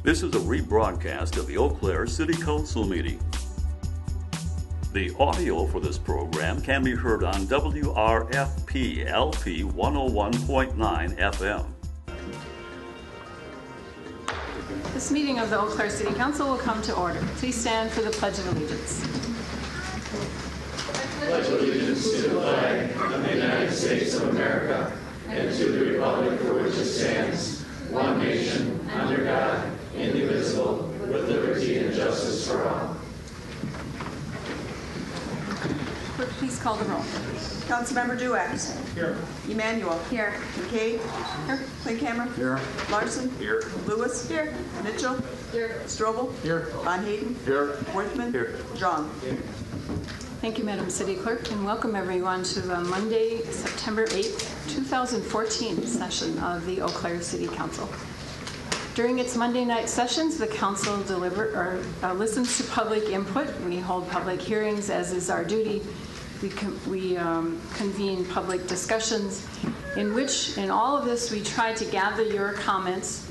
This is a rebroadcast of the Eau Claire City Council meeting. The audio for this program can be heard on WRFP LP 101.9 FM. This meeting of the Eau Claire City Council will come to order. Please stand for the Pledge of Allegiance. Pledge allegiance to the flag of the United States of America and to the republic for which it stands, one nation, under God, indivisible, with liberty and justice for all. Clerk, please call the roll. Councilmember Duax. Here. Emmanuel. Here. McKay. Here. Klinkhammer. Here. Larson. Here. Lewis. Here. Mitchell. Here. Strobel. Here. Von Hayden. Here. Worthman. Here. John. Thank you, Madam City Clerk, and welcome everyone to the Monday, September 8th, 2014 session of the Eau Claire City Council. During its Monday night sessions, the Council listens to public input. We hold public hearings, as is our duty. We convene public discussions, in all of this, we try to gather your comments,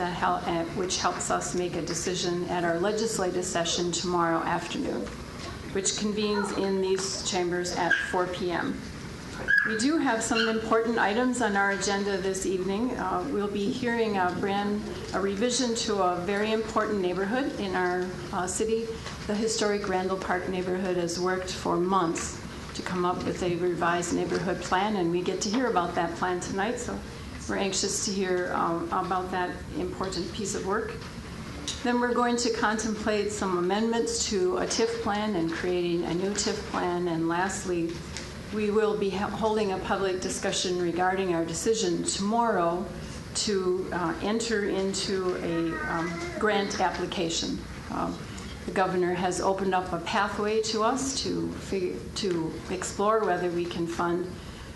which helps us make a decision at our legislative session tomorrow afternoon, which convenes in these chambers at 4 p.m. We do have some important items on our agenda this evening. We'll be hearing a revision to a very important neighborhood in our city. The historic Randall Park neighborhood has worked for months to come up with a revised neighborhood plan, and we get to hear about that plan tonight, so we're anxious to hear about that important piece of work. Then we're going to contemplate some amendments to a TIF plan and creating a new TIF plan. And lastly, we will be holding a public discussion regarding our decision tomorrow to enter into a grant application. The governor has opened up a pathway to us to explore whether we can fund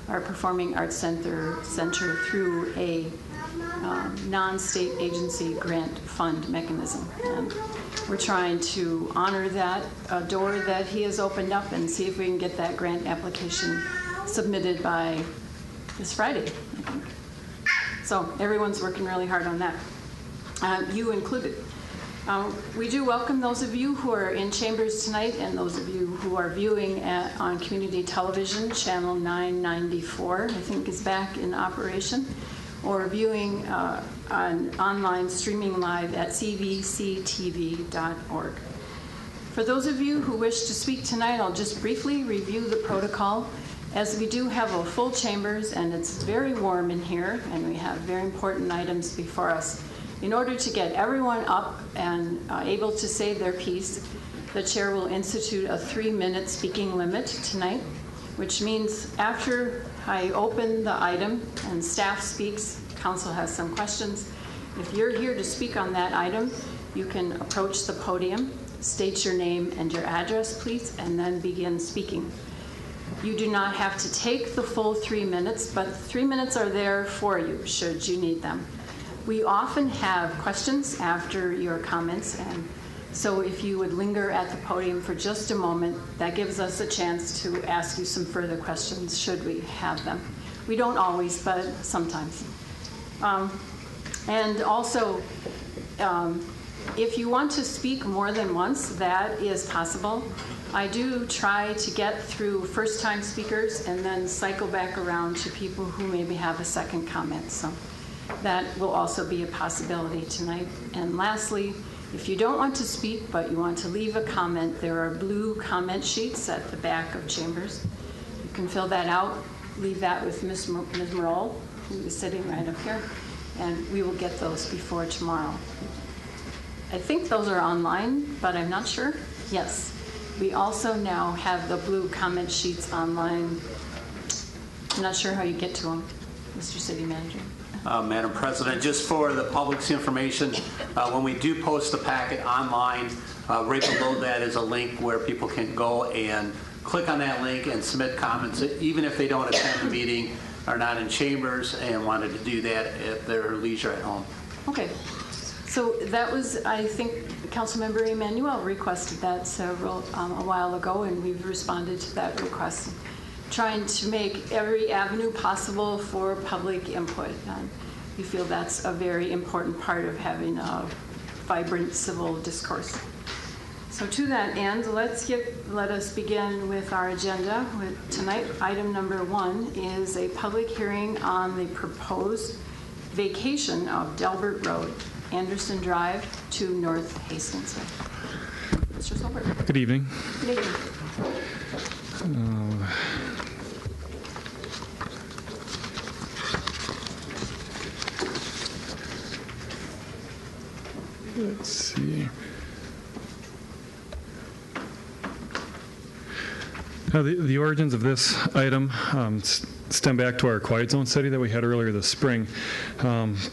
our Performing Arts Center through a non-state agency grant fund mechanism. And we're trying to honor that door that he has opened up and see if we can get that grant application submitted by this Friday, I think. So everyone's working really hard on that, you included. We do welcome those of you who are in chambers tonight and those of you who are viewing on community television. Channel 994, I think, is back in operation, or viewing online streaming live at cvctv.org. For those of you who wish to speak tonight, I'll just briefly review the protocol, as we do have a full chambers and it's very warm in here and we have very important items before us. In order to get everyone up and able to say their piece, the chair will institute a 3-minute speaking limit tonight, which means after I open the item and staff speaks, council has some questions. If you're here to speak on that item, you can approach the podium, state your name and your address, please, and then begin speaking. You do not have to take the full 3 minutes, but 3 minutes are there for you should you need them. We often have questions after your comments, and so if you would linger at the podium for just a moment, that gives us a chance to ask you some further questions should we have them. We don't always, but sometimes. And also, if you want to speak more than once, that is possible. I do try to get through first-time speakers and then cycle back around to people who maybe have a second comment. So that will also be a possibility tonight. And lastly, if you don't want to speak but you want to leave a comment, there are blue comment sheets at the back of chambers. You can fill that out, leave that with Ms. Merle, who is sitting right up here, and we will get those before tomorrow. I think those are online, but I'm not sure. Yes. We also now have the blue comment sheets online. I'm not sure how you get to them, Mr. City Manager. Madam President, just for the public's information, when we do post the packet online, right below that is a link where people can go and click on that link and submit comments, even if they don't attend the meeting, are not in chambers, and wanted to do that at their leisure at home. Okay. So that was, I think, Councilmember Emmanuel requested that a while ago, and we've responded to that request, trying to make every avenue possible for public input. And we feel that's a very important part of having a vibrant civil discourse. So to that end, let us begin with our agenda. Tonight, item number 1 is a public hearing on the proposed vacation of Delbert Road, Anderson Drive to North Hastings. Mr. Silbert. Good evening. Good evening. Let's see. The origins of this item stem back to our quiet zone study that we had earlier this spring. The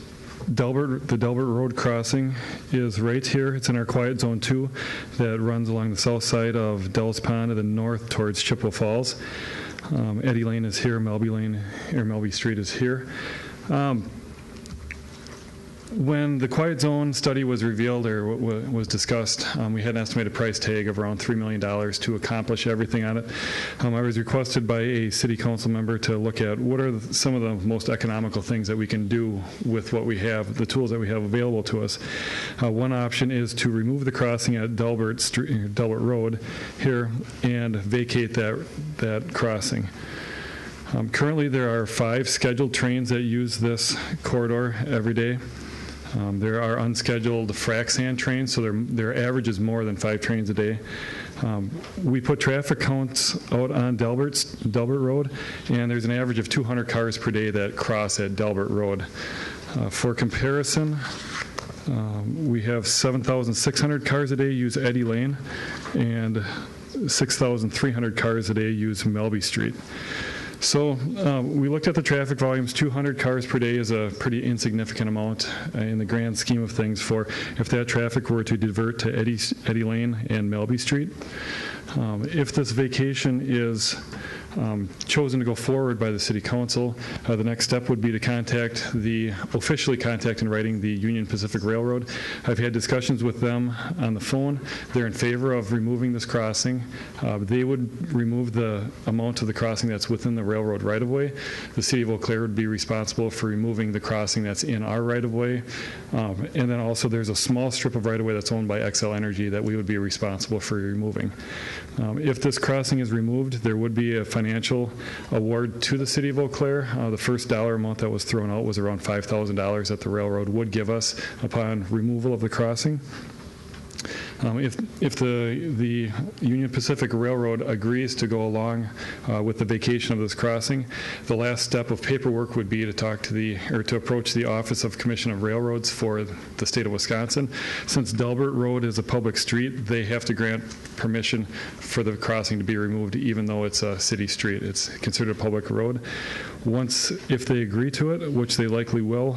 Delbert Road crossing is right here. It's in our quiet zone 2 that runs along the south side of Dells Pond to the north towards Chippewa Falls. Eddy Lane is here, Melby Street is here. When the quiet zone study was revealed or was discussed, we had an estimated price tag of around $3 million to accomplish everything on it. I was requested by a city council member to look at what are some of the most economical things that we can do with what we have, the tools that we have available to us. One option is to remove the crossing at Delbert Road here and vacate that crossing. Currently, there are 5 scheduled trains that use this corridor every day. There are unscheduled frac sand trains, so their average is more than 5 trains a day. We put traffic counts out on Delbert Road, and there's an average of 200 cars per day that cross at Delbert Road. For comparison, we have 7,600 cars a day use Eddy Lane, and 6,300 cars a day use Melby Street. So we looked at the traffic volumes. 200 cars per day is a pretty insignificant amount in the grand scheme of things for if that traffic were to divert to Eddy Lane and Melby Street. If this vacation is chosen to go forward by the City Council, the next step would be to officially contact in writing the Union Pacific Railroad. I've had discussions with them on the phone. They're in favor of removing this crossing. They would remove the amount of the crossing that's within the railroad right-of-way. The City of Eau Claire would be responsible for removing the crossing that's in our right-of-way. And then also there's a small strip of right-of-way that's owned by XL Energy that we would be responsible for removing. If this crossing is removed, there would be a financial award to the City of Eau Claire. The first dollar amount that was thrown out was around $5,000 that the railroad would give us upon removal of the crossing. If the Union Pacific Railroad agrees to go along with the vacation of this crossing, the last step of paperwork would be to to approach the Office of Commission of Railroads for the state of Wisconsin. Since Delbert Road is a public street, they have to grant permission for the crossing to be removed, even though it's a city street. It's considered a public road. If they agree to it, which they likely will,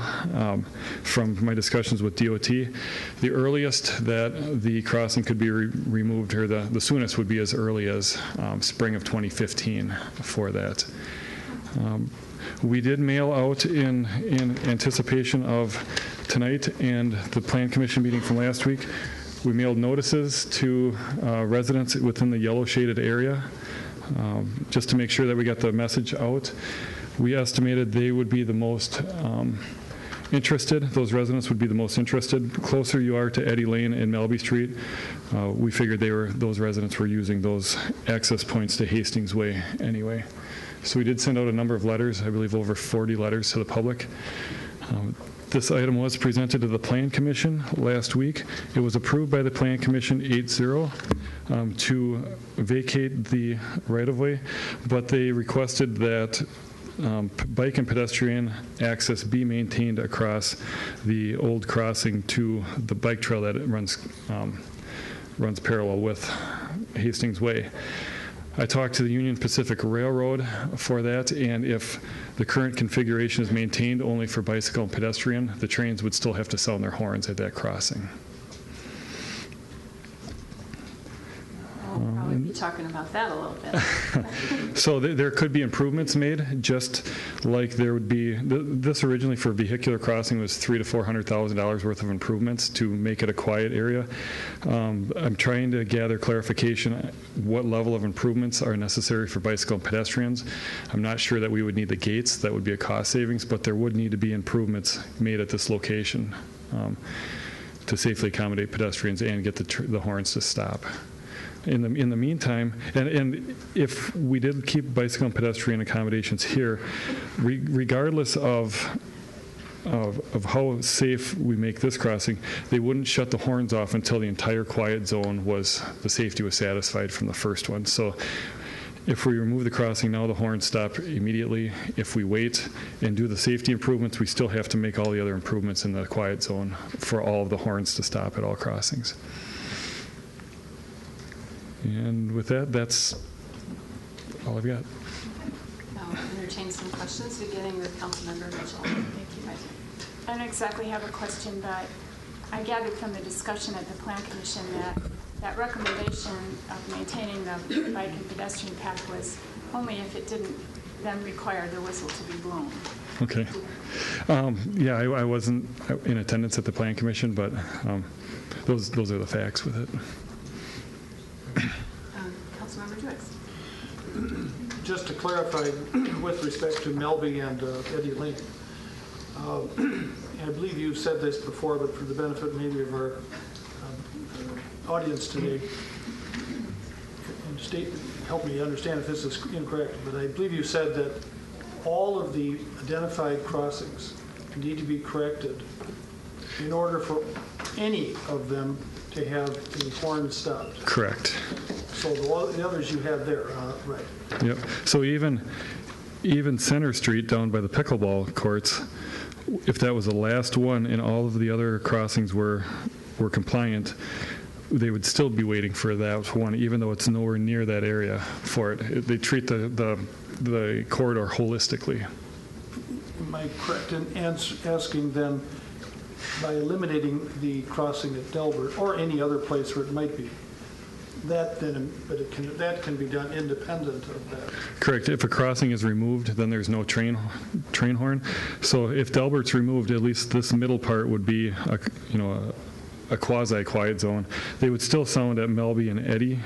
from my discussions with DOT, the earliest that the crossing could be removed, or the soonest, would be as early as spring of 2015 for that. We did mail out in anticipation of tonight and the Plan Commission meeting from last week. We mailed notices to residents within the yellow shaded area just to make sure that we got the message out. We estimated they would be the most interested. Those residents would be the most interested. The closer you are to Eddy Lane and Melby Street, we figured those residents were using those access points to Hastings Way anyway. So we did send out a number of letters, I believe over 40 letters to the public. This item was presented to the Plan Commission last week. It was approved by the Plan Commission 8-0 to vacate the right-of-way, but they requested that bike and pedestrian access be maintained across the old crossing to the bike trail that it runs parallel with Hastings Way. I talked to the Union Pacific Railroad for that, and if the current configuration is maintained only for bicycle and pedestrian, the trains would still have to sound their horns at that crossing. We'll probably be talking about that a little bit. So there could be improvements made, just like there would be. This originally for vehicular crossing was $300,000 to $400,000 worth of improvements to make it a quiet area. I'm trying to gather clarification what level of improvements are necessary for bicycle and pedestrians. I'm not sure that we would need the gates. That would be a cost savings, but there would need to be improvements made at this location. to safely accommodate pedestrians and get the horns to stop. In the meantime, and if we did keep bicycle and pedestrian accommodations here, regardless of how safe we make this crossing, they wouldn't shut the horns off until the entire quiet zone the safety was satisfied from the first one. So if we remove the crossing now, the horns stop immediately. If we wait and do the safety improvements, we still have to make all the other improvements in the quiet zone for all of the horns to stop at all crossings. And with that, that's all I've got. I'll entertain some questions, beginning with Councilmember Mitchell. Thank you, Mike. I don't exactly have a question, but I gathered from the discussion at the Plan Commission that recommendation of maintaining the bike and pedestrian path was only if it didn't then require the whistle to be blown. Okay. Yeah, I wasn't in attendance at the Plan Commission, but those are the facts with it. Councilmember Duix. Just to clarify, with respect to Melby and Eddie Link, I believe you've said this before, but for the benefit maybe of our audience today, help me understand if this is incorrect, but I believe you said that all of the identified crossings need to be corrected in order for any of them to have the horn stopped. Correct. So the others you have there, right? Yep. So even Center Street down by the pickleball courts, if that was the last one and all of the other crossings were compliant, they would still be waiting for that one, even though it's nowhere near that area for it. They treat the corridor holistically. Am I correct in asking then, by eliminating the crossing at Delbert or any other place where it might be, that can be done independent of that? Correct. If a crossing is removed, then there's no train horn. So if Delbert's removed, at least this middle part would be a quasi-quiet zone. They would still sound at Melby and Eddy,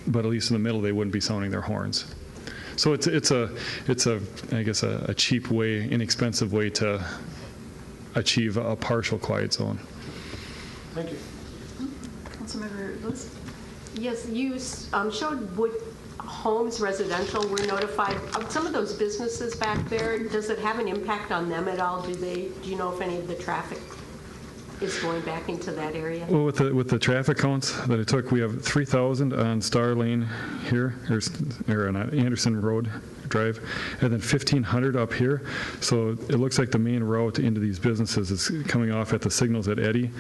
but at least in the middle they wouldn't be sounding their horns. So it's a I guess a cheap way, inexpensive way to achieve a partial quiet zone. Thank you. Councilmember Lewis. Yes, you showed what homes, residential, were notified. Some of those businesses back there, does it have an impact on them at all? Do you know if any of the traffic is going back into that area? Well, with the traffic counts that I took, we have 3,000 on Star Lane here, or on Anderson Road Drive, and then 1,500 up here. So it looks like the main route into these businesses is coming off at the signals at Eddy,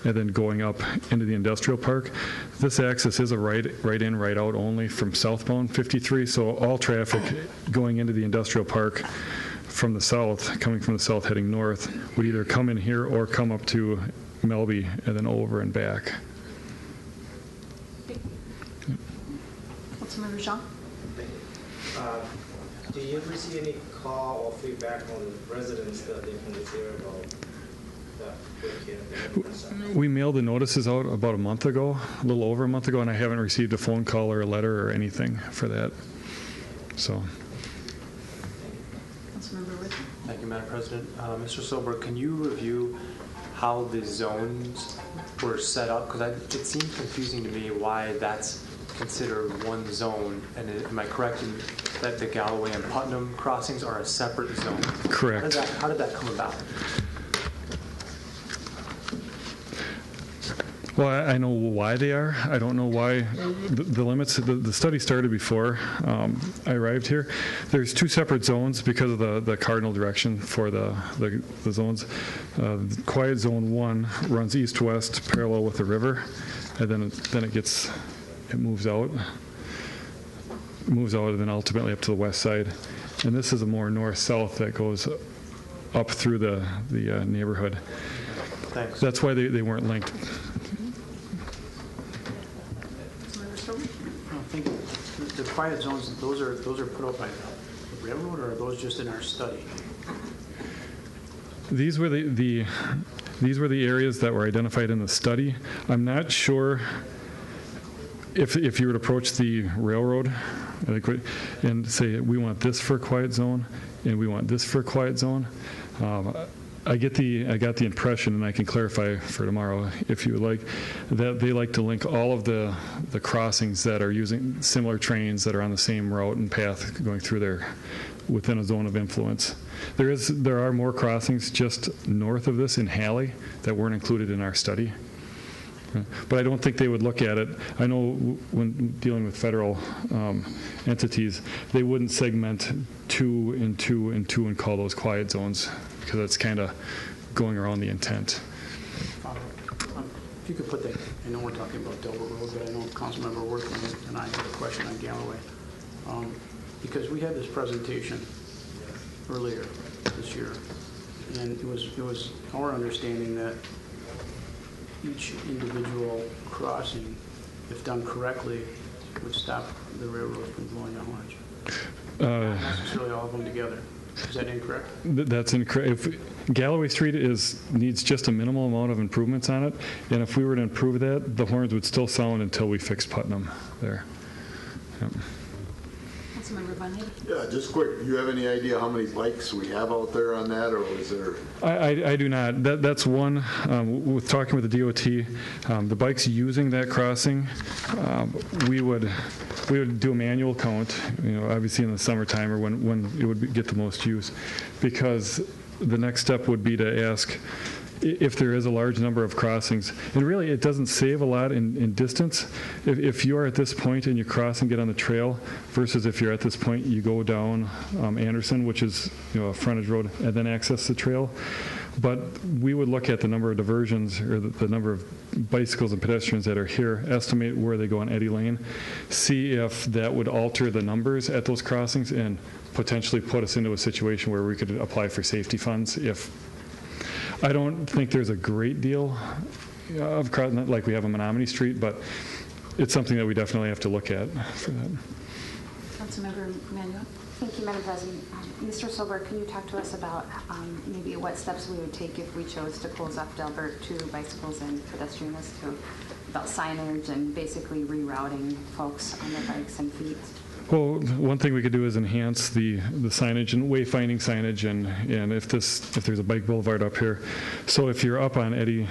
and then going up into the industrial park. This access is a right in, right out only from southbound 53. So all traffic going into the industrial park from the south, coming from the south heading north, would either come in here or come up to Melby and then over and back. Councilmember Jean. Do you ever see any call or feedback from residents that they can hear about that? We mailed the notices out about a month ago, a little over a month ago, and I haven't received a phone call or a letter or anything for that. So. Councilmember Whitson. Thank you, Madam President. Mr. Silberg, can you review how the zones were set up? Because it seemed confusing to me why that's considered one zone. And am I correct in that the Galloway and Putnam crossings are a separate zone? Correct. How did that come about? Well, I know why they are. I don't know why the limits. The study started before I arrived here. There's two separate zones because of the cardinal direction for the zones. The quiet zone 1 runs east-west parallel with the river, and then it moves out, and then ultimately up to the west side. And this is a more north-south that goes up through the neighborhood. Thanks. That's why they weren't linked. I think the quiet zones, those are put out by the railroad, or are those just in our study? These were the areas that were identified in the study. I'm not sure if you would approach the railroad and say we want this for a quiet zone and we want this for a quiet zone. I got the impression, and I can clarify for tomorrow if you would like, that they like to link all of the crossings that are using similar trains that are on the same route and path going through there within a zone of influence. There are more crossings just north of this in Halley that weren't included in our study. But I don't think they would look at it. I know when dealing with federal entities, they wouldn't segment 2 and 2 and 2 and call those quiet zones, because that's kind of going around the intent. If you could put that, I know we're talking about Delbert Road, but I know Councilmember Worthman and I had a question on Galloway. Because we had this presentation earlier this year, and it was our understanding that each individual crossing, if done correctly, would stop the railroad from blowing the horns. Not necessarily all of them together. Is that incorrect? That's incorrect. Galloway Street needs just a minimal amount of improvements on it, and if we were to improve that, the horns would still sound until we fixed Putnam there. Yep. Councilmember Bundy? Yeah, just quick, you have any idea how many bikes we have out there on that, or is there? I do not. That's one. With talking with the DOT, the bikes using that crossing, we would do a manual count, obviously in the summertime or when it would get the most use, because the next step would be to ask if there is a large number of crossings. And really, it doesn't save a lot in distance. If you are at this point and you cross and get on the trail, versus if you're at this point, you go down Anderson, which is a frontage road, and then access the trail. But we would look at the number of diversions or the number of bicycles and pedestrians that are here, estimate where they go on Eddy Lane, see if that would alter the numbers at those crossings and potentially put us into a situation where we could apply for safety funds. I don't think there's a great deal of crossing like we have on Menominee Street, but it's something that we definitely have to look at for that. Councilmember Manuel? Thank you, Madam President. Mr. Silber, can you talk to us about maybe what steps we would take if we chose to close off Delbert to bicycles and pedestrians, about signage and basically rerouting folks on their bikes and feet? Well, one thing we could do is enhance the signage and wayfinding signage, and if there's a bike boulevard up here, so if you're up on Eddy,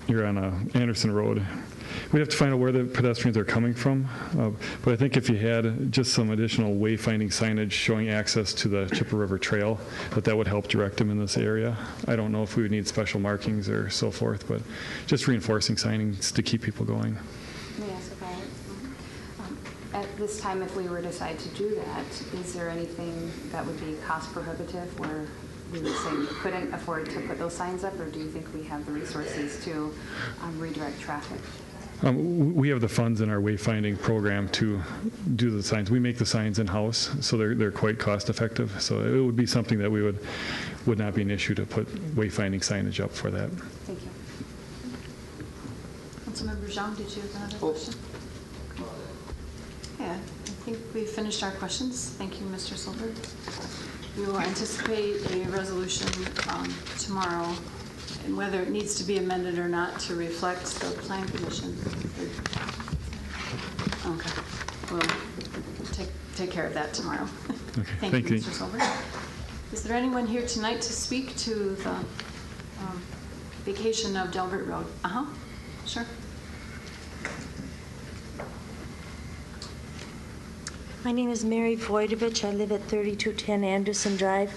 you're on Anderson Road, we'd have to find out where the pedestrians are coming from. But I think if you had just some additional wayfinding signage showing access to the Chippewa River Trail, that would help direct them in this area. I don't know if we would need special markings or so forth, but just reinforcing signings to keep people going. May I ask about at this time, if we were to decide to do that, is there anything that would be cost prohibitive where we would say we couldn't afford to put those signs up, or do you think we have the resources to redirect traffic? We have the funds in our wayfinding program to do the signs. We make the signs in-house, so they're quite cost-effective. So it would be something that we would not be an issue to put wayfinding signage up for that. Thank you. Councilmember Zhang, did you have another question? Yeah, I think we finished our questions. Thank you, Mr. Silver. We will anticipate a resolution tomorrow, and whether it needs to be amended or not to reflect the Plan Commission. Okay, we'll take care of that tomorrow. Okay, Thank you, Mr. Silver. Is there anyone here tonight to speak to the vacation of Delbert Road? Sure. My name is Mary Voidovich. I live at 3210 Anderson Drive.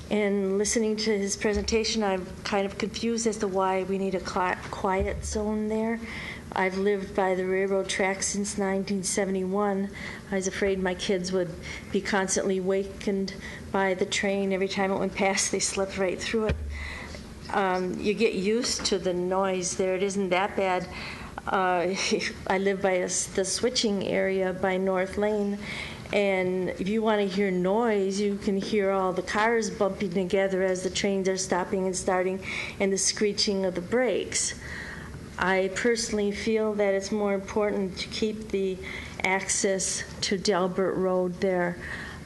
And listening to his presentation, I'm kind of confused as to why we need a quiet zone there. I've lived by the railroad tracks since 1971. I was afraid my kids would be constantly wakened by the train. Every time it went past, they slept right through it. You get used to the noise there. It isn't that bad. I live by the switching area by North Lane, and if you want to hear noise, you can hear all the cars bumping together as the trains are stopping and starting, and the screeching of the brakes. I personally feel that it's more important to keep the access to Delbert Road there.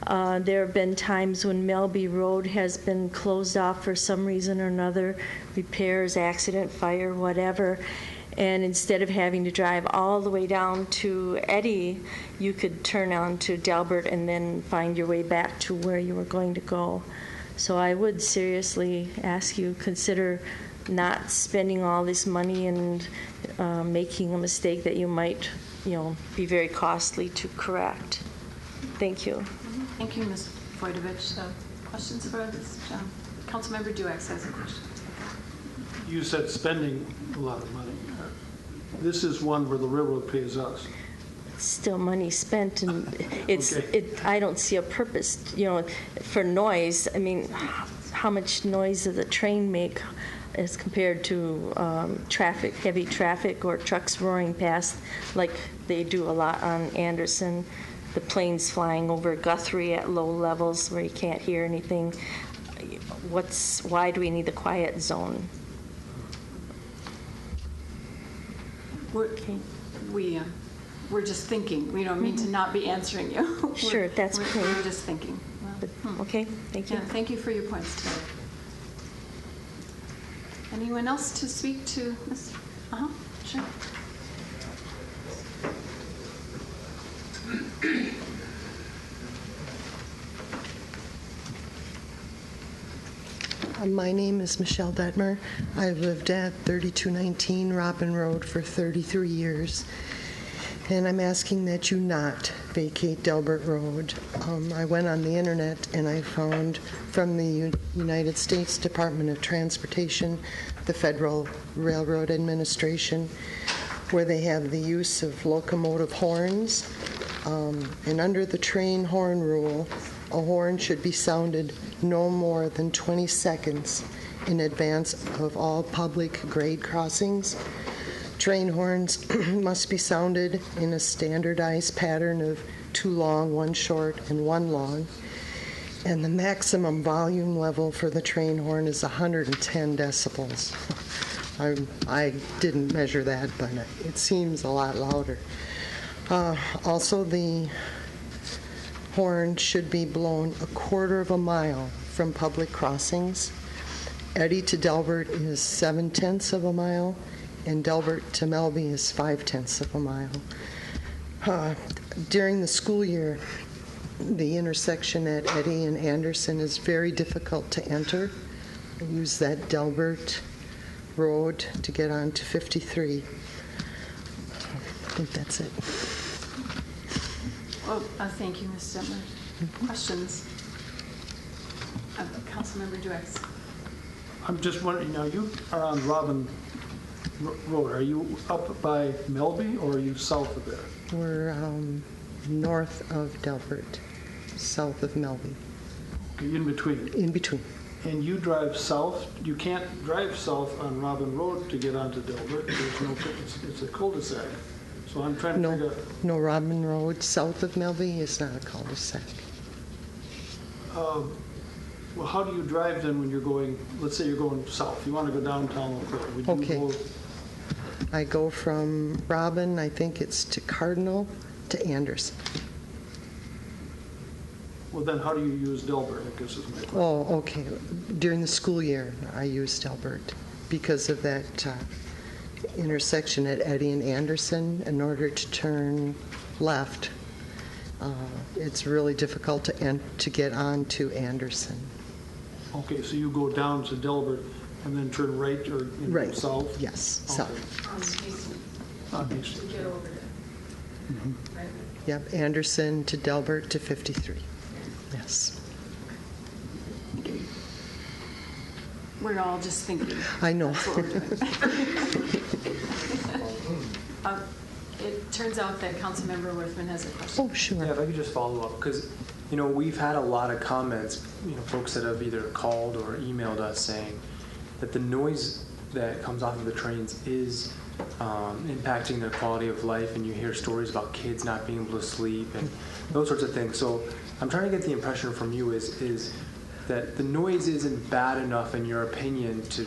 There have been times when Melby Road has been closed off for some reason or another, repairs, accident, fire, whatever. And instead of having to drive all the way down to Eddy, you could turn on to Delbert and then find your way back to where you were going to go. So I would seriously ask you, consider not spending all this money and making a mistake that you might, be very costly to correct. Thank you. Thank you, Ms. Voidovich. Questions for this? Councilmember Duex has a question. You said spending a lot of money. This is one where the railroad pays us. Still money spent, and Okay. I don't see a purpose, for noise. I mean, how much noise does a train make as compared to traffic, heavy traffic, or trucks roaring past like they do a lot on Anderson, the planes flying over Guthrie at low levels where you can't hear anything. Why do we need the quiet zone? We're just thinking. We don't mean to not be answering you. Sure, that's okay. We're just thinking. Okay, thank you. Yeah, thank you for your points today. Anyone else to speak to this? Sure. My name is Michelle Detmer. I've lived at 3219 Robin Road for 33 years, and I'm asking that you not vacate Delbert Road. I went on the internet and I found from the United States Department of Transportation, the Federal Railroad Administration, where they have the use of locomotive horns. And under the train horn rule, a horn should be sounded no more than 20 seconds in advance of all public grade crossings. Train horns must be sounded in a standardized pattern of 2 long, 1 short, and 1 long. And the maximum volume level for the train horn is 110 decibels. I didn't measure that, but it seems a lot louder. Also, the horn should be blown 1/4 mile from public crossings. Eddy to Delbert is 7/10 of a mile, and Delbert to Melby is 5/10 of a mile. During the school year, the intersection at Eddy and Anderson is very difficult to enter. I use that Delbert Road to get on to 53. I think that's it. Well, thank you, Ms. Detmer. Questions? Councilmember Duex. I'm just wondering, now you are on Robin Road. Are you up by Melby or are you south of there? We're north of Delbert, south of Melby. In between? In between. And you drive south. You can't drive south on Robin Road to get onto Delbert. It's a cul-de-sac. So I'm trying to figure out. No, Robin Road south of Melby is not a cul-de-sac. Well, how do you drive then when you're going, let's say you're going south, you want to go downtown? Okay. I go from Robin, I think it's to Cardinal, to Anderson. Well, then how do you use Delbert, I guess is my question. Oh, okay. During the school year, I use Delbert because of that intersection at Eddy and Anderson. In order to turn left, it's really difficult to get on to Anderson. Okay, so you go down to Delbert and then turn right or right. South? Yes, okay. south. On Hastings. Get over there. Mm-hmm. Right. Yep, Anderson to Delbert to 53. Yes. We're all just thinking. I know. That's what we're doing. It turns out that Councilmember Worthman has a question. Oh, sure. Yeah, if I could just follow up, because we've had a lot of comments, folks that have either called or emailed us saying that the noise that comes off of the trains is impacting their quality of life, and you hear stories about kids not being able to sleep and those sorts of things. So I'm trying to get the impression from you is that the noise isn't bad enough, in your opinion, to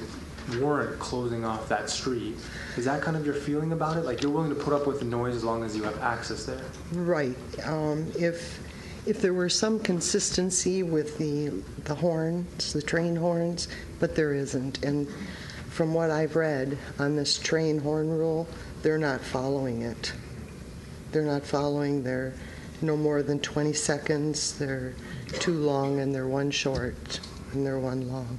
warrant closing off that street. Is that kind of your feeling about it? Like, you're willing to put up with the noise as long as you have access there? Right. If there were some consistency with the horns, the train horns, but there isn't. And from what I've read on this train horn rule, they're not following it. They're not following. They're no more than 20 seconds. They're too long and they're 1 short. and they're one long.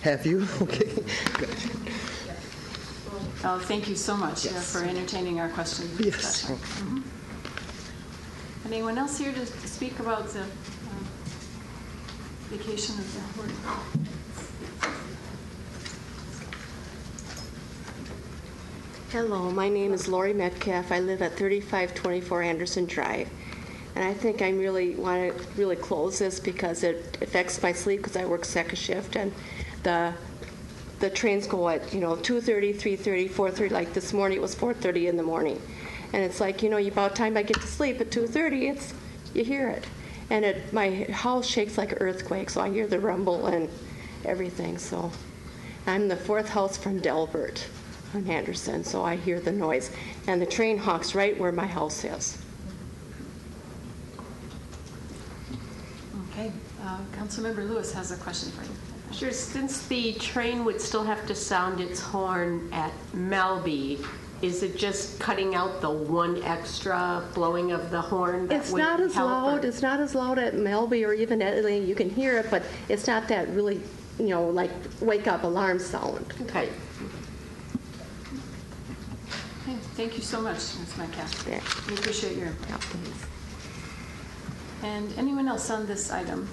Have you? Okay. Good. Oh, thank you so much for entertaining our questions. Yes. Mhm. Anyone else here to speak about the vacation of the horse? Hello, my name is Lori Metcalf. I live at 3524 Anderson Drive. And I think I want to really close this because it affects my sleep because I work second shift, and the trains go at 2:30, 3:30, 4:30. Like this morning, it was 4:30 in the morning, and it's like about time I get to sleep at 2:30, you hear it, and my house shakes like an earthquake, so I hear the rumble and everything. So I'm the fourth house from Delbert on Anderson, so I hear the noise, and the train honks right where my house is. Okay, Councilmember Lewis has a question for you. Sure. Since the train would still have to sound its horn at Melby, is it just cutting out the one extra blowing of the horn? It's not as loud. It's not as loud at Melby or even at Italy. You can hear it, but it's not that really, like wake up alarm sound. Okay. Okay, thank you so much, Ms. Metcalf. Yeah. We appreciate your help. And anyone else on this item?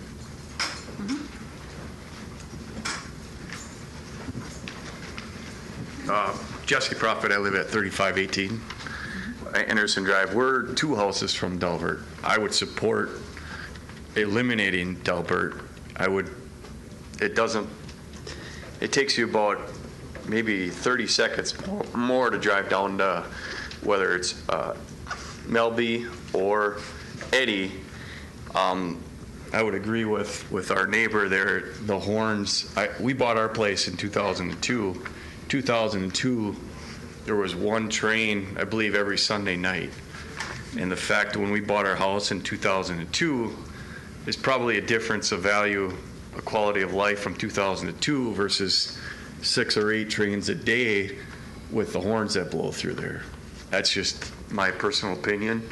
Jesse Prophet, I live at 3518 Anderson Drive. We're 2 houses from Delbert. I would support eliminating Delbert. It takes you about maybe 30 seconds more to drive down to whether it's Melby or Eddy. I would agree with our neighbor there. The horns, we bought our place in 2002. 2002, there was one train, I believe, every Sunday night. And the fact that when we bought our house in 2002, is probably a difference of value, a quality of life from 2002 versus 6 or 8 trains a day with the horns that blow through there. That's just my personal opinion.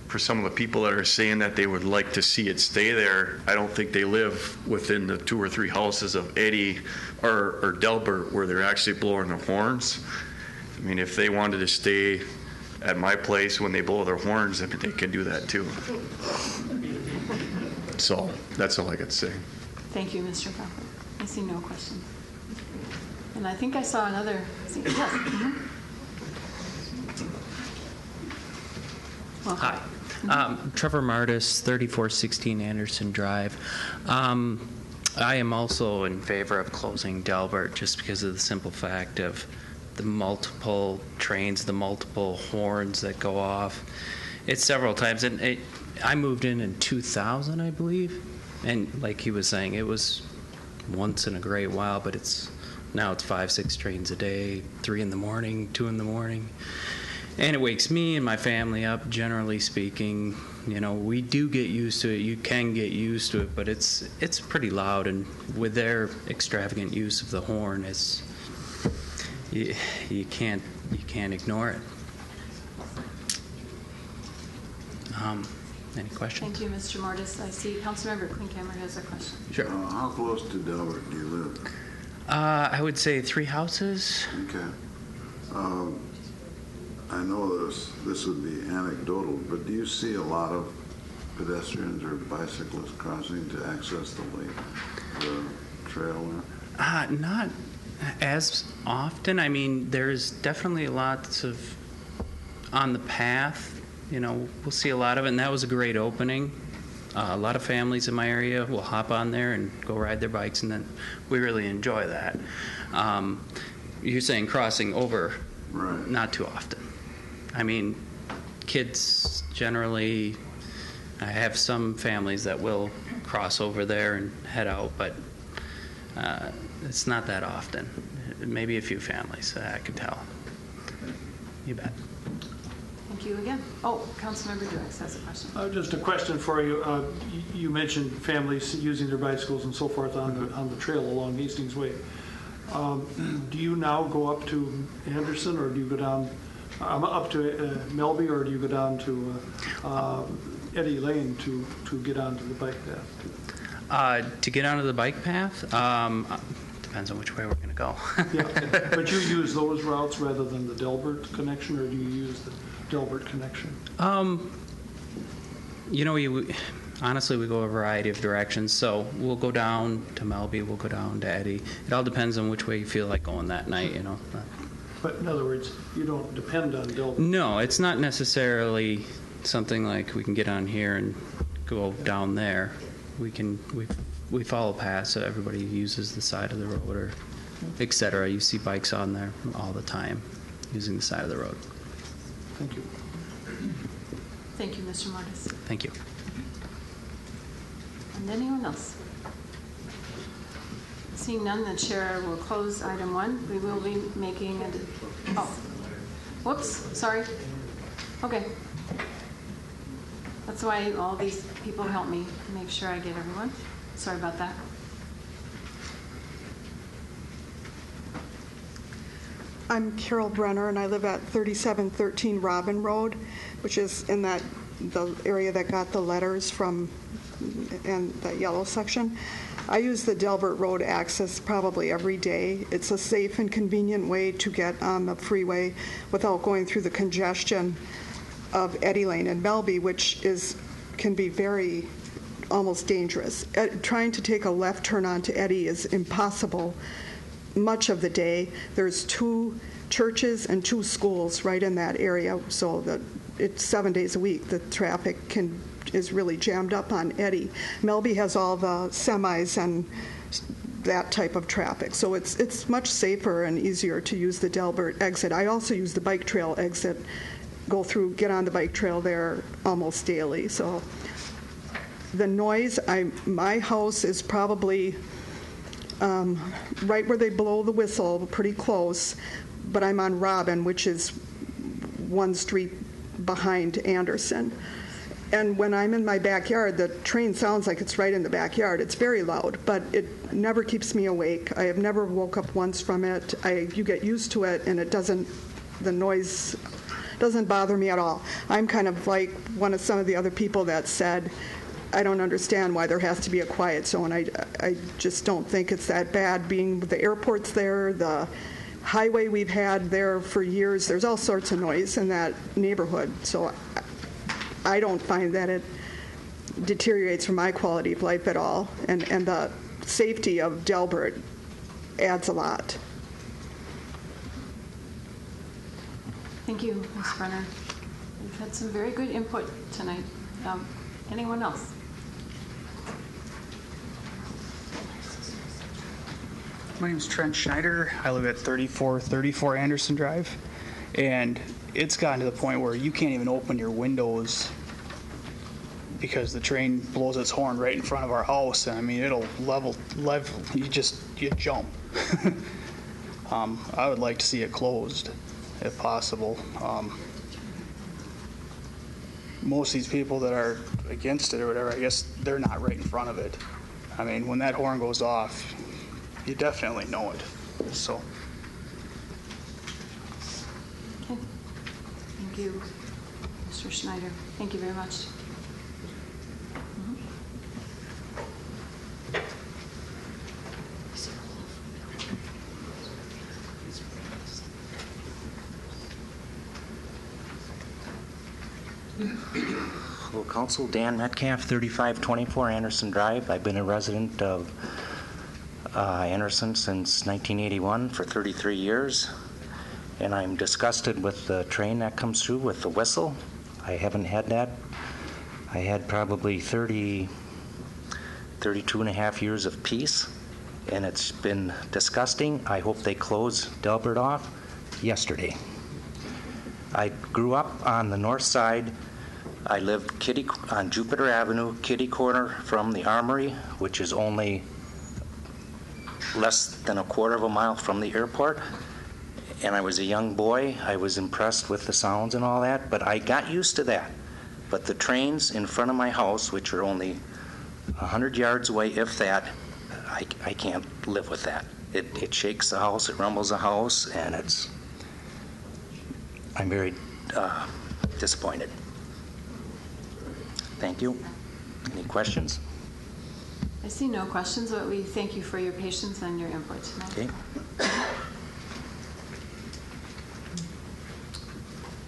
For some of the people that are saying that they would like to see it stay there, I don't think they live within the 2 or 3 houses of Eddy or Delbert where they're actually blowing their horns. I mean, if they wanted to stay at my place when they blow their horns, I mean, they can do that too. So that's all I got to say. Thank you, Mr. Prophet. I see no questions. And I think I saw another. Yes. Hi. Trevor Martis, 3416 Anderson Drive. I am also in favor of closing Delbert just because of the simple fact of the multiple trains, the multiple horns that go off. It's several times. And I moved in 2000, I believe. And like he was saying, it was once in a great while, but now it's 5-6 trains a day, 3 in the morning, 2 in the morning. And it wakes me and my family up, generally speaking. We do get used to it. You can get used to it, but it's pretty loud. And with their extravagant use of the horn, you can't ignore it. Any questions? Thank you, Mr. Mortis. I see Councilmember Klinkhammer has a question. Sure. How close to Delbert do you live? I would say 3 houses. Okay. I know this would be anecdotal, but do you see a lot of pedestrians or bicyclists crossing to access the trail? Not as often. I mean, there's definitely lots of on the path. We'll see a lot of it, and that was a great opening. A lot of families in my area will hop on there and go ride their bikes, and then we really enjoy that. You're saying crossing over, right? Not too often. I mean, kids generally, I have some families that will cross over there and head out, but it's not that often. Maybe a few families, I can tell. You bet. Thank you again. Oh, Councilmember Duex has a question. Just a question for you. You mentioned families using their bicycles and so forth on the trail along Hastings Way. Do you now go up to Anderson, or do you go down up to Melby, or do you go down to Eddy Lane to get onto the bike path? To get onto the bike path, depends on which way we're going to go. Yeah, but you use those routes rather than the Delbert connection, or do you use the Delbert connection? You know, honestly, we go a variety of directions. So we'll go down to Melby, we'll go down to Eddy. It all depends on which way you feel like going that night, you know. But in other words, you don't depend on Delbert? No, it's not necessarily something like we can get on here and go down there. We follow paths, so everybody uses the side of the road, or et cetera. You see bikes on there all the time using the side of the road. Thank you. Thank you, Mr. Mortis. Thank you. And anyone else? Seeing none, the chair will close item 1. We will be making a... Oh, whoops, sorry. Okay. That's why all these people help me make sure I get everyone. Sorry about that. I'm Carol Brenner, and I live at 3713 Robin Road, which is in the area that got the letters from, and that yellow section. I use the Delbert Road access probably every day. It's a safe and convenient way to get on the freeway without going through the congestion of Eddy Lane and Melby, which can be very almost dangerous. Trying to take a left turn onto Eddy is impossible much of the day. There's 2 churches and 2 schools right in that area, so that it's 7 days a week. The traffic is really jammed up on Eddy. Melby has all the semis and that type of traffic, so it's much safer and easier to use the Delbert exit. I also use the bike trail exit, get on the bike trail there almost daily. So the noise, my house is probably right where they blow the whistle, pretty close, but I'm on Robin, which is 1 street behind Anderson. And when I'm in my backyard, the train sounds like it's right in the backyard. It's very loud, but it never keeps me awake. I have never woke up once from it. You get used to it, and the noise doesn't bother me at all. I'm kind of like some of the other people that said, I don't understand why there has to be a quiet zone. I just don't think it's that bad. Being the airport's there, the highway we've had there for years, there's all sorts of noise in that neighborhood. So I don't find that it deteriorates from my quality of life at all. And the safety of Delbert adds a lot. Thank you, Ms. Brenner. We've had some very good input tonight. Anyone else? My name is Trent Schneider. I live at 3434 Anderson Drive, and it's gotten to the point where you can't even open your windows because the train blows its horn right in front of our house, and I mean it'll level you jump. I would like to see it closed if possible. Most of these people that are against it or whatever, I guess they're not right in front of it. I mean, when that horn goes off, you definitely know it. So. Okay. Thank you, Mr. Schneider. Thank you very much. Hello, Council. Dan Metcalf, 3524 Anderson Drive. I've been a resident of Anderson since 1981 for 33 years, and I'm disgusted with the train that comes through with the whistle. I haven't had that. I had probably 32 and a half years of peace, and it's been disgusting. I hope they close Delbert off yesterday. I grew up on the north side. I lived on Jupiter Avenue, kitty corner from the Armory, which is only less than a quarter of a mile from the airport. And I was a young boy. I was impressed with the sounds and all that, but I got used to that. But the trains in front of my house, which are only 100 yards away, if that, I can't live with that. It shakes the house, it rumbles the house, and I'm very disappointed. Thank you. Any questions? I see no questions, but we thank you for your patience and your input tonight. Okay.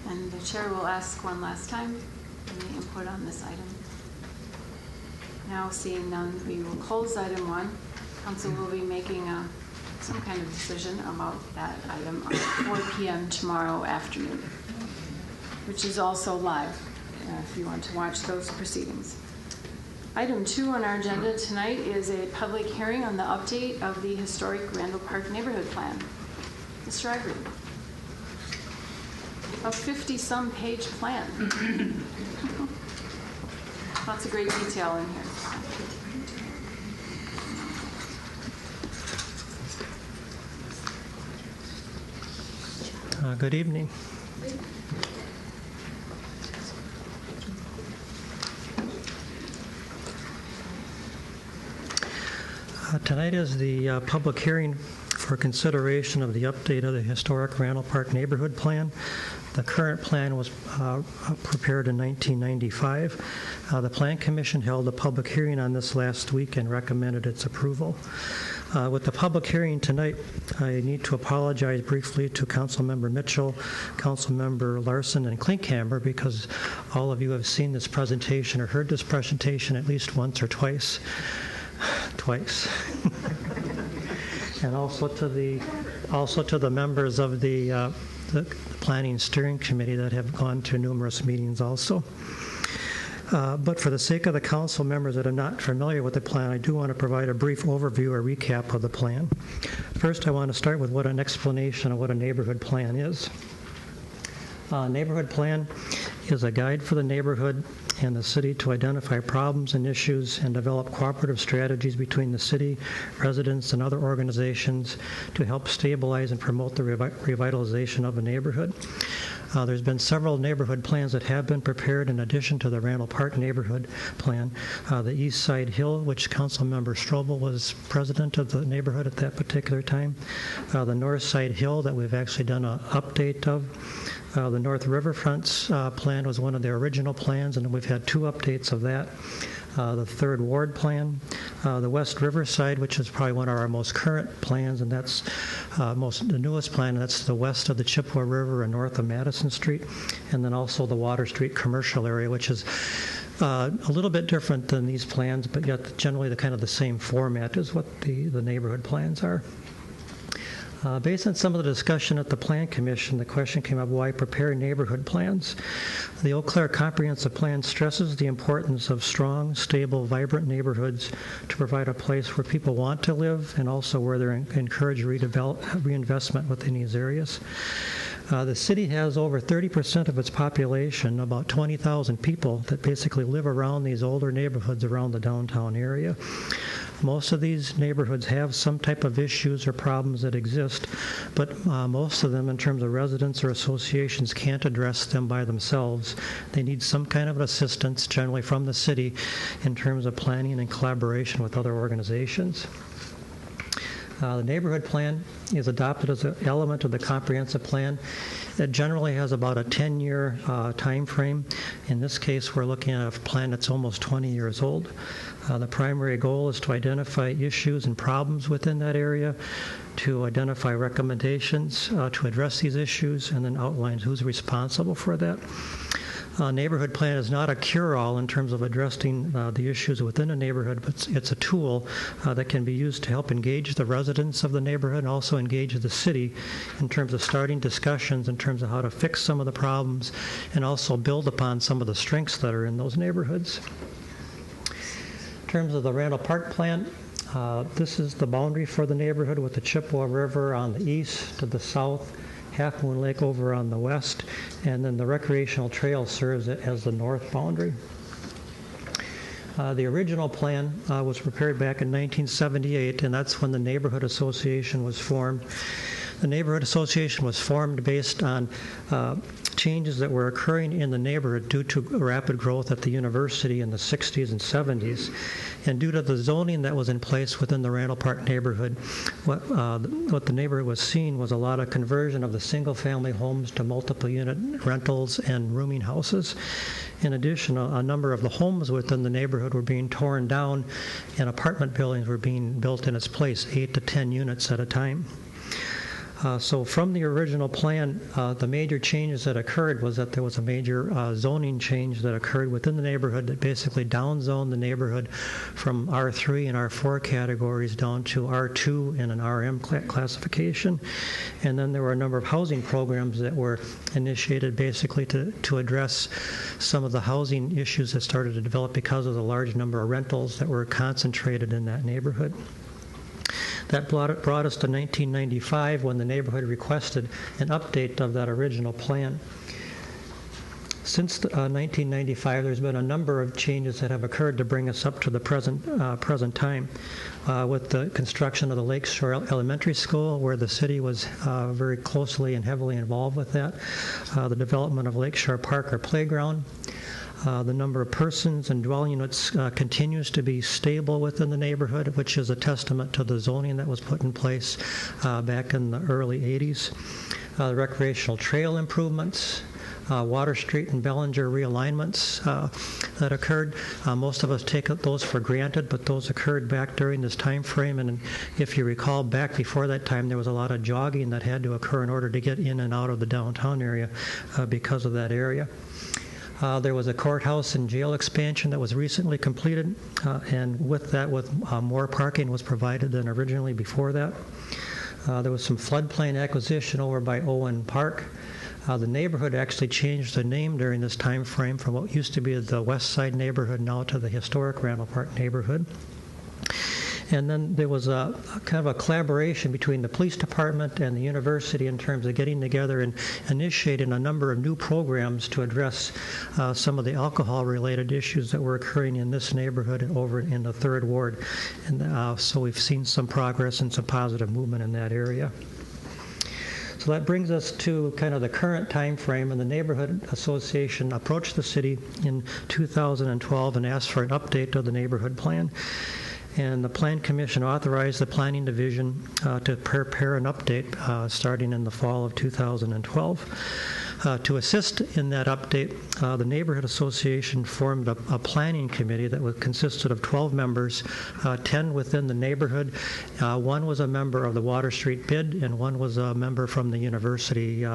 And the chair will ask one last time, any input on this item? Now, seeing none, we will close item 1. Council will be making some kind of decision about that item at 4 p.m. tomorrow afternoon, which is also live if you want to watch those proceedings. Item 2 on our agenda tonight is a public hearing on the update of the historic Randall Park Neighborhood Plan. Mr. Ivory. A 50-some page plan. Lots of great detail in here. Good evening. Tonight is the public hearing for consideration of the update of the historic Randall Park Neighborhood Plan. The current plan was prepared in 1995. The Plan Commission held a public hearing on this last week and recommended its approval. With the public hearing tonight, I need to apologize briefly to Councilmember Mitchell, Councilmember Larson, and Klinkhammer, because all of you have seen this presentation or heard this presentation at least once or twice. And also to the members of the Planning Steering Committee that have gone to numerous meetings also. But for the sake of the council members that are not familiar with the plan, I do want to provide a brief overview or recap of the plan. First, I want to start with what an explanation of what a neighborhood plan is. Neighborhood plan is a guide for the neighborhood and the city to identify problems and issues and develop cooperative strategies between the city, residents, and other organizations to help stabilize and promote the revitalization of a neighborhood. There's been several neighborhood plans that have been prepared in addition to the Randall Park Neighborhood Plan. The East Side Hill, which Councilmember Strobel was president of the neighborhood at that particular time. The North Side Hill that we've actually done an update of. The North Riverfront's plan was one of the original plans, and we've had 2 updates of that. The Third Ward plan, the West Riverside, which is probably one of our most current plans, and that's the newest plan. That's the west of the Chippewa River and north of Madison Street, and then also the Water Street commercial area, which is a little bit different than these plans, but yet generally the kind of the same format as what the neighborhood plans are. Based on some of the discussion at the Plan Commission, the question came up, why prepare neighborhood plans? The Eau Claire Comprehensive Plan stresses the importance of strong, stable, vibrant neighborhoods to provide a place where people want to live and also where they encourage reinvestment within these areas. The city has over 30% of its population, about 20,000 people, that basically live around these older neighborhoods around the downtown area. Most of these neighborhoods have some type of issues or problems that exist, but most of them, in terms of residents or associations, can't address them by themselves. They need some kind of assistance, generally from the city, in terms of planning and collaboration with other organizations. The neighborhood plan is adopted as an element of the comprehensive plan. It generally has about a 10-year time frame. In this case, we're looking at a plan that's almost 20 years old. The primary goal is to identify issues and problems within that area, to identify recommendations to address these issues, and then outline who's responsible for that. Neighborhood plan is not a cure-all in terms of addressing the issues within a neighborhood, but it's a tool that can be used to help engage the residents of the neighborhood and also engage the city in terms of starting discussions in terms of how to fix some of the problems and also build upon some of the strengths that are in those neighborhoods. In terms of the Randall Park plan, this is the boundary for the neighborhood with the Chippewa River on the east, to the south, Half Moon Lake over on the west, and then the recreational trail serves it as the north boundary. The original plan was prepared back in 1978, and that's when the Neighborhood Association was formed. The Neighborhood Association was formed based on changes that were occurring in the neighborhood due to rapid growth at the university in the 60s and 70s. And due to the zoning that was in place within the Randall Park neighborhood, what the neighborhood was seeing was a lot of conversion of the single-family homes to multiple unit rentals and rooming houses. In addition, a number of the homes within the neighborhood were being torn down and apartment buildings were being built in its place, 8 to 10 units at a time. So from the original plan, the major changes that occurred was that there was a major zoning change that occurred within the neighborhood that basically downzoned the neighborhood from R3 and R4 categories down to R2 and an RM classification. And then there were a number of housing programs that were initiated basically to address some of the housing issues that started to develop because of the large number of rentals that were concentrated in that neighborhood. That brought us to 1995 when the neighborhood requested an update of that original plan. Since 1995, there's been a number of changes that have occurred to bring us up to the present time. With the construction of the Lakeshore Elementary School, where the city was very closely and heavily involved with that, the development of Lakeshore Park, or playground. The number of persons and dwelling units continues to be stable within the neighborhood, which is a testament to the zoning that was put in place back in the early 80s. The recreational trail improvements, Water Street and Bellinger realignments that occurred. Most of us take those for granted, but those occurred back during this time frame. And if you recall, back before that time, there was a lot of jogging that had to occur in order to get in and out of the downtown area because of that area. There was a courthouse and jail expansion that was recently completed, and with that, more parking was provided than originally before that. There was some floodplain acquisition over by Owen Park. The neighborhood actually changed the name during this time frame from what used to be the West Side neighborhood now to the historic Randall Park neighborhood. And then there was a kind of a collaboration between the police department and the university in terms of getting together and initiating a number of new programs to address some of the alcohol-related issues that were occurring in this neighborhood and over in the 3rd Ward. And so we've seen some progress and some positive movement in that area. So that brings us to kind of the current time frame, and the Neighborhood Association approached the city in 2012 and asked for an update of the neighborhood plan. And the Plan Commission authorized the Planning Division to prepare an update starting in the fall of 2012. To assist in that update, the Neighborhood Association formed a planning committee that consisted of 12 members, 10 within the neighborhood. One was a member of the Water Street BID, and one was a member from the university.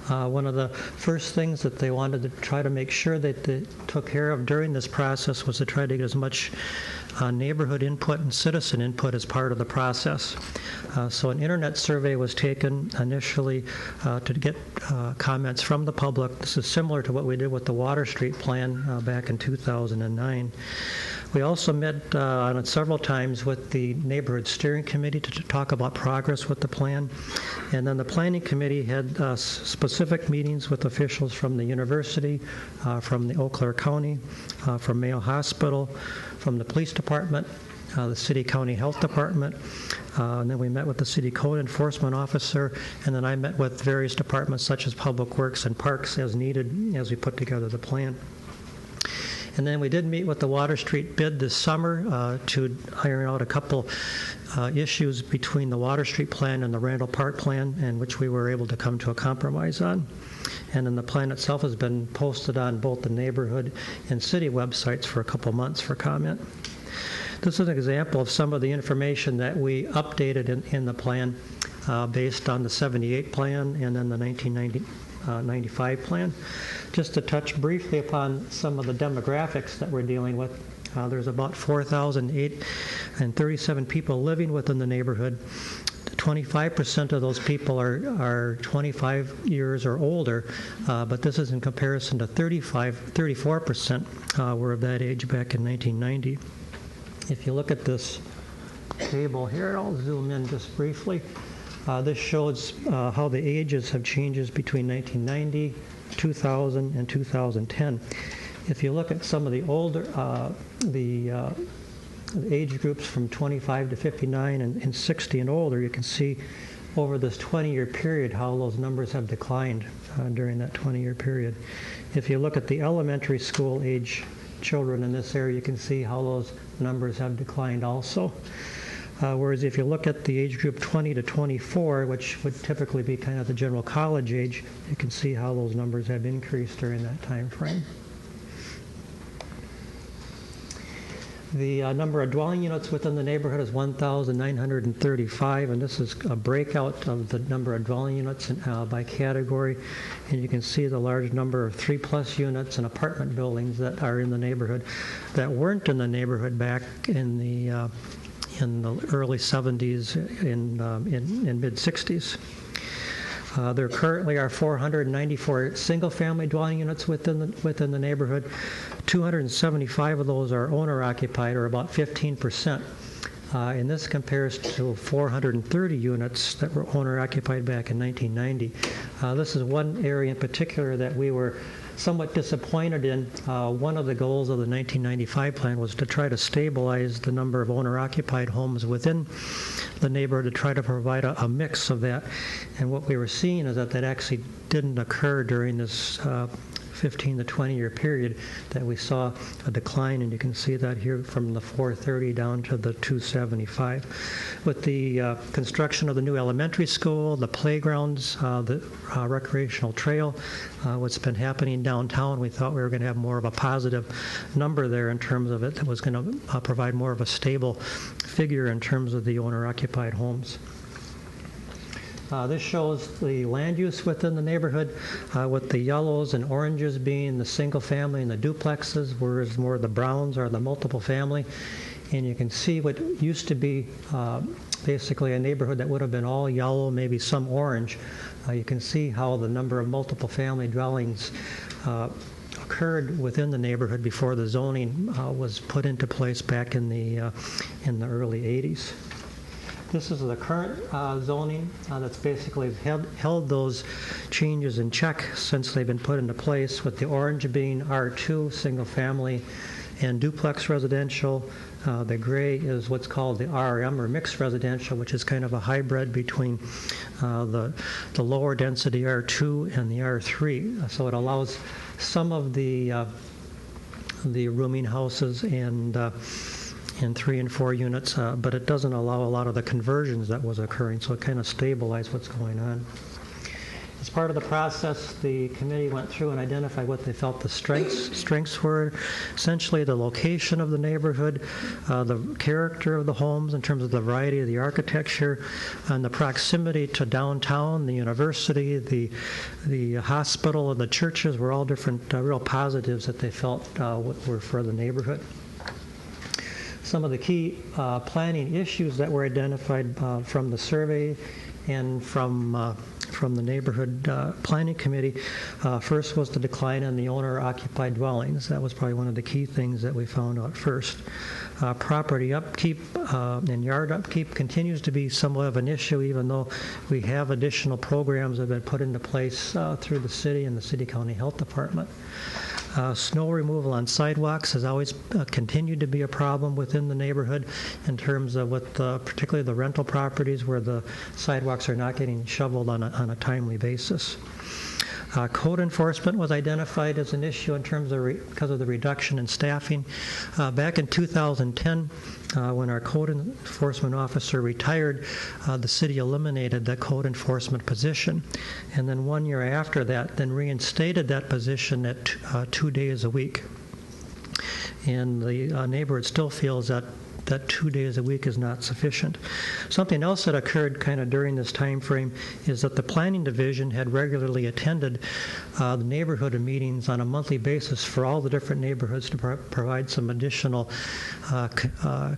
One of the first things that they wanted to try to make sure that they took care of during this process was to try to get as much neighborhood input and citizen input as part of the process. So an internet survey was taken initially to get comments from the public. This is similar to what we did with the Water Street plan back in 2009. We also met on it several times with the Neighborhood Steering Committee to talk about progress with the plan. And then the Planning Committee had specific meetings with officials from the university, from the Eau Claire County, from Mayo Hospital, from the police department, the city county health department, and then we met with the city code enforcement officer, and then I met with various departments such as Public Works and Parks as needed as we put together the plan. And then we did meet with the Water Street BID this summer to iron out a couple issues between the Water Street plan and the Randall Park plan, in which we were able to come to a compromise on. And then the plan itself has been posted on both the neighborhood and city websites for a couple months for comment. This is an example of some of the information that we updated in the plan based on the 78 plan and then the 1995 plan. Just to touch briefly upon some of the demographics that we're dealing with, there's about 4,037 people living within the neighborhood. 25% of those people are 25 years or older, but this is in comparison to 34% were of that age back in 1990. If you look at this table here, I'll zoom in just briefly. This shows how the ages have changed between 1990, 2000, and 2010. If you look at some of the older, the age groups from 25 to 59 and 60 and older, you can see over this 20-year period how those numbers have declined during that 20-year period. If you look at the elementary school age children in this area, you can see how those numbers have declined also. Whereas if you look at the age group 20 to 24, which would typically be kind of the general college age, you can see how those numbers have increased during that time frame. The number of dwelling units within the neighborhood is 1,935, and this is a breakout of the number of dwelling units by category. And you can see the large number of 3+ units and apartment buildings that are in the neighborhood that weren't in the neighborhood back in the early 70s and mid 60s. There currently are 494 single-family dwelling units within the neighborhood. 275 of those are owner-occupied, or about 15%. And this compares to 430 units that were owner-occupied back in 1990. This is one area in particular that we were somewhat disappointed in. One of the goals of the 1995 plan was to try to stabilize the number of owner-occupied homes within the neighborhood, to try to provide a mix of that. And what we were seeing is that actually didn't occur during this 15 to 20 year period, that we saw a decline, and you can see that here from the 430 down to the 275. With the construction of the new elementary school, the playgrounds, the recreational trail, what's been happening downtown, we thought we were going to have more of a positive number there in terms of it that was going to provide more of a stable figure in terms of the owner-occupied homes. This shows the land use within the neighborhood, with the yellows and oranges being the single family and the duplexes, whereas more of the browns are the multiple family. And you can see what used to be basically a neighborhood that would have been all yellow, maybe some orange. You can see how the number of multiple family dwellings occurred within the neighborhood before the zoning was put into place back in the early 80s. This is the current zoning that's basically held those changes in check since they've been put into place, with the orange being R2, single family and duplex residential. The gray is what's called the RM, or mixed residential, which is kind of a hybrid between the lower density R2 and the R3. So it allows some of the rooming houses and 3 and 4 units, but it doesn't allow a lot of the conversions that was occurring, so it kind of stabilized what's going on. As part of the process, the committee went through and identified what they felt the strengths were, essentially the location of the neighborhood, the character of the homes in terms of the variety of the architecture, and the proximity to downtown, the university, the hospital, and the churches were all different real positives that they felt were for the neighborhood. Some of the key planning issues that were identified from the survey and from the neighborhood planning committee, first was the decline in the owner-occupied dwellings. That was probably one of the key things that we found out first. Property upkeep and yard upkeep continues to be somewhat of an issue, even though we have additional programs that have been put into place through the city and the city-county health department. Snow removal on sidewalks has always continued to be a problem within the neighborhood in terms of particularly the rental properties where the sidewalks are not getting shoveled on a timely basis. Code enforcement was identified as an issue in terms of because of the reduction in staffing. Back in 2010, when our code enforcement officer retired, the city eliminated that code enforcement position. And then 1 year after that, then reinstated that position at 2 days a week. And the neighborhood still feels that 2 days a week is not sufficient. Something else that occurred kind of during this time frame is that the planning division had regularly attended the neighborhood meetings on a monthly basis for all the different neighborhoods to provide some additional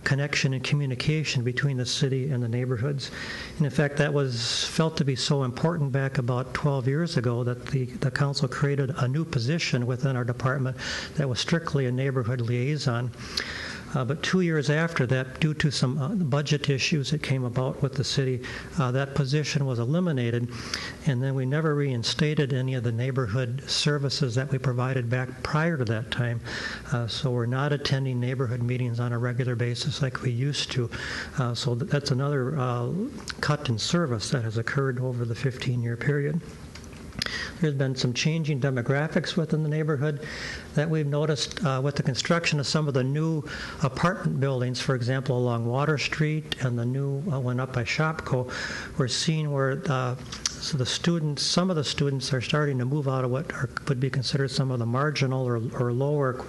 connection and communication between the city and the neighborhoods. And in fact, that was felt to be so important back about 12 years ago that the council created a new position within our department that was strictly a neighborhood liaison. But 2 years after that, due to some budget issues that came about with the city, that position was eliminated, and then we never reinstated any of the neighborhood services that we provided back prior to that time. So we're not attending neighborhood meetings on a regular basis like we used to. So that's another cut in service that has occurred over the 15-year period. There's been some changing demographics within the neighborhood that we've noticed with the construction of some of the new apartment buildings, for example, along Water Street and the new one up by Shopko. We're seeing where so some of the students are starting to move out of what would be considered some of the marginal or lower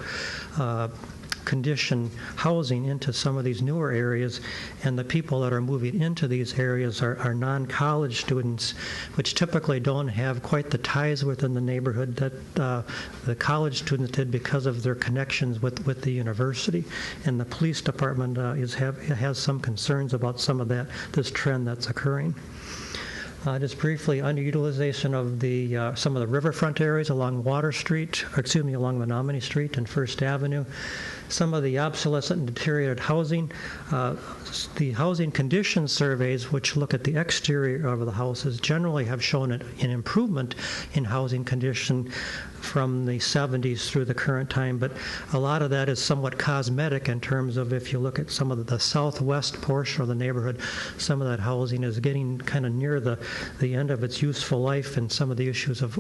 condition housing into some of these newer areas, and the people that are moving into these areas are non-college students, which typically don't have quite the ties within the neighborhood that the college students did because of their connections with the university. And the police department has some concerns about some of this trend that's occurring. Just briefly, underutilization of some of the riverfront areas along Water Street, along Menominee Street and First Avenue. Some of the obsolescent and deteriorated housing. The housing condition surveys, which look at the exterior of the houses, generally have shown an improvement in housing condition from the 70s through the current time, but a lot of that is somewhat cosmetic in terms of if you look at some of the southwest portion of the neighborhood, some of that housing is getting kind of near the end of its useful life, and some of the issues of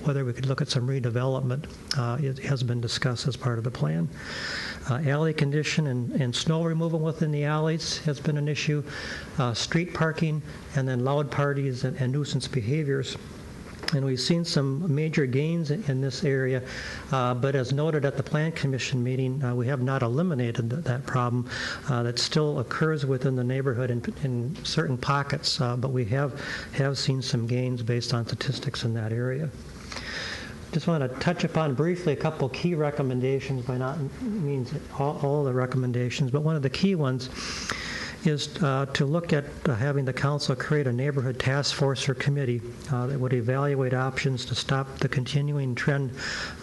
whether we could look at some redevelopment it has been discussed as part of the plan. Alley condition and snow removal within the alleys has been an issue, street parking, and then loud parties and nuisance behaviors. And we've seen some major gains in this area, but as noted at the Plan Commission meeting, we have not eliminated that problem. That still occurs within the neighborhood in certain pockets, but we have seen some gains based on statistics in that area. Just want to touch upon briefly a couple key recommendations, by not means all the recommendations, but one of the key ones is to look at having the council create a neighborhood task force or committee that would evaluate options to stop the continuing trend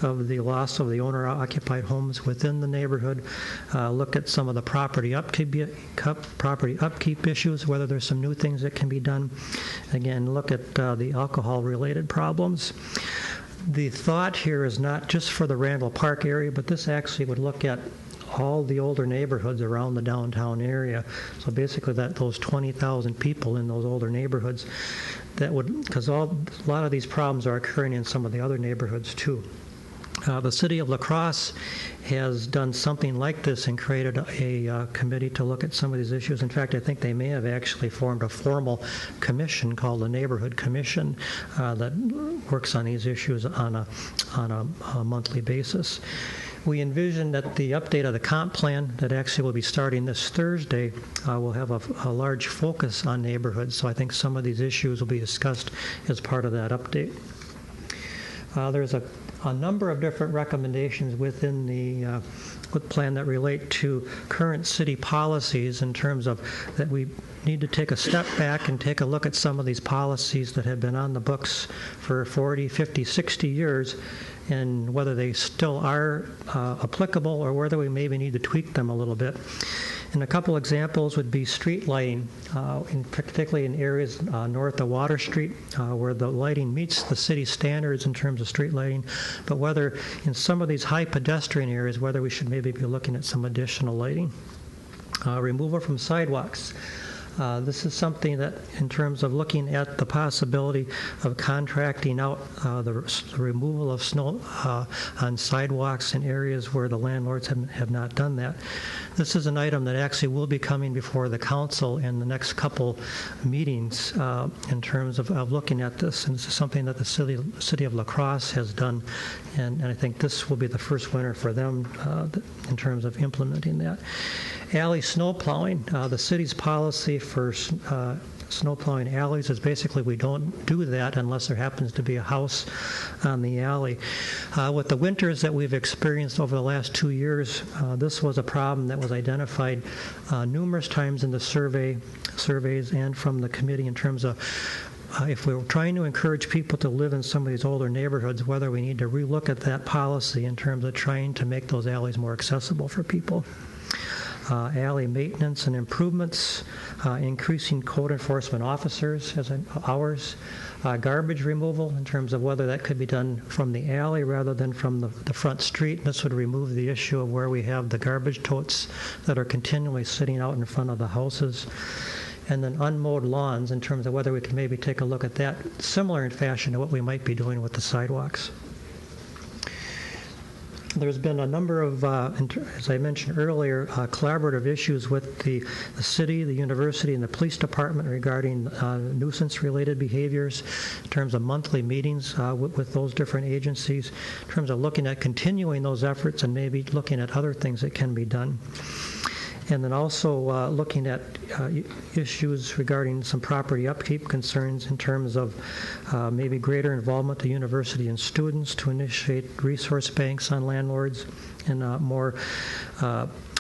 of the loss of the owner-occupied homes within the neighborhood, look at some of the property upkeep issues, whether there's some new things that can be done. Again, look at the alcohol-related problems. The thought here is not just for the Randall Park area, but this actually would look at all the older neighborhoods around the downtown area. So basically those 20,000 people in those older neighborhoods, because a lot of these problems are occurring in some of the other neighborhoods too. The city of La Crosse has done something like this and created a committee to look at some of these issues. In fact, I think they may have actually formed a formal commission called the Neighborhood Commission that works on these issues on a monthly basis. We envision that the update of the comp plan that actually will be starting this Thursday will have a large focus on neighborhoods. So I think some of these issues will be discussed as part of that update. There's a number of different recommendations within the plan that relate to current city policies in terms of that we need to take a step back and take a look at some of these policies that have been on the books for 40, 50, 60 years and whether they still are applicable or whether we maybe need to tweak them a little bit. And a couple examples would be street lighting, particularly in areas north of Water Street, where the lighting meets the city standards in terms of street lighting, but whether in some of these high pedestrian areas, whether we should maybe be looking at some additional lighting. Removal from sidewalks. This is something that, in terms of looking at the possibility of contracting out the removal of snow on sidewalks in areas where the landlords have not done that. This is an item that actually will be coming before the council in the next couple meetings in terms of looking at this. And this is something that the city of La Crosse has done, and I think this will be the first winner for them in terms of implementing that. Alley snow plowing. The city's policy for snow plowing alleys is basically we don't do that unless there happens to be a house on the alley. With the winters that we've experienced over the last 2 years, this was a problem that was identified numerous times in the surveys and from the committee in terms of if we were trying to encourage people to live in some of these older neighborhoods, whether we need to relook at that policy in terms of trying to make those alleys more accessible for people. Alley maintenance and improvements, increasing code enforcement officers as hours, garbage removal in terms of whether that could be done from the alley rather than from the front street. This would remove the issue of where we have the garbage totes that are continually sitting out in front of the houses. and then unmowed lawns in terms of whether we can maybe take a look at that, similar in fashion to what we might be doing with the sidewalks. There's been a number of, as I mentioned earlier, collaborative issues with the city, the university, and the police department regarding nuisance-related behaviors in terms of monthly meetings with those different agencies, in terms of looking at continuing those efforts and maybe looking at other things that can be done. And then also looking at issues regarding some property upkeep concerns in terms of maybe greater involvement of university and students to initiate resource banks on landlords, and more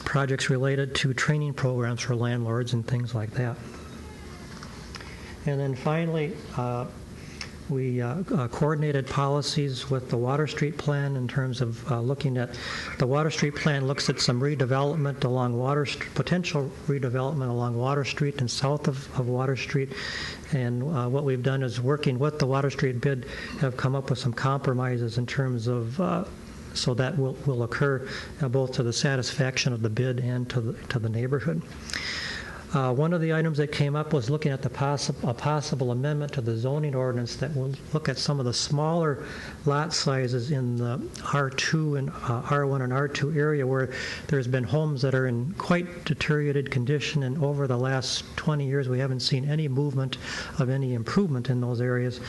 projects related to training programs for landlords and things like that. And then finally, we coordinated policies with the Water Street Plan in terms of looking at, the Water Street Plan looks at some redevelopment along potential redevelopment along Water Street and south of Water Street. And what we've done is, working with the Water Street bid, have come up with some compromises in terms of so that will occur both to the satisfaction of the bid and to the neighborhood. One of the items that came up was looking at a possible amendment to the zoning ordinance that will look at some of the smaller lot sizes in the R2 and R1 and R2 area, where there's been homes that are in quite deteriorated condition, and over the last 20 years we haven't seen any movement of any improvement in those areas,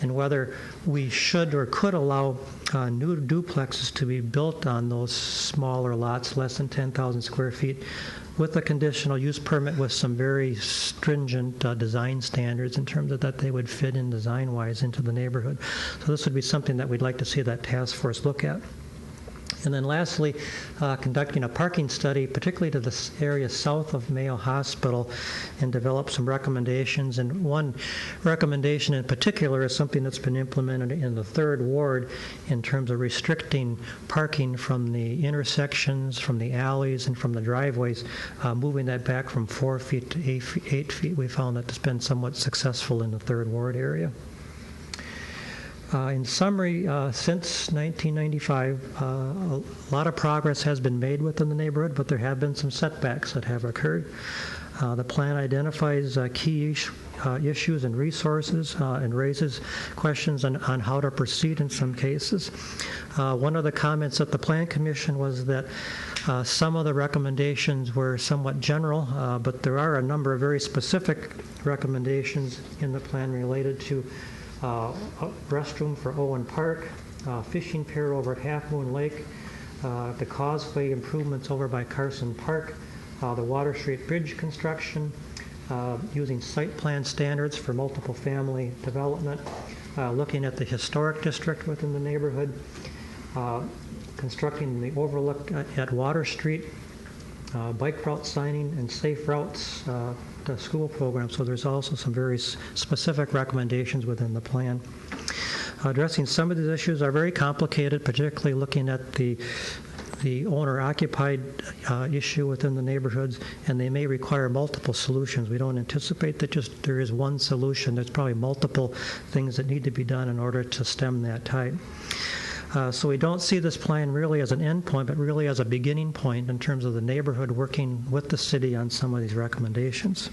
and whether we should or could allow new duplexes to be built on those smaller lots, less than 10,000 square feet, with a conditional use permit with some very stringent design standards in terms of that they would fit in design-wise into the neighborhood. So this would be something that we'd like to see that task force look at. And then lastly, conducting a parking study, particularly to the area south of Mayo Hospital, and develop some recommendations. And one recommendation in particular is something that's been implemented in the 3rd Ward in terms of restricting parking from the intersections, from the alleys, and from the driveways, moving that back from 4 feet to 8 feet. We found that it's been somewhat successful in the 3rd Ward area. In summary, since 1995, a lot of progress has been made within the neighborhood, but there have been some setbacks that have occurred. The plan identifies key issues and resources and raises questions on how to proceed in some cases. One of the comments at the Plan Commission was that some of the recommendations were somewhat general, but there are a number of very specific recommendations in the plan related to a restroom for Owen Park, fishing pier over at Half Moon Lake, the causeway improvements over by Carson Park, the Water Street Bridge construction, using site plan standards for multiple family development, looking at the historic district within the neighborhood, constructing the overlook at Water Street, bike route signing, and safe routes the school program. So there's also some very specific recommendations within the plan. Addressing some of these issues are very complicated, particularly looking at the owner-occupied issue within the neighborhoods, and they may require multiple solutions. We don't anticipate that just there is one solution. There's probably multiple things that need to be done in order to stem that tide. So we don't see this plan really as an end point, but really as a beginning point in terms of the neighborhood working with the city on some of these recommendations.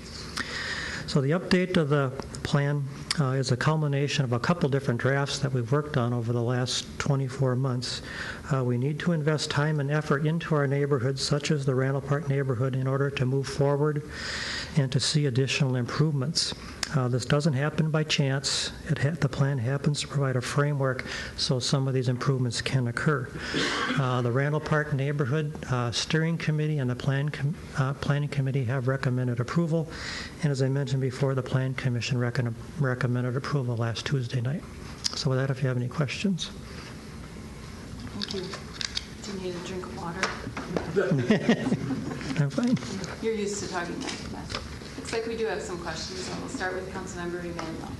So the update of the plan is a culmination of a couple different drafts that we've worked on over the last 24 months. We need to invest time and effort into our neighborhoods, such as the Randall Park neighborhood, in order to move forward and to see additional improvements. This doesn't happen by chance. The plan happens to provide a framework so some of these improvements can occur. The Randall Park Neighborhood Steering Committee and the Planning Committee have recommended approval, and as I mentioned before, the Plan Commission recommended approval last Tuesday night. So with that, if you have any questions. Thank you. Do you need a drink of water? I'm fine. You're used to talking that fast. Looks like we do have some questions, so we'll start with Councilmember Emanuel.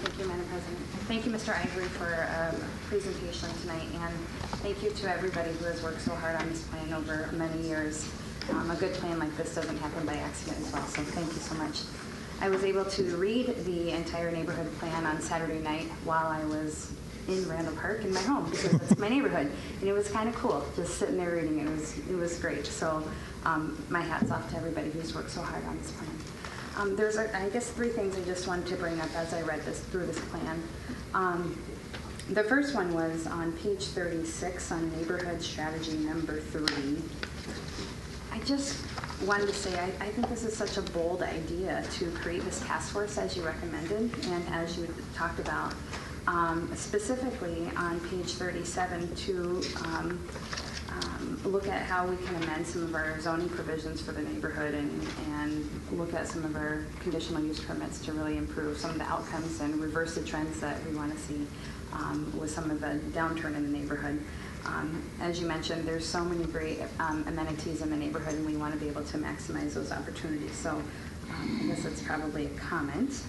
Thank you, Madam President. Thank you, Mr. Ivory, for a presentation tonight, and thank you to everybody who has worked so hard on this plan over many years. A good plan like this doesn't happen by accident as well, so thank you so much. I was able to read the entire neighborhood plan on Saturday night while I was in Randall Park in my home, because it's my neighborhood, and it was kind of cool just sitting there reading it. It was great. So my hat's off to everybody who's worked so hard on this plan. There's, I guess, three things I just wanted to bring up as I read through this plan. The first one was on page 36 on neighborhood strategy number 3. I just wanted to say I think this is such a bold idea to create this task force as you recommended and as you talked about. Specifically on page 37 to look at how we can amend some of our zoning provisions for the neighborhood and look at some of our conditional use permits to really improve some of the outcomes and reverse the trends that we want to see with some of the downturn in the neighborhood. As you mentioned, there's so many great amenities in the neighborhood, and we want to be able to maximize those opportunities. So I guess that's probably a comment.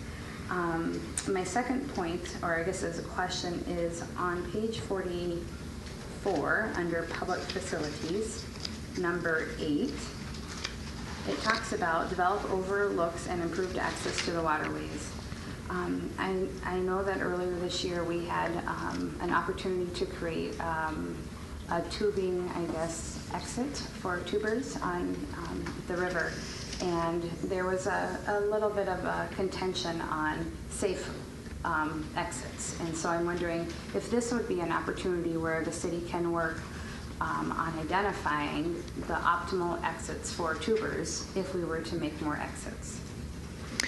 My second point, or I guess as a question, is on page 44 under public facilities, number 8. It talks about develop overlooks and improved access to the waterways. I know that earlier this year we had an opportunity to create a tubing, I guess, exit for tubers on the river. And there was a little bit of a contention on safe exits. And so I'm wondering if this would be an opportunity where the city can work on identifying the optimal exits for tubers if we were to make more exits.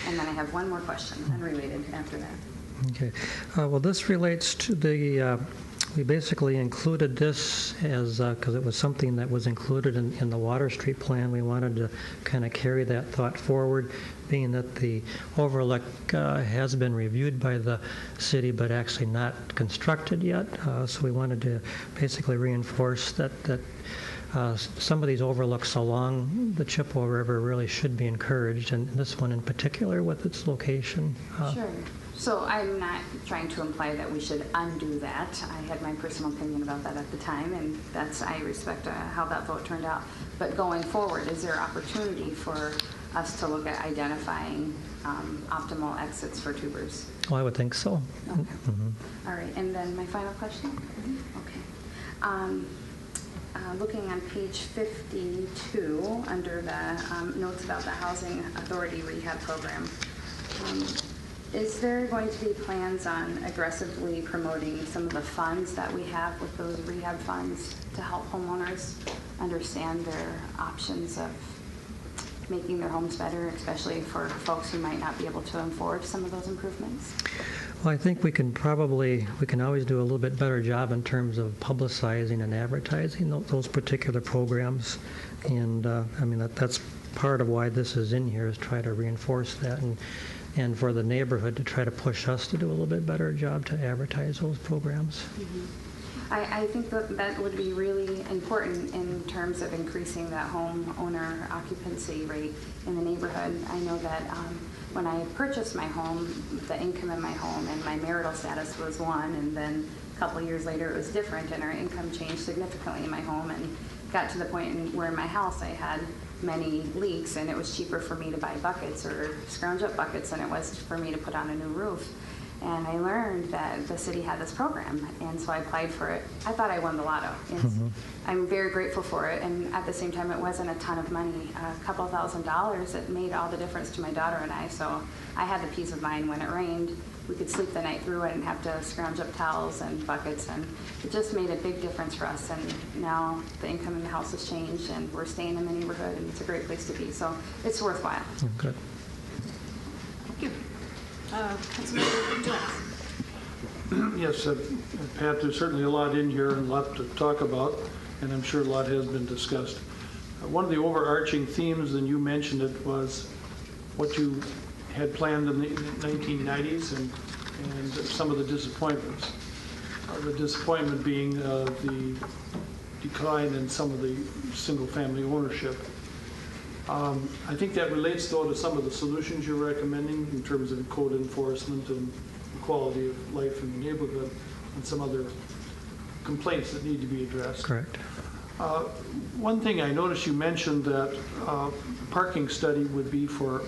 And then I have one more question, unrelated, after that. Okay. Well, this relates to the, we basically included this as, because it was something that was included in the Water Street plan. We wanted to kind of carry that thought forward, being that the overlook has been reviewed by the city, but actually not constructed yet. So we wanted to basically reinforce that some of these overlooks along the Chippewa River really should be encouraged, and this one in particular with its location. Sure. So I'm not trying to imply that we should undo that. I had my personal opinion about that at the time, and I respect how that vote turned out. But going forward, is there opportunity for us to look at identifying optimal exits for tubers? Well, I would think so. Okay. Mm-hmm. All right. And then my final question? Mm-hmm. Okay. Looking on page 52 under the notes about the Housing Authority Rehab Program, is there going to be plans on aggressively promoting some of the funds that we have with those rehab funds to help homeowners understand their options of making their homes better, especially for folks who might not be able to afford some of those improvements? Well, I think we can always do a little bit better job in terms of publicizing and advertising those particular programs. And I mean, that's part of why this is in here, is try to reinforce that, and for the neighborhood to try to push us to do a little bit better job to advertise those programs. Mm-hmm. I think that would be really important in terms of increasing that homeowner occupancy rate in the neighborhood. I know that when I purchased my home, the income in my home and my marital status was one, and then a couple of years later it was different, and our income changed significantly in my home, and got to the point where in my house I had many leaks, and it was cheaper for me to buy buckets or scrounge up buckets than it was for me to put on a new roof. And I learned that the city had this program, and so I applied for it. I thought I won the lotto. I'm very grateful for it, and at the same time, it wasn't a ton of money, a couple $1,000. It made all the difference to my daughter and I, so I had the peace of mind when it rained. We could sleep the night through it and have to scrounge up towels and buckets, and it just made a big difference for us. And now the income in the house has changed, and we're staying in the neighborhood, and it's a great place to be, so it's worthwhile. Good. Thank you. Councilmember Jones. Yes, Pat, there's certainly a lot in here and a lot to talk about, and I'm sure a lot has been discussed. One of the overarching themes, and you mentioned it, was what you had planned in the 1990s and some of the disappointments. The disappointment being the decline in some of the single-family ownership. I think that relates, though, to some of the solutions you're recommending in terms of code enforcement and quality of life in the neighborhood and some other complaints that need to be addressed. Correct. One thing I noticed, you mentioned that parking study would be for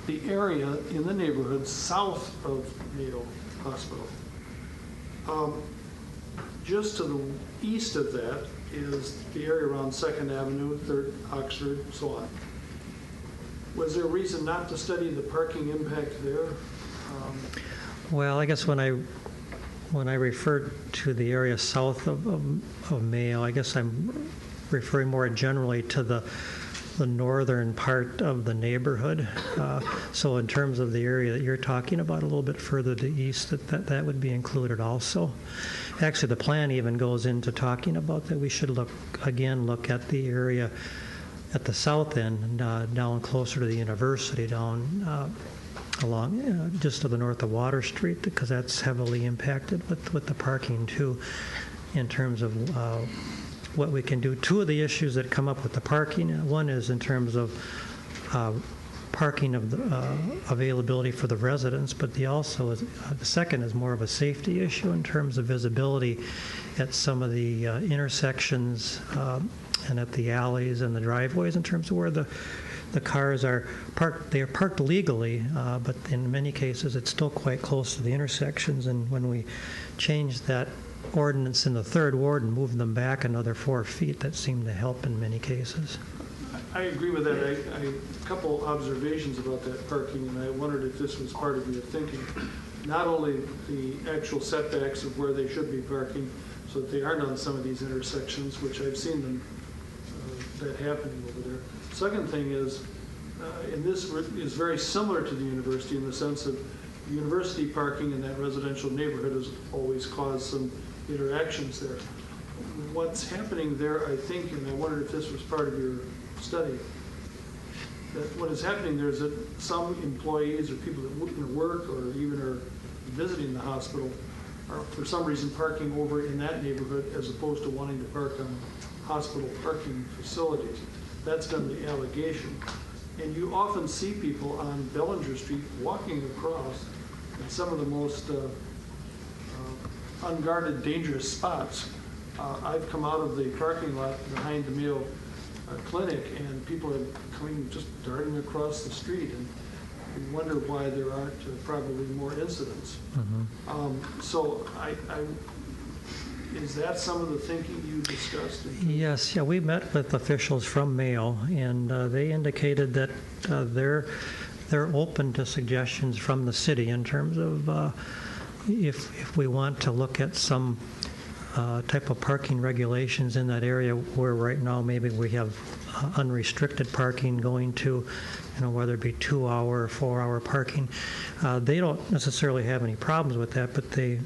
the area in the neighborhood south of Mayo Hospital. Just to the east of that is the area around 2nd Avenue, 3rd, Oxford, so on. Was there a reason not to study the parking impact there? Well, I guess when I referred to the area south of Mayo, I guess I'm referring more generally to the northern part of the neighborhood. So in terms of the area that you're talking about, a little bit further to the east, that would be included also. Actually, the plan even goes into talking about that we should look at the area at the south end, down closer to the university, down along just to the north of Water Street, because that's heavily impacted with the parking too, in terms of what we can do. Two of the issues that come up with the parking, one is in terms of parking of the availability for the residents, but the second is more of a safety issue in terms of visibility at some of the intersections and at the alleys and the driveways, in terms of where the cars are parked. They are parked legally, but in many cases it's still quite close to the intersections, and when we change that ordinance in the third ward and move them back another 4 feet, that seemed to help in many cases. I agree with that. A couple observations about that parking, and I wondered if this was part of your thinking. Not only the actual setbacks of where they should be parking, so that they aren't on some of these intersections, which I've seen them that happening over there. Second thing is, and this is very similar to the university in the sense that university parking in that residential neighborhood has always caused some interactions there. What's happening there, I think, and I wondered if this was part of your study, that what is happening there is that some employees or people that work or even are visiting the hospital are for some reason parking over in that neighborhood as opposed to wanting to park on hospital parking facilities. That's been the allegation. And you often see people on Bellinger Street walking across in some of the most unguarded, dangerous spots. I've come out of the parking lot behind the Mayo Clinic, and people are coming, just darting across the street, and you wonder why there aren't probably more incidents. So is that some of the thinking you discussed? Yes, we met with officials from Mayo, and they indicated that they're open to suggestions from the city in terms of if we want to look at some type of parking regulations in that area where right now maybe we have unrestricted parking going to, whether it be 2-hour or 4-hour parking. They don't necessarily have any problems with that, but they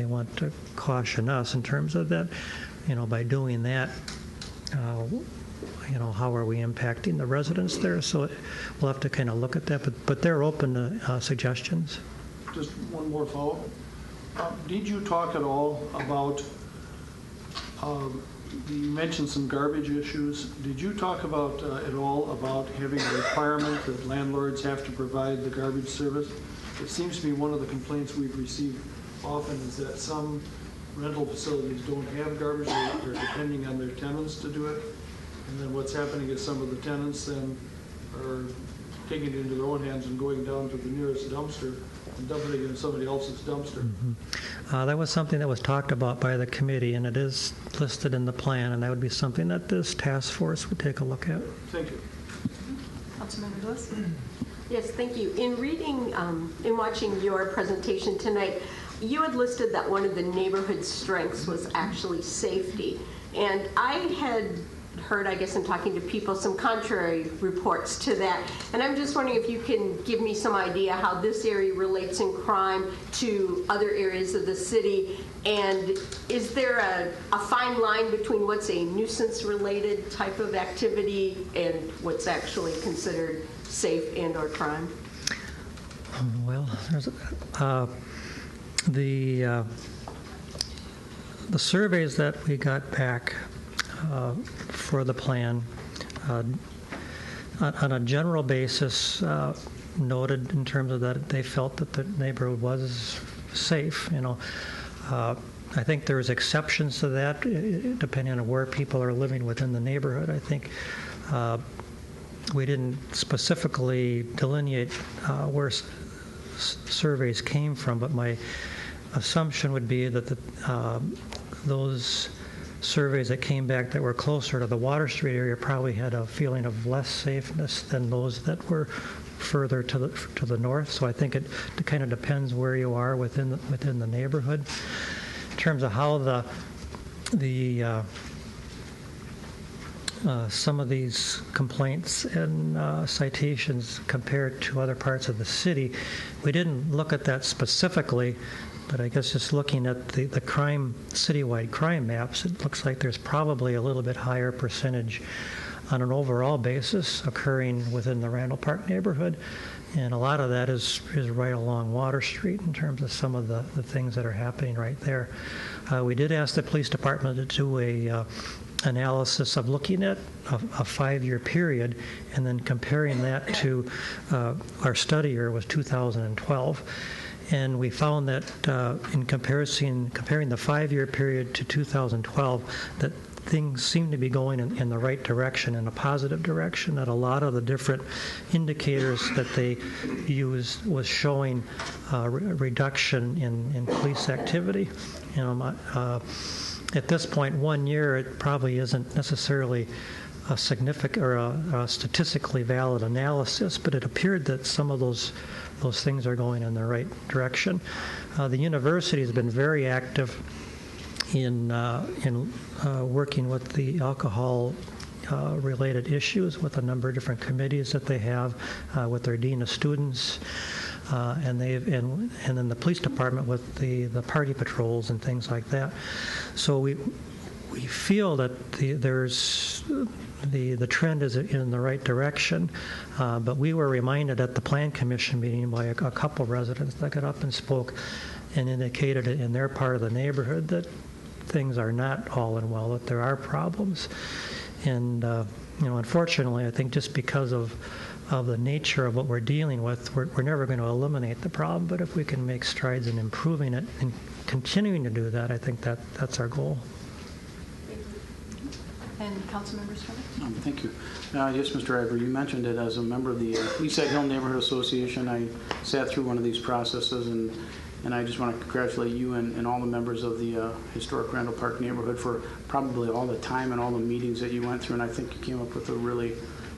want to caution us in terms of that, by doing that, how are we impacting the residents there? So we'll have to kind of look at that, but they're open to suggestions. Just one more follow-up. Did you talk at all about, you mentioned some garbage issues. Did you talk about at all about having a requirement that landlords have to provide the garbage service? It seems to be one of the complaints we've received often is that some rental facilities don't have garbage. They're depending on their tenants to do it. And then what's happening is some of the tenants then are taking it into their own hands and going down to the nearest dumpster and dumping it in somebody else's dumpster. That was something that was talked about by the committee, and it is listed in the plan, and that would be something that this task force would take a look at. Thank you. Councilmember Lewis? Yes, thank you. In reading, in watching your presentation tonight, you had listed that one of the neighborhood strengths was actually safety. And I had heard, I guess in talking to people, some contrary reports to that. And I'm just wondering if you can give me some idea how this area relates in crime to other areas of the city. And is there a fine line between what's a nuisance-related type of activity and what's actually considered safe and/or crime? Well, there's the surveys that we got back for the plan, on a general basis, noted in terms of that they felt that the neighborhood was safe. I think there's exceptions to that depending on where people are living within the neighborhood. I think we didn't specifically delineate where surveys came from, but my assumption would be that those surveys that came back that were closer to the Water Street area probably had a feeling of less safeness than those that were further to the north. So I think it kind of depends where you are within the neighborhood. In terms of how some of these complaints and citations compared to other parts of the city, we didn't look at that specifically, but I guess just looking at the citywide crime maps, it looks like there's probably a little bit higher percentage on an overall basis occurring within the Randall Park neighborhood. And a lot of that is right along Water Street in terms of some of the things that are happening right there. We did ask the police department to do a analysis of looking at a 5-year period and then comparing that to our study year was 2012. And we found that in comparing the 5-year period to 2012, that things seem to be going in the right direction, in a positive direction, that a lot of the different indicators that they used was showing reduction in police activity. At this point, 1 year, it probably isn't necessarily a significant or a statistically valid analysis, but it appeared that some of those things are going in the right direction. The university has been very active in working with the alcohol related issues with a number of different committees that they have with their dean of students, and then the police department with the party patrols and things like that. So we feel that the trend is in the right direction, but we were reminded at the Plan Commission meeting by a couple of residents that got up and spoke and indicated in their part of the neighborhood that things are not all in well, that there are problems. And unfortunately, I think just because of the nature of what we're dealing with, we're never going to eliminate the problem, but if we can make strides in improving it and continuing to do that, I think that's our goal. And Councilmember Strickland? Thank you. Yes, Mr. Ivory, you mentioned it as a member of the Eastside Hill Neighborhood Association. I sat through one of these processes, and I just want to congratulate you and all the members of the historic Randall Park neighborhood for probably all the time and all the meetings that you went through, and I think you came up with a really,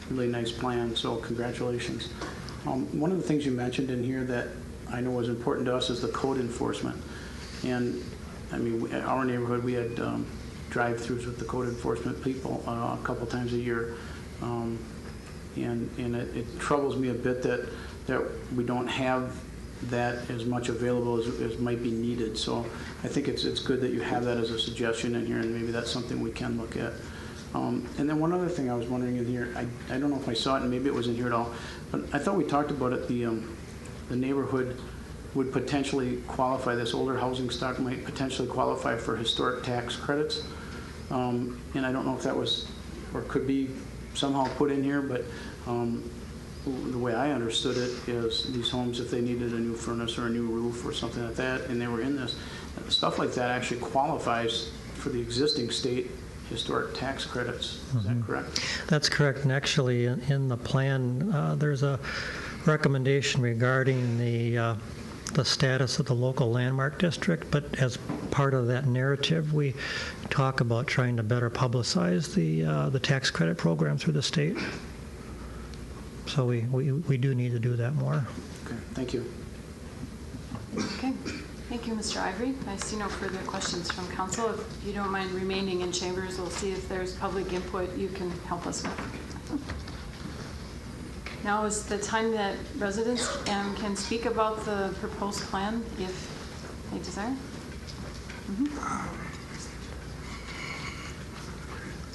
really nice plan, so congratulations. One of the things you mentioned in here that I know was important to us is the code enforcement. And I mean, our neighborhood, we had drive-throughs with the code enforcement people a couple times a year. And it troubles me a bit that we don't have that as much available as might be needed. So I think it's good that you have that as a suggestion in here, and maybe that's something we can look at. And then one other thing I was wondering in here, I don't know if I saw it, and maybe it wasn't here at all, but I thought we talked about it, the neighborhood would potentially qualify, this older housing stock might potentially qualify for historic tax credits. And I don't know if that was, or could be somehow put in here, but the way I understood it is these homes, if they needed a new furnace or a new roof or something like that, and they were in this, stuff like that actually qualifies for the existing state historic tax credits. Is that correct? That's correct. And actually, in the plan, there's a recommendation regarding the status of the local landmark district, but as part of that narrative, we talk about trying to better publicize the tax credit program through the state. So we do need to do that more. Okay, thank you. Okay, thank you, Mr. Ivory. I see no further questions from council. If you don't mind remaining in chambers, we'll see if there's public input you can help us with. Now is the time that residents can speak about the proposed plan if they desire.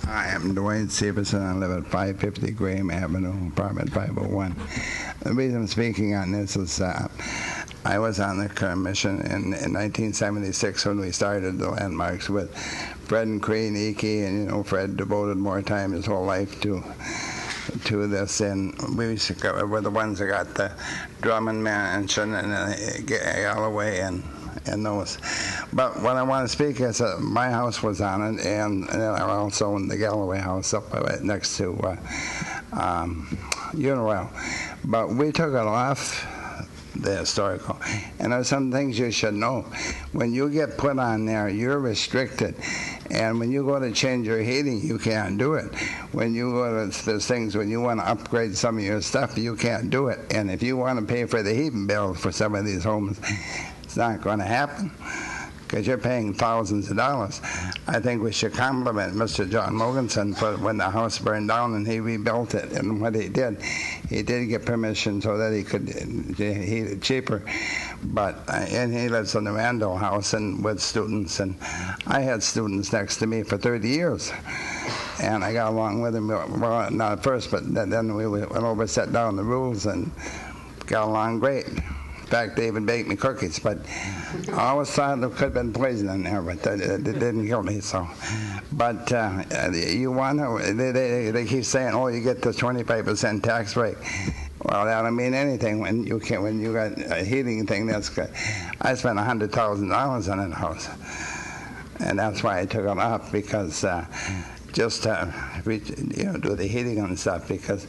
Hi, I'm Dwayne Severson. I live at 550 Graham Avenue, apartment 501. The reason I'm speaking on this is I was on the commission in 1976 when we started the landmarks with Fred and Cree and Ike, and Fred devoted more time his whole life to this, and we were the ones that got the Drummond Mansion and Galloway and those. But what I want to speak is my house was on it, and also in the Galloway house up next to Unioil. But we took it off the historical. And there's some things you should know. When you get put on there, you're restricted. And when you go to change your heating, you can't do it. When you go to those things, when you want to upgrade some of your stuff, you can't do it. And if you want to pay for the heating bill for some of these homes, it's not going to happen, because you're paying thousands of dollars. I think we should compliment Mr. John Mogensen for when the house burned down and he rebuilt it. And what he did get permission so that he could heat it cheaper. But and he lives in the Randall house and with students. And I had students next to me for 30 years. And I got along with him, well, not at first, but then we went over, set down the rules, and got along great. In fact, they even baked me cookies, but I always thought there could have been poison in there, but it didn't kill me. So, but you want to? They keep saying, "Oh, you get the 25% tax break." Well, that don't mean anything when you got a heating thing. That's good. I spent $100,000 on that house, and that's why I took it off, because. Just to do the heating and stuff, because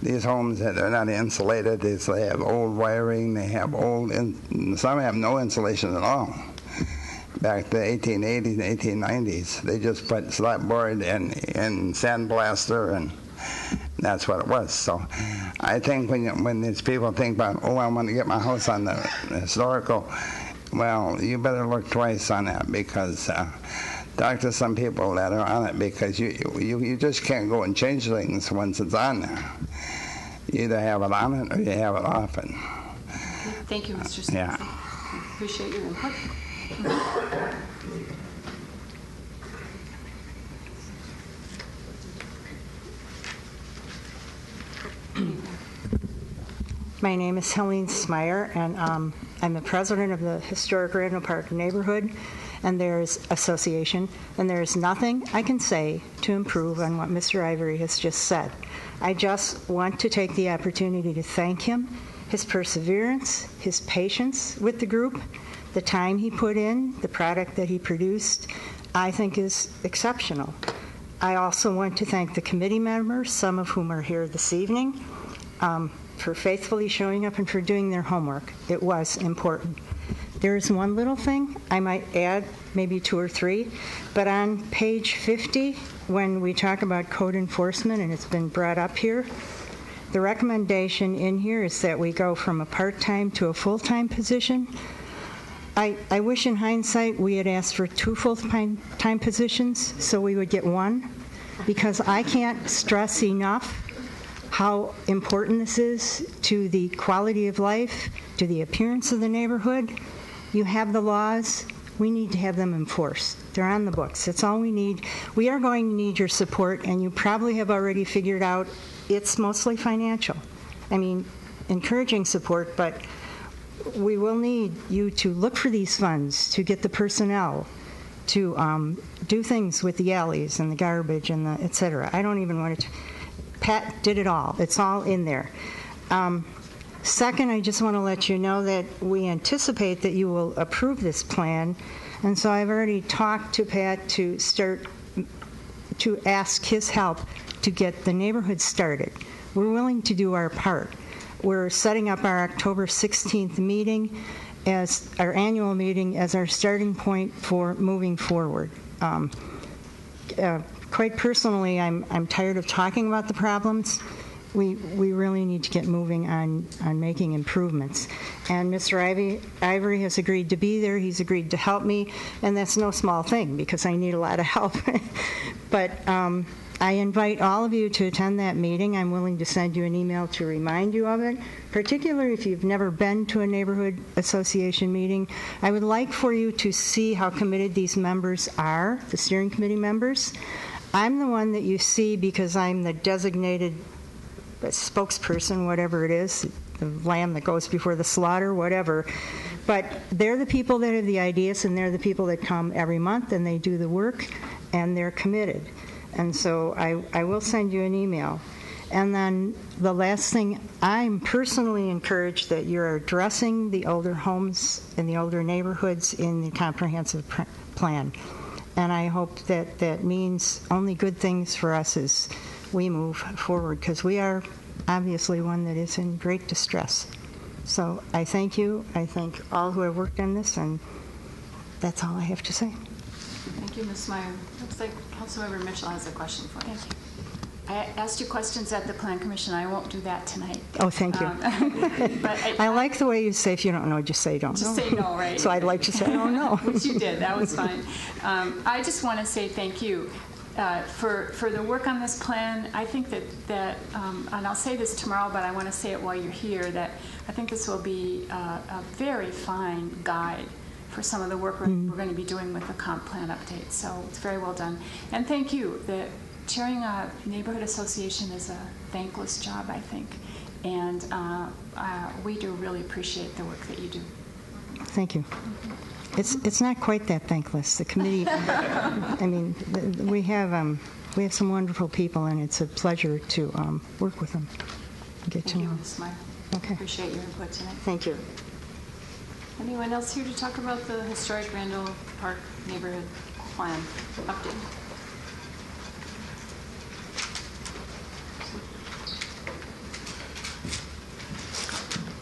these homes, they're not insulated. They have old wiring. They have some have no insulation at all. Back to the 1880s and 1890s, they just put slapboard and sandblaster, and that's what it was. So I think when these people think about, oh, I want to get my house on the historical, well, you better look twice on that, because talk to some people that are on it, because you just can't go and change things once it's on there. You either have it on it or you have it off it. Thank you, Mr. Stevenson. Yeah. Appreciate your input. My name is Helene Smyer, and I'm the president of the Historic Randall Park Neighborhood and there's Association, and there's nothing I can say to improve on what Mr. Ivory has just said. I just want to take the opportunity to thank him, his perseverance, his patience with the group, the time he put in, the product that he produced, I think is exceptional. I also want to thank the committee members, some of whom are here this evening, for faithfully showing up and for doing their homework. It was important. There is one little thing I might add, maybe 2 or 3, but on page 50, when we talk about code enforcement, and it's been brought up here, the recommendation in here is that we go from a part-time to a full-time position. I wish in hindsight we had asked for 2 full-time positions so we would get 1, because I can't stress enough how important this is to the quality of life, to the appearance of the neighborhood. You have the laws. We need to have them enforced. They're on the books. That's all we need. We are going to need your support, and you probably have already figured out it's mostly financial. I mean, encouraging support, but we will need you to look for these funds, to get the personnel, to do things with the alleys and the garbage and the et cetera. I don't even want to. Pat did it all. It's all in there. Second, I just want to let you know that we anticipate that you will approve this plan, and so I've already talked to Pat to ask his help to get the neighborhood started. We're willing to do our part. We're setting up our October 16th meeting as our annual meeting as our starting point for moving forward. Quite personally, I'm tired of talking about the problems. We really need to get moving on making improvements. And Mr. Ivory has agreed to be there. He's agreed to help me, and that's no small thing because I need a lot of help. But I invite all of you to attend that meeting. I'm willing to send you an email to remind you of it, particularly if you've never been to a neighborhood association meeting. I would like for you to see how committed these members are, the steering committee members. I'm the one that you see because I'm the designated spokesperson, whatever it is, the lamb that goes before the slaughter, whatever. But they're the people that have the ideas, and they're the people that come every month, and they do the work, and they're committed. And so I will send you an email. And then the last thing, I'm personally encouraged that you're addressing the older homes and the older neighborhoods in the comprehensive plan. And I hope that that means only good things for us as we move forward, because we are obviously one that is in great distress. So I thank you. I thank all who have worked on this, and that's all I have to say. Thank you, Ms. Meyer. Looks like Councilmember Mitchell has a question for you. I asked you questions at the Plan Commission. I won't do that tonight. Oh, thank you. But I like the way you say, if you don't know, just say don't know. Just say no, right? So I'd like to say, oh, no. Which you did. That was fine. I just want to say thank you for the work on this plan. I think that and I'll say this tomorrow, but I want to say it while you're here, that I think this will be a very fine guide for some of the work we're going to be doing with the comp plan update. So it's very well done. And thank you. Chairing a neighborhood association is a thankless job, I think. And we do really appreciate the work that you do. Thank you. It's not quite that thankless. The committee, I mean, we have some wonderful people, and it's a pleasure to work with them. Get to know. Thank you, Ms. Meyer. Okay. Appreciate your input tonight. Thank you. Anyone else here to talk about the historic Randall Park neighborhood plan update?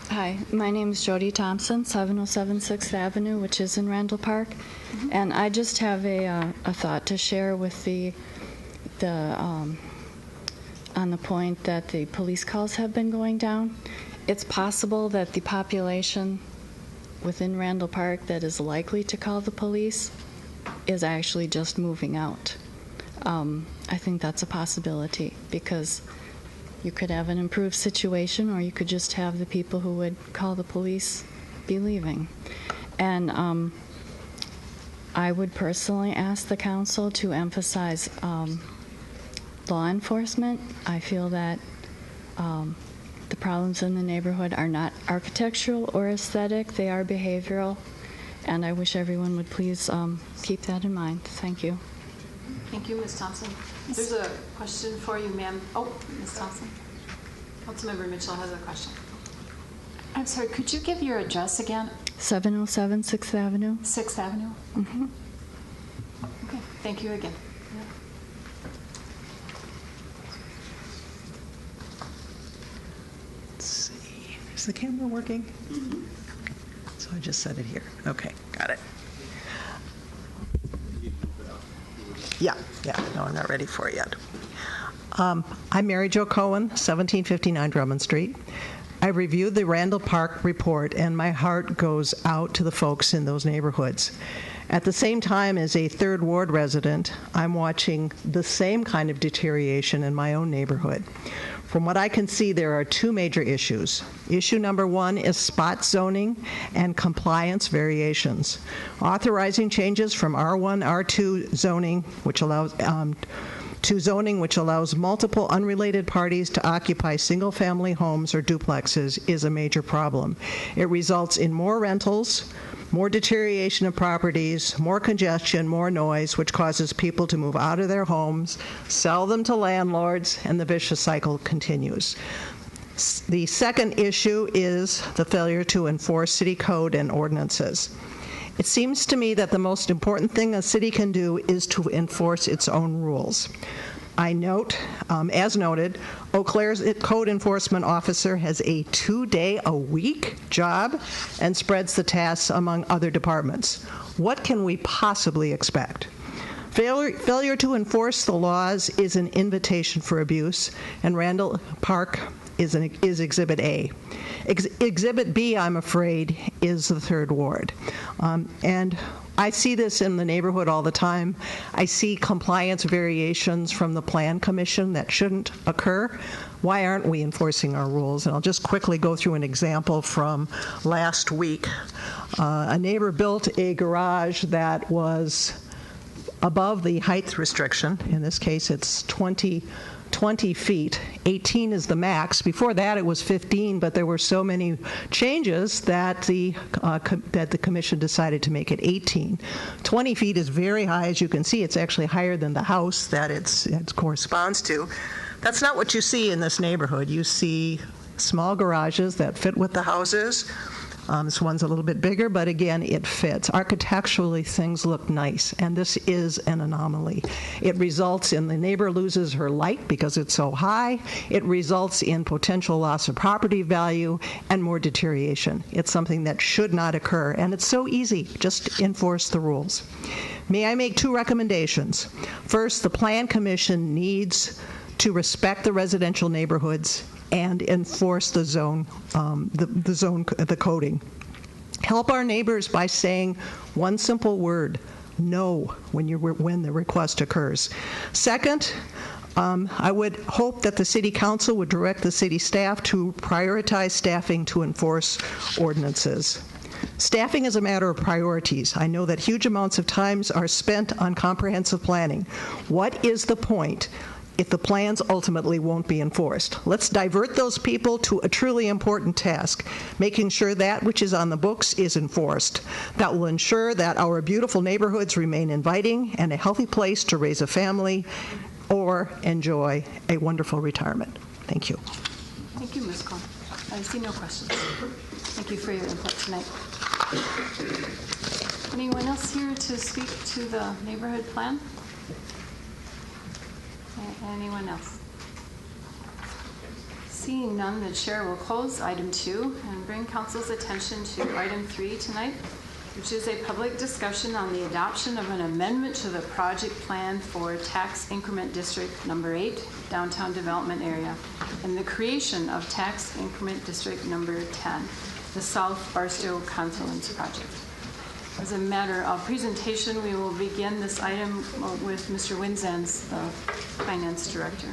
Hi, my name is Jody Thompson, 707 6th Avenue, which is in Randall Park. And I just have a thought to share with on the point that the police calls have been going down. It's possible that the population within Randall Park that is likely to call the police is actually just moving out. I think that's a possibility, because you could have an improved situation, or you could just have the people who would call the police be leaving. And I would personally ask the council to emphasize law enforcement. I feel that the problems in the neighborhood are not architectural or aesthetic, they are behavioral. And I wish everyone would please keep that in mind. Thank you. Thank you, Ms. Thompson. There's a question for you, ma'am. Oh, Ms. Thompson. Councilmember Mitchell has a question. I'm sorry, could you give your address again? 707 6th Avenue. 6th Avenue? Mm-hmm. Okay, thank you again. Let's see. Is the camera working? So I just set it here. Okay, got it. Yeah, no, I'm not ready for it yet. I'm Mary Jo Cohen, 1759 Drummond Street. I reviewed the Randall Park report, and my heart goes out to the folks in those neighborhoods. At the same time, as a Third Ward resident, I'm watching the same kind of deterioration in my own neighborhood. From what I can see, there are two major issues. Issue number one is spot zoning and compliance variations. Authorizing changes from R1, R2 zoning, which allows to zoning which allows multiple unrelated parties to occupy single-family homes or duplexes is a major problem. It results in more rentals, more deterioration of properties, more congestion, more noise, which causes people to move out of their homes, sell them to landlords, and the vicious cycle continues. The second issue is the failure to enforce city code and ordinances. It seems to me that the most important thing a city can do is to enforce its own rules. I note, as noted, Eau Claire's code enforcement officer has a 2-day-a-week job and spreads the tasks among other departments. What can we possibly expect? Failure to enforce the laws is an invitation for abuse, and Randall Park is Exhibit A. Exhibit B, I'm afraid, is the Third Ward. And I see this in the neighborhood all the time. I see compliance variations from the Plan Commission that shouldn't occur. Why aren't we enforcing our rules? And I'll just quickly go through an example from last week. A neighbor built a garage that was above the height restriction. In this case, it's 20 feet. 18 is the max. Before that, it was 15, but there were so many changes that the commission decided to make it 18. 20 feet is very high. As you can see, it's actually higher than the house that it corresponds to. That's not what you see in this neighborhood. You see small garages that fit with the houses. This one's a little bit bigger, but again, it fits. Architecturally, things look nice, and this is an anomaly. It results in the neighbor loses her light because it's so high. It results in potential loss of property value and more deterioration. It's something that should not occur, and it's so easy. Just enforce the rules. May I make 2 recommendations? First, the Plan Commission needs to respect the residential neighborhoods and enforce the zone, the coding. Help our neighbors by saying one simple word, no, when the request occurs. Second, I would hope that the City Council would direct the city staff to prioritize staffing to enforce ordinances. Staffing is a matter of priorities. I know that huge amounts of time are spent on comprehensive planning. What is the point if the plans ultimately won't be enforced? Let's divert those people to a truly important task, making sure that which is on the books is enforced. That will ensure that our beautiful neighborhoods remain inviting and a healthy place to raise a family or enjoy a wonderful retirement. Thank you. Thank you, Ms. Cole. I see no questions. Thank you for your input tonight. Anyone else here to speak to the neighborhood plan? Anyone else? Seeing none, the chair will close item 2 and bring council's attention to item 3 tonight, which is a public discussion on the adoption of an amendment to the project plan for tax increment district number 8, downtown development area, and the creation of tax increment district number 10, the South Barstow Confluence Project. As a matter of presentation, we will begin this item with Mr. Winzans, the Finance Director.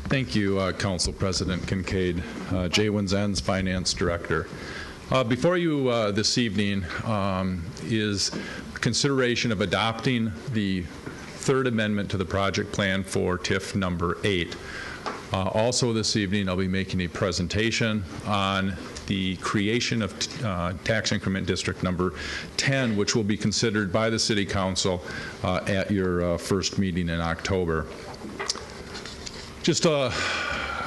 Thank you, Council President Kincaid. Jay Winzans, Finance Director. Before you this evening is consideration of adopting the third amendment to the project plan for TIF number 8. Also this evening, I'll be making a presentation on the creation of tax increment district number 10, which will be considered by the City Council at your first meeting in October. Just a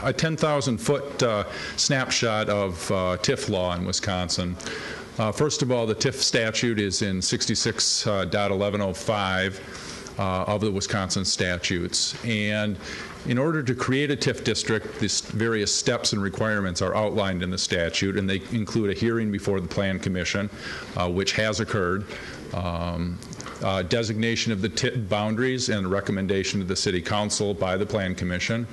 10,000-foot snapshot of TIF law in Wisconsin. First of all, the TIF statute is in 66.1105 of the Wisconsin statutes. And in order to create a TIF district, these various steps and requirements are outlined in the statute, and they include a hearing before the Plan Commission, which has occurred, designation of the TIF boundaries and recommendation to the City Council by the Plan Commission,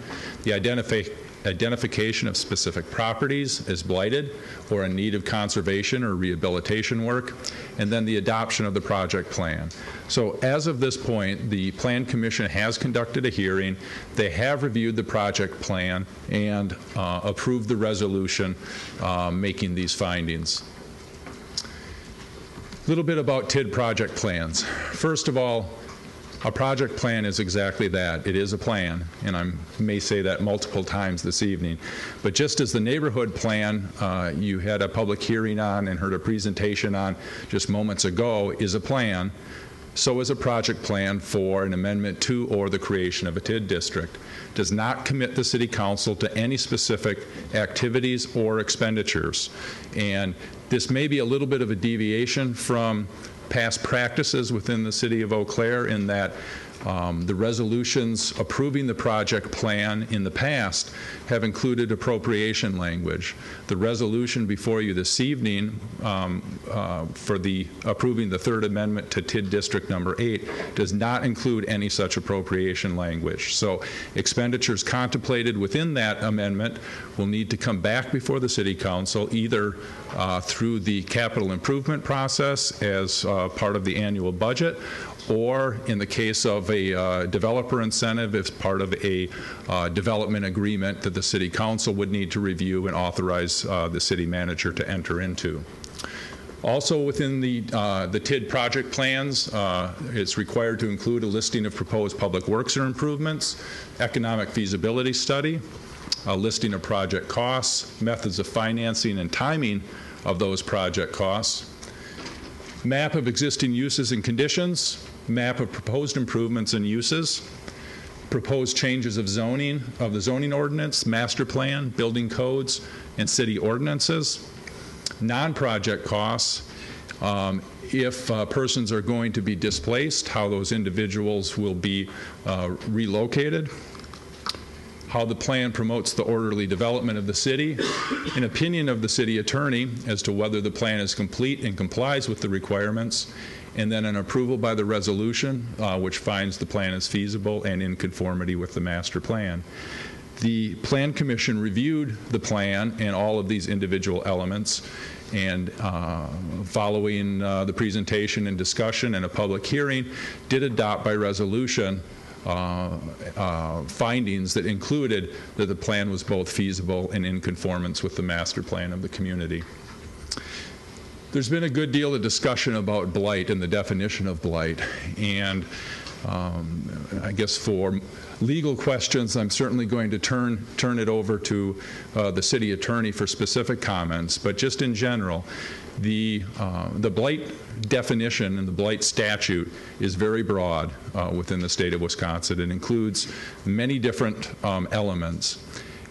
the identification of specific properties as blighted or in need of conservation or rehabilitation work, and then the adoption of the project plan. So as of this point, the Plan Commission has conducted a hearing. They have reviewed the project plan and approved the resolution making these findings. A little bit about TID project plans. First of all, a project plan is exactly that. It is a plan, and I may say that multiple times this evening. But just as the neighborhood plan you had a public hearing on and heard a presentation on just moments ago is a plan, so is a project plan for an amendment to or the creation of a TID district. Does not commit the City Council to any specific activities or expenditures. And this may be a little bit of a deviation from past practices within the City of Eau Claire in that the resolutions approving the project plan in the past have included appropriation language. The resolution before you this evening for the approving the third amendment to TID District number 8 does not include any such appropriation language. So expenditures contemplated within that amendment will need to come back before the City Council either through the capital improvement process as part of the annual budget, or in the case of a developer incentive, as part of a development agreement that the City Council would need to review and authorize the city manager to enter into. Also within the TID project plans, it's required to include a listing of proposed public works or improvements, economic feasibility study, a listing of project costs, methods of financing and timing of those project costs, map of existing uses and conditions, map of proposed improvements and uses, proposed changes of zoning, of the zoning ordinance, master plan, building codes, and city ordinances, non-project costs, if persons are going to be displaced, how those individuals will be relocated, how the plan promotes the orderly development of the city, an opinion of the city attorney as to whether the plan is complete and complies with the requirements, and then an approval by the resolution which finds the plan is feasible and in conformity with the master plan. The Plan Commission reviewed the plan and all of these individual elements, and following the presentation and discussion and a public hearing, did adopt by resolution findings that included that the plan was both feasible and in conformance with the master plan of the community. There's been a good deal of discussion about blight and the definition of blight, and I guess for legal questions, I'm certainly going to turn it over to the city attorney for specific comments. But just in general, the blight definition and the blight statute is very broad within the state of Wisconsin. It includes many different elements.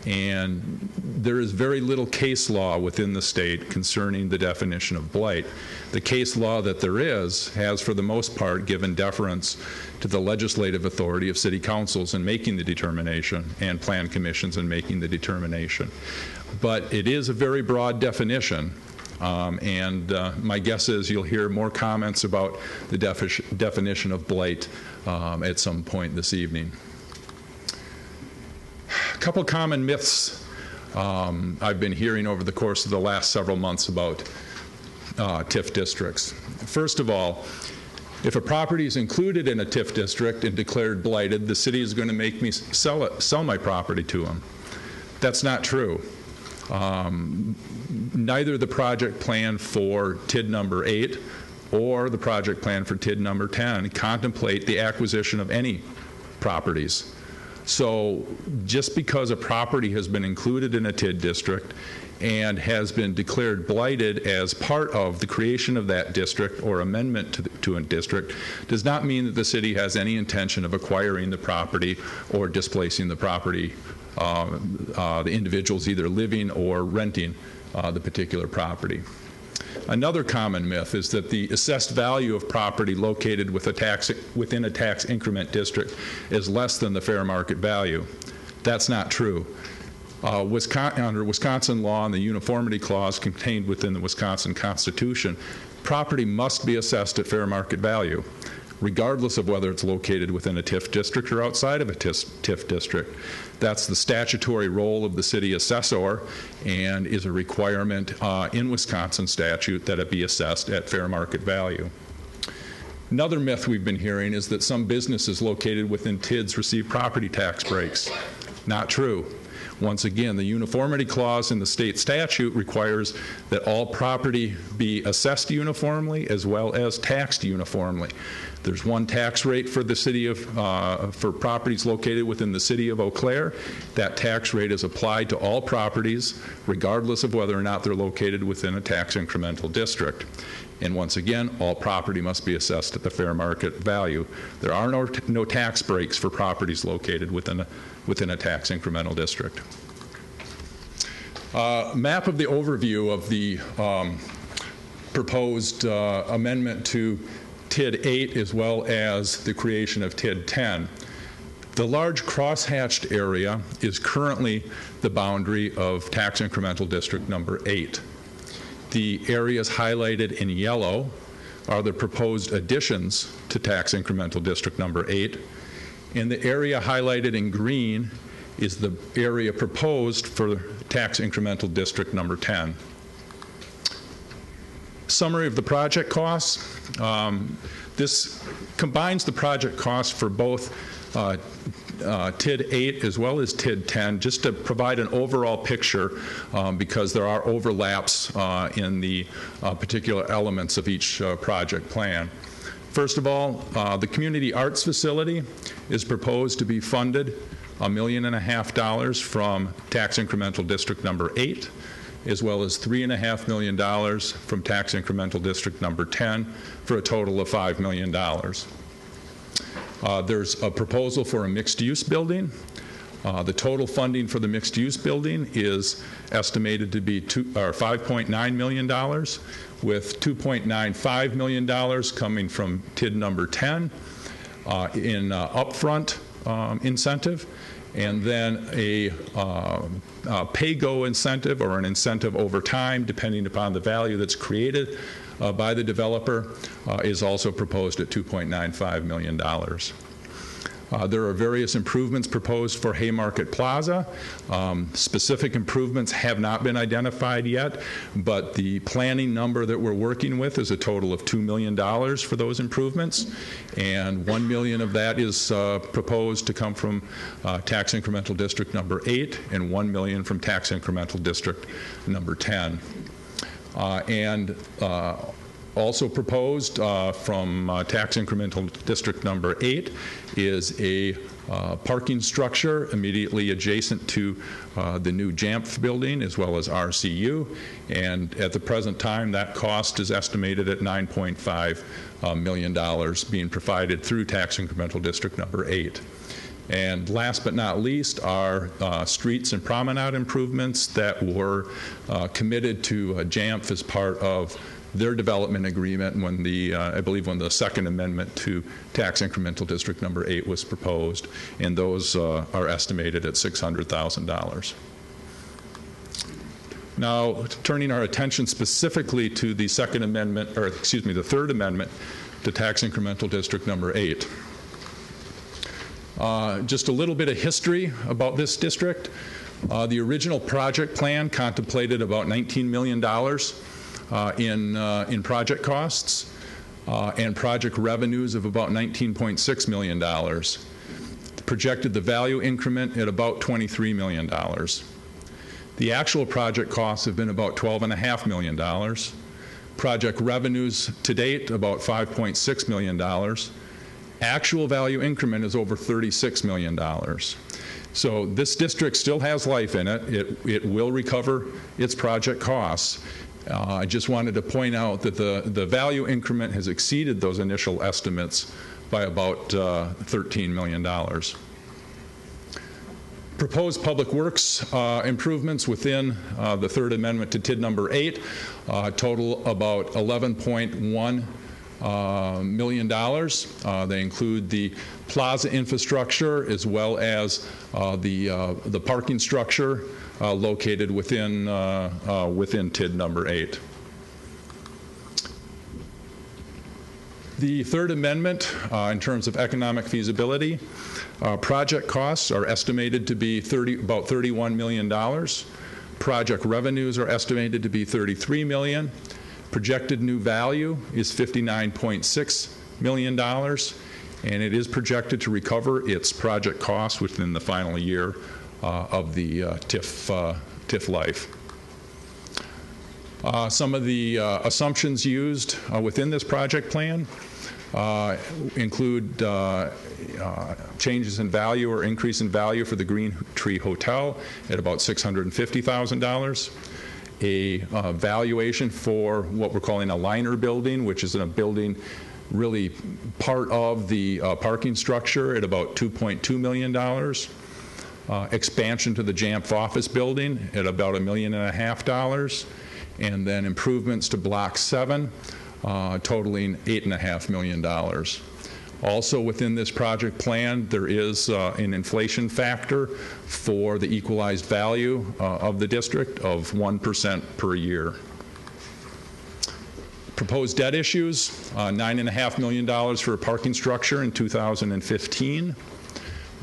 And there is very little case law within the state concerning the definition of blight. The case law that there is has, for the most part, given deference to the legislative authority of city councils in making the determination and plan commissions in making the determination. But it is a very broad definition. And my guess is you'll hear more comments about the definition of blight at some point this evening. A couple common myths I've been hearing over the course of the last several months about TIF districts. First of all, if a property is included in a TIF district and declared blighted, the city is going to make me sell my property to them. That's not true. Neither the project plan for TID number 8 or the project plan for TID number 10 contemplate the acquisition of any properties. So just because a property has been included in a TID district and has been declared blighted as part of the creation of that district or amendment to a district does not mean that the city has any intention of acquiring the property or displacing the property, the individuals either living or renting the particular property. Another common myth is that the assessed value of property located within a tax increment district is less than the fair market value. That's not true. Under Wisconsin law and the uniformity clause contained within the Wisconsin Constitution, property must be assessed at fair market value, regardless of whether it's located within a TIF district or outside of a TIF district. That's the statutory role of the city assessor and is a requirement in Wisconsin statute that it be assessed at fair market value. Another myth we've been hearing is that some businesses located within TIDs receive property tax breaks. Not true. Once again, the uniformity clause in the state statute requires that all property be assessed uniformly as well as taxed uniformly. There's one tax rate for the city of, for properties located within the city of Eau Claire. That tax rate is applied to all properties, regardless of whether or not they're located within a tax incremental district. And once again, all property must be assessed at the fair market value. There are no tax breaks for properties located within a tax incremental district. Map of the overview of the proposed amendment to TID 8 as well as the creation of TID 10. The large crosshatched area is currently the boundary of tax incremental district number 8. The areas highlighted in yellow are the proposed additions to tax incremental district number 8, and the area highlighted in green is the area proposed for tax incremental district number 10. Summary of the project costs. This combines the project costs for both TID 8 as well as TID 10, just to provide an overall picture because there are overlaps in the particular elements of each project plan. First of all, the community arts facility is proposed to be funded $1.5 million from tax incremental district number 8, as well as $3.5 million from tax incremental district number 10, for a total of $5 million. There's a proposal for a mixed-use building. The total funding for the mixed-use building is estimated to be $5.9 million, with $2.95 million coming from TID number 10 in upfront incentive, and then a pay-go incentive or an incentive over time, depending upon the value that's created by the developer, is also proposed at $2.95 million. There are various improvements proposed for Haymarket Plaza. Specific improvements have not been identified yet, but the planning number that we're working with is a total of $2 million for those improvements, and $1 million of that is proposed to come from Tax Incremental District number 8 and $1 million from Tax Incremental District number 10. Also proposed from Tax Incremental District number 8 is a parking structure immediately adjacent to the new JAMF building as well as RCU, and at the present time that cost is estimated at $9.5 million being provided through Tax Incremental District number 8. And last but not least are streets and promenade improvements that were committed to JAMF as part of their development agreement when I believe when the second amendment to Tax Incremental District number 8 was proposed, and those are estimated at $600,000. Now, turning our attention specifically to the second amendment, or excuse me, the third amendment to Tax Incremental District number 8. Just a little bit of history about this district. The original project plan contemplated about $19 million in project costs and project revenues of about $19.6 million. Projected the value increment at about $23 million. The actual project costs have been about $12.5 million. Project revenues to date about $5.6 million. Actual value increment is over $36 million. So this district still has life in it. It will recover its project costs. I just wanted to point out that the value increment has exceeded those initial estimates by about $13 million. Proposed public works improvements within the third amendment to TID number 8 total about $11.1 million. They include the plaza infrastructure as well as the parking structure located within TID number 8. The third amendment, in terms of economic feasibility, project costs are estimated to be about $31 million. Project revenues are estimated to be $33 million. Projected new value is $59.6 million, and it is projected to recover its project costs within the final year of the TIF life. Some of the assumptions used within this project plan include changes in value or increase in value for the Green Tree Hotel at about $650,000. A valuation for what we're calling a liner building, which is a building really part of the parking structure at about $2.2 million. Expansion to the JAMF office building at about $1.5 million. And then improvements to Block 7 totaling $8.5 million. Also within this project plan, there is an inflation factor for the equalized value of the district of 1% per year. Proposed debt issues, $9.5 million for a parking structure in 2015,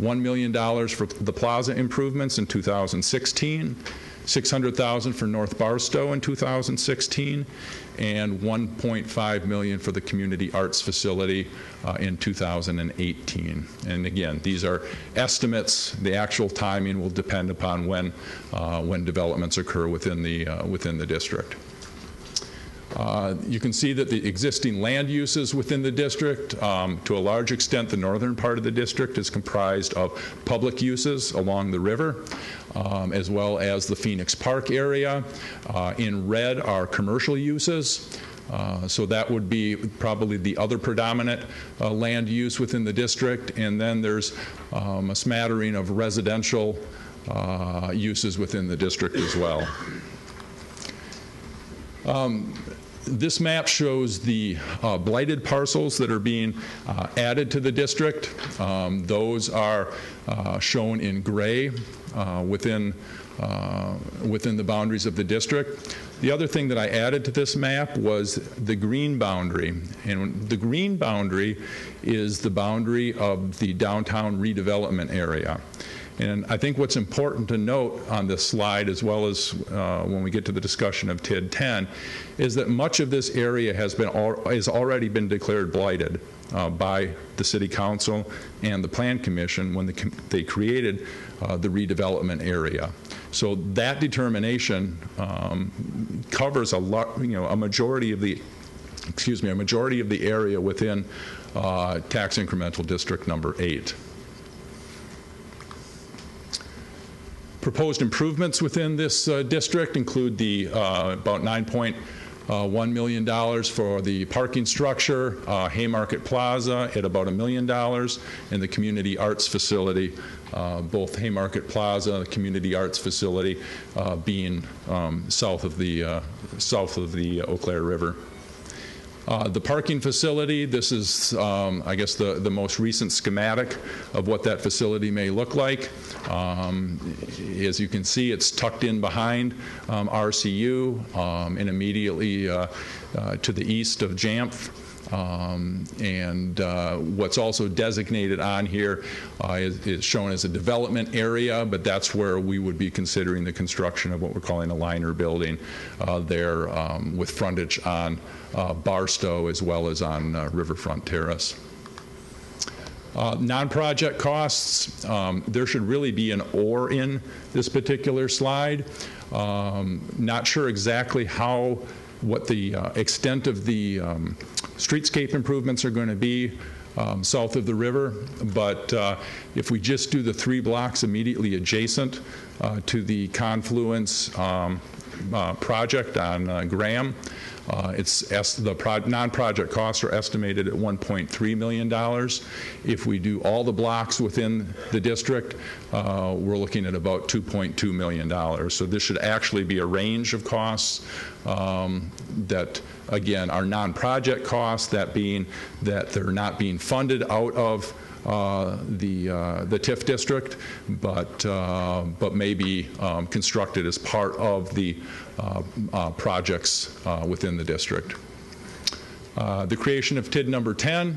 $1 million for the plaza improvements in 2016, $600,000 for North Barstow in 2016, and $1.5 million for the community arts facility in 2018. And again, these are estimates. The actual timing will depend upon when developments occur within the district. You can see that the existing land uses within the district, to a large extent, the northern part of the district is comprised of public uses along the river, as well as the Phoenix Park area. In red are commercial uses. So that would be probably the other predominant land use within the district. And then there's a smattering of residential uses within the district as well. This map shows the blighted parcels that are being added to the district. Those are shown in gray within the boundaries of the district. The other thing that I added to this map was the green boundary. And the green boundary is the boundary of the downtown redevelopment area. And I think what's important to note on this slide, as well as when we get to the discussion of TID 10, is that much of this area has already been declared blighted by the City Council and the Plan Commission when they created the redevelopment area. So that determination covers a majority of the area within tax incremental district number 8. Proposed improvements within this district include the about $9.1 million for the parking structure, Haymarket Plaza at about $1 million, and the community arts facility, both Haymarket Plaza, the community arts facility being south of the Eau Claire River. The parking facility, this is, I guess, the most recent schematic of what that facility may look like. As you can see, it's tucked in behind RCU and immediately to the east of JAMF. And what's also designated on here is shown as a development area, but that's where we would be considering the construction of what we're calling a liner building there with frontage on Barstow as well as on Riverfront Terrace. Non-project costs, there should really be an or in this particular slide. Not sure exactly what the extent of the streetscape improvements are going to be south of the river, but if we just do the 3 blocks immediately adjacent to the Confluence project on Graham, the non-project costs are estimated at $1.3 million. If we do all the blocks within the district, we're looking at about $2.2 million. So this should actually be a range of costs that, again, are non-project costs, that being that they're not being funded out of the TIF district, but may be constructed as part of the projects within the district. The creation of TID number 10.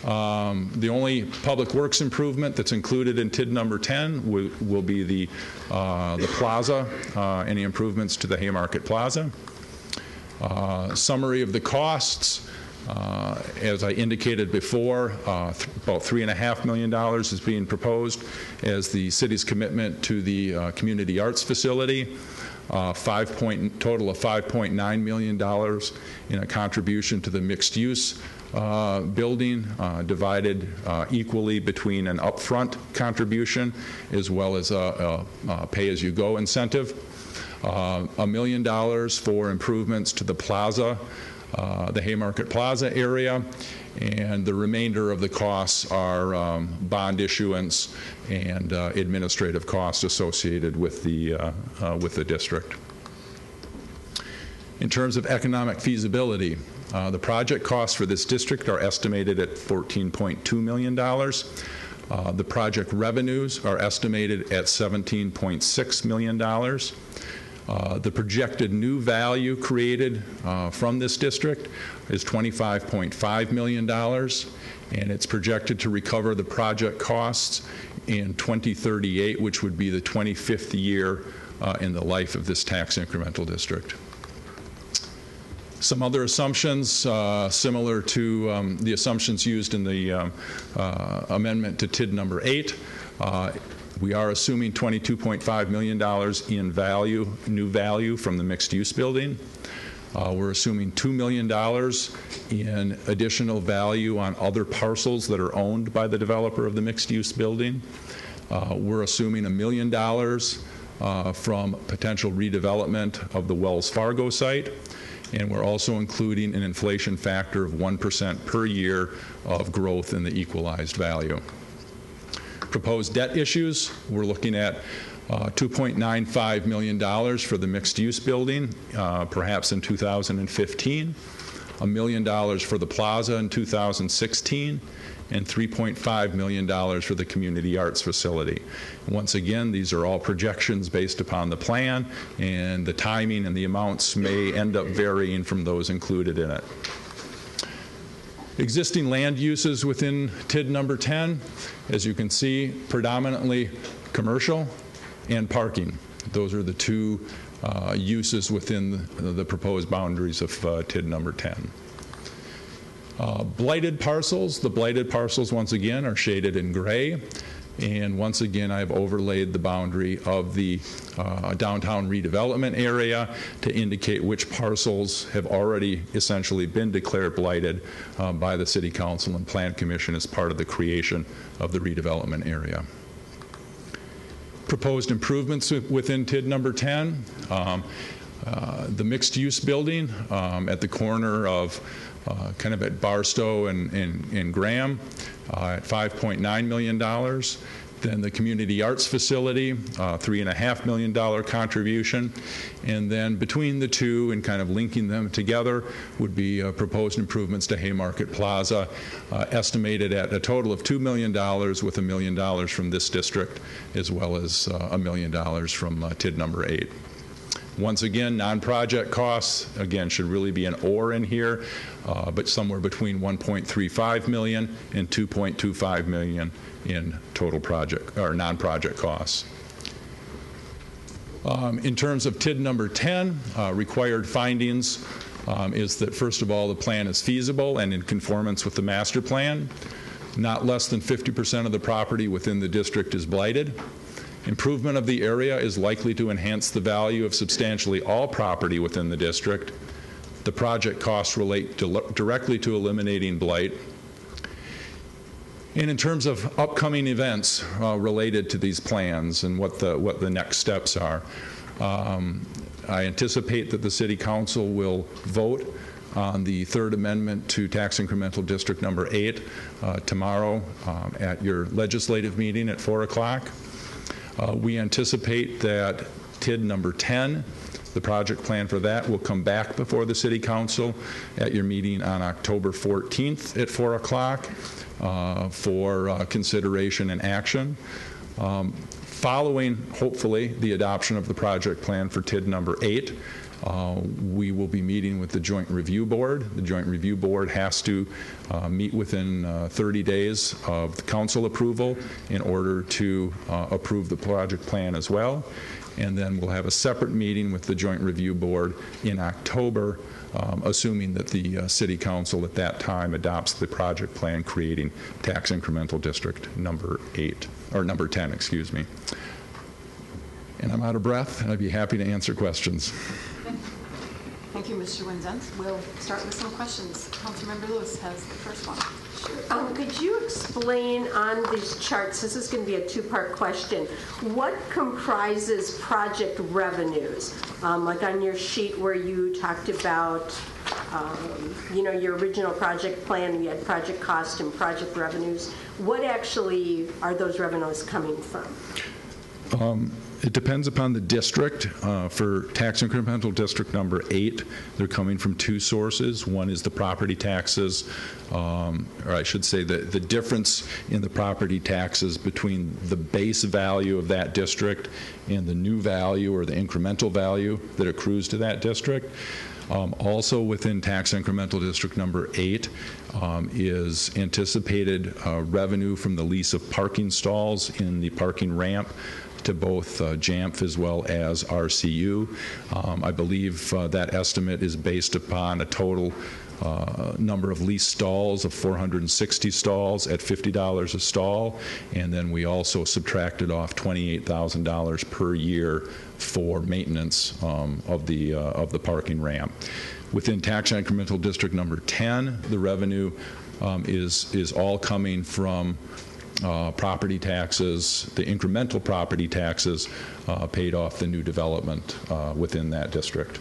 The only public works improvement that's included in TID number 10 will be the plaza, any improvements to the Haymarket Plaza. Summary of the costs. As I indicated before, about $3.5 million is being proposed as the city's commitment to the community arts facility. Total of $5.9 million in a contribution to the mixed-use building, divided equally between an upfront contribution as well as a pay-as-you-go incentive. $1 million for improvements to the plaza, the Haymarket Plaza area, and the remainder of the costs are bond issuance and administrative costs associated with the district. In terms of economic feasibility, the project costs for this district are estimated at $14.2 million. The project revenues are estimated at $17.6 million. The projected new value created from this district is $25.5 million, and it's projected to recover the project costs in 2038, which would be the 25th year in the life of this tax incremental district. Some other assumptions similar to the assumptions used in the amendment to TID number 8. We are assuming $22.5 million in value, new value from the mixed-use building. We're assuming $2 million in additional value on other parcels that are owned by the developer of the mixed-use building. We're assuming $1 million from potential redevelopment of the Wells Fargo site. and we're also including an inflation factor of 1% per year of growth in the equalized value. Proposed debt issues, we're looking at $2.95 million for the mixed-use building, perhaps in 2015, $1 million for the plaza in 2016, and $3.5 million for the community arts facility. Once again, these are all projections based upon the plan, and the timing and the amounts may end up varying from those included in it. Existing land uses within TID number 10, as you can see, predominantly commercial and parking. Those are the two uses within the proposed boundaries of TID number 10. Blighted parcels. The blighted parcels, once again, are shaded in gray. And once again, I've overlaid the boundary of the downtown redevelopment area to indicate which parcels have already essentially been declared blighted by the City Council and Plan Commission as part of the creation of the redevelopment area. Proposed improvements within TID number 10. The mixed-use building at the corner of kind of at Barstow and Graham at $5.9 million. Then the community arts facility, $3.5 million contribution. And then between the two and kind of linking them together would be proposed improvements to Haymarket Plaza, estimated at a total of $2 million, with $1 million from this district, as well as $1 million from TID number 8. Once again, non-project costs, again, should really be an or in here, but somewhere between $1.35 million and $2.25 million in total project or non-project costs. In terms of TID number 10, required findings is that, first of all, the plan is feasible and in conformance with the master plan. Not less than 50% of the property within the district is blighted. Improvement of the area is likely to enhance the value of substantially all property within the district. The project costs relate directly to eliminating blight. And in terms of upcoming events related to these plans and what the next steps are, I anticipate that the City Council will vote on the third amendment to tax incremental district number 8 tomorrow at your legislative meeting at 4 o'clock. We anticipate that TID number 10, the project plan for that, will come back before the City Council at your meeting on October 14th at 4 o'clock for consideration and action. Following, hopefully, the adoption of the project plan for TID number 8, we will be meeting with the Joint Review Board. The Joint Review Board has to meet within 30 days of the council approval in order to approve the project plan as well. And then we'll have a separate meeting with the Joint Review Board in October, assuming that the City Council at that time adopts the project plan creating tax incremental district number 8, or number 10, excuse me. And I'm out of breath, and I'd be happy to answer questions. Thank you, Mr. Winzenz. We'll start with some questions. Councilmember Lewis has the first one. Could you explain on these charts, this is going to be a two-part question, what comprises project revenues? Like on your sheet where you talked about, your original project plan, you had project cost and project revenues. What actually are those revenues coming from? It depends upon the district. For tax incremental district number 8, they're coming from two sources. One is the property taxes, or I should say the difference in the property taxes between the base value of that district and the new value or the incremental value that accrues to that district. Also within tax incremental district number 8 is anticipated revenue from the lease of parking stalls in the parking ramp to both JAMF as well as RCU. I believe that estimate is based upon a total number of leased stalls of 460 stalls at $50 a stall, and then we also subtracted off $28,000 per year for maintenance of the parking ramp. Within tax incremental district number 10, the revenue is all coming from property taxes, the incremental property taxes paid off the new development within that district.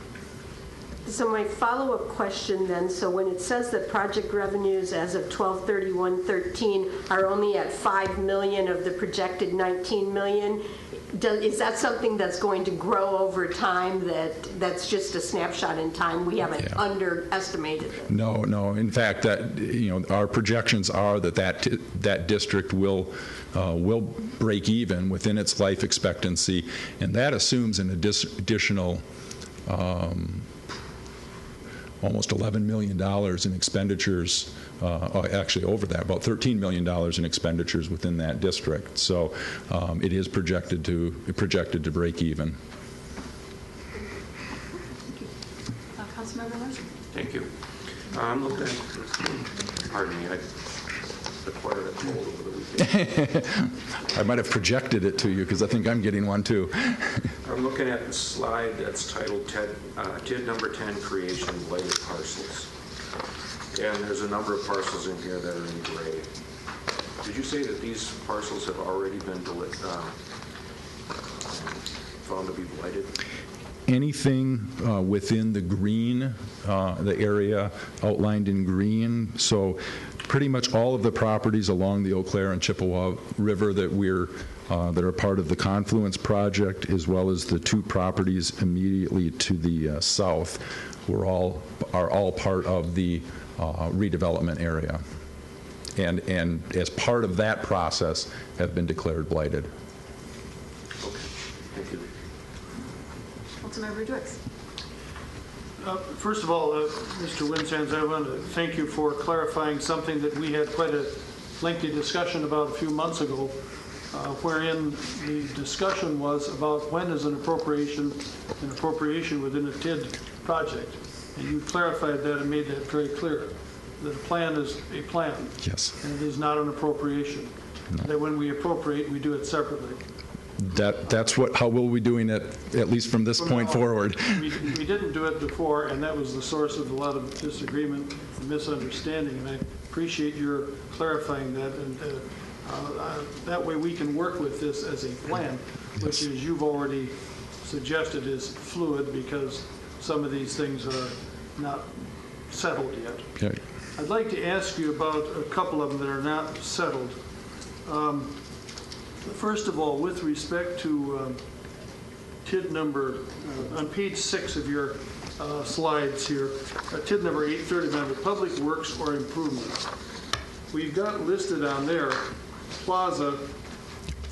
So my follow-up question then, so when it says that project revenues as of 12/31/13 are only at $5 million of the projected $19 million, is that something that's going to grow over time, that's just a snapshot in time? We haven't underestimated it? No. In fact, our projections are that district will break even within its life expectancy, and that assumes an additional almost $11 million in expenditures, actually over that, about $13 million in expenditures within that district. So it is projected to break even. Councilmember Larson. Thank you. I'm looking at, pardon me, I acquired a cold over the weekend. I might have projected it to you because I think I'm getting one too. I'm looking at the slide that's titled TID number 10, creation of blighted parcels. And there's a number of parcels in here that are in gray. Did you say that these parcels have already been found to be blighted? Anything within the green, the area outlined in green, so pretty much all of the properties along the Eau Claire and Chippewa River that that are part of the Confluence project, as well as the two properties immediately to the south, are all part of the redevelopment area, and as part of that process have been declared blighted. Okay, thank you. Councilmember Dwix. First of all, Mr. Winsands, I want to thank you for clarifying something that we had quite a lengthy discussion about a few months ago, wherein the discussion was about when is an appropriation within a TID project. And you clarified that and made that very clear, that a plan is a plan. Yes. And it is not an appropriation. No. That when we appropriate, we do it separately. That's how we'll be doing it, at least from this point forward. We didn't do it before, and that was the source of a lot of disagreement and misunderstanding, and I appreciate your clarifying that, and that way we can work with this as a plan, which, as you've already suggested, is fluid because some of these things are not settled yet. Okay. I'd like to ask you about a couple of them that are not settled. First of all, with respect to TID number, on page 6 of your slides here, TID number 839, Public Works or Improvements. We've got listed on there Plaza,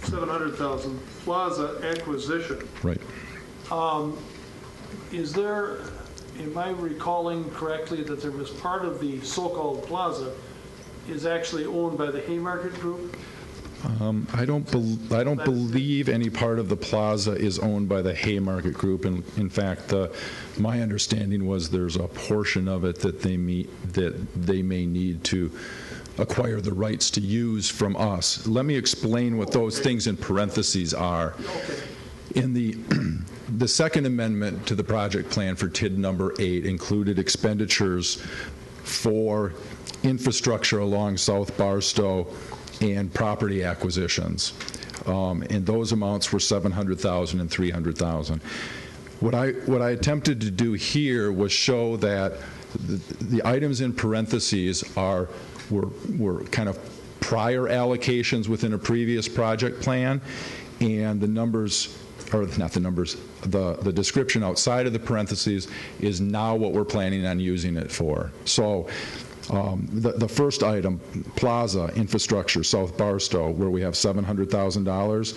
700,000, Plaza acquisition. Right. Is there, am I recalling correctly that there was part of the so-called Plaza is actually owned by the Haymarket Group? I don't believe any part of the plaza is owned by the Haymarket Group, and in fact, my understanding was there's a portion of it that they may need to acquire the rights to use from us. Let me explain what those things in parentheses are. In the second amendment to the project plan for TID number 8 included expenditures for infrastructure along South Barstow and property acquisitions, and those amounts were $700,000 and $300,000. What I attempted to do here was show that the items in parentheses were kind of prior allocations within a previous project plan, and the numbers, or not the numbers, the description outside of the parentheses is now what we're planning on using it for. So. The first item, Plaza Infrastructure, South Barstow, where we have $700,000.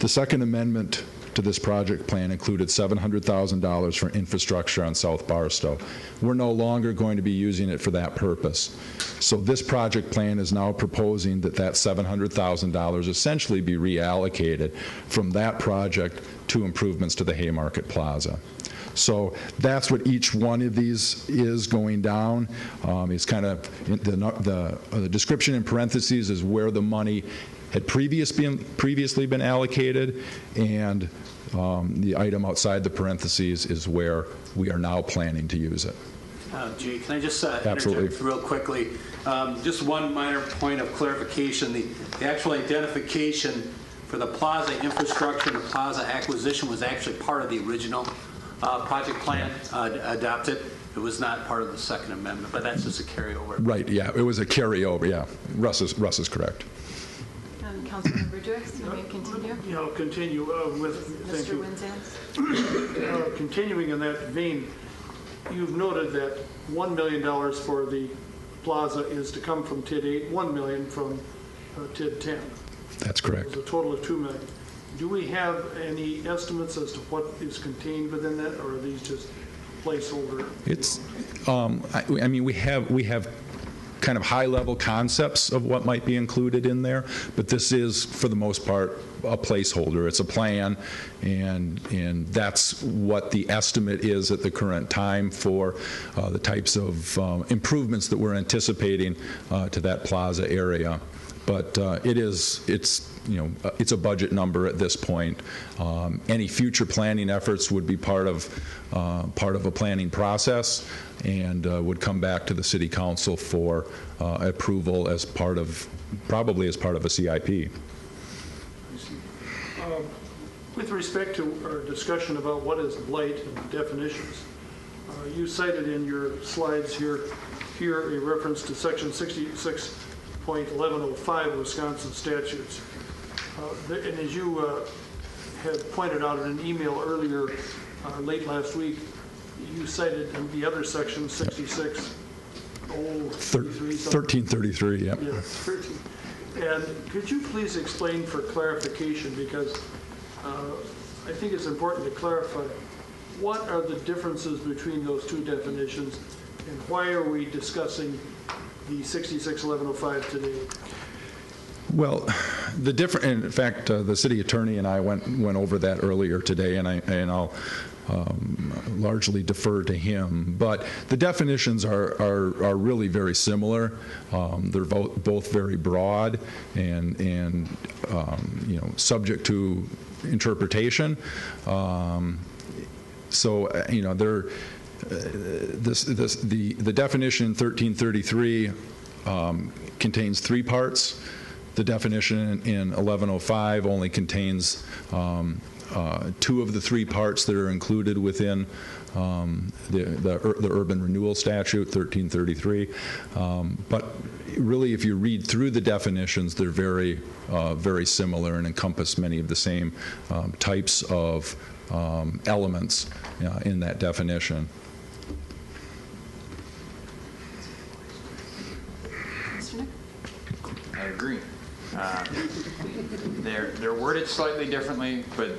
The second amendment to this project plan included $700,000 for infrastructure on South Barstow. We're no longer going to be using it for that purpose. So this project plan is now proposing that $700,000 essentially be reallocated from that project to improvements to the Haymarket Plaza. So that's what each one of these is going down. It's kind of the description in parentheses is where the money had previously been allocated, and the item outside the parentheses is where we are now planning to use it. Jay, can I just interject real quickly? Just one minor point of clarification. The actual identification for the plaza infrastructure and the plaza acquisition was actually part of the original project plan adopted. It was not part of the Second Amendment, but that's just a carryover. Right, yeah, it was a carryover, yeah. Russ is correct. Councilmember Joyce, you may continue. Yeah, I'll continue with, thank Mr. you. Winzans. Continuing in that vein, you've noted that $1 million for the plaza is to come from TID 8, $1 million from TID 10. That's correct. It's a total of $2 million. Do we have any estimates as to what is contained within that, or are these just placeholder? It's, I mean, we have kind of high-level concepts of what might be included in there, but this is, for the most part, a placeholder. It's a plan, and that's what the estimate is at the current time for the types of improvements that we're anticipating to that plaza area. But it's a budget number at this point. Any future planning efforts would be part of a planning process, and would come back to the City Council for approval as part of, probably as part of a CIP. With respect to our discussion about what is blight and definitions, you cited in your slides here a reference to Section 66.1105 Wisconsin statutes. And as you had pointed out in an email earlier, late last week, you cited in the other section, 1333, yep. Yeah, 13. And could you please explain for clarification, because I think it's important to clarify, what are the differences between those two definitions, and why are we discussing the 66.1105 today? Well, in fact, the city attorney and I went over that earlier today, and I'll largely defer to him. But the definitions are really very similar. They're both very broad and subject to interpretation. The definition in 1333 contains three parts. The definition in 1105 only contains two of the three parts that are included within the urban renewal statute, 1333. But really, if you read through the definitions, they're very similar and encompass many of the same types of elements in that definition. I agree. They're worded slightly differently, but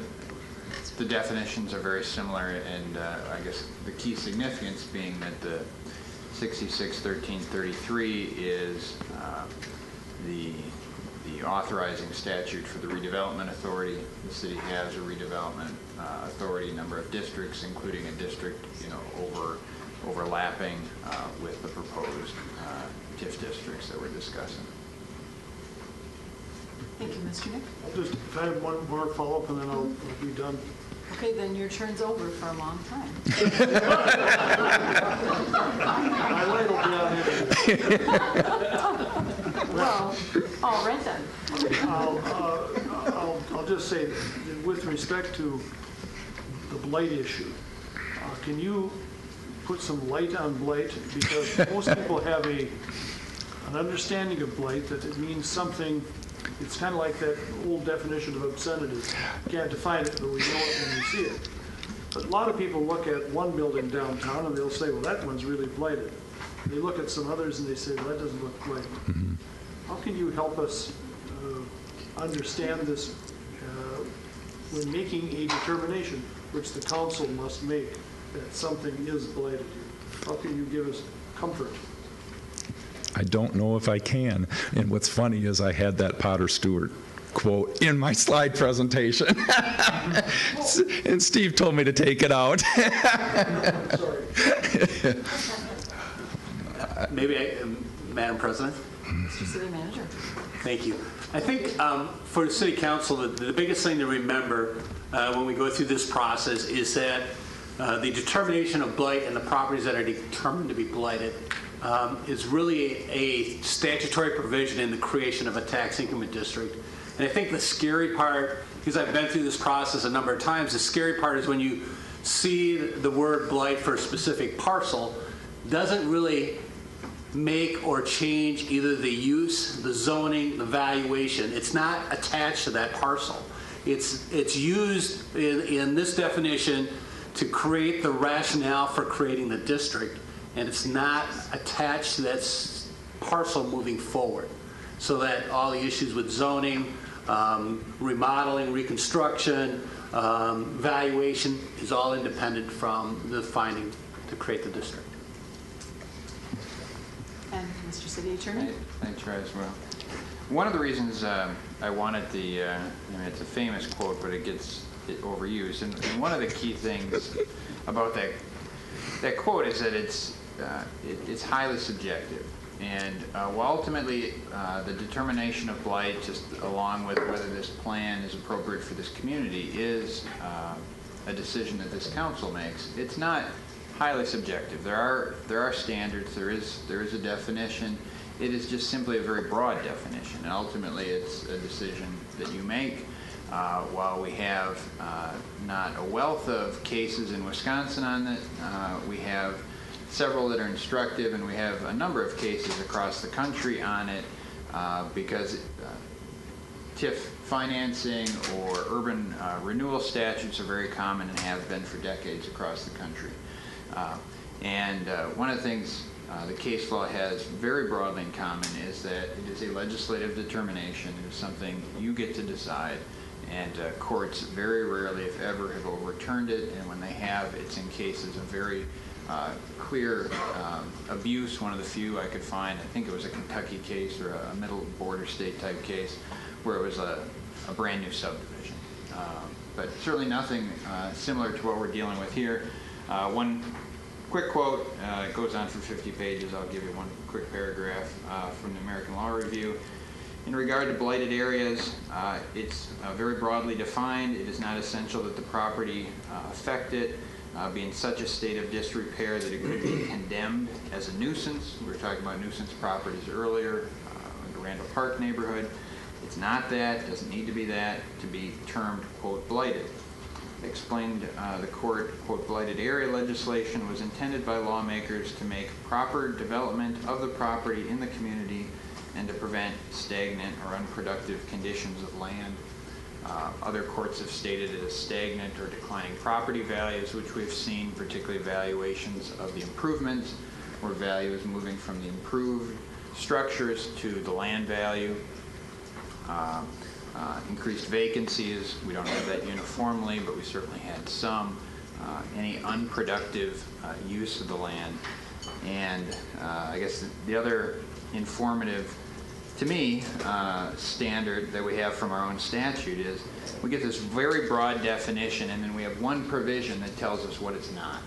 the definitions are very similar, and I guess the key significance being that the 66-1333 is the authorizing statute for the redevelopment authority. The city has a redevelopment authority, number of districts, including a district, overlapping with the proposed TIF districts that we're discussing. Thank you, Mr. Nick. If I have one more follow-up, and then I'll be done. Okay, then your turn's over for a long time. My light will be on here. Well, all right then. I'll just say, that with respect to the blight issue, can you put some light on blight? Because most people have an understanding of blight, that it means something. It's kind of like that old definition of obscenity. You can't define it, but we know it when we see it. But a lot of people look at one building downtown and they'll say, well, that one's really blighted. They look at some others and they say, well, that doesn't look blighted. Mm-hmm. How can you help us understand this when making a determination, which the council must make, that something is blighted? How can you give us comfort? I don't know if I can. And what's funny is I had that Potter Stewart quote in my slide presentation. And Steve told me to take it out. Madam President? Mr. City Manager. Thank you. I think for the City Council, the biggest thing to remember when we go through this process is that the determination of blight and the properties that are determined to be blighted is really a statutory provision in the creation of a tax increment district. And I think the scary part, because I've been through this process a number of times, the scary part is when you see the word blight for a specific parcel doesn't really make or change either the use, the zoning, the valuation. It's not attached to that parcel. It's used in this definition to create the rationale for creating the district, and it's not attached to that parcel moving forward. So that all the issues with zoning, remodeling, reconstruction, valuation is all independent from the finding to create the district. And Mr. City Attorney? I try as well. One of the reasons I wanted the, I mean, it's a famous quote, but it gets overused. And one of the key things about that quote is that it's highly subjective. And while ultimately the determination of blight, just along with whether this plan is appropriate for this community, is a decision that this council makes, it's not highly subjective. There are standards. There is a definition. It is just simply a very broad definition, and ultimately it's a decision that you make. While we have not a wealth of cases in Wisconsin on it, we have several that are instructive, and we have a number of cases across the country on it because TIF financing or urban renewal statutes are very common and have been for decades across the country. And one of the things the case law has very broadly in common is that it is a legislative determination. It is something you get to decide, and courts very rarely, if ever, have overturned it, and when they have, it's in cases of very clear abuse. One of the few I could find, I think it was a Kentucky case or a middle border state type case, where it was a brand new subdivision. But certainly nothing similar to what we're dealing with here. One quick quote, it goes on for 50 pages. I'll give you one quick paragraph from the American Law Review. In regard to blighted areas, it's very broadly defined. It is not essential that the property affected be in such a state of disrepair that it could be condemned as a nuisance. We were talking about nuisance properties earlier in the Randall Park neighborhood. It's not that, doesn't need to be that, to be termed, quote, blighted. Explained the court, quote, blighted area legislation was intended by lawmakers to make proper development of the property in the community and to prevent stagnant or unproductive conditions of land. Other courts have stated it as stagnant or declining property values, which we've seen, particularly valuations of the improvements, where value is moving from the improved structures to the land value. Increased vacancies, we don't have that uniformly, but we certainly had some. Any unproductive use of the land. And I guess the other informative, to me, standard that we have from our own statute is we get this very broad definition, and then we have one provision that tells us what it's not.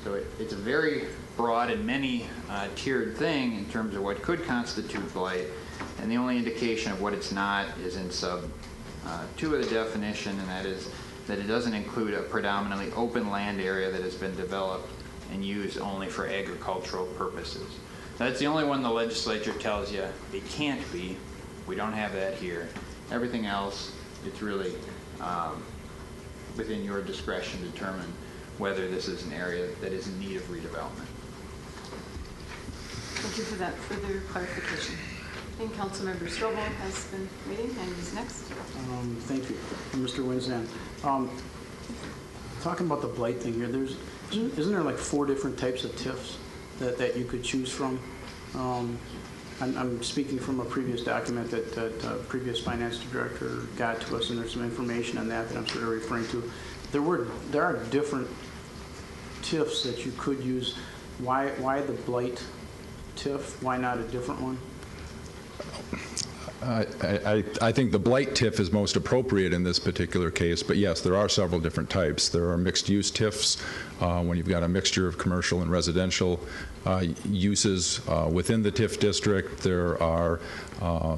So it's a very broad and many tiered thing in terms of what could constitute blight, and the only indication of what it's not is in sub 2 of the definition, and that is that it doesn't include a predominantly open land area that has been developed and used only for agricultural purposes. That's the only one the legislature tells you it can't be. We don't have that here. Everything else, it's really within your discretion to determine whether this is an area that is in need of redevelopment. Thank you for that further clarification. And Councilmember Strobel has been waiting and is next. Thank you, Mr. Winston. Talking about the blight thing here, isn't there like 4 different types of TIFs that you could choose from? I'm speaking from a previous document that previous finance director got to us, and there's some information on that I'm sort of referring to. There are different TIFs that you could use. Why the blight TIF? Why not a different one? I think the blight TIF is most appropriate in this particular case, but yes, there are several different types. There are mixed-use TIFs when you've got a mixture of commercial and residential uses within the TIF district. There are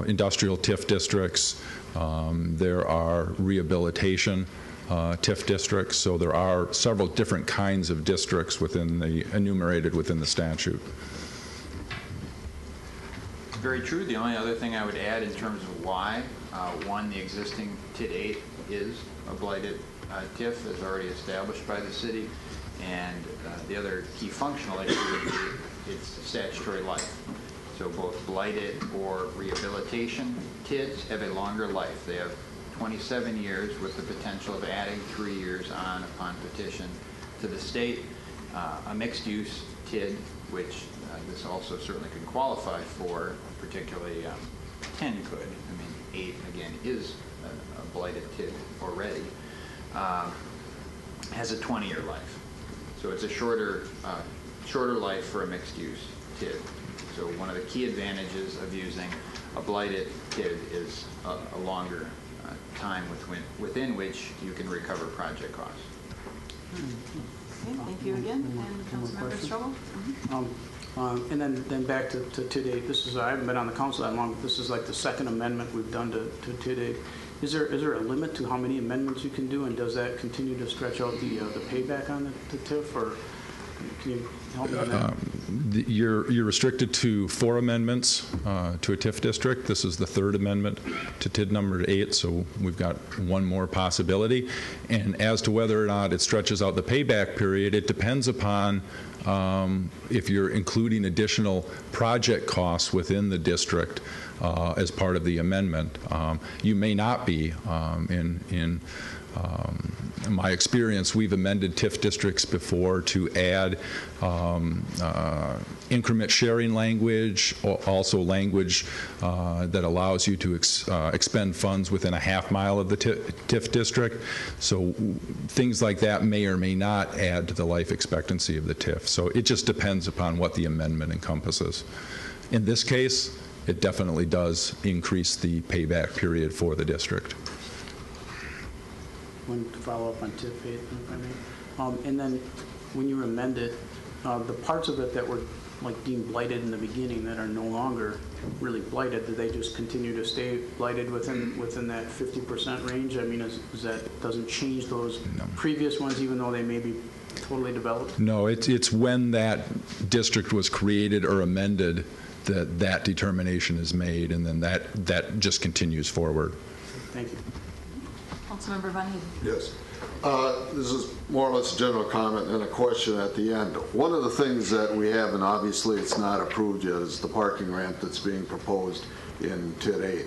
industrial TIF districts. There are rehabilitation TIF districts. So there are several different kinds of districts enumerated within the statute. Very true. The only other thing I would add in terms of why One, the existing TID 8 is a blighted TIF, as already established by the city, and the other key functional issue would be its statutory life. So both blighted or rehabilitation TIDs have a longer life. They have 27 years with the potential of adding 3 years on upon petition to the state. A mixed-use TID, which this also certainly can qualify for, particularly 10 could. I mean, 8, again, is a blighted TID already, has a 20-year life. So it's a shorter life for a mixed-use TID. So one of the key advantages of using a blighted TID is a longer time within which you can recover project costs. Okay, thank you again. And Councilmember Strobel? And then back to TID 8. This is, I haven't been on the council that long, but this is like the second amendment we've done to TID 8. Is there a limit to how many amendments you can do, and does that continue to stretch out the payback on the TIF, or can you help me on that? You're restricted to 4 amendments to a TIF district. This is the 3rd amendment to TID number 8, so we've got one more possibility. And as to whether or not it stretches out the payback period, it depends upon if you're including additional project costs within the district as part of the amendment. You may not be. In my experience, we've amended TIF districts before to add increment sharing language, also language that allows you to expend funds within a half mile of the TIF district. So things like that may or may not add to the life expectancy of the TIF. So it just depends upon what the amendment encompasses. In this case, it definitely does increase the payback period for the district. One to follow up on TIF 8, if I may. And then when you amend it, the parts of it that were like deemed blighted in the beginning that are no longer really blighted, do they just continue to stay blighted within that 50% range? I mean, is that doesn't change those previous ones, even though they may be totally developed? No, it's when that district was created or amended that determination is made, and then that just continues forward. Thank you. Councilmember Von Hayden. Yes. This is more or less a general comment and a question at the end. One of the things that we have, and obviously it's not approved yet, is the parking ramp that's being proposed in TID 8.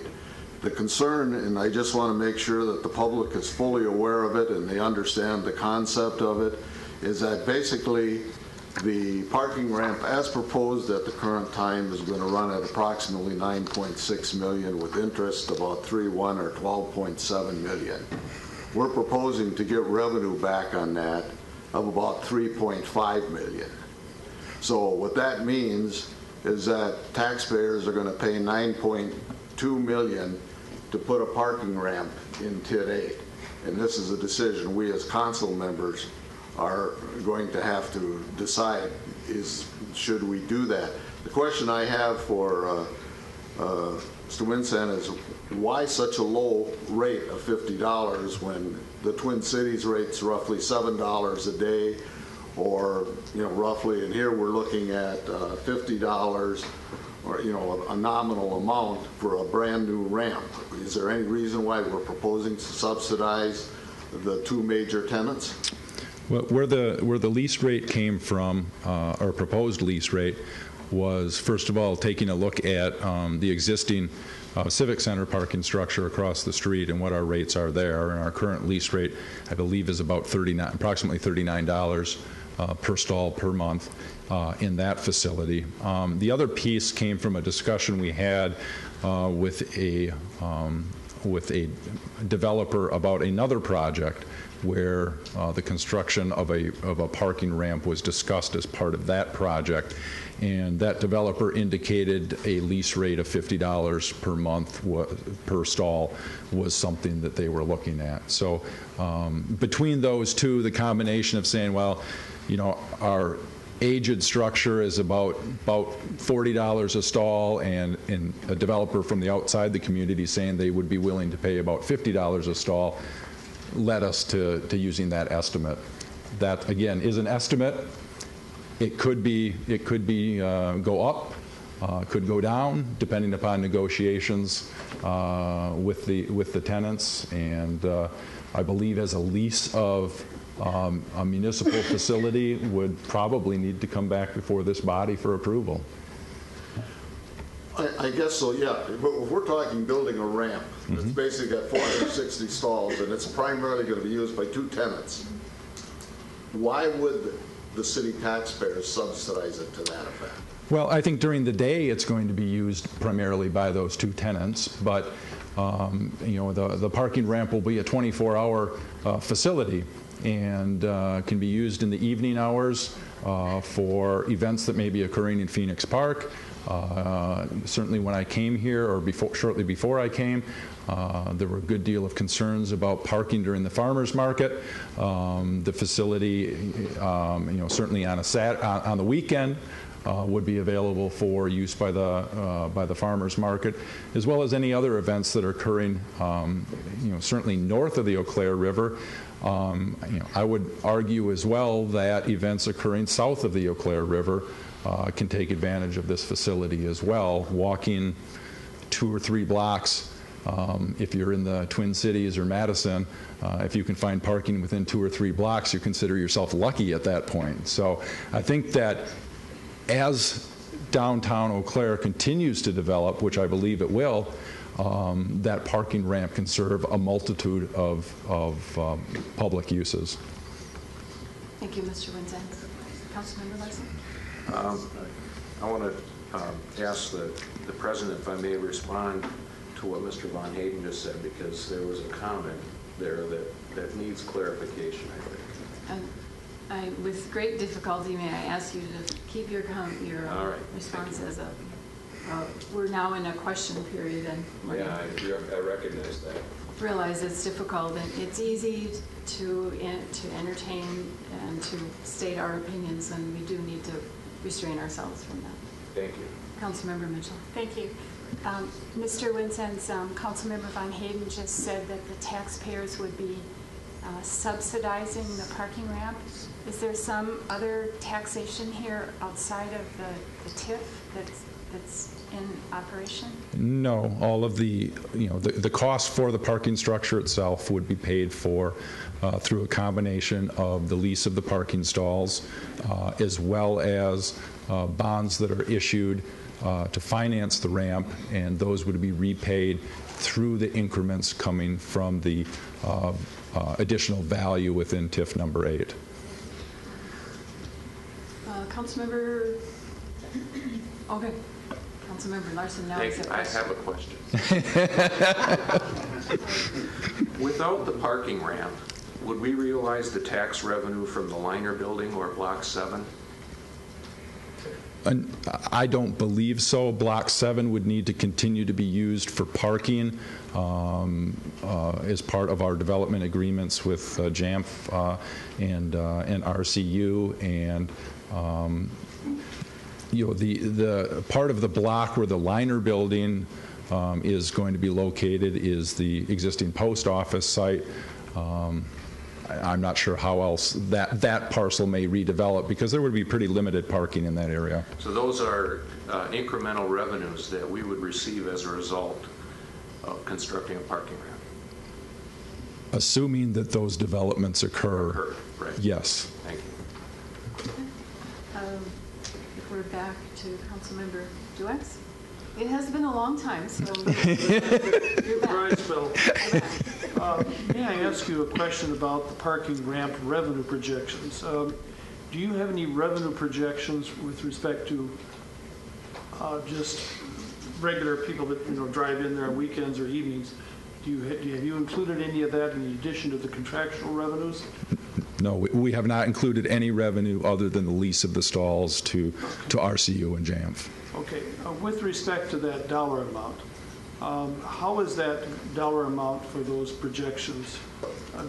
The concern, and I just want to make sure that the public is fully aware of it and they understand the concept of it, is that basically the parking ramp as proposed at the current time is going to run at approximately $9.6 million with interest about 3.1 or 12.7 million. We're proposing to get revenue back on that of about 3.5 million. So what that means is that taxpayers are going to pay 9.2 million to put a parking ramp in TID 8. And this is a decision we as council members are going to have to decide, should we do that? The question I have for Mr. Winsan is, why such a low rate of $50 when the Twin Cities rate's roughly $7 a day, or roughly, and here we're looking at $50 or a nominal amount for a brand new ramp. Is there any reason why we're proposing to subsidize the 2 major tenants? Well, where the lease rate came from, or proposed lease rate, was first of all taking a look at the existing Civic Center parking structure across the street and what our rates are there. And our current lease rate, I believe, is about approximately $39 per stall per month in that facility. The other piece came from a discussion we had with a developer about another project where the construction of a parking ramp was discussed as part of that project, and that developer indicated a lease rate of $50 per month per stall was something that they were looking at. So between those two, the combination of saying, well, our aged structure is about $40 a stall, and a developer from the outside the community saying they would be willing to pay about $50 a stall, led us to using that estimate. That again is an estimate. It could be go up could go down depending upon negotiations with the tenants, and I believe as a lease of a municipal facility would probably need to come back before this body for approval. I guess so, yeah. But if we're talking building a ramp, it's basically got 460 stalls, and it's primarily going to be used by 2 tenants. Why would the city taxpayers subsidize it to that effect? Well, I think during the day it's going to be used primarily by those 2 tenants, but the parking ramp will be a 24-hour facility and can be used in the evening hours for events that may be occurring in Phoenix Park. Certainly when I came here, or shortly before I came, there were a good deal of concerns about parking during the farmers market. The facility, certainly on the weekend, would be available for use by the farmers market, as well as any other events that are occurring, certainly north of the Eau Claire River. I would argue as well that events occurring south of the Eau Claire River can take advantage of this facility as well. Walking 2 or 3 blocks, if you're in the Twin Cities or Madison, if you can find parking within 2 or 3 blocks, you consider yourself lucky at that point. So I think that as downtown Eau Claire continues to develop, which I believe it will, that parking ramp can serve a multitude of public uses. Thank you, Mr. Winzens. Councilmember Larson? I want to ask the President if I may respond to what Mr. Von Hayden just said, because there was a comment there that needs clarification, I think. With great difficulty, may I ask you to keep your response as a... we're now in a question period, and I recognize that. Realize it's difficult, and it's easy to entertain and to state our opinions, and we do need to restrain ourselves from that. Thank you. Councilmember Mitchell. Thank you. Mr. Winzens, Councilmember Von Hayden just said that the taxpayers would be subsidizing the parking ramp. Is there some other taxation here outside of the TIF that's in operation? No, all of the cost for the parking structure itself would be paid for through a combination of the lease of the parking stalls, as well as bonds that are issued to finance the ramp, and those would be repaid through the increments coming from the additional value within TIF number 8. Councilmember, okay. Councilmember Larson, now is I have a question. Without the parking ramp, would we realize the tax revenue from the Liner building or Block 7? I don't believe so. Block 7 would need to continue to be used for parking as part of our development agreements with JAMF and RCU, and the part of the block where the Liner building is going to be located is the existing post office site. I'm not sure how else that parcel may redevelop, because there would be pretty limited parking in that area. So those are incremental revenues that we would receive as a result of constructing a parking ramp. Assuming that those developments occur, right. Yes. Thank you. If we're back to Councilmember Duex. It has been a long time, so you're back. Right, Bill. May I ask you a question about the parking ramp revenue projections? Do you have any revenue projections with respect to just regular people that drive in there on weekends or evenings? Have you included any of that in addition to the contractual revenues? No, we have not included any revenue other than the lease of the stalls to RCU and JAMF. Okay. With respect to that dollar amount, how is that dollar amount for those projections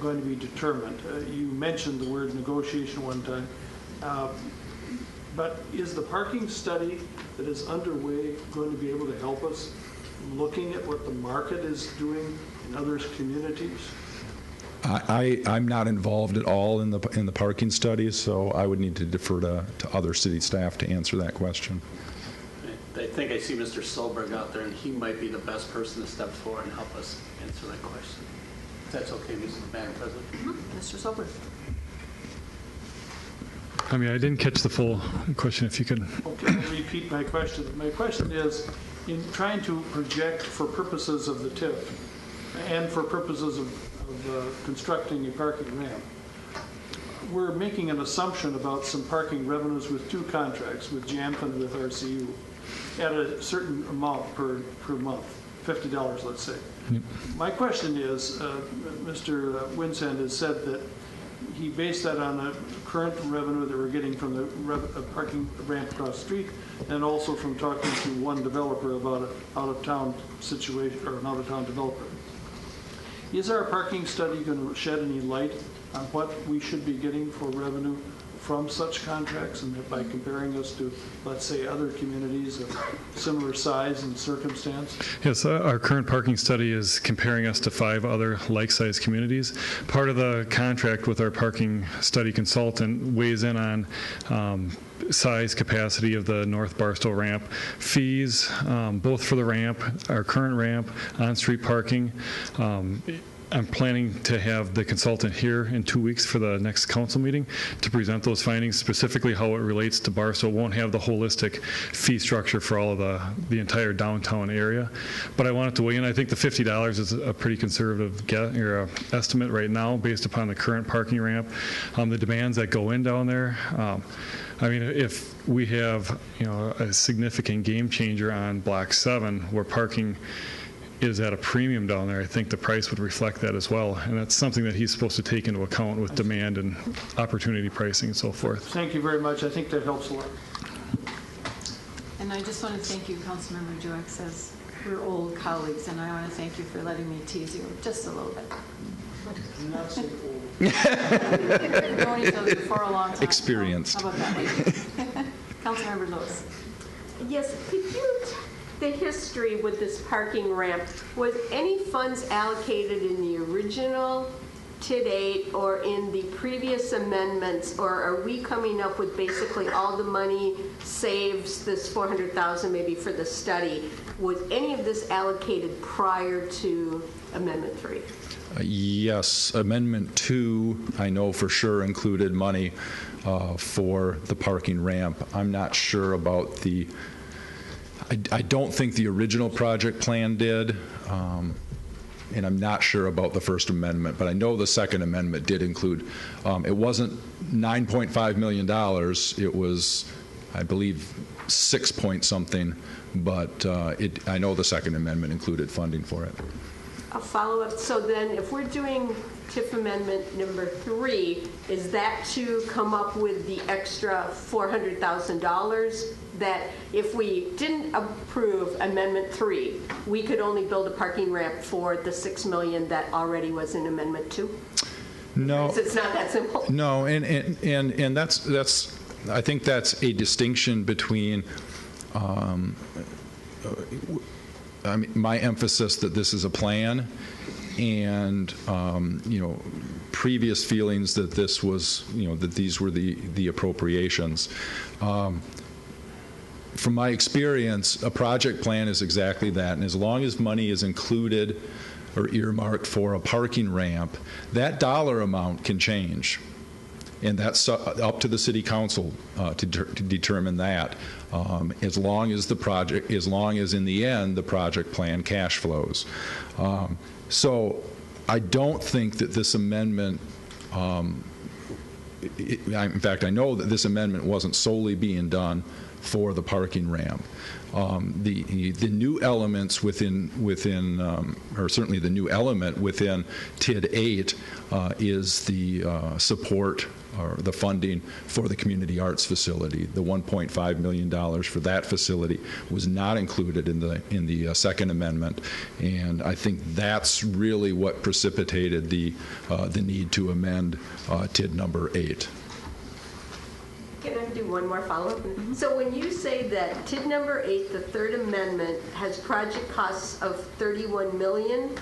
going to be determined? You mentioned the word negotiation one time, but is the parking study that is underway going to be able to help us looking at what the market is doing in other communities? I'm not involved at all in the parking studies, so I would need to defer to other city staff to answer that question. Thank think I see Mr. Solberg out there, and he might be the best person to step forward and help us answer that question. If that's okay, Madam President. Mr. Solberg. I mean, I didn't catch the full question, if you could. Okay, I'll repeat my question. My question is, in trying to project for purposes of the TIF and for purposes of constructing a parking ramp, we're making an assumption about some parking revenues with two contracts, with JAMP and with RCU, at a certain amount per month, $50, let's say. Yep. My question is, Mr. Winsand has said that he based that on a current revenue that we're getting from the parking ramp across the street, and also from talking to one developer about an out-of-town situation, or an out-of-town developer. Is our parking study going to shed any light on what we should be getting for revenue from such contracts, and by comparing us to, let's say, other communities of similar size and circumstance? Yes, our current parking study is comparing us to 5 other like-sized communities. Part of the contract with our parking study consultant weighs in on size, capacity of the North Barstow ramp, fees, both for the ramp, our current ramp, on-street parking. I'm planning to have the consultant here in 2 weeks for the next council meeting to present those findings, specifically how it relates to Barstow. It won't have the holistic fee structure for all of the entire downtown area. But I wanted to weigh in. I think the $50 is a pretty conservative estimate right now based upon the current parking ramp, the demands that go in down there. I mean, if we have, a significant game changer on Block 7 where parking is at a premium down there, I think the price would reflect that as well. And that's something that he's supposed to take into account with demand and opportunity pricing and so forth. Thank you very much. I think that helps a lot. And I just want to thank you, Councilmember Joax, as we're old colleagues, and I want to thank you for letting me tease you just a little bit. Not so old. We've known each other for a long time. Experienced. How about that? Councilmember Lewis. Yes, could you, the history with this parking ramp, was any funds allocated in the original TID 8 or in the previous amendments, or are we coming up with basically all the money saves this $400,000 maybe for the study? Was any of this allocated prior to Amendment 3? Yes, Amendment 2, I know for sure included money for the parking ramp. I'm not sure about the, I don't think the original project plan did, and I'm not sure about the First Amendment, but I know the Second Amendment did include, it wasn't $9.5 million, it was, I believe, 6 point something, but I know the Second Amendment included funding for it. I'll follow up. So then if we're doing TIF Amendment number 3, is that to come up with the extra $400,000 that if we didn't approve Amendment 3, we could only build a parking ramp for the $6 million that already was in Amendment 2? No. So it's not that simple? No, and that's I think that's a distinction between I mean, my emphasis that this is a plan, and previous feelings that this was, that these were the appropriations. From my experience, a project plan is exactly that, and as long as money is included or earmarked for a parking ramp, that dollar amount can change. And that's up to the city council to determine that, as long as in the end the project plan cash flows. So I don't think that this amendment, in fact, I know that this amendment wasn't solely being done for the parking ramp. The new elements within or certainly the new element within TID 8 is the support or the funding for the community arts facility. The $1.5 million for that facility was not included in the Second Amendment, and I think that's really what precipitated the need to amend TID number 8. Can I do one more follow-up? Mm-hmm. So when you say that TID number 8, the Third Amendment, has project costs of $31 million,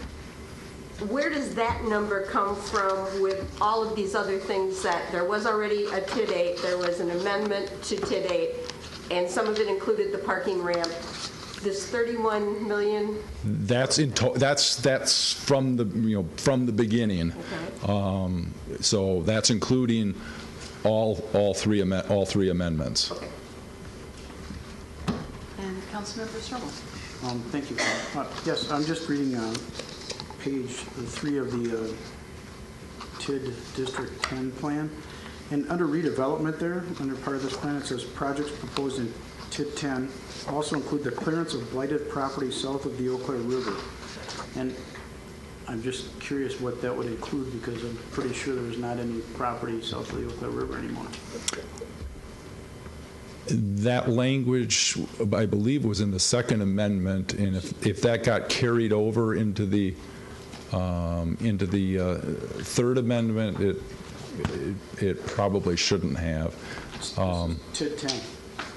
where does that number come from with all of these other things that there was already a TID 8, there was an amendment to TID 8, and some of it included the parking ramp? this 31 million? That's from the beginning. Okay. So that's including all three amendments. Okay. And Councilmember Strobel. Thank you. Yes, I'm just reading page 3 of the TID District 10 plan. And under redevelopment there, under part of this plan, it says projects proposed in TID 10 also include the clearance of blighted property south of the Eau Claire River. And I'm just curious what that would include, because I'm pretty sure there's not any property south of the Eau Claire River anymore. That language, I believe, was in the Second Amendment, and if that got carried over into the Third Amendment, it probably shouldn't have. TID 10,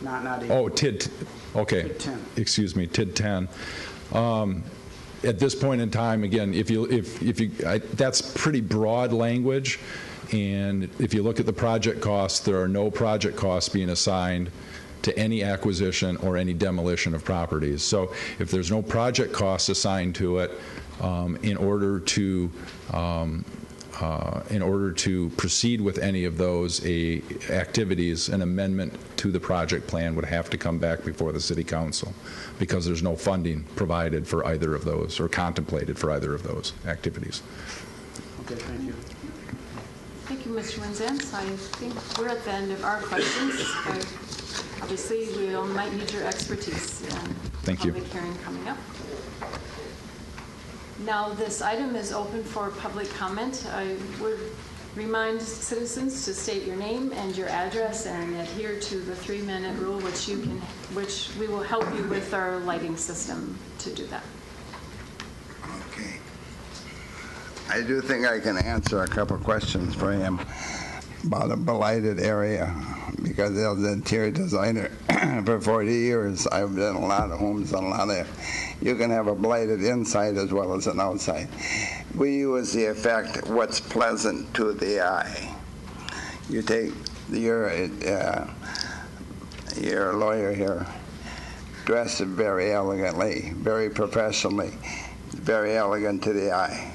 not 8. Oh, TID. Okay. TID 10. Excuse me, TID 10. At this point in time, again, that's pretty broad language, and if you look at the project costs, there are no project costs being assigned to any acquisition or any demolition of properties. So if there's no project costs assigned to it, in order to proceed with any of those activities, an amendment to the project plan would have to come back before the City Council, because there's no funding provided for either of those or contemplated for either of those activities. Okay, thank you. Thank you, Mr. Wenzans. I think we're at the end of our questions. Obviously, we might need your expertise in Thank you. public hearing coming up. Now, this item is open for public comment. I would remind citizens to state your name and your address and adhere to the 3-minute rule, which we will help you with our lighting system to do that. Okay. I do think I can answer a couple of questions for him about a blighted area, because I was an interior designer for 40 years. I've done a lot of homes and a lot of. You can have a blighted inside as well as an outside. We use the effect what's pleasant to the eye. You take your lawyer here, dressed very elegantly, very professionally, very elegant to the eye.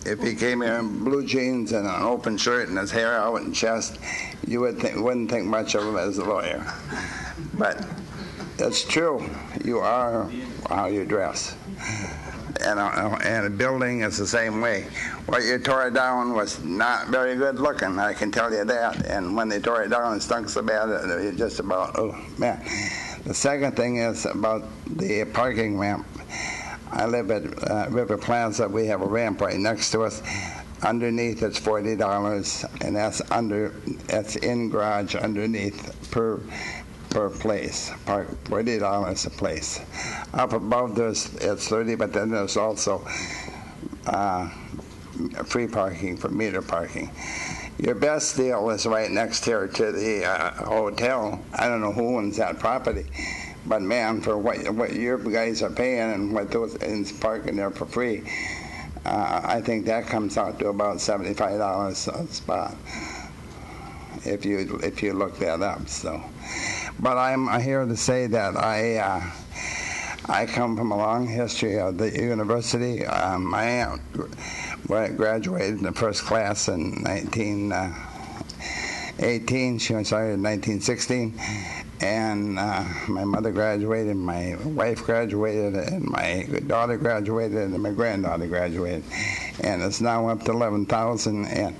If he came here in blue jeans and an open shirt and his hair out and chest, you wouldn't think much of him as a lawyer. But it's true. You are how you dress. And a building is the same way. What you tore down was not very good looking, I can tell you that. And when they tore it down, it stunk so bad that it just about, oh, man. The second thing is about the parking ramp. I live at River Plaza. We have a ramp right next to us. Underneath it's $40, and that's in garage underneath per place. $40 a place. Up above it's 30, but then there's also free parking for meter parking. Your best deal is right next here to the hotel. I don't know who owns that property. But man, for what your guys are paying and what those is parking there for free, I think that comes out to about $75 a spot if you look that up. So, but I'm here to say that I come from a long history of the university. My aunt graduated in the first class in 1918. She started in 1916. And my mother graduated, my wife graduated, and my daughter graduated, and my granddaughter graduated. And it's now up to 11,000. And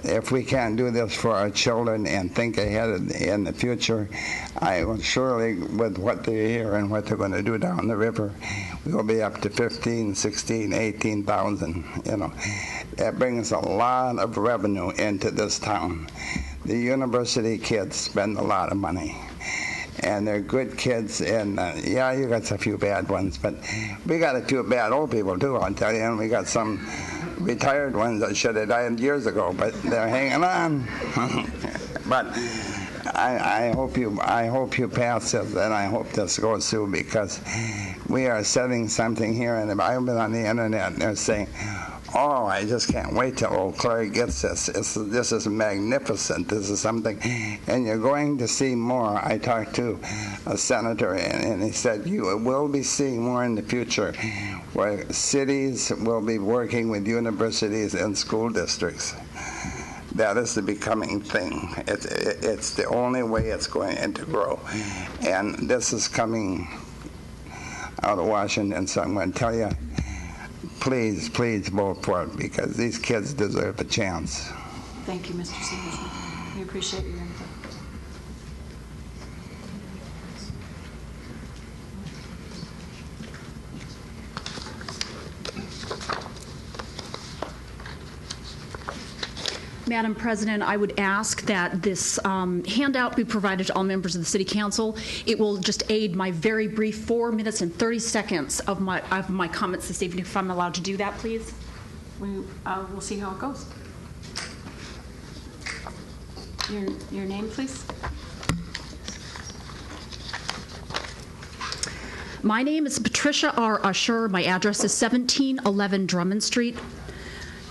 if we can't do this for our children and think ahead in the future, I will surely, with what they hear and what they're going to do down the river, we'll be up to 15, 16, 18,000. You know, that brings a lot of revenue into this town. The university kids spend a lot of money. And they're good kids, and yeah, you got a few bad ones, but we got a few bad old people too, I'll tell you, and we got some retired ones that should have died years ago, but they're hanging on. But I hope you pass this, and I hope this goes through, because we are setting something here, and I've been on the internet, and they're saying Oh, I just can't wait till Eau Claire gets this. This is magnificent. This is something, and you're going to see more. I talked to a senator, and he said you will be seeing more in the future, where cities will be working with universities and school districts. That is the becoming thing. It's the only way it's going to grow, and this is coming out of Washington. So I'm going to tell you, please, please vote for it, because these kids deserve a chance. Thank you, Mr. Stevenson. We appreciate your input. Madam President, I would ask that this handout be provided to all members of the City Council. It will just aid my very brief 4 minutes and 30 seconds of my comments this evening, if I'm allowed to do that, please. We'll see how it goes. Your name, please. My name is Patricia R. Usher. My address is 1711 Drummond Street,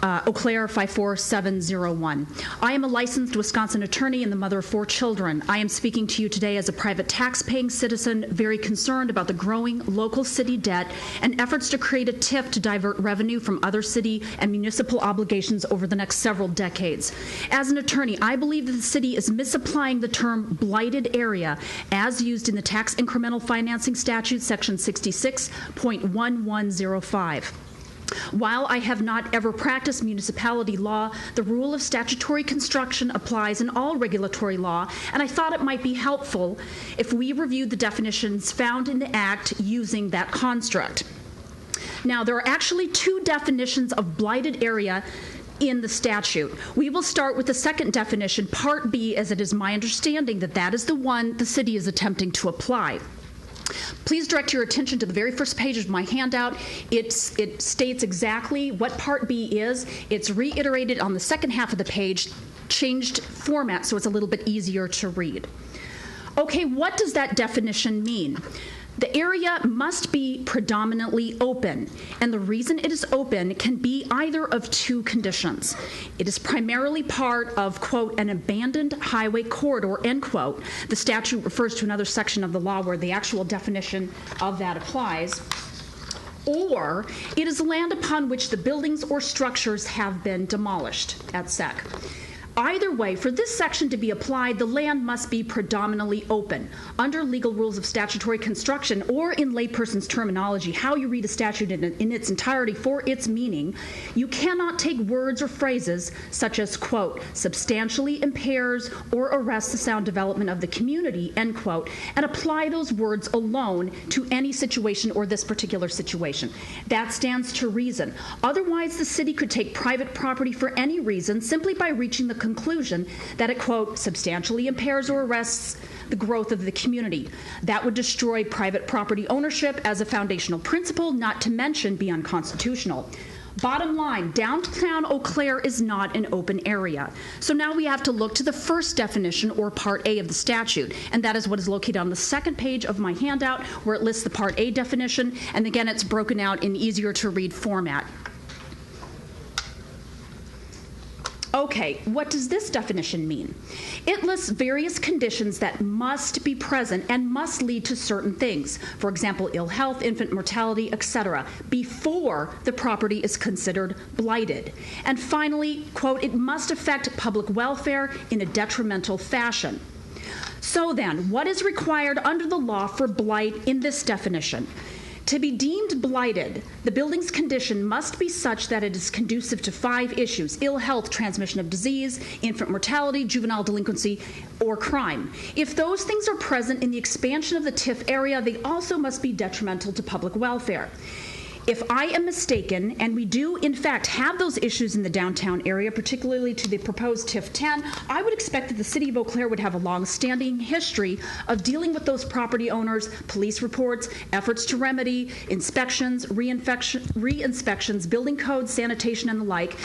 Eau Claire 54701. I am a licensed Wisconsin attorney and the mother of 4 children. I am speaking to you today as a private tax-paying citizen, very concerned about the growing local city debt and efforts to create a TIF to divert revenue from other city and municipal obligations over the next several decades. As an attorney, I believe that the city is misapplying the term blighted area as used in the Tax Incremental Financing Statute, Section 66.1105. While I have not ever practiced municipality law, the rule of statutory construction applies in all regulatory law, and I thought it might be helpful if we reviewed the definitions found in the Act using that construct. Now, there are actually 2 definitions of blighted area in the statute. We will start with the second definition, Part B, as it is my understanding that that is the one the city is attempting to apply. Please direct your attention to the very first page of my handout. It states exactly what Part B is. It's reiterated on the second half of the page, changed format so it's a little bit easier to read. Okay, what does that definition mean? The area must be predominantly open, and the reason it is open can be either of 2 conditions. It is primarily part of, quote, an abandoned highway corridor, end quote. The statute refers to another section of the law where the actual definition of that applies. Or it is land upon which the buildings or structures have been demolished at SEC. Either way, for this section to be applied, the land must be predominantly open. Under legal rules of statutory construction, or in layperson's terminology, how you read a statute in its entirety for its meaning, you cannot take words or phrases such as, quote, substantially impairs or arrests the sound development of the community, end quote, and apply those words alone to any situation or this particular situation. That stands to reason. Otherwise, the city could take private property for any reason simply by reaching the conclusion that it, quote, substantially impairs or arrests the growth of the community. That would destroy private property ownership as a foundational principle, not to mention be unconstitutional. Bottom line, downtown Eau Claire is not an open area. So now we have to look to the first definition, or Part A of the statute, and that is what is located on the second page of my handout, where it lists the Part A definition, and again, it's broken out in easier to read format. Okay, what does this definition mean? It lists various conditions that must be present and must lead to certain things. For example, ill health, infant mortality, etc., before the property is considered blighted. And finally, quote, it must affect public welfare in a detrimental fashion. So then, what is required under the law for blight in this definition? To be deemed blighted, the building's condition must be such that it is conducive to 5 issues: ill health, transmission of disease, infant mortality, juvenile delinquency, or crime. If those things are present in the expansion of the TIF area, they also must be detrimental to public welfare. If I am mistaken, and we do in fact have those issues in the downtown area, particularly to the proposed TIF 10, I would expect that the city of Eau Claire would have a long-standing history of dealing with those property owners, police reports, efforts to remedy, inspections, re-inspections, building codes, sanitation, and the like.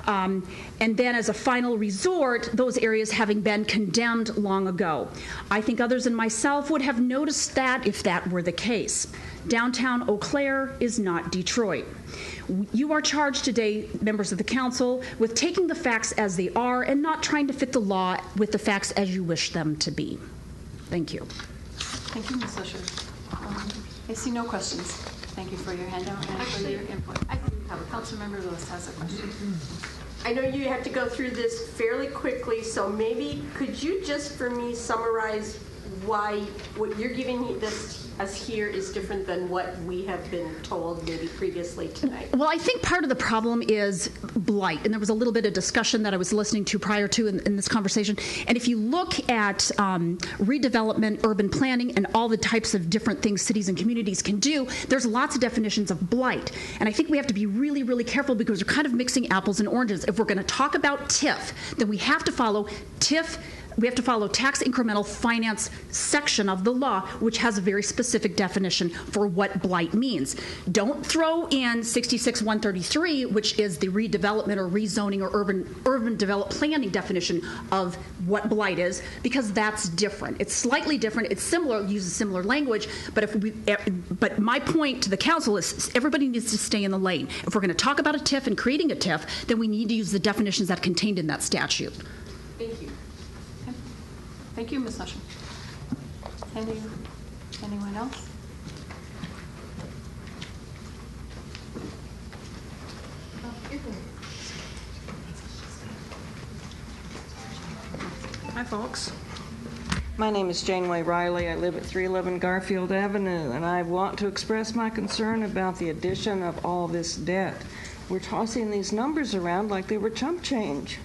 And then as a final resort, those areas having been condemned long ago. I think others and myself would have noticed that if that were the case. Downtown Eau Claire is not Detroit. You are charged today, members of the council, with taking the facts as they are and not trying to fit the law with the facts as you wish them to be. Thank you. Thank you, Ms. Usher. I see no questions. Thank you for your handout and for your input. I do have a Councilmember Lewis has a question. I know you have to go through this fairly quickly, so maybe could you just for me summarize why what you're giving us here is different than what we have been told maybe previously tonight? Well, I think part of the problem is blight, and there was a little bit of discussion that I was listening to prior to in this conversation. And if you look at redevelopment, urban planning, and all the types of different things cities and communities can do, there's lots of definitions of blight. And I think we have to be really, really careful because we're kind of mixing apples and oranges. If we're going to talk about TIF, then we have to follow TIF. We have to follow tax incremental finance section of the law, which has a very specific definition for what blight means. Don't throw in 66-133, which is the redevelopment or rezoning or urban development planning definition of what blight is, because that's different. It's slightly different. It's similar, uses similar language, but my point to the council is everybody needs to stay in the lane. If we're going to talk about a TIF and creating a TIF, then we need to use the definitions that are contained in that statute. Thank you. Thank you, Ms. Usher. Anyone else? Hi, folks. My name is Janeway Riley. I live at 311 Garfield Avenue, and I want to express my concern about the addition of all this debt. We're tossing these numbers around like they were chump change.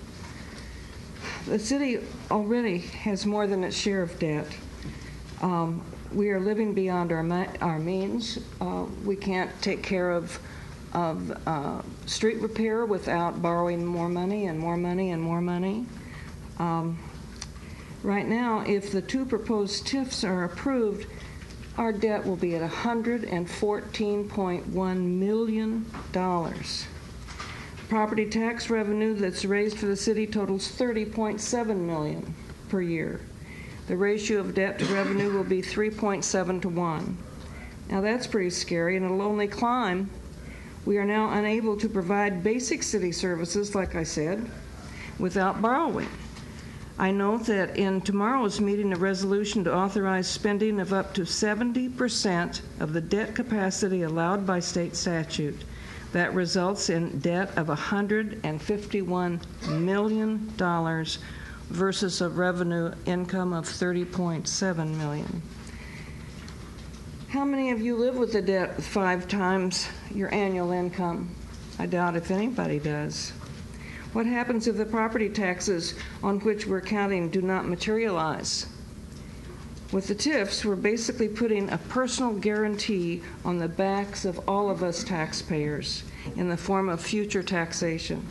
The city already has more than its share of debt. We are living beyond our means. We can't take care of street repair without borrowing more money and more money and more money. Right now, if the two proposed TIFs are approved, our debt will be at $114.1 million. Property tax revenue that's raised for the city totals $30.7 million per year. The ratio of debt to revenue will be 3.7 to 1. Now that's pretty scary, and it'll only climb. We are now unable to provide basic city services, like I said, without borrowing. I note that in tomorrow's meeting, a resolution to authorize spending of up to 70% of the debt capacity allowed by state statute. That results in debt of $151 million versus a revenue income of $30.7 million. How many of you live with a debt 5 times your annual income? I doubt if anybody does. What happens if the property taxes on which we're counting do not materialize? With the TIFs, we're basically putting a personal guarantee on the backs of all of us taxpayers in the form of future taxation.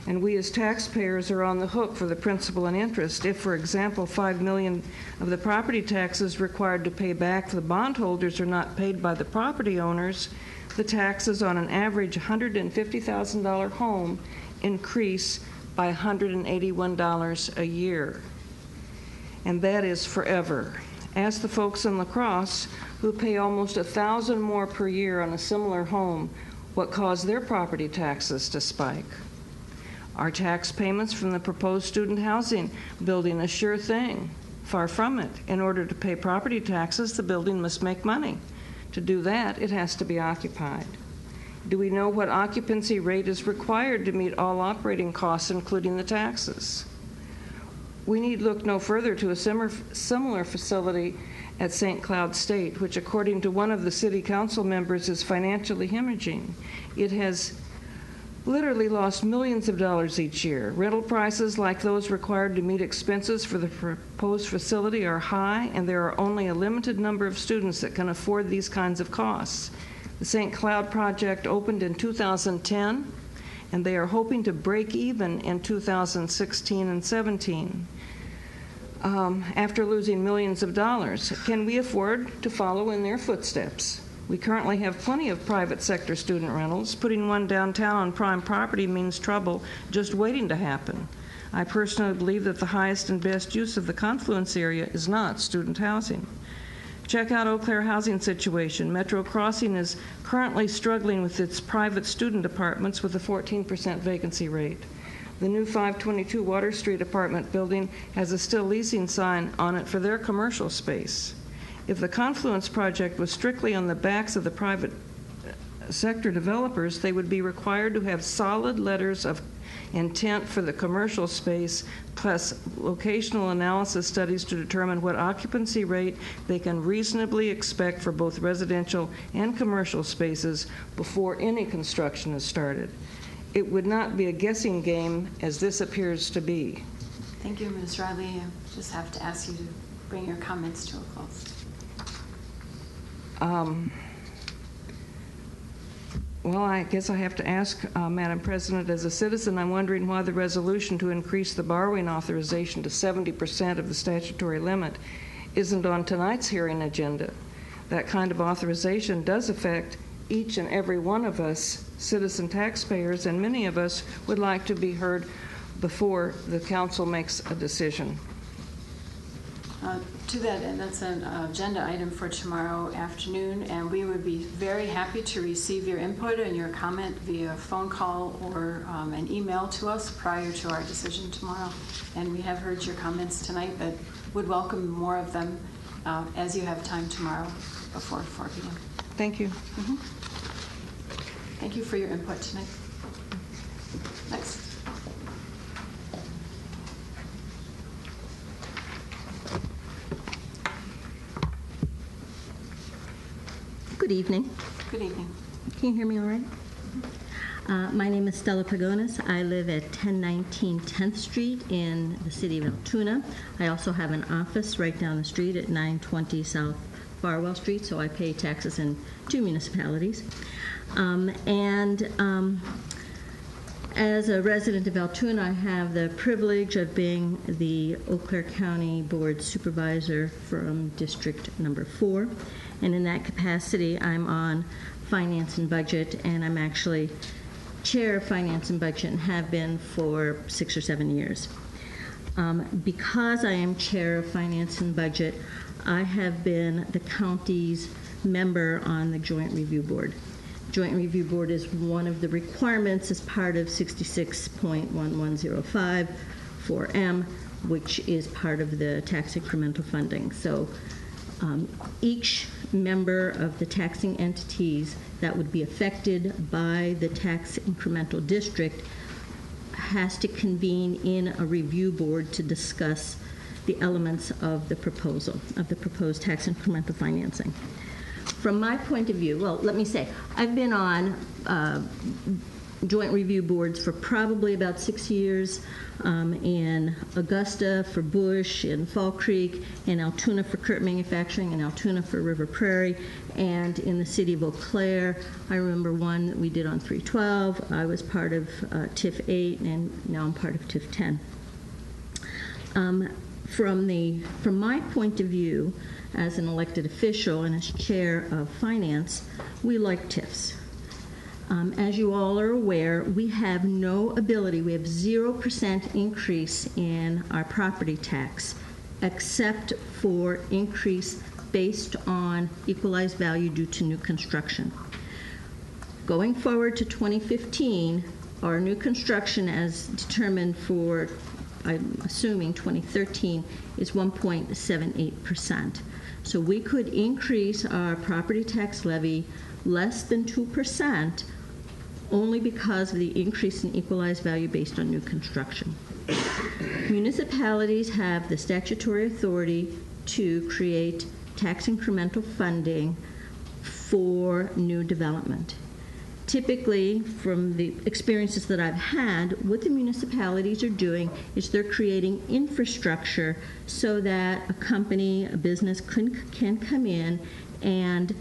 And we as taxpayers are on the hook for the principal and interest. If, for example, $5 million of the property taxes required to pay back the bondholders are not paid by the property owners, the taxes on an average $150,000 home increase by $181 a year. And that is forever. Ask the folks in La Crosse who pay almost $1,000 more per year on a similar home what caused their property taxes to spike. Are tax payments from the proposed student housing building a sure thing? Far from it. In order to pay property taxes, the building must make money. To do that, it has to be occupied. Do we know what occupancy rate is required to meet all operating costs, including the taxes? We need look no further to a similar facility at St. Cloud State, which according to one of the city council members is financially hemorrhaging. It has literally lost millions of dollars each year. Rental prices like those required to meet expenses for the proposed facility are high, and there are only a limited number of students that can afford these kinds of costs. The St. Cloud project opened in 2010, and they are hoping to break even in 2016 and 17. After losing millions of dollars. Can we afford to follow in their footsteps? We currently have plenty of private sector student rentals. Putting one downtown on prime property means trouble just waiting to happen. I personally believe that the highest and best use of the Confluence area is not student housing. Check out Eau Claire housing situation. Metro Crossing is currently struggling with its private student apartments with a 14% vacancy rate. The new 522 Water Street apartment building has a still leasing sign on it for their commercial space. If the Confluence project was strictly on the backs of the private sector developers, they would be required to have solid letters of intent for the commercial space, plus locational analysis studies to determine what occupancy rate they can reasonably expect for both residential and commercial spaces before any construction is started. It would not be a guessing game as this appears to be. Thank you, Ms. Riley. I just have to ask you to bring your comments to a close. Well, I guess I have to ask, Madam President, as a citizen, I'm wondering why the resolution to increase the borrowing authorization to 70% of the statutory limit isn't on tonight's hearing agenda. That kind of authorization does affect each and every one of us, citizen taxpayers, and many of us would like to be heard before the council makes a decision. To that end, that's an agenda item for tomorrow afternoon, and we would be very happy to receive your input and your comment via phone call or an email to us prior to our decision tomorrow. And we have heard your comments tonight, but would welcome more of them as you have time tomorrow before 4 p.m. Thank you. Mm-hmm. Thank you for your input tonight. Next. Good evening. Good evening. Can you hear me all right? My name is Stella Pagonis. I live at 1019 10th Street in the city of Altoona. I also have an office right down the street at 920 South Farwell Street, so I pay taxes in 2 municipalities. As a resident of Altoona, I have the privilege of being the Eau Claire County Board Supervisor from District Number 4. And in that capacity, I'm on Finance and Budget, and I'm actually Chair of Finance and Budget and have been for 6 or 7 years. Because I am Chair of Finance and Budget, I have been the county's member on the Joint Review Board. Joint Review Board is one of the requirements as part of 66.1105 4M, which is part of the tax incremental funding. So each member of the taxing entities that would be affected by the tax incremental district has to convene in a review board to discuss the elements of the proposal, of the proposed tax incremental financing. From my point of view, well, let me say, I've been on joint review boards for probably about 6 years, in Augusta for Bush, in Fall Creek, in Altoona for Kurt Manufacturing, in Altoona for River Prairie, and in the city of Eau Claire. I remember one that we did on 312. I was part of TIF 8, and now I'm part of TIF 10. From my point of view, as an elected official and as chair of finance, we like TIFs. As you all are aware, we have no ability, we have 0% increase in our property tax, except for increase based on equalized value due to new construction. Going forward to 2015, our new construction as determined for, I'm assuming 2013, is 1.78%. So we could increase our property tax levy less than 2% only because of the increase in equalized value based on new construction. Municipalities have the statutory authority to create tax incremental funding for new development. Typically, from the experiences that I've had, what the municipalities are doing is they're creating infrastructure so that a company, a business can come in and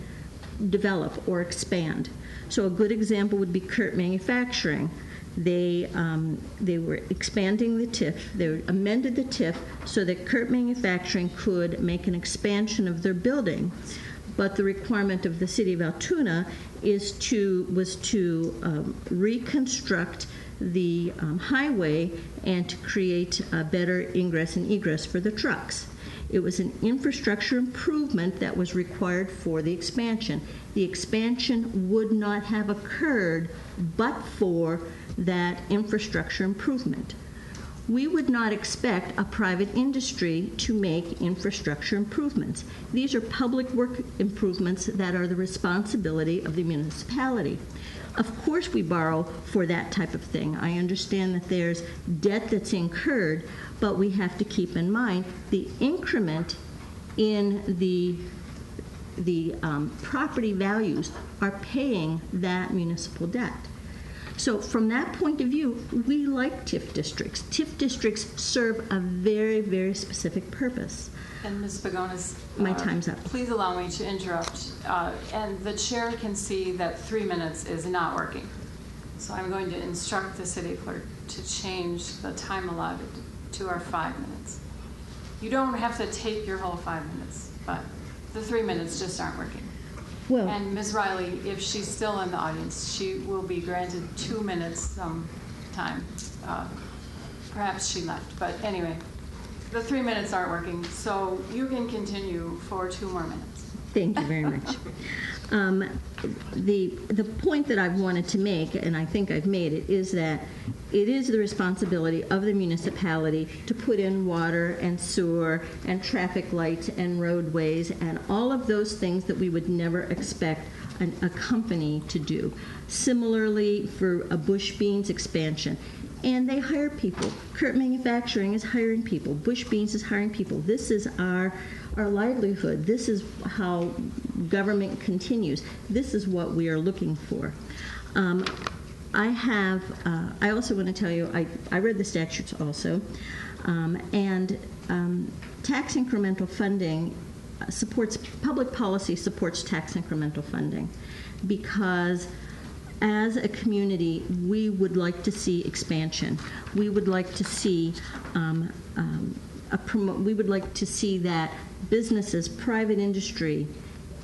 develop or expand. So a good example would be Kurt Manufacturing. They were expanding the TIF. They amended the TIF so that Kurt Manufacturing could make an expansion of their building. But the requirement of the city of Altoona was to reconstruct the highway and to create a better ingress and egress for the trucks. It was an infrastructure improvement that was required for the expansion. The expansion would not have occurred but for that infrastructure improvement. We would not expect a private industry to make infrastructure improvements. These are public work improvements that are the responsibility of the municipality. Of course we borrow for that type of thing. I understand that there's debt that's incurred, but we have to keep in mind the increment in the property values are paying that municipal debt. So from that point of view, we like TIF districts. TIF districts serve a very, very specific purpose. And Ms. Pagonis, My time's up. Please allow me to interrupt. And the chair can see that 3 minutes is not working. So I'm going to instruct the city clerk to change the time allotted to our 5 minutes. You don't have to take your whole 5 minutes, but the 3 minutes just aren't working. Well, and Ms. Riley, if she's still in the audience, she will be granted 2 minutes time. Perhaps she left, but anyway, the 3 minutes aren't working, so you can continue for 2 more minutes. Thank you very much. The point that I've wanted to make, and I think I've made it, is that it is the responsibility of the municipality to put in water and sewer and traffic lights and roadways and all of those things that we would never expect a company to do. Similarly, for a Bush Beans expansion. And they hire people. Kurt Manufacturing is hiring people. Bush Beans is hiring people. This is our livelihood. This is how government continues. This is what we are looking for. I also want to tell you, I read the statutes also, and tax incremental funding supports, public policy supports tax incremental funding because as a community, we would like to see expansion. We would like to see we would like to see that businesses, private industry,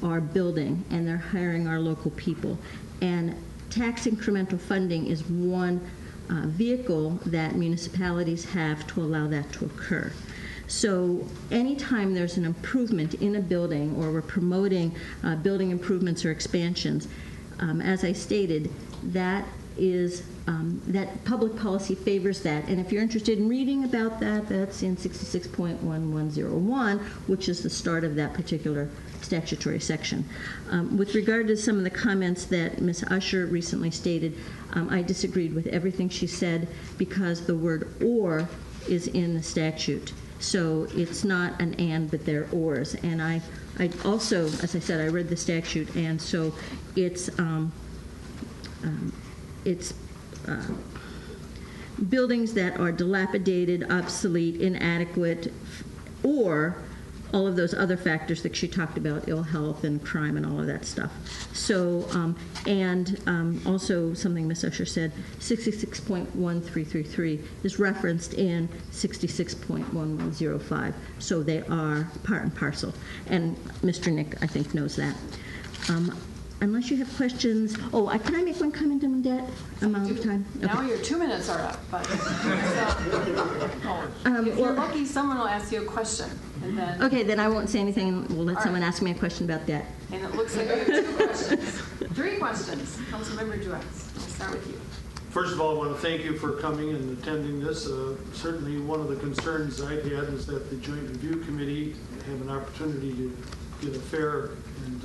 are building and they're hiring our local people. And tax incremental funding is one vehicle that municipalities have to allow that to occur. So anytime there's an improvement in a building or we're promoting building improvements or expansions, as I stated, that is that public policy favors that. And if you're interested in reading about that, that's in 66.1101, which is the start of that particular statutory section. With regard to some of the comments that Ms. Usher recently stated, I disagreed with everything she said because the word "or" is in the statute. So it's not an "and," but they're "ors." And I also, as I said, I read the statute, and so it's buildings that are dilapidated, obsolete, inadequate, or all of those other factors that she talked about, ill health and crime and all of that stuff. So, also something Ms. Usher said, 66.1333 is referenced in 66.1105. So they are part and parcel. And Mr. Nick, I think, knows that. Unless you have questions. Oh, can I make one comment on debt? Amount of time? Okay. Now your 2 minutes are up. But if you're lucky, someone will ask you a question. And then, okay, then I won't say anything, and we'll let someone ask me a question about debt. And it looks like we have 2 questions. 3 questions. Councilmember Duets, I'll start with you. First of all, I want to thank you for coming and attending this. Certainly one of the concerns I had is that the Joint Review Committee have an opportunity to get a fair and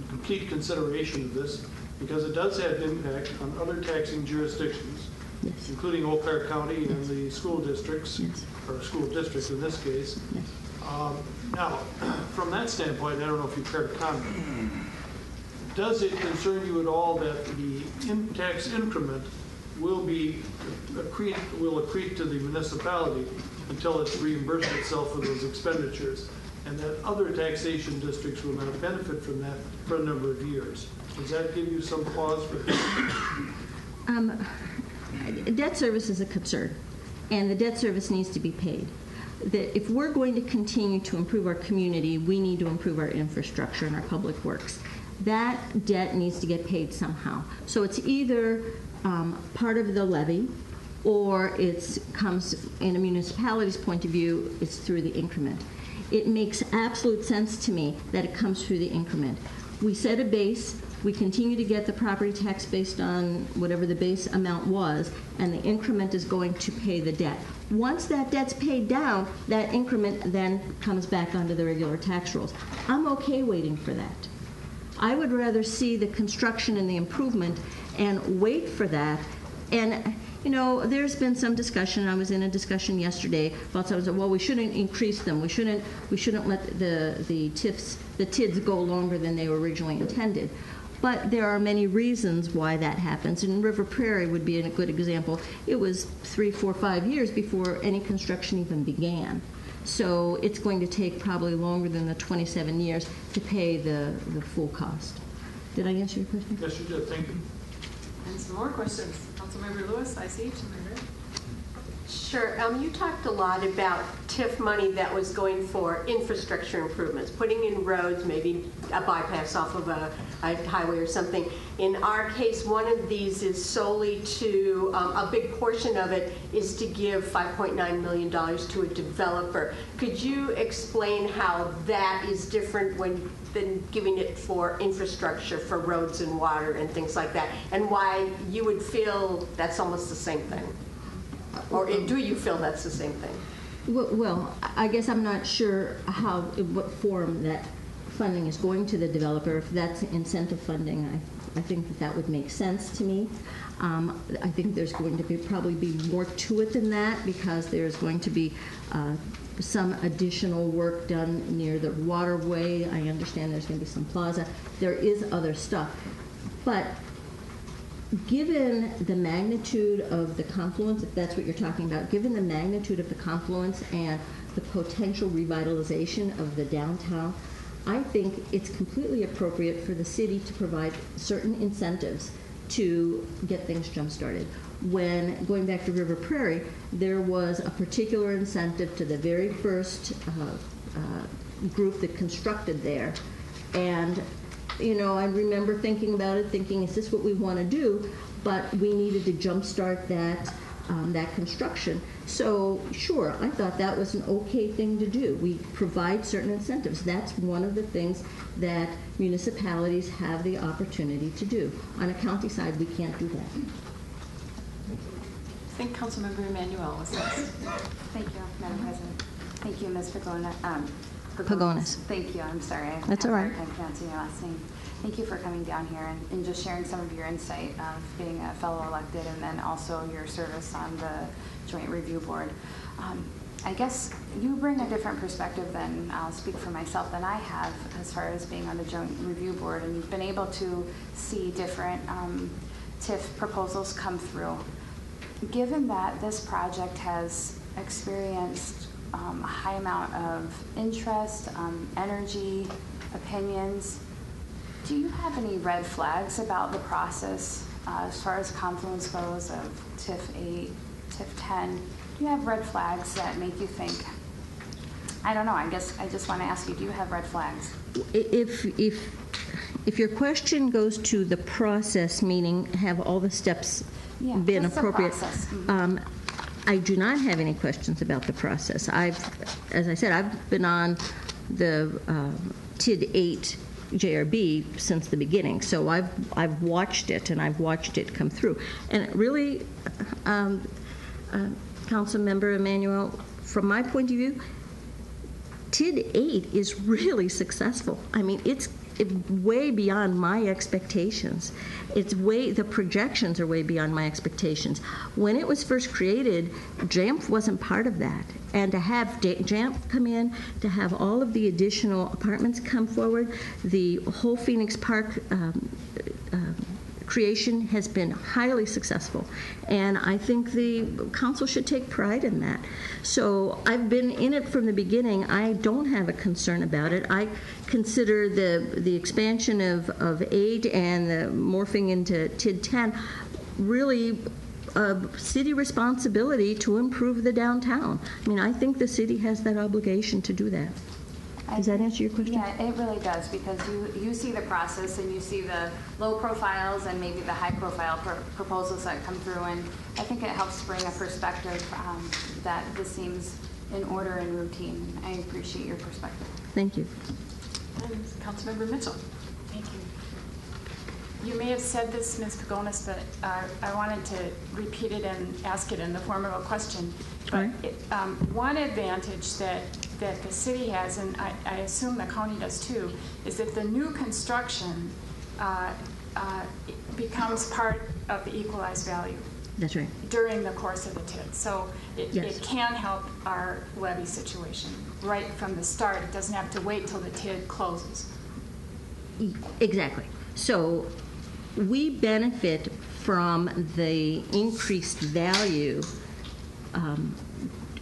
complete consideration of this, because it does have impact on other taxing jurisdictions, yes, including Eau Claire County and the school districts, yes, or school district in this case. Yes. Now, from that standpoint, I don't know if you care to comment. Does it concern you at all that the tax increment will accrete to the municipality until it's reimbursed itself for those expenditures, and that other taxation districts will not benefit from that for a number of years? Does that give you some pause for that? Debt service is a concern, and the debt service needs to be paid. If we're going to continue to improve our community, we need to improve our infrastructure and our public works. That debt needs to get paid somehow. So it's either part of the levy, or it comes, in a municipality's point of view, it's through the increment. It makes absolute sense to me that it comes through the increment. We set a base, we continue to get the property tax based on whatever the base amount was, and the increment is going to pay the debt. Once that debt's paid down, that increment then comes back onto the regular tax rolls. I'm okay waiting for that. I would rather see the construction and the improvement and wait for that. And you know, there's been some discussion. I was in a discussion yesterday about some. Well, we shouldn't increase them. We shouldn't let the TIDs go longer than they were originally intended. But there are many reasons why that happens. And River Prairie would be a good example. It was 3, 4, 5 years before any construction even began. So it's going to take probably longer than the 27 years to pay the full cost. Did I answer your question? Yes, you did. Thank you. And some more questions. Councilmember Lewis, I see. To my right. Sure. You talked a lot about TIF money that was going for infrastructure improvements, putting in roads, maybe a bypass off of a highway or something. In our case, one of these is solely to, a big portion of it is to give $5.9 million to a developer. Could you explain how that is different than giving it for infrastructure, for roads and water and things like that, and why you would feel that's almost the same thing? Or do you feel that's the same thing? Well, I guess I'm not sure in what form that funding is going to the developer. If that's incentive funding, I think that would make sense to me. I think there's going to probably be more to it than that, because there's going to be some additional work done near the waterway. I understand there's going to be some plaza. There is other stuff. But given the magnitude of the confluence, if that's what you're talking about, given the magnitude of the confluence and the potential revitalization of the downtown, I think it's completely appropriate for the city to provide certain incentives to get things jump-started. When, going back to River Prairie, there was a particular incentive to the very first group that constructed there. And you know, I remember thinking about it, thinking, is this what we want to do? But we needed to jumpstart that construction. So, sure, I thought that was an okay thing to do. We provide certain incentives. That's one of the things that municipalities have the opportunity to do. On a county side, we can't do that. I think Councilmember Emanuel was next. Thank you, Madam President. Thank you, Ms. Pagonis. Thank you. I'm sorry. That's all right. I'm pronouncing your last name. Thank you for coming down here and just sharing some of your insight of being a fellow elected, and then also your service on the Joint Review Board. I guess you bring a different perspective than, I'll speak for myself, than I have as far as being on the Joint Review Board, and you've been able to see different TIF proposals come through. Given that this project has experienced a high amount of interest, energy, opinions, do you have any red flags about the process as far as confluence goes of TIF 8, TIF 10? Do you have red flags that make you think, I don't know, I guess I just want to ask you, do you have red flags? If your question goes to the process, meaning have all the steps been appropriate, I do not have any questions about the process. As I said, I've been on the TID 8 JRB since the beginning, so I've watched it, and I've watched it come through. And really, Councilmember Emanuel, from my point of view, TID 8 is really successful. I mean, it's way beyond my expectations. The projections are way beyond my expectations. When it was first created, JAMF wasn't part of that. And to have JAMF come in, to have all of the additional apartments come forward, the whole Phoenix Park creation has been highly successful, and I think the council should take pride in that. So I've been in it from the beginning. I don't have a concern about it. I consider the expansion of 8 and the morphing into TID 10 really a city responsibility to improve the downtown. I mean, I think the city has that obligation to do that. Does that answer your question? Yeah, it really does, because you see the process and you see the low profiles and maybe the high profile proposals that come through, and I think it helps bring a perspective that this seems in order and routine. I appreciate your perspective. Thank you. And Councilmember Mitchell. Thank you. You may have said this, Ms. Pagonis, but I wanted to repeat it and ask it in the form of a question. But one advantage that the city has, and I assume the county does too, is that the new construction becomes part of the equalized value. That's right. During the course of the TID. So it can help our levy situation right from the start. It doesn't have to wait till the TID closes. Exactly. So we benefit from the increased value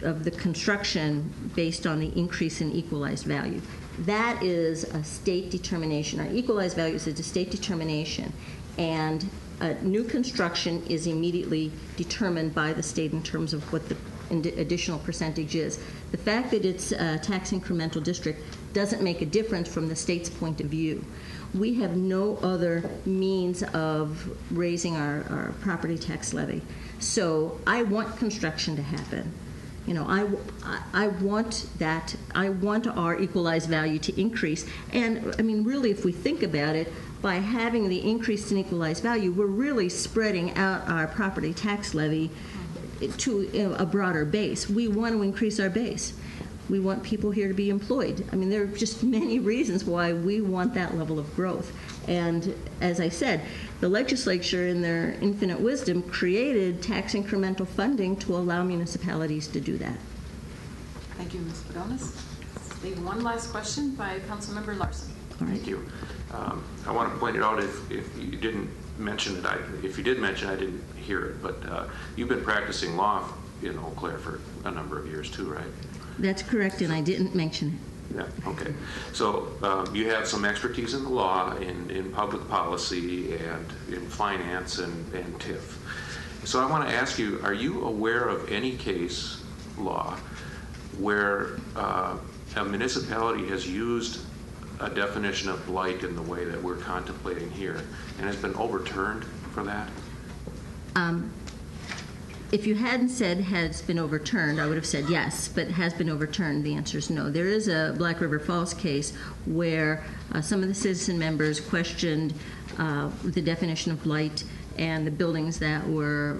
of the construction based on the increase in equalized value. That is a state determination. Our equalized value is a state determination, and new construction is immediately determined by the state in terms of what the additional percentage is. The fact that it's a tax incremental district doesn't make a difference from the state's point of view. We have no other means of raising our property tax levy. So I want construction to happen. You know, I want that. I want our equalized value to increase. And I mean, really, if we think about it, by having the increase in equalized value, we're really spreading out our property tax levy to a broader base. We want to increase our base. We want people here to be employed. I mean, there are just many reasons why we want that level of growth. And as I said, the legislature, in their infinite wisdom, created tax incremental funding to allow municipalities to do that. Thank you, Ms. Pagonis. Leave one last question by Councilmember Larson. All right. Thank you. I want to point it out if you didn't mention it. If you did mention it, I didn't hear it. But you've been practicing law in Eau Claire for a number of years too, right? That's correct, and I didn't mention it. Yeah, okay. So you have some expertise in the law, in public policy, and in finance and TIF. So I want to ask you, are you aware of any case law where a municipality has used a definition of blight in the way that we're contemplating here and has been overturned for that? If you hadn't said has been overturned, I would have said yes, but has been overturned, the answer is no. There is a Black River Falls case where some of the citizen members questioned the definition of blight and the buildings that were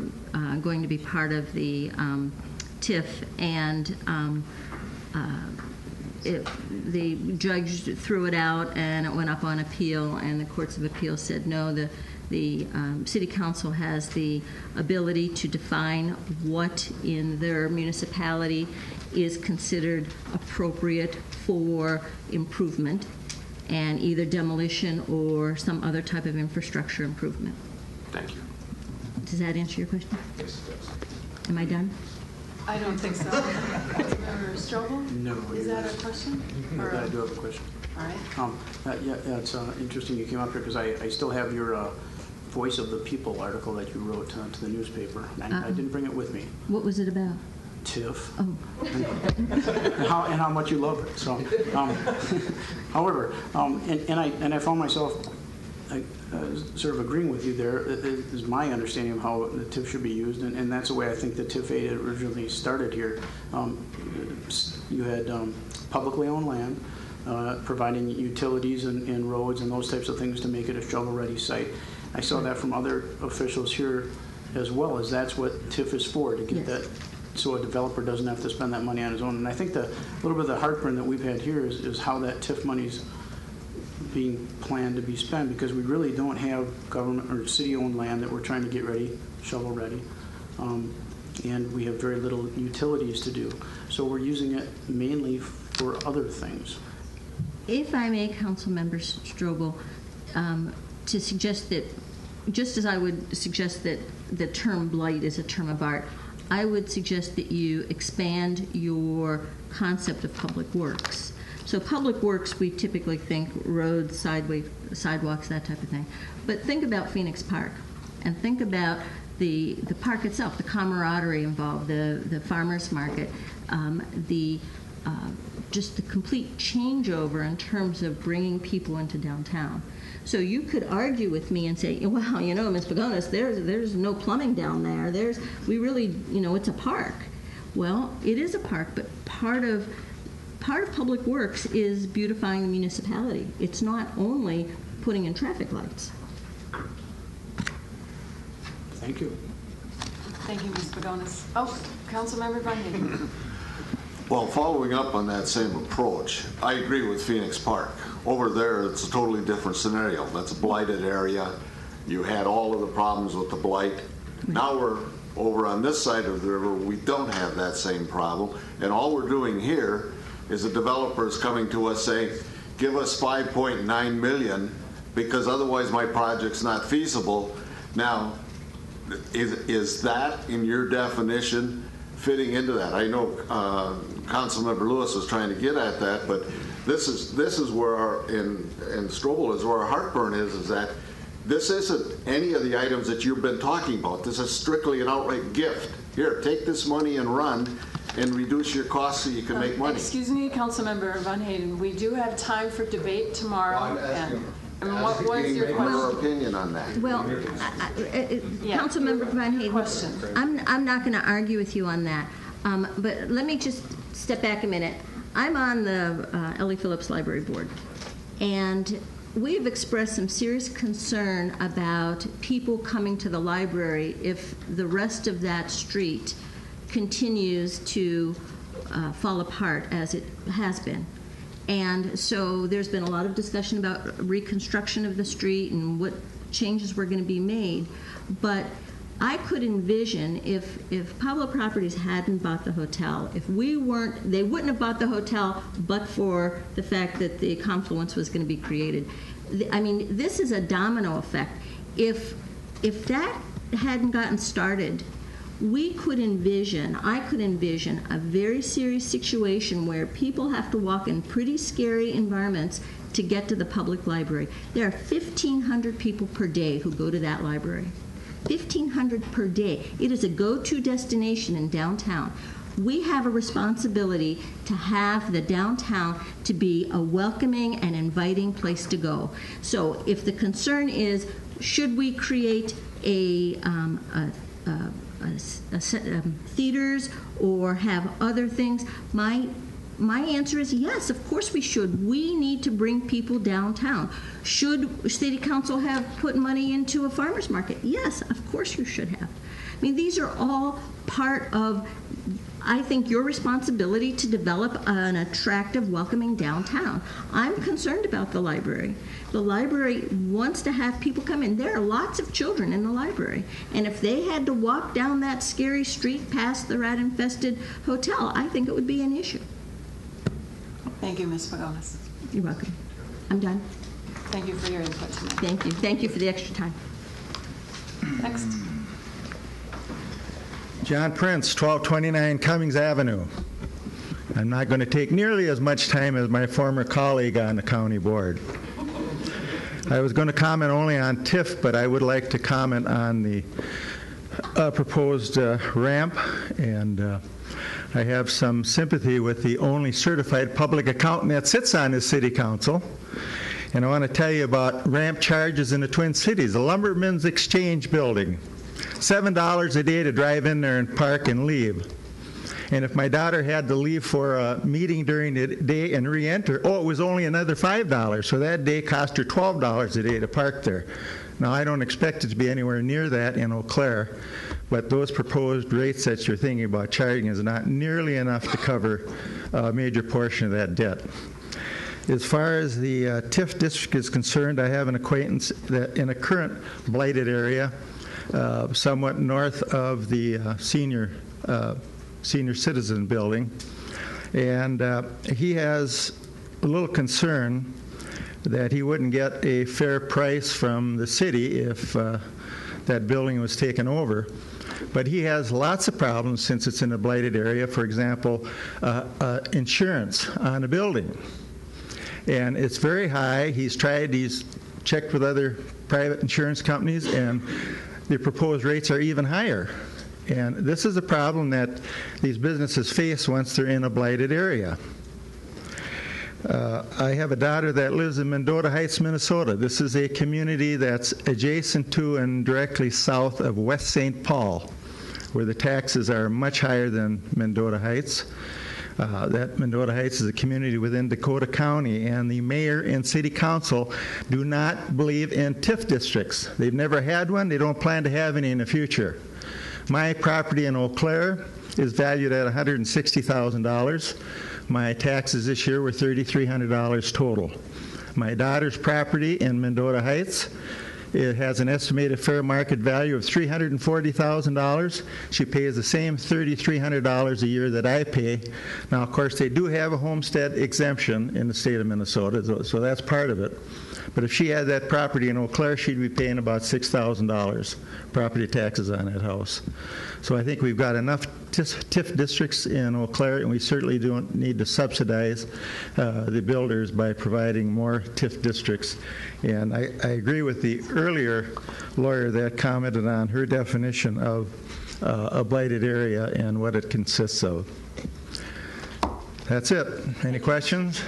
going to be part of the TIF, and the judge threw it out and it went up on appeal, and the courts of appeal said no, the city council has the ability to define what in their municipality is considered appropriate for improvement, and either demolition or some other type of infrastructure improvement. Thank you. Does that answer your question? Yes, it does. Am I done? I don't think so. Councilmember Strobel? No. Is that a question? Or I do have a question. All right. Yeah, it's interesting you came up here because I still have your Voice of the People article that you wrote to the newspaper. I didn't bring it with me. What was it about? TIF. Oh. and how much you love it. So, however, and I found myself sort of agreeing with you there. Is my understanding of how the TIF should be used, and that's the way I think the TIF aid originally started here. You had publicly owned land, providing utilities and roads and those types of things to make it a shovel-ready site. I saw that from other officials here as well, as that's what TIF is for, to get that so a developer doesn't have to spend that money on his own. And I think a little bit of the heartburn that we've had here is how that TIF money's being planned to be spent, because we really don't have government or city-owned land that we're trying to get ready, shovel-ready, and we have very little utilities to do. So we're using it mainly for other things. If I may, Councilmember Strobel, to suggest that, just as I would suggest that the term blight is a term of art, I would suggest that you expand your concept of public works. So public works, we typically think roads, sidewalks, that type of thing. But think about Phoenix Park, and think about the park itself, the camaraderie involved, the farmers market, the just the complete changeover in terms of bringing people into downtown. So you could argue with me and say, well, you know, Ms. Pagonis, there's no plumbing down there. We really, you know, it's a park. Well, it is a park, but part of Public Works is beautifying the municipality. It's not only putting in traffic lights. Thank you. Thank you, Ms. Pagonis. Oh, Councilmember Van Hayden. Well, following up on that same approach, I agree with Phoenix Park. Over there, it's a totally different scenario. That's a blighted area. You had all of the problems with the blight. Now we're over on this side of the river. We don't have that same problem. And all we're doing here is the developers coming to us saying, give us $5.9 million because otherwise my project's not feasible. Now, is that, in your definition, fitting into that? I know Councilmember Lewis was trying to get at that, but this is where our, and Strobel is where our heartburn is that this isn't any of the items that you've been talking about. This is strictly an outright gift. Here, take this money and run and reduce your costs so you can make money. Excuse me, Councilmember Van Hayden. We do have time for debate tomorrow. What was your question? Your opinion on that? Well, Councilmember Van Hayden, I'm not going to argue with you on that. But let me just step back a minute. I'm on the Ellie Phillips Library Board, and we've expressed some serious concern about people coming to the library if the rest of that street continues to fall apart as it has been. And so there's been a lot of discussion about reconstruction of the street and what changes were going to be made. But I could envision if Pablo Properties hadn't bought the hotel, if we weren't, they wouldn't have bought the hotel but for the fact that the confluence was going to be created. I mean, this is a domino effect. If that hadn't gotten started, I could envision a very serious situation where people have to walk in pretty scary environments to get to the public library. There are 1,500 people per day who go to that library. 1,500 per day. It is a go-to destination in downtown. We have a responsibility to have the downtown to be a welcoming and inviting place to go. So if the concern is, should we create theaters or have other things, my answer is yes, of course we should. We need to bring people downtown. Should City Council have put money into a farmer's market? Yes, of course you should have. I mean, these are all part of, I think, your responsibility to develop an attractive, welcoming downtown. I'm concerned about the library. The library wants to have people come in. There are lots of children in the library. And if they had to walk down that scary street past the rat-infested hotel, I think it would be an issue. Thank you, Ms. Pagonis. You're welcome. I'm done. Thank you for your input tonight. Thank you. Thank you for the extra time. Next. John Prince, 1229 Cummings Avenue. I'm not going to take nearly as much time as my former colleague on the county board. I was going to comment only on TIF, but I would like to comment on the proposed ramp, and I have some sympathy with the only certified public accountant that sits on the city council. And I want to tell you about ramp charges in the Twin Cities. The Lumbermen's Exchange building, $7 a day to drive in there and park and leave. And if my daughter had to leave for a meeting during the day and re-enter, it was only another $5. So that day cost her $12 a day to park there. Now, I don't expect it to be anywhere near that in Eau Claire, but those proposed rates that you're thinking about charging is not nearly enough to cover a major portion of that debt. As far as the TIF district is concerned, I have an acquaintance that in a current blighted area, somewhat north of the senior citizen building, and he has a little concern that he wouldn't get a fair price from the city if that building was taken over. But he has lots of problems since it's in a blighted area. For example, insurance on a building. And it's very high. He's checked with other private insurance companies, and the proposed rates are even higher. And this is a problem that these businesses face once they're in a blighted area. I have a daughter that lives in Mendota Heights, Minnesota. This is a community that's adjacent to and directly south of West St. Paul, where the taxes are much higher than Mendota Heights. That Mendota Heights is a community within Dakota County, and the mayor and city council do not believe in TIF districts. They've never had one. They don't plan to have any in the future. My property in Eau Claire is valued at $160,000. My taxes this year were $3,300 total. My daughter's property in Mendota Heights, it has an estimated fair market value of $340,000. She pays the same $3,300 a year that I pay. Now, of course, they do have a homestead exemption in the state of Minnesota, so that's part of it. But if she had that property in Eau Claire, she'd be paying about $6,000 property taxes on that house. So I think we've got enough TIF districts in Eau Claire, and we certainly don't need to subsidize the builders by providing more TIF districts. And I agree with the earlier lawyer that commented on her definition of a blighted area and what it consists of. That's it. Any questions?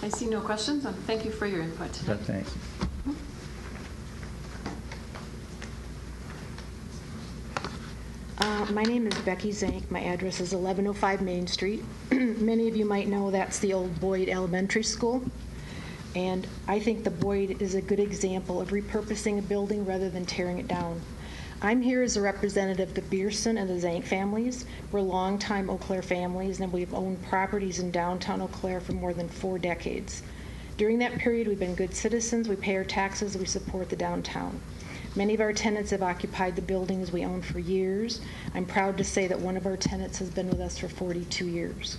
I see no questions. Thank you for your input today. Thanks. My name is Becky Zank. My address is 1105 Main Street. Many of you might know that's the old Boyd Elementary School. And I think the Boyd is a good example of repurposing a building rather than tearing it down. I'm here as a representative of the Beerson and the Zank families. We're longtime Eau Claire families, and we've owned properties in downtown Eau Claire for more than 4 decades. During that period, we've been good citizens. We pay our taxes. We support the downtown. Many of our tenants have occupied the buildings we own for years. I'm proud to say that one of our tenants has been with us for 42 years.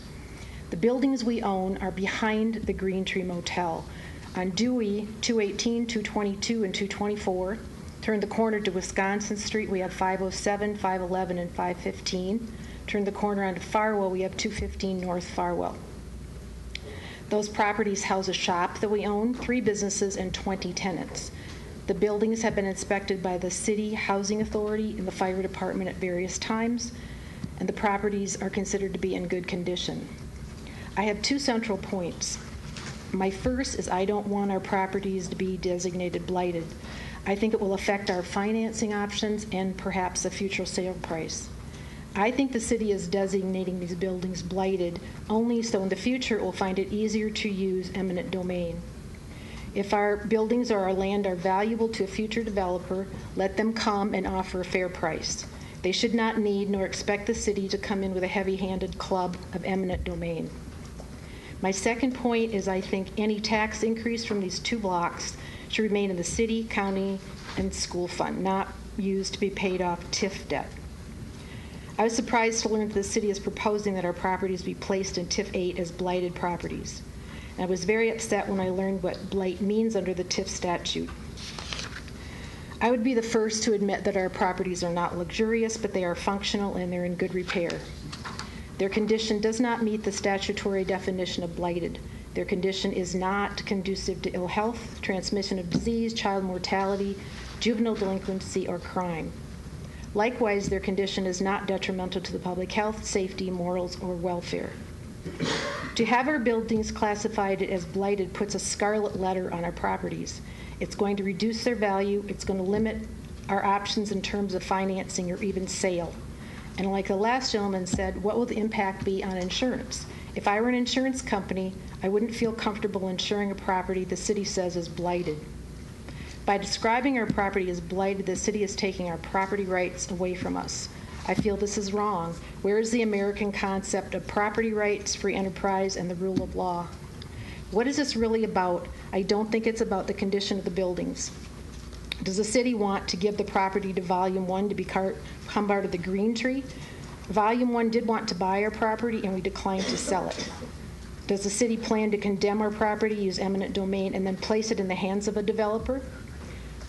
The buildings we own are behind the Green Tree Motel. On Dewey, 218, 222, and 224. Turn the corner to Wisconsin Street, we have 507, 511, and 515. Turn the corner onto Farwell, we have 215 North Farwell. Those properties house a shop that we own, 3 businesses, and 20 tenants. The buildings have been inspected by the City Housing Authority and the Fire Department at various times, and the properties are considered to be in good condition. I have 2 central points. My first is I don't want our properties to be designated blighted. I think it will affect our financing options and perhaps the future sale price. I think the city is designating these buildings blighted only so in the future it will find it easier to use eminent domain. If our buildings or our land are valuable to a future developer, let them come and offer a fair price. They should not need nor expect the city to come in with a heavy-handed club of eminent domain. My second point is I think any tax increase from these 2 blocks should remain in the city, county, and school fund, not used to be paid off TIF debt. I was surprised to learn that the city is proposing that our properties be placed in TIF 8 as blighted properties. And I was very upset when I learned what blight means under the TIF statute. I would be the first to admit that our properties are not luxurious, but they are functional and they're in good repair. Their condition does not meet the statutory definition of blighted. Their condition is not conducive to ill health, transmission of disease, child mortality, juvenile delinquency, or crime. Likewise, their condition is not detrimental to the public health, safety, morals, or welfare. To have our buildings classified as blighted puts a scarlet letter on our properties. It's going to reduce their value. It's going to limit our options in terms of financing or even sale. And like the last gentleman said, what will the impact be on insurance? If I were an insurance company, I wouldn't feel comfortable insuring a property the city says is blighted. By describing our property as blighted, the city is taking our property rights away from us. I feel this is wrong. Where is the American concept of property rights, free enterprise, and the rule of law? What is this really about? I don't think it's about the condition of the buildings. Does the city want to give the property to Volume 1 to become part of the Green Tree? Volume 1 did want to buy our property, and we declined to sell it. Does the city plan to condemn our property, use eminent domain, and then place it in the hands of a developer?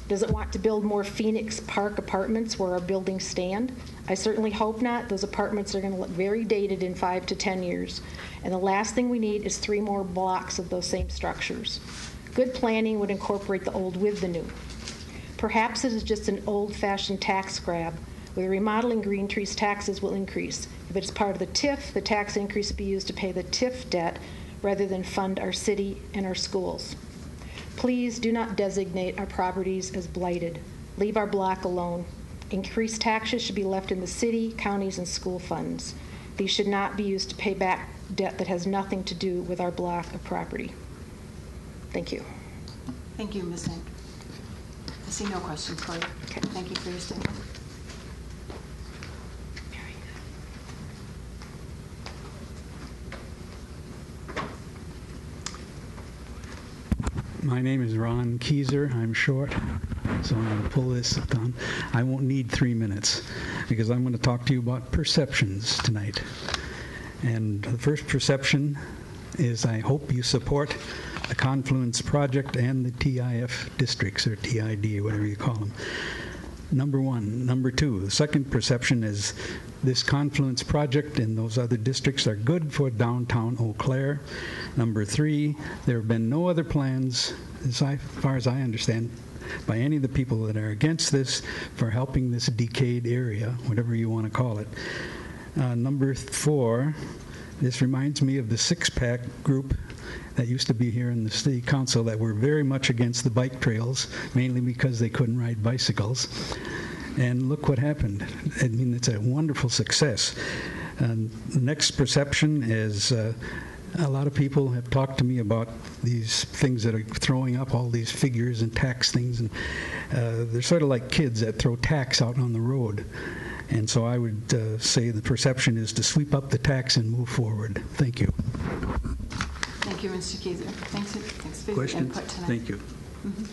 Does it want to build more Phoenix Park apartments where our buildings stand? I certainly hope not. Those apartments are going to look very dated in 5 to 10 years. And the last thing we need is 3 more blocks of those same structures. Good planning would incorporate the old with the new. Perhaps it is just an old-fashioned tax grab. With remodeling Green Tree's taxes will increase. If it's part of the TIF, the tax increase will be used to pay the TIF debt rather than fund our city and our schools. Please do not designate our properties as blighted. Leave our block alone. Increased taxes should be left in the city, counties, and school funds. These should not be used to pay back debt that has nothing to do with our block of property. Thank you. Thank you, Ms. Zink. I see no questions for you. Okay. Thank you for your statement. My name is Ron Keyser. I'm short, so I'm going to pull this down. I won't need 3 minutes because I'm going to talk to you about perceptions tonight. And the first perception is I hope you support the Confluence Project and the TIF districts, or TID, whatever you call them. Number one. Number two, the second perception is this Confluence Project and those other districts are good for downtown Eau Claire. Number three, there have been no other plans, as far as I understand, by any of the people that are against this for helping this decayed area, whatever you want to call it. Number four, this reminds me of the six-pack group that used to be here in the city council that were very much against the bike trails, mainly because they couldn't ride bicycles. And look what happened. I mean, it's a wonderful success. The next perception is a lot of people have talked to me about these things that are throwing up all these figures and tax things. And they're sort of like kids that throw tax out on the road. And so I would say the perception is to sweep up the tax and move forward. Thank you. Thank you, Mr. Keyser. Thanks for your Questions? input tonight. Thank you. Mm-hmm.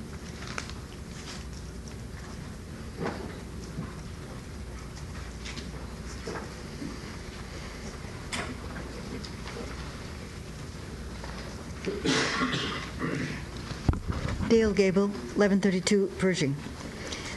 Dale Gable, 1132 Pershing.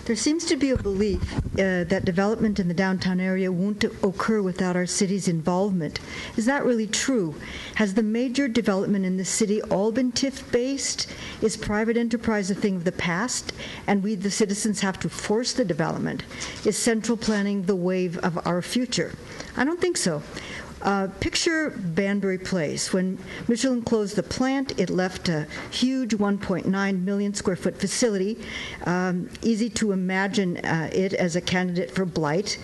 There seems to be a belief that development in the downtown area won't occur without our city's involvement. Is that really true? Has the major development in the city all been TIF-based? Is private enterprise a thing of the past, and we, the citizens, have to force the development? Is central planning the wave of our future? I don't think so. Picture Banbury Place. When Michelin closed the plant, it left a huge 1.9 million square foot facility. Easy to imagine it as a candidate for blight.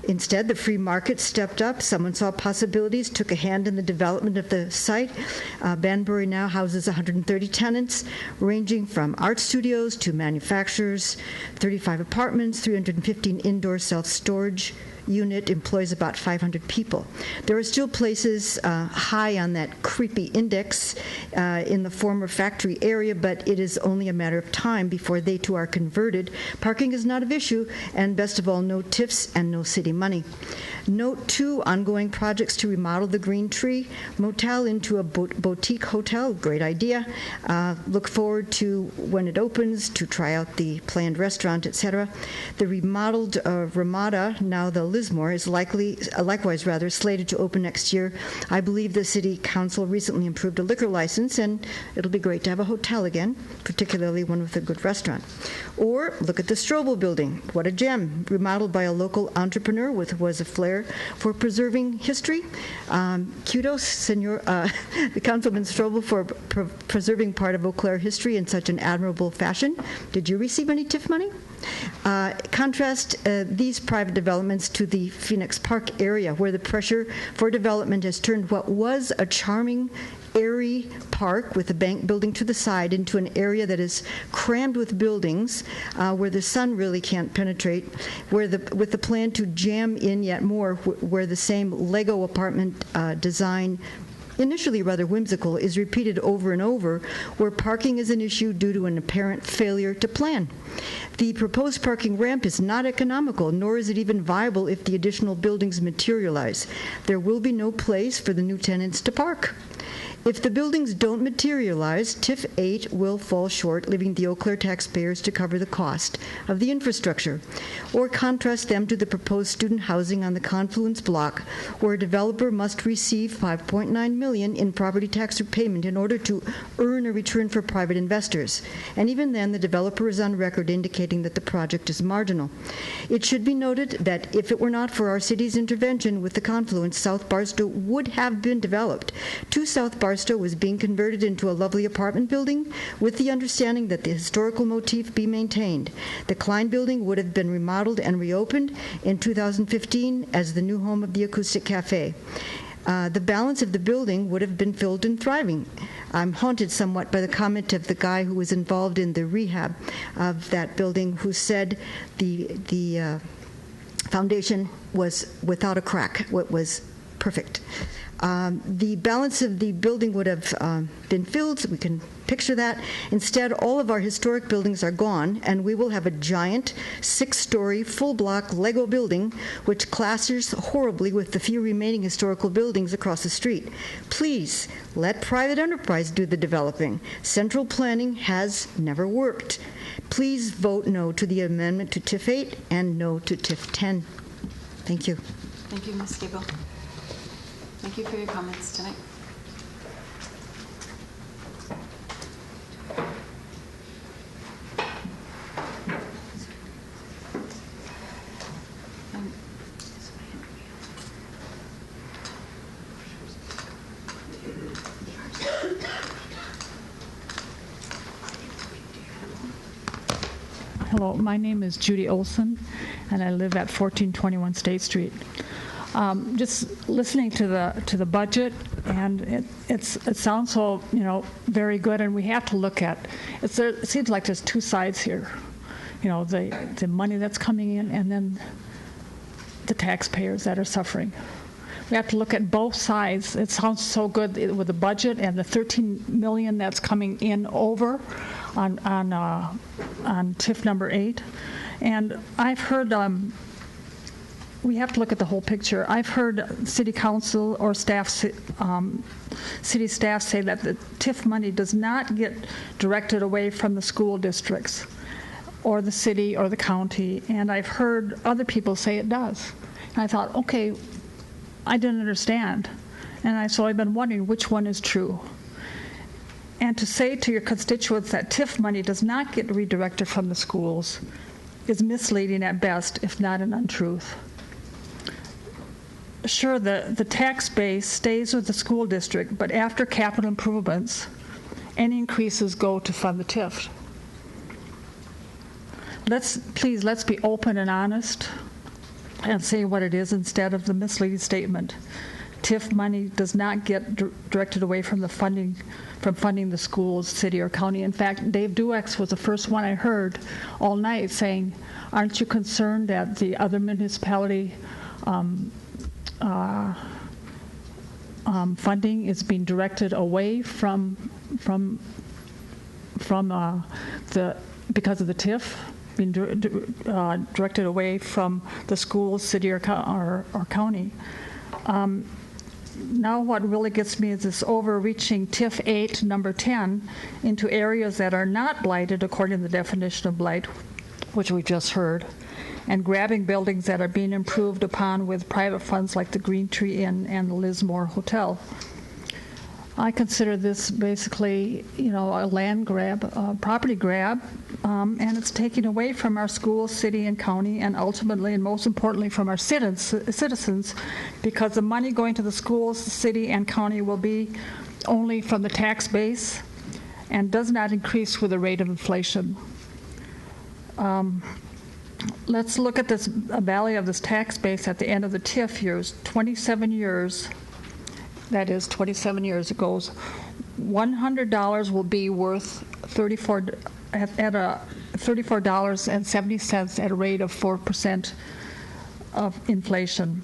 Instead, the free market stepped up. Someone saw possibilities, took a hand in the development of the site. Banbury now houses 130 tenants, ranging from art studios to manufacturers, 35 apartments, 315 indoor self-storage unit, employs about 500 people. There are still places high on that creepy index in the former factory area, but it is only a matter of time before they too are converted. Parking is not an issue, and best of all, no TIFs and no city money. Note 2, ongoing projects to remodel the Green Tree Motel into a boutique hotel. Great idea. Look forward to when it opens to try out the planned restaurant, etc. The remodeled Ramada, now the Lismore, is likewise slated to open next year. I believe the City Council recently improved a liquor license, and it'll be great to have a hotel again, particularly one with a good restaurant. Or look at the Strobel Building. What a gem. Remodeled by a local entrepreneur was a flair for preserving history. Kudos, the Councilman Strobel, for preserving part of Eau Claire history in such an admirable fashion. Did you receive any TIF money? Contrast these private developments to the Phoenix Park area, where the pressure for development has turned what was a charming, airy park with a bank building to the side into an area that is crammed with buildings where the sun really can't penetrate, with the plan to jam in yet more, where the same Lego apartment design, initially rather whimsical, is repeated over and over, where parking is an issue due to an apparent failure to plan. The proposed parking ramp is not economical, nor is it even viable if the additional buildings materialize. There will be no place for the new tenants to park. If the buildings don't materialize, TIF 8 will fall short, leaving the Eau Claire taxpayers to cover the cost of the infrastructure. Or contrast them to the proposed student housing on the Confluence block, where a developer must receive $5.9 million in property tax repayment in order to earn a return for private investors. And even then, the developer is on record indicating that the project is marginal. It should be noted that if it were not for our city's intervention with the Confluence, South Barstow would have been developed. 2 South Barstow was being converted into a lovely apartment building with the understanding that the historical motif be maintained. The Klein building would have been remodeled and reopened in 2015 as the new home of the Acoustic Cafe. The balance of the building would have been filled and thriving. I'm haunted somewhat by the comment of the guy who was involved in the rehab of that building, who said the foundation was without a crack. It was perfect. The balance of the building would have been filled, so we can picture that. Instead, all of our historic buildings are gone, and we will have a giant 6-story, full-block Lego building, which clashes horribly with the few remaining historical buildings across the street. Please, let private enterprise do the developing. Central planning has never worked. Please vote no to the amendment to TIF 8 and no to TIF 10. Thank you. Thank you, Ms. Gable. Thank you for your comments tonight. Hello, my name is Judy Olson, and I live at 1421 State Street. Just listening to the budget, and it sounds so very good, and we have to look at it. It seems like there's two sides here, the money that's coming in, and then the taxpayers that are suffering. We have to look at both sides. It sounds so good with the budget and the $13 million that's coming in over on TIF number 8, and I've heard. We have to look at the whole picture. I've heard city council or staff, city staff say that the TIF money does not get directed away from the school districts or the city or the county, and I've heard other people say it does. And I thought, okay, I didn't understand. And so I've been wondering which one is true. And to say to your constituents that TIF money does not get redirected from the schools is misleading at best, if not an untruth. Sure, the tax base stays with the school district, but after capital improvements, any increases go to fund the TIF. Let's be open and honest and say what it is instead of the misleading statement. TIF money does not get directed away from funding the schools, city, or county. In fact, Dave Duex was the first one I heard all night saying, "Aren't you concerned that the other municipality funding is being directed away from because of the TIF, being directed away from the schools, city, or county?" Now what really gets me is this overreaching TIF 8, number 10, into areas that are not blighted according to the definition of blight, which we just heard, and grabbing buildings that are being improved upon with private funds like the Green Tree Inn and the Lismore Hotel. I consider this basically, a land grab, a property grab, and it's taking away from our schools, city, and county, and ultimately, and most importantly, from our citizens, because the money going to the schools, city, and county will be only from the tax base and does not increase with the rate of inflation. Let's look at this value of this tax base at the end of the TIF years, 27 years. That is 27 years. It goes $100 will be worth $34.70 at a rate of 4% of inflation.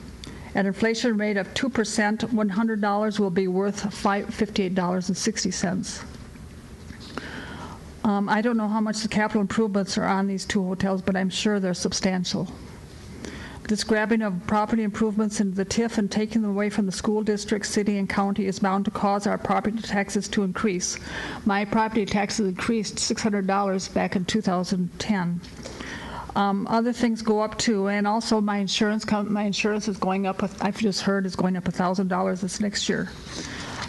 At an inflation rate of 2%, $100 will be worth $58.60. I don't know how much the capital improvements are on these two hotels, but I'm sure they're substantial. This grabbing of property improvements into the TIF and taking them away from the school district, city, and county is bound to cause our property taxes to increase. My property taxes increased $600 back in 2010. Other things go up too, and also my insurance is going up. I've just heard is going up $1,000 this next year.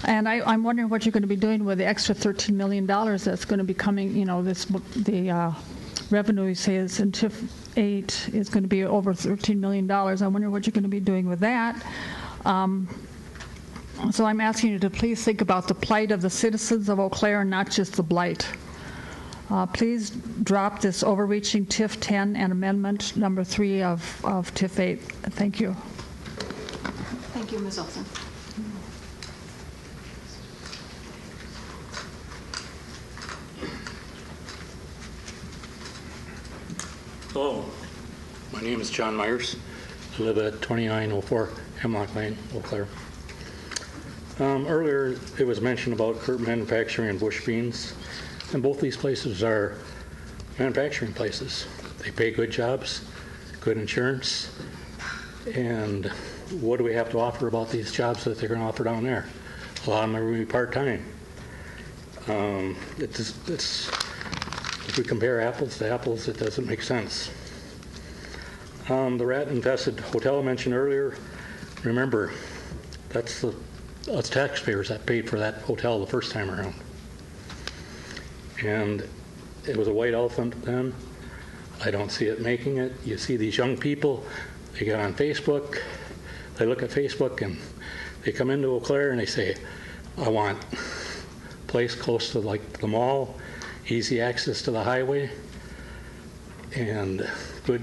And I'm wondering what you're going to be doing with the extra $13 million that's going to be coming. You know, the revenue you say is in TIF 8 is going to be over $13 million. I wonder what you're going to be doing with that. So I'm asking you to please think about the plight of the citizens of Eau Claire and not just the blight. Please drop this overreaching TIF 10 and amendment number 3 of TIF 8. Thank you. Thank you, Ms. Olson. Hello, my name is John Myers. I live at 2904 Hemlock Lane, Eau Claire. Earlier, it was mentioned about Kurt Manufacturing and Bush Beans, and both these places are manufacturing places. They pay good jobs, good insurance, and what do we have to offer about these jobs that they're going to offer down there? A lot of them are going to be part-time. If we compare apples to apples, it doesn't make sense. The rat-infested hotel I mentioned earlier, remember, that's taxpayers that paid for that hotel the first time around. And it was a white elephant then. I don't see it making it. You see these young people, they get on Facebook, they look at Facebook and they come into Eau Claire and they say, I want a place close to like the mall, easy access to the highway, and good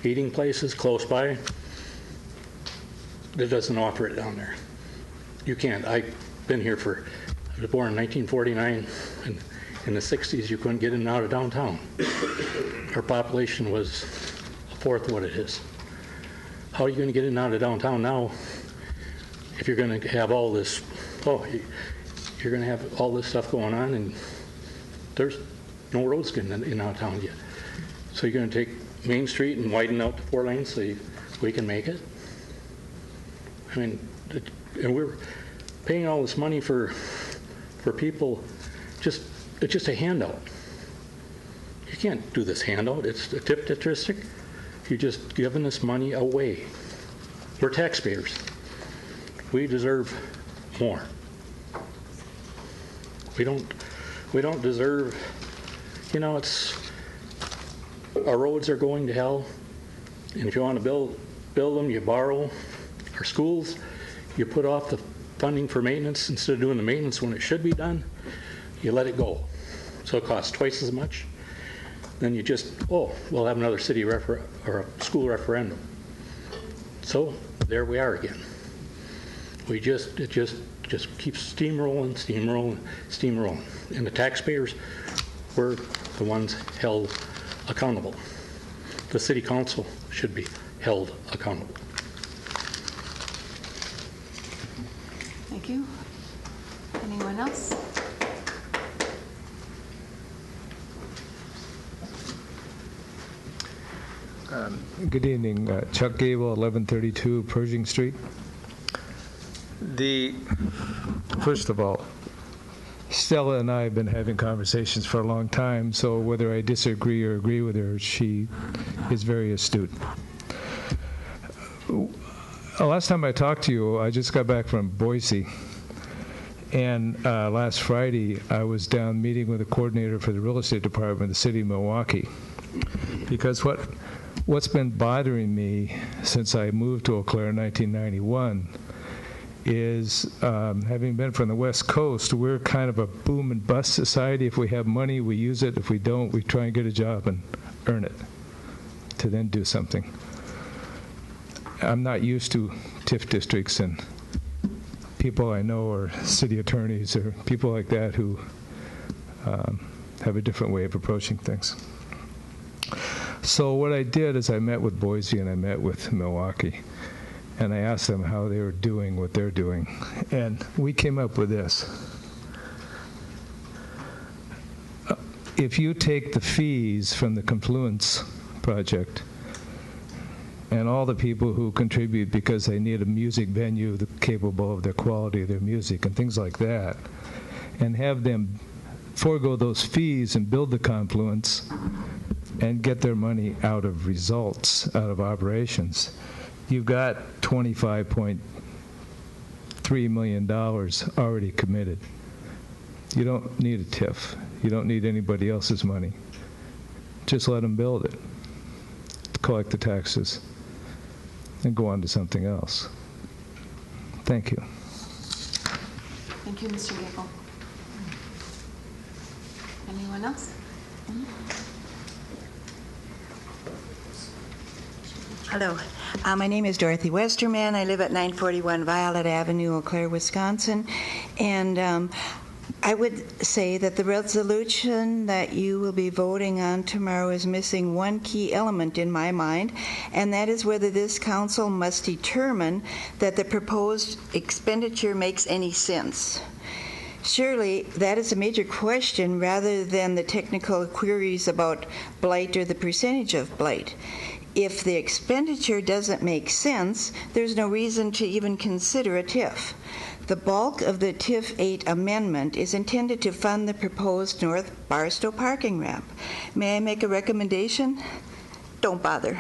eating places close by. It doesn't offer it down there. You can't. I've been here I was born in 1949, and in the 60s you couldn't get in and out of downtown. Our population was a fourth of what it is. How are you going to get in and out of downtown now if you're going to have all this, you're going to have all this stuff going on and there's no roads getting in and out of town yet. So you're going to take Main Street and widen out to 4 lanes so we can make it? I mean, and we're paying all this money for people, it's just a handout. You can't do this handout. It's a TIF district. You're just giving this money away. We're taxpayers. We deserve more. We don't deserve, our roads are going to hell, and if you want to build them, you borrow. Our schools, you put off the funding for maintenance instead of doing the maintenance when it should be done, you let it go. So it costs twice as much. Then you just, we'll have another city or a school referendum. So there we are again. It just keeps steamrolling. And the taxpayers were the ones held accountable. The city council should be held accountable. Thank you. Anyone else? Good evening. Chuck Gable, 1132 Pershing Street. First of all, Stella and I have been having conversations for a long time, so whether I disagree or agree with her, she is very astute. Last time I talked to you, I just got back from Boise, and last Friday I was down meeting with the coordinator for the real estate department of the city of Milwaukee, because what's been bothering me since I moved to Eau Claire in 1991 is, having been from the West Coast, we're kind of a boom and bust society. If we have money, we use it. If we don't, we try and get a job and earn it to then do something. I'm not used to TIF districts and people I know or city attorneys or people like that who have a different way of approaching things. So what I did is I met with Boise and I met with Milwaukee, and I asked them how they were doing what they're doing. And we came up with this. If you take the fees from the Confluence project and all the people who contribute because they need a music venue capable of the quality of their music and things like that, and have them forego those fees and build the confluence and get their money out of results, out of operations. You've got $25.3 million already committed. You don't need a TIF. You don't need anybody else's money. Just let them build it, collect the taxes, and go on to something else. Thank you. Thank you, Mr. Gable. Anyone else? Hello. My name is Dorothy Westerman. I live at 941 Violet Avenue, Eau Claire, Wisconsin. And I would say that the resolution that you will be voting on tomorrow is missing one key element in my mind, and that is whether this council must determine that the proposed expenditure makes any sense. Surely that is a major question rather than the technical queries about blight or the percentage of blight. If the expenditure doesn't make sense, there's no reason to even consider a TIF. The bulk of the TIF 8 amendment is intended to fund the proposed North Barstow parking ramp. May I make a recommendation? Don't bother.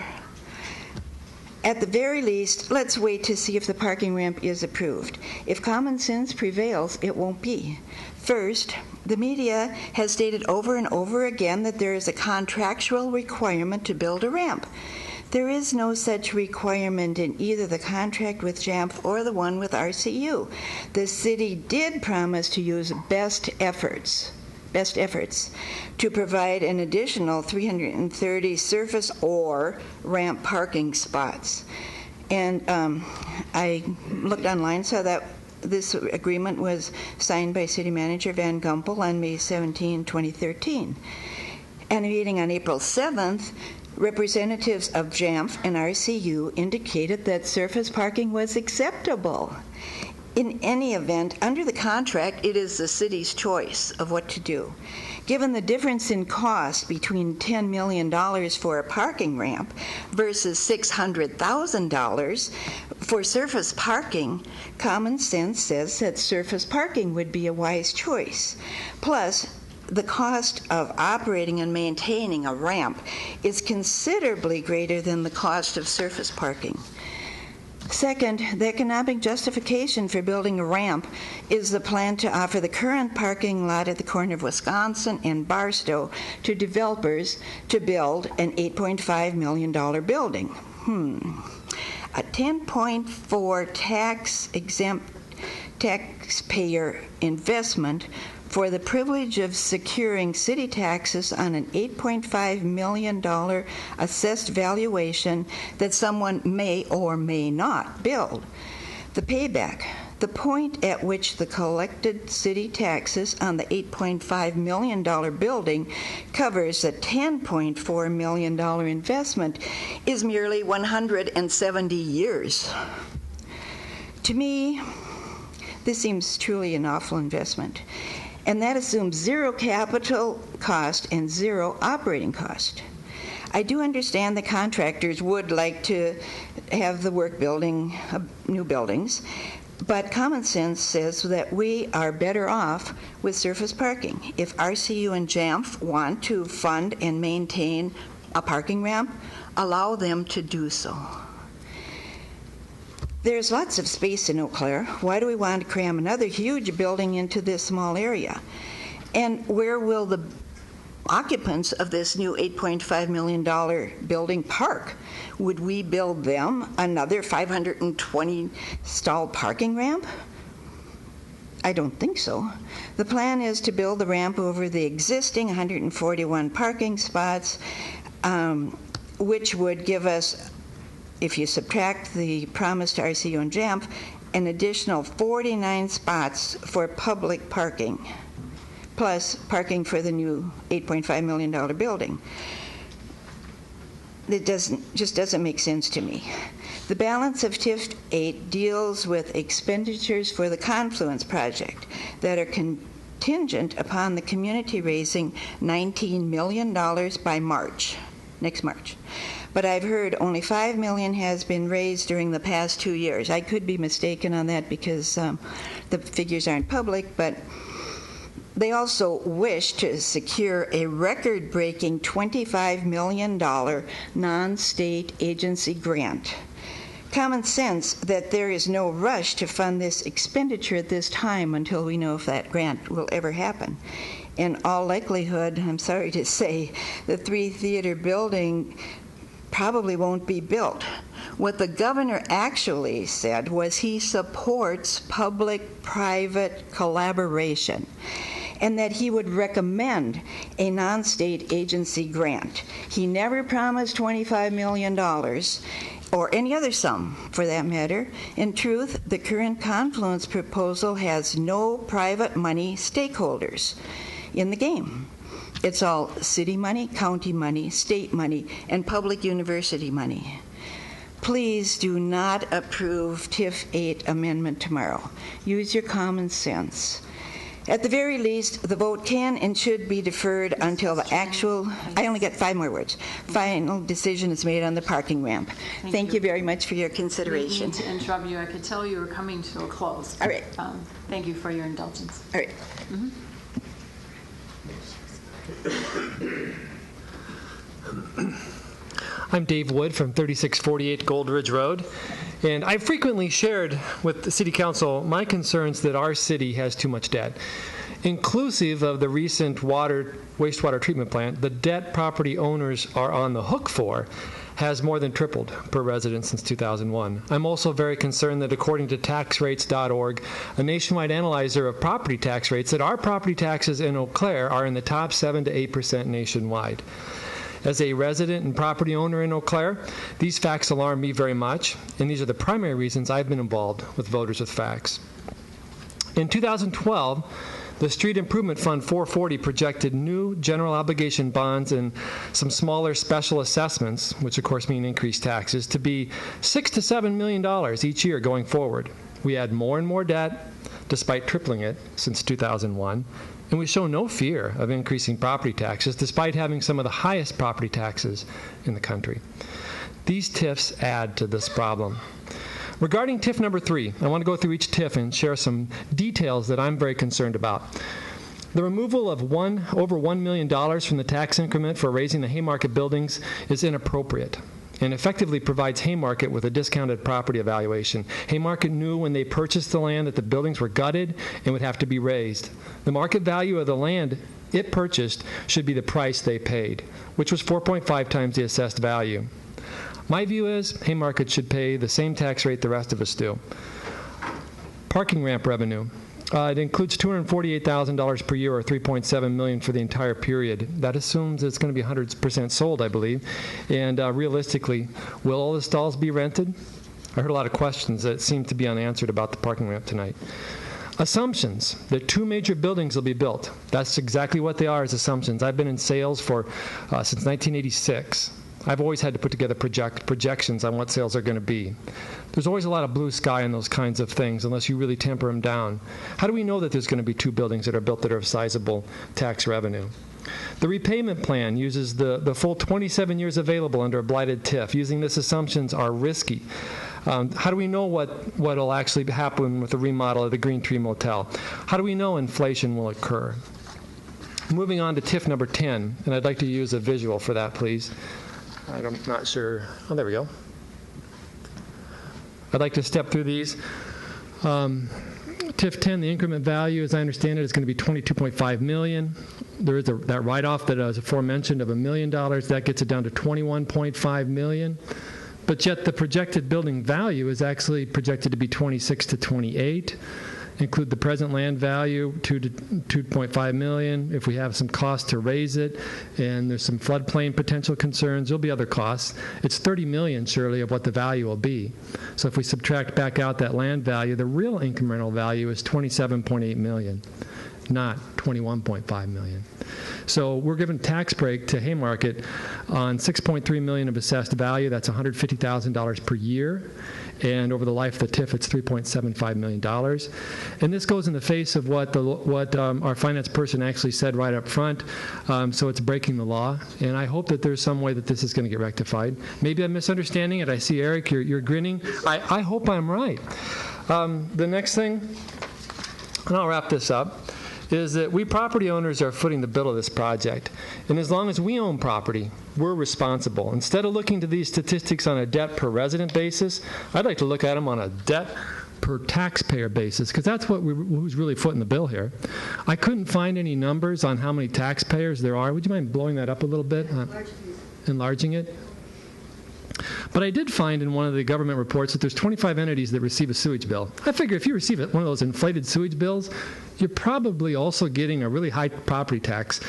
At the very least, let's wait to see if the parking ramp is approved. If common sense prevails, it won't be. First, the media has stated over and over again that there is a contractual requirement to build a ramp. There is no such requirement in either the contract with JAMF or the one with RCU. The city did promise to use best efforts to provide an additional 330 surface or ramp parking spots. And I looked online, saw that this agreement was signed by City Manager Van Gumpel on May 17, 2013. At a meeting on April 7th, representatives of JAMF and RCU indicated that surface parking was acceptable. In any event, under the contract, it is the city's choice of what to do. Given the difference in cost between $10 million for a parking ramp versus $600,000 for surface parking, common sense says that surface parking would be a wise choice. Plus, the cost of operating and maintaining a ramp is considerably greater than the cost of surface parking. Second, the economic justification for building a ramp is the plan to offer the current parking lot at the corner of Wisconsin and Barstow to developers to build an $8.5 million building. A 10.4 tax-exempt taxpayer investment for the privilege of securing city taxes on an $8.5 million assessed valuation that someone may or may not build. The payback, the point at which the collected city taxes on the $8.5 million building covers the $10.4 million investment, is merely 170 years. To me, this seems truly an awful investment. And that assumes zero capital cost and zero operating cost. I do understand the contractors would like to have the work building new buildings, but common sense says that we are better off with surface parking. If RCU and JAMF want to fund and maintain a parking ramp, allow them to do so. There's lots of space in Eau Claire. Why do we want to cram another huge building into this small area? And where will the occupants of this new $8.5 million building park? Would we build them another 520 stall parking ramp? I don't think so. The plan is to build the ramp over the existing 141 parking spots, which would give us, if you subtract the promise to RCU and JAMF, an additional 49 spots for public parking, plus parking for the new $8.5 million building. It just doesn't make sense to me. The balance of TIF 8 deals with expenditures for the Confluence project that are contingent upon the community raising $19 million by March, next March. but I've heard only $5 million has been raised during the past 2 years. I could be mistaken on that because the figures aren't public, but they also wish to secure a record-breaking $25 million non-state agency grant. Common sense that there is no rush to fund this expenditure at this time until we know if that grant will ever happen. In all likelihood, I'm sorry to say, the 3-theater building probably won't be built. What the governor actually said was he supports public-private collaboration and that he would recommend a non-state agency grant. He never promised $25 million or any other sum, for that matter. In truth, the current Confluence proposal has no private money stakeholders in the game. It's all city money, county money, state money, and public university money. Please do not approve TIF 8 amendment tomorrow. Use your common sense. At the very least, the vote can and should be deferred until the actual, I only get 5 more words, final decision is made on the parking ramp. Thank you very much for your consideration. I didn't mean to interrupt you. I could tell you were coming to a close. All right. Thank you for your indulgence. All right. I'm Dave Wood from 3648 Gold Ridge Road, and I've frequently shared with the City Council my concerns that our city has too much debt. Inclusive of the recent wastewater treatment plant, the debt property owners are on the hook for has more than tripled per resident since 2001. I'm also very concerned that according to taxrates.org, a nationwide analyzer of property tax rates, that our property taxes in Eau Claire are in the top 7 to 8% nationwide. As a resident and property owner in Eau Claire, these facts alarm me very much, and these are the primary reasons I've been involved with Voters with Facts. In 2012, the Street Improvement Fund 440 projected new general obligation bonds and some smaller special assessments, which of course mean increased taxes, to be $6 to $7 million each year going forward. We add more and more debt, despite tripling it since 2001. And we show no fear of increasing property taxes, despite having some of the highest property taxes in the country. These TIFs add to this problem. Regarding TIF number 3, I want to go through each TIF and share some details that I'm very concerned about. The removal of over $1 million from the tax increment for raising the Haymarket buildings is inappropriate and effectively provides Haymarket with a discounted property evaluation. Haymarket knew when they purchased the land that the buildings were gutted and would have to be raised. The market value of the land it purchased should be the price they paid, which was 4.5 times the assessed value. My view is Haymarket should pay the same tax rate the rest of us do. Parking ramp revenue. It includes $248,000 per year, or $3.7 million for the entire period. That assumes it's going to be 100% sold, I believe. And realistically, will all the stalls be rented? I heard a lot of questions that seem to be unanswered about the parking ramp tonight. Assumptions that 2 major buildings will be built. That's exactly what they are, as assumptions. I've been in sales for since 1986. I've always had to put together projections on what sales are going to be. There's always a lot of blue sky in those kinds of things unless you really temper them down. How do we know that there's going to be 2 buildings that are built that are of sizable tax revenue? The repayment plan uses the full 27 years available under a blighted TIF. Using this assumptions are risky. How do we know what will actually happen with the remodel of the Green Tree Motel? How do we know inflation will occur? Moving on to TIF number 10, and I'd like to use a visual for that, please. I'm not sure. Oh, there we go. I'd like to step through these. TIF 10, the increment value, as I understand it, is going to be $22.5 million. There is that write-off that I was aforementioned of $1 million. That gets it down to $21.5 million. But yet the projected building value is actually projected to be 26 to 28. Include the present land value, $2 to $2.5 million. If we have some cost to raise it, and there's some floodplain potential concerns, there'll be other costs. It's $30 million, surely, of what the value will be. So if we subtract back out that land value, the real incremental value is $27.8 million, not $21.5 million. So we're giving a tax break to Haymarket on $6.3 million of assessed value. That's $150,000 per year. and over the life of the TIF, it's $3.75 million. And this goes in the face of what our finance person actually said right up front, so it's breaking the law, and I hope that there's some way that this is going to get rectified. Maybe I'm misunderstanding it. I see, Eric, you're grinning. I hope I'm right. The next thing, and I'll wrap this up, is that we property owners are footing the bill of this project. And as long as we own property, we're responsible. Instead of looking to these statistics on a debt per resident basis, I'd like to look at them on a debt per taxpayer basis, because that's who's really footing the bill here. I couldn't find any numbers on how many taxpayers there are. Would you mind blowing that up a little bit? Enlarging it? But I did find in one of the government reports that there's 25 entities that receive a sewage bill. I figure if you receive one of those inflated sewage bills, you're probably also getting a really high property tax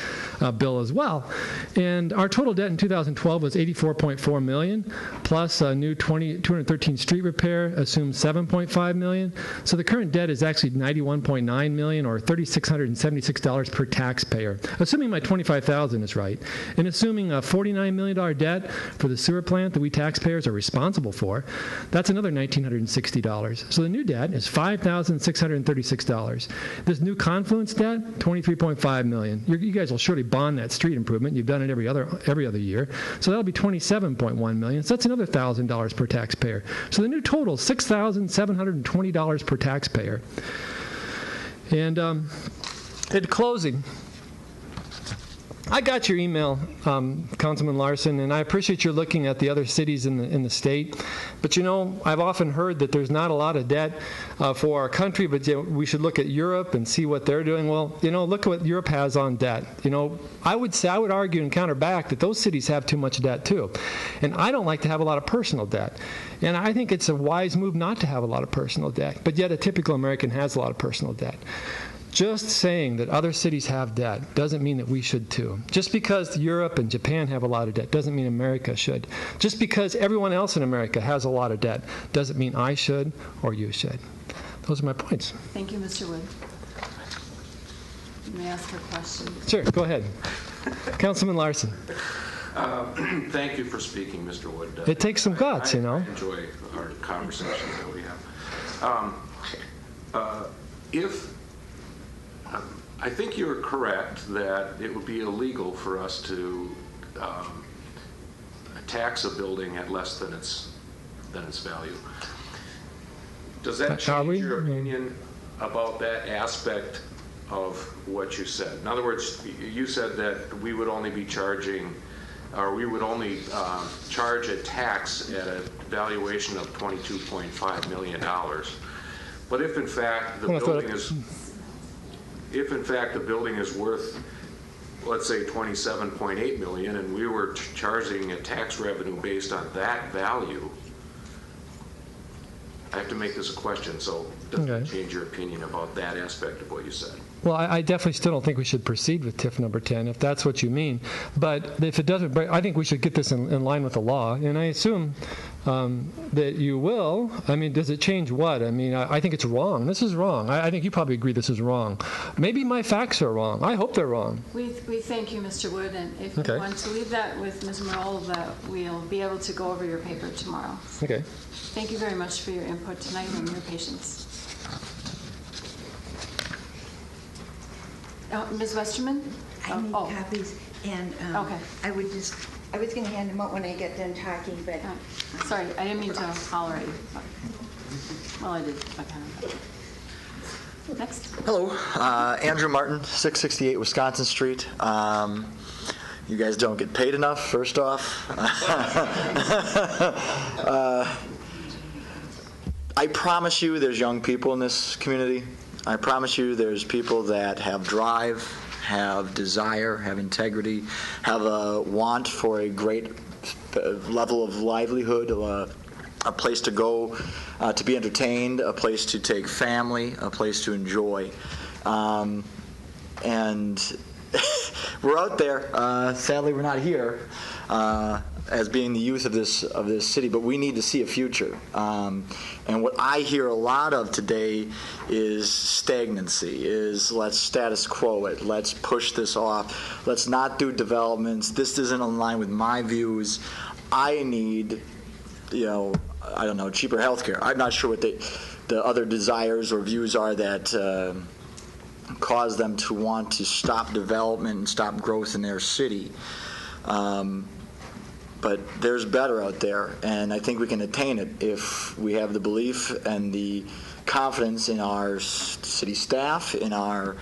bill as well. And our total debt in 2012 was $84.4 million, plus a new 213 street repair assumed $7.5 million. So the current debt is actually $91.9 million, or $3,676 per taxpayer, assuming my $25,000 is right, and assuming a $49 million debt for the sewer plant that we taxpayers are responsible for. That's another $1,960. So the new debt is $5,636. This new Confluence debt, $23.5 million. You guys will surely bond that street improvement. You've done it every other year. So that'll be $27.1 million. So that's another $1,000 per taxpayer. So the new total is $6,720 per taxpayer. And in closing, I got your email, Councilman Larson, and I appreciate your looking at the other cities in the state. But I've often heard that there's not a lot of debt for our country, but we should look at Europe and see what they're doing. Well, look at what Europe has on debt. I would argue and counter back that those cities have too much debt too. And I don't like to have a lot of personal debt. And I think it's a wise move not to have a lot of personal debt. But yet a typical American has a lot of personal debt. Just saying that other cities have debt doesn't mean that we should too. Just because Europe and Japan have a lot of debt doesn't mean America should. Just because everyone else in America has a lot of debt doesn't mean I should or you should. Those are my points. Thank you, Mr. Wood. You may ask her question. Sure, go ahead. Councilman Larson. Thank you for speaking, Mr. Wood. It takes some guts, I enjoy our conversations that we have. I think you're correct that it would be illegal for us to tax a building at less than its value. Does that change your opinion about that aspect of what you said? In other words, you said that we would only be charging, or we would only charge a tax at a valuation of $22.5 million. But if in fact the building is worth, let's say, $27.8 million, and we were charging a tax revenue based on that value, I have to make this a question, so does it change your opinion about that aspect of what you said? Well, I definitely still don't think we should proceed with TIF number 10, if that's what you mean. But if it doesn't break, I think we should get this in line with the law, and I assume that you will. I mean, does it change what? I mean, I think it's wrong. This is wrong. I think you probably agree this is wrong. Maybe my facts are wrong. I hope they're wrong. We thank you, Mr. Wood, and if you want to leave that with Ms. Merle, we'll be able to go over your paper tomorrow. Okay. Thank you very much for your input tonight and your patience. Ms. Westerman? I need copies, and I was going to hand them out when I get done talking, but... Sorry, I didn't mean to holler at you. Well, I did. Next. Hello, Andrew Martin, 668 Wisconsin Street. You guys don't get paid enough, first off. I promise you there's young people in this community. I promise you there's people that have drive, have desire, have integrity, have a want for a great level of livelihood, a place to go to be entertained, a place to take family, a place to enjoy. And we're out there. Sadly, we're not here as being the youth of this city, but we need to see a future. And what I hear a lot of today is stagnancy, is let's status quo it, let's push this off, let's not do developments, this isn't in line with my views. I need, I don't know, cheaper health care. I'm not sure what the other desires or views are that cause them to want to stop development and stop growth in their city. But there's better out there, and I think we can attain it if we have the belief and the confidence in our city staff, in our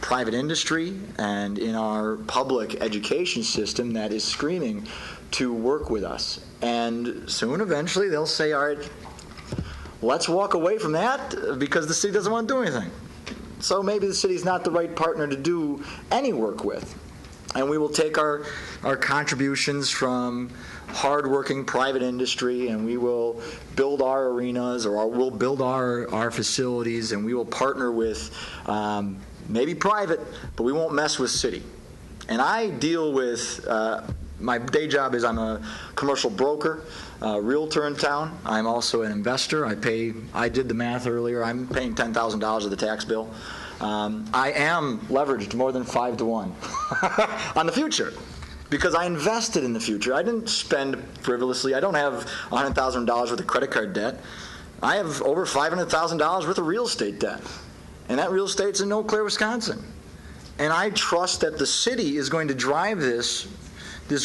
private industry, and in our public education system that is screaming to work with us. And soon, eventually, they'll say, all right, let's walk away from that because the city doesn't want to do anything. So maybe the city's not the right partner to do any work with. And we will take our contributions from hardworking private industry, and we will build our arenas, or we'll build our facilities, and we will partner with maybe private, but we won't mess with city. And I deal with, my day job is I'm a commercial broker, realtor in town. I'm also an investor. I did the math earlier. I'm paying $10,000 of the tax bill. I am leveraged more than 5 to 1 on the future because I invested in the future. I didn't spend frivolously. I don't have $100,000 worth of credit card debt. I have over $500,000 worth of real estate debt, and that real estate's in Eau Claire, Wisconsin. And I trust that the city is going to drive this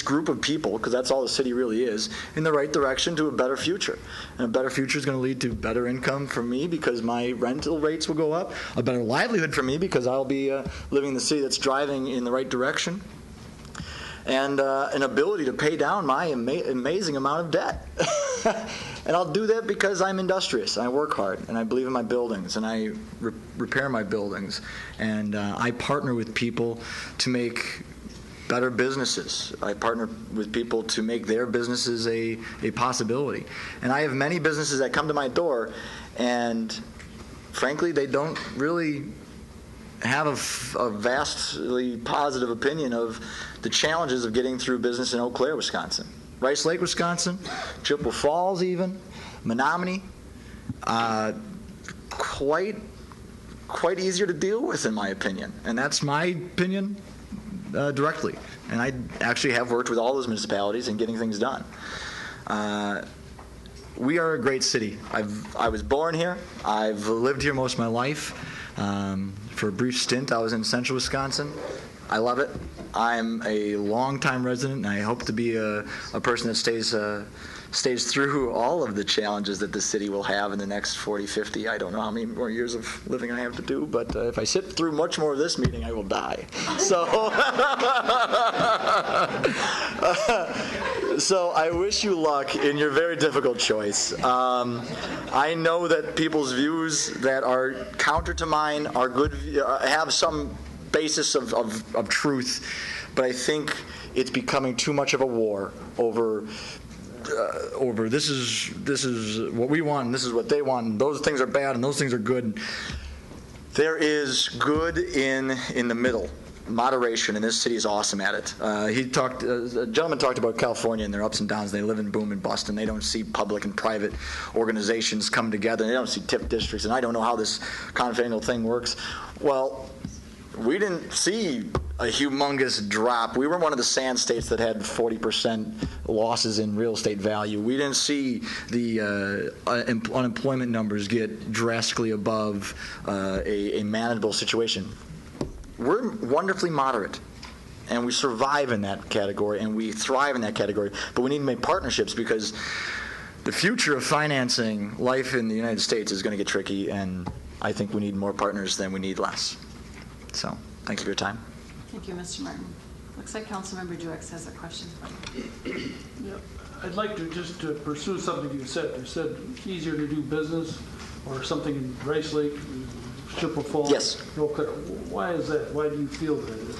group of people, because that's all the city really is, in the right direction to a better future. And a better future is going to lead to better income for me because my rental rates will go up, a better livelihood for me because I'll be living in the city that's driving in the right direction, and an ability to pay down my amazing amount of debt. And I'll do that because I'm industrious, and I work hard, and I believe in my buildings, and I repair my buildings, and I partner with people to make better businesses. I partner with people to make their businesses a possibility. And I have many businesses that come to my door, and frankly, they don't really have a vastly positive opinion of the challenges of getting through business in Eau Claire, Wisconsin. Rice Lake, Wisconsin, Chippewa Falls even, Menominee, quite easier to deal with in my opinion. And that's my opinion directly. And I actually have worked with all those municipalities in getting things done. We are a great city. I was born here. I've lived here most of my life. For a brief stint, I was in central Wisconsin. I love it. I'm a longtime resident, and I hope to be a person that stays through all of the challenges that the city will have in the next 40, 50. I don't know how many more years of living I have to do, but if I sit through much more of this meeting, I will die. So I wish you luck in your very difficult choice. I know that people's views that are counter to mine are good, have some basis of truth, but I think it's becoming too much of a war over this is what we want and this is what they want, and those things are bad and those things are good. There is good in the middle. Moderation, and this city is awesome at it. A gentleman talked about California and their ups and downs. They live in boom and bust, and they don't see public and private organizations come together. They don't see TIF districts, and I don't know how this confidential thing works. Well, we didn't see a humongous drop. We were one of the sand states that had 40% losses in real estate value. We didn't see the unemployment numbers get drastically above a manageable situation. We're wonderfully moderate, and we survive in that category, and we thrive in that category. But we need to make partnerships because the future of financing life in the United States is going to get tricky, and I think we need more partners than we need less. So, thank you for your time. Thank you, Mr. Martin. Looks like Councilmember Duex has a question for you. Yeah, I'd like to just pursue something you said. You said easier to do business or something in Rice Lake, Chippewa Falls. Yes. Okay. Why is that? Why do you feel that?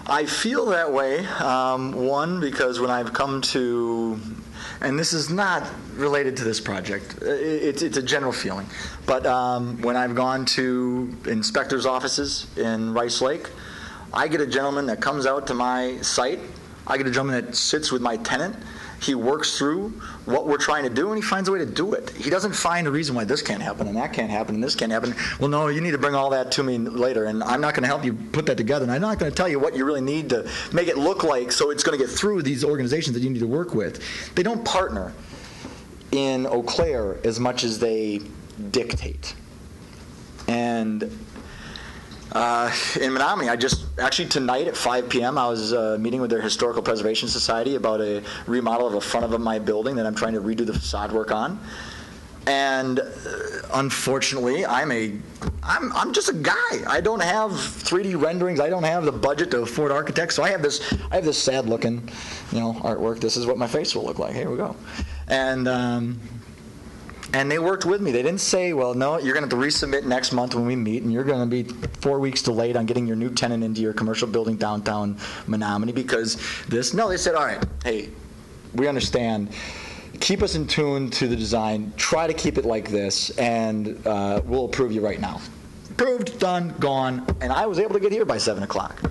I feel that way, one, because when I've come to, and this is not related to this project, it's a general feeling, but when I've gone to inspectors' offices in Rice Lake, I get a gentleman that comes out to my site. I get a gentleman that sits with my tenant. He works through what we're trying to do, and he finds a way to do it. He doesn't find a reason why this can't happen, and that can't happen, and this can't happen. Well, no, you need to bring all that to me later, and I'm not going to help you put that together, and I'm not going to tell you what you really need to make it look like so it's going to get through these organizations that you need to work with. They don't partner in Eau Claire as much as they dictate. And in Menominee, actually tonight at 5 p.m., I was meeting with their Historical Preservation Society about a remodel of the front of my building that I'm trying to redo the facade work on. And unfortunately, I'm just a guy. I don't have 3D renderings. I don't have the budget to afford architects. So I have this sad looking, artwork. This is what my face will look like. Here we go. And they worked with me. They didn't say, well, no, you're going to have to resubmit next month when we meet, and you're going to be 4 weeks delayed on getting your new tenant into your commercial building downtown Menominee because this. No, they said, all right, hey, we understand. Keep us in tune to the design. Try to keep it like this, and we'll approve you right now. Approved, done, gone. And I was able to get here by 7 o'clock.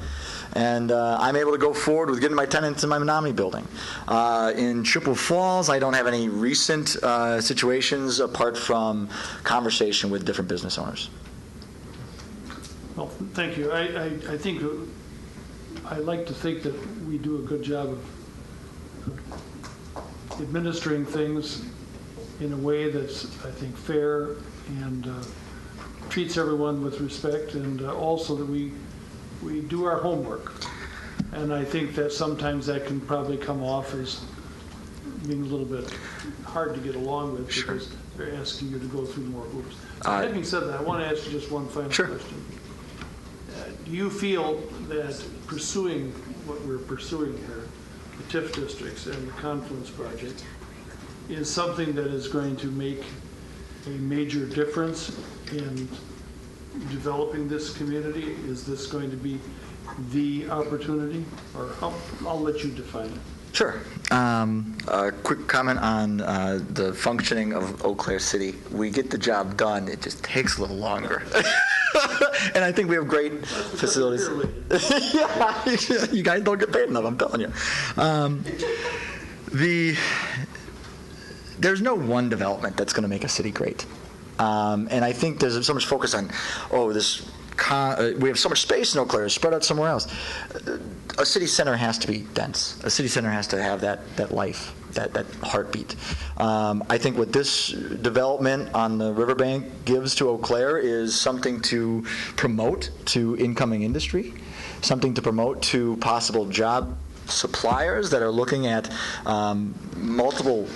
And I'm able to go forward with getting my tenants in my Menominee building. In Chippewa Falls, I don't have any recent situations apart from conversation with different business owners. Well, thank you. I like to think that we do a good job of administering things in a way that's, I think, fair and treats everyone with respect, and also that we do our homework. And I think that sometimes that can probably come off as being a little bit hard to get along with because they're asking you to go through more hoops. Having said that, I want to ask you just one final question. Do you feel that pursuing what we're pursuing here, the TIF districts and the Confluence Project, is something that is going to make a major difference in developing this community? Is this going to be the opportunity? Or I'll let you define it. Sure. A quick comment on the functioning of Eau Claire City. We get the job done. It just takes a little longer. And I think we have great facilities. Yeah, you guys don't get paid enough, I'm telling you. There's no one development that's going to make a city great. And I think there's so much focus on, we have so much space in Eau Claire, spread out somewhere else. A city center has to be dense. A city center has to have that life, that heartbeat. I think what this development on the riverbank gives to Eau Claire is something to promote to incoming industry, something to promote to possible job suppliers that are looking at multiple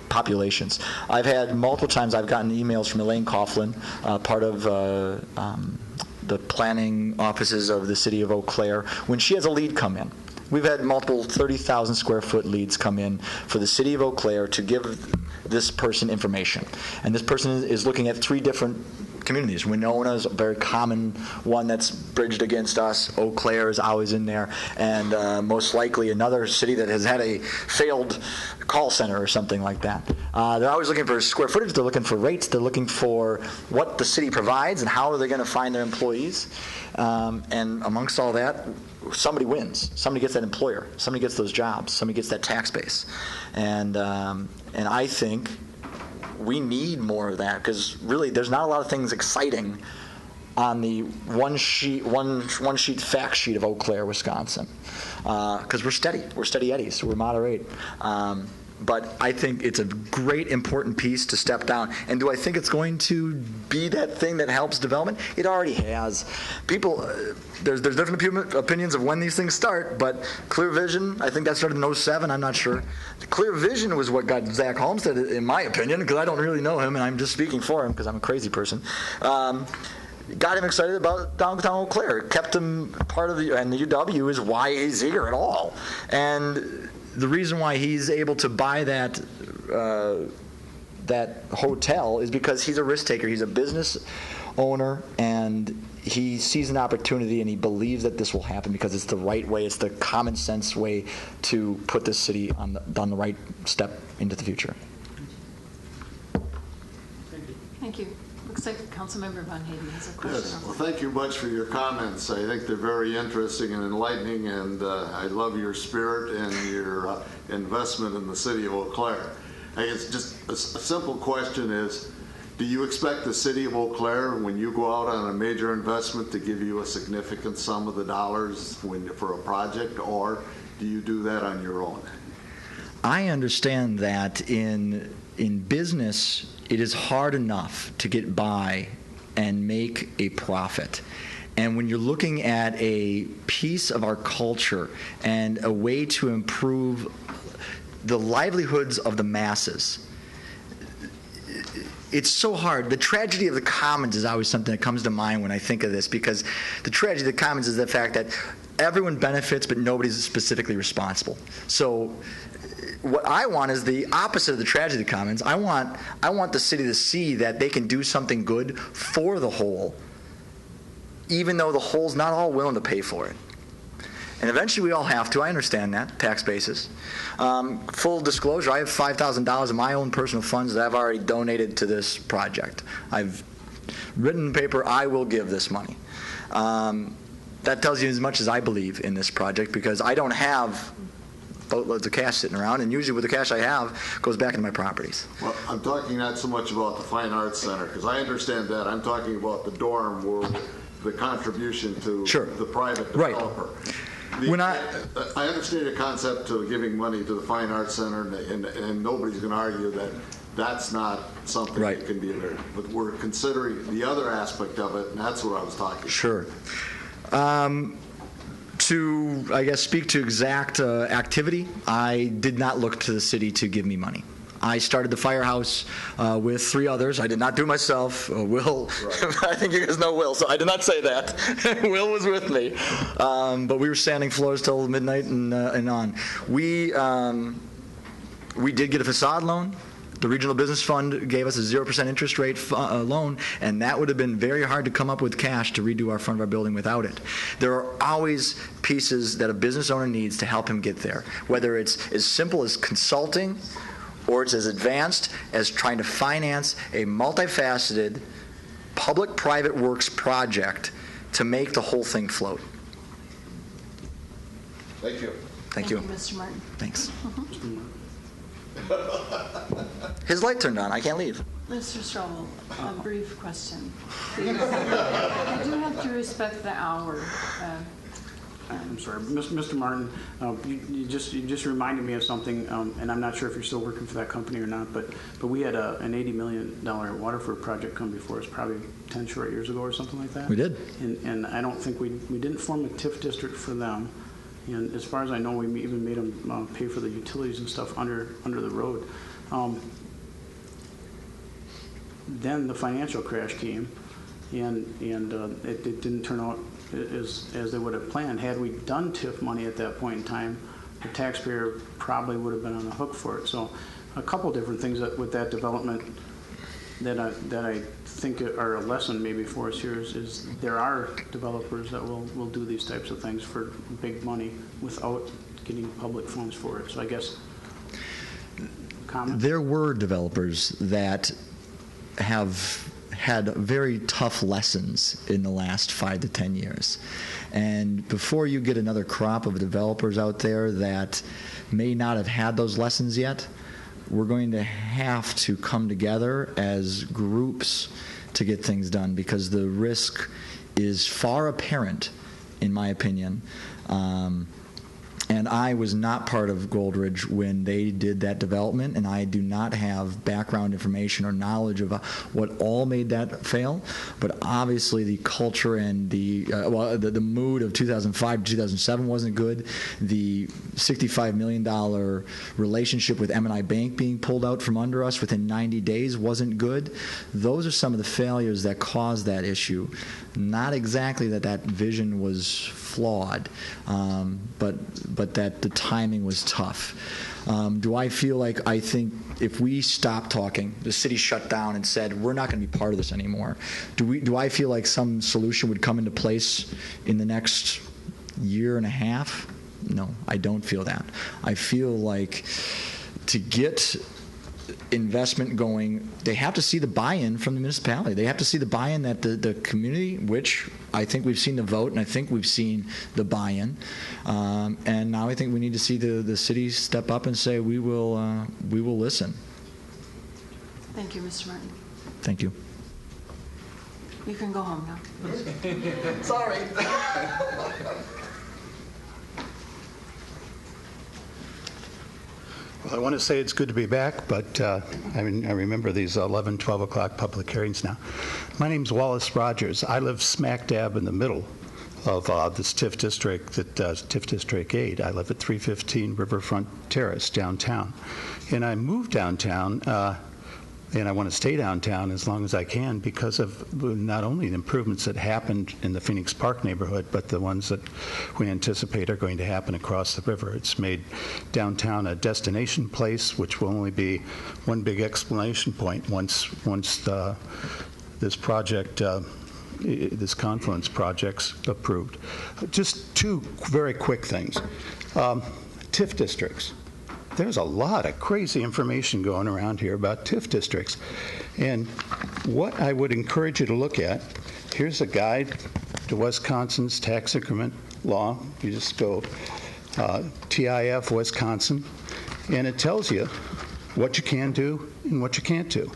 populations. I've had multiple times I've gotten emails from Elaine Coughlin, part of the planning offices of the city of Eau Claire, when she has a lead come in. We've had multiple 30,000 square foot leads come in for the city of Eau Claire to give this person information. And this person is looking at 3 different communities. Winona is a very common one that's bridged against us. Eau Claire is always in there. And most likely another city that has had a failed call center or something like that. They're always looking for square footage. They're looking for rates. They're looking for what the city provides and how are they going to find their employees. And amongst all that, somebody wins. Somebody gets that employer. Somebody gets those jobs. Somebody gets that tax base. And I think we need more of that because really there's not a lot of things exciting on the one sheet fact sheet of Eau Claire, Wisconsin, because we're steady Eddies, we're moderate. But I think it's a great, important piece to step down. And do I think it's going to be that thing that helps development? It already has. People, there's different opinions of when these things start, but Clear Vision, I think that started in 2007, I'm not sure. Clear Vision was what got Zach Homestead, in my opinion, because I don't really know him, and I'm just speaking for him because I'm a crazy person. Got him excited about downtown Eau Claire, kept him part of and the UW is why he's here at all. And the reason why he's able to buy that hotel is because he's a risk taker. He's a business owner, and he sees an opportunity, and he believes that this will happen because it's the right way. It's the common sense way to put this city on the right step into the future. Thank you. Looks like Councilmember Von Hayden has a question. Yes. Well, thank you much for your comments. I think they're very interesting and enlightening, and I love your spirit and your investment in the city of Eau Claire. I guess just a simple question is, do you expect the city of Eau Claire, when you go out on a major investment, to give you a significant sum of the dollars for a project, or do you do that on your own? I understand that in business, it is hard enough to get by and make a profit. And when you're looking at a piece of our culture and a way to improve the livelihoods of the masses, it's so hard. The tragedy of the commons is always something that comes to mind when I think of this, because the tragedy of the commons is the fact that everyone benefits, but nobody's specifically responsible. So what I want is the opposite of the tragedy of the commons. I want the city to see that they can do something good for the whole, even though the whole's not all willing to pay for it. And eventually we all have to. I understand that, tax basis. Full disclosure, I have $5,000 of my own personal funds that I've already donated to this project. I've written paper, I will give this money. That tells you as much as I believe in this project, because I don't have boatloads of cash sitting around, and usually with the cash I have goes back into my properties. Well, I'm talking not so much about the Fine Arts Center, because I understand that. I'm talking about the dorm, where the contribution to the private developer. Right. I understand your concept of giving money to the Fine Arts Center, and nobody's going to argue that that's not something that can be there. But we're considering the other aspect of it, and that's what I was talking about. Sure. To, I guess, speak to exact activity, I did not look to the city to give me money. I started the firehouse with 3 others. I did not do it myself. Will, I think you guys know Will, so I did not say that. Will was with me. But we were sanding floors till midnight and on. We did get a facade loan. The Regional Business Fund gave us a 0% interest rate loan, and that would have been very hard to come up with cash to redo our front of our building without it. There are always pieces that a business owner needs to help him get there, whether it's as simple as consulting or it's as advanced as trying to finance a multifaceted public-private works project to make the whole thing float. Thank you. Thank you. Mr. Martin. Thanks. His light turned on. I can't leave. Mr. Strobel, a brief question. I do have to respect the hour. I'm sorry, Mr. Martin, you just reminded me of something, and I'm not sure if you're still working for that company or not, but we had an $80 million Waterford project come before us probably 10 short years ago or something like that. We did. And I don't think we didn't form a TIF district for them. And as far as I know, we even made them pay for the utilities and stuff under the road. Then the financial crash came, and it didn't turn out as they would have planned. Had we done TIF money at that point in time, the taxpayer probably would have been on the hook for it. So a couple different things with that development that I think are a lesson maybe for us here is there are developers that will do these types of things for big money without getting public funds for it. So I guess comment? There were developers that have had very tough lessons in the last 5 to 10 years. And before you get another crop of developers out there that may not have had those lessons yet, we're going to have to come together as groups to get things done, because the risk is far apparent, in my opinion. And I was not part of Goldridge when they did that development, and I do not have background information or knowledge of what all made that fail. But obviously the culture and the mood of 2005 to 2007 wasn't good. The $65 million relationship with M&I Bank being pulled out from under us within 90 days wasn't good. Those are some of the failures that caused that issue. Not exactly that vision was flawed, but that the timing was tough. Do I feel like I think if we stopped talking, the city shut down and said, we're not going to be part of this anymore, do I feel like some solution would come into place in the next year and a half? No, I don't feel that. I feel like to get investment going, they have to see the buy-in from the municipality. They have to see the buy-in that the community, which I think we've seen the vote, and I think we've seen the buy-in. And now I think we need to see the city step up and say, we will listen. Thank you, Mr. Martin. Thank you. You can go home now. Sorry. Well, I want to say it's good to be back, but I remember these 11, 12 o'clock public hearings now. My name's Wallace Rogers. I live smack dab in the middle of this TIF district, TIF District 8. I live at 315 Riverfront Terrace downtown. And I moved downtown, and I want to stay downtown as long as I can because of not only the improvements that happened in the Phoenix Park neighborhood, but the ones that we anticipate are going to happen across the river. It's made downtown a destination place, which will only be one big exclamation point once this project, this Confluence project's approved. Just two very quick things. TIF districts. There's a lot of crazy information going around here about TIF districts. And what I would encourage you to look at, here's a guide to Wisconsin's tax increment law. You just go TIF Wisconsin, and it tells you what you can do and what you can't do.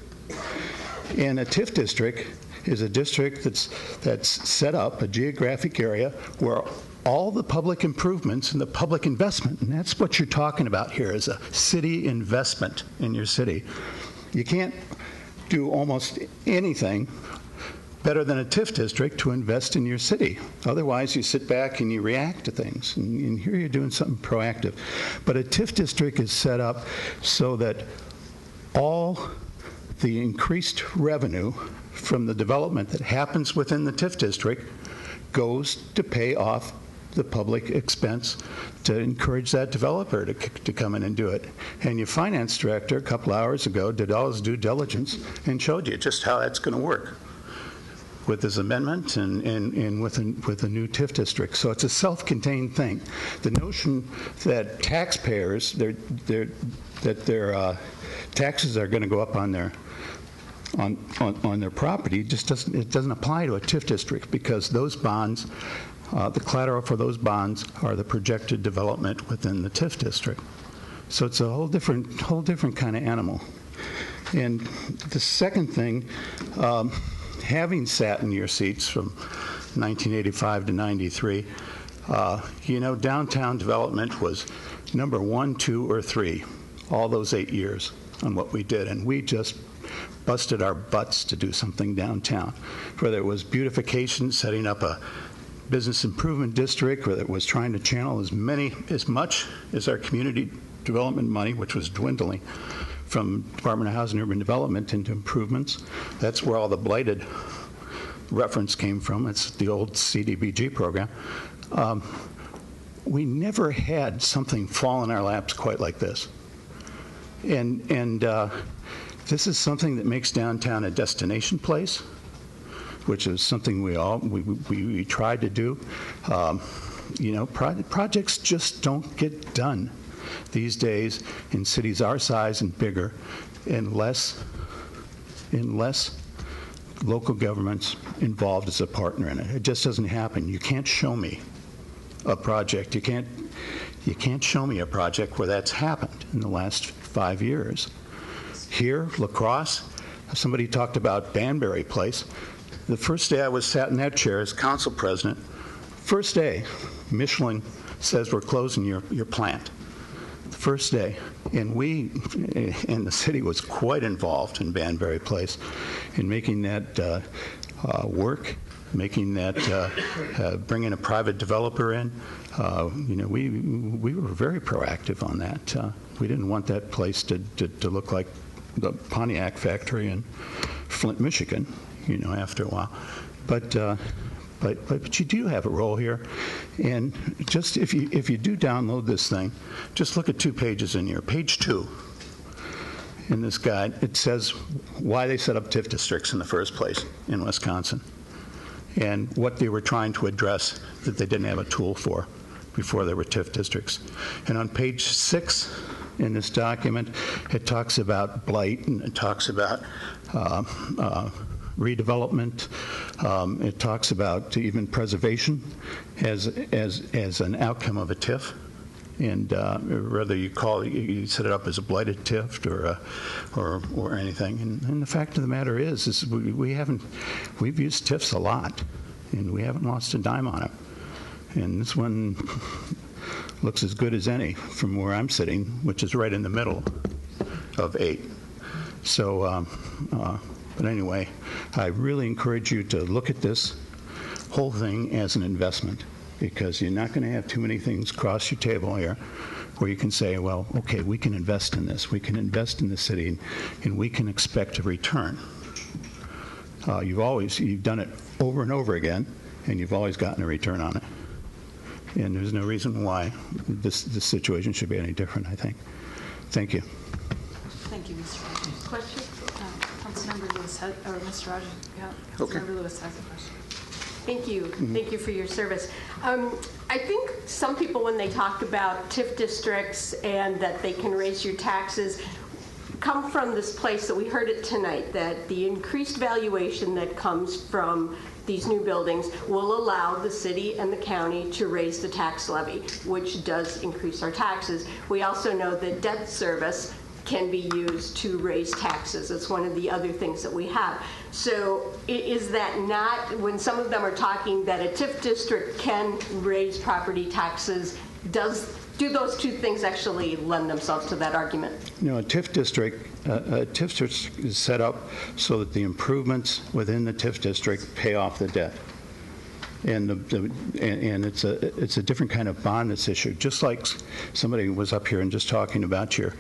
And a TIF district is a district that's set up, a geographic area where all the public improvements and the public investment, and that's what you're talking about here, is a city investment in your city. You can't do almost anything better than a TIF district to invest in your city. Otherwise, you sit back and you react to things, and here you're doing something proactive. But a TIF district is set up so that all the increased revenue from the development that happens within the TIF district goes to pay off the public expense to encourage that developer to come in and do it. And your finance director a couple hours ago did all his due diligence and showed you just how that's going to work with this amendment and with a new TIF district. So it's a self-contained thing. The notion that taxpayers, their taxes are going to go up on their property just doesn't apply to a TIF district, because those bonds, the collateral for those bonds are the projected development within the TIF district. So it's a whole different kind of animal. And the second thing, having sat in your seats from 1985 to 93, downtown development was number 1, 2, or 3 all those 8 years on what we did, and we just busted our butts to do something downtown, whether it was beautification, setting up a business improvement district, whether it was trying to channel as much as our community development money, which was dwindling, from Department of Housing and Urban Development into improvements. That's where all the blighted reference came from. It's the old CDBG program. We never had something fall in our laps quite like this. And this is something that makes downtown a destination place, which is something we tried to do. Projects just don't get done these days in cities our size and bigger unless local government's involved as a partner in it. It just doesn't happen. You can't show me a project. You can't show me a project where that's happened in the last 5 years. Here, La Crosse, somebody talked about Banbury Place. The first day I sat in that chair as council president, first day, Michelin says we're closing your plant. The first day. And the city was quite involved in Banbury Place in making that work, making that, bringing a private developer in. We were very proactive on that. We didn't want that place to look like the Pontiac factory in Flint, Michigan, after a while. But you do have a role here. And just if you do download this thing, just look at 2 pages in here. Page 2 in this guide, it says why they set up TIF districts in the first place in Wisconsin and what they were trying to address that they didn't have a tool for before there were TIF districts. And on page 6 in this document, it talks about blight, and it talks about redevelopment. It talks about even preservation as an outcome of a TIF, and whether you set it up as a blighted TIF or anything. And the fact of the matter is we've used TIFs a lot, and we haven't lost a dime on it. And this one looks as good as any from where I'm sitting, which is right in the middle of 8. So, but anyway, I really encourage you to look at this whole thing as an investment, because you're not going to have too many things cross your table here where you can say, well, okay, we can invest in this, we can invest in the city, and we can expect a return. You've done it over and over again, and you've always gotten a return on it. And there's no reason why this situation should be any different, I think. Thank you. Thank you, Mr. Rogers. Question? Councilmember Lewis, or Mr. Rogers, yeah. Okay. Councilmember Lewis has a question. Thank you. Thank you for your service. I think some people, when they talk about TIF districts and that they can raise your taxes, come from this place that we heard it tonight, that the increased valuation that comes from these new buildings will allow the city and the county to raise the tax levy, which does increase our taxes. We also know that debt service can be used to raise taxes. It's one of the other things that we have. So is that not, when some of them are talking that a TIF district can raise property taxes, do those two things actually lend themselves to that argument? A TIF district is set up so that the improvements within the TIF district pay off the debt. And it's a different kind of bond that's issued. Just like somebody was up here and just talking about your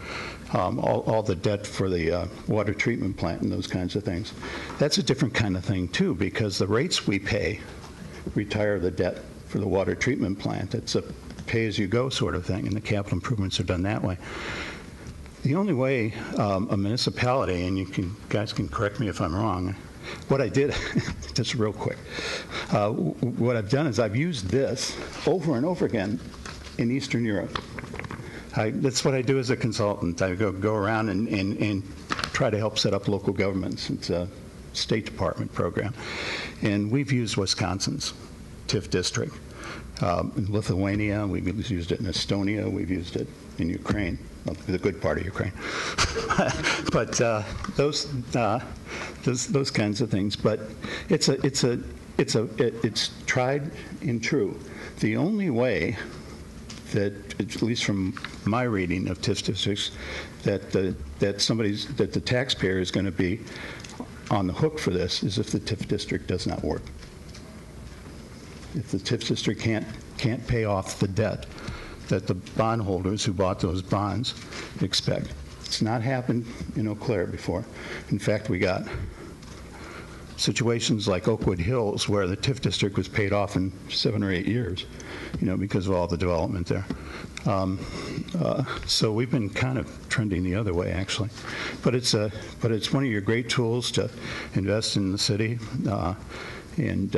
all the debt for the water treatment plant and those kinds of things. That's a different kind of thing too, because the rates we pay retire the debt for the water treatment plant. It's a pay-as-you-go sort of thing, and the capital improvements are done that way. The only way a municipality, and you guys can correct me if I'm wrong, what I did, just real quick, what I've done is I've used this over and over again in Eastern Europe. That's what I do as a consultant. I go around and try to help set up local governments. It's a State Department program. And we've used Wisconsin's TIF district. In Lithuania, we've used it in Estonia, we've used it in Ukraine, well, the good part of Ukraine. But those kinds of things. But it's tried and true. The only way that, at least from my reading of TIF districts, that the taxpayer is going to be on the hook for this is if the TIF district does not work. If the TIF district can't pay off the debt that the bondholders who bought those bonds expect. It's not happened in Eau Claire before. In fact, we got situations like Oakwood Hills where the TIF district was paid off in 7 or 8 years, because of all the development there. So we've been kind of trending the other way, actually. But it's one of your great tools to invest in the city. And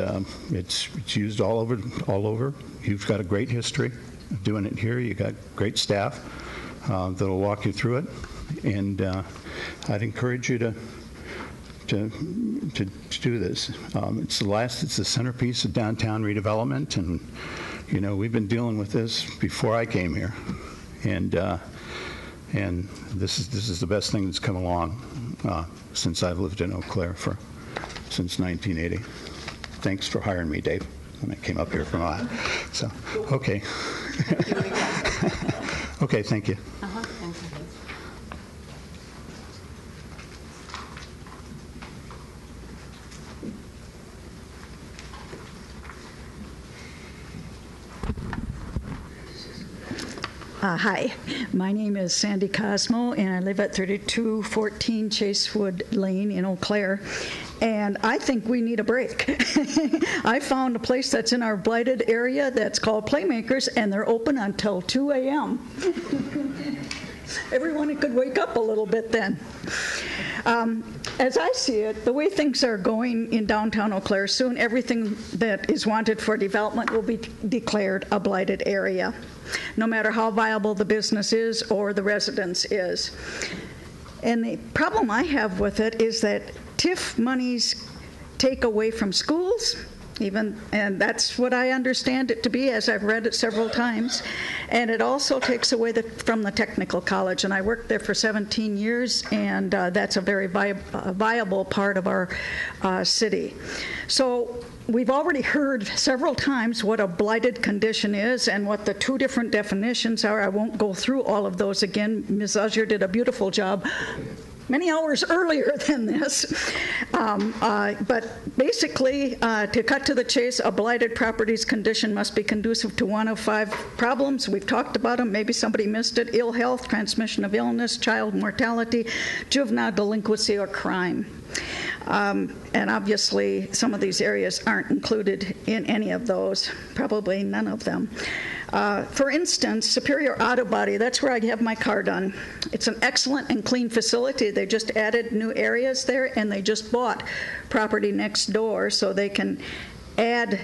it's used all over. You've got a great history of doing it here. You've got great staff that'll walk you through it. And I'd encourage you to do this. It's the centerpiece of downtown redevelopment, and we've been dealing with this before I came here, and this is the best thing that's come along since I've lived in Eau Claire since 1980. Thanks for hiring me, Dave, when I came up here from a while. So, okay. Okay, thank you. Thank you. Hi, my name is Sandy Cosmo, and I live at 3214 Chasewood Lane in Eau Claire. And I think we need a break. I found a place that's in our blighted area that's called Playmakers, and they're open until 2 a.m. Everyone could wake up a little bit then. As I see it, the way things are going in downtown Eau Claire, soon everything that is wanted for development will be declared a blighted area, no matter how viable the business is or the residence is. And the problem I have with it is that TIF monies take away from schools, And that's what I understand it to be, as I've read it several times. And it also takes away from the technical college, and I worked there for 17 years, and that's a very viable part of our city. So we've already heard several times what a blighted condition is and what the two different definitions are. I won't go through all of those again. Ms. Uzzier did a beautiful job many hours earlier than this. But basically, to cut to the chase, a blighted property's condition must be conducive to one of 5 problems. We've talked about them. Maybe somebody missed it. Ill health, transmission of illness, child mortality, juvenile delinquency, or crime. And obviously, some of these areas aren't included in any of those, probably none of them. For instance, Superior Auto Body, that's where I have my car done. It's an excellent and clean facility. They just added new areas there, and they just bought property next door so they can add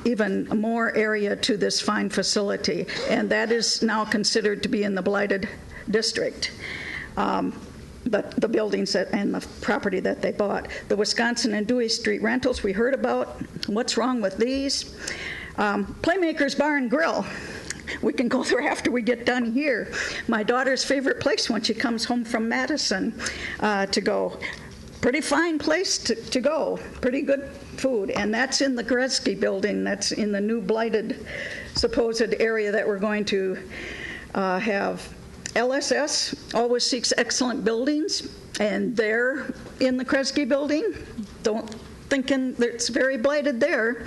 even more area to this fine facility. And that is now considered to be in the blighted district. The buildings and the property that they bought. The Wisconsin and Dewey Street rentals we heard about. What's wrong with these? Playmakers Bar and Grill. We can go there after we get done here. My daughter's favorite place when she comes home from Madison to go. Pretty fine place to go. Pretty good food. And that's in the Gretzky building. That's in the new blighted supposed area that we're going to have. LSS always seeks excellent buildings, and they're in the Kresge building. Don't thinking that it's very blighted there.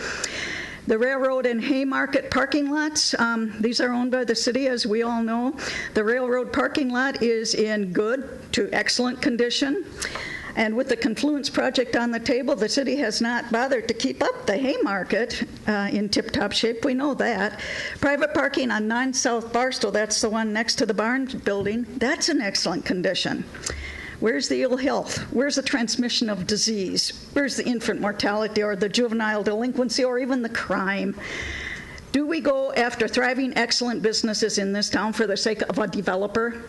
The railroad and Haymarket parking lots, these are owned by the city, as we all know. The railroad parking lot is in good to excellent condition. And with the Confluence project on the table, the city has not bothered to keep up the Haymarket in tip-top shape. We know that. Private parking on 9 South Barstow, that's the one next to the Barnes building, that's in excellent condition. Where's the ill health? Where's the transmission of disease? Where's the infant mortality or the juvenile delinquency or even the crime? Do we go after thriving, excellent businesses in this town for the sake of a developer?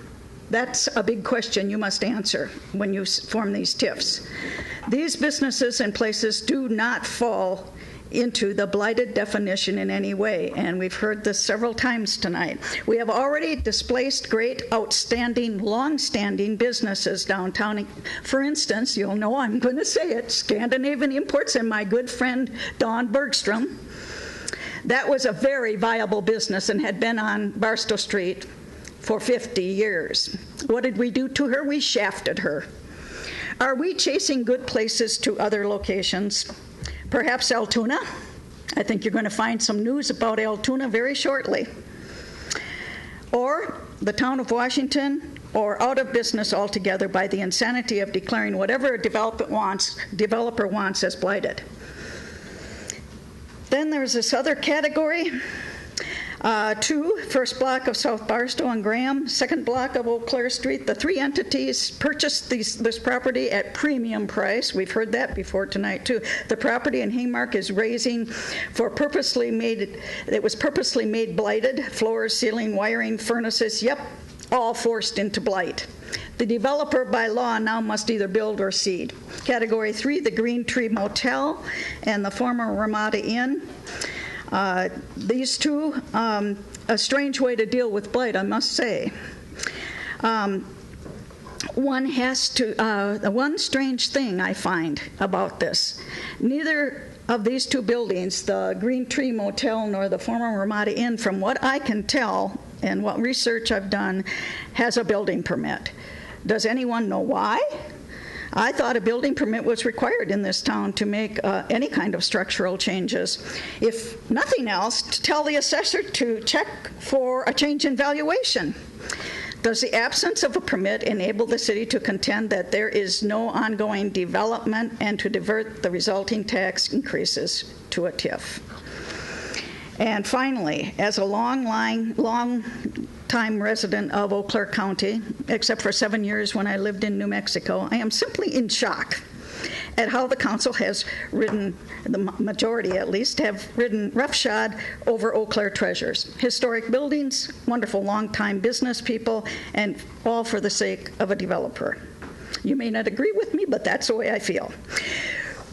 That's a big question you must answer when you form these TIFs. These businesses and places do not fall into the blighted definition in any way, and we've heard this several times tonight. We have already displaced great, outstanding, long-standing businesses downtown. For instance, you'll know I'm going to say it, Scandinavian Imports and my good friend Dawn Bergstrom. That was a very viable business and had been on Barstow Street for 50 years. What did we do to her? We shafted her. Are we chasing good places to other locations? Perhaps Altoona? I think you're going to find some news about Altoona very shortly. Or the town of Washington, or out of business altogether by the insanity of declaring whatever a developer wants as blighted. Then there's this other category. 2, first block of South Barstow and Graham, second block of Eau Claire Street. The 3 entities purchased this property at premium price. We've heard that before tonight, too. The property in Haymark is raising for it was purposely made blighted. Floors, ceiling, wiring, furnaces, yep, all forced into blight. The developer by law now must either build or cede. Category 3, the Green Tree Motel and the former Ramada Inn. These two, a strange way to deal with blight, I must say. One strange thing I find about this, neither of these 2 buildings, the Green Tree Motel nor the former Ramada Inn, from what I can tell and what research I've done, has a building permit. Does anyone know why? I thought a building permit was required in this town to make any kind of structural changes. If nothing else, to tell the assessor to check for a change in valuation. Does the absence of a permit enable the city to contend that there is no ongoing development and to divert the resulting tax increases to a TIF? And finally, as a long-time resident of Eau Claire County, except for 7 years when I lived in New Mexico, I am simply in shock at how the council has ridden, the majority at least, have ridden roughshod over Eau Claire treasures. Historic buildings, wonderful long-time business people, and all for the sake of a developer. You may not agree with me, but that's the way I feel.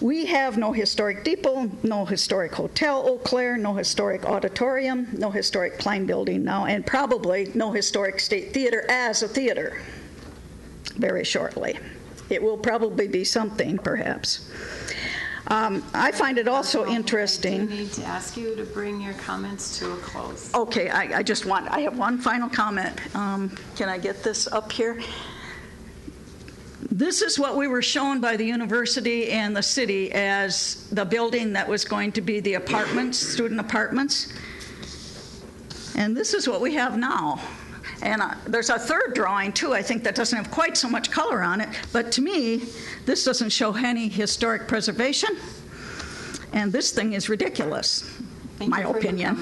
We have no historic depot, no historic hotel, Eau Claire, no historic auditorium, no historic Klein building now, and probably no historic State Theater as a theater very shortly. It will probably be something, perhaps. I find it also interesting. I do need to ask you to bring your comments to a close. Okay, I have one final comment. Can I get this up here? This is what we were shown by the university and the city as the building that was going to be the apartments, student apartments. And this is what we have now. And there's a third drawing, too, I think, that doesn't have quite so much color on it. But to me, this doesn't show any historic preservation. And this thing is ridiculous. My opinion.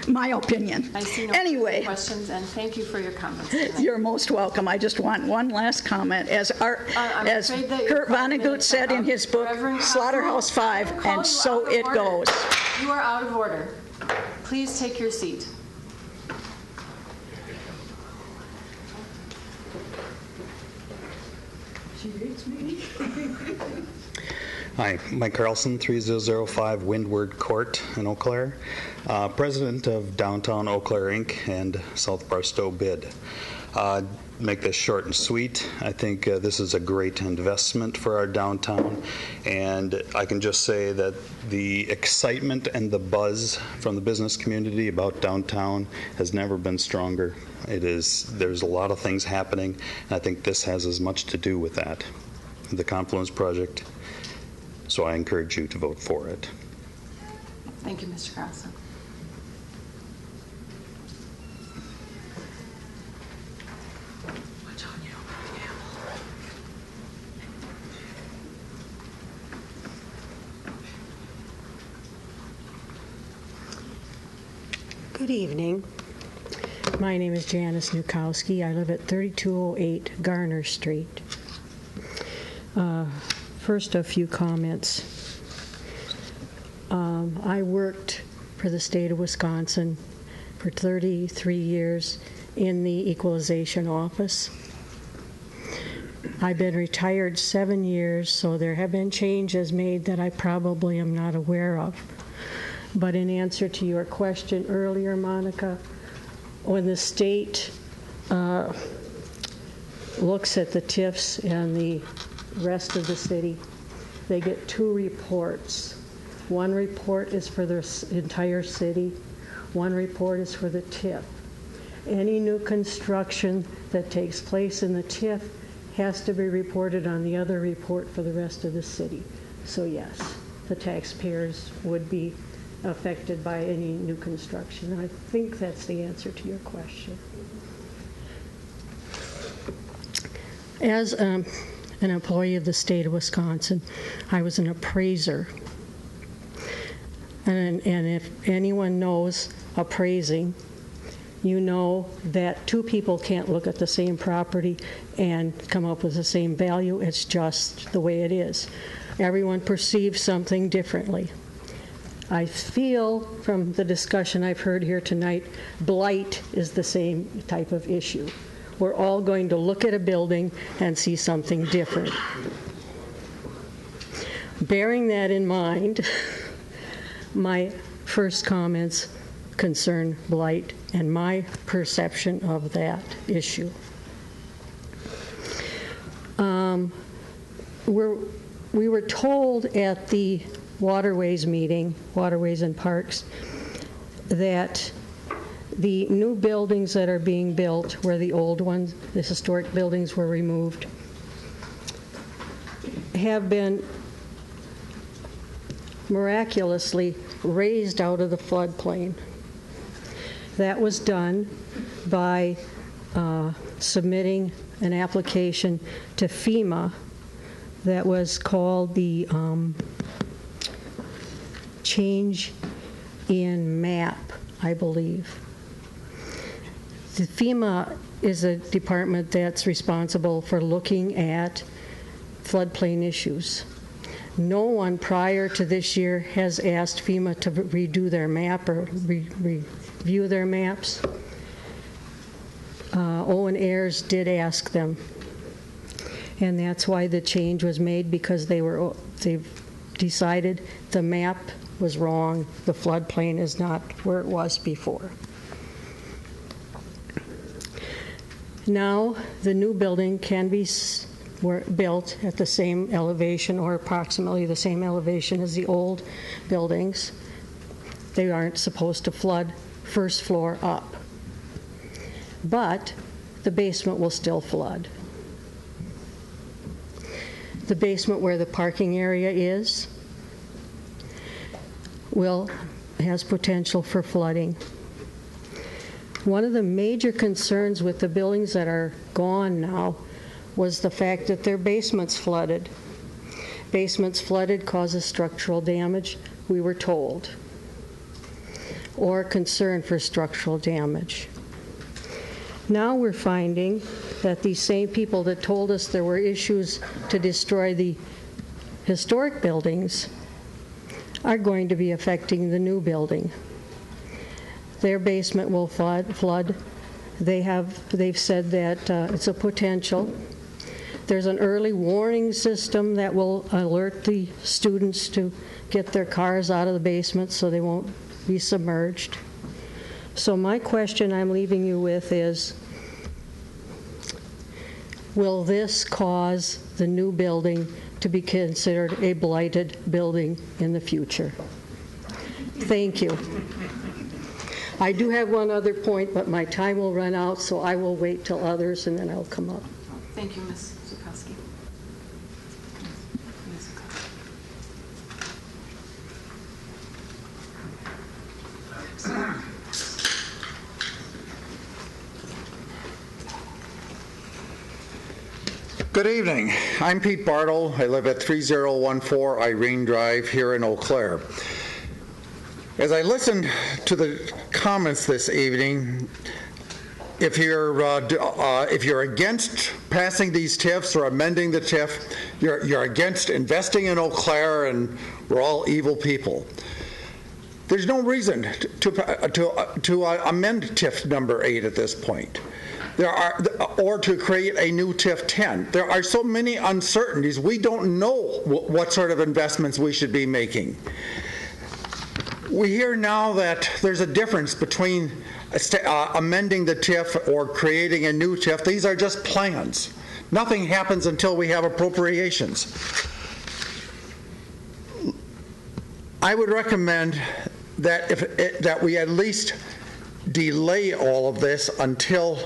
My opinion. I see no anyway, questions, and thank you for your comments tonight. You're most welcome. I just want one last comment. As Kurt Vonnegut said in his book, Slaughterhouse 5, and so it goes. You are out of order. Please take your seat. She reads me. Hi, Mike Carlson, 3005 Windward Court in Eau Claire, president of Downtown Eau Claire Inc. and South Barstow Bid. Make this short and sweet. I think this is a great investment for our downtown, and I can just say that the excitement and the buzz from the business community about downtown has never been stronger. There's a lot of things happening, and I think this has as much to do with that, the Confluence Project. So I encourage you to vote for it. Thank you, Mr. Carlson. Good evening. My name is Janice Nukowski. I live at 3208 Garner Street. First, a few comments. I worked for the state of Wisconsin for 33 years in the equalization office. I've been retired 7 years, so there have been changes made that I probably am not aware of. But in answer to your question earlier, Monica, when the state looks at the TIFs and the rest of the city, they get two reports. One report is for the entire city. One report is for the TIF. Any new construction that takes place in the TIF has to be reported on the other report for the rest of the city. So yes, the taxpayers would be affected by any new construction. And I think that's the answer to your question. As an employee of the state of Wisconsin, I was an appraiser. And if anyone knows appraising, you know that two people can't look at the same property and come up with the same value. It's just the way it is. Everyone perceives something differently. I feel from the discussion I've heard here tonight, blight is the same type of issue. We're all going to look at a building and see something different. Bearing that in mind, my first comments concern blight and my perception of that issue. We were told at the Waterways meeting, Waterways and Parks, that the new buildings that are being built, where the old ones, the historic buildings were removed, have been miraculously raised out of the floodplain. That was done by submitting an application to FEMA that was called the change in map, I believe. The FEMA is a department that's responsible for looking at floodplain issues. No one prior to this year has asked FEMA to redo their map or review their maps. Owen Ayers did ask them, and that's why the change was made, because they decided the map was wrong, the floodplain is not where it was before. Now, the new building can be built at the same elevation or approximately the same elevation as the old buildings. They aren't supposed to flood first floor up. But the basement will still flood. The basement where the parking area is has potential for flooding. One of the major concerns with the buildings that are gone now was the fact that their basements flooded. Basements flooded causes structural damage, we were told, or concern for structural damage. Now we're finding that these same people that told us there were issues to destroy the historic buildings are going to be affecting the new building. Their basement will flood. They've said that it's a potential. There's an early warning system that will alert the students to get their cars out of the basement so they won't be submerged. So my question I'm leaving you with is, will this cause the new building to be considered a blighted building in the future? Thank you. I do have one other point, but my time will run out, so I will wait till others, and then I'll come up. Thank you, Ms. Zukowski. Good evening. I'm Pete Bartle. I live at 3014 Irene Drive here in Eau Claire. As I listened to the comments this evening, if you're against passing these TIFs or amending the TIF, you're against investing in Eau Claire, and we're all evil people. There's no reason to amend TIF number 8 at this point. Or to create a new TIF 10. There are so many uncertainties. We don't know what sort of investments we should be making. We hear now that there's a difference between amending the TIF or creating a new TIF. These are just plans. Nothing happens until we have appropriations. I would recommend that we at least delay all of this until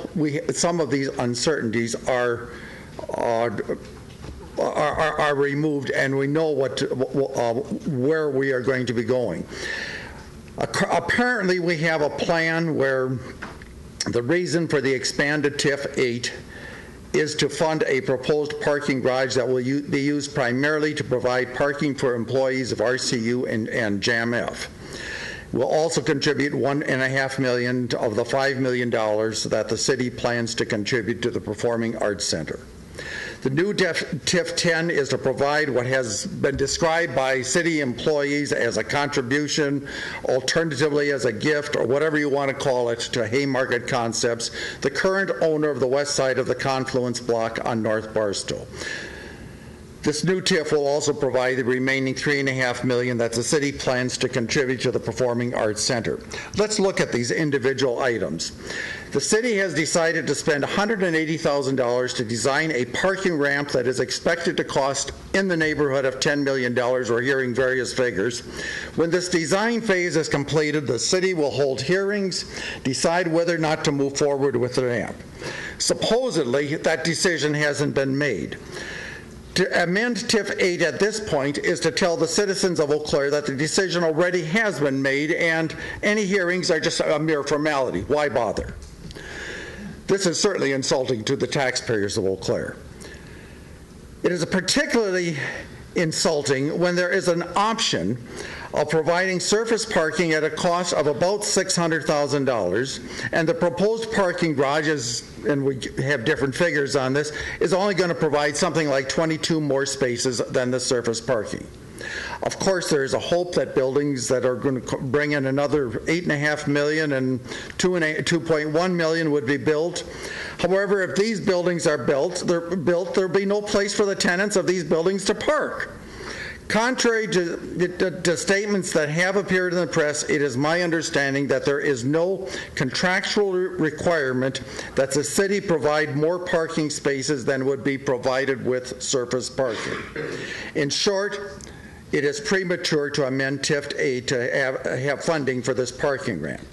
some of these uncertainties are removed and we know where we are going to be going. Apparently, we have a plan where the reason for the expanded TIF 8 is to fund a proposed parking garage that will be used primarily to provide parking for employees of RCU and JAMF. We'll also contribute $1.5 million of the $5 million that the city plans to contribute to the Performing Arts Center. The new TIF 10 is to provide what has been described by city employees as a contribution, alternatively as a gift, or whatever you want to call it, to Haymarket Concepts, the current owner of the west side of the Confluence Block on North Barstow. This new TIF will also provide the remaining $3.5 million that the city plans to contribute to the Performing Arts Center. Let's look at these individual items. The city has decided to spend $180,000 to design a parking ramp that is expected to cost in the neighborhood of $10 million. We're hearing various figures. When this design phase is completed, the city will hold hearings, decide whether or not to move forward with the ramp. Supposedly, that decision hasn't been made. To amend TIF 8 at this point is to tell the citizens of Eau Claire that the decision already has been made and any hearings are just a mere formality. Why bother? This is certainly insulting to the taxpayers of Eau Claire. It is particularly insulting when there is an option of providing surface parking at a cost of about $600,000, and the proposed parking garage is, and we have different figures on this, is only going to provide something like 22 more spaces than the surface parking. Of course, there is a hope that buildings that are going to bring in another $8.5 million and $2.1 million would be built. However, if these buildings are built, there'll be no place for the tenants of these buildings to park. Contrary to statements that have appeared in the press, it is my understanding that there is no contractual requirement that the city provide more parking spaces than would be provided with surface parking. In short, it is premature to amend TIF 8 to have funding for this parking ramp.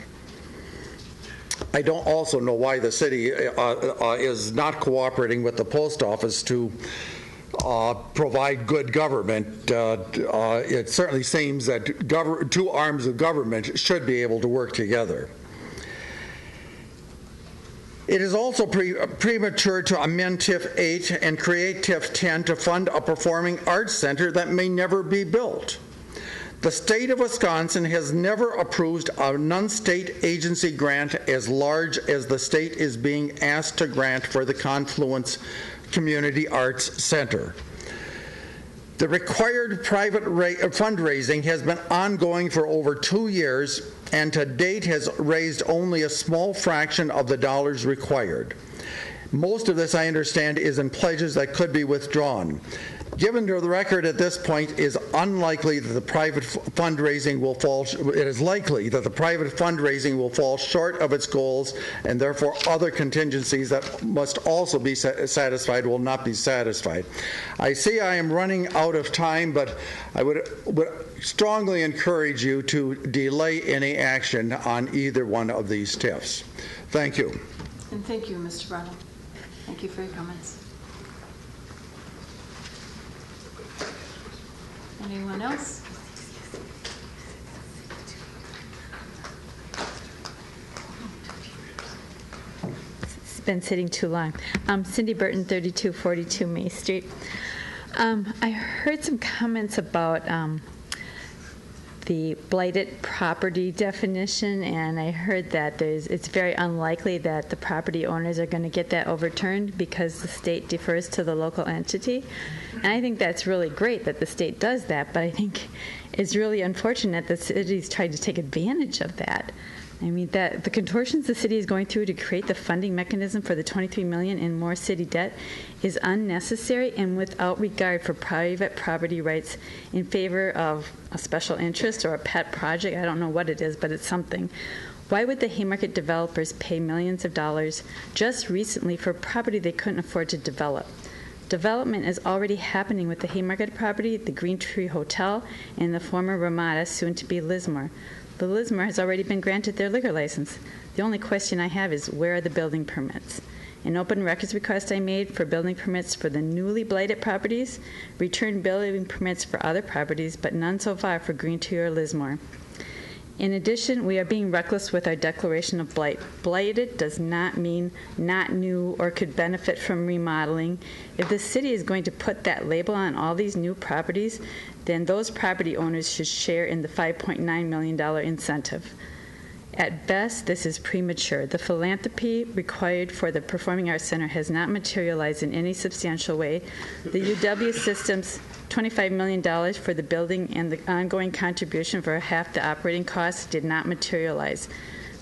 I don't also know why the city is not cooperating with the post office to provide good government. It certainly seems that two arms of government should be able to work together. It is also premature to amend TIF 8 and create TIF 10 to fund a performing arts center that may never be built. The state of Wisconsin has never approved a non-state agency grant as large as the state is being asked to grant for the Confluence Community Arts Center. The required private fundraising has been ongoing for over 2 years and to date has raised only a small fraction of the dollars required. Most of this, I understand, is in pledges that could be withdrawn. Given the record at this point, is unlikely that the private fundraising will fall. It is likely that the private fundraising will fall short of its goals, and therefore other contingencies that must also be satisfied will not be satisfied. I see I am running out of time, but I would strongly encourage you to delay any action on either one of these TIFs. Thank you. And thank you, Mr. Brennan. Thank you for your comments. Anyone else? It's been sitting too long. Cindy Burton, 3242 May Street. I heard some comments about the blighted property definition, and I heard that it's very unlikely that the property owners are going to get that overturned because the state defers to the local entity. And I think that's really great that the state does that, but I think it's really unfortunate that the city's tried to take advantage of that. I mean, that the contortions the city is going through to create the funding mechanism for the $23 million in more city debt is unnecessary and without regard for private property rights in favor of a special interest or a pet project. I don't know what it is, but it's something. Why would the Haymarket developers pay millions of dollars just recently for property they couldn't afford to develop? Development is already happening with the Haymarket property, the Green Tree Hotel, and the former Ramada, soon to be Lismore. The Lismore has already been granted their liquor license. The only question I have is, where are the building permits? An open records request I made for building permits for the newly blighted properties, returned building permits for other properties, but none so far for Green Tree or Lismore. In addition, we are being reckless with our declaration of blight. Blighted does not mean not new or could benefit from remodeling. If the city is going to put that label on all these new properties, then those property owners should share in the $5.9 million incentive. At best, this is premature. The philanthropy required for the Performing Arts Center has not materialized in any substantial way. The UW system's $25 million for the building and the ongoing contribution for half the operating costs did not materialize.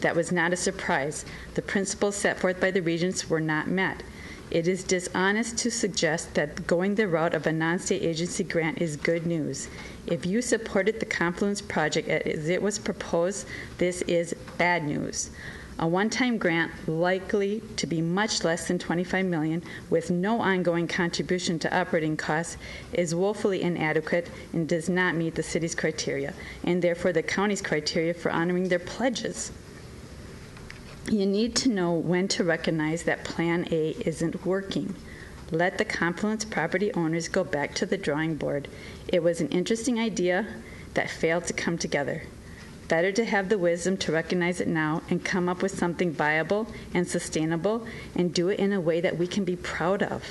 That was not a surprise. The principles set forth by the regents were not met. It is dishonest to suggest that going the route of a non-state agency grant is good news. If you supported the Confluence project as it was proposed, this is bad news. A one-time grant, likely to be much less than $25 million, with no ongoing contribution to operating costs, is woefully inadequate and does not meet the city's criteria, and therefore the county's criteria for honoring their pledges. You need to know when to recognize that Plan A isn't working. Let the Confluence property owners go back to the drawing board. It was an interesting idea that failed to come together. Better to have the wisdom to recognize it now and come up with something viable and sustainable and do it in a way that we can be proud of.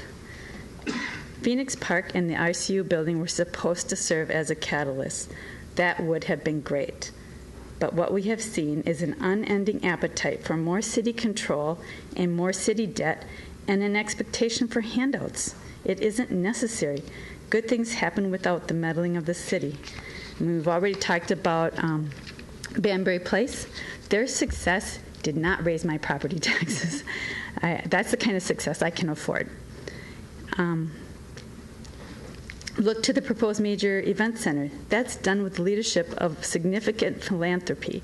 Phoenix Park and the RCU building were supposed to serve as a catalyst. That would have been great. But what we have seen is an unending appetite for more city control and more city debt and an expectation for handouts. It isn't necessary. Good things happen without the meddling of the city. And we've already talked about Banbury Place. Their success did not raise my property taxes. That's the kind of success I can afford. Look to the proposed major event center. That's done with leadership of significant philanthropy.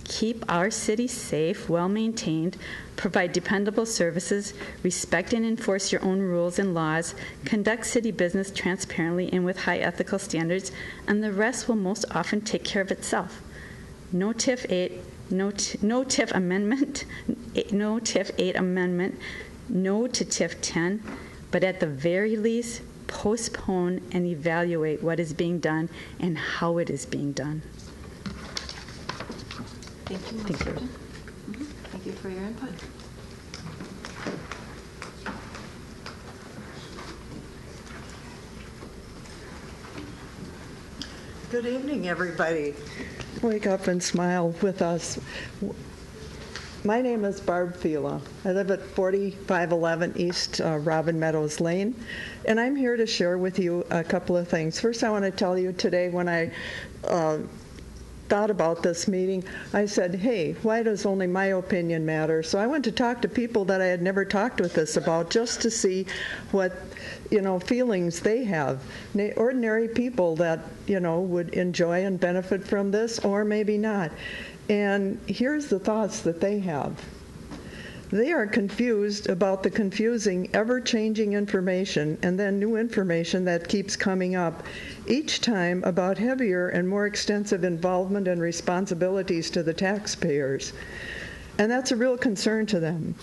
Keep our city safe, well-maintained, provide dependable services, respect and enforce your own rules and laws, conduct city business transparently and with high ethical standards, and the rest will most often take care of itself. No TIF 8, no TIF amendment, no TIF 8 amendment, no to TIF 10, but at the very least, postpone and evaluate what is being done and how it is being done. Thank you, Ms. Thank you. Surgeon. Thank you for your input. Good evening, everybody. Wake up and smile with us. My name is Barb Fila. I live at 4511 East Robin Meadows Lane, and I'm here to share with you a couple of things. First, I want to tell you today when I thought about this meeting, I said, hey, why does only my opinion matter? So I went to talk to people that I had never talked with this about just to see what, feelings they have. Ordinary people that, would enjoy and benefit from this or maybe not. And here's the thoughts that they have. They are confused about the confusing, ever-changing information and then new information that keeps coming up each time about heavier and more extensive involvement and responsibilities to the taxpayers. And that's a real concern to them.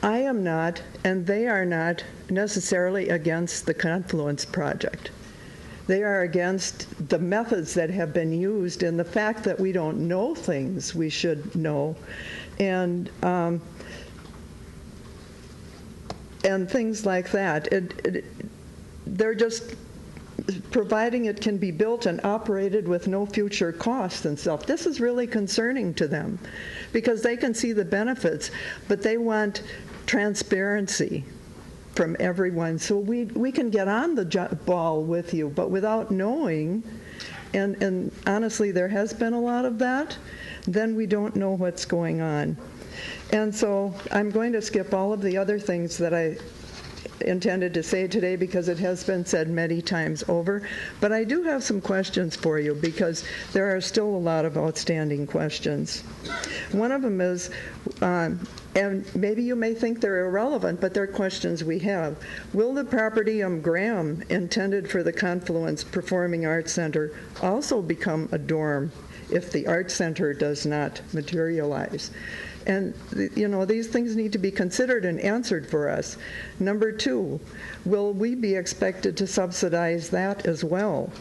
I am not, and they are not, necessarily against the Confluence Project. They are against the methods that have been used and the fact that we don't know things we should know. And things like that. They're just providing it can be built and operated with no future cost and stuff. This is really concerning to them because they can see the benefits, but they want transparency from everyone. So we can get on the ball with you, but without knowing, and honestly there has been a lot of that, then we don't know what's going on. And so I'm going to skip all of the other things that I intended to say today because it has been said many times over. But I do have some questions for you because there are still a lot of outstanding questions. One of them is, and maybe you may think they're irrelevant, but they're questions we have. Will the property Graham intended for the Confluence Performing Arts Center also become a dorm if the Arts Center does not materialize? And, these things need to be considered and answered for us. Number two, will we be expected to subsidize that as well?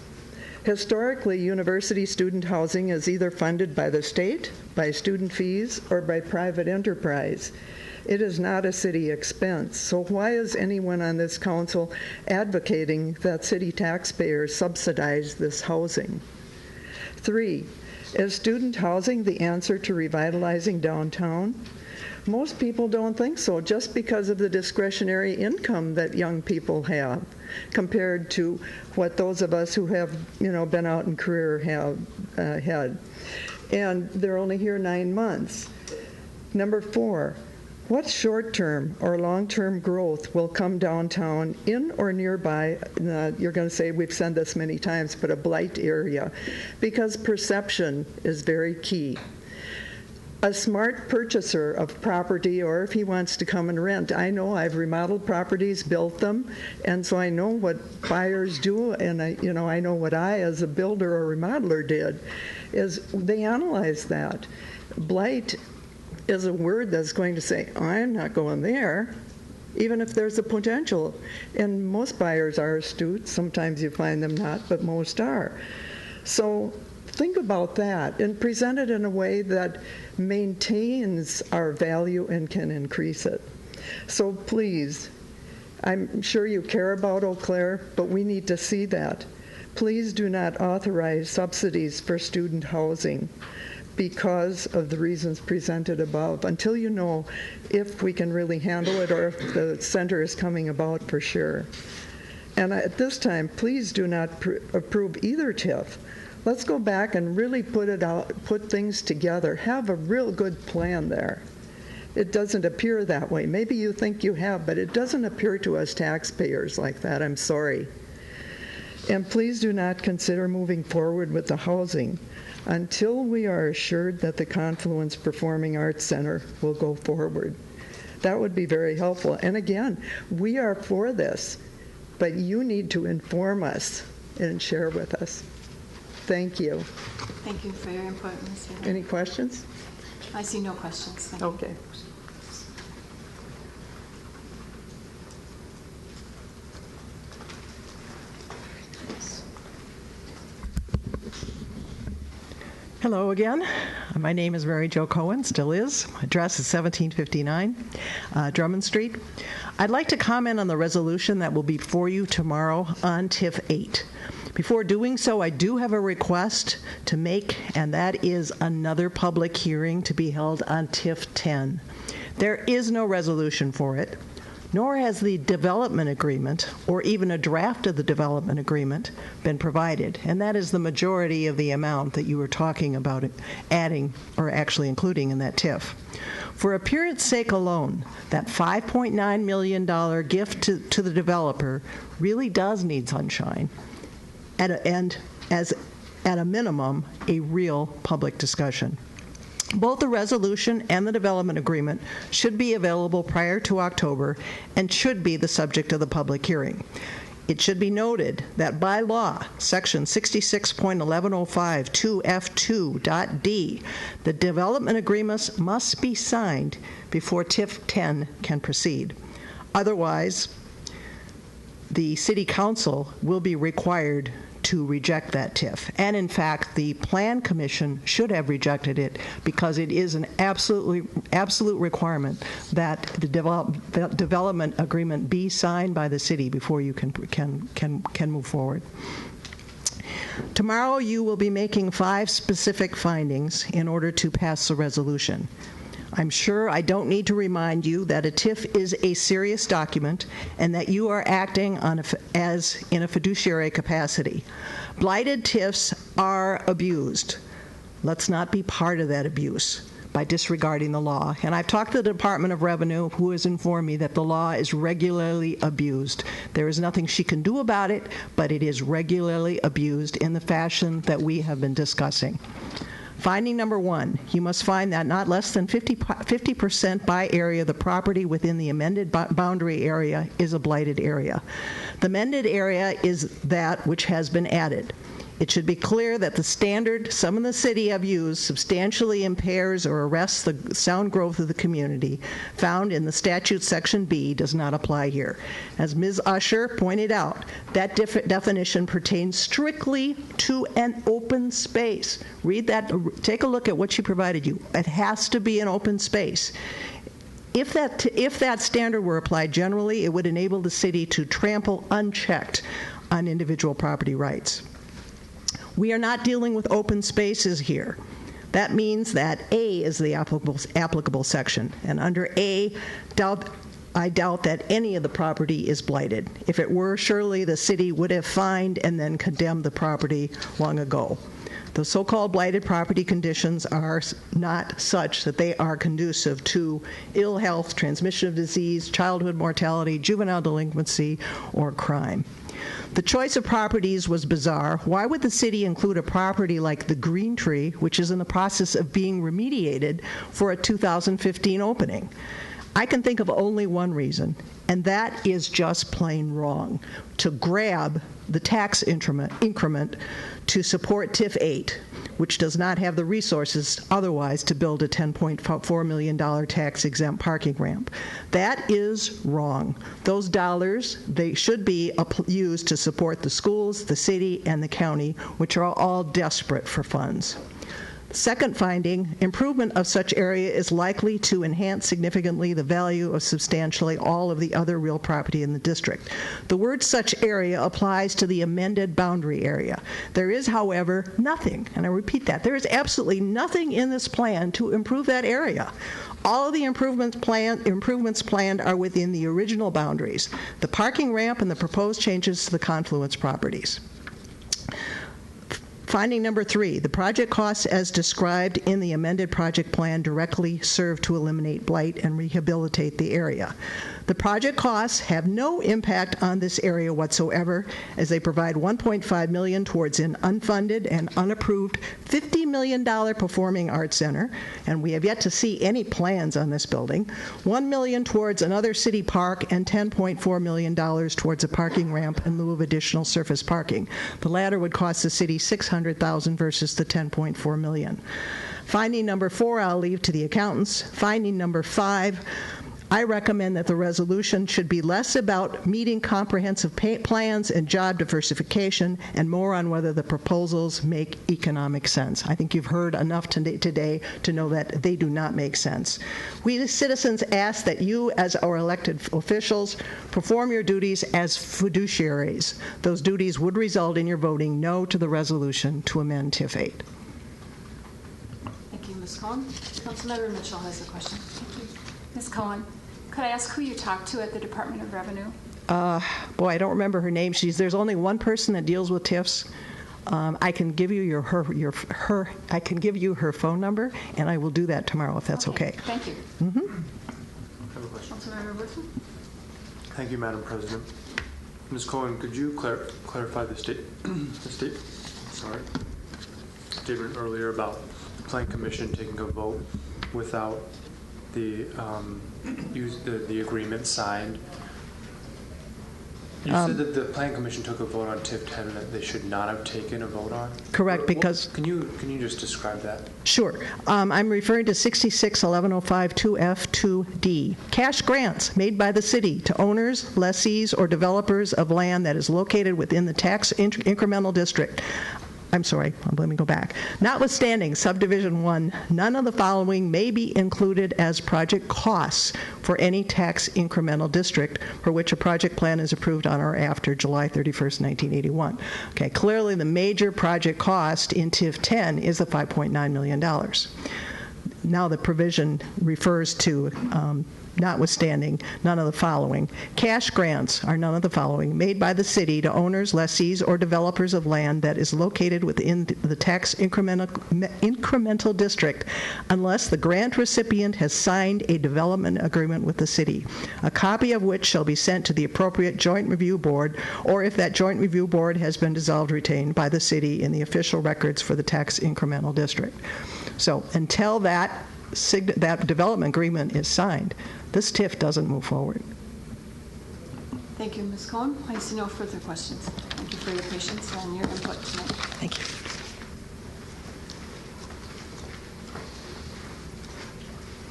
Historically, university student housing is either funded by the state, by student fees, or by private enterprise. It is not a city expense. So why is anyone on this council advocating that city taxpayers subsidize this housing? Three, is student housing the answer to revitalizing downtown? Most people don't think so, just because of the discretionary income that young people have compared to what those of us who have, been out in career have had. And they're only here 9 months. Number four, what short-term or long-term growth will come downtown in or nearby, you're going to say we've said this many times, but a blight area, because perception is very key. A smart purchaser of property, or if he wants to come and rent, I know I've remodeled properties, built them, and so I know what buyers do, and I know what I, as a builder or remodeler, did, is they analyze that. Blight is a word that's going to say, I'm not going there, even if there's a potential. And most buyers are astute. Sometimes you find them not, but most are. So think about that and present it in a way that maintains our value and can increase it. So please, I'm sure you care about Eau Claire, but we need to see that. Please do not authorize subsidies for student housing because of the reasons presented above, until you know if we can really handle it or if the center is coming about for sure. And at this time, please do not approve either TIF. Let's go back and really put things together, have a real good plan there. It doesn't appear that way. Maybe you think you have, but it doesn't appear to us taxpayers like that. I'm sorry. And please do not consider moving forward with the housing until we are assured that the Confluence Performing Arts Center will go forward. That would be very helpful. And again, we are for this, but you need to inform us and share with us. Thank you. Thank you for your input, Ms. Taylor. Any questions? I see no questions. Thank you. Okay. Hello again. My name is Mary Jo Cohen, still is. My address is 1759 Drummond Street. I'd like to comment on the resolution that will be before you tomorrow on TIF 8. Before doing so, I do have a request to make, and that is another public hearing to be held on TIF 10. There is no resolution for it, nor has the development agreement, or even a draft of the development agreement, been provided. And that is the majority of the amount that you were talking about adding, or actually including in that TIF. For appearance sake alone, that $5.9 million gift to the developer really does need sunshine, and as at a minimum, a real public discussion. Both the resolution and the development agreement should be available prior to October and should be the subject of the public hearing. It should be noted that by law, Section 66.1105 2F2.d, the development agreements must be signed before TIF 10 can proceed. Otherwise, the City Council will be required to reject that TIF. And in fact, the Plan Commission should have rejected it because it is an absolute requirement that the development agreement be signed by the city before you can move forward. Tomorrow you will be making 5 specific findings in order to pass the resolution. I'm sure I don't need to remind you that a TIF is a serious document and that you are acting as in a fiduciary capacity. Blighted TIFs are abused. Let's not be part of that abuse by disregarding the law. And I've talked to the Department of Revenue, who has informed me that the law is regularly abused. There is nothing she can do about it, but it is regularly abused in the fashion that we have been discussing. Finding number 1, you must find that not less than 50% by area of the property within the amended boundary area is a blighted area. The amended area is that which has been added. It should be clear that the standard some in the city have used substantially impairs or arrests the sound growth of the community found in the statute section B does not apply here. As Ms. Usher pointed out, that definition pertains strictly to an open space. Read that, take a look at what she provided you. It has to be an open space. If that standard were applied generally, it would enable the city to trample unchecked on individual property rights. We are not dealing with open spaces here. That means that A is the applicable section, and under A, I doubt that any of the property is blighted. If it were, surely the city would have fined and then condemned the property long ago. The so-called blighted property conditions are not such that they are conducive to ill health, transmission of disease, childhood mortality, juvenile delinquency, or crime. The choice of properties was bizarre. Why would the city include a property like the Green Tree, which is in the process of being remediated, for a 2015 opening? I can think of only one reason, and that is just plain wrong. To grab the tax increment to support TIF 8, which does not have the resources otherwise to build a $10.4 million tax-exempt parking ramp. That is wrong. Those dollars, they should be used to support the schools, the city, and the county, which are all desperate for funds. Second finding, improvement of such area is likely to enhance significantly the value of substantially all of the other real property in the district. The word such area applies to the amended boundary area. There is, however, nothing, and I repeat that, there is absolutely nothing in this plan to improve that area. All of the improvements planned are within the original boundaries, the parking ramp and the proposed changes to the Confluence properties. Finding number 3, the project costs as described in the amended project plan directly serve to eliminate blight and rehabilitate the area. The project costs have no impact on this area whatsoever, as they provide $1.5 million towards an unfunded and unapproved $50 million performing arts center, and we have yet to see any plans on this building, $1 million towards another city park, and $10.4 million towards a parking ramp in lieu of additional surface parking. The latter would cost the city $600,000 versus the $10.4 million. Finding number 4, I'll leave to the accountants. Finding number 5, I recommend that the resolution should be less about meeting comprehensive plans and job diversification and more on whether the proposals make economic sense. I think you've heard enough today to know that they do not make sense. We as citizens ask that you, as our elected officials, perform your duties as fiduciaries. Those duties would result in your voting no to the resolution to amend TIF 8. Ms. Cohen. Councilmember Mitchell has a question. Thank you. Ms. Cohen, could I ask who you talked to at the Department of Revenue? Boy, I don't remember her name. There's only one person that deals with TIFs. I can give you I can give you her phone number, and I will do that tomorrow if that's okay. Thank you. I have a question. Councilmember Woodson. Thank you, Madam President. Ms. Cohen, could you clarify the statement earlier about the Plan Commission taking a vote without the agreement signed? You said that the Plan Commission took a vote on TIF 10 that they should not have taken a vote on? Correct, because... Can you just describe that? Sure. I'm referring to 66-1105-2F2D. Cash grants made by the city to owners, lessees, or developers of land that is located within the tax incremental district. I'm sorry, let me go back. Notwithstanding subdivision 1, none of the following may be included as project costs for any tax incremental district for which a project plan is approved on or after July 31st, 1981. Okay, clearly the major project cost in TIF 10 is the $5.9 million. Now the provision refers to notwithstanding none of the following. Cash grants are none of the following made by the city to owners, lessees, or developers of land that is located within the tax incremental district unless the grant recipient has signed a development agreement with the city, a copy of which shall be sent to the appropriate joint review board, or if that joint review board has been dissolved, retained by the city in the official records for the tax incremental district. So until that development agreement is signed, this TIF doesn't move forward. Thank you, Ms. Cohen. I see no further questions. Thank you for your patience and your input tonight. Thank you.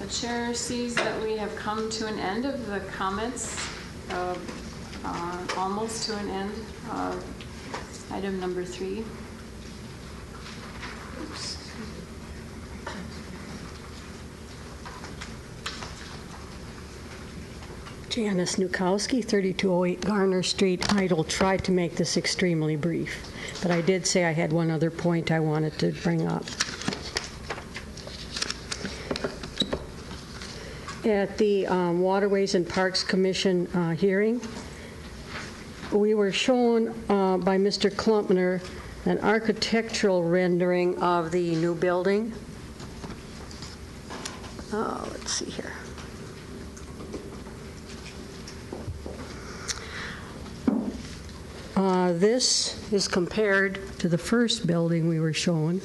The chair sees that we have come to an end of the comments, almost to an end of item number 3. Oops. Janice Nukowski, 3208 Garner Street. I will try to make this extremely brief, but I did say I had one other point I wanted to bring up. At the Waterways and Parks Commission hearing, we were shown by Mr. Klumpner an architectural rendering of the new building. Let's see here. This is compared to the first building we were shown.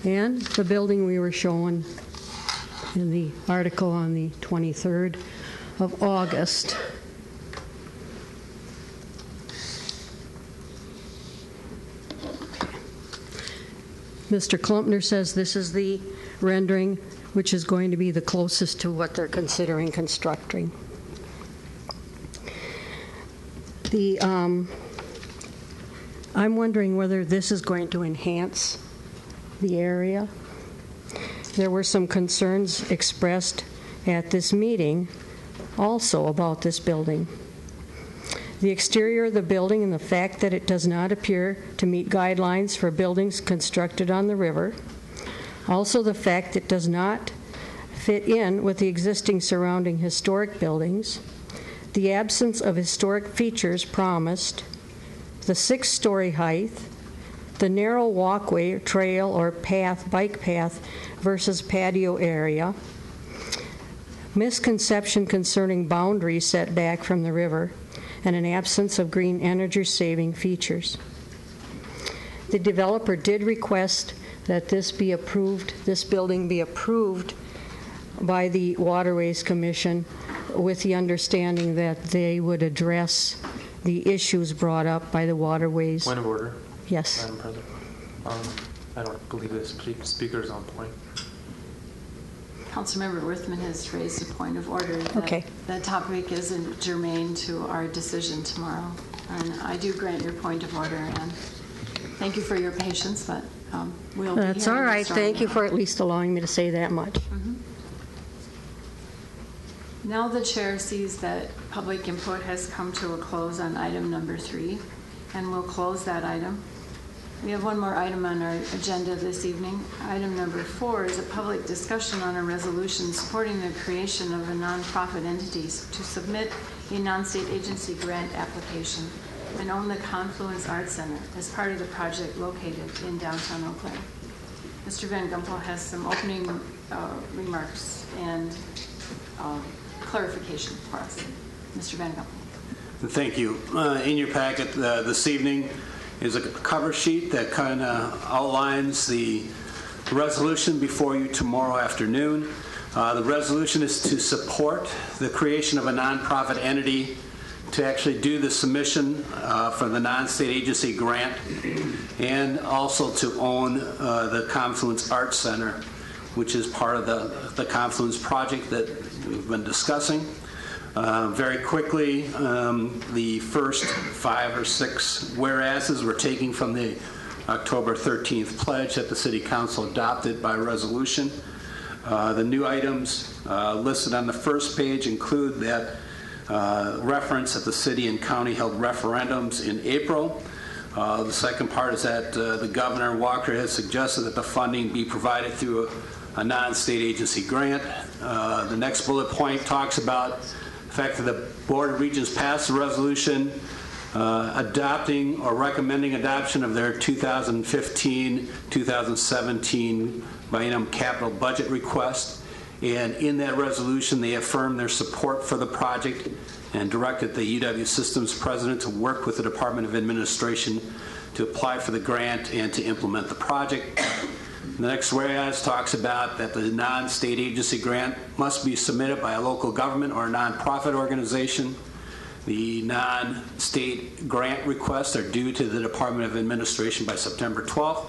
And the building we were shown in the article on the 23rd of August. Mr. Klumpner says this is the rendering, which is going to be the closest to what they're considering constructing. I'm wondering whether this is going to enhance the area. There were some concerns expressed at this meeting also about this building. The exterior of the building and the fact that it does not appear to meet guidelines for buildings constructed on the river. Also the fact it does not fit in with the existing surrounding historic buildings. The absence of historic features promised, the 6-story height, the narrow walkway, trail, or path, bike path versus patio area, misconception concerning boundary setback from the river, and an absence of green energy-saving features. The developer did request that this building be approved by the Waterways Commission with the understanding that they would address the issues brought up by the Waterways. Point of order. Yes. Madam President. I don't believe this speaker is on point. Councilmember Worthman has raised a point of order that Okay. the topic isn't germane to our decision tomorrow. And I do grant your point of order, and thank you for your patience, but we'll be That's all hearing right. this strongly. Thank you for at least allowing me to say that much. Now the chair sees that public input has come to a close on item number 3, and we'll close that item. We have one more item on our agenda this evening. Item number 4 is a public discussion on a resolution supporting the creation of a nonprofit entity to submit a non-state agency grant application and own the Confluence Arts Center as part of the project located in downtown Eau Claire. Mr. Van Gumpel has some opening remarks and clarification for us. Mr. Van Gumpel. Thank you. In your packet this evening is a cover sheet that kind of outlines the resolution before you tomorrow afternoon. The resolution is to support the creation of a nonprofit entity to actually do the submission for the non-state agency grant, and also to own the Confluence Arts Center, which is part of the Confluence project that we've been discussing. Very quickly, the first 5 or 6 whereases were taken from the October 13th pledge that the City Council adopted by resolution. The new items listed on the first page include that reference that the city and county held referendums in April. The second part is that the Governor Walker has suggested that the funding be provided through a non-state agency grant. The next bullet point talks about the fact that the Board of Regents passed a resolution adopting or recommending adoption of their 2015-2017 biennium capital budget request. And in that resolution, they affirmed their support for the project and directed the UW Systems president to work with the Department of Administration to apply for the grant and to implement the project. The next whereas talks about that the non-state agency grant must be submitted by a local government or a nonprofit organization. The non-state grant requests are due to the Department of Administration by September 12th.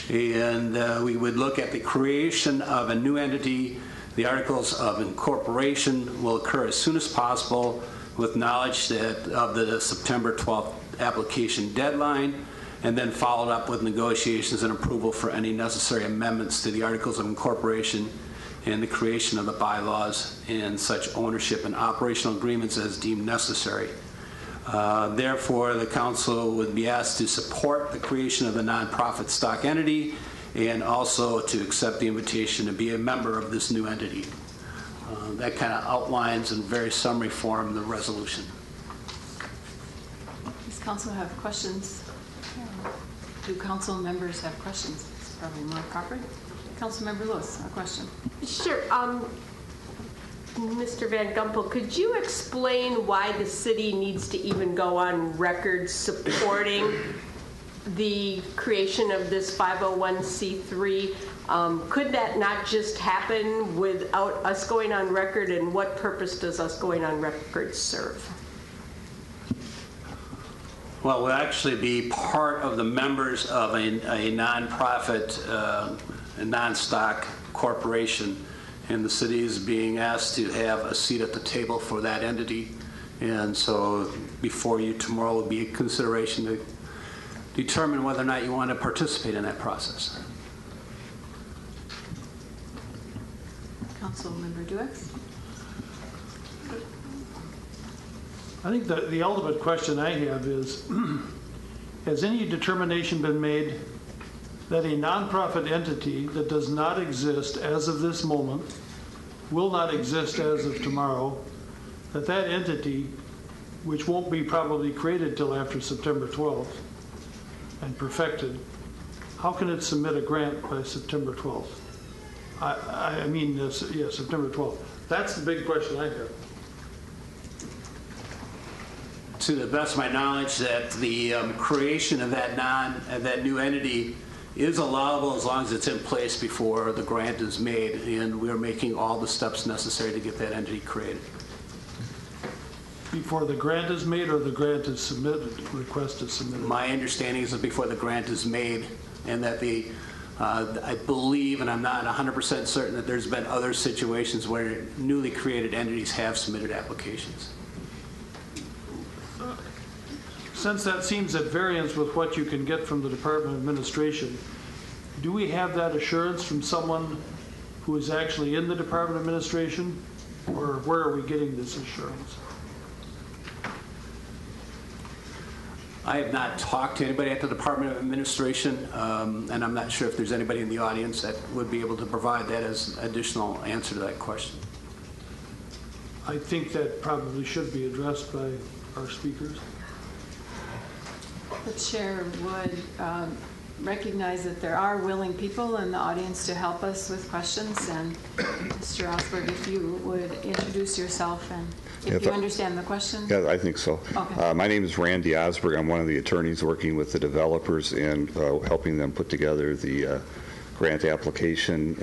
And we would look at the creation of a new entity. The articles of incorporation will occur as soon as possible with knowledge of the September 12th application deadline, and then followed up with negotiations and approval for any necessary amendments to the articles of incorporation and the creation of the bylaws and such ownership and operational agreements as deemed necessary. Therefore, the council would be asked to support the creation of the nonprofit stock entity and also to accept the invitation to be a member of this new entity. That kind of outlines in very summary form the resolution. Does council have questions? Do council members have questions? It's probably more proper. Councilmember Lewis, a question. Sure. Mr. Van Gumpel, could you explain why the city needs to even go on record supporting the creation of this 501c3? Could that not just happen without us going on record, and what purpose does us going on record serve? Well, we'll actually be part of the members of a nonprofit, a non-stock corporation, and the city is being asked to have a seat at the table for that entity. And so before you tomorrow will be a consideration to determine whether or not you want to participate in that process. Councilmember Duex. I think the ultimate question I have is, has any determination been made that a nonprofit entity that does not exist as of this moment, will not exist as of tomorrow, that entity, which won't be probably created till after September 12th and perfected, how can it submit a grant by September 12th? September 12th. That's the big question I have. To the best of my knowledge, that the creation of that new entity is allowable as long as it's in place before the grant is made, and we're making all the steps necessary to get that entity created. Before the grant is made or the grant is submitted, request is submitted? My understanding is that before the grant is made, and that I believe, and I'm not 100% certain, that there's been other situations where newly created entities have submitted applications. Since that seems at variance with what you can get from the Department of Administration, do we have that assurance from someone who is actually in the Department of Administration, or where are we getting this assurance? I have not talked to anybody at the Department of Administration, and I'm not sure if there's anybody in the audience that would be able to provide that as additional answer to that question. I think that probably should be addressed by our speakers. The chair would recognize that there are willing people in the audience to help us with questions. And Mr. Osberg, if you would introduce yourself and if you understand the question. Yeah, I think so. Okay. My name is Randy Osberg. I'm one of the attorneys working with the developers and helping them put together the grant application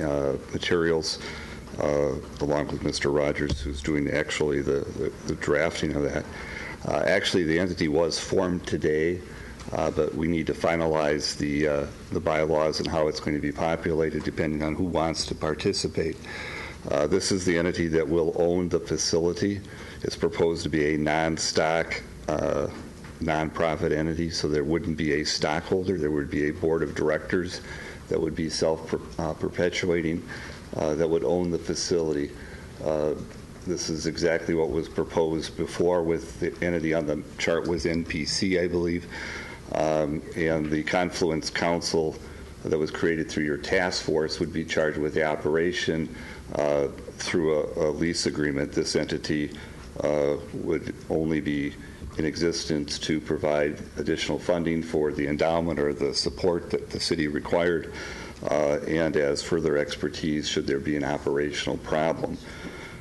materials, along with Mr. Rogers, who's doing actually the drafting of that. Actually, the entity was formed today. But we need to finalize the bylaws and how it's going to be populated depending on who wants to participate. This is the entity that will own the facility. It's proposed to be a non-stock, nonprofit entity, so there wouldn't be a stockholder. There would be a board of directors that would be self-perpetuating, that would own the facility. This is exactly what was proposed before with the entity on the chart was NPC, I believe. And the Confluence Council that was created through your task force would be charged with the operation through a lease agreement. This entity would only be in existence to provide additional funding for the endowment or the support that the city required, and as further expertise should there be an operational problem.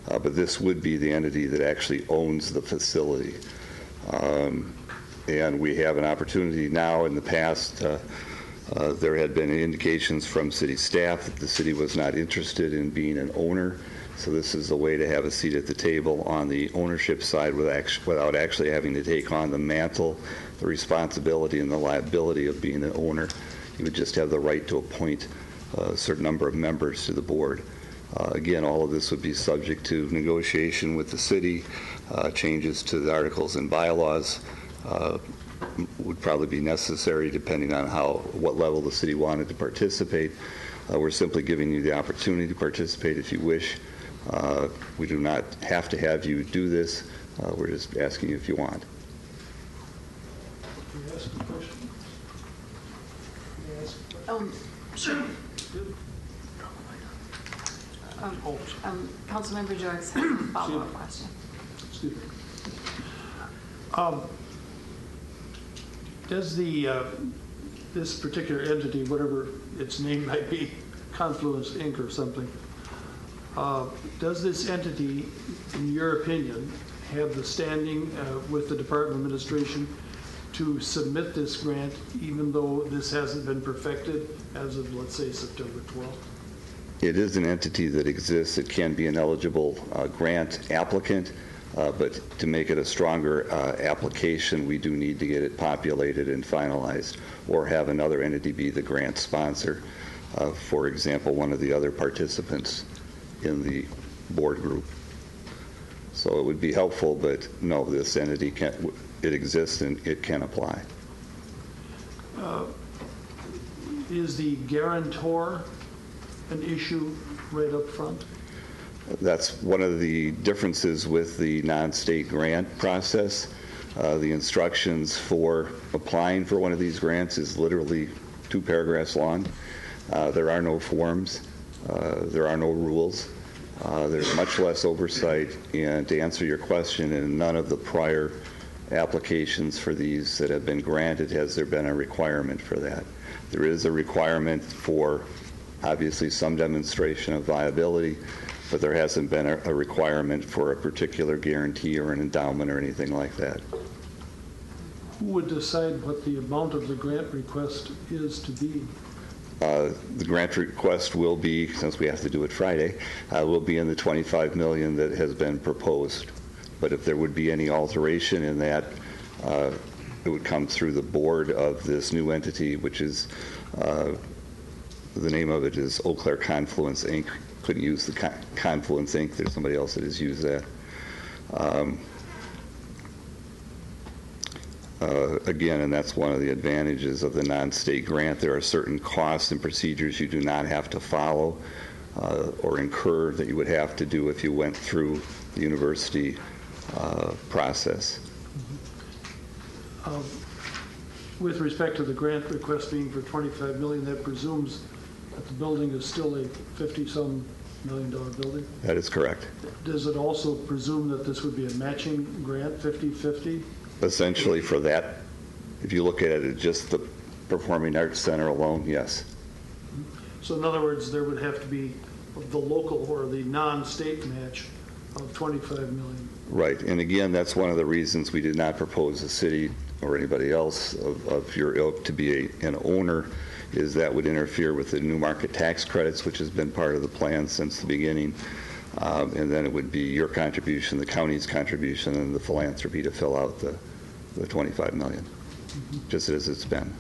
But this would be the entity that actually owns the facility. And we have an opportunity now. In the past, there had been indications from city staff that the city was not interested in being an owner. So this is a way to have a seat at the table on the ownership side without actually having to take on the mantle, the responsibility, and the liability of being an owner. You would just have the right to appoint a certain number of members to the board. Again, all of this would be subject to negotiation with the city. Changes to the articles and bylaws would probably be necessary depending on what level the city wanted to participate. We're simply giving you the opportunity to participate if you wish. We do not have to have you do this. We're just asking you if you want. Can you ask a question? Sure. Councilmember Jorks has a follow-up question. Excuse me. Does this particular entity, whatever its name might be, Confluence Inc. or something, does this entity, in your opinion, have the standing with the Department of Administration to submit this grant, even though this hasn't been perfected as of, let's say, September 12th? It is an entity that exists. It can be an eligible grant applicant, but to make it a stronger application, we do need to get it populated and finalized, or have another entity be the grant sponsor. For example, one of the other participants in the board group. So it would be helpful, but no, this entity it exists and it can apply. Is the guarantor an issue right up front? That's one of the differences with the non-state grant process. The instructions for applying for one of these grants is literally 2 paragraphs long. There are no forms. There are no rules. There's much less oversight. And to answer your question, in none of the prior applications for these that have been granted, has there been a requirement for that? There is a requirement for, obviously, some demonstration of viability, but there hasn't been a requirement for a particular guarantee or an endowment or anything like that. Who would decide what the amount of the grant request is to be? The grant request will be, since we have to do it Friday, will be in the $25 million that has been proposed. But if there would be any alteration in that, it would come through the board of this new entity, which is, the name of it is Eau Claire Confluence, Inc. Couldn't use the Confluence, Inc. There's somebody else that has used that. Again, and that's one of the advantages of the non-state grant. There are certain costs and procedures you do not have to follow or incur that you would have to do if you went through the university process. With respect to the grant request being for $25 million, that presumes that the building is still a $50-some million building? That is correct. Does it also presume that this would be a matching grant, 50-50? Essentially for that, if you look at it, just the Performing Arts Center alone, yes. So in other words, there would have to be the local or the non-state match of $25 million. Right, and again, that's one of the reasons we did not propose the city or anybody else of your ilk to be an owner, is that would interfere with the new market tax credits, which has been part of the plan since the beginning. And then it would be your contribution, the county's contribution, and the philanthropy to fill out the $25 million, just as it's been.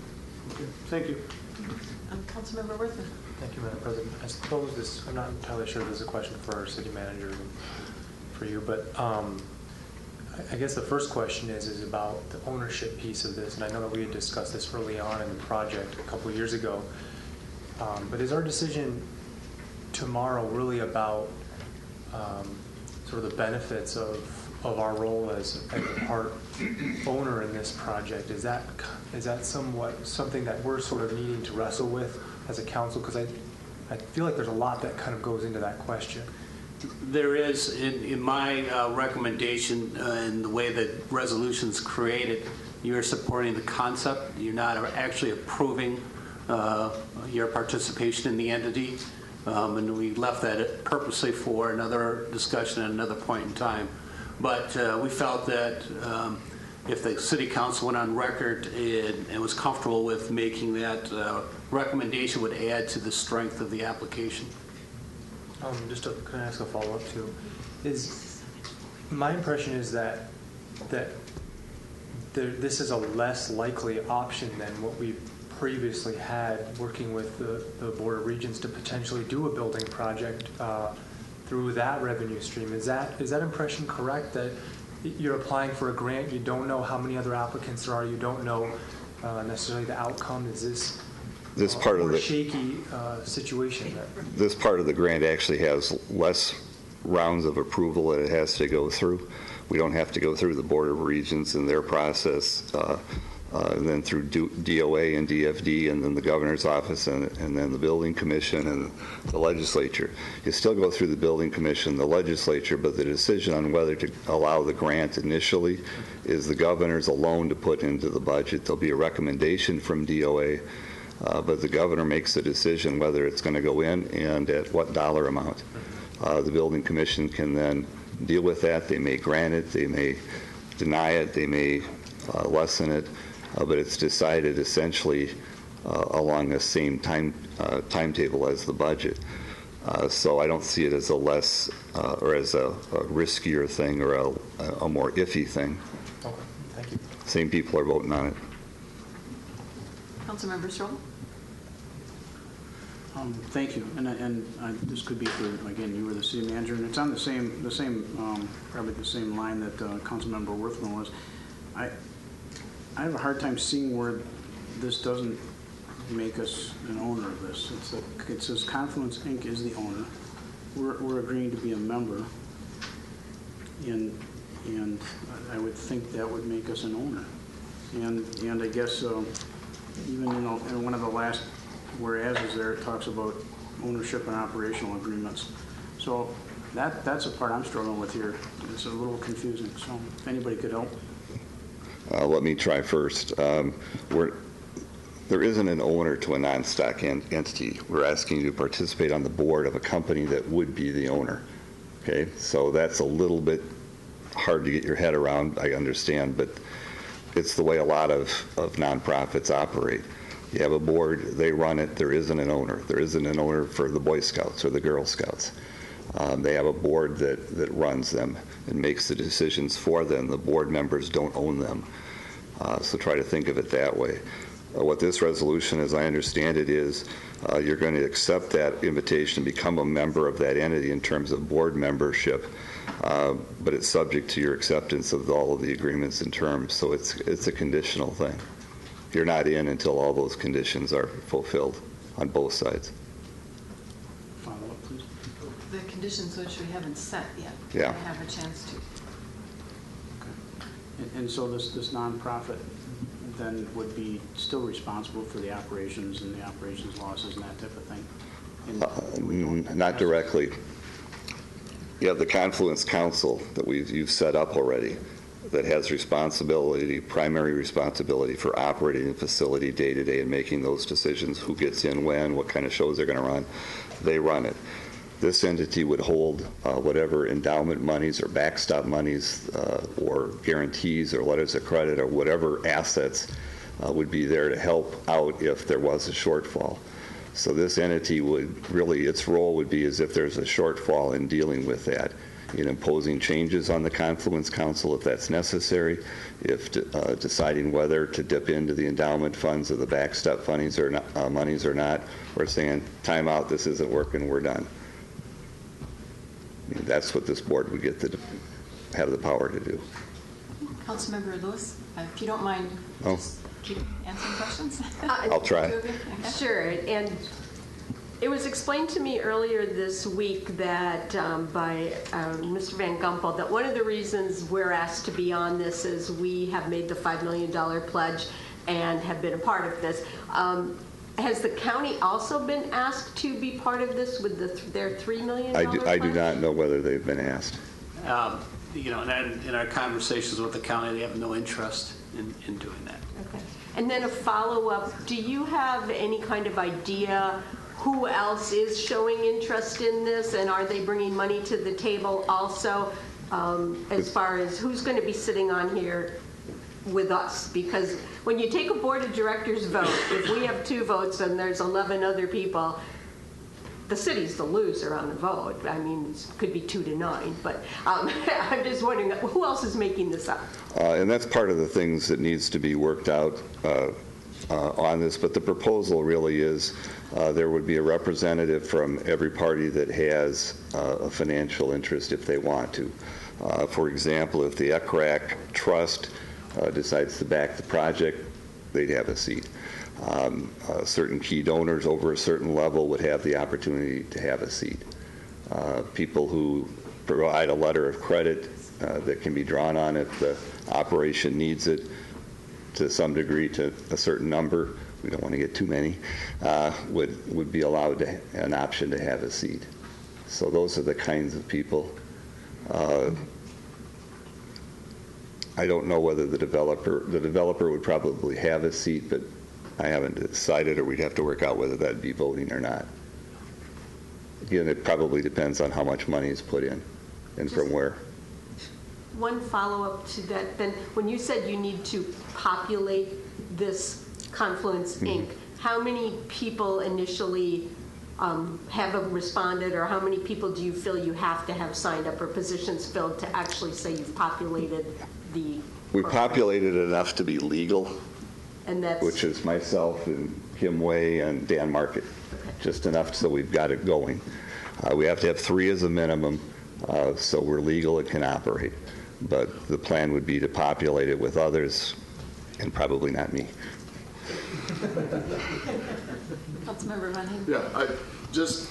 Okay, thank you. Councilmember Worthman. Thank you, Madam President. I suppose this, I'm not entirely sure this is a question for our city manager and for you, but I guess the first question is about the ownership piece of this, and I know that we had discussed this early on in the project a couple of years ago, but is our decision tomorrow really about sort of the benefits of our role as a part owner in this project? Is that somewhat something that we're sort of needing to wrestle with as a council? Because I feel like there's a lot that kind of goes into that question. There is, in my recommendation, in the way that resolution's created, you're supporting the concept. You're not actually approving your participation in the entity. And we left that purposely for another discussion at another point in time. But we felt that if the city council went on record and was comfortable with making that recommendation, would add to the strength of the application. Can I ask a follow-up too? My impression is that this is a less likely option than what we previously had, working with the Board of Regents to potentially do a building project through that revenue stream. Is that impression correct, that you're applying for a grant, you don't know how many other applicants there are, you don't know necessarily the outcome? Is this part of the shaky situation there? This part of the grant actually has less rounds of approval that it has to go through. We don't have to go through the Board of Regents and their process, and then through DOA and DFD, and then the governor's office, and then the building commission and the legislature. You still go through the building commission, the legislature, but the decision on whether to allow the grant initially is the governor's alone to put into the budget. There'll be a recommendation from DOA, but the governor makes the decision whether it's going to go in and at what dollar amount. The building commission can then deal with that. They may grant it, they may deny it, they may lessen it, but it's decided essentially along the same timetable as the budget. So I don't see it as a less or as a riskier thing or a more iffy thing. Okay, thank you. Same people are voting on it. Councilmember Stroll. Thank you, and this could be for, again, you were the city manager, and it's on the same probably the same line that Councilmember Worthman was. I have a hard time seeing where this doesn't make us an owner of this. It says Confluence Inc. is the owner. We're agreeing to be a member, and I would think that would make us an owner. And I guess even in one of the last whereas there, it talks about ownership and operational agreements. So that's a part I'm struggling with here. It's a little confusing. So if anybody could help. Let me try first. There isn't an owner to a non-stock entity. We're asking you to participate on the board of a company that would be the owner. Okay, so that's a little bit hard to get your head around, I understand, but it's the way a lot of nonprofits operate. You have a board, they run it, there isn't an owner. There isn't an owner for the Boy Scouts or the Girl Scouts. They have a board that runs them and makes the decisions for them. The board members don't own them. So try to think of it that way. What this resolution, as I understand it, is you're going to accept that invitation to become a member of that entity in terms of board membership, but it's subject to your acceptance of all of the agreements and terms. So it's a conditional thing. You're not in until all those conditions are fulfilled on both sides. Follow-up, please. The conditions which we haven't set yet. Yeah. I have a chance to. And so this nonprofit then would be still responsible for the operations and the operations losses and that type of thing? Not directly. You have the Confluence Council that you've set up already that has responsibility, primary responsibility for operating the facility day to day and making those decisions, who gets in when, what kind of shows they're going to run. They run it. This entity would hold whatever endowment monies or backstop monies or guarantees or letters of credit or whatever assets would be there to help out if there was a shortfall. So this entity would really, its role would be as if there's a shortfall in dealing with that, in imposing changes on the Confluence Council if that's necessary, if deciding whether to dip into the endowment funds or the backstop monies or not, or saying, time out, this isn't working, we're done. I mean, that's what this board would get to have the power to do. Councilmember Lewis, if you don't mind, just keep answering questions. I'll try. Sure, and it was explained to me earlier this week that by Mr. Van Gumpel that one of the reasons we're asked to be on this is we have made the $5 million pledge and have been a part of this. Has the county also been asked to be part of this with their $3 million pledge? I do not know whether they've been asked. In our conversations with the county, they have no interest in doing that. Okay. And then a follow-up, do you have any kind of idea who else is showing interest in this, and are they bringing money to the table also, as far as who's going to be sitting on here with us? Because when you take a board of directors vote, if we have 2 votes and there's 11 other people, the city's the loser on the vote. I mean, it could be 2-9, but I'm just wondering who else is making this up? And that's part of the things that needs to be worked out on this, but the proposal really is there would be a representative from every party that has a financial interest if they want to. For example, if the ECRAC Trust decides to back the project, they'd have a seat. Certain key donors over a certain level would have the opportunity to have a seat. People who provide a letter of credit that can be drawn on if the operation needs it to some degree, to a certain number, we don't want to get too many, would be allowed an option to have a seat. So those are the kinds of people. I don't know whether the developer would probably have a seat, but I haven't decided, or we'd have to work out whether that'd be voting or not. Again, it probably depends on how much money is put in and from where. One follow-up to that, then, when you said you need to populate this Confluence Inc., how many people initially have responded, or how many people do you feel you have to have signed up or positions filled to actually say you've populated the We populated enough to be legal, and that's, which is myself and Kim Way and Dan Market, just enough so we've got it going. We have to have 3 as a minimum, so we're legal and can operate. But the plan would be to populate it with others, and probably not me. Councilmember Van Haden. Yeah, just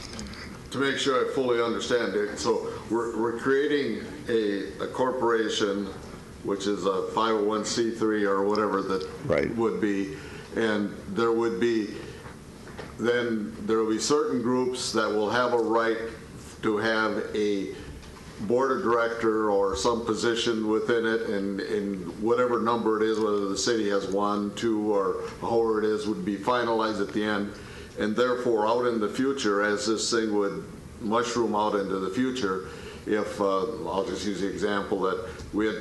to make sure I fully understand it, so we're creating a corporation, which is a 501c3 or whatever that would be, and there will be certain groups that will have a right to have a board of director or some position within it, and whatever number it is, whether the city has 1, 2, or however it is, would be finalized at the end. And therefore, out in the future, as this thing would mushroom out into the future, if, I'll just use the example that we had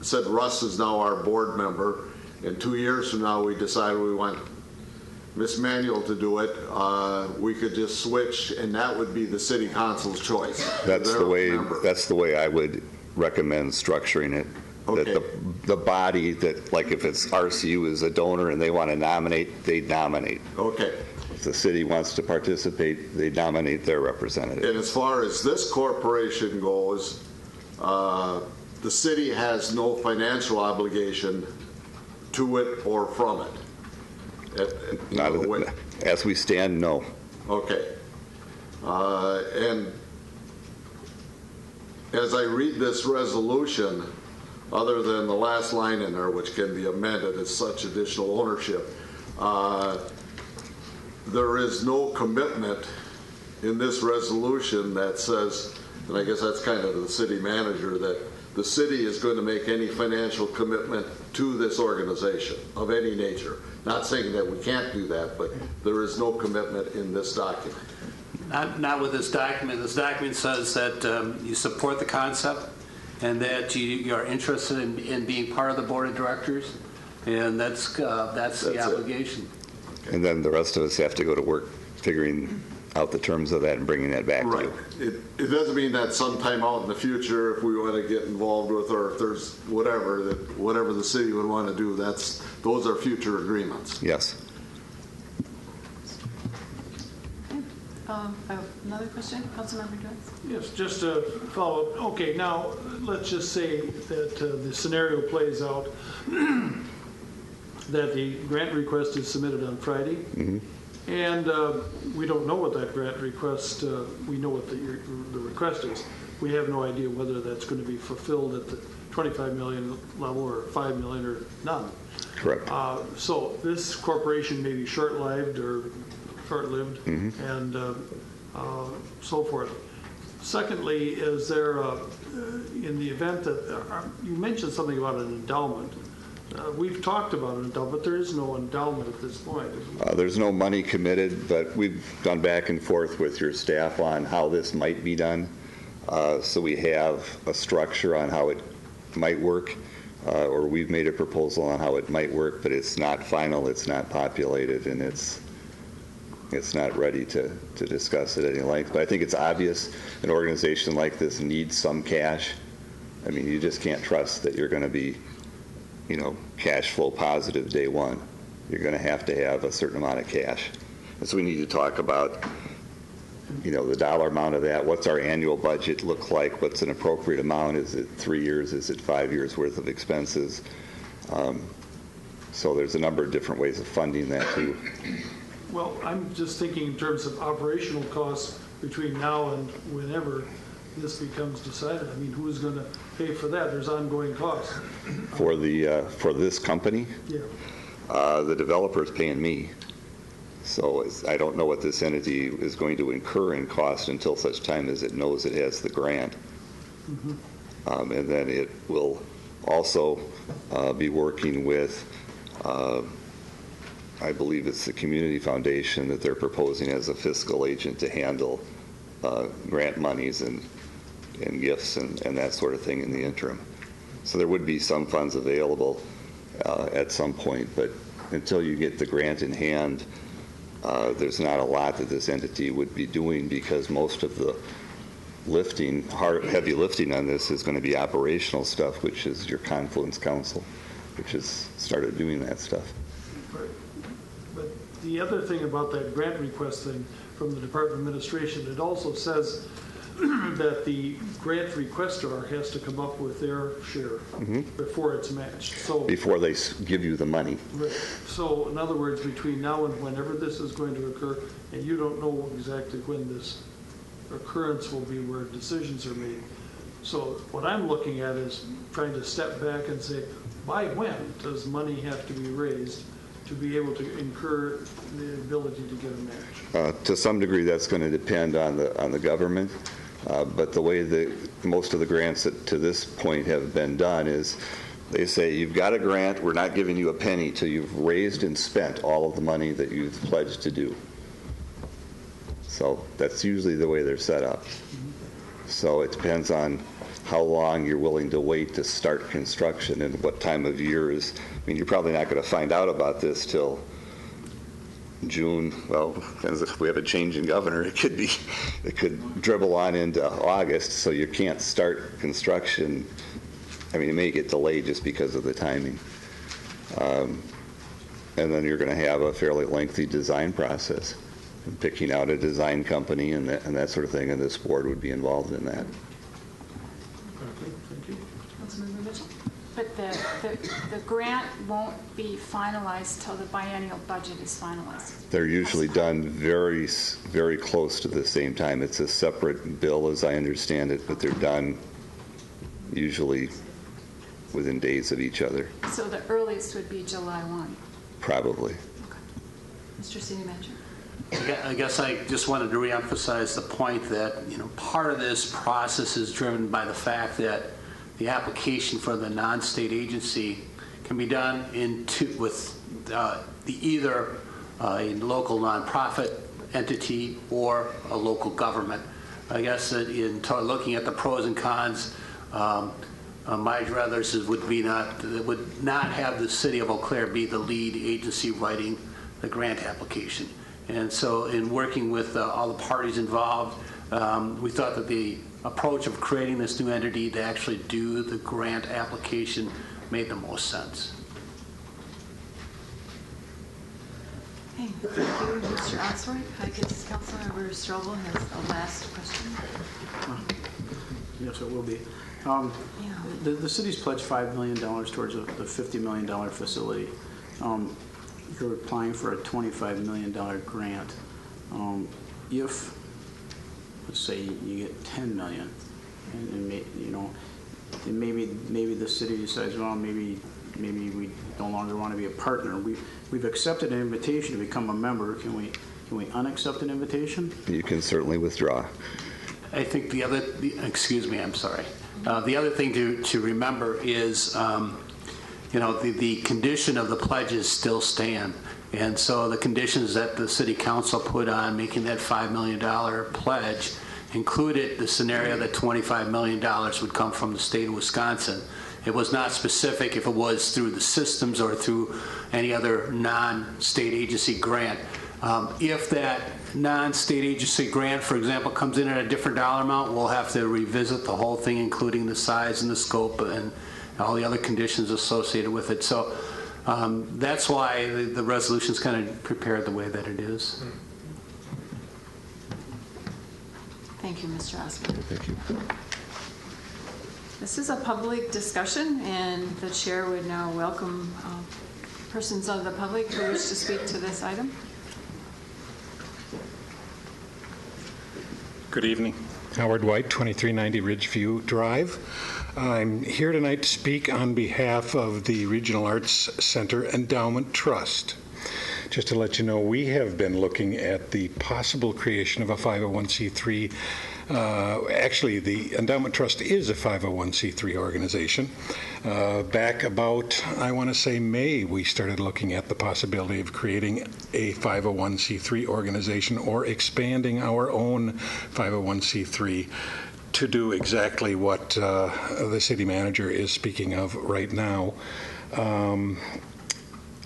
said Russ is now our board member, and 2 years from now we decide we want Ms. Manuel to do it, we could just switch, and that would be the city council's choice. That's the way I would recommend structuring it. Okay. That the body that, like if it's RCU is a donor and they want to nominate, they nominate. Okay. If the city wants to participate, they nominate their representative. And as far as this corporation goes, the city has no financial obligation to it or from it. Not as we stand, no. Okay. And as I read this resolution, other than the last line in there, which can be amended as such additional ownership, there is no commitment in this resolution that says, and I guess that's kind of the city manager, that the city is going to make any financial commitment to this organization of any nature. Not saying that we can't do that, but there is no commitment in this document. Not with this document. This document says that you support the concept and that you are interested in being part of the board of directors, and that's the obligation. And then the rest of us have to go to work figuring out the terms of that and bringing that back to you. It doesn't mean that sometime out in the future, if we want to get involved with, or if there's whatever, that whatever the city would want to do, those are future agreements. Yes. I have another question, Councilmember Jones. Yes, just to follow up. Okay, now let's just say that the scenario plays out that the grant request is submitted on Friday, and we don't know what that grant request. We know what the request is. We have no idea whether that's going to be fulfilled at the 25 million level or 5 million or none. Correct. So this corporation may be short-lived or short-lived, and so forth. Secondly, is there, in the event that, you mentioned something about an endowment. We've talked about an endowment, but there is no endowment at this point. There's no money committed, but we've gone back and forth with your staff on how this might be done. So we have a structure on how it might work, or we've made a proposal on how it might work, but it's not final, it's not populated, and it's not ready to discuss at any length. But I think it's obvious an organization like this needs some cash. I mean, you just can't trust that you're going to be, cash flow positive day one. You're going to have a certain amount of cash. And so we need to talk about, the dollar amount of that. What's our annual budget look like? What's an appropriate amount? Is it 3 years? Is it 5 years worth of expenses? So there's a number of different ways of funding that too. Well, I'm just thinking in terms of operational costs between now and whenever this becomes decided. I mean, who's going to pay for that? There's ongoing costs. For this company? Yeah. The developer's paying me. So I don't know what this entity is going to incur in cost until such time as it knows it has the grant. And then it will also be working with, I believe it's the Community Foundation that they're proposing as a fiscal agent to handle grant monies and gifts and that sort of thing in the interim. So there would be some funds available at some point, but until you get the grant in hand, there's not a lot that this entity would be doing, because most of the heavy lifting on this is going to be operational stuff, which is your Confluence Council, which has started doing that stuff. Right. But the other thing about that grant request thing from the Department of Administration, it also says that the grant requester has to come up with their share before it's matched. So before they give you the money. Right. So in other words, between now and whenever this is going to occur, and you don't know exactly when this occurrence will be where decisions are made. So what I'm looking at is trying to step back and say, by when does money have to be raised to be able to incur the ability to get a match? To some degree, that's going to depend on the government. But the way that most of the grants that to this point have been done is they say, you've got a grant, we're not giving you a penny till you've raised and spent all of the money that you've pledged to do. So that's usually the way they're set up. So it depends on how long you're willing to wait to start construction and what time of year is. I mean, you're probably not going to find out about this till June. Well, if we have a change in governor, it could dribble on into August, so you can't start construction. I mean, it may get delayed just because of the timing. And then you're going to have a fairly lengthy design process, picking out a design company and that sort of thing, and this board would be involved in that. Councilmember Mitchell? But the grant won't be finalized till the biennial budget is finalized. They're usually done very, very close to the same time. It's a separate bill, as I understand it, but they're done usually within days of each other. So the earliest would be July 1. Probably. Okay. Mr. City Manager. I guess I just wanted to reemphasize the point that, part of this process is driven by the fact that the application for the non-state agency can be done with either a local nonprofit entity or a local government. I guess that in looking at the pros and cons, my druthers would not have the city of Eau Claire be the lead agency writing the grant application. And so in working with all the parties involved, we thought that the approach of creating this new entity to actually do the grant application made the most sense. Okay, thank you, Mr. Osroy. I guess Councilmember Strobel has the last question. Yes, it will be. The city's pledged $5 million towards the $50 million facility. You're applying for a $25 million grant. If, let's say, you get $10 million, and maybe the city decides, well, maybe we no longer want to be a partner. We've accepted an invitation to become a member. Can we unaccept an invitation? You can certainly withdraw. I think the other thing to remember is, the condition of the pledges still stand. And so the conditions that the city council put on making that $5 million pledge included the scenario that $25 million would come from the state of Wisconsin. It was not specific if it was through the systems or through any other non-state agency grant. If that non-state agency grant, for example, comes in at a different dollar amount, we'll have to revisit the whole thing, including the size and the scope and all the other conditions associated with it. So that's why the resolution's kind of prepared the way that it is. Thank you, Mr. Osborne. Thank you. This is a public discussion, and the chair would now welcome persons of the public who wish to speak to this item. Good evening. Howard White, 2390 Ridgeview Drive. I'm here tonight to speak on behalf of the Regional Arts Center Endowment Trust. Just to let you know, we have been looking at the possible creation of a 501c3. Actually, the Endowment Trust is a 501c3 organization. Back about, I want to say May, we started looking at the possibility of creating a 501c3 organization or expanding our own 501c3 to do exactly what the city manager is speaking of right now.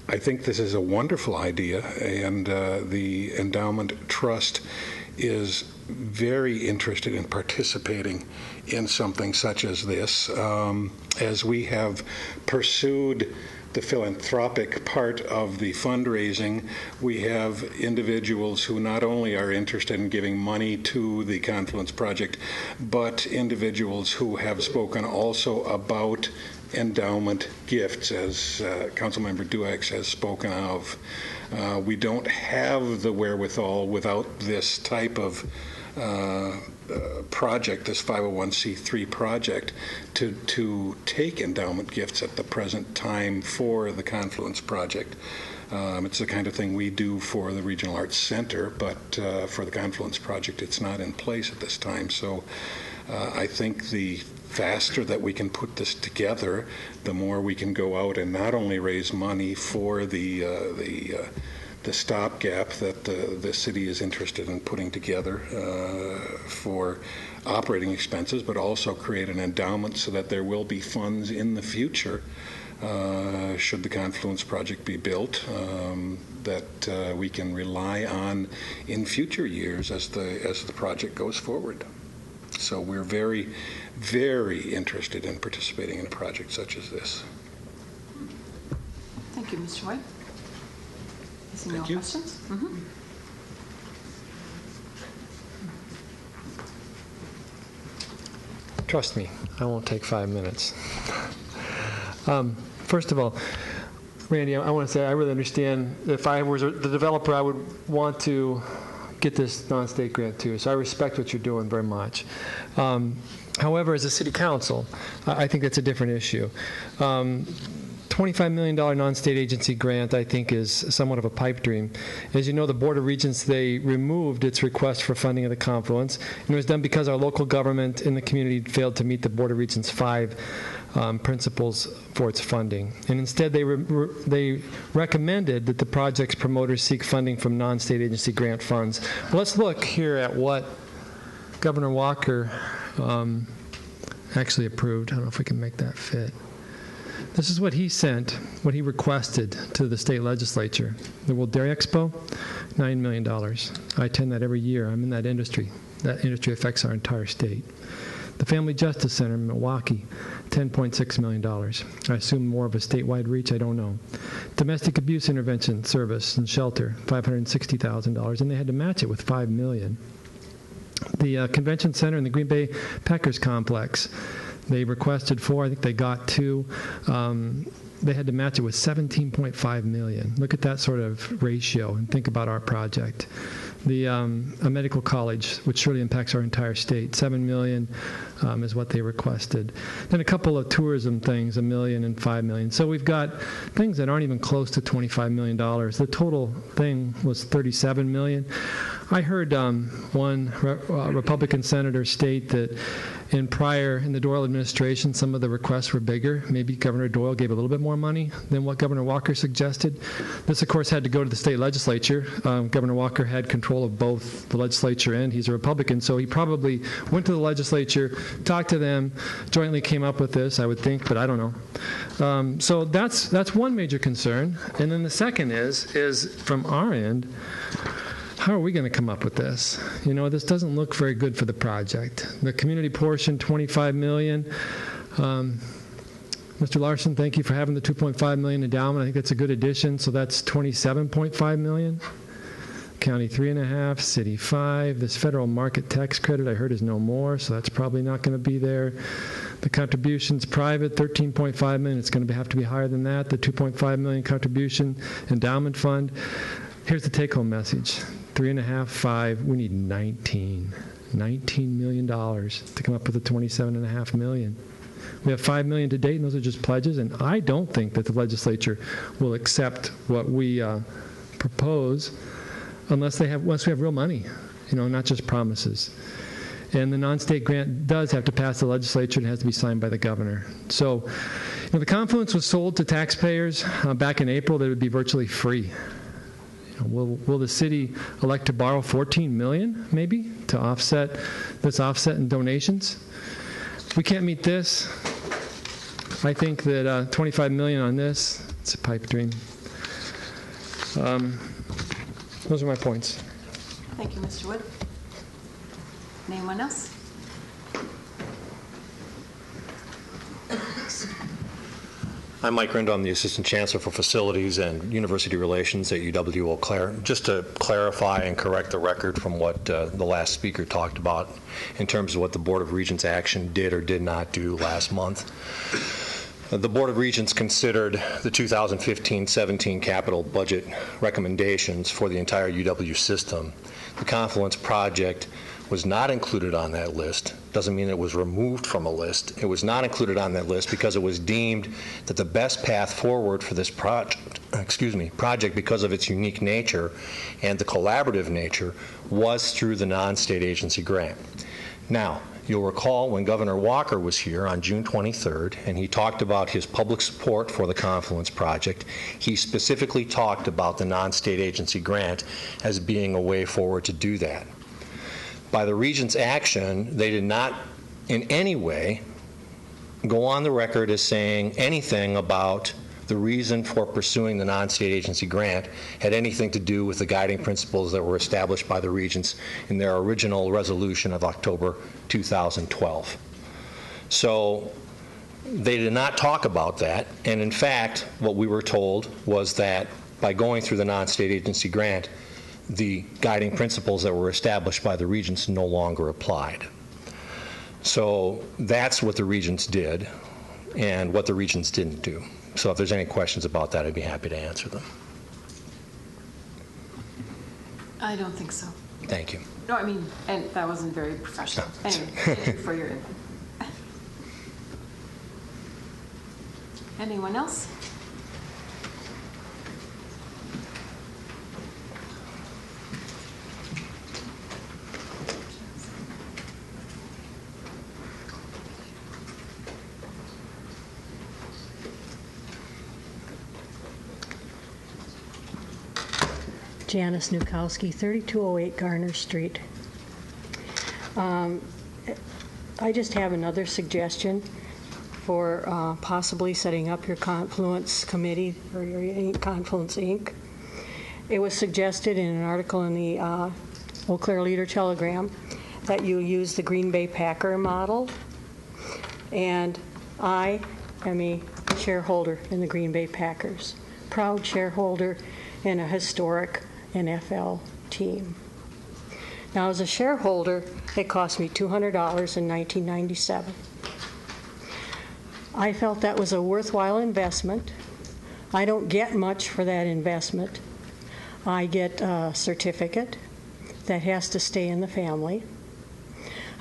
I think this is a wonderful idea, and the Endowment Trust is very interested in participating in something such as this. As we have pursued the philanthropic part of the fundraising, we have individuals who not only are interested in giving money to the Confluence Project, but individuals who have spoken also about endowment gifts, as Councilmember Duax has spoken of. We don't have the wherewithal without this type of project, this 501c3 project, to take endowment gifts at the present time for the Confluence Project. It's the kind of thing we do for the Regional Arts Center, but for the Confluence Project, it's not in place at this time. So I think the faster that we can put this together, the more we can go out and not only raise money for the stopgap that the city is interested in putting together for operating expenses, but also create an endowment so that there will be funds in the future should the Confluence Project be built that we can rely on in future years as the project goes forward. So we're very, very interested in participating in a project such as this. Thank you, Mr. White. Is there no questions? Mm-hmm. Trust me, I won't take 5 minutes. First of all, Randy, I want to say I really understand. If I was the developer, I would want to get this non-state grant too. So I respect what you're doing very much. However, as a city council, I think that's a different issue. $25 million non-state agency grant, I think, is somewhat of a pipe dream. As you know, the Board of Regents, they removed its request for funding of the Confluence, and it was done because our local government in the community failed to meet the Board of Regents' 5 principles for its funding. And instead, they recommended that the project's promoters seek funding from non-state agency grant funds. Well, let's look here at what Governor Walker actually approved. I don't know if we can make that fit. This is what he sent, what he requested to the state legislature. The World Dairy Expo, $9 million. I attend that every year. I'm in that industry. That industry affects our entire state. The Family Justice Center in Milwaukee, $10.6 million. I assume more of a statewide reach, I don't know. Domestic Abuse Intervention Service and Shelter, $560,000, and they had to match it with $5 million. The Convention Center in the Green Bay Packers Complex, they requested 4, I think they got 2. They had to match it with $17.5 million. Look at that sort of ratio and think about our project. A medical college, which surely impacts our entire state, $7 million is what they requested. Then a couple of tourism things, $1 million and $5 million. So we've got things that aren't even close to $25 million. The total thing was $37 million. I heard one Republican senator state that in the Doyle administration, some of the requests were bigger. Maybe Governor Doyle gave a little bit more money than what Governor Walker suggested. This, of course, had to go to the state legislature. Governor Walker had control of both the legislature and he's a Republican, so he probably went to the legislature, talked to them, jointly came up with this, I would think, but I don't know. So that's one major concern. And then the second is from our end, how are we going to come up with this? You know, this doesn't look very good for the project. The community portion, $25 million. Mr. Larson, thank you for having the $2.5 million endowment. I think that's a good addition. So that's $27.5 million. County 3.5, city 5. This federal market tax credit I heard is no more, so that's probably not going to be there. The contributions private, $13.5 million. It's going to have to be higher than that. The $2.5 million contribution endowment fund. Here's the take-home message. 3.5, 5, we need $19 million to come up with the $27.5 million. We have $5 million to date, and those are just pledges, and I don't think that the legislature will accept what we propose unless we have real money, you know, not just promises. And the non-state grant does have to pass the legislature and has to be signed by the governor. So, you know, the Confluence was sold to taxpayers back in April. That it would be virtually free. Will the city elect to borrow $14 million, maybe, to offset in donations? If we can't meet this, I think that $25 million on this, it's a pipe dream. Those are my points. Thank you, Mr. Wood. Anyone else? I'm Mike Rindo. I'm the Assistant Chancellor for Facilities and University Relations at UW Eau Claire. Just to clarify and correct the record from what the last speaker talked about in terms of what the Board of Regents action did or did not do last month. The Board of Regents considered the 2015-17 capital budget recommendations for the entire UW system. The Confluence project was not included on that list. Doesn't mean it was removed from a list. It was not included on that list because it was deemed that the best path forward for this project, because of its unique nature and the collaborative nature, was through the non-state agency grant. Now, you'll recall when Governor Walker was here on June 23rd, and he talked about his public support for the Confluence project, he specifically talked about the non-state agency grant as being a way forward to do that. By the Regent's action, they did not in any way go on the record as saying anything about the reason for pursuing the non-state agency grant had anything to do with the guiding principles that were established by the Regents in their original resolution of October 2012. So they did not talk about that, and in fact, what we were told was that by going through the non-state agency grant, the guiding principles that were established by the Regents no longer applied. So that's what the Regents did and what the Regents didn't do. So if there's any questions about that, I'd be happy to answer them. I don't think so. Thank you. No, I mean, and that wasn't very professional. Anyway, thank you for your input. Anyone else? Janice Nukowski, 3208 Garner Street. I just have another suggestion for possibly setting up your Confluence Committee or your Confluence Inc. It was suggested in an article in the Eau Claire Leader-Telegram that you use the Green Bay Packer model, and I am a shareholder in the Green Bay Packers, proud shareholder in a historic NFL team. Now, as a shareholder, it cost me $200 in 1997. I felt that was a worthwhile investment. I don't get much for that investment. I get a certificate that has to stay in the family.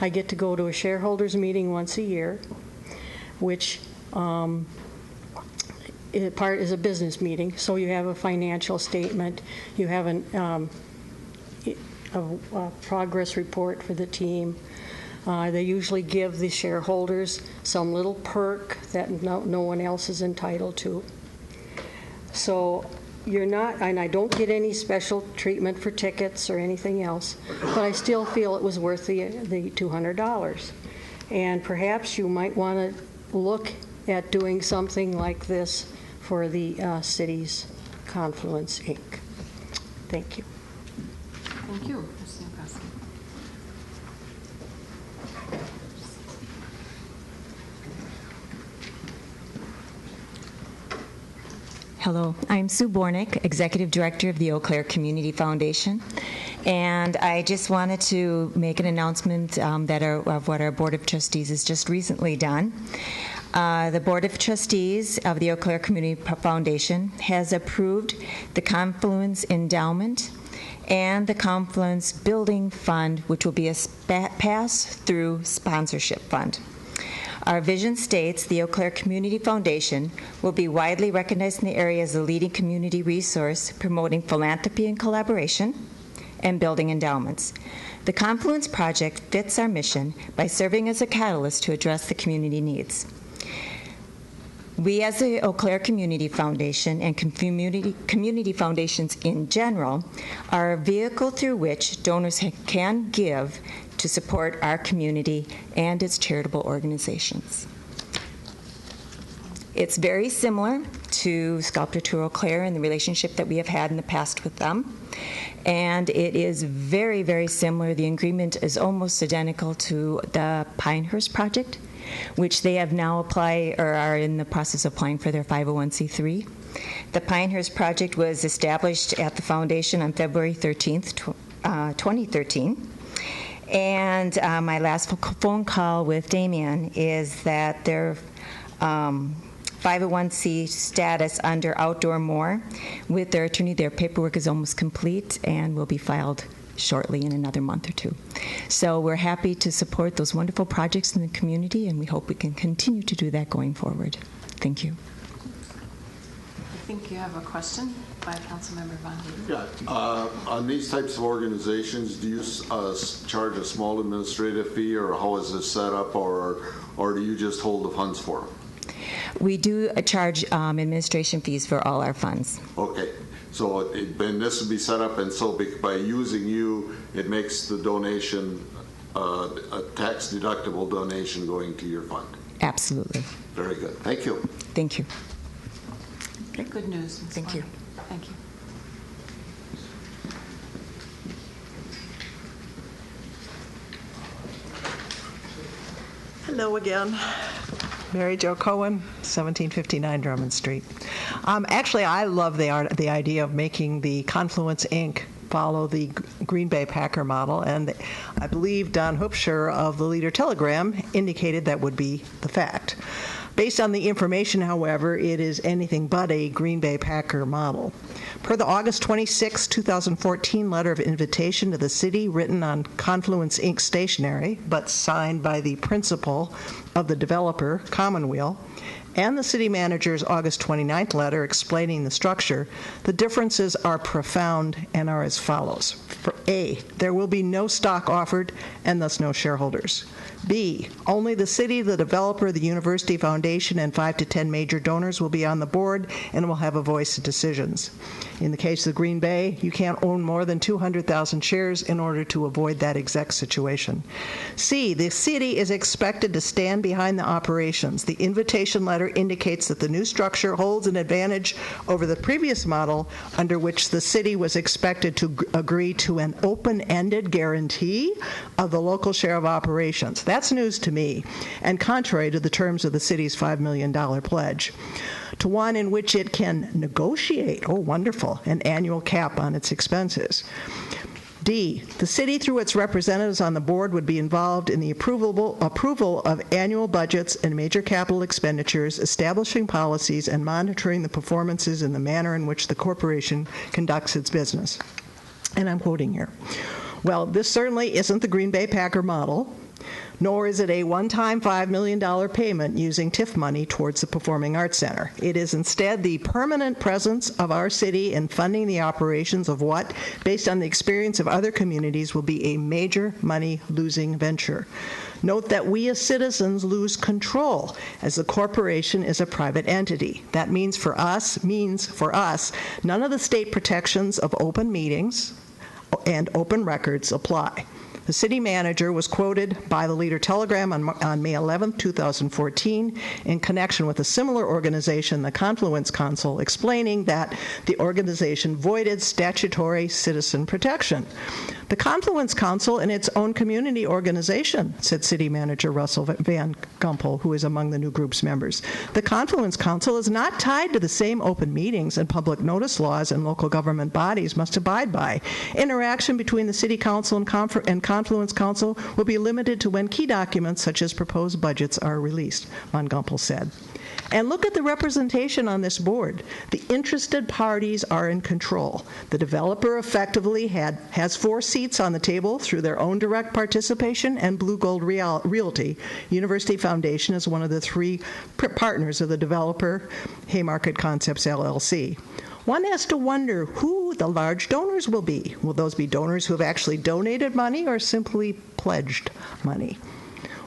I get to go to a shareholders meeting once a year, which part is a business meeting, so you have a financial statement, you have a progress report for the team. They usually give the shareholders some little perk that no one else is entitled to. So you're not, and I don't get any special treatment for tickets or anything else, but I still feel it was worth the $200. And perhaps you might want to look at doing something like this for the city's Confluence Inc. Thank you. Thank you, Ms. Nukowski. Hello, I'm Sue Bornick, Executive Director of the Eau Claire Community Foundation, and I just wanted to make an announcement of what our Board of Trustees has just recently done. The Board of Trustees of the Eau Claire Community Foundation has approved the Confluence Endowment and the Confluence Building Fund, which will be a pass-through sponsorship fund. Our vision states the Eau Claire Community Foundation will be widely recognized in the area as a leading community resource promoting philanthropy and collaboration and building endowments. The Confluence Project fits our mission by serving as a catalyst to address the community needs. We, as the Eau Claire Community Foundation and community foundations in general, are a vehicle through which donors can give to support our community and its charitable organizations. It's very similar to Sculptor Tour Eau Claire and the relationship that we have had in the past with them. And it is very, very similar. The agreement is almost identical to the Pinehurst project, which they have now applied or are in the process of applying for their 501c3. The Pinehurst project was established at the foundation on February 13th, 2013. And my last phone call with Damien is that their 501c status under Outdoor More with their attorney, their paperwork is almost complete and will be filed shortly in another month or two. So we're happy to support those wonderful projects in the community, and we hope we can continue to do that going forward. Thank you. I think you have a question by Councilmember Von Hayden. Yeah. On these types of organizations, do you charge a small administrative fee, or how is this set up, or do you just hold the funds for them? We do charge administration fees for all our funds. Okay. So then this would be set up, and so by using you, it makes the donation a tax-deductible donation going to your fund. Absolutely. Very good. Thank you. Thank you. Good news. Ms. Thank you. Thank you. Hello again. Mary Jo Cohen, 1759 Drummond Street. Actually, I love the idea of making the Confluence Inc. follow the Green Bay Packer model, and I believe Don Hoopshire of the Leader Telegram indicated that would be the fact. Based on the information, however, it is anything but a Green Bay Packer model. Per the August 26, 2014 letter of invitation to the city written on Confluence Inc. stationery, but signed by the principal of the developer, Commonweal, and the city manager's August 29th letter explaining the structure, the differences are profound and are as follows. For A, there will be no stock offered and thus no shareholders. B, only the city, the developer, the University Foundation, and 5 to 10 major donors will be on the board and will have a voice in decisions. In the case of Green Bay, you can't own more than 200,000 shares in order to avoid that exact situation. C, the city is expected to stand behind the operations. The invitation letter indicates that the new structure holds an advantage over the previous model under which the city was expected to agree to an open-ended guarantee of the local share of operations. That's news to me, and contrary to the terms of the city's $5 million pledge, to one in which it can negotiate, oh wonderful, an annual cap on its expenses. D, the city through its representatives on the board would be involved in the approval of annual budgets and major capital expenditures, establishing policies and monitoring the performances in the manner in which the corporation conducts its business. And I'm quoting here. Well, this certainly isn't the Green Bay Packer model, nor is it a one-time $5 million payment using TIF money towards the Performing Arts Center. It is instead the permanent presence of our city in funding the operations of what, based on the experience of other communities, will be a major money-losing venture. Note that we as citizens lose control as the corporation is a private entity. That means for us, none of the state protections of open meetings and open records apply. The city manager was quoted by the Leader Telegram on May 11, 2014, in connection with a similar organization, the Confluence Council, explaining that the organization voided statutory citizen protection. The Confluence Council and its own community organization, said City Manager Russell Van Gumpel, who is among the new group's members. The Confluence Council is not tied to the same open meetings and public notice laws and local government bodies must abide by. Interaction between the City Council and Confluence Council will be limited to when key documents such as proposed budgets are released, Van Gumpel said. And look at the representation on this board. The interested parties are in control. The developer effectively has 4 seats on the table through their own direct participation and Blue Gold Realty. University Foundation is one of the 3 partners of the developer, Haymarket Concepts LLC. One has to wonder who the large donors will be. Will those be donors who have actually donated money or simply pledged money?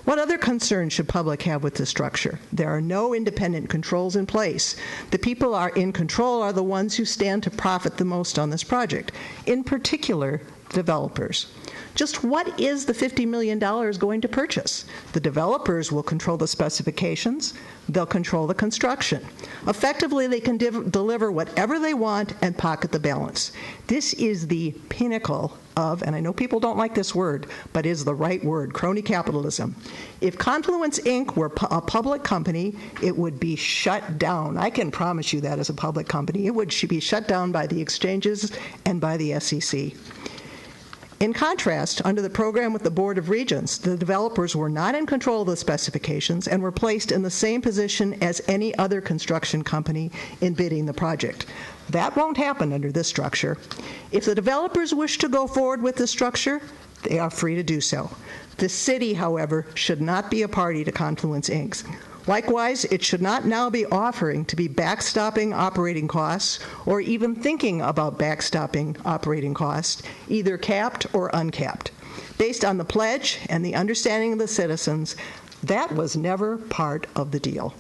What other concerns should public have with this structure? There are no independent controls in place. The people in control are the ones who stand to profit the most on this project, in particular, developers. Just what is the $50 million going to purchase? The developers will control the specifications. They'll control the construction. Effectively, they can deliver whatever they want and pocket the balance. This is the pinnacle of, and I know people don't like this word, but is the right word, crony capitalism. If Confluence Inc. were a public company, it would be shut down. I can promise you that as a public company. It would be shut down by the exchanges and by the SEC. In contrast, under the program with the Board of Regents, the developers were not in control of the specifications and were placed in the same position as any other construction company in bidding the project. That won't happen under this structure. If the developers wish to go forward with this structure, they are free to do so. The city, however, should not be a party to Confluence Inc. Likewise, it should not now be offering to be backstopping operating costs or even thinking about backstopping operating costs, either capped or uncapped. Based on the pledge and the understanding of the citizens, that was never part of the deal.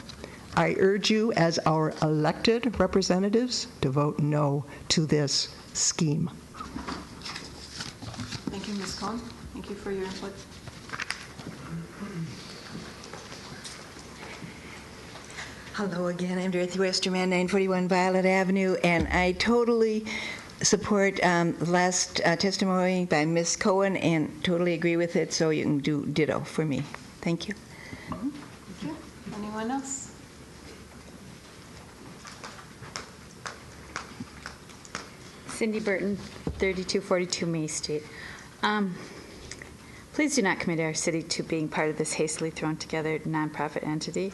I urge you as our elected representatives to vote no to this scheme. Thank you, Ms. Cohn. Thank you for your input. Hello again, I'm Dorothy Westerman, 941 Violet Avenue, and I totally support last testimony by Ms. Cohen and totally agree with it, so you can do ditto for me. Thank you. Thank you. Anyone else? Cindy Burton, 3242 May Street. Please do not commit our city to being part of this hastily thrown together nonprofit entity.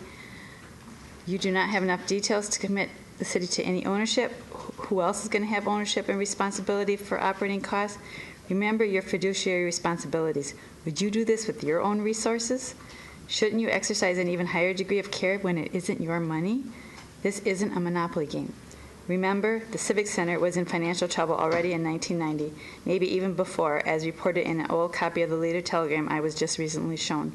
You do not have enough details to commit the city to any ownership. Who else is going to have ownership and responsibility for operating costs? Remember your fiduciary responsibilities. Would you do this with your own resources? Shouldn't you exercise an even higher degree of care when it isn't your money? This isn't a monopoly game. Remember, the Civic Center was in financial trouble already in 1990, maybe even before, as reported in an old copy of the Leader Telegram I was just recently shown.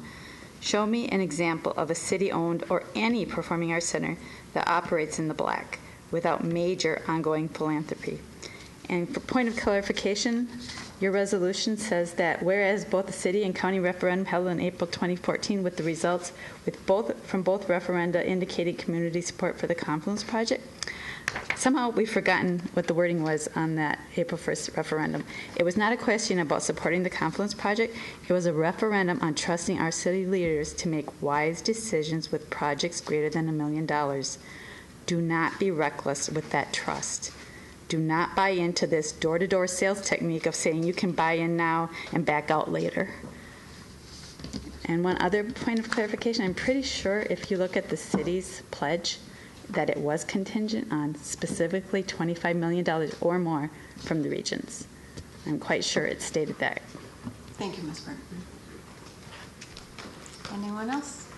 Show me an example of a city-owned or any performing arts center that operates in the black without major ongoing philanthropy. And for point of clarification, your resolution says that whereas both the city and county referendum held in April 2014 with the results from both referenda indicating community support for the Confluence project, somehow we've forgotten what the wording was on that April 1st referendum. It was not a question about supporting the Confluence project. It was a referendum on trusting our city leaders to make wise decisions with projects greater than $1 million. Do not be reckless with that trust. Do not buy into this door-to-door sales technique of saying you can buy in now and back out later. And one other point of clarification, I'm pretty sure if you look at the city's pledge, that it was contingent on specifically $25 million or more from the regions. I'm quite sure it stated that. Thank you, Ms. Burton. Anyone else?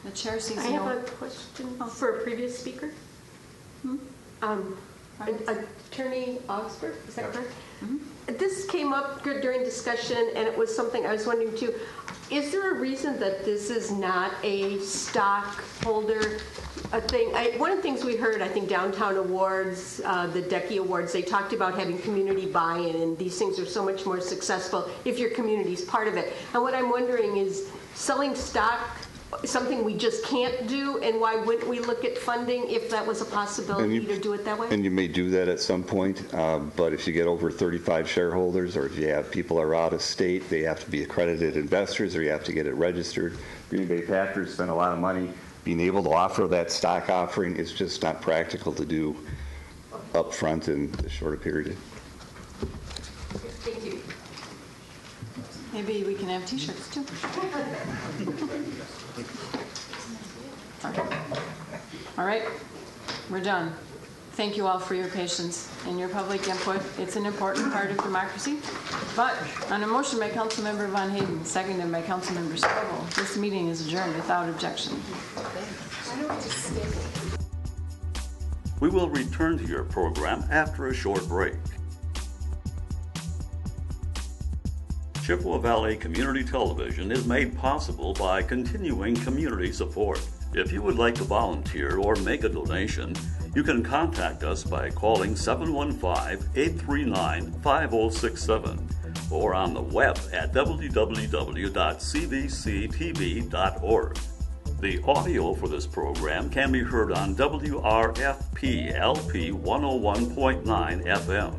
The chair sees I have a question for a previous speaker. Attorney Augsburg, is that correct? This came up during discussion, and it was something I was wondering too. Is there a reason that this is not a stockholder thing? One of the things we heard, I think, Downtown Awards, the DECI Awards, they talked about having community buy-in, and these things are so much more successful if your community is part of it. And what I'm wondering is, selling stock something we just can't do, and why wouldn't we look at funding if that was a possibility to do it that way? And you may do that at some point, but if you get over 35 shareholders, or if you have people that are out of state, they have to be accredited investors, or you have to get it registered. Green Bay Packers spend a lot of money. Being able to offer that stock offering is just not practical to do up front in a shorter period. Thank you. Maybe we can have T-shirts too. All right, we're done. Thank you all for your patience and your public input. It's an important part of democracy. But on a motion by Councilmember Von Hayden, seconded by Councilmember Strobel, this meeting is adjourned without objection. We will return to your program after a short break. Chippewa Valley Community Television is made possible by continuing community support. If you would like to volunteer or make a donation, you can contact us by calling 715-839-5067 or on the web at www.cvctv.org. The audio for this program can be heard on WRFP LP 101.9 FM.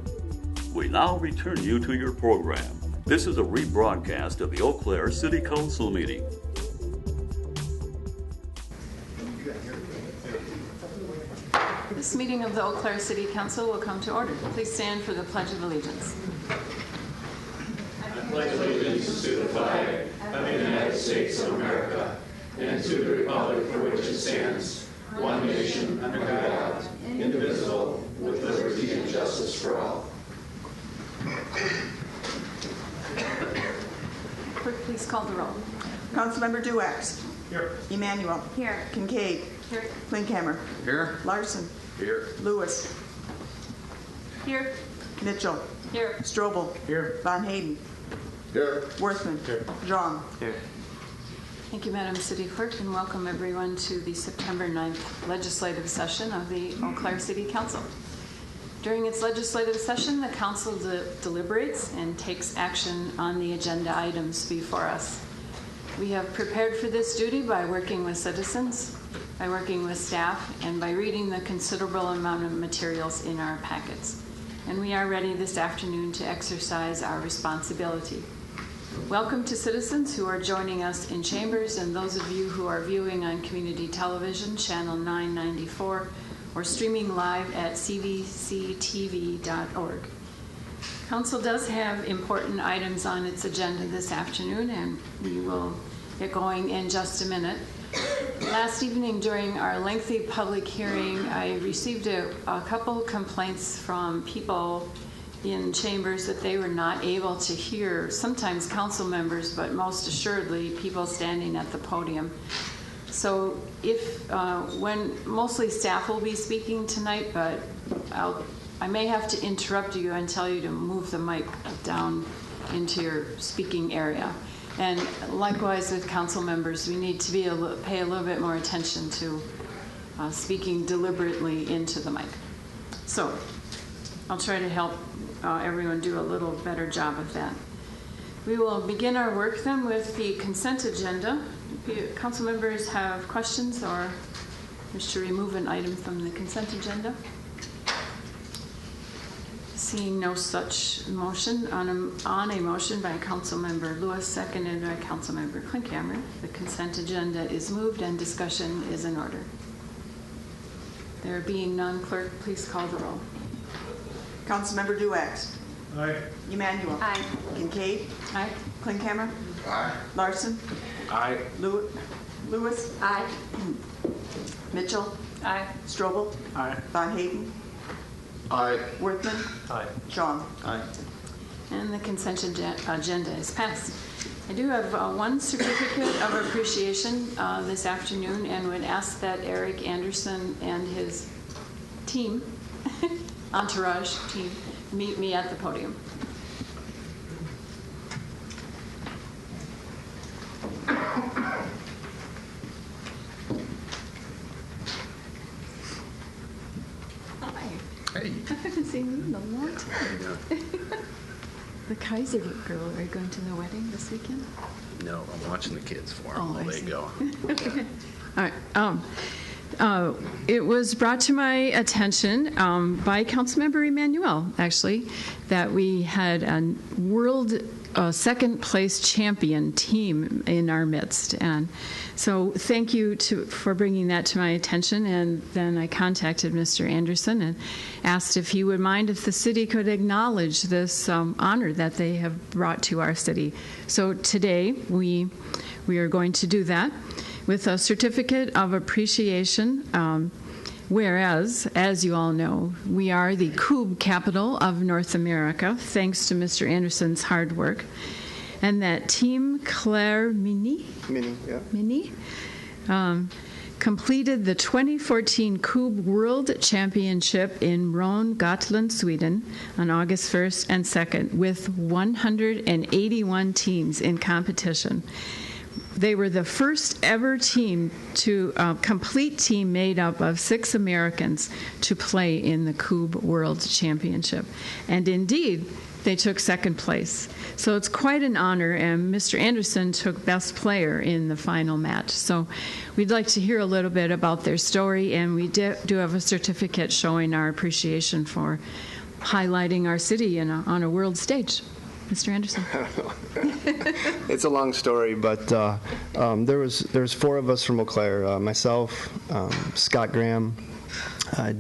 We now return you to your program. This is a rebroadcast of the Eau Claire City Council meeting. This meeting of the Eau Claire City Council will come to order. Please stand for the Pledge of Allegiance. I pledge allegiance to the flag of the United States of America and to the republic for which it stands, one nation, under God, indivisible, with liberty and justice for all. Clerk, please call the roll. Councilmember Duax. Here. Emmanuel. Here. Kincaid. Here. Klinkhammer. Here. Larson. Here. Lewis. Here. Mitchell. Here. Strobel. Here. Von Hayden. Here. Worthman. Here. John. Here. Thank you, Madam City Clerk, and welcome everyone to the September 9th legislative session of the Eau Claire City Council. During its legislative session, the council deliberates and takes action on the agenda items before us. We have prepared for this duty by working with citizens, by working with staff, and by reading the considerable amount of materials in our packets. And we are ready this afternoon to exercise our responsibility. Welcome to citizens who are joining us in chambers and those of you who are viewing on community television, channel 994, or streaming live at cvctv.org. Council does have important items on its agenda this afternoon, and we will get going in just a minute. Last evening during our lengthy public hearing, I received a couple complaints from people in chambers that they were not able to hear, sometimes council members, but most assuredly people standing at the podium. So mostly staff will be speaking tonight, but I may have to interrupt you and tell you to move the mic down into your speaking area. And likewise with council members, we need to pay a little bit more attention to speaking deliberately into the mic. So I'll try to help everyone do a little better job of that. We will begin our work then with the consent agenda. If council members have questions or wish to remove an item from the consent agenda. Seeing no such motion, on a motion by Councilmember Lewis, seconded by Councilmember Klinkhammer, the consent agenda is moved and discussion is in order. There being none, clerk, please call the roll. Councilmember Duax. Aye. Emmanuel. Aye. Kincaid. Aye. Klinkhammer. Aye. Larson. Aye. Lewis. Aye. Mitchell. Aye. Strobel. Aye. Von Hayden. Aye. Worthman. Aye. John. Aye. And the consent agenda is passed. I do have one certificate of appreciation this afternoon and would ask that Eric Anderson and his team, entourage team, meet me at the podium. Hey. I haven't seen you in a long time. The Kaiser girl, are you going to the wedding this weekend? No, I'm watching the kids for them Oh, while I they see. go. All right. It was brought to my attention by Councilmember Emmanuel, actually, that we had a world second place champion team in our midst. And so thank you for bringing that to my attention. And then I contacted Mr. Anderson and asked if he would mind if the city could acknowledge this honor that they have brought to our city. So today we are going to do that with a certificate of appreciation. Whereas, as you all know, we are the Cube capital of North America, thanks to Mr. Anderson's hard work. And that Team Claire Mini completed the 2014 Cube World Championship in Rhön, Gotland, Sweden on August 1st and 2nd with 181 teams in competition. They were the first ever team complete team made up of 6 Americans to play in the Cube World Championship. And indeed, they took second place. So it's quite an honor, and Mr. Anderson took best player in the final match. So we'd like to hear a little bit about their story, and we do have a certificate showing our appreciation for highlighting our city on a world stage. Mr. Anderson. It's a long story, but there's 4 of us from Eau Claire, myself, Scott Graham,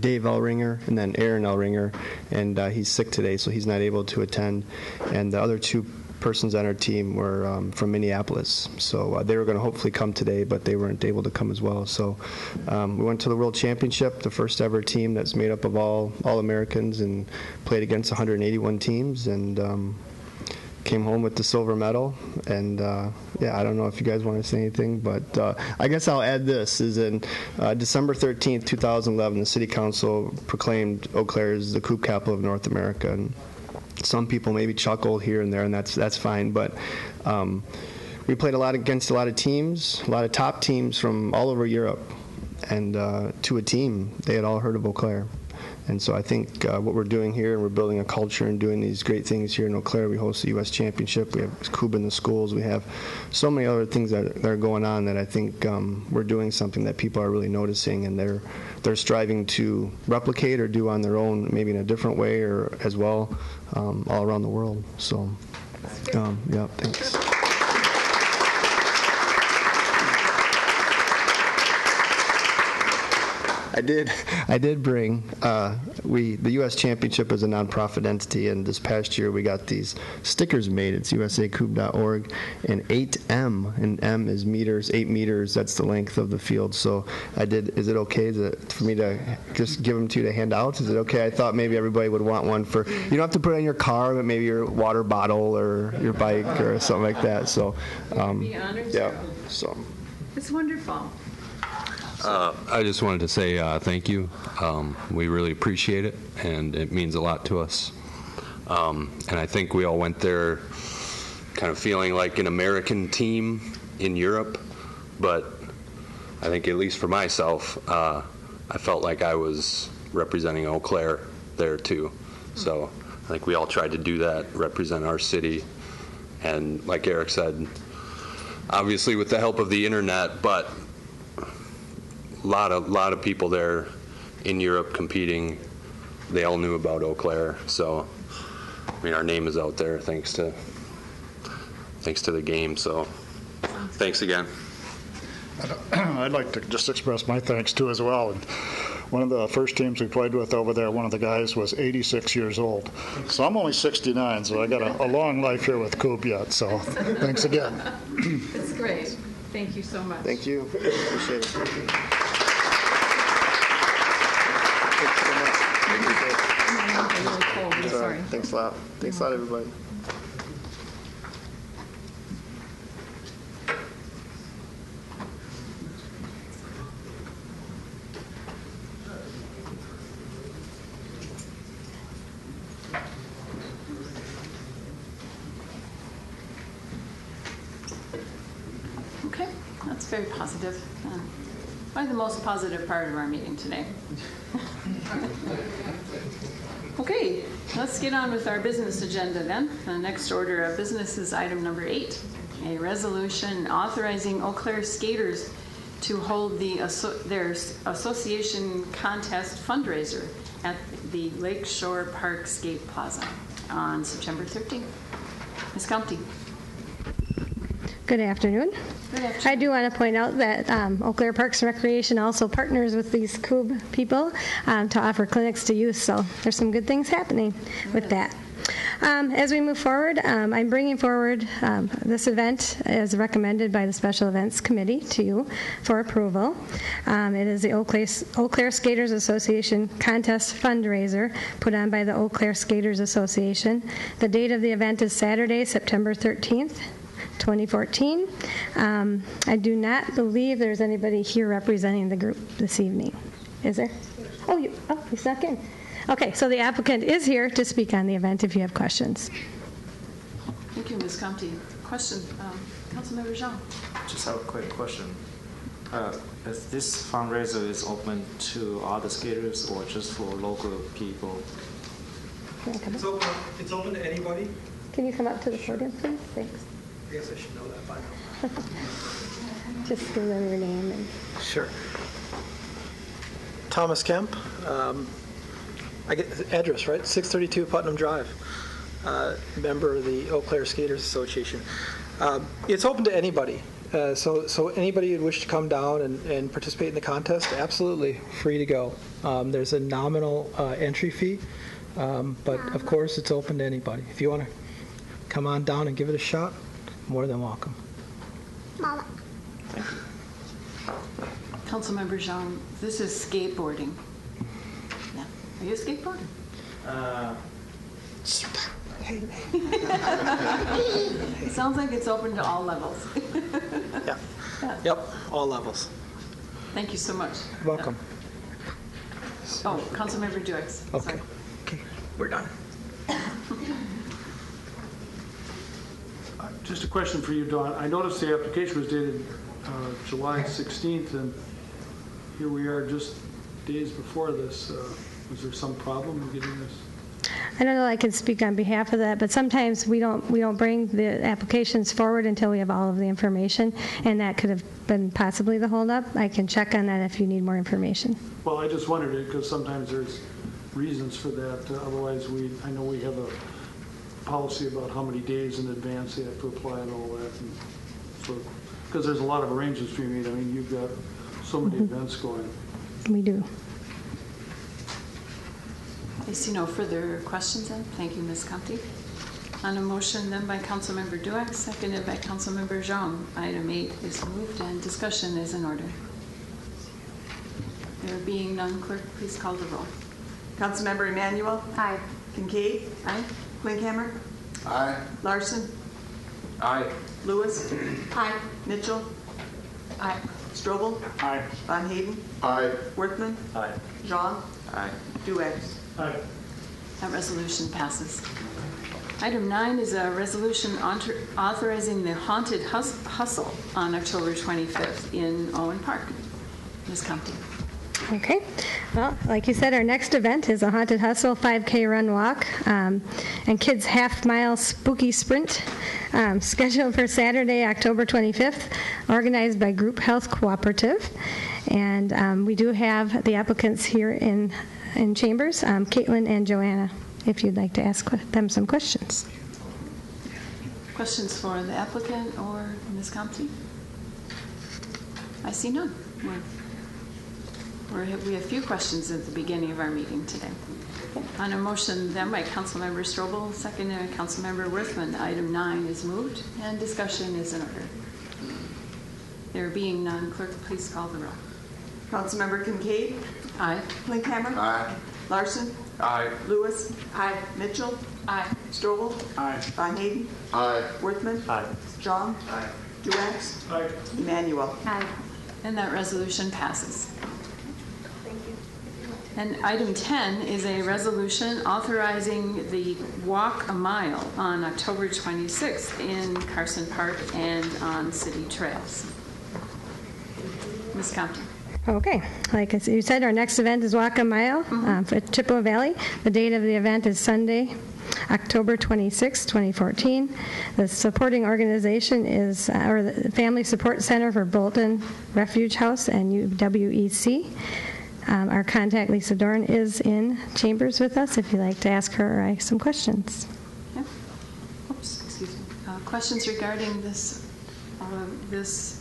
Dave Elringer, and then Aaron Elringer, and he's sick today, so he's not able to attend. And the other 2 persons on our team were from Minneapolis. So they were going to hopefully come today, but they weren't able to come as well. So we went to the World Championship, the first ever team that's made up of all Americans, and played against 181 teams, and came home with the silver medal. And yeah, I don't know if you guys want to say anything, but I guess I'll add this, is in December 13th, 2011, the City Council proclaimed Eau Claire as the Coupe capital of North America. And some people maybe chuckled here and there, and that's fine, but we played against a lot of teams, a lot of top teams from all over Europe, and to a team, they had all heard of Eau Claire. And so I think what we're doing here, and we're building a culture and doing these great things here in Eau Claire. We host the U.S. Championship. We have Coupe in the schools. We have so many other things that are going on that I think we're doing something that people are really noticing, and they're striving to replicate or do on their own, maybe in a different way or as well, all around the world. So, yeah, thanks. I did bring, the U.S. Championship is a nonprofit entity, and this past year we got these stickers made. It's usacoupe.org, and 8M, and M is meters, 8 meters, that's the length of the field. So is it okay for me to just give them to you to hand out? Is it okay? I thought maybe everybody would want one for, you don't have to put it in your car, but maybe your water bottle or your bike or something like that. So, yeah, so. It's wonderful. I just wanted to say thank you. We really appreciate it, and it means a lot to us. And I think we all went there kind of feeling like an American team in Europe, but I think, at least for myself, I felt like I was representing Eau Claire there too. So I think we all tried to do that, represent our city, and like Eric said, obviously with the help of the internet, but a lot of people there in Europe competing, they all knew about Eau Claire. So, I mean, our name is out there thanks to the game. So, thanks again. I'd like to just express my thanks too as well. And one of the first teams we played with over there, one of the guys was 86 years old. So I'm only 69, so I got a long life here with Coupe yet. So thanks again. That's great. Thank you so much. Thank you. Appreciate it. Sorry. Thanks a lot. Thanks a lot, everybody. Okay, that's very positive. Probably the most positive part of our meeting today. Okay, let's get on with our business agenda then. The next order of business is item number 8, a resolution authorizing Eau Claire skaters to hold their association contest fundraiser at the Lakeshore Park Skate Plaza on September 13th. Ms. Comte. Good afternoon. I do want to point out that Eau Claire Parks and Recreation also partners with these Coupe people to offer clinics to youth, so there's some good things happening with that. As we move forward, I'm bringing forward this event as recommended by the Special Events Committee to you for approval. It is the Eau Claire Skaters Association contest fundraiser put on by the Eau Claire Skaters Association. The date of the event is Saturday, September 13th. 2014. I do not believe there's anybody here representing the group this evening. Is there? Oh, you snuck in. Okay, so the applicant is here to speak on the event if you have questions. Thank you, Ms. Comte. Question, Councilmember Jean. Just have a quick question. Is this fundraiser is open to other skaters or just for local people? It's open to anybody. Can you come up to the podium, please? Thanks. I guess I should know that by now. Just give them your name. And Sure. Thomas Kemp. I get the address, right? 632 Putnam Drive. Member of the Eau Claire Skaters Association. It's open to anybody. So anybody who'd wish to come down and participate in the contest, absolutely free to go. There's a nominal entry fee, but of course it's open to anybody. If you want to come on down and give it a shot, more than welcome. Mama. Councilmember Zhang, this is skateboarding. Yeah. Are you a skateboarder? Sounds like it's open to all levels. Yeah. Yeah. Yep, all levels. Thank you so much. Welcome. Oh, Councilmember Duex. Okay. Okay, we're done. Just a question for you, Dawn. I noticed the application was dated July 16th, and here we are just days before this. Was there some problem in getting this? I don't know I can speak on behalf of that, but sometimes we don't bring the applications forward until we have all of the information, and that could have been possibly the holdup. I can check on that if you need more information. Well, I just wondered it because sometimes there's reasons for that. Otherwise, I know we have a policy about how many days in advance they have to apply and all that. And so, because there's a lot of arrangements being made. I mean, you've got so many events going. We do. I see no further questions then. Thank you, Ms. Compte. On a motion then by Councilmember Duex, seconded by Councilmember Zhang, item 8 is moved and discussion is in order. There being none, clerk, please call the roll. Councilmember Emanuel. Aye. Kincaid. Aye. Klinkhammer. Aye. Larson. Aye. Lewis. Aye. Mitchell. Aye. Strobel. Aye. Von Hayden. Aye. Worthman. Aye. Jean. Aye. Duex. Aye. That resolution passes. Item 9 is a resolution authorizing the Haunted Hustle on October 25th in Owen Park. Ms. Compte. Okay. Well, like you said, our next event is a Haunted Hustle 5K Run Walk and Kids Half-Mile Spooky Sprint scheduled for Saturday, October 25th, organized by Group Health Cooperative. And we do have the applicants here in Chambers, Caitlin and Joanna, if you'd like to ask them some questions. Questions for the applicant or Ms. Compte? I see none. We have few questions at the beginning of our meeting today. On a motion then by Councilmember Strobel, seconded by Councilmember Worthman, item 9 is moved and discussion is in order. There being none, clerk, please call the roll. Councilmember Kincaid. Aye. Klinkhammer. Aye. Larson. Aye. Lewis. Aye. Mitchell. Aye. Strobel. Aye. Von Hayden. Aye. Worthman. Aye. Jean. Aye. Duex. Aye. Emanuel. Aye. And that resolution passes. And item 10 is a resolution authorizing the Walk a Mile on October 26th in Carson Park and on city trails. Ms. Compton. Okay. Like you said, our next event is Walk a Mile for Chippewa Valley. The date of the event is Sunday, October 26, 2014. The supporting organization is the Family Support Center for Bolton Refuge House and UWEC. Our contact, Lisa Dorn, is in Chambers with us if you'd like to ask her or I some questions. Yeah. Oops, excuse me. Questions regarding this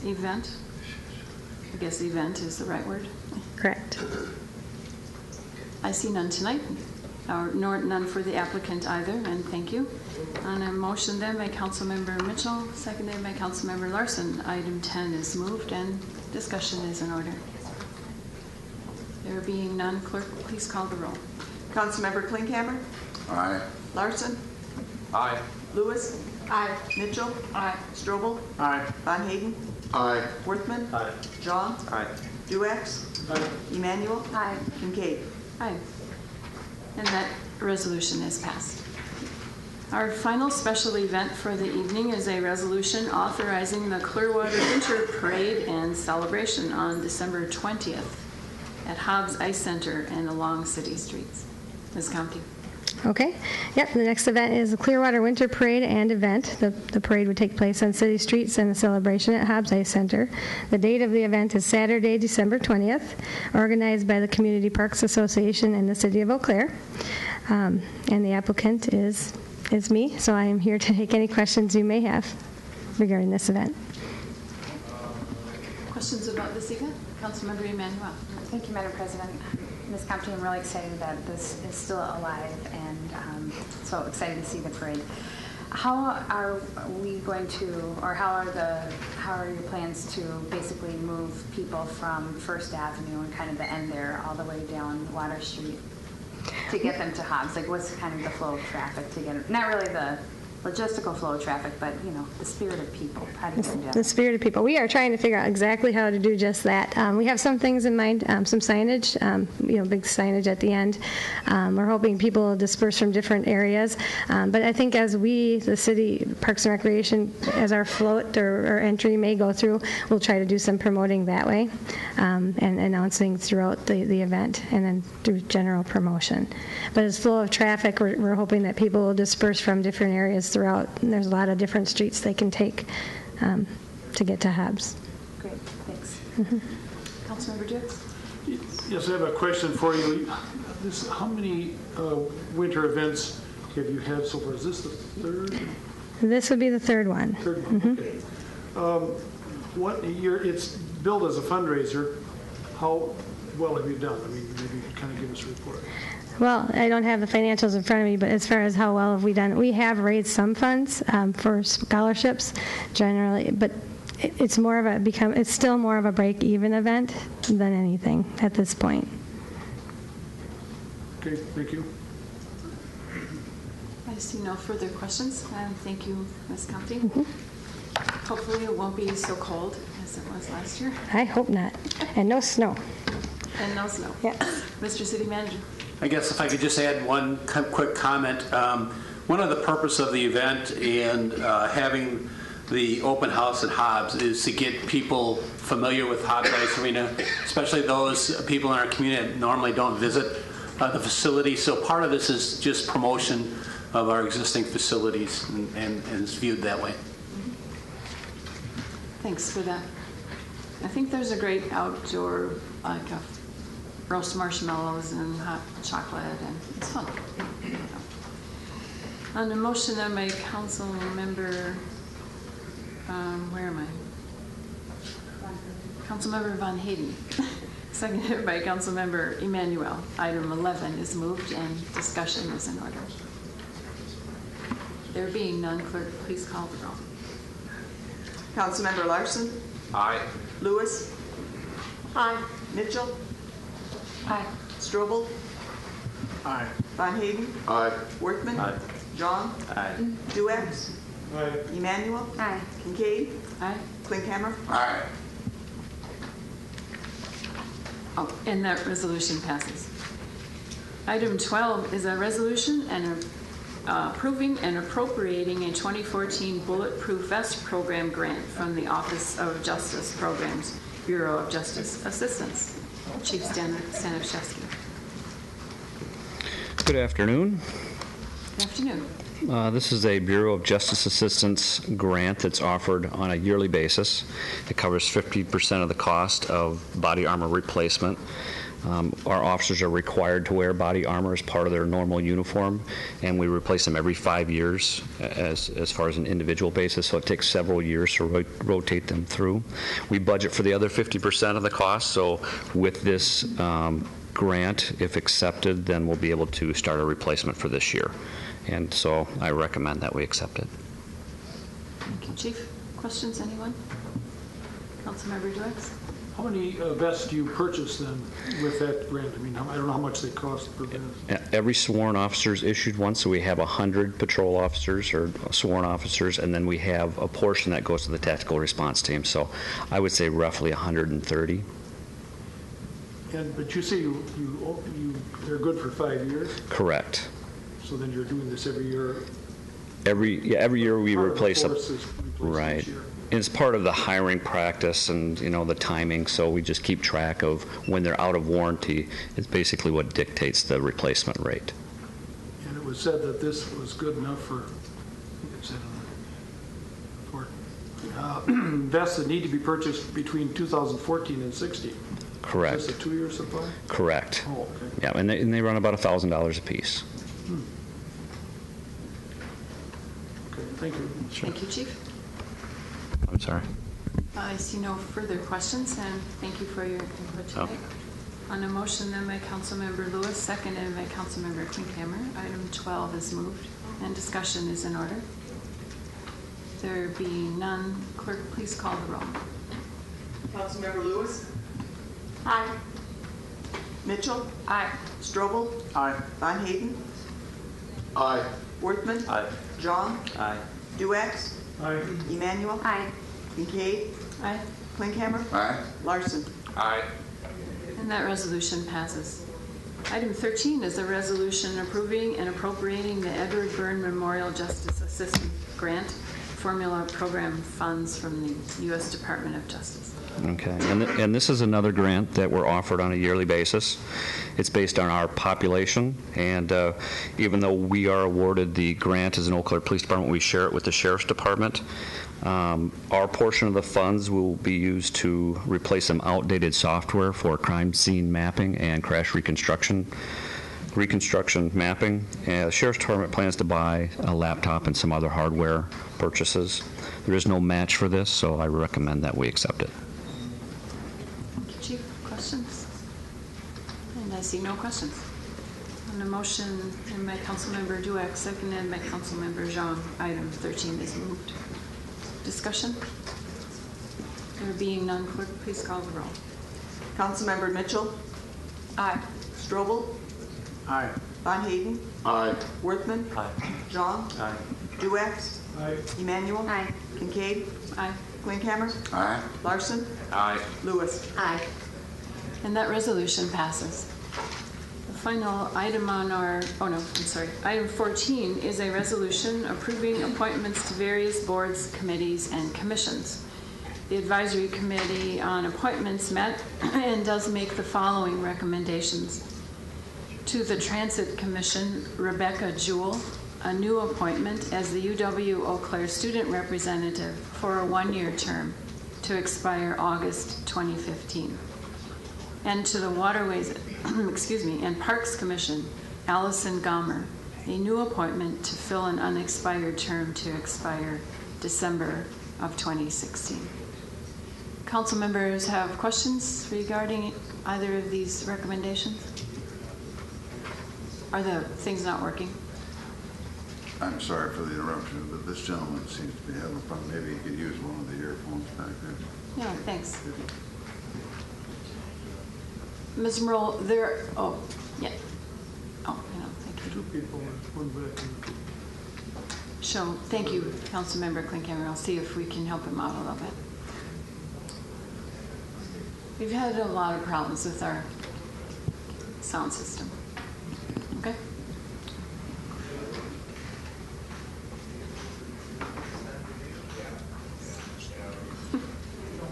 event? I guess event is the right word. Correct. I see none tonight, nor none for the applicant either, and thank you. On a motion then by Councilmember Mitchell, seconded by Councilmember Larson, item 10 is moved and discussion is in order. There being none, clerk, please call the roll. Councilmember Klinkhammer. Aye. Larson. Aye. Lewis. Aye. Mitchell. Aye. Strobel. Aye. Von Hayden. Aye. Worthman. Aye. Jean. Aye. Duex. Aye. Emanuel. Aye. Kincaid. Aye. And that resolution is passed. Our final special event for the evening is a resolution authorizing the Clearwater Winter Parade and Celebration on December 20th at Hobbs Ice Center and along city streets. Ms. Compte. Okay. Yep, the next event is the Clearwater Winter Parade and event. The parade would take place on city streets and the celebration at Hobbs Ice Center. The date of the event is Saturday, December 20th, organized by the Community Parks Association and the City of Eau Claire. And the applicant is me, so I am here to take any questions you may have regarding this event. Questions about this event? Councilmember Emanuel. Thank you, Madam President. Ms. Compton, I'm really excited that this is still alive and so excited to see the parade. How are we going to, or how are your plans to basically move people from First Avenue and kind of the end there all the way down Water Street to get them to Hobbs? Like, what's kind of the flow of traffic to get them? Not really the logistical flow of traffic, but, you know, the spirit of people. How do you do that? The spirit of people. We are trying to figure out exactly how to do just that. We have some things in mind, some signage, big signage at the end. We're hoping people will disperse from different areas. But I think as we, the city Parks and Recreation, as our float or entry may go through, we'll try to do some promoting that way and announcing throughout the event and then do general promotion. But as flow of traffic, we're hoping that people will disperse from different areas throughout. And there's a lot of different streets they can take to get to Hobbs. Great, thanks. Councilmember Dukes? Yes, I have a question for you. How many winter events have you had so far? Is this the third? This would be the third one. Third one, okay. What year, it's billed as a fundraiser. How well have you done? I mean, maybe you could kind of give us a report. Well, I don't have the financials in front of me, but as far as how well have we done, we have raised some funds for scholarships generally, but it's more of it's still more of a break-even event than anything at this point. Okay, thank you. I see no further questions. Thank you, Ms. County. Hopefully it won't be so cold as it was last year. I hope not. And no snow. And no snow. Yeah. Mr. City Manager. I guess if I could just add one quick comment. One of the purpose of the event and having the open house at Hobbs is to get people familiar with Hobbs Ice Arena, especially those people in our community that normally don't visit the facility. So part of this is just promotion of our existing facilities, and it's viewed that way. Thanks for that. I think there's a great outdoor, like roast marshmallows and hot chocolate, and it's fun. On the motion of my council member, where am I? Councilmember Von Hayden, seconded by Councilmember Emanuel. Item 11 is moved and discussion is in order. There being none, clerk, please call the roll. Councilmember Larson? Aye. Lewis? Aye. Mitchell? Aye. Strobel? Aye. Von Hayden? Aye. Workman? Aye. John? Aye. Duax? Aye. Emmanuel? Aye. Kincaid? Aye. Klinkhammer? Aye. Oh, and that resolution passes. Item 12 is a resolution and approving and appropriating a 2014 Bulletproof Vest Program grant from the Office of Justice Programs, Bureau of Justice Assistance. Chief Staniszewski. Good afternoon. Good afternoon. This is a Bureau of Justice Assistance grant that's offered on a yearly basis. It covers 50% of the cost of body armor replacement. Our officers are required to wear body armor as part of their normal uniform, and we replace them every 5 years as far as an individual basis, so it takes several years to rotate them through. We budget for the other 50% of the cost, so with this grant, if accepted, then we'll be able to start a replacement for this year. And so I recommend that we accept it. Thank you, Chief. Questions, anyone? Councilmember Dukes? How many vests do you purchase then with that grant? I mean, I don't know how much they cost per vest. Every sworn officer is issued one, so we have 100 patrol officers or sworn officers, and then we have a portion that goes to the tactical response team. So I would say roughly 130. But you say they're good for 5 years? Correct. So then you're doing this every year? Every year we replace them. Right. And it's part of the hiring practice and, the timing, so we just keep track of when they're out of warranty. It's basically what dictates the replacement rate. And it was said that this was good enough for vests that need to be purchased between 2014 and 16. Correct. Is this a 2-year supply? Correct. Oh, okay. Yeah, and they run about $1,000 a piece. Okay, thank you. Sure. Thank you, Chief. I'm sorry. I see no further questions, and thank you for your input tonight. On a motion then by Councilmember Lewis, seconded by Councilmember Klinkhammer, item 12 is moved, and discussion is in order. There being none, clerk, please call the roll. Councilmember Lewis? Aye. Mitchell? Aye. Strobel? Aye. Von Hayden? Aye. Worthman? Aye. John? Aye. Duax? Aye. Emmanuel? Aye. Kincaid? Aye. Klinkhammer? Aye. Larson? Aye. And that resolution passes. Item 13 is a resolution approving and appropriating the Edward Byrne Memorial Justice Assistant Grant Formula Program funds from the U.S. Department of Justice. Okay, and this is another grant that we're offered on a yearly basis. It's based on our population, and even though we are awarded the grant as an Eau Claire Police Department, we share it with the Sheriff's Department. Our portion of the funds will be used to replace some outdated software for crime scene mapping and crash reconstruction mapping. The Sheriff's Department plans to buy a laptop and some other hardware purchases. There is no match for this, so I recommend that we accept it. Thank you, Chief. Questions? And I see no questions. On the motion by Councilmember Duax, seconded by Councilmember Jean, item 13 is moved. Discussion? There being none, clerk, please call the roll. Councilmember Mitchell? Aye. Strobel? Aye. Von Hayden? Aye. Worthman? Aye. John? Aye. Duax? Aye. Emmanuel? Aye. Kincaid? Aye. Klinkhammer? Aye. Larson? Aye. Lewis? Aye. And that resolution passes. The final item on our, item 14 is a resolution approving appointments to various boards, committees, and commissions. The Advisory Committee on Appointments met and does make the following recommendations. To the Transit Commission, Rebecca Jewell, a new appointment as the UW Eau Claire Student Representative for a one-year term to expire August 2015. And to the Waterways, and Parks Commission, Allison Gomer, a new appointment to fill an unexpired term to expire December of 2016. Council members have questions regarding either of these recommendations? Are the things not working? I'm sorry for the interruption, but this gentleman seems to be having a problem. Maybe he could use one of the earphones back there. Yeah, thanks. Ms. Merle, there, oh, yeah. Oh, no, thank you. Two people, one back. So, thank you, Councilmember Klinkhammer. I'll see if we can help him out a little bit. We've had a lot of problems with our sound system. Okay?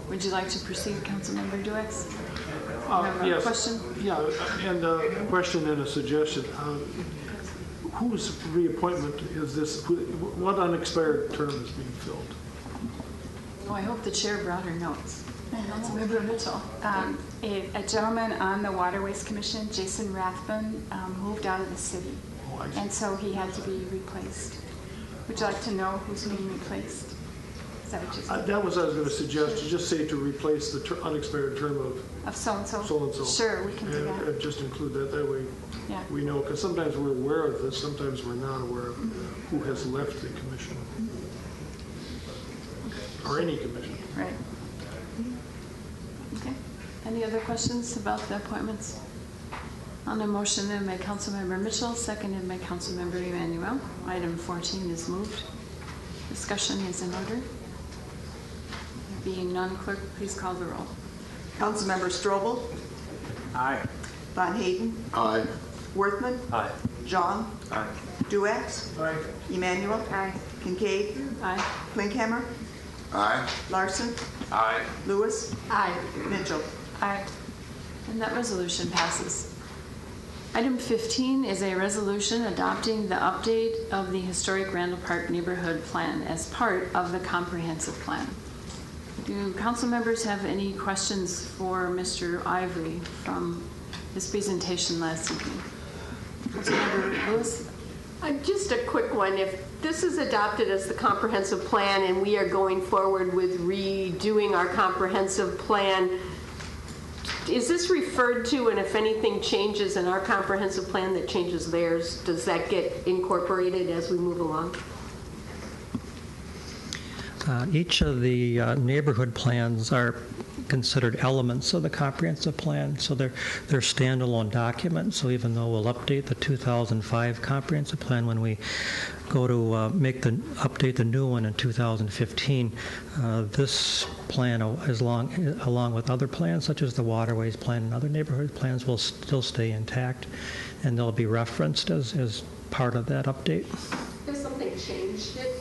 Would you like to proceed, Councilmember Duex? You have a Yes. question? Yeah, and a question and a suggestion. Whose reappointment is this? What unexpired term is being filled? Oh, I hope the chair brought her notes. Councilmember Mitchell. A gentleman on the Waterways Commission, Jason Rathbun, moved out of the city, and so he had to be replaced. Would you like to know who's being replaced? Is that what you said? That was what I was going to suggest, to just say to replace the unexpired term Of so-and-so? so-and-so. Sure, we can do that. And just include that, that way Yeah. we know, because sometimes we're aware of this, sometimes we're not aware of who has left the commission. Or any commission. Right. Okay. Any other questions about the appointments? On the motion then by Councilmember Mitchell, seconded by Councilmember Emmanuel. Item 14 is moved. Discussion is in order. There being none, clerk, please call the roll. Councilmember Strobel? Aye. Von Hayden? Aye. Worthman? Aye. John? Aye. Duax? Aye. Emmanuel? Aye. Kincaid? Aye. Klinkhammer? Aye. Larson? Aye. Lewis? Aye. Mitchell? Aye. And that resolution passes. Item 15 is a resolution adopting the update of the historic Randall Park Neighborhood Plan as part of the comprehensive plan. Do council members have any questions for Mr. Ivory from his presentation last evening? Councilmember Lewis? Just a quick one. If this is adopted as the comprehensive plan and we are going forward with redoing our comprehensive plan, is this referred to, and if anything changes in our comprehensive plan that changes theirs, does that get incorporated as we move along? Each of the neighborhood plans are considered elements of the comprehensive plan, so they're standalone documents. So even though we'll update the 2005 comprehensive plan when we go to update the new one in 2015, this plan, along with other plans such as the waterways plan and other neighborhood plans, will still stay intact, and they'll be referenced as part of that update. If something changed it,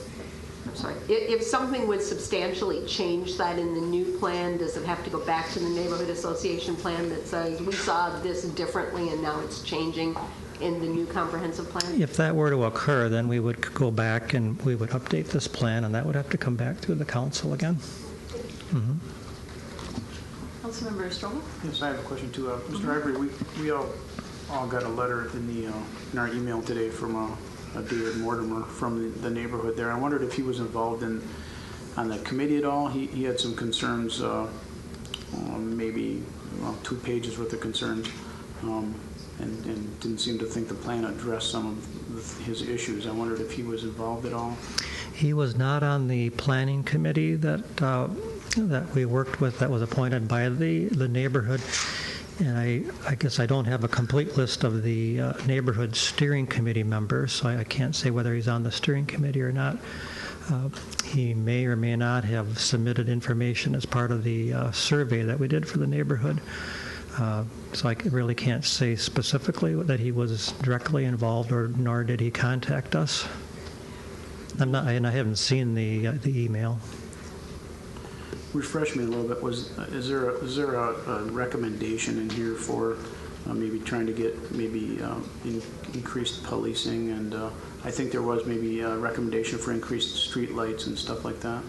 I'm sorry, if something would substantially change that in the new plan, does it have to go back to the neighborhood association plan that says we saw this differently and now it's changing in the new comprehensive plan? If that were to occur, then we would go back and we would update this plan, and that would have to come back through the council again. Mm-hmm. Councilmember Strobel? Yes, I have a question too. Mr. Ivory, we all got a letter in our email today from David Mortimer from the neighborhood there. I wondered if he was involved on the committee at all. He had some concerns, maybe 2 pages worth of concerns, and didn't seem to think the plan addressed some of his issues. I wondered if he was involved at all. He was not on the planning committee that we worked with, that was appointed by the neighborhood. And I guess I don't have a complete list of the neighborhood steering committee members, so I can't say whether he's on the steering committee or not. He may or may not have submitted information as part of the survey that we did for the neighborhood. So I really can't say specifically that he was directly involved, nor did he contact us. And I haven't seen the email. Refresh me a little bit. Is there a recommendation in here for maybe trying to get increased policing? And I think there was maybe a recommendation for increased street lights and stuff like that.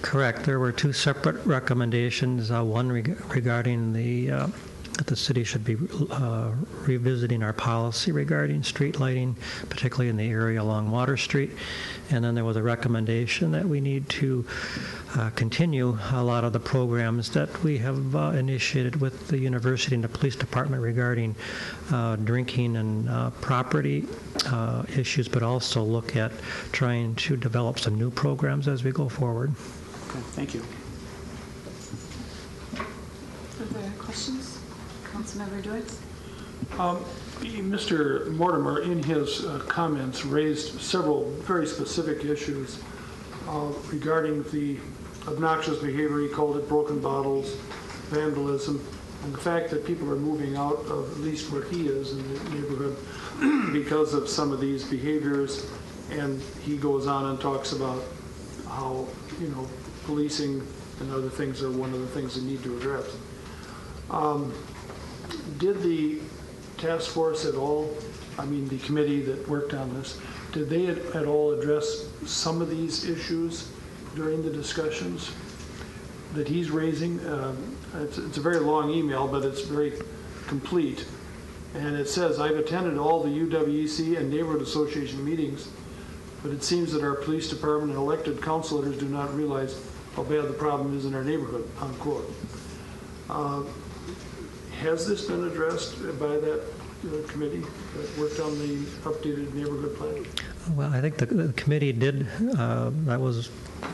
Correct. There were 2 separate recommendations. One regarding that the city should be revisiting our policy regarding street lighting, particularly in the area along Water Street. And then there was a recommendation that we need to continue a lot of the programs that we have initiated with the university and the police department regarding drinking and property issues, but also look at trying to develop some new programs as we go forward. Okay, thank you. Further questions? Councilmember Deutz? Mr. Mortimer, in his comments, raised several very specific issues regarding the obnoxious behavior. He called it broken bottles, vandalism, and the fact that people are moving out of at least where he is in the neighborhood because of some of these behaviors. And he goes on and talks about how, policing and other things are one of the things that need to address. Did the task force at all, the committee that worked on this, did they at all address some of these issues during the discussions that he's raising? It's a very long email, but it's very complete. And it says, I've attended all the UWEC and neighborhood association meetings, but it seems that our police department and elected councilors do not realize how bad the problem is in our neighborhood, unquote. Has this been addressed by that committee that worked on the updated neighborhood plan? Well, I think the committee did.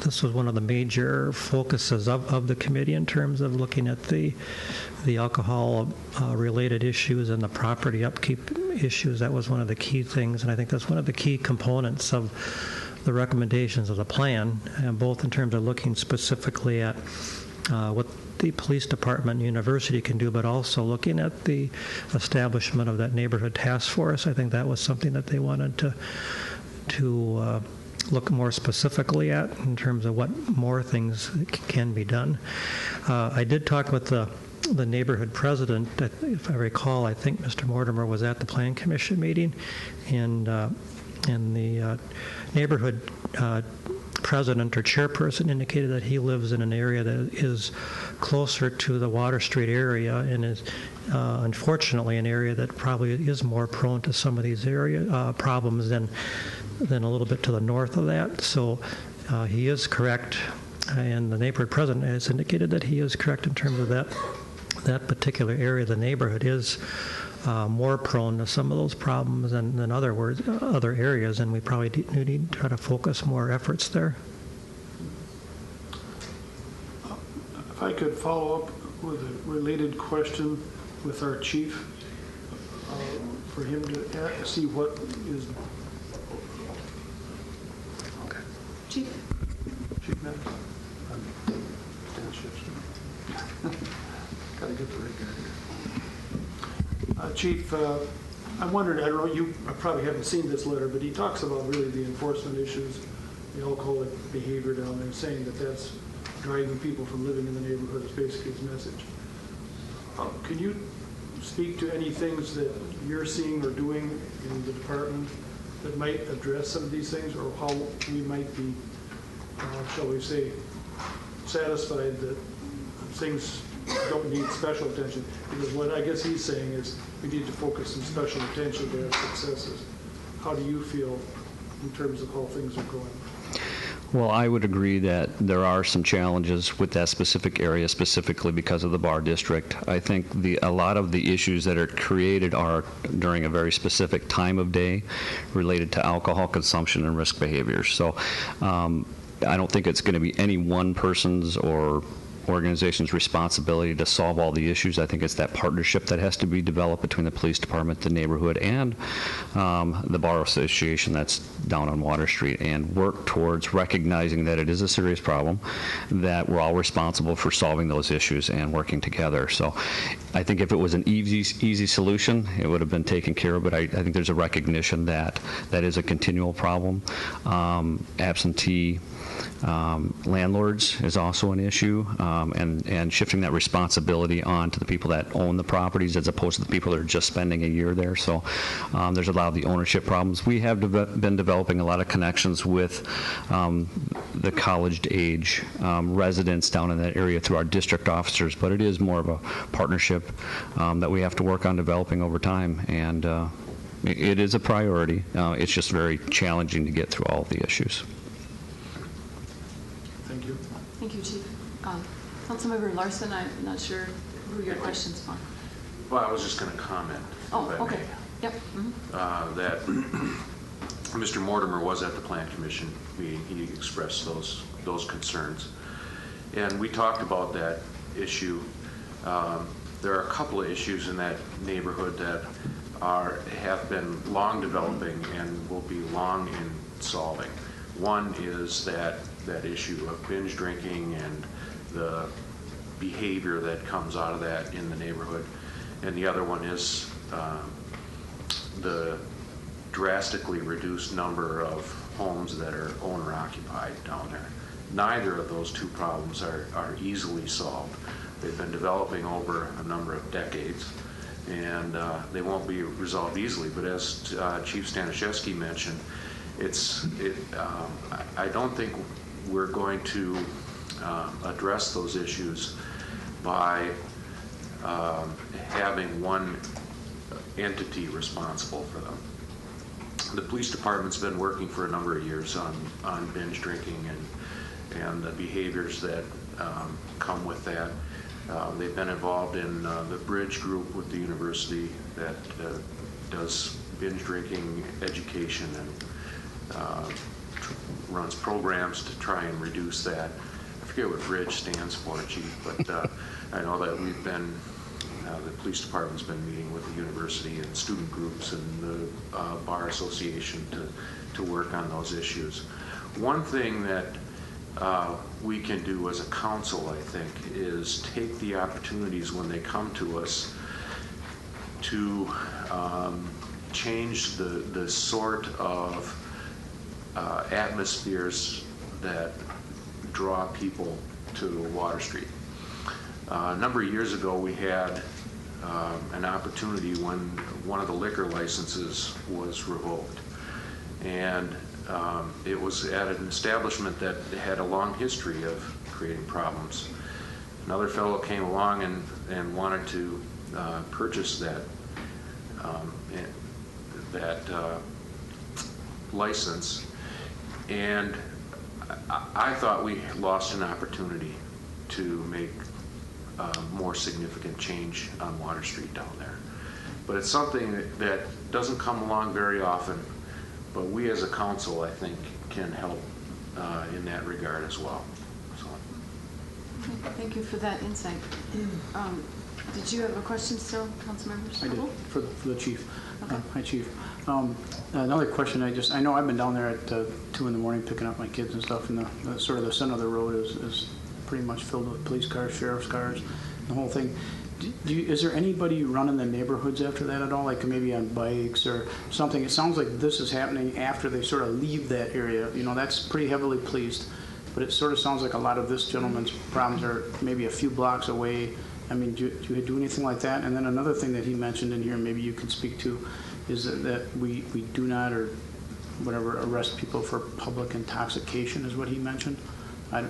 This was one of the major focuses of the committee in terms of looking at the alcohol-related issues and the property upkeep issues. That was one of the key things, and I think that's one of the key components of the recommendations of the plan, both in terms of looking specifically at what the police department and university can do, but also looking at the establishment of that neighborhood task force. I think that was something that they wanted to look more specifically at in terms of what more things can be done. I did talk with the neighborhood president. If I recall, I think Mr. Mortimer was at the Plan Commission meeting, and the neighborhood president or chairperson indicated that he lives in an area that is closer to the Water Street area and is unfortunately an area that probably is more prone to some of these problems than a little bit to the north of that. So he is correct, and the neighborhood president has indicated that he is correct in terms of that particular area. The neighborhood is more prone to some of those problems than other areas, and we probably need to try to focus more efforts there. I could follow up with a related question with our chief, for him to see what is. Okay. Chief. Chief Madden. Dan Schiff's. Gotta get the right guy here. Chief, I wondered, I don't know, you probably haven't seen this letter, but he talks about really the enforcement issues, the alcoholic behavior down there, saying that that's driving people from living in the neighborhood is basically his message. Can you speak to any things that you're seeing or doing in the department that might address some of these things, or how we might be, shall we say, satisfied that things don't need special attention? Because what I guess he's saying is we need to focus some special attention to our successes. How do you feel in terms of how things are going? Well, I would agree that there are some challenges with that specific area, specifically because of the bar district. I think a lot of the issues that are created are during a very specific time of day related to alcohol consumption and risk behaviors. So I don't think it's going to be any one person's or organization's responsibility to solve all the issues. I think it's that partnership that has to be developed between the police department, the neighborhood, and the bar association that's down on Water Street, and work towards recognizing that it is a serious problem, that we're all responsible for solving those issues and working together. So I think if it was an easy solution, it would have been taken care of, but I think there's a recognition that that is a continual problem. Absentee landlords is also an issue, and shifting that responsibility on to the people that own the properties as opposed to the people that are just spending a year there. So there's a lot of the ownership problems. We have been developing a lot of connections with the college age residents down in that area through our district officers, but it is more of a partnership that we have to work on developing over time, and it is a priority. It's just very challenging to get through all of the issues. Thank you. Thank you, Chief. Councilmember Larson, I'm not sure who your question's for. Well, I was just going to comment. Oh, okay. Yep. That Mr. Mortimer was at the Plan Commission meeting. He expressed those concerns. And we talked about that issue. There are a couple of issues in that neighborhood that have been long developing and will be long in solving. One is that issue of binge drinking and the behavior that comes out of that in the neighborhood. And the other one is the drastically reduced number of homes that are owner occupied down there. Neither of those two problems are easily solved. They've been developing over a number of decades, and they won't be resolved easily. But as Chief Staniszewski mentioned, I don't think we're going to address those issues by having one entity responsible for them. The police department's been working for a number of years on binge drinking and the behaviors that come with that. They've been involved in the Bridge group with the university that does binge drinking education and runs programs to try and reduce that. I forget what Bridge stands for, Chief, but I know that the police department's been meeting with the university and student groups and the bar association to work on those issues. One thing that we can do as a council, I think, is take the opportunities when they come to us to change the sort of atmospheres that draw people to Water Street. A number of years ago, we had an opportunity when one of the liquor licenses was revoked. And it was at an establishment that had a long history of creating problems. Another fellow came along and wanted to purchase that license, and I thought we lost an opportunity to make more significant change on Water Street down there. But it's something that doesn't come along very often, but we as a council, I think, can help in that regard as well. So. Thank you for that insight. Did you have a question still, Councilmember I did, Strobel? for the chief. Okay. Hi, Chief. Another question, I know I've been down there at 2 in the morning picking up my kids and stuff, and the sort of the center of the road is pretty much filled with police cars, sheriff's cars, the whole thing. Is there anybody running the neighborhoods after that at all, like maybe on bikes or something? It sounds like this is happening after they sort of leave that area. You know, that's pretty heavily policed, but it sort of sounds like a lot of this gentleman's problems are maybe a few blocks away. I mean, do you do anything like that? And then another thing that he mentioned in here, maybe you can speak to, is that we do not, or whatever, arrest people for public intoxication is what he mentioned.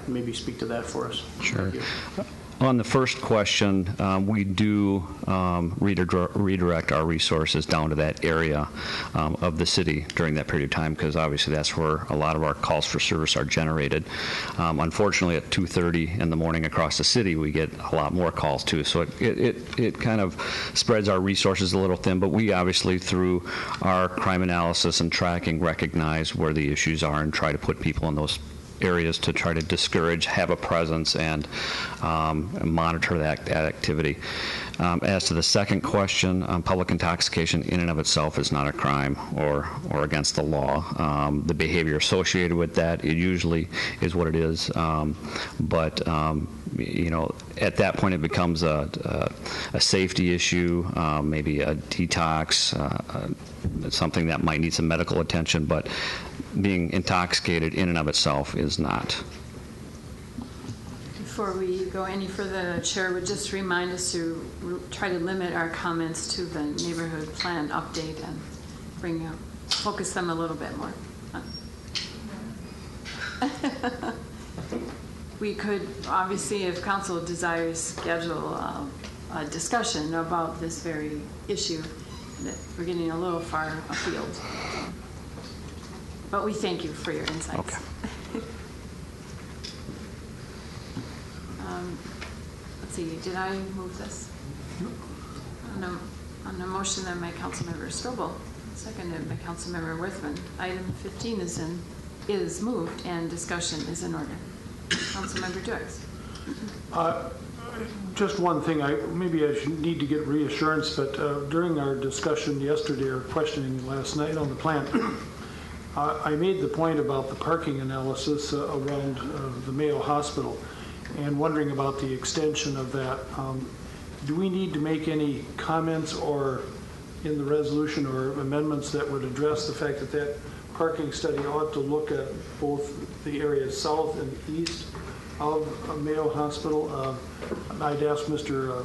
Maybe speak to that for us. Sure. On the first question, we do redirect our resources down to that area of the city during that period of time, because obviously that's where a lot of our calls for service are generated. Unfortunately, at 2:30 in the morning across the city, we get a lot more calls too. So it kind of spreads our resources a little thin, but we obviously, through our crime analysis and tracking, recognize where the issues are and try to put people in those areas to try to discourage, have a presence, and monitor that activity. As to the second question, public intoxication in and of itself is not a crime or against the law. The behavior associated with that, it usually is what it is. But you know, at that point it becomes a safety issue, maybe a detox, something that might need some medical attention, but being intoxicated in and of itself is not. Before we go any further, the Chair would just remind us to try to limit our comments to the neighborhood plan update and focus them a little bit more. We could, obviously, if council desires, schedule a discussion about this very issue. That we're getting a little far afield. But we thank you for your insights. Okay. Let's see, did I move this? On a motion then by Councilmember Strobel, seconded by Councilmember Worthman. Item 15 is moved and discussion is in order. Councilmember Joyce. Just one thing, maybe I should need to get reassurance, but during our discussion yesterday or questioning last night on the plan, I made the point about the parking analysis around the Mayo Hospital and wondering about the extension of that. Do we need to make any comments or in the resolution or amendments that would address the fact that that parking study ought to look at both the areas south and east of Mayo Hospital? I'd ask Mr.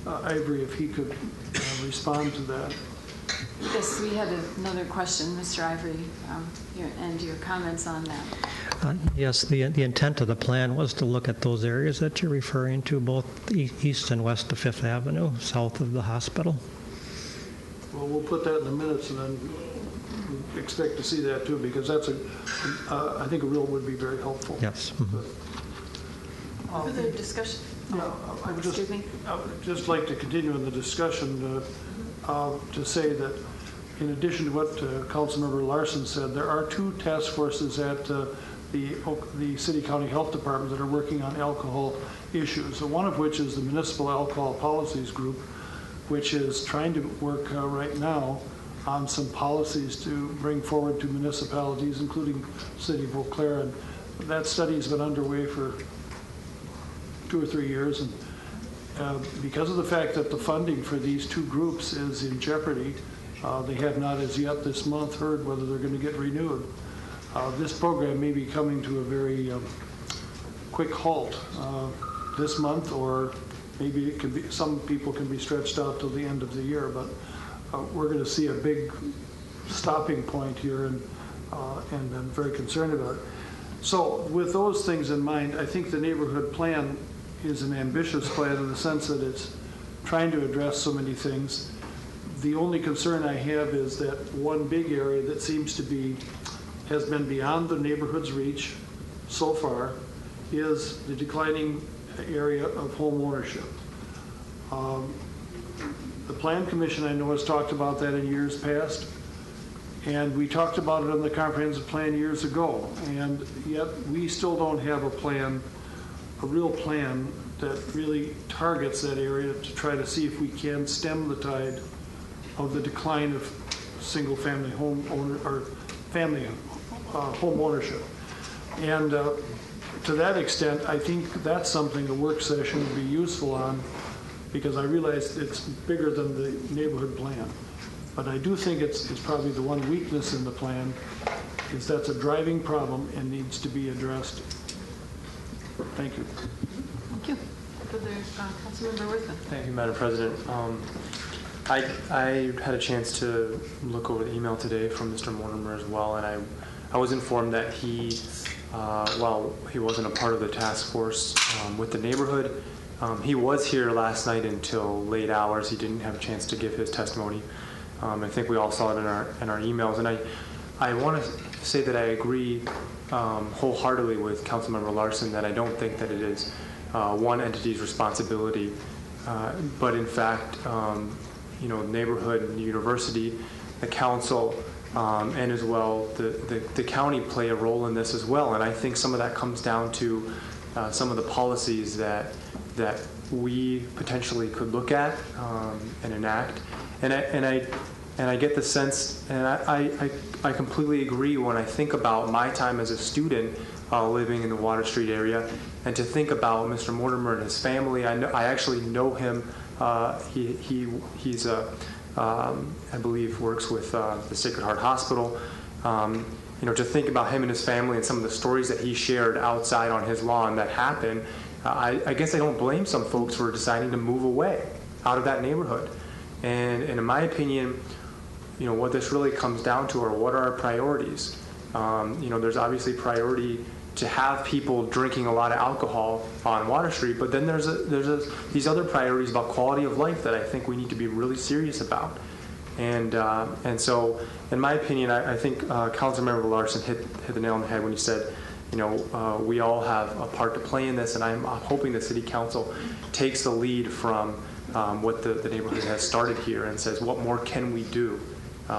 Ivory if he could respond to that. Yes, we had another question, Mr. Ivory, and your comments on that. Yes, the intent of the plan was to look at those areas that you're referring to, both east and west of Fifth Avenue, south of the hospital. Well, we'll put that in the minutes and then expect to see that too, because that's I think a rule would be very helpful. Yes. Further discussion? Yeah, I would just like to continue in the discussion to say that in addition to what Councilmember Larson said, there are 2 task forces at the City County Health Department that are working on alcohol issues. One of which is the Municipal Alcohol Policies Group, which is trying to work right now on some policies to bring forward to municipalities, including the City of Eau Claire. And that study has been underway for 2 or 3 years. And because of the fact that the funding for these 2 groups is in jeopardy, they have not as yet this month heard whether they're going to get renewed. This program may be coming to a very quick halt this month, or maybe it could be, some people can be stretched out till the end of the year, but we're going to see a big stopping point here, and I'm very concerned about it. So with those things in mind, I think the neighborhood plan is an ambitious plan in the sense that it's trying to address so many things. The only concern I have is that one big area that seems to be, has been beyond the neighborhood's reach so far, is the declining area of home ownership. The Plan Commission, I know, has talked about that in years past, and we talked about it in the comprehensive plan years ago, and yet we still don't have a plan a real plan that really targets that area to try to see if we can stem the tide of the decline of single-family home owner or family home ownership. And to that extent, I think that's something a work session would be useful on, because I realize it's bigger than the neighborhood plan. But I do think it's probably the one weakness in the plan, is that's a driving problem and needs to be addressed. Thank you. Thank you. Councilmember Worthman. Thank you, Madam President. I had a chance to look over the email today from Mr. Mortimer as well, and I was informed that he, while he wasn't a part of the task force with the neighborhood, he was here last night until late hours. He didn't have a chance to give his testimony. I think we all saw it in our emails, and I want to say that I agree wholeheartedly with Councilmember Larson that I don't think that it is one entity's responsibility, but in fact, neighborhood and the university, the council, and as well the county play a role in this as well. And I think some of that comes down to some of the policies that we potentially could look at and enact. And I get the sense, and I completely agree when I think about my time as a student living in the Water Street area, and to think about Mr. Mortimer and his family. I actually know him. He's I believe works with the Sacred Heart Hospital. To think about him and his family and some of the stories that he shared outside on his lawn that happened, I guess I don't blame some folks for deciding to move away out of that neighborhood. And in my opinion, what this really comes down to are what are our priorities. There's obviously priority to have people drinking a lot of alcohol on Water Street, but then there's these other priorities about quality of life that I think we need to be really serious about. And so, in my opinion, I think Councilmember Larson hit the nail on the head when he said, we all have a part to play in this, and I'm hoping the City Council takes the lead from what the neighborhood has started here and says, what more can we do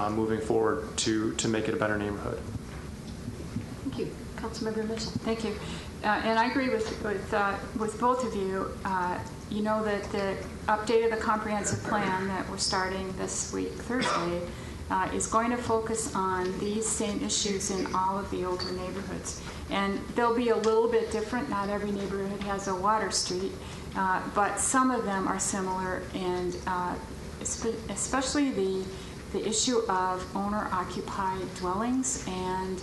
moving forward to make it a better neighborhood? Thank you. Councilmember Mitchell. Thank you. And I agree with both of you. You know that the update of the comprehensive plan that we're starting this week, Thursday, is going to focus on these same issues in all of the older neighborhoods. And they'll be a little bit different. Not every neighborhood has a Water Street, but some of them are similar, and especially the issue of owner-occupied dwellings and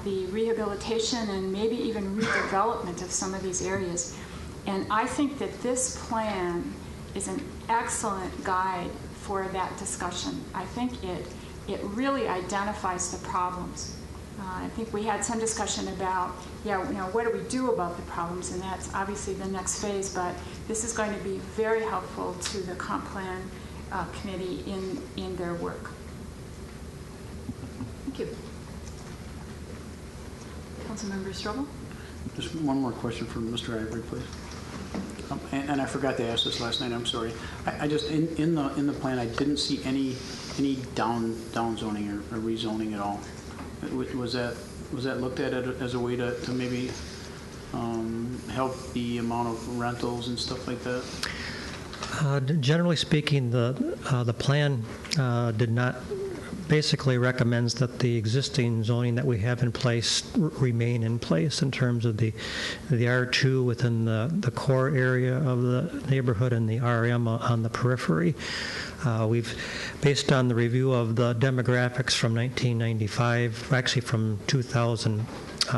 the rehabilitation and maybe even redevelopment of some of these areas. And I think that this plan is an excellent guide for that discussion. I think it really identifies the problems. I think we had some discussion about, what do we do about the problems, and that's obviously the next phase, but this is going to be very helpful to the comp plan committee in their work. Thank you. Councilmember Strobel? Just one more question for Mr. Ivory, please. And I forgot to ask this last night. I'm sorry. I just in the plan I didn't see any down zoning or rezoning at all. Was that looked at as a way to maybe help the amount of rentals and stuff like that? Generally speaking, the plan did not. Basically recommends that the existing zoning that we have in place remain in place in terms of the R2 within the core area of the neighborhood and the RM on the periphery. We've, based on the review of the demographics from 1995, actually from 2000,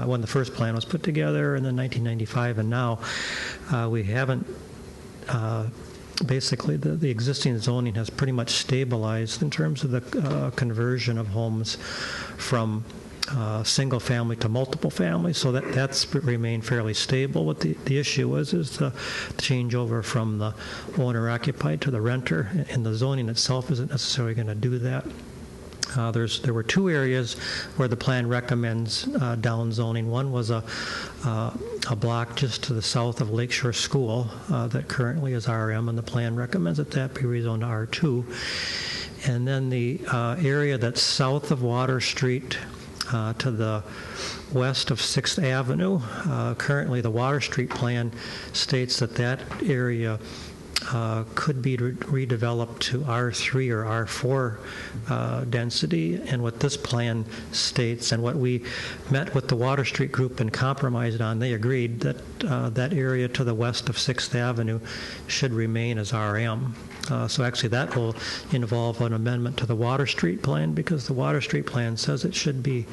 when the first plan was put together, and then 1995 and now, we haven't basically, the existing zoning has pretty much stabilized in terms of the conversion of homes from single family to multiple family, so that's remained fairly stable. What the issue is the changeover from the owner occupied to the renter, and the zoning itself isn't necessarily going to do that. There were two areas where the plan recommends down zoning. One was a block just to the south of Lakeshore School that currently is RM, and the plan recommends that be rezoned to R2. And then the area that's south of Water Street to the west of 6th Avenue. Currently, the Water Street plan states that that area could be redeveloped to R3 or R4 density, and what this plan states and what we met with the Water Street group and compromised on, they agreed that that area to the west of 6th Avenue should remain as RM. So actually that will involve an amendment to the Water Street plan, because the Water Street plan says it should be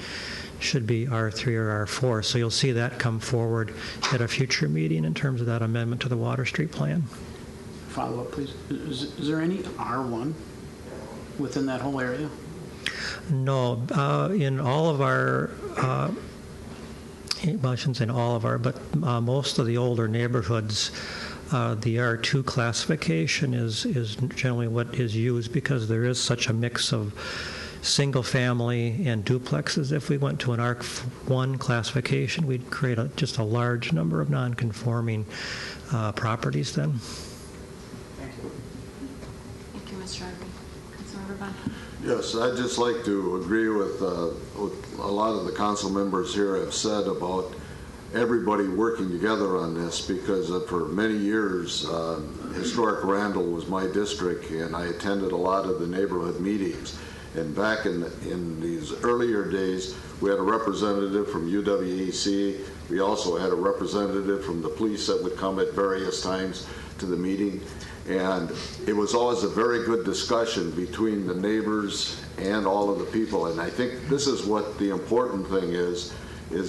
R3 or R4. So you'll see that come forward at a future meeting in terms of that amendment to the Water Street plan. Follow up, please. Is there any R1 within that whole area? No. In all of our, well, I shouldn't say in all of our, but most of the older neighborhoods, the R2 classification is generally what is used, because there is such a mix of single family and duplexes. If we went to an R1 classification, we'd create just a large number of non-conforming properties then. Thank you, Mr. Irving. Councilmember Bond. Yes, I'd just like to agree with a lot of the council members here have said about everybody working together on this, because for many years, Historic Randall was my district, and I attended a lot of the neighborhood meetings. And back in these earlier days, we had a representative from UWEC. We also had a representative from the police that would come at various times to the meeting. And it was always a very good discussion between the neighbors and all of the people. And I think this is what the important thing is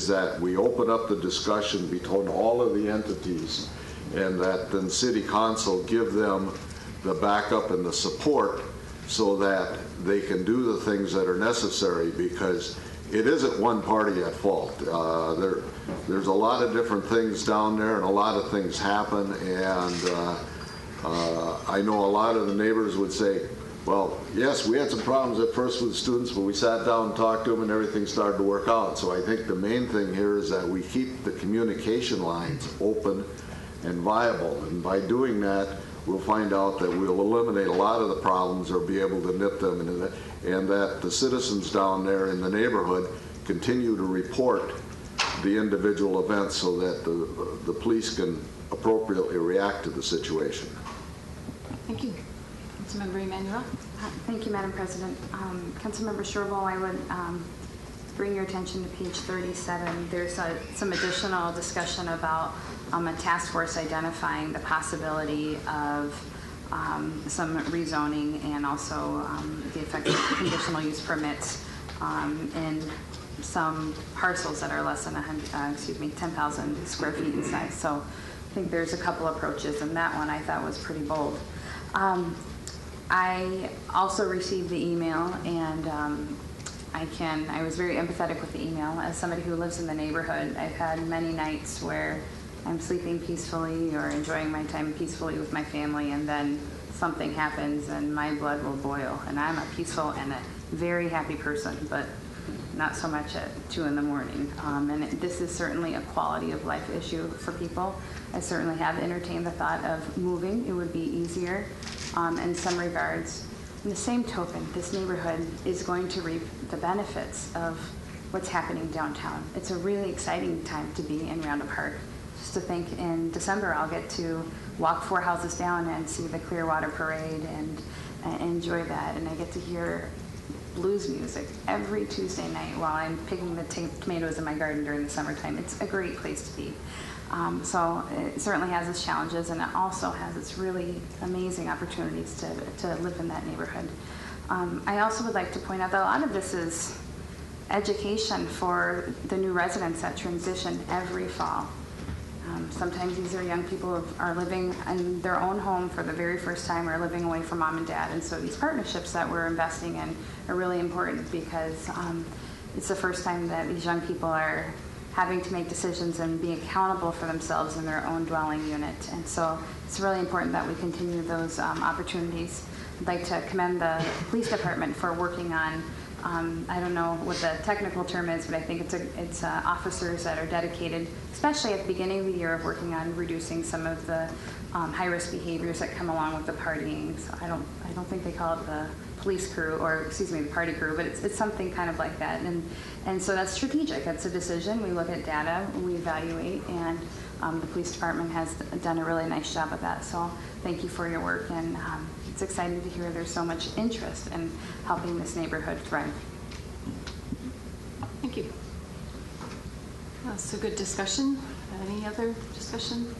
that we open up the discussion between all of the entities, and that then City Council give them the backup and the support so that they can do the things that are necessary, because it isn't one party at fault. There's a lot of different things down there, and a lot of things happen, and I know a lot of the neighbors would say, well, yes, we had some problems at first with the students, but we sat down and talked to them, and everything started to work out. So I think the main thing here is that we keep the communication lines open and viable, and by doing that, we'll find out that we'll eliminate a lot of the problems or be able to nip them, and that the citizens down there in the neighborhood continue to report the individual events so that the police can appropriately react to the situation. Thank you. Councilmember Emanuel. Thank you, Madam President. Councilmember Sherville, I would bring your attention to page 37. There's some additional discussion about a task force identifying the possibility of some rezoning and also the effect of conditional use permits in some parcels that are less than 10,000 square feet in size. So I think there's a couple approaches, and that one I thought was pretty bold. I also received the email, and I was very empathetic with the email. As somebody who lives in the neighborhood, I've had many nights where I'm sleeping peacefully or enjoying my time peacefully with my family, and then something happens and my blood will boil. And I'm a peaceful and a very happy person, but not so much at 2 in the morning. And this is certainly a quality of life issue for people. I certainly have entertained the thought of moving. It would be easier in some regards. In the same token, this neighborhood is going to reap the benefits of what's happening downtown. It's a really exciting time to be in Roundup Park. Just to think, in December I'll get to walk 4 houses down and see the Clearwater Parade and enjoy that. And I get to hear blues music every Tuesday night while I'm picking the tomatoes in my garden during the summertime. It's a great place to be. So it certainly has its challenges, and it also has its really amazing opportunities to live in that neighborhood. I also would like to point out that a lot of this is education for the new residents that transition every fall. Sometimes these are young people who are living in their own home for the very first time, or living away from mom and dad. And so these partnerships that we're investing in are really important, because it's the first time that these young people are having to make decisions and be accountable for themselves in their own dwelling unit. And so it's really important that we continue those opportunities. I'd like to commend the police department for working on, I don't know what the technical term is, but I think it's officers that are dedicated, especially at the beginning of the year, of working on reducing some of the high-risk behaviors that come along with the partying. So I don't think they call it the police crew, or excuse me, the party crew, but it's something kind of like that. And so that's strategic. That's a decision. We look at data, we evaluate, and the police department has done a really nice job of that. So thank you for your work, and it's exciting to hear there's so much interest in helping this neighborhood thrive. Thank you. That's a good discussion. Any other discussion?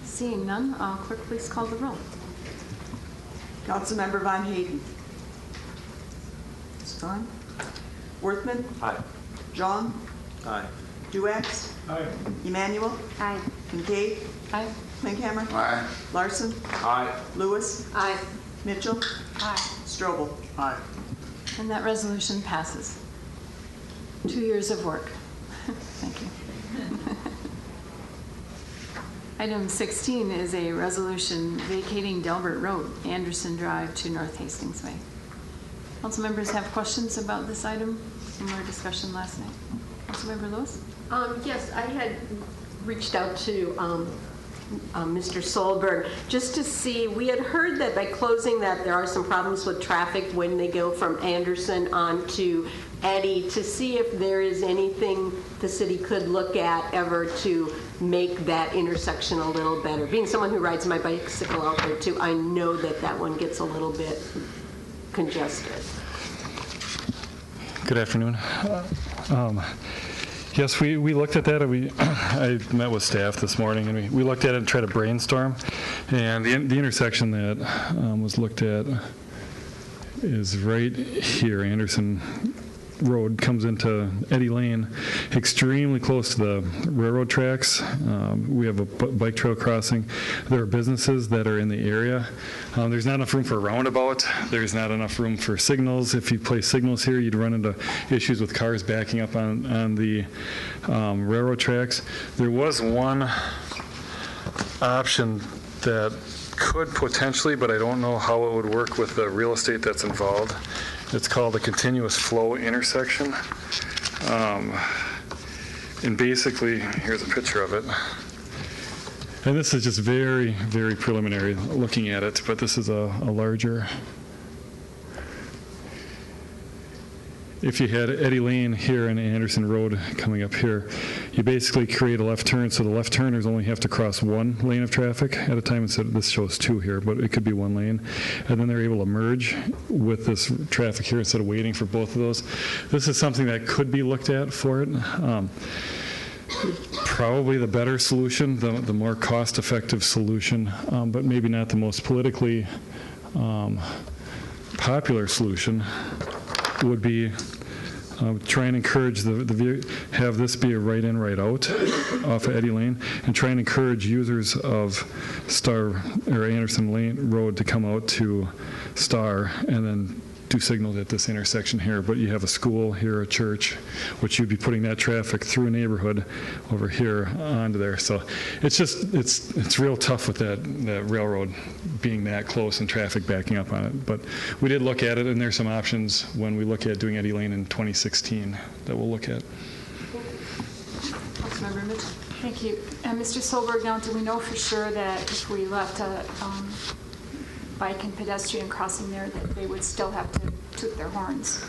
Seeing none, clerk, please call the roll. Councilmember Von Hayden. It's gone. Worthman. Aye. John. Aye. Duax. Aye. Emmanuel. Aye. Kincaid. Aye. Klinkhammer. Aye. Larson. Aye. Lewis. Aye. Mitchell. Aye. Strobel. Aye. And that resolution passes. 2 years of work. Thank you. Item 16 is a resolution vacating Delbert Road, Anderson Drive to North Hastings Way. Council members have questions about this item from our discussion last night. Councilmember Lewis? Yes, I had reached out to Mr. Solberg just to see, we had heard that by closing that there are some problems with traffic when they go from Anderson on to Eddy, to see if there is anything the city could look at ever to make that intersection a little better. Being someone who rides my bicycle out there too, I know that that one gets a little bit congested. Good afternoon. Yes, we looked at that. I met with staff this morning, and we looked at it and tried to brainstorm. And the intersection that was looked at is right here. Anderson Road comes into Eddy Lane, extremely close to the railroad tracks. We have a bike trail crossing. There are businesses that are in the area. There's not enough room for a roundabout. There's not enough room for signals. If you place signals here, you'd run into issues with cars backing up on the railroad tracks. There was one option that could potentially, but I don't know how it would work with the real estate that's involved. It's called a continuous flow intersection. And basically, here's a picture of it. And this is just very, very preliminary looking at it, but this is a larger. If you had Eddy Lane here and Anderson Road coming up here, you basically create a left turn, so the left turners only have to cross one lane of traffic at a time. Instead of, this shows two here, but it could be one lane. And then they're able to merge with this traffic here instead of waiting for both of those. This is something that could be looked at for it. Probably the better solution, the more cost-effective solution, but maybe not the most politically popular solution would be try and encourage have this be a right in, right out off of Eddy Lane, and try and encourage users of Star or Anderson Lane Road to come out to Star and then do signals at this intersection here. But you have a school here, a church, which you'd be putting that traffic through a neighborhood over here onto there. So it's just, it's real tough with that railroad being that close and traffic backing up on it. But we did look at it, and there's some options when we look at doing Eddy Lane in 2016 that we'll look at. Councilmember Mitchell. Thank you. Mr. Solberg, now do we know for sure that if we left a bike and pedestrian crossing there, that they would still have to toot their horns?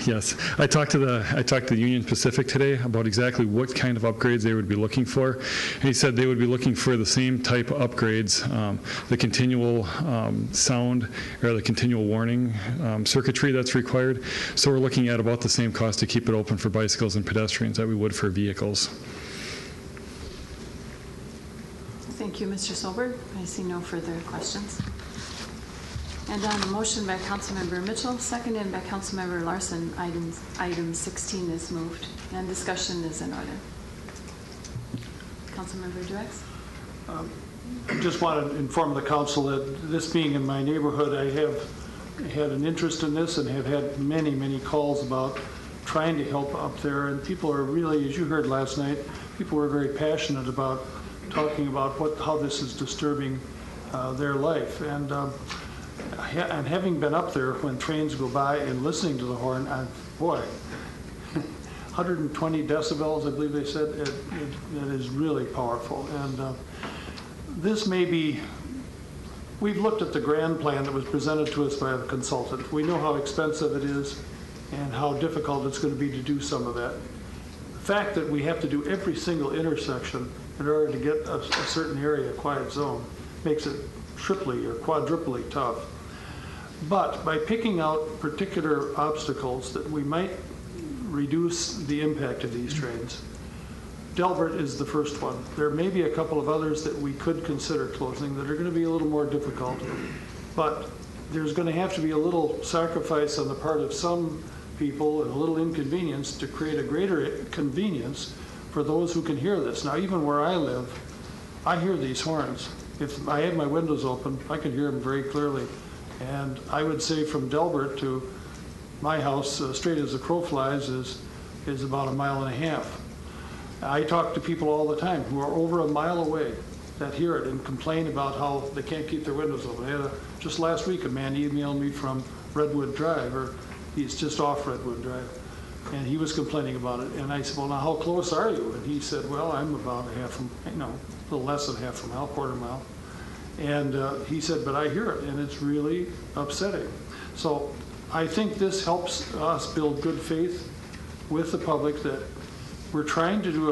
Yes, I talked to Union Pacific today about exactly what kind of upgrades they would be looking for. And he said they would be looking for the same type of upgrades, the continual sound or the continual warning circuitry that's required. So we're looking at about the same cost to keep it open for bicycles and pedestrians that we would for vehicles. Thank you, Mr. Solberg. I see no further questions. And on a motion by Councilmember Mitchell, seconded by Councilmember Larson, item 16 is moved, and discussion is in order. Councilmember Duex. I just want to inform the council that this being in my neighborhood, I have had an interest in this and have had many, many calls about trying to help up there. And people are really, as you heard last night, people were very passionate about talking about how this is disturbing their life. And having been up there when trains go by and listening to the horn, boy, 120 decibels, I believe they said, it is really powerful. And this may be we've looked at the grand plan that was presented to us by the consultant. We know how expensive it is and how difficult it's going to be to do some of that. The fact that we have to do every single intersection in order to get a certain area, a quiet zone, makes it triply or quadruply tough. But by picking out particular obstacles that we might reduce the impact of these trains, Delbert is the first one. There may be a couple of others that we could consider closing that are going to be a little more difficult, but there's going to have to be a little sacrifice on the part of some people and a little inconvenience to create a greater convenience for those who can hear this. Now, even where I live, I hear these horns. If I had my windows open, I could hear them very clearly. And I would say from Delbert to my house, straight as the crow flies, is about 1.5 miles. I talk to people all the time who are over 1 mile away that hear it and complain about how they can't keep their windows open. I had just last week, a man emailed me from Redwood Drive, or he's just off Redwood Drive, and he was complaining about it. And I said, well, now how close are you? And he said, well, I'm about a little less than half a mile, quarter mile. And he said, but I hear it, and it's really upsetting. So I think this helps us build good faith with the public that we're trying to do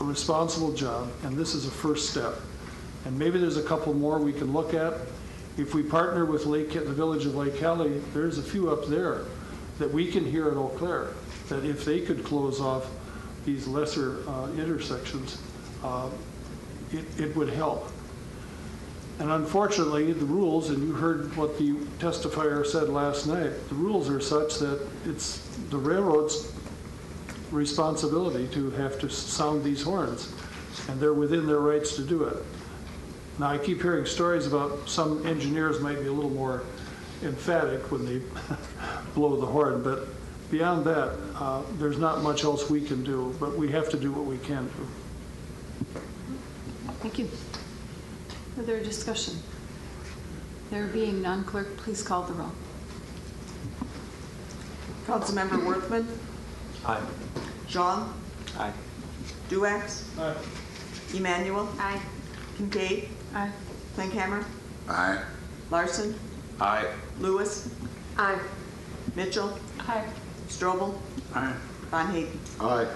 a responsible job, and this is a first step. And maybe there's a couple more we can look at. If we partner with the village of Lake Hallie, there's a few up there that we can hear at Eau Claire, that if they could close off these lesser intersections, it would help. And unfortunately, the rules, and you heard what the testifier said last night, the rules are such that it's the railroad's responsibility to have to sound these horns, and they're within their rights to do it. Now, I keep hearing stories about some engineers might be a little more emphatic when they blow the horn, but beyond that, there's not much else we can do, but we have to do what we can do. Thank you. Further discussion? There being none, clerk, please call the roll. Councilmember Worthman. Aye. Jean. Aye. Duax. Aye. Emmanuel. Aye. Kincaid. Aye. Klinkhammer. Aye. Larson. Aye. Lewis. Aye. Mitchell. Aye. Strobel. Aye. Von Hayden. Aye.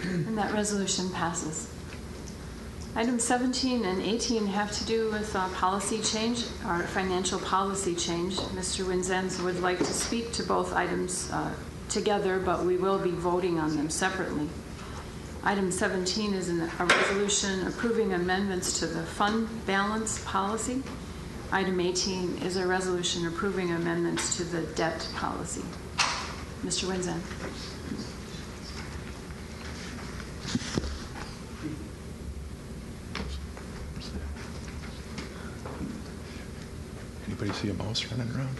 And that resolution passes. Items 17 and 18 have to do with policy change, or financial policy change. Mr. Winzenz would like to speak to both items together, but we will be voting on them separately. Item 17 is a resolution approving amendments to the fund balance policy. Item 18 is a resolution approving amendments to the debt policy. Mr. Winzenz. Anybody see a mouse running around?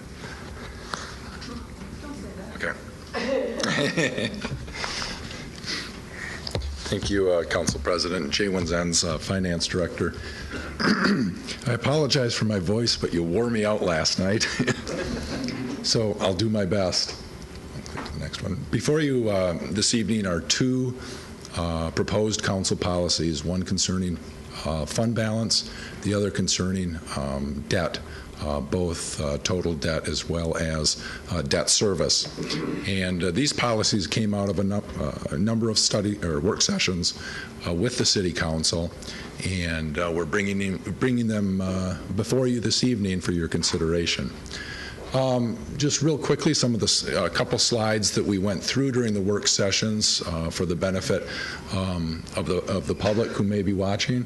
Okay. Thank you, Council President. Jay Winzenz, Finance Director. I apologize for my voice, but you wore me out last night. So I'll do my best. I'll click to the next one. Before you this evening are two proposed council policies, one concerning fund balance, the other concerning debt. Both total debt as well as debt service. And these policies came out of a number of study or work sessions with the City Council, and we're bringing them before you this evening for your consideration. Just real quickly, some of the couple slides that we went through during the work sessions for the benefit of the public who may be watching.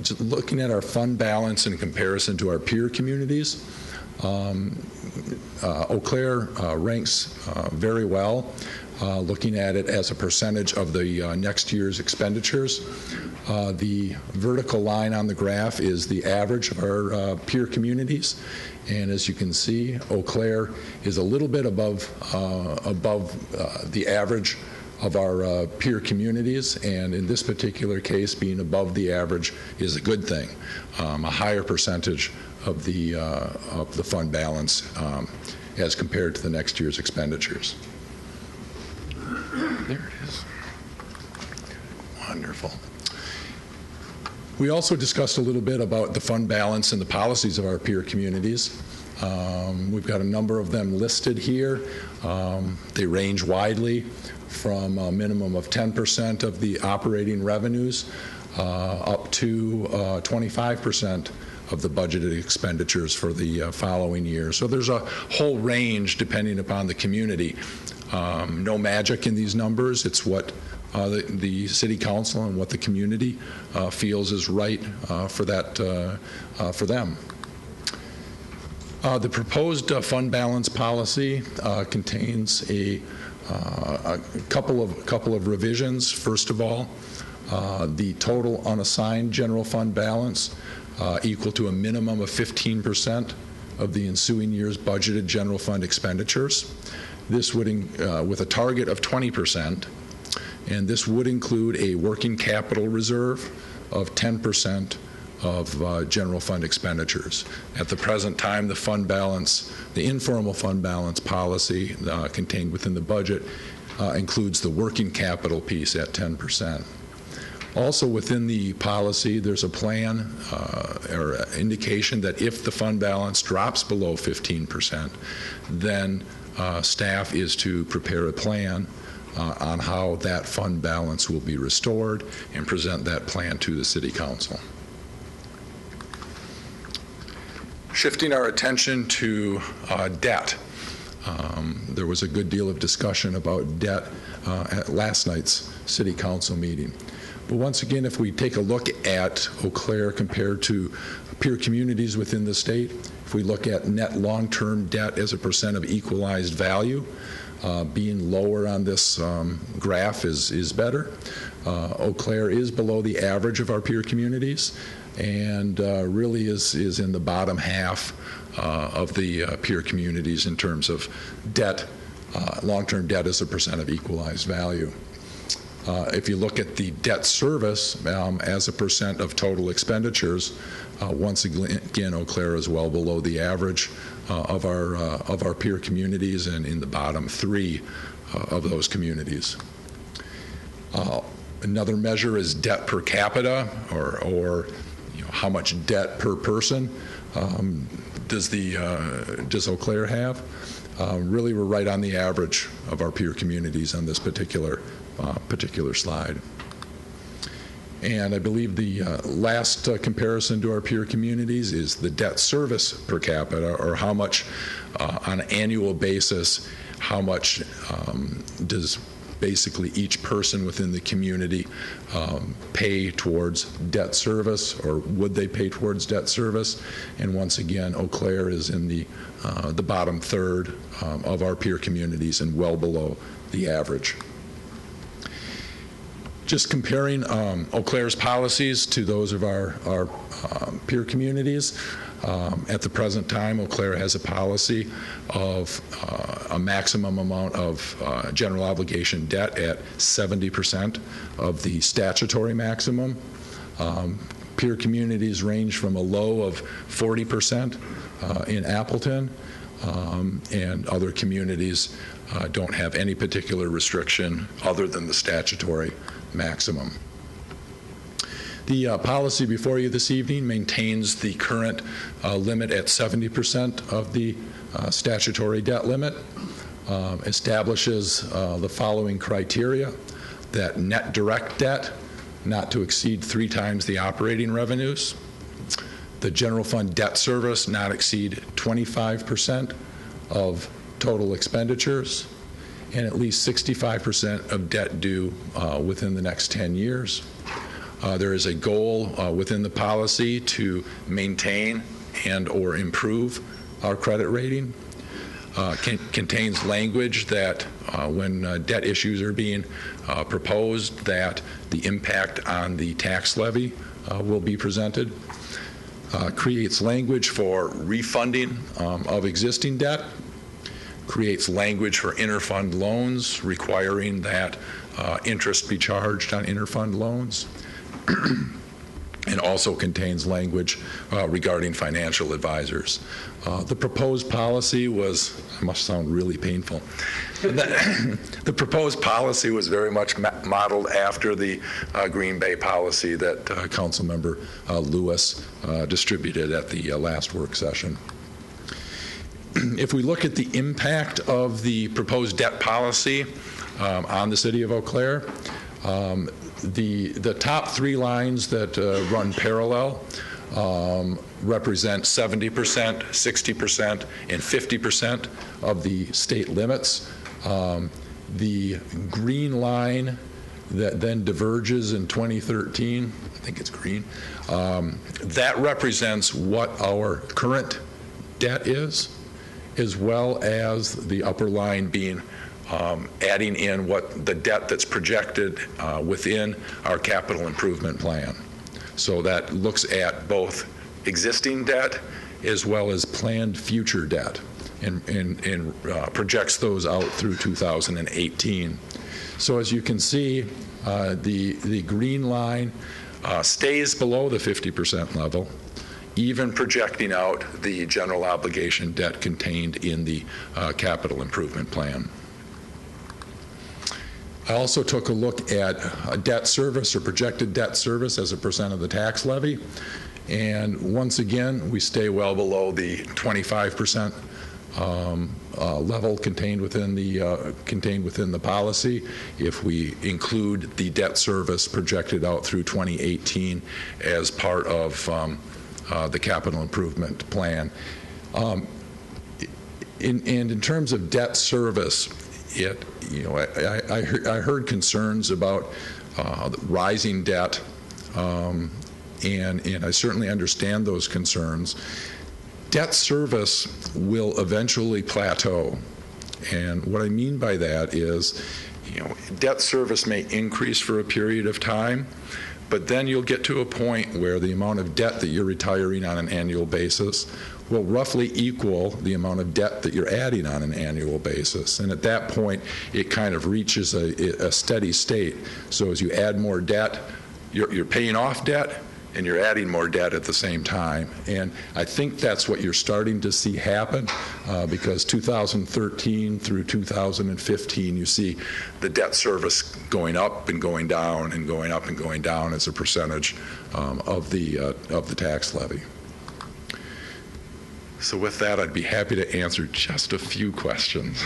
Just looking at our fund balance in comparison to our peer communities, Eau Claire ranks very well, looking at it as a percentage of the next year's expenditures. The vertical line on the graph is the average of our peer communities, and as you can see, Eau Claire is a little bit above the average of our peer communities, and in this particular case, being above the average is a good thing. A higher percentage of the fund balance as compared to the next year's expenditures. There it is. Wonderful. We also discussed a little bit about the fund balance and the policies of our peer communities. We've got a number of them listed here. They range widely from a minimum of 10% of the operating revenues up to 25% of the budgeted expenditures for the following year. So there's a whole range depending upon the community. No magic in these numbers. It's what the City Council and what the community feels is right for them. The proposed fund balance policy contains a couple of revisions. First of all, the total unassigned general fund balance equal to a minimum of 15% of the ensuing year's budgeted general fund expenditures. This would, with a target of 20%, and this would include a working capital reserve of 10% of general fund expenditures. At the present time, the fund balance, the informal fund balance policy contained within the budget includes the working capital piece at 10%. Also within the policy, there's a plan or indication that if the fund balance drops below 15%, then staff is to prepare a plan on how that fund balance will be restored and present that plan to the City Council. Shifting our attention to debt. There was a good deal of discussion about debt at last night's City Council meeting. But once again, if we take a look at Eau Claire compared to peer communities within the state, if we look at net long-term debt as a percent of equalized value, being lower on this graph is better. Eau Claire is below the average of our peer communities and really is in the bottom half of the peer communities in terms of debt, long-term debt as a percent of equalized value. If you look at the debt service as a percent of total expenditures, once again, Eau Claire is well below the average of our peer communities and in the bottom three of those communities. Another measure is debt per capita, or how much debt per person does Eau Claire have? Really, we're right on the average of our peer communities on this particular slide. And I believe the last comparison to our peer communities is the debt service per capita, or how much on an annual basis, how much does basically each person within the community pay towards debt service, or would they pay towards debt service? And once again, Eau Claire is in the bottom third of our peer communities and well below the average. Just comparing Eau Claire's policies to those of our peer communities. At the present time, Eau Claire has a policy of a maximum amount of general obligation debt at 70% of the statutory maximum. Peer communities range from a low of 40% in Appleton, and other communities don't have any particular restriction other than the statutory maximum. The policy before you this evening maintains the current limit at 70% of the statutory debt limit, establishes the following criteria: that net direct debt not to exceed 3 times the operating revenues, the general fund debt service not exceed 25% of total expenditures, and at least 65% of debt due within the next 10 years. There is a goal within the policy to maintain and or improve our credit rating. Contains language that when debt issues are being proposed, that the impact on the tax levy will be presented. Creates language for refunding of existing debt. Creates language for interfund loans requiring that interest be charged on interfund loans. And also contains language regarding financial advisors. The proposed policy was, it must sound really painful, the proposed policy was very much modeled after the Green Bay policy that Councilmember Lewis distributed at the last work session. If we look at the impact of the proposed debt policy on the city of Eau Claire, the top three lines that run parallel represent 70%, 60%, and 50% of the state limits. The green line that then diverges in 2013, I think it's green, that represents what our current debt is, as well as the upper line being adding in what the debt that's projected within our capital improvement plan. So that looks at both existing debt as well as planned future debt and projects those out through 2018. So as you can see, the green line stays below the 50% level, even projecting out the general obligation debt contained in the capital improvement plan. I also took a look at debt service or projected debt service as a percent of the tax levy. And once again, we stay well below the 25% level contained within the policy. If we include the debt service projected out through 2018 as part of the capital improvement plan. In terms of debt service, I heard concerns about rising debt, and I certainly understand those concerns. Debt service will eventually plateau, and what I mean by that is, debt service may increase for a period of time, but then you'll get to a point where the amount of debt that you're retiring on an annual basis will roughly equal the amount of debt that you're adding on an annual basis. And at that point, it kind of reaches a steady state. So as you add more debt, you're paying off debt, and you're adding more debt at the same time. And I think that's what you're starting to see happen because 2013 through 2015, you see the debt service going up and going down and going up and going down as a percentage of the tax levy. So with that, I'd be happy to answer just a few questions.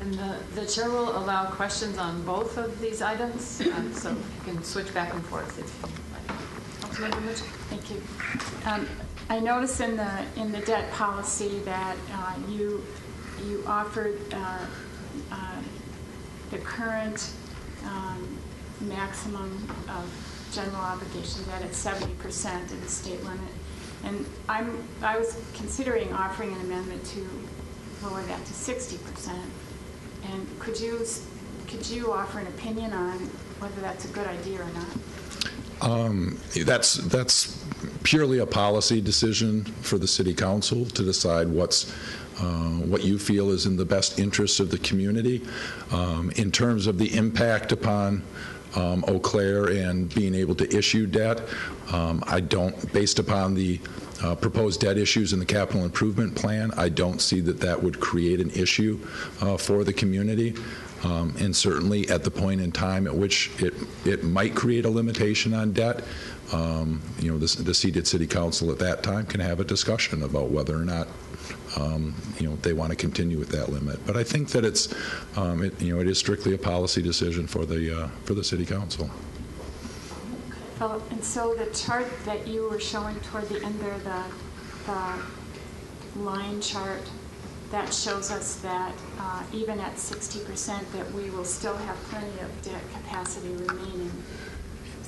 And the chair will allow questions on both of these items, so you can switch back and forth if you like. Councilmember Mitchell. Thank you. I noticed in the debt policy that you offered the current maximum of general obligation debt at 70% of the state limit. And I was considering offering an amendment to lower that to 60%. And could you offer an opinion on whether that's a good idea or not? That's purely a policy decision for the City Council to decide what you feel is in the best interest of the community. In terms of the impact upon Eau Claire and being able to issue debt, I don't, based upon the proposed debt issues in the capital improvement plan, I don't see that would create an issue for the community. And certainly at the point in time at which it might create a limitation on debt, the seated City Council at that time can have a discussion about whether or not they want to continue with that limit. But I think that it is strictly a policy decision for the City Council. Philip, and so the chart that you were showing toward the end there, the line chart, that shows us that even at 60% that we will still have plenty of debt capacity remaining.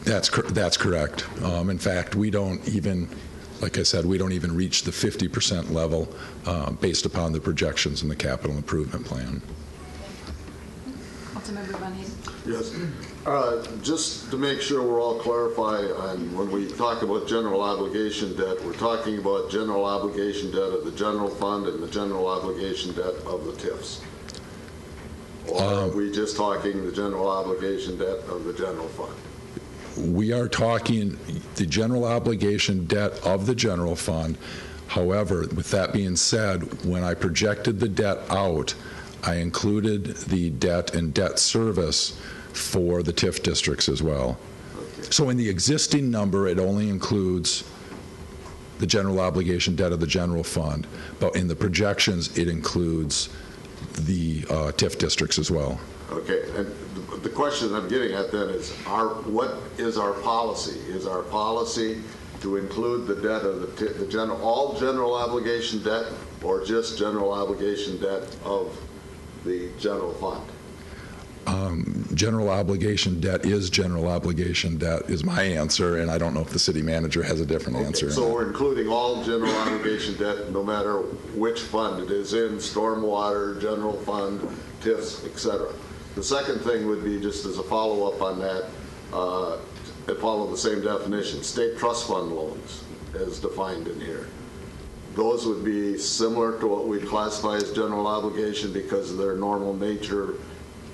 That's correct. In fact, we don't even, like I said, we don't even reach the 50% level based upon the projections in the capital improvement plan. Councilmember Van Hayden. Yes. Just to make sure we're all clarified, when we talk about general obligation debt, we're talking about general obligation debt of the general fund and the general obligation debt of the TIFs. Or are we just talking the general obligation debt of the general fund? We are talking the general obligation debt of the general fund. However, with that being said, when I projected the debt out, I included the debt and debt service for the TIF districts as well. So in the existing number, it only includes the general obligation debt of the general fund, but in the projections, it includes the TIF districts as well. Okay, and the question I'm getting at then is, what is our policy? Is our policy to include the debt of the all general obligation debt, or just general obligation debt of the general fund? General obligation debt is general obligation debt is my answer, and I don't know if the city manager has a different answer. So we're including all general obligation debt, no matter which fund it is in, stormwater, general fund, TIFs, etc. The second thing would be, just as a follow-up on that, follow the same definition, state trust fund loans as defined in here. Those would be similar to what we'd classify as general obligation because of their normal nature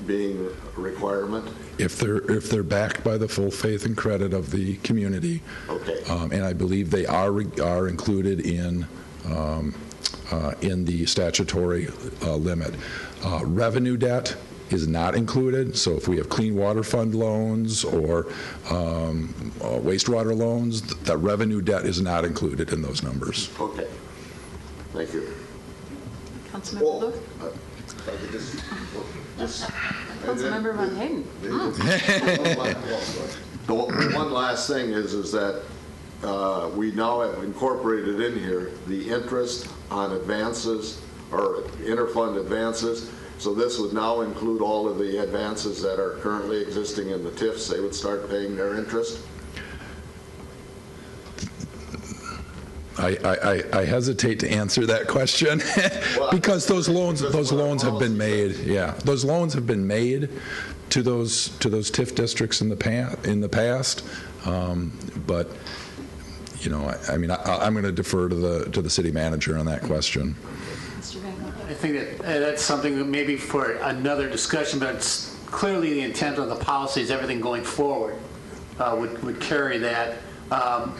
being a requirement? If they're backed by the full faith and credit of the community, okay, and I believe they are included in the statutory limit. Revenue debt is not included. So if we have clean water fund loans or wastewater loans, that revenue debt is not included in those numbers. Okay, thank you. Councilmember Luke? Councilmember Van Hayden. The one last thing is that we now have incorporated in here the interest on advances or interfund advances. So this would now include all of the advances that are currently existing in the TIFs. They would start paying their interest. I hesitate to answer that question because those loans have been made. Yeah, those loans have been made to those TIF districts in the past. But you know, I mean, I'm going to defer to the city manager on that question. I think that's something that maybe for another discussion, but it's clearly the intent of the policy is everything going forward would carry that.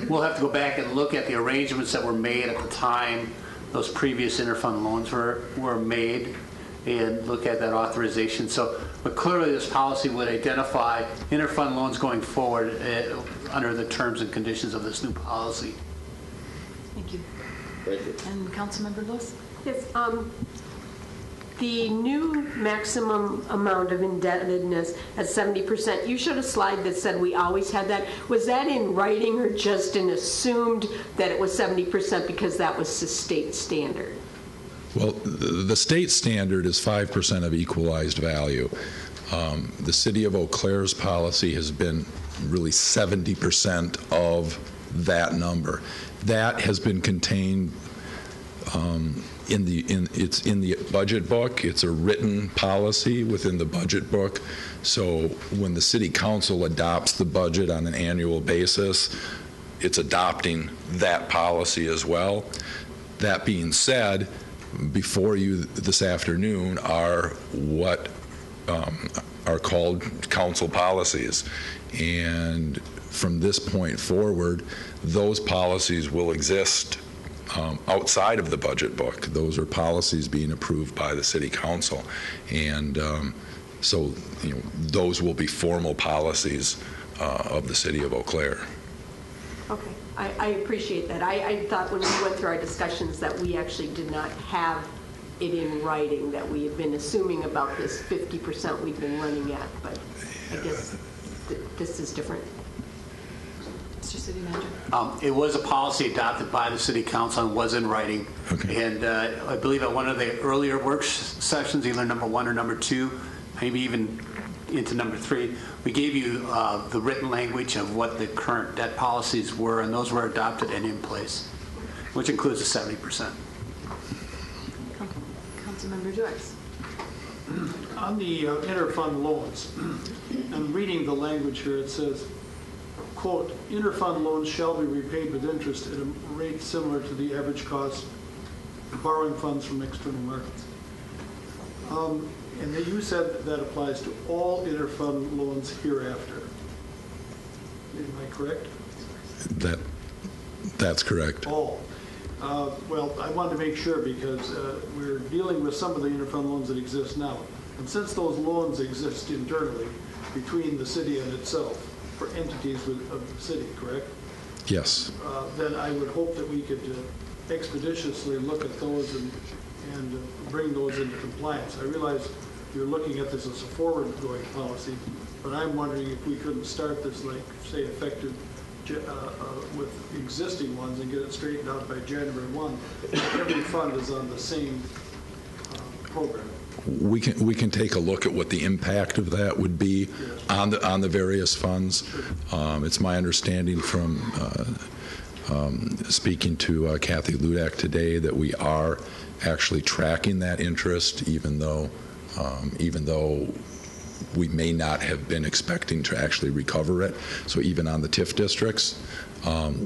We'll have to go back and look at the arrangements that were made at the time those previous interfund loans were made and look at that authorization. So, but clearly this policy would identify interfund loans going forward under the terms and conditions of this new policy. Thank you. Thank you. And Councilmember Lewis? Yes, the new maximum amount of indebtedness at 70%, you showed a slide that said we always had that. Was that in writing or just an assumed that it was 70% because that was the state standard? Well, the state standard is 5% of equalized value. The City of Eau Claire's policy has been really 70% of that number. That has been contained it's in the budget book. It's a written policy within the budget book. So when the city council adopts the budget on an annual basis, it's adopting that policy as well. That being said, before you this afternoon are what are called council policies. And from this point forward, those policies will exist outside of the budget book. Those are policies being approved by the city council, and so you know, those will be formal policies of the City of Eau Claire. Okay, I appreciate that. I thought when we went through our discussions that we actually did not have it in writing, that we had been assuming about this 50% we've been running at, but I guess this is different. Mr. City Manager. It was a policy adopted by the City Council and was in writing. Okay. And I believe at one of the earlier work sessions, either number 1 or number 2, maybe even into number 3, we gave you the written language of what the current debt policies were, and those were adopted and in place, which includes the 70%. Councilmember Joyce. On the interfund loans, I'm reading the language here. It says, quote, interfund loans shall be repaid with interest at a rate similar to the average cost of borrowing funds from external markets. And you said that applies to all interfund loans hereafter. Am I correct? That's correct. All. Well, I wanted to make sure because we're dealing with some of the interfund loans that exist now. And since those loans exist internally between the city and itself for entities of the city, correct? Yes. Then I would hope that we could expeditiously look at those and bring those into compliance. I realize you're looking at this as a forward-going policy, but I'm wondering if we couldn't start this, like, say, effective with existing ones and get it straightened out by January 1. Every fund is on the same program. We can take a look at what the impact of that would be on the various funds. It's my understanding from speaking to Kathy Ludak today that we are actually tracking that interest, even though we may not have been expecting to actually recover it. So even on the TIF districts,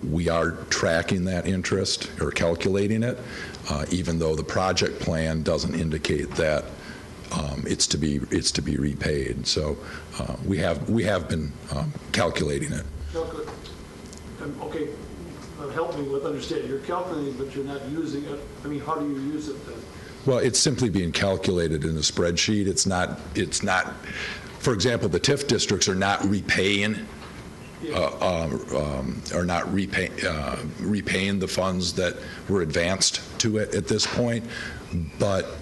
we are tracking that interest or calculating it, even though the project plan doesn't indicate that it's to be repaid. So we have been calculating it. Okay, help me with understanding. You're calculating, but you're not using it. I mean, how do you use it then? Well, it's simply being calculated in a spreadsheet. It's not. For example, the TIF districts are not repaying. Are not repaying the funds that were advanced to it at this point, but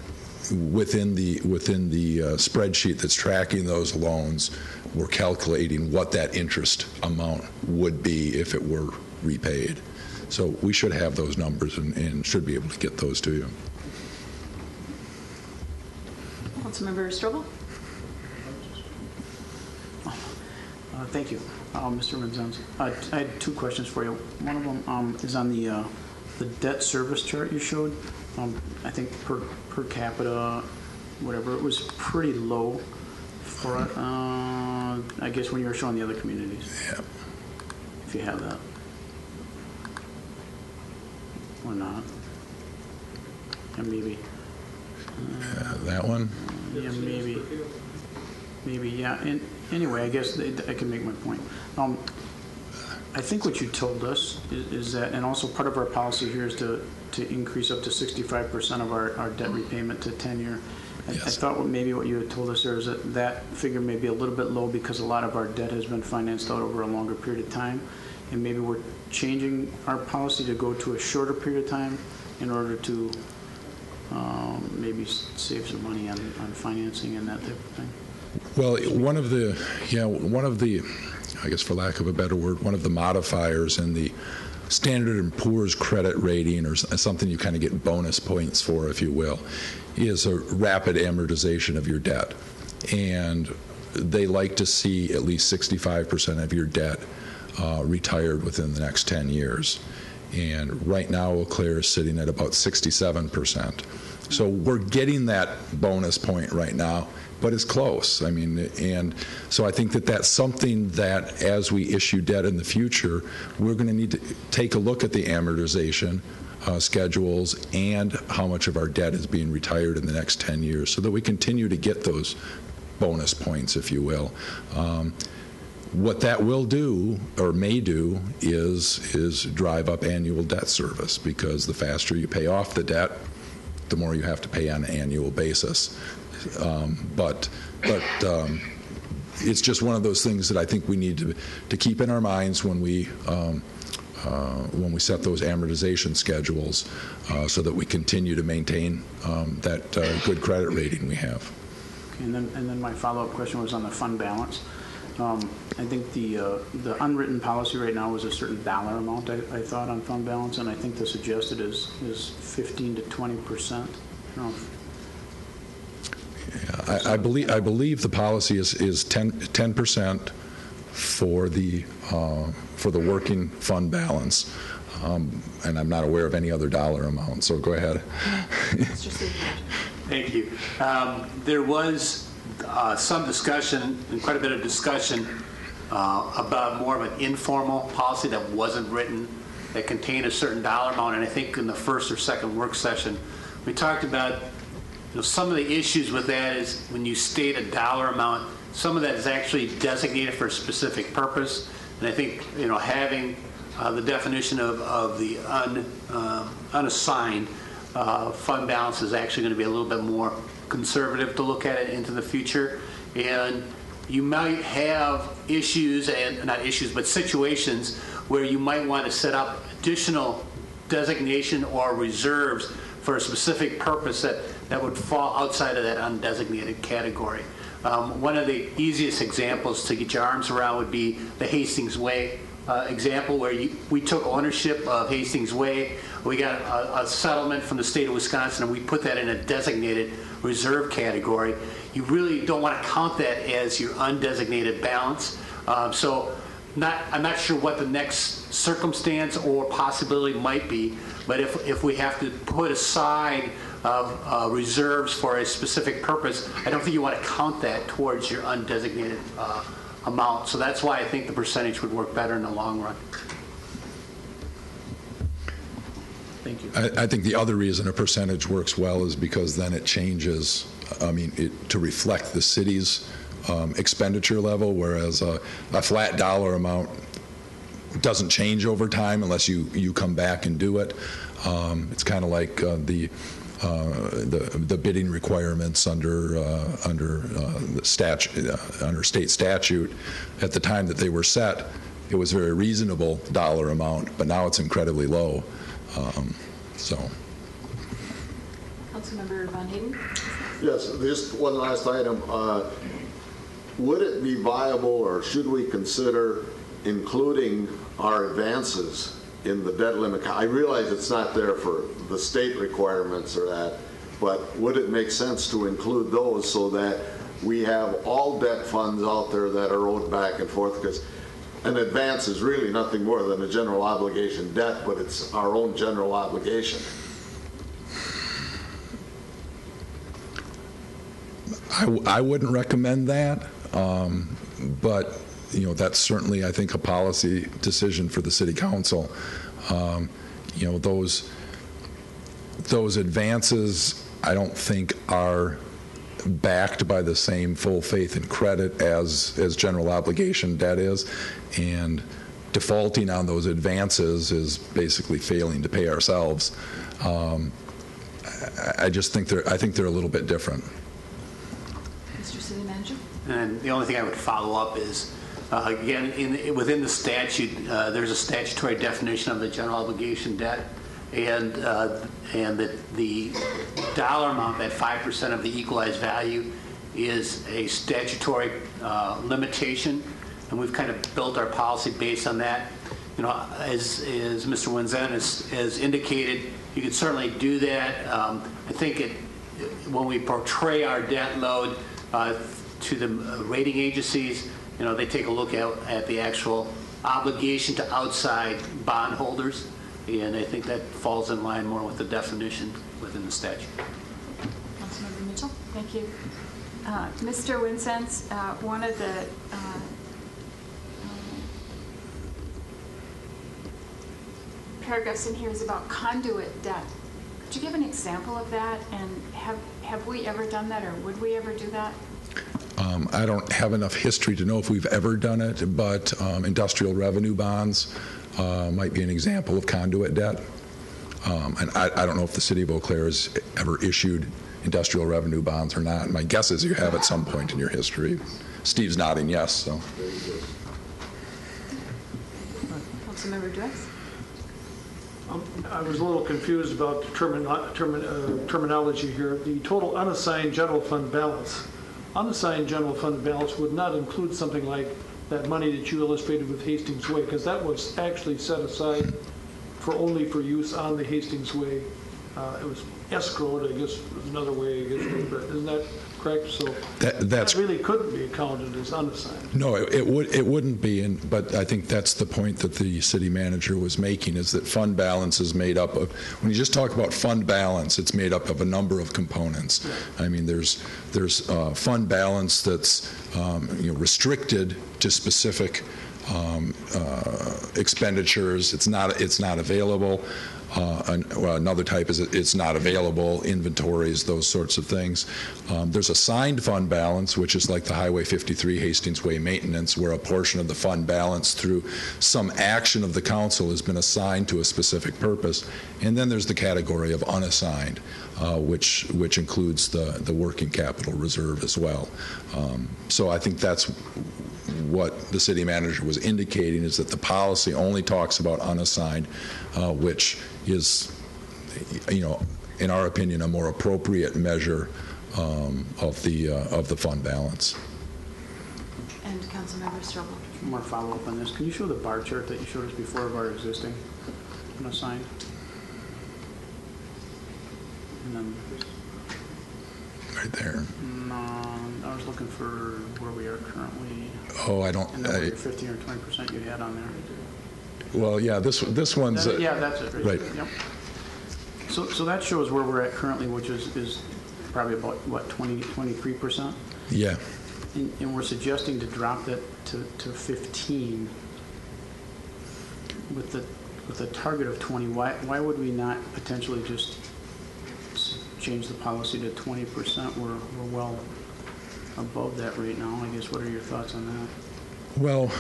within the spreadsheet that's tracking those loans, we're calculating what that interest amount would be if it were repaid. So we should have those numbers and should be able to get those to you. Councilmember Strobel. Thank you, Mr. Renzens. I had two questions for you. One of them is on the debt service chart you showed. I think per capita, whatever, it was pretty low for I guess when you were showing the other communities. Yeah. If you have that. Or not. And maybe. That one? Yeah, maybe. Maybe, yeah. And anyway, I guess I can make my point. I think what you told us is that, and also part of our policy here is to increase up to 65% of our debt repayment to 10-year. Yes. I thought maybe what you had told us there is that figure may be a little bit low because a lot of our debt has been financed out over a longer period of time. And maybe we're changing our policy to go to a shorter period of time in order to maybe save some money on financing and that type of thing. Well, one of the, I guess for lack of a better word, one of the modifiers in the Standard & Poor's credit rating, or something you kind of get bonus points for, if you will, is a rapid amortization of your debt. And they like to see at least 65% of your debt retired within the next 10 years. And right now, Eau Claire is sitting at about 67%. So we're getting that bonus point right now, but it's close. I mean, and so I think that that's something that as we issue debt in the future, we're going to need to take a look at the amortization schedules and how much of our debt is being retired in the next 10 years so that we continue to get those bonus points, if you will. What that will do, or may do, is drive up annual debt service, because the faster you pay off the debt, the more you have to pay on an annual basis. But it's just one of those things that I think we need to keep in our minds when we set those amortization schedules, so that we continue to maintain that good credit rating we have. Okay, and then my follow-up question was on the fund balance. I think the unwritten policy right now was a certain dollar amount, I thought, on fund balance, and I think the suggested is 15 to 20%. Yeah, I believe the policy is 10% for the working fund balance, and I'm not aware of any other dollar amount. So go ahead. Thank you. There was some discussion, and quite a bit of discussion, about more of an informal policy that wasn't written, that contained a certain dollar amount. And I think in the first or second work session, we talked about some of the issues with that is when you state a dollar amount, some of that is actually designated for a specific purpose. And I think, having the definition of the unassigned fund balance is actually going to be a little bit more conservative to look at it into the future. And you might have issues, and not issues, but situations where you might want to set up additional designation or reserves for a specific purpose that would fall outside of that undesignated category. One of the easiest examples to get your arms around would be the Hastings Way example, where we took ownership of Hastings Way. We got a settlement from the state of Wisconsin, and we put that in a designated reserve category. You really don't want to count that as your undesignated balance. So I'm not sure what the next circumstance or possibility might be, but if we have to put aside reserves for a specific purpose, I don't think you want to count that towards your undesignated amount. So that's why I think the percentage would work better in the long run. Thank you. I think the other reason a percentage works well is because then it changes, to reflect the city's expenditure level, whereas a flat dollar amount doesn't change over time unless you come back and do it. It's kind of like the bidding requirements under the statute, under state statute. At the time that they were set, it was a very reasonable dollar amount, but now it's incredibly low. Councilmember Von Hayden. Yes, just one last item. Would it be viable, or should we consider including our advances in the debt limit? I realize it's not there for the state requirements or that, but would it make sense to include those so that we have all debt funds out there that are owed back and forth? Because an advance is really nothing more than a general obligation debt, but it's our own general obligation. I wouldn't recommend that, but that's certainly, I think, a policy decision for the city council. Those advances, I don't think are backed by the same full faith and credit as general obligation debt is, and defaulting on those advances is basically failing to pay ourselves. I think they're a little bit different. Mr. City Manager. And the only thing I would follow up is, again, within the statute, there's a statutory definition of the general obligation debt, and that the dollar amount, that 5% of the equalized value, is a statutory limitation, and we've kind of built our policy based on that. As Mr. Wenzen has indicated, you can certainly do that. I think when we portray our debt load to the rating agencies, they take a look at the actual obligation to outside bondholders, and I think that falls in line more with the definition within the statute. Councilmember Mitchell. Thank you. Mr. Winsens, one of the paragraphs in here is about conduit debt. Could you give an example of that, and have we ever done that, or would we ever do that? I don't have enough history to know if we've ever done it, but industrial revenue bonds might be an example of conduit debt. And I don't know if the city of Eau Claire has ever issued industrial revenue bonds or not. My guess is you have at some point in your history. Steve's nodding yes. So. Councilmember Dress. I was a little confused about the terminology here. The total unassigned general fund balance. Unassigned general fund balance would not include something like that money that you illustrated with Hastings Way, because that was actually set aside only for use on the Hastings Way. It was escrowed, I guess, was another way, but isn't that correct? So that really couldn't be counted as unassigned. No, it wouldn't be, but I think that's the point that the city manager was making, is that fund balance is made up of, when you just talk about fund balance, it's made up of a number of components. I mean, there's fund balance that's restricted to specific expenditures. It's not available. Another type is it's not available, inventories, those sorts of things. There's assigned fund balance, which is like the Highway 53 Hastings Way maintenance, where a portion of the fund balance through some action of the council has been assigned to a specific purpose. And then there's the category of unassigned, which includes the working capital reserve as well. So I think that's what the city manager was indicating, is that the policy only talks about unassigned, which is, in our opinion, a more appropriate measure of the fund balance. And Councilmember Strobel. One more follow-up on this. Can you show the bar chart that you showed us before of our existing unassigned? And then right there. I was looking for where we are currently. Oh, I don't. And then your 15 or 20% you had on there. Well, yeah, this one's. Yeah, that's it. Right. Yep. So that shows where we're at currently, which is probably about what, 23%. Yeah. And we're suggesting to drop that to 15 with the target of 20. Why would we not potentially just change the policy to 20%? We're well above that right now. I guess, what are your thoughts on that? Well,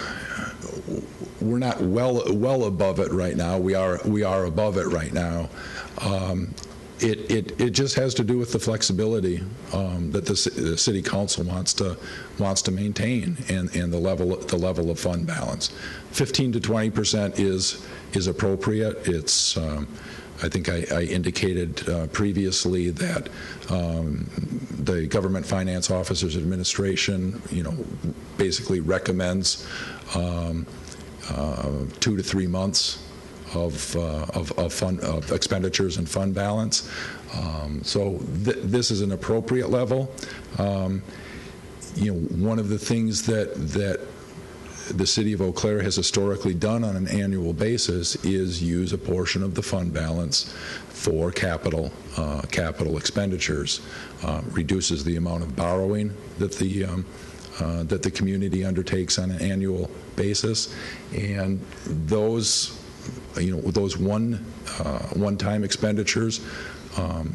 we're not well above it right now. We are above it right now. It just has to do with the flexibility that the city council wants to maintain, and the level of fund balance. 15 to 20% is appropriate. It's I think I indicated previously that the Government Finance Officers Administration, basically recommends 2 to 3 months of expenditures and fund balance. So this is an appropriate level. One of the things that the city of Eau Claire has historically done on an annual basis is use a portion of the fund balance for capital expenditures. Reduces the amount of borrowing that the community undertakes on an annual basis, and those one-time expenditures,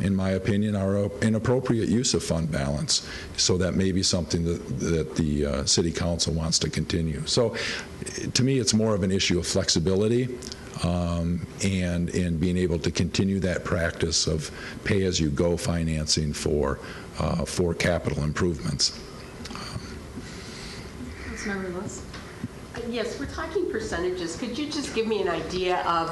in my opinion, are an appropriate use of fund balance. So that may be something that the city council wants to continue. So to me, it's more of an issue of flexibility and being able to continue that practice of pay-as-you-go financing for capital improvements. Councilmember Lewis. Yes, we're talking percentages. Could you just give me an idea of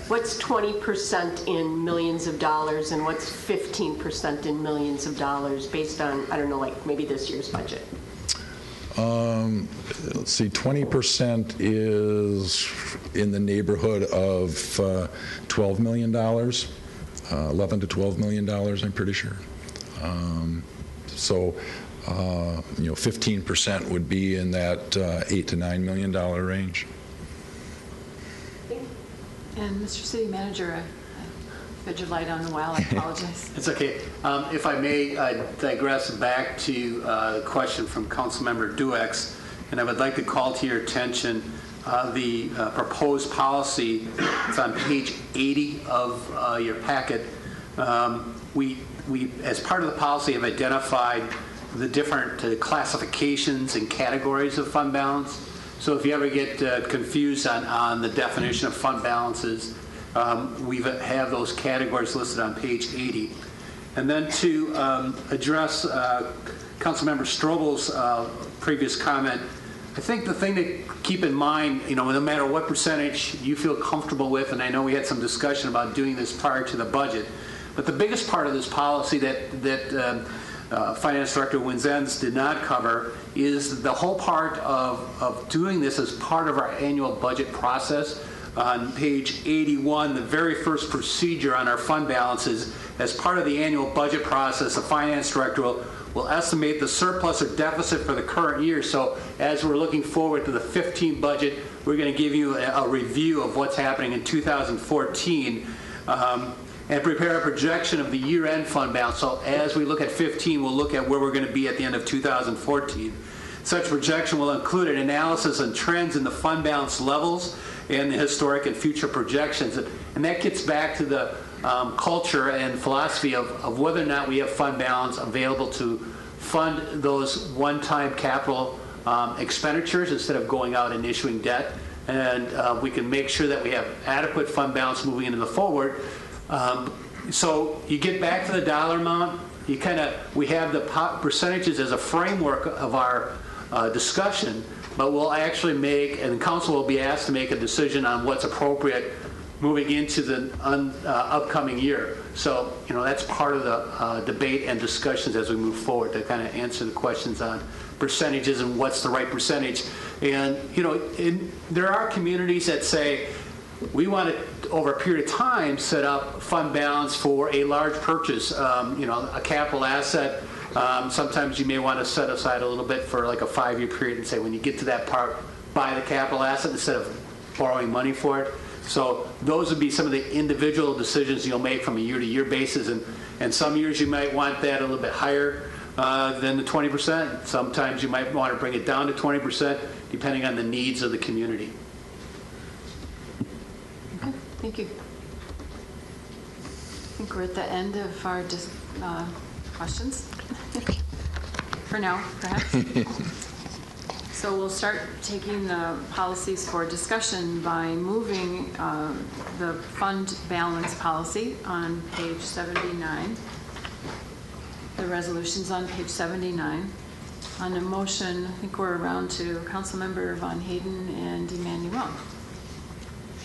what's 20% in millions of dollars and what's 15% in millions of dollars based on, I don't know, like maybe this year's budget? Let's see, 20% is in the neighborhood of $12 million, 11 to $12 million, I'm pretty sure. So 15% would be in that $8 to $9 million range. And Mr. City Manager, I fed your light on a while. I apologize. It's okay. If I may digress back to the question from Councilmember Duex, and I would like to call to your attention the proposed policy. It's on page 80 of your packet. We, as part of the policy, have identified the different classifications and categories of fund balance. So if you ever get confused on the definition of fund balances, we have those categories listed on page 80. And then to address Councilmember Strobel's previous comment, I think the thing to keep in mind, no matter what percentage you feel comfortable with, and I know we had some discussion about doing this prior to the budget, but the biggest part of this policy that Finance Director Winzens did not cover is the whole part of doing this as part of our annual budget process. On page 81, the very first procedure on our fund balances, as part of the annual budget process, the Finance Director will estimate the surplus or deficit for the current year. So as we're looking forward to the 15 budget, we're going to give you a review of what's happening in 2014. And prepare a projection of the year-end fund balance. So as we look at 15, we'll look at where we're going to be at the end of 2014. Such projection will include an analysis on trends in the fund balance levels, and the historic and future projections. And that gets back to the culture and philosophy of whether or not we have fund balance available to fund those one-time capital expenditures instead of going out and issuing debt. And we can make sure that we have adequate fund balance moving into the forward. So you get back to the dollar amount, we have the percentages as a framework of our discussion, but we'll actually make, and the council will be asked to make a decision on what's appropriate moving into the upcoming year. So, that's part of the debate and discussions as we move forward to kind of answer the questions on percentages and what's the right percentage. And, there are communities that say, we want to, over a period of time, set up fund balance for a large purchase, a capital asset. Sometimes you may want to set aside a little bit for like a 5-year period and say, when you get to that part, buy the capital asset instead of borrowing money for it. So those would be some of the individual decisions you'll make from a year-to-year basis. And some years you might want that a little bit higher than the 20%. Sometimes you might want to bring it down to 20%, depending on the needs of the community. Okay, thank you. I think we're at the end of our questions. For now, perhaps. So we'll start taking the policies for discussion by moving the fund balance policy on page 79. The resolution's on page 79. On a motion, I think we're around to Councilmember Von Hayden and Emmanuel.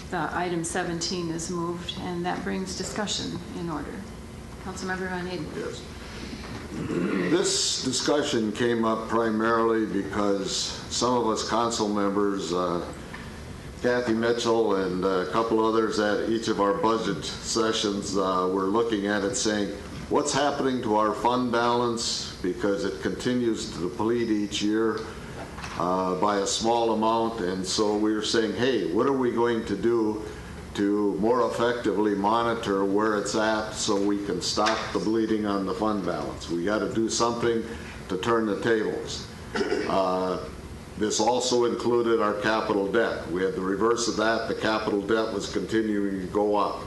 The item 17 is moved, and that brings discussion in order. Councilmember Von Hayden. Yes. This discussion came up primarily because some of us council members, Kathy Mitchell and a couple others at each of our budget sessions were looking at it saying, what's happening to our fund balance, because it continues to deplete each year by a small amount. And so we were saying, hey, what are we going to do to more effectively monitor where it's at so we can stop the bleeding on the fund balance? We got to do something to turn the tables. This also included our capital debt. We had the reverse of that. The capital debt was continuing to go up.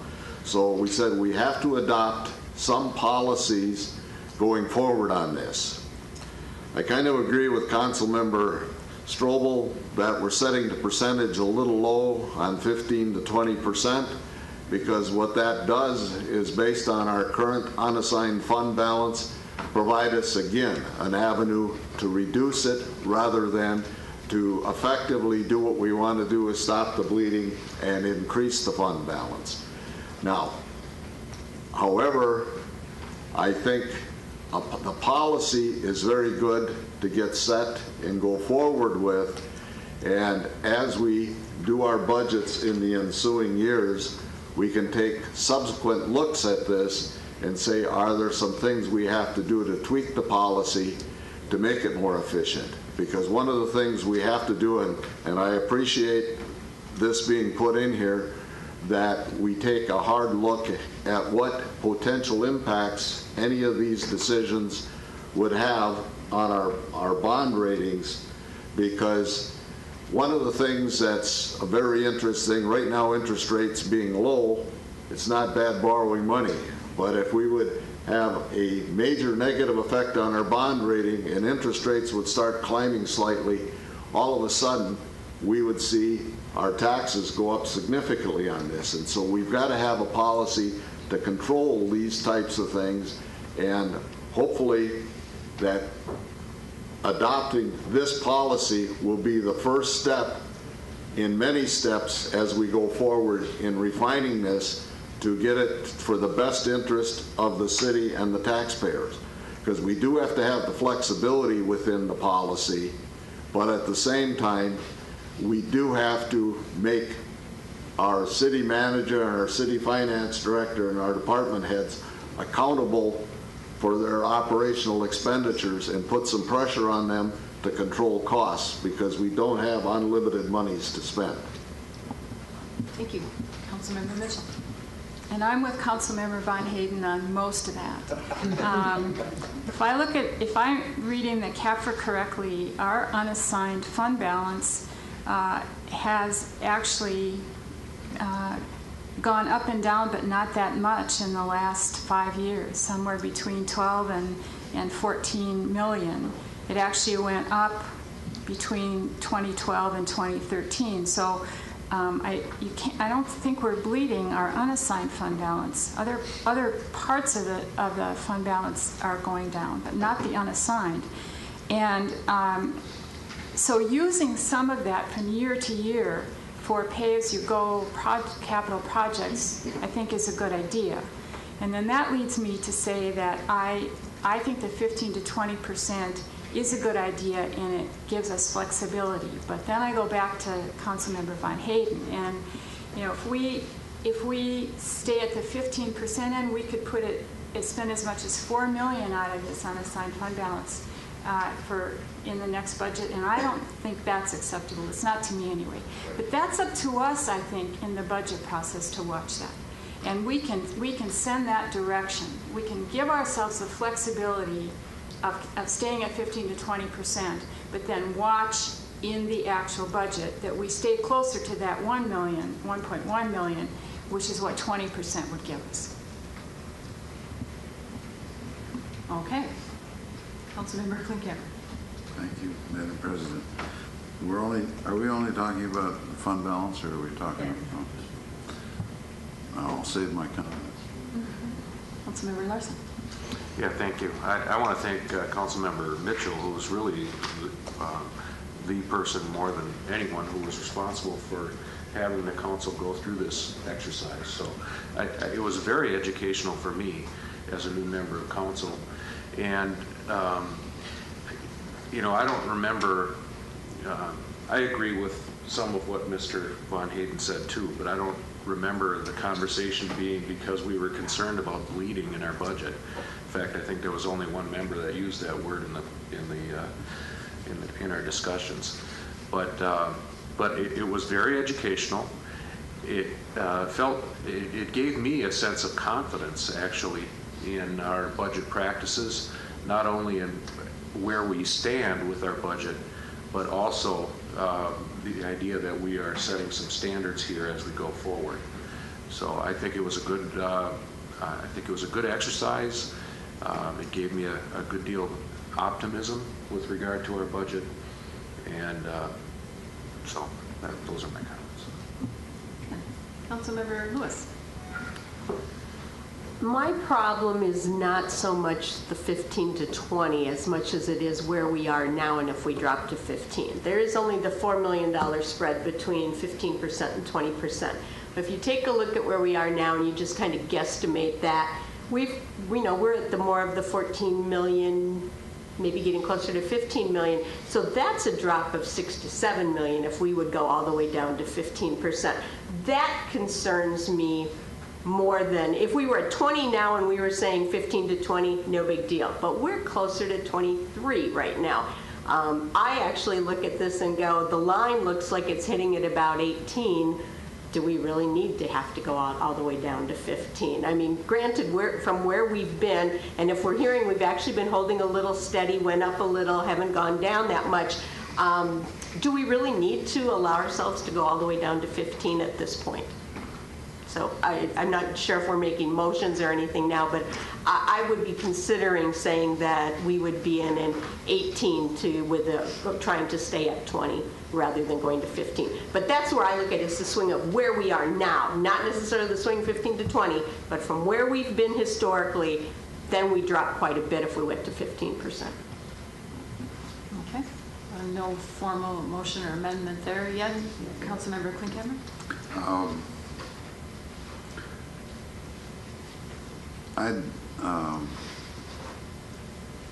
So we said we have to adopt some policies going forward on this. I kind of agree with Councilmember Strobel that we're setting the percentage a little low on 15 to 20%, because what that does is, based on our current unassigned fund balance, provide us again an avenue to reduce it rather than to effectively do what we want to do, is stop the bleeding and increase the fund balance. Now, however, I think the policy is very good to get set and go forward with, and as we do our budgets in the ensuing years, we can take subsequent looks at this and say, are there some things we have to do to tweak the policy to make it more efficient? Because one of the things we have to do, and I appreciate this being put in here, that we take a hard look at what potential impacts any of these decisions would have on our bond ratings, because one of the things that's very interesting, right now interest rates being low, it's not bad borrowing money. But if we would have a major negative effect on our bond rating and interest rates would start climbing slightly, all of a sudden we would see our taxes go up significantly on this. And so we've got to have a policy to control these types of things, and hopefully that adopting this policy will be the first step in many steps as we go forward in refining this to get it for the best interest of the city and the taxpayers. Because we do have to have the flexibility within the policy, but at the same time, we do have to make our city manager and our city finance director and our department heads accountable for their operational expenditures and put some pressure on them to control costs, because we don't have unlimited monies to spend. Thank you. Councilmember Mitchell. And I'm with Councilmember Von Hayden on most of that. If I'm reading the CAFR correctly, our unassigned fund balance has actually gone up and down, but not that much in the last 5 years, somewhere between 12 and 14 million. It actually went up between 2012 and 2013. So I don't think we're bleeding our unassigned fund balance. Other parts of the fund balance are going down, but not the unassigned. And so using some of that from year to year for pay-as-you-go capital projects, I think is a good idea. And then that leads me to say that I think that 15 to 20% is a good idea, and it gives us flexibility. But then I go back to Councilmember Von Hayden, and if we stay at the 15% end, we could spend as much as $4 million out of this unassigned fund balance in the next budget, and I don't think that's acceptable. It's not to me anyway. But that's up to us, I think, in the budget process to watch that. And we can send that direction. We can give ourselves the flexibility of staying at 15 to 20%, but then watch in the actual budget that we stay closer to that 1.1 million, which is what 20% would give us. Okay. Councilmember Klinkhammer. Thank you, Madam President. Are we only talking about fund balance, or are we talking about? I'll save my comments. Councilmember Larson. Yeah, thank you. I want to thank Councilmember Mitchell, who was really the person more than anyone who was responsible for having the council go through this exercise. So it was very educational for me as a new member of council. And, I don't remember, I agree with some of what Mr. Von Hayden said too, but I don't remember the conversation being because we were concerned about bleeding in our budget. In fact, I think there was only one member that used that word in our discussions. But it was very educational. It gave me a sense of confidence actually in our budget practices, not only in where we stand with our budget, but also the idea that we are setting some standards here as we go forward. So I think it was a good exercise. It gave me a good deal of optimism with regard to our budget, and so those are my comments. Councilmember Lewis. My problem is not so much the 15 to 20 as much as it is where we are now and if we drop to 15. There is only the $4 million spread between 15% and 20%. If you take a look at where we are now and you just kind of guesstimate that, we're at the more of the 14 million, maybe getting closer to 15 million. So that's a drop of 6 to 7 million if we would go all the way down to 15%. That concerns me more than if we were at 20 now and we were saying 15 to 20, no big deal. But we're closer to 23 right now. I actually look at this and go, the line looks like it's hitting at about 18. Do we really need to have to go all the way down to 15? I mean, granted, from where we've been, and if we're hearing we've actually been holding a little steady, went up a little, haven't gone down that much, do we really need to allow ourselves to go all the way down to 15 at this point? So I'm not sure if we're making motions or anything now, but I would be considering saying that we would be in an 18 trying to stay at 20 rather than going to 15. But that's where I look at it, is the swing of where we are now, not necessarily the swing 15 to 20, but from where we've been historically, then we drop quite a bit if we went to 15%. Okay. No formal motion or amendment there yet. Councilmember Klinkhammer?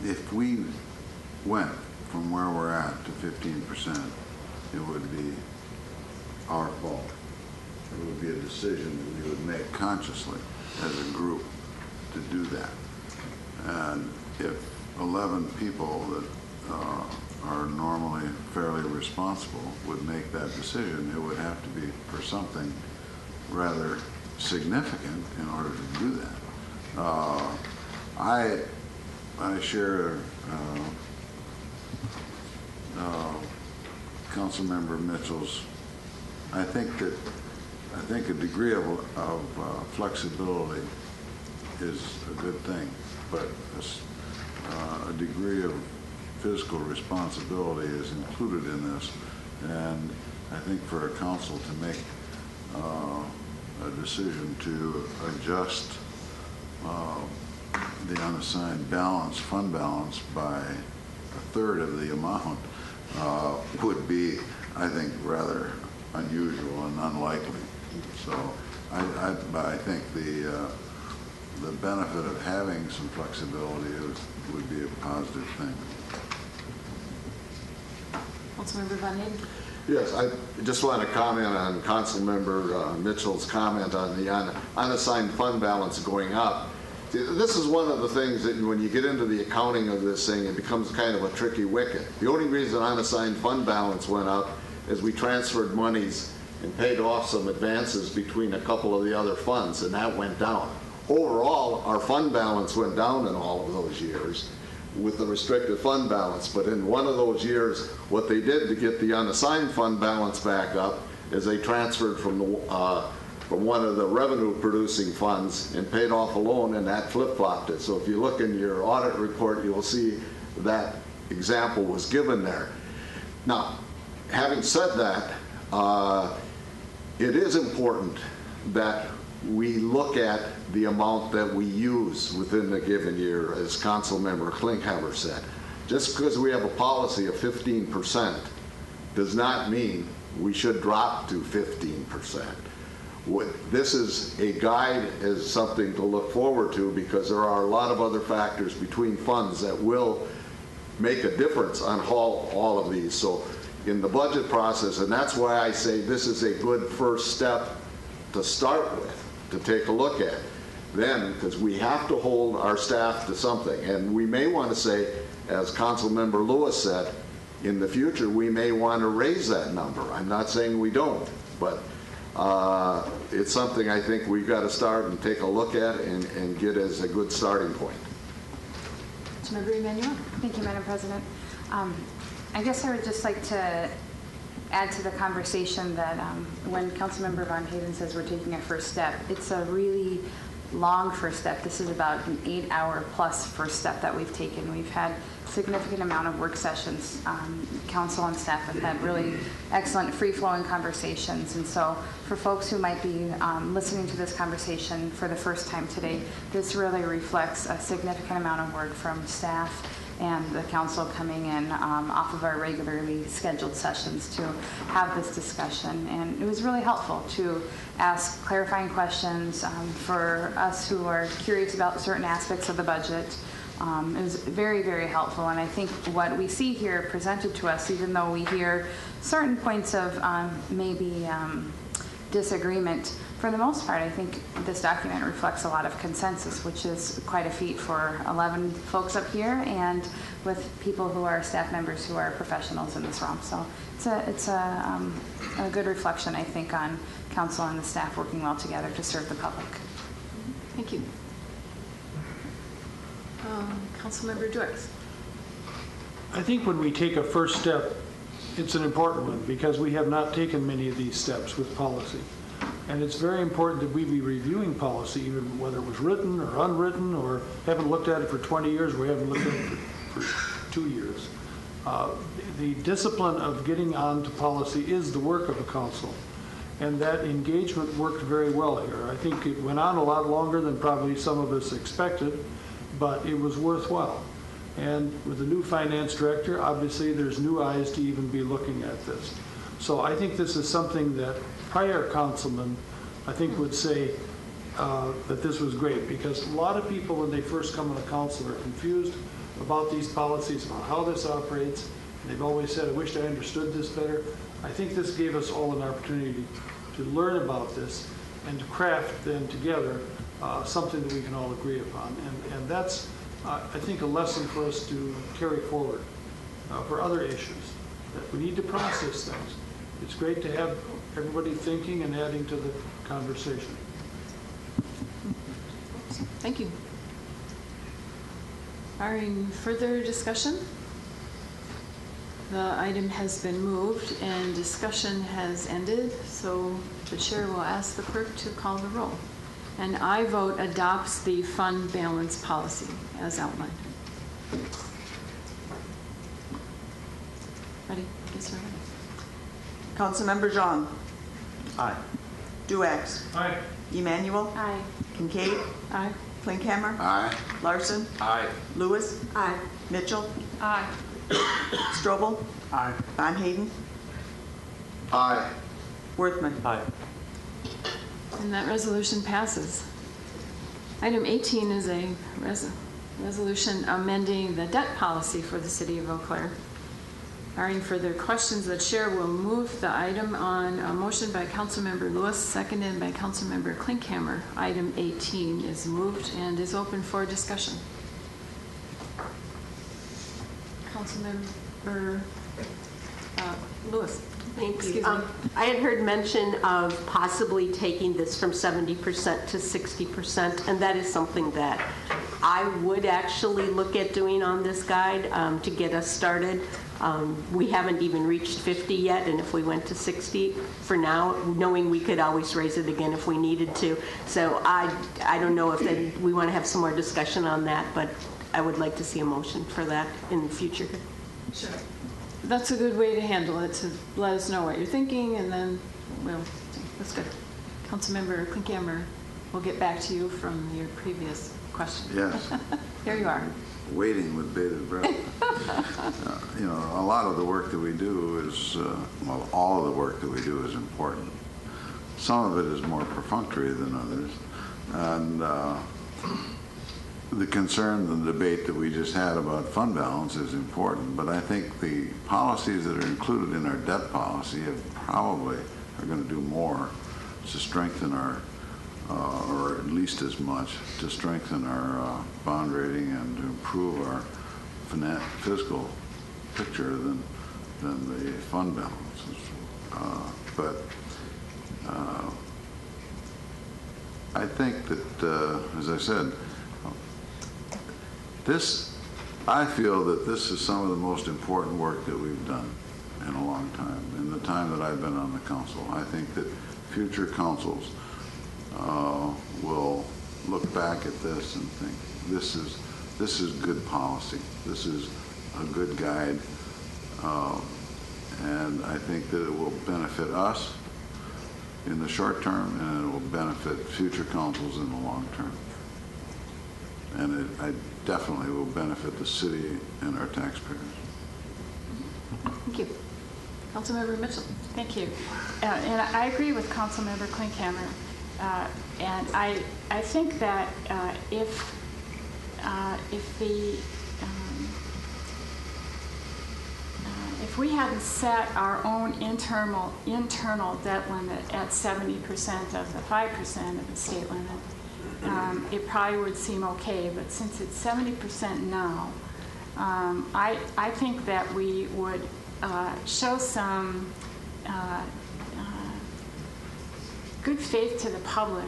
If we went from where we're at to 15%, it would be our fault. It would be a decision that we would make consciously as a group to do that. And if 11 people that are normally fairly responsible would make that decision, it would have to be for something rather significant in order to do that. I share Councilmember Mitchell's I think a degree of flexibility is a good thing, but a degree of fiscal responsibility is included in this, and I think for a council to make a decision to adjust the unassigned balance, fund balance, by a third of the amount would be, I think, rather unusual and unlikely. So I think the benefit of having some flexibility would be a positive thing. Councilmember Von Hayden. Yes, I just want to comment on Councilmember Mitchell's comment on the unassigned fund balance going up. This is one of the things that when you get into the accounting of this thing, it becomes kind of a tricky wicket. The only reason unassigned fund balance went up is we transferred monies and paid off some advances between a couple of the other funds, and that went down. Overall, our fund balance went down in all of those years with the restricted fund balance, but in one of those years, what they did to get the unassigned fund balance back up is they transferred from one of the revenue-producing funds and paid off a loan, and that flip-flopped it. So if you look in your audit report, you'll see that example was given there. Now, having said that, it is important that we look at the amount that we use within a given year, as Councilmember Klinkhaber said. Just because we have a policy of 15% does not mean we should drop to 15%. This is a guide, as something to look forward to, because there are a lot of other factors between funds that will make a difference on all of these. So in the budget process, and that's why I say this is a good first step to start with, to take a look at. Then, because we have to hold our staff to something, and we may want to say, as Councilmember Lewis said, in the future we may want to raise that number. I'm not saying we don't, but it's something I think we've got to start and take a look at and get as a good starting point. Councilmember Emanuel. Thank you, Madam President. I guess I would just like to add to the conversation that when Councilmember Von Hayden says we're taking a first step, it's a really long first step. This is about an 8-hour plus first step that we've taken. We've had a significant amount of work sessions. Council and staff have had really excellent free-flowing conversations. And so for folks who might be listening to this conversation for the first time today, this really reflects a significant amount of work from staff and the council coming in off of our regularly scheduled sessions to have this discussion. And it was really helpful to ask clarifying questions for us who are curious about certain aspects of the budget. It was very, very helpful. And I think what we see here presented to us, even though we hear certain points of maybe disagreement, for the most part, I think this document reflects a lot of consensus, which is quite a feat for 11 folks up here and with people who are staff members who are professionals in this realm. So it's a good reflection, I think, on council and the staff working well together to serve the public. Thank you. Councilmember Joyce. I think when we take a first step, it's an important one because we have not taken many of these steps with policy. And it's very important that we be reviewing policy, even whether it was written or unwritten, or haven't looked at it for 20 years, or we haven't looked at it for 2 years. The discipline of getting onto policy is the work of a council. And that engagement worked very well here. I think it went on a lot longer than probably some of us expected, but it was worthwhile. And with the new finance director, obviously there's new eyes to even be looking at this. So I think this is something that prior councilmen, I think, would say that this was great, because a lot of people when they first come on council are confused about these policies, about how this operates. And they've always said, I wish I understood this better. I think this gave us all an opportunity to learn about this and to craft then together something that we can all agree upon. And that's, I think, a lesson for us to carry forward for other issues, that we need to process things. It's great to have everybody thinking and adding to the conversation. Thank you. Barring further discussion, The item has been moved and discussion has ended, so the chair will ask the clerk to call the roll. And I vote adopts the fund balance policy as outlined. Ready? Yes, we're ready. Councilmember Zhang. Aye. Duax. Aye. Emmanuel. Aye. Kincaid. Aye. Klinkhammer. Aye. Larson. Aye. Lewis. Aye. Mitchell. Aye. Strobel. Aye. Von Hayden. Aye. Worthman. Aye. And that resolution passes. Item 18 is a resolution amending the debt policy for the city of Eau Claire. Barring further questions, the chair will move the item on a motion by Councilmember Lewis, seconded by Councilmember Klinkhammer. Item 18 is moved and is open for discussion. Councilmember Lewis. Thank Excuse you. me. I had heard mention of possibly taking this from 70% to 60%, and that is something that I would actually look at doing on this guide to get us started. We haven't even reached 50 yet, and if we went to 60 for now, knowing we could always raise it again if we needed to. So I don't know if we want to have some more discussion on that, but I would like to see a motion for that in the future. Sure. That's a good way to handle it, to let us know what you're thinking, and then we'll, that's good. Councilmember Klinkhammer, we'll get back to you from your previous question. Yes. Here you are. Waiting with bated breath. You know, a lot of the work that we do is, well, all of the work that we do is important. Some of it is more perfunctory than others. And the concern, the debate that we just had about fund balance is important, but I think the policies that are included in our debt policy probably are going to do more to strengthen our, or at least as much, to strengthen our bond rating and to improve our fiscal picture than the fund balances. But I think that, as I said, I feel that this is some of the most important work that we've done in a long time, in the time that I've been on the council. I think that future councils will look back at this and think, this is good policy. This is a good guide. And I think that it will benefit us in the short term, and it will benefit future councils in the long term. And I definitely will benefit the city and our taxpayers. Thank you. Councilmember Mitchell. Thank you. And I agree with Councilmember Klinkhammer. And I think that if we hadn't set our own internal debt limit at 70% of the 5% of the state limit, it probably would seem okay. But since it's 70% now, I think that we would show some good faith to the public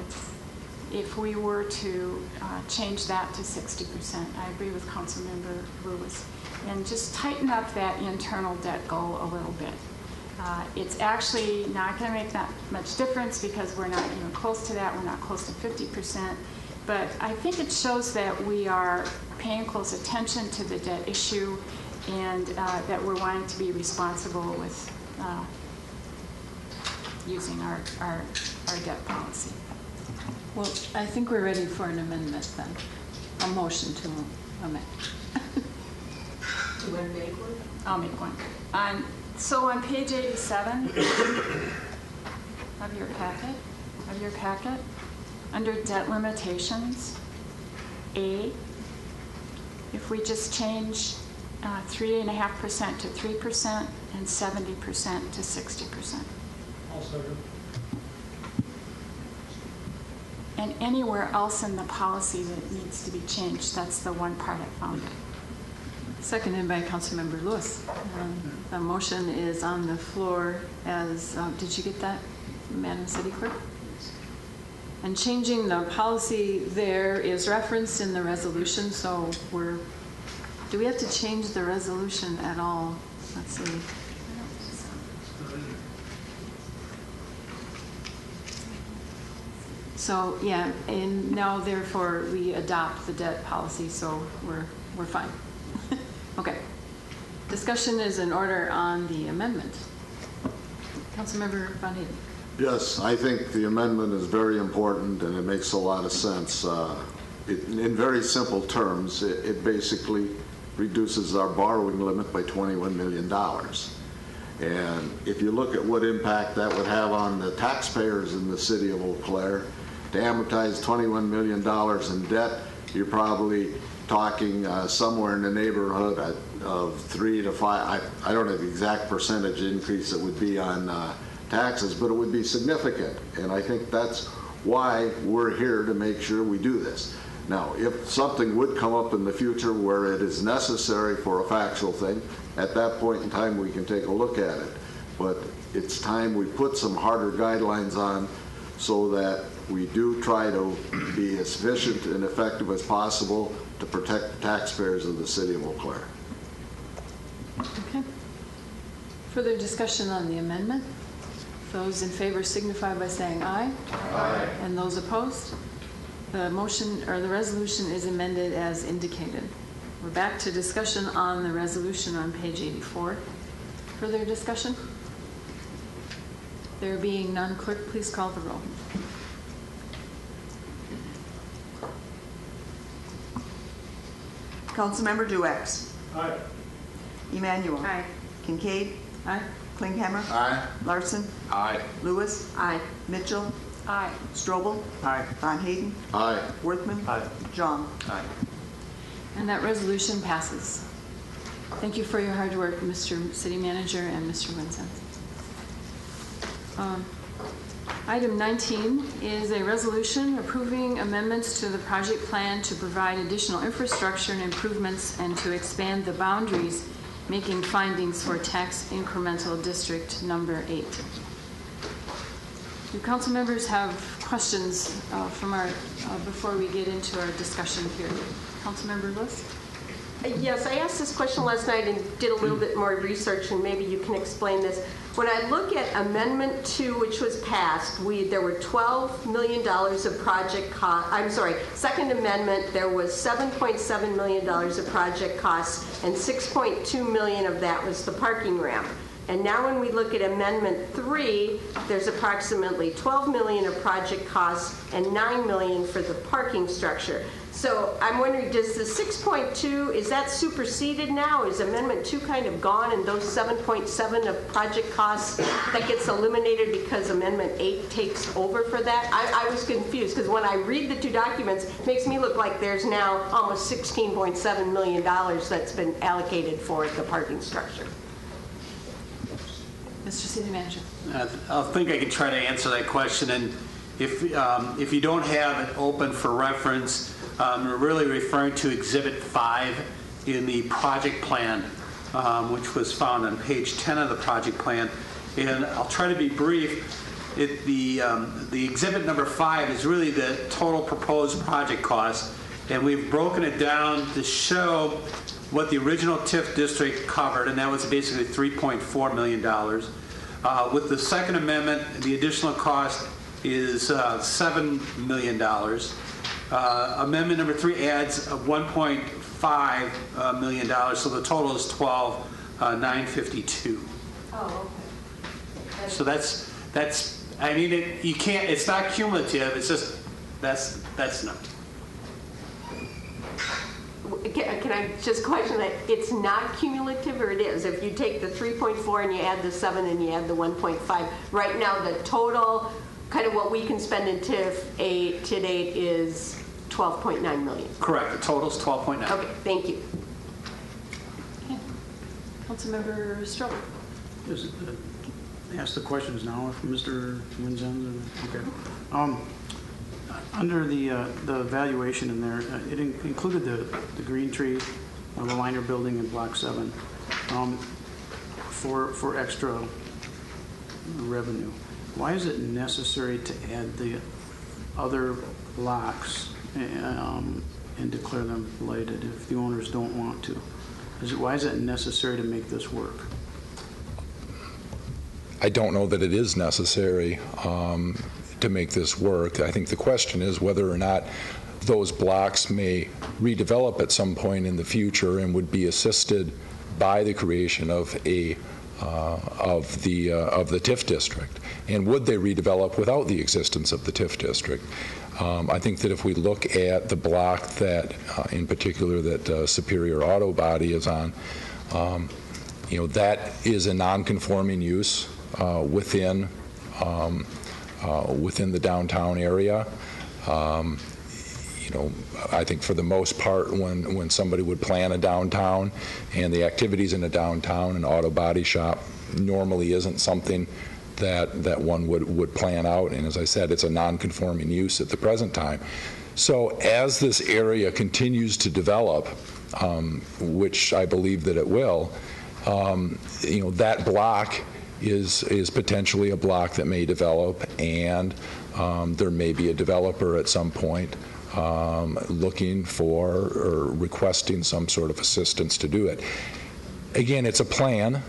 if we were to change that to 60%. I agree with Councilmember Lewis. And just tighten up that internal debt goal a little bit. It's actually not going to make that much difference because we're not even close to that. We're not close to 50%. But I think it shows that we are paying close attention to the debt issue and that we're wanting to be responsible with using our debt policy. Well, I think we're ready for an amendment then. A motion to amend. You want to make one? I'll make one. So on page 87 of your packet, under debt limitations, A, if we just change 3.5% to 3% and 70% to 60%. I'll second. And anywhere else in the policy that needs to be changed, that's the one part I found. Seconded by Councilmember Lewis. The motion is on the floor as, did you get that, Madam City Clerk? And changing the policy there is referenced in the resolution, so do we have to change the resolution at all let's see. So, yeah, and now therefore we adopt the debt policy, so we're fine. Okay. Discussion is in order on the amendment. Councilmember Von Hayden. Yes, I think the amendment is very important and it makes a lot of sense. In very simple terms, it basically reduces our borrowing limit by $21 million. And if you look at what impact that would have on the taxpayers in the city of Eau Claire, to amortize $21 million in debt, you're probably talking somewhere in the neighborhood of 3 to 5. I don't have the exact percentage increase that would be on taxes, but it would be significant. And I think that's why we're here, to make sure we do this. Now, if something would come up in the future where it is necessary for a factual thing, at that point in time we can take a look at it. But it's time we put some harder guidelines on so that we do try to be as efficient and effective as possible to protect the taxpayers of the city of Eau Claire. Okay. Further discussion on the amendment? Those in favor signify by saying aye. Aye. And those opposed? The motion or the resolution is amended as indicated. We're back to discussion on the resolution on page 84. Further discussion? There being none, clerk, please call the roll. Councilmember Duex. Aye. Emmanuel. Aye. Kincaid. Aye. Klinghammer. Aye. Larson. Aye. Lewis. Aye. Mitchell. Aye. Strobel. Aye. Von Hayden. Aye. Worthman. Aye. John. Aye. And that resolution passes. Thank you for your hard work, Mr. City Manager and Mr. Winson. Item 19 is a resolution approving amendments to the project plan to provide additional infrastructure and improvements and to expand the boundaries, making findings for tax incremental district number 8. Do council members have questions from our before we get into our discussion period? Councilmember Lewis? Yes, I asked this question last night and did a little bit more research, and maybe you can explain this. When I look at Amendment 2, which was passed, there were $12 million of project cost. I'm sorry, Second Amendment, there was $7.7 million of project costs, and $6.2 million of that was the parking ramp. And now when we look at Amendment 3, there's approximately $12 million of project costs and $9 million for the parking structure. So I'm wondering, does the 6.2, is that superseded now? Is Amendment 2 kind of gone, and those 7.7 of project costs, that gets eliminated because Amendment 8 takes over for that? I was confused, because when I read the two documents, it makes me look like there's now almost $16.7 million that's been allocated for the parking structure. Mr. City Manager. I think I can try to answer that question. And if you don't have it open for reference, we're really referring to Exhibit 5 in the project plan, which was found on page 10 of the project plan. And I'll try to be brief. The exhibit number 5 is really the total proposed project cost, and we've broken it down to show what the original TIF district covered, and that was basically $3.4 million. With the Second Amendment, the additional cost is $7 million. Amendment number 3 adds $1.5 million, so the total is $12,952. Oh, okay. So that's I mean, you can't. It's not cumulative. It's just that's enough. Can I just question that? It's not cumulative, or it is? If you take the 3.4 and you add the 7 and you add the 1.5, right now the total, kind of what we can spend in TIF to date is 12.9 million. Correct. The total's 12.9. Okay, thank you. Okay. Councilmember Strobel. Ask the questions now if Mr. Winzen. Okay. Under the valuation in there, it included the green tree, the liner building in Block 7 for extra revenue. Why is it necessary to add the other blocks and declare them blighted if the owners don't want to? Why is it necessary to make this work? I don't know that it is necessary to make this work. I think the question is whether or not those blocks may redevelop at some point in the future and would be assisted by the creation of the TIF district, and would they redevelop without the existence of the TIF district? I think that if we look at the block that, in particular, that Superior Auto Body is on, that is a non-conforming use within the downtown area. I think for the most part, when somebody would plan a downtown and the activities in a downtown, an auto body shop normally isn't something that one would plan out. And as I said, it's a non-conforming use at the present time. So as this area continues to develop, which I believe that it will, that block is potentially a block that may develop, and there may be a developer at some point looking for or requesting some sort of assistance to do it. Again, it's a plan,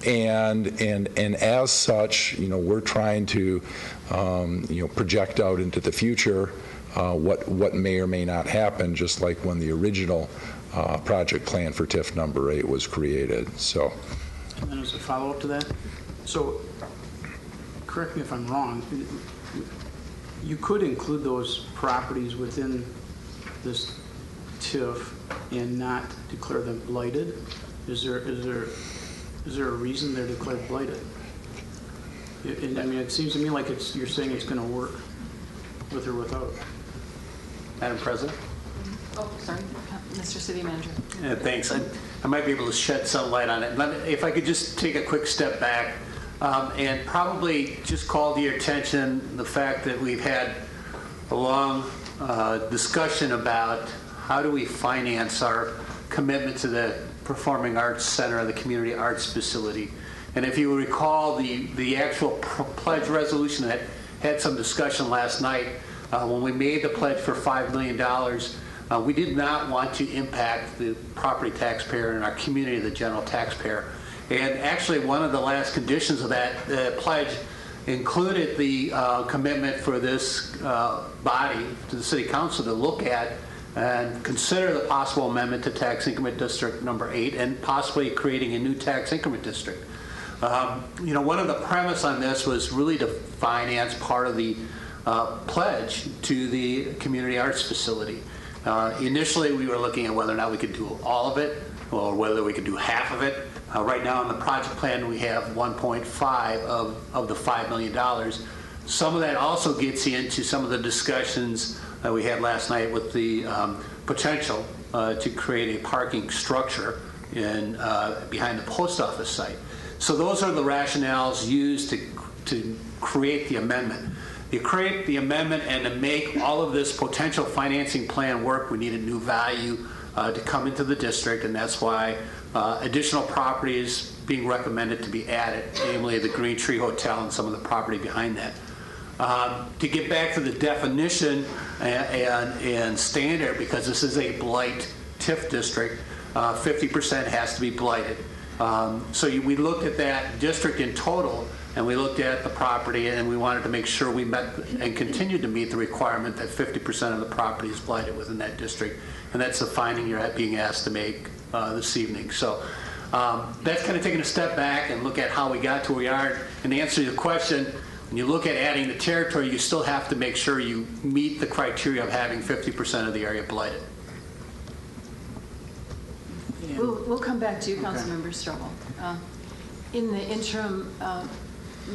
and as such, we're trying to project out into the future what may or may not happen, just like when the original project plan for TIF number 8 was created. So, and then as a follow-up to that, so correct me if I'm wrong, you could include those properties within this TIF and not declare them blighted. Is there a reason they're declared blighted? I mean, it seems to me like you're saying it's going to work with or without. Madam President? Oh, sorry, Mr. City Manager. Yeah, thanks. I might be able to shed some light on it. If I could just take a quick step back and probably just call to your attention the fact that we've had a long discussion about how do we finance our commitment to the Performing Arts Center, the community arts facility. And if you recall the actual pledge resolution that had some discussion last night, when we made the pledge for $5 million, we did not want to impact the property taxpayer and our community, the general taxpayer. And actually, one of the last conditions of that pledge included the commitment for this body, to the City Council, to look at and consider the possible amendment to Tax Increment District number 8 and possibly creating a new tax increment district. One of the premise on this was really to finance part of the pledge to the community arts facility. Initially, we were looking at whether or not we could do all of it or whether we could do half of it. Right now in the project plan, we have 1.5 of the $5 million. Some of that also gets into some of the discussions that we had last night with the potential to create a parking structure behind the post office site. So those are the rationales used to create the amendment. You create the amendment, and to make all of this potential financing plan work, we need a new value to come into the district, and that's why additional property is being recommended to be added, namely the Green Tree Hotel and some of the property behind that. To get back to the definition and standard, because this is a blight TIF district, 50% has to be blighted. So we looked at that district in total, and we looked at the property, and we wanted to make sure we met and continued to meet the requirement that 50% of the property is blighted within that district. And that's the finding you're being asked to make this evening. So that's kind of taking a step back and look at how we got to where we are. And to answer your question, when you look at adding the territory, you still have to make sure you meet the criteria of having 50% of the area blighted. We'll come back to you, Councilmember Strobel. In the interim,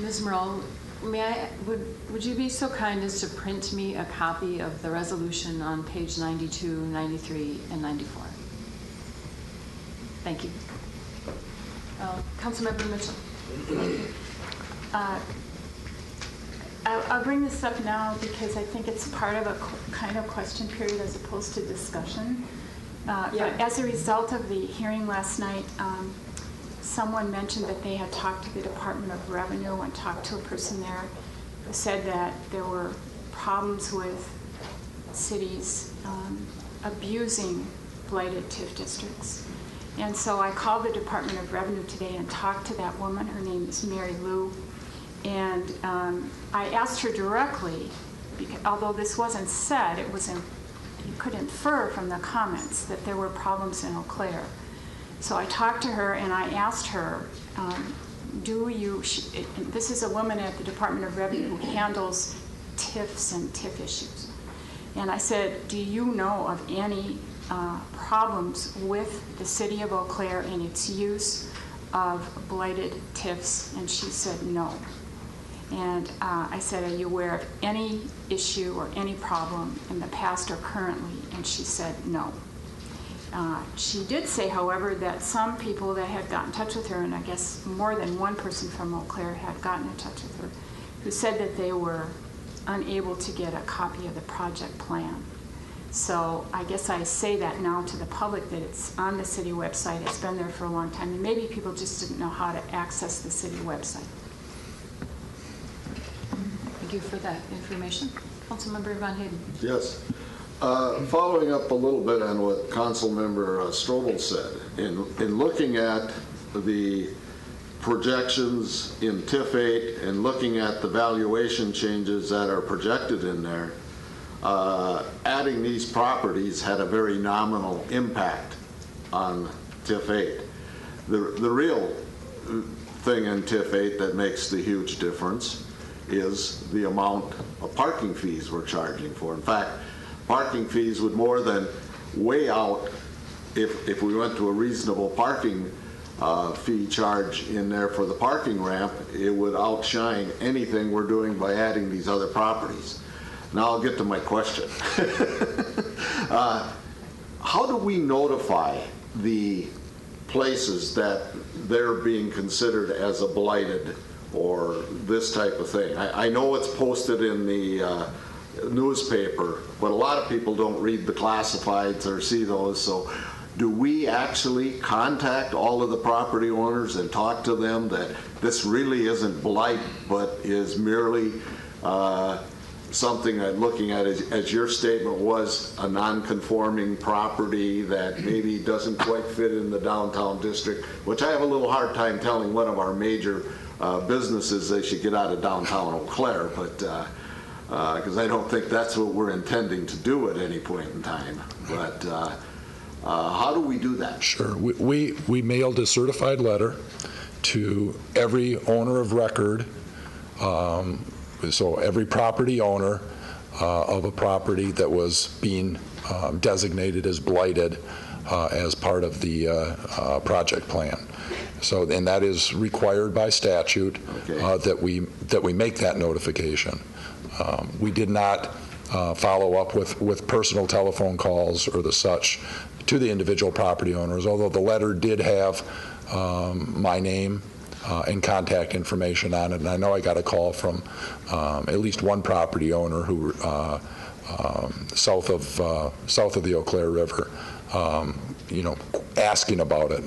Ms. Merle, would you be so kind as to print me a copy of the resolution on page 92, 93, and 94? Thank you. Councilmember Mitchell. I'll bring this up now because I think it's part of a kind of question period as opposed to discussion. But as a result of the hearing last night, someone mentioned that they had talked to the Department of Revenue and talked to a person there who said that there were problems with cities abusing blighted TIF districts. And so I called the Department of Revenue today and talked to that woman. Her name is Mary Lou. And I asked her directly, because although this wasn't said, you could infer from the comments that there were problems in Eau Claire. So I talked to her and I asked her, this is a woman at the Department of Revenue who handles TIFs and TIF issues. And I said, do you know of any problems with the city of Eau Claire and its use of blighted TIFs? And she said no. And I said, are you aware of any issue or any problem in the past or currently? And she said no. She did say, however, that some people that had gotten in touch with her, and I guess more than one person from Eau Claire had gotten in touch with her, who said that they were unable to get a copy of the project plan. So I guess I say that now to the public, that it's on the city website. It's been there for a long time, and maybe people just didn't know how to access the city website. Thank you for that information. Councilmember Van Hayden. Yes. Following up a little bit on what Councilmember Strobel said, in looking at the projections in TIF 8 and looking at the valuation changes that are projected in there, adding these properties had a very nominal impact on TIF 8. The real thing in TIF 8 that makes the huge difference is the amount of parking fees we're charging for. In fact, parking fees would more than weigh out if we went to a reasonable parking fee charge in there for the parking ramp. It would outshine anything we're doing by adding these other properties. Now I'll get to my question. How do we notify the places that they're being considered as a blighted or this type of thing? I know it's posted in the newspaper, but a lot of people don't read the classifieds or see those. So do we actually contact all of the property owners and talk to them that this really isn't blight, but is merely something that, looking at it, as your statement was, a non-conforming property that maybe doesn't quite fit in the downtown district, which I have a little hard time telling one of our major businesses they should get out of downtown Eau Claire, but because I don't think that's what we're intending to do at any point in time. But how do we do that? Sure. We mailed a certified letter to every owner of record, so every property owner of a property that was being designated as blighted as part of the project plan. So, and that is required by statute, that we make that notification. We did not follow up with personal telephone calls or the such to the individual property owners, although the letter did have my name and contact information on it. And I know I got a call from at least one property owner who south of the Eau Claire River, asking about it.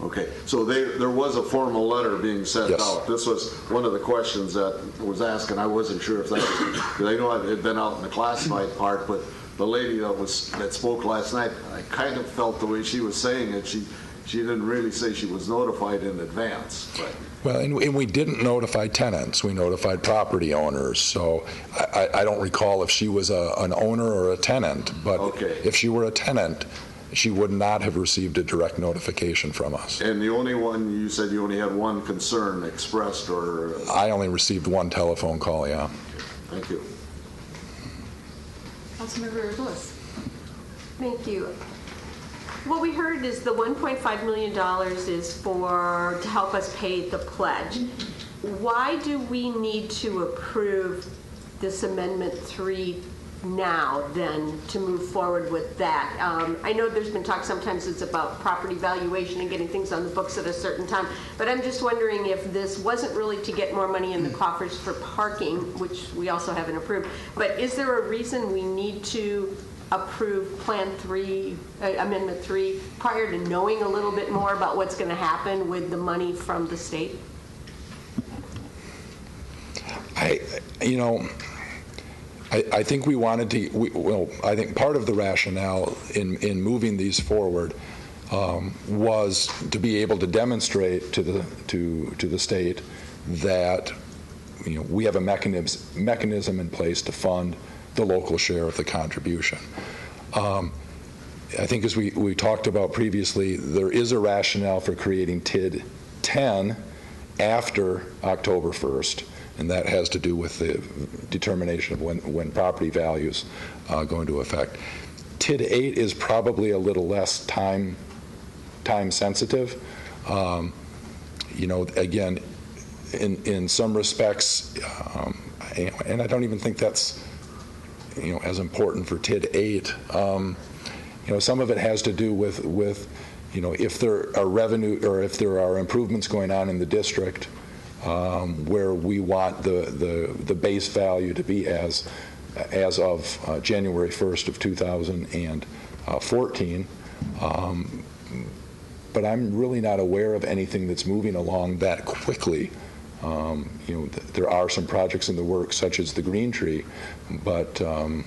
Okay, so there was a formal letter being sent out. This was one of the questions that was asked, and I wasn't sure if that was, because I know it had been out in the classified part, but the lady that spoke last night, I kind of felt the way she was saying it, she didn't really say she was notified in advance. But. Well, and we didn't notify tenants. We notified property owners. So I don't recall if she was an owner or a tenant, but if she were a tenant, she would not have received a direct notification from us. And the only one, you said you only had one concern expressed, or? I only received one telephone call, yeah. Thank you. Councilmember Lewis. Thank you. What we heard is the $1.5 million is to help us pay the pledge. Why do we need to approve this Amendment 3 now, then, to move forward with that? I know there's been talk sometimes it's about property valuation and getting things on the books at a certain time, but I'm just wondering if this wasn't really to get more money in the coffers for parking, which we also haven't approved, but is there a reason we need to approve Plan 3, Amendment 3, prior to knowing a little bit more about what's going to happen with the money from the state? I think we wanted to, I think part of the rationale in moving these forward was to be able to demonstrate to the state that we have a mechanism in place to fund the local share of the contribution. I think as we talked about previously, there is a rationale for creating TID 10 after October 1st, and that has to do with the determination of when property values go into effect. TID 8 is probably a little less time sensitive. Again, in some respects, and I don't even think that's as important for TID 8. Some of it has to do with if there are revenue or if there are improvements going on in the district where we want the base value to be as of January 1st of 2014. But I'm really not aware of anything that's moving along that quickly. There are some projects in the works, such as the Green Tree, but I'm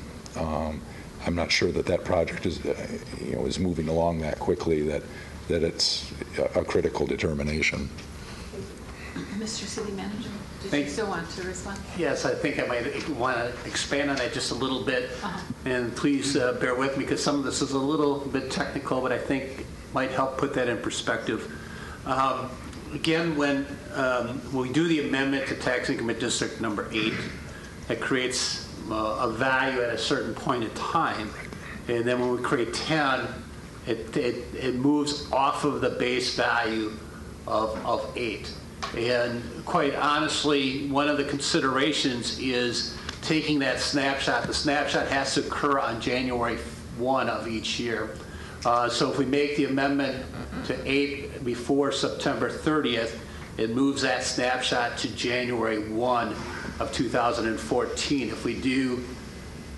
not sure that project is moving along that quickly that it's a critical determination. Mr. City Manager, did you still want to respond? Yes, I think I might want to expand on that just a little bit. And please bear with me because some of this is a little bit technical, but I think might help put that in perspective. Again, when we do the amendment to Tax Increment District number 8, it creates a value at a certain point in time. And then when we create 10, it moves off of the base value of 8. And quite honestly, one of the considerations is taking that snapshot. The snapshot has to occur on January 1 of each year. So if we make the amendment to 8 before September 30th, it moves that snapshot to January 1 of 2014. If we do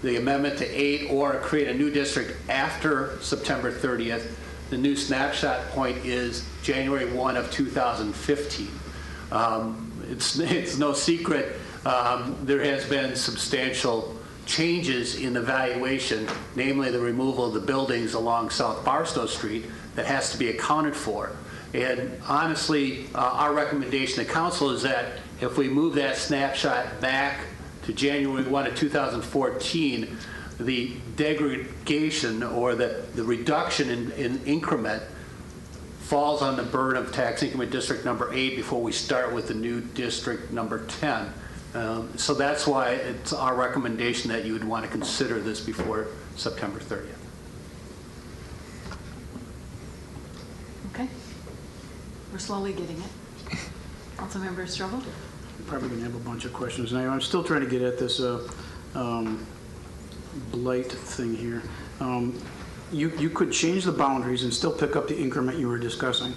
the amendment to 8 or create a new district after September 30th, the new snapshot point is January 1 of 2015. It's no secret there has been substantial changes in the valuation, namely the removal of the buildings along South Barstow Street that has to be accounted for. And honestly, our recommendation to council is that if we move that snapshot back to January 1 of 2014, the degradation or the reduction in increment falls on the burden of Tax Increment District number 8 before we start with the new district number 10. So that's why it's our recommendation that you would want to consider this before September 30th. Okay. We're slowly getting it. Councilmember Strobel? I'm probably going to have a bunch of questions. Now, I'm still trying to get at this blight thing here. You could change the boundaries and still pick up the increment you were discussing,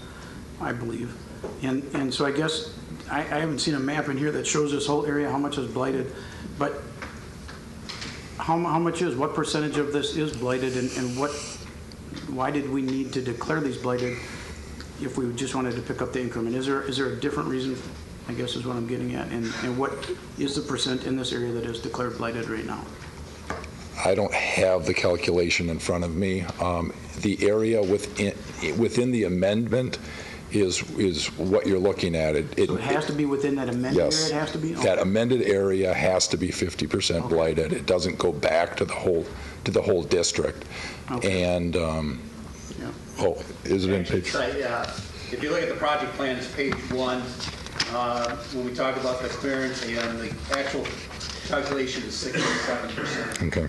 I believe. And so I guess I haven't seen a map in here that shows this whole area, how much is blighted, but how much is, what percentage of this is blighted, and why did we need to declare these blighted if we just wanted to pick up the increment? Is there a different reason, I guess is what I'm getting at, and what is the percent in this area that is declared blighted right now? I don't have the calculation in front of me. The area within the amendment is what you're looking at. So it has to be within that amended area? It has to be? Okay. That amended area has to be 50% blighted. It doesn't go back to the whole district. Okay. And is it in page? If you look at the project plan, it's page 1. When we talk about the clearance and the actual calculation is 67%. Okay.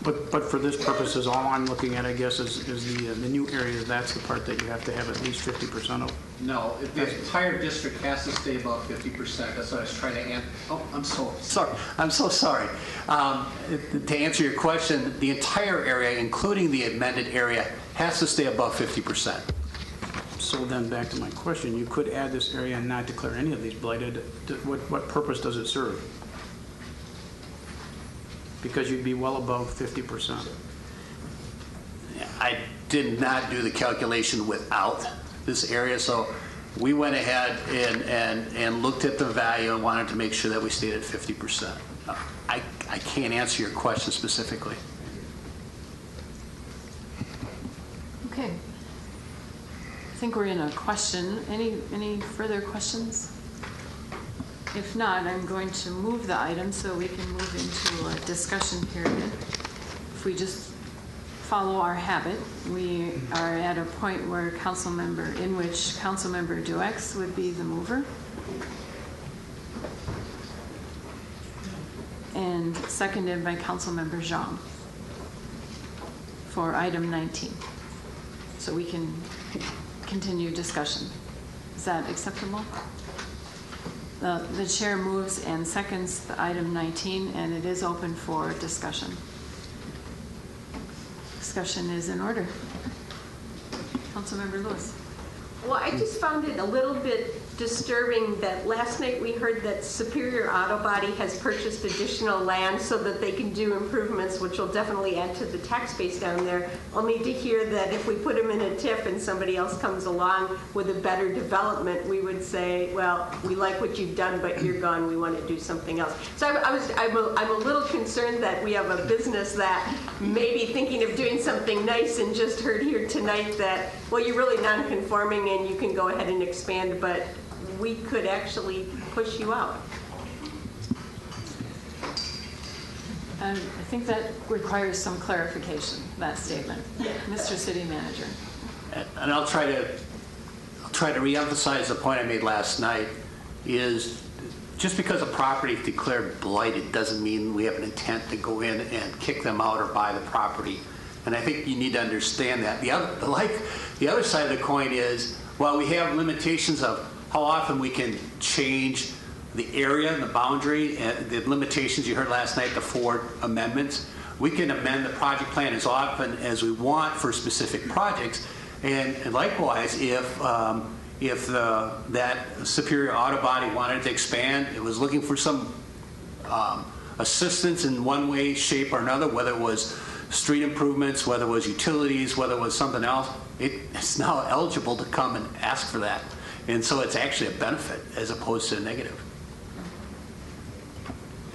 But for this purposes, all I'm looking at, I guess, is the new area. That's the part that you have to have at least 50% of. No, the entire district has to stay above 50%. That's what I was trying to answer. Oh, I'm so sorry. I'm so sorry. To answer your question, the entire area, including the amended area, has to stay above 50%. So then back to my question, you could add this area and not declare any of these blighted. What purpose does it serve? Because you'd be well above 50%. I did not do the calculation without this area, so we went ahead and looked at the value and wanted to make sure that we stayed at 50%. I can't answer your question specifically. think we're in a question. Any further questions? If not, I'm going to move the item so we can move into a discussion period. If we just follow our habit, we are at a point where in which Councilmember Duex would be the mover. And seconded by Councilmember Zhang for item 19. So we can continue discussion. Is that acceptable? The chair moves and seconds the item 19, and it is open for discussion. Discussion is in order. Councilmember Lewis. Well, I just found it a little bit disturbing that last night we heard that Superior Auto Body has purchased additional land so that they can do improvements, which will definitely add to the tax base down there, only to hear that if we put them in a TIF and somebody else comes along with a better development, we would say, well, we like what you've done, but you're gone, we want to do something else. So I'm a little concerned that we have a business that may be thinking of doing something nice and just heard here tonight that, well, you're really non-conforming and you can go ahead and expand, but we could actually push you out. I think that requires some clarification, that statement. Mr. City Manager. And I'll try to reemphasize the point I made last night, is just because a property is declared blighted doesn't mean we have an intent to go in and kick them out or buy the property. And I think you need to understand that. The other side of the coin is, while we have limitations of how often we can change the area and the boundary, and the limitations you heard last night, the 4 amendments, we can amend the project plan as often as we want for specific projects. And likewise, if that Superior Auto Body wanted to expand, it was looking for some assistance in one way, shape, or another, whether it was street improvements, whether it was utilities, whether it was something else, it's now eligible to come and ask for that. And so it's actually a benefit as opposed to a negative.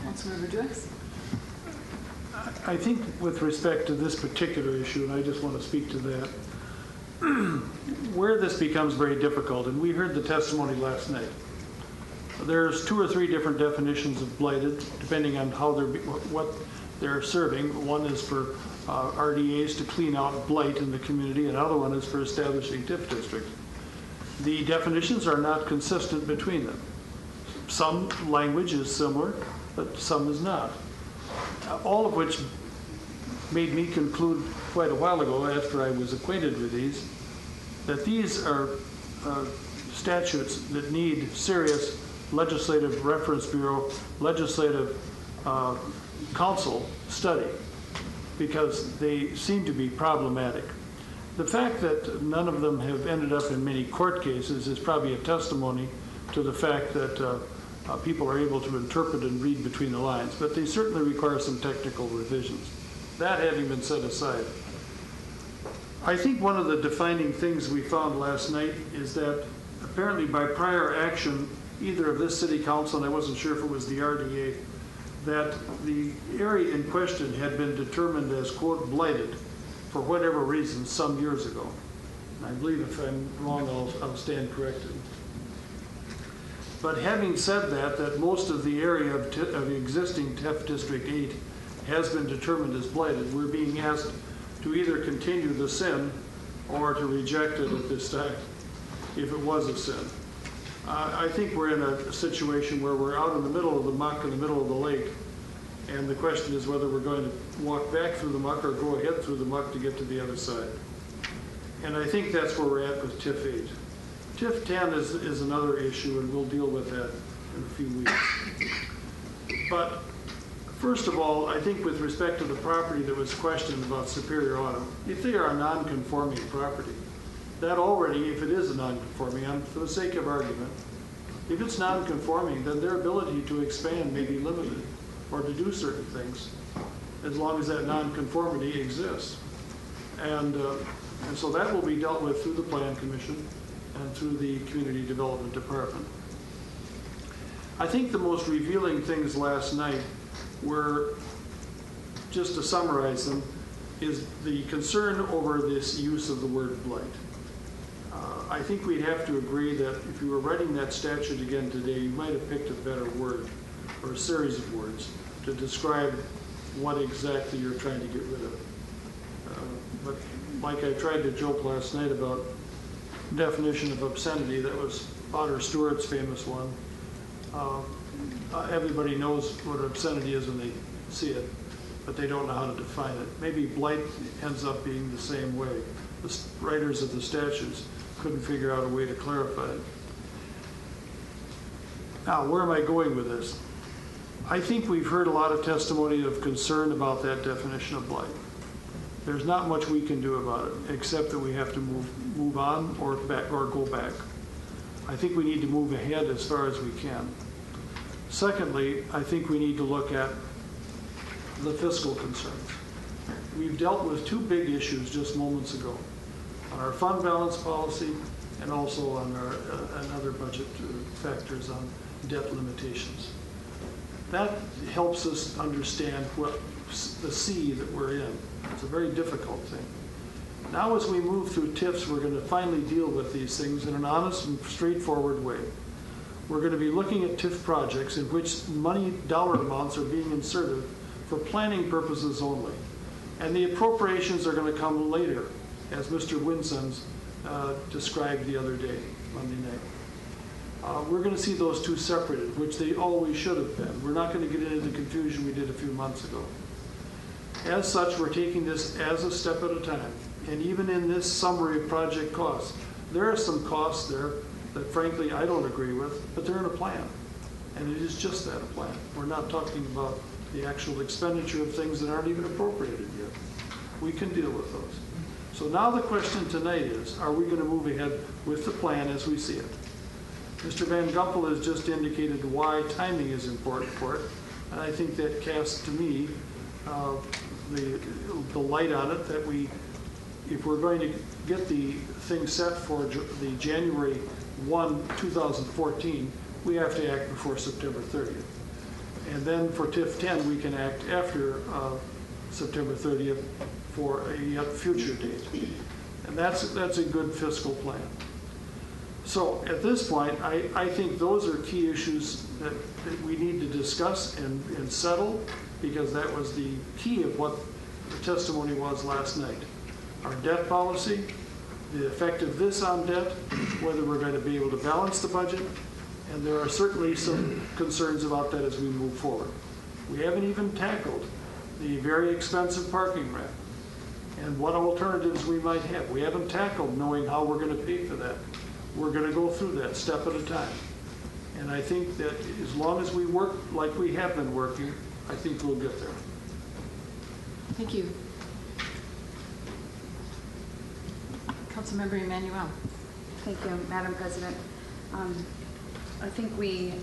Councilmember Duex. I think with respect to this particular issue, and I just want to speak to that, where this becomes very difficult, and we heard the testimony last night, there's 2 or 3 different definitions of blighted, depending on how what they're serving. One is for RDAs to clean out blight in the community, and another one is for establishing TIF districts. The definitions are not consistent between them. Some language is similar, but some is not. All of which made me conclude quite a while ago, after I was acquainted with these, that these are statutes that need serious legislative reference bureau, legislative council study, because they seem to be problematic. The fact that none of them have ended up in many court cases is probably a testimony to the fact that people are able to interpret and read between the lines, but they certainly require some technical revisions. That having been set aside, I think one of the defining things we found last night is that apparently by prior action, either of this city council, and I wasn't sure if it was the RDA, that the area in question had been determined as, quote, blighted for whatever reason some years ago. And I believe if I'm wrong, I'll stand corrected. But having said that most of the area of existing TIF District 8 has been determined as blighted, we're being asked to either continue the sin or to reject it at this time, if it was a sin. I think we're in a situation where we're out in the middle of the muck, in the middle of the lake, and the question is whether we're going to walk back through the muck or go ahead through the muck to get to the other side. And I think that's where we're at with TIF 8. TIF 10 is another issue, and we'll deal with that in a few weeks. But first of all, I think with respect to the property that was questioned about Superior Auto, if they are a non-conforming property, that already, if it is a non-conforming, for the sake of argument, if it's non-conforming, then their ability to expand may be limited or to do certain things as long as that non-conformity exists. And so that will be dealt with through the Plan Commission and through the Community Development Department. I think the most revealing things last night were, just to summarize them, is the concern over this use of the word blight. I think we'd have to agree that if you were writing that statute again today, you might have picked a better word or a series of words to describe what exactly you're trying to get rid of. But like I tried to joke last night about definition of obscenity, that was Otter Stewart's famous one. Everybody knows what obscenity is when they see it, but they don't know how to define it. Maybe blight ends up being the same way. The writers of the statutes couldn't figure out a way to clarify it. Now, where am I going with this? I think we've heard a lot of testimony of concern about that definition of blight. There's not much we can do about it, except that we have to move on or go back. I think we need to move ahead as far as we can. Secondly, I think we need to look at the fiscal concerns. We've dealt with two big issues just moments ago, on our fund balance policy and also on our another budget factors on debt limitations. That helps us understand what the sea that we're in. It's a very difficult thing. Now as we move through TIFs, we're going to finally deal with these things in an honest and straightforward way. We're going to be looking at TIF projects in which money dollar amounts are being inserted for planning purposes only. And the appropriations are going to come later, as Mr. Winsons described the other day, Monday night. We're going to see those two separated, which they always should have been. We're not going to get into the confusion we did a few months ago. As such, we're taking this as a step at a time. And even in this summary of project costs, there are some costs there that frankly I don't agree with, but they're in a plan. And it is just that, a plan. We're not talking about the actual expenditure of things that aren't even appropriated yet. We can deal with those. So now the question tonight is, are we going to move ahead with the plan as we see it? Mr. Van Gumpel has just indicated why timing is important for it. And I think that casts to me the light on it that if we're going to get the thing set for the January 1, 2014, we have to act before September 30th. And then for TIF 10, we can act after September 30th for a yet future date. And that's a good fiscal plan. So at this point, I think those are key issues that we need to discuss and settle, because that was the key of what the testimony was last night. Our debt policy, the effect of this on debt, whether we're going to be able to balance the budget, and there are certainly some concerns about that as we move forward. We haven't even tackled the very expensive parking ramp and what alternatives we might have. We haven't tackled knowing how we're going to pay for that. We're going to go through that step at a time. And I think that as long as we work like we have been working, I think we'll get there. Thank you. Councilmember Emanuel. Thank you, Madam President. I think we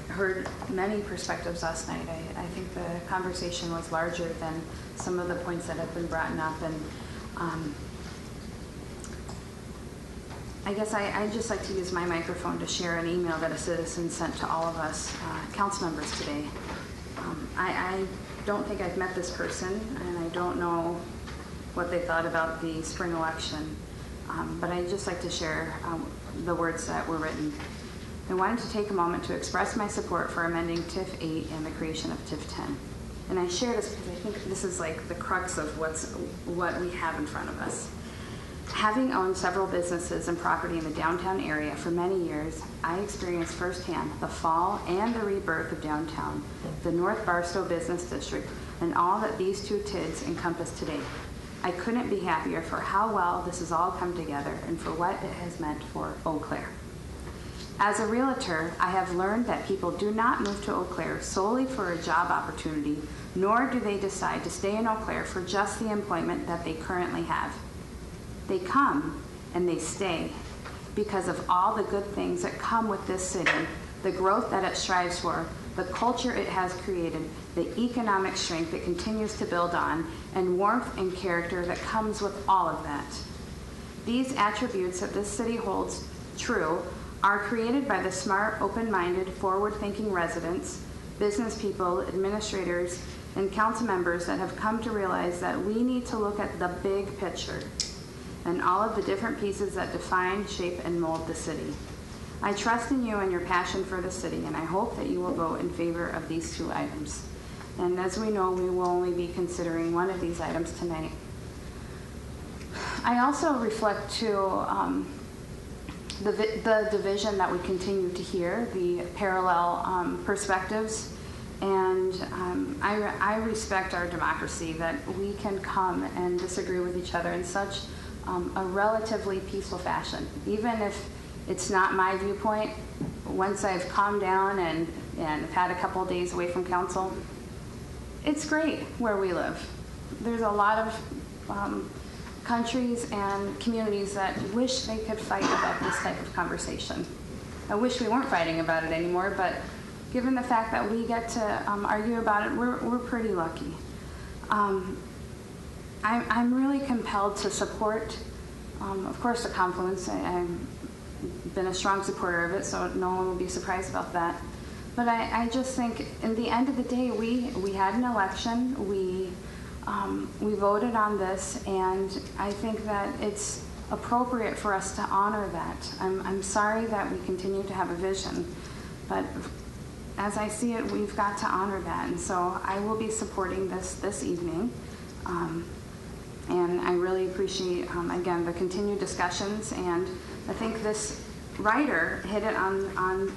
heard many perspectives last night. I think the conversation was larger than some of the points that have been brought up. And I guess I'd just like to use my microphone to share an email that a citizen sent to all of us council members today. I don't think I've met this person, and I don't know what they thought about the spring election, but I'd just like to share the words that were written. I wanted to take a moment to express my support for amending TIF 8 and the creation of TIF 10. And I share this because I think this is like the crux of what we have in front of us. Having owned several businesses and property in the downtown area for many years, I experienced firsthand the fall and the rebirth of downtown, the North Barstow Business District, and all that these two TIDs encompass today. I couldn't be happier for how well this has all come together and for what it has meant for Eau Claire. As a realtor, I have learned that people do not move to Eau Claire solely for a job opportunity, nor do they decide to stay in Eau Claire for just the employment that they currently have. They come and they stay because of all the good things that come with this city, the growth that it strives for, the culture it has created, the economic strength it continues to build on, and warmth and character that comes with all of that. These attributes that this city holds true are created by the smart, open-minded, forward-thinking residents, business people, administrators, and council members that have come to realize that we need to look at the big picture. and all of the different pieces that define, shape, and mold the city. I trust in you and your passion for the city, and I hope that you will vote in favor of these 2 items. And as we know, we will only be considering one of these items tonight. I also reflect to the division that we continue to hear, the parallel perspectives, and I respect our democracy that we can come and disagree with each other in such a relatively peaceful fashion. Even if it's not my viewpoint, once I've calmed down and have had a couple of days away from council, it's great where we live. There's a lot of countries and communities that wish they could fight about this type of conversation. I wish we weren't fighting about it anymore, but given the fact that we get to argue about it, we're pretty lucky. I'm really compelled to support, of course, the confluence. I've been a strong supporter of it, so no one will be surprised about that. But I just think, in the end of the day, we had an election. We voted on this, and I think that it's appropriate for us to honor that. I'm sorry that we continue to have a vision, but as I see it, we've got to honor that. And so I will be supporting this evening. And I really appreciate, again, the continued discussions. And I think this writer hit it on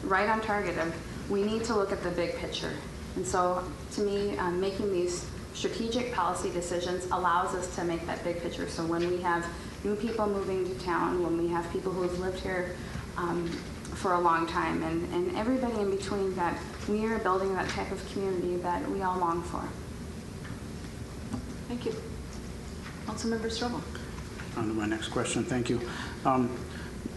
right on target of we need to look at the big picture. And so to me, making these strategic policy decisions allows us to make that big picture. So when we have new people moving to town, when we have people who have lived here for a long time, and everybody in between, that we are building that type of community that we all long for. Thank you. Councilmember Strobel. On to my next question. Thank you.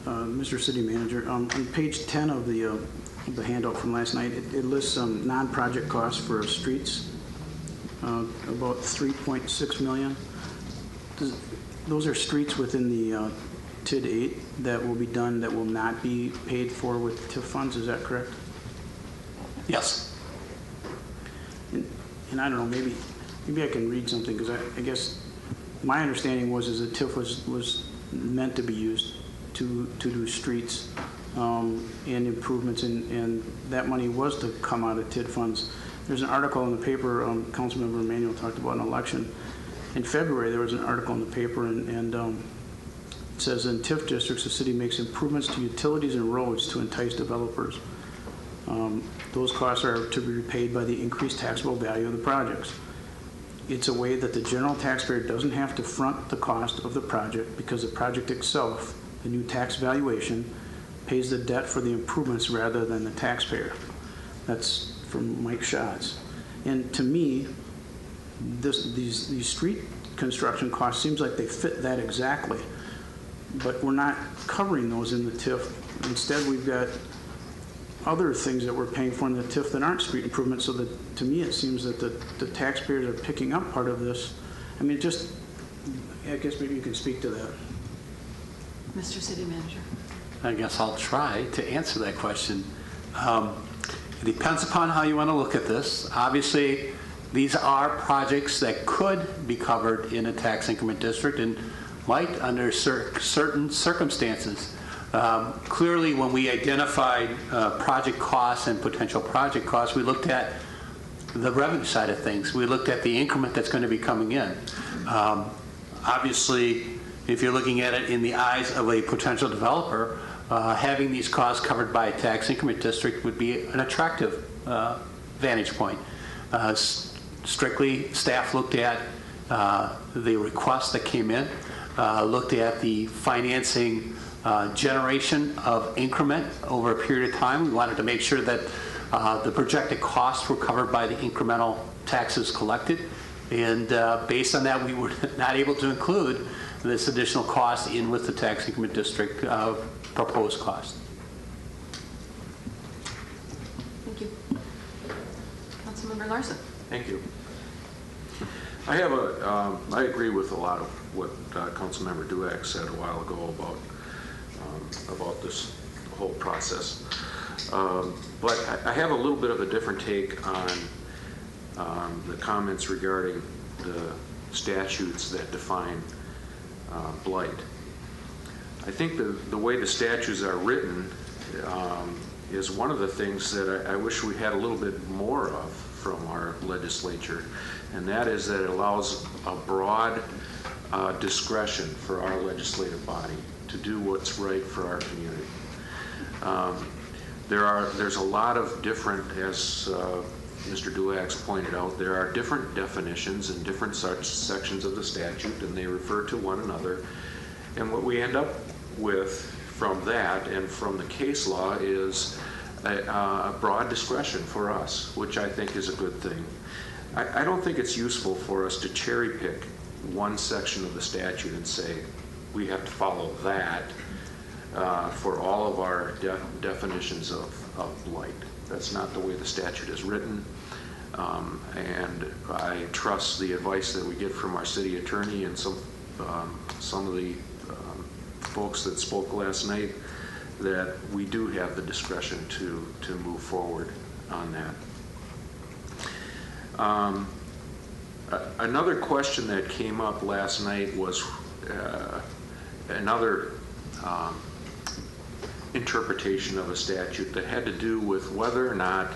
Mr. City Manager, on page 10 of the handout from last night, it lists some non-project costs for streets, about $3.6 million. Those are streets within the TID 8 that will be done that will not be paid for with TIF funds, is that correct? Yes. And I don't know, maybe I can read something, because I guess my understanding was that TIF was meant to be used to do streets and improvements, and that money was to come out of TID funds. There's an article in the paper, Councilmember Emanuel talked about an election. In February, there was an article in the paper, and it says, in TIF districts, the city makes improvements to utilities and roads to entice developers. Those costs are to be repaid by the increased taxable value of the projects. It's a way that the general taxpayer doesn't have to front the cost of the project, because the project itself, the new tax valuation, pays the debt for the improvements rather than the taxpayer. That's from Mike Schatz. And to me, these street construction costs seems like they fit that exactly, but we're not covering those in the TIF. Instead, we've got other things that we're paying for in the TIF that aren't street improvements, so that, to me, it seems that the taxpayers are picking up part of this. I mean, I guess maybe you can speak to that. Mr. City Manager. I guess I'll try to answer that question. It depends upon how you want to look at this. Obviously, these are projects that could be covered in a tax increment district and might under certain circumstances. Clearly, when we identified project costs and potential project costs, we looked at the revenue side of things. We looked at the increment that's going to be coming in. Obviously, if you're looking at it in the eyes of a potential developer, having these costs covered by a tax increment district would be an attractive vantage point. Strictly, staff looked at the requests that came in, looked at the financing generation of increment over a period of time. We wanted to make sure that the projected costs were covered by the incremental taxes collected. And based on that, we were not able to include this additional cost in with the tax increment district proposed cost. Thank you. Councilmember Larson. Thank you. I have I agree with a lot of what Councilmember Duack said a while ago about this whole process. But I have a little bit of a different take on the comments regarding the statutes that define blight. I think the way the statutes are written is one of the things that I wish we had a little bit more of from our legislature, and that is that it allows a broad discretion for our legislative body to do what's right for our community. There's a lot of different, as Mr. Dulac pointed out, there are different definitions in different sections of the statute, and they refer to one another. And what we end up with from that and from the case law is a broad discretion for us, which I think is a good thing. I don't think it's useful for us to cherry pick one section of the statute and say we have to follow that for all of our definitions of blight. That's not the way the statute is written, and I trust the advice that we get from our city attorney and some of the folks that spoke last night, that we do have the discretion to move forward on that. Another question that came up last night was another interpretation of a statute that had to do with whether or not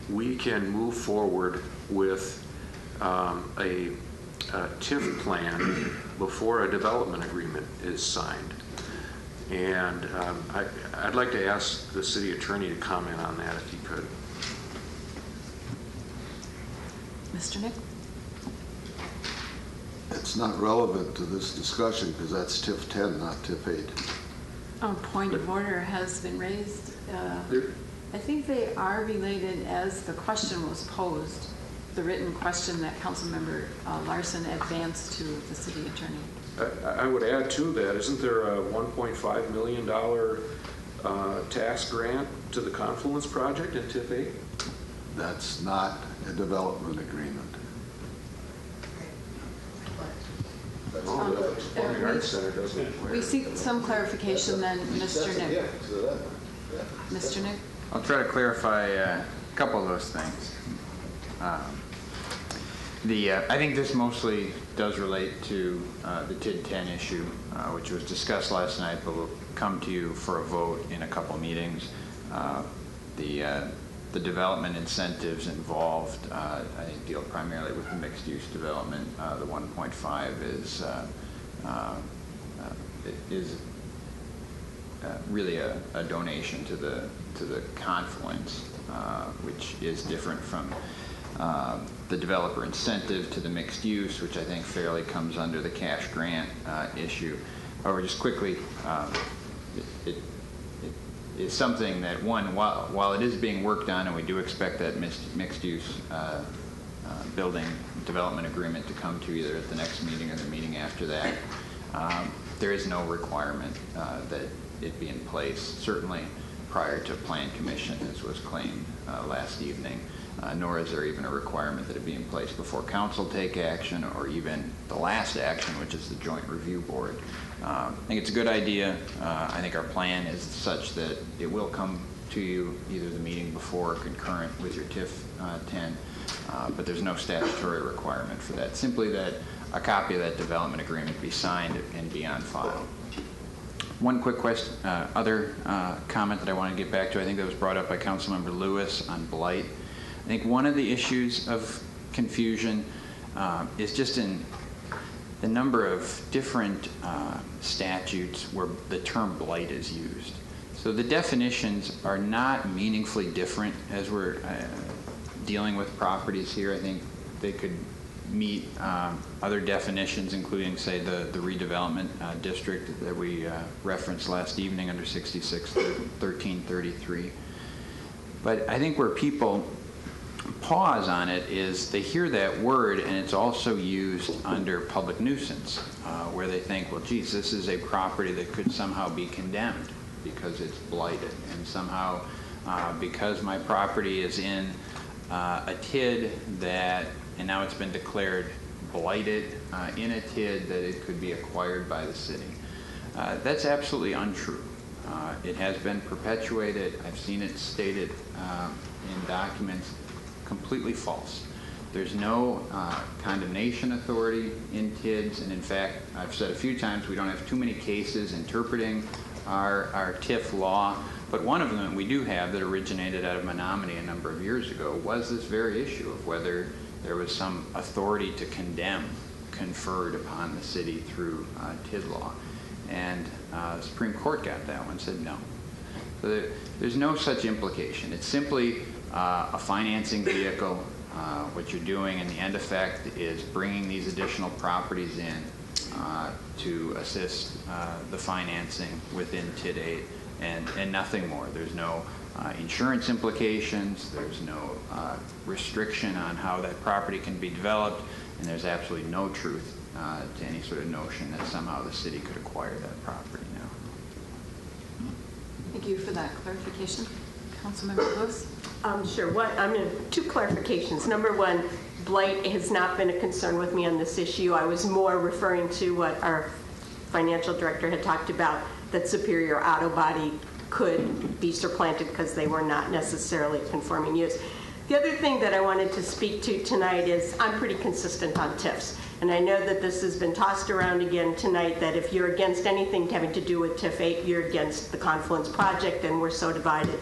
we can move forward with a TIF plan before a development agreement is signed. And I'd like to ask the city attorney to comment on that if he could. Mr. Nick? It's not relevant to this discussion because that's TIF 10, not TIF 8. Point of order has been raised. I think they are related as the question was posed, the written question that Councilmember Larson advanced to the city attorney. I would add to that, isn't there a $1.5 million tax grant to the Confluence project in TIF 8? That's not a development agreement. We seek some clarification then, Mr. Nick. Mr. Nick? I'll try to clarify a couple of those things. I think this mostly does relate to the TID 10 issue, which was discussed last night, but will come to you for a vote in a couple meetings. The development incentives involved, I think, deal primarily with the mixed-use development. The 1.5 is really a donation to the Confluence, which is different from the developer incentive to the mixed use, which I think fairly comes under the cash grant issue. However, just quickly, it is something that, one, while it is being worked on, and we do expect that mixed use building development agreement to come to either at the next meeting or the meeting after that, there is no requirement that it be in place, certainly prior to Plan Commission, as was claimed last evening. Nor is there even a requirement that it be in place before council take action or even the last action, which is the Joint Review Board. I think it's a good idea. I think our plan is such that it will come to you either the meeting before or concurrent with your TIF 10, but there's no statutory requirement for that. Simply that a copy of that development agreement be signed and be on file. One quick question, other comment that I want to get back to, I think that was brought up by Councilmember Lewis on blight. I think one of the issues of confusion is just in the number of different statutes where the term blight is used. So the definitions are not meaningfully different as we're dealing with properties here. I think they could meet other definitions, including, say, the redevelopment district that we referenced last evening under 66-1333. But I think where people pause on it is they hear that word and it's also used under public nuisance, where they think, well, geez, this is a property that could somehow be condemned because it's blighted, and somehow because my property is in a TID that, and now it's been declared blighted in a TID, that it could be acquired by the city. That's absolutely untrue. It has been perpetuated. I've seen it stated in documents. Completely false. There's no condemnation authority in TIDS, and in fact, I've said a few times, we don't have too many cases interpreting our TIF law, but one of them that we do have that originated out of Menominee a number of years ago was this very issue of whether there was some authority to condemn conferred upon the city through TID law. And the Supreme Court got that one, said no. So there's no such implication. It's simply a financing vehicle. What you're doing in the end effect is bringing these additional properties in to assist the financing within TID 8 and nothing more. There's no insurance implications, there's no restriction on how that property can be developed, and there's absolutely no truth to any sort of notion that somehow the city could acquire that property now. Thank you for that clarification. Councilmember Lewis? Sure. Two clarifications. Number one, blight has not been a concern with me on this issue. I was more referring to what our financial director had talked about, that Superior Auto Body could be supplanted because they were not necessarily conforming use. The other thing that I wanted to speak to tonight is I'm pretty consistent on TIFs. And I know that this has been tossed around again tonight, that if you're against anything having to do with TIF 8, you're against the Confluence project, and we're so divided.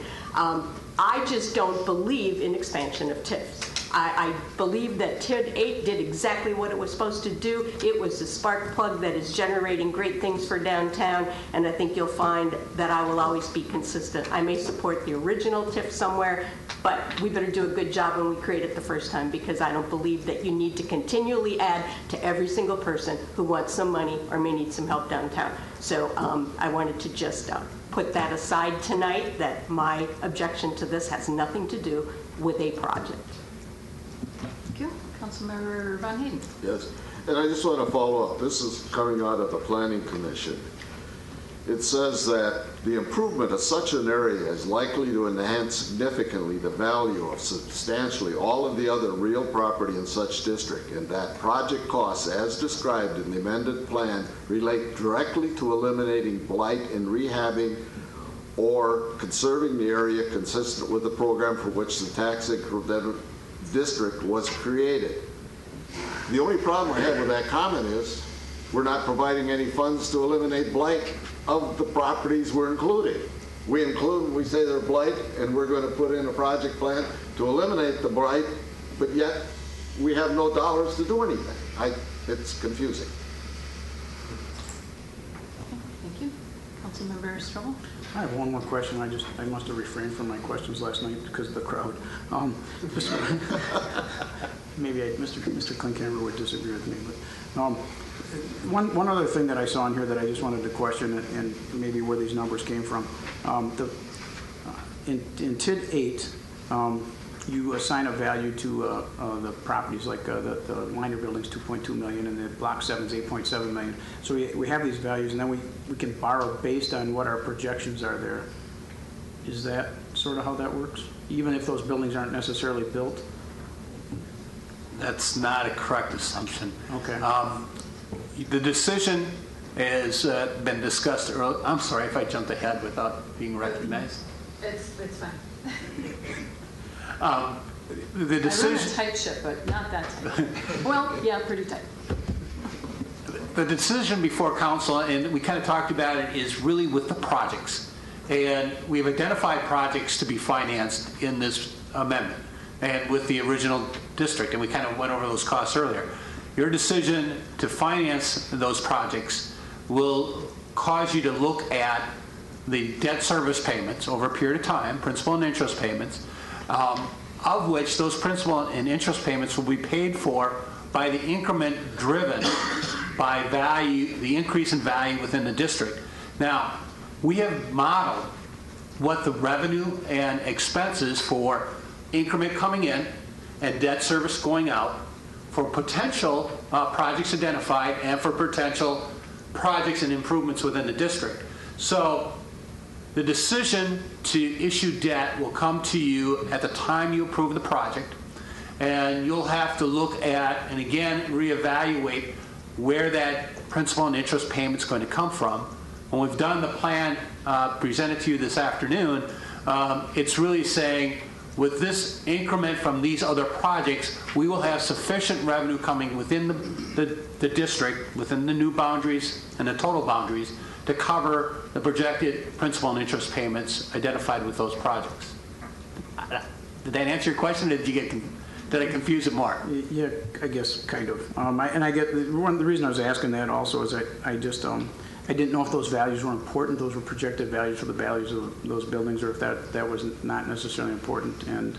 I just don't believe in expansion of TIFs. I believe that TID 8 did exactly what it was supposed to do. It was a spark plug that is generating great things for downtown, and I think you'll find that I will always be consistent. I may support the original TIF somewhere, but we better do a good job when we create it the first time, because I don't believe that you need to continually add to every single person who wants some money or may need some help downtown. So I wanted to just put that aside tonight, that my objection to this has nothing to do with a project. Thank you. Councilmember Von Hayden. Yes, and I just want to follow up. This is coming out of the Planning Commission. It says that the improvement of such an area is likely to enhance significantly the value of substantially all of the other real property in such district, and that project costs as described in the amended plan relate directly to eliminating blight and rehabbing or conserving the area consistent with the program for which the tax district was created. The only problem I have with that comment is we're not providing any funds to eliminate blight of the properties we're including. We say they're blight, and we're going to put in a project plan to eliminate the blight, but yet we have no dollars to do anything. It's confusing. Thank you. Councilmember Strobel? I have one more question. I must have refrained from my questions last night because of the crowd. Maybe Mr. Klinkhammer would disagree with me, but one other thing that I saw in here that I just wanted to question, and maybe where these numbers came from. In TID 8, you assign a value to the properties, like the liner building's $2.2 million and the block 7's $8.7 million. So we have these values, and then we can borrow based on what our projections are there. Is that sort of how that works? Even if those buildings aren't necessarily built? That's not a correct assumption. Okay. The decision has been discussed earlier. I'm sorry if I jumped ahead without being recognized. It's fine. The decision. I run a tight ship, but not that tight. Well, yeah, pretty tight. The decision before council, and we kind of talked about it, is really with the projects. And we've identified projects to be financed in this amendment and with the original district, and we kind of went over those costs earlier. Your decision to finance those projects will cause you to look at the debt service payments over a period of time, principal and interest payments, of which those principal and interest payments will be paid for by the increment driven by value, the increase in value within the district. Now, we have modeled what the revenue and expenses for increment coming in and debt service going out for potential projects identified and for potential projects and improvements within the district. So the decision to issue debt will come to you at the time you approve the project, and you'll have to look at, and again, reevaluate where that principal and interest payment is going to come from. When we've done the plan presented to you this afternoon, it's really saying with this increment from these other projects, we will have sufficient revenue coming within the district, within the new boundaries and the total boundaries, to cover the projected principal and interest payments identified with those projects. Did that answer your question, or did I confuse it more? Yeah, I guess kind of. And I get the reason I was asking that also is I just I didn't know if those values were important. Those were projected values for the values of those buildings, or if that was not necessarily important. And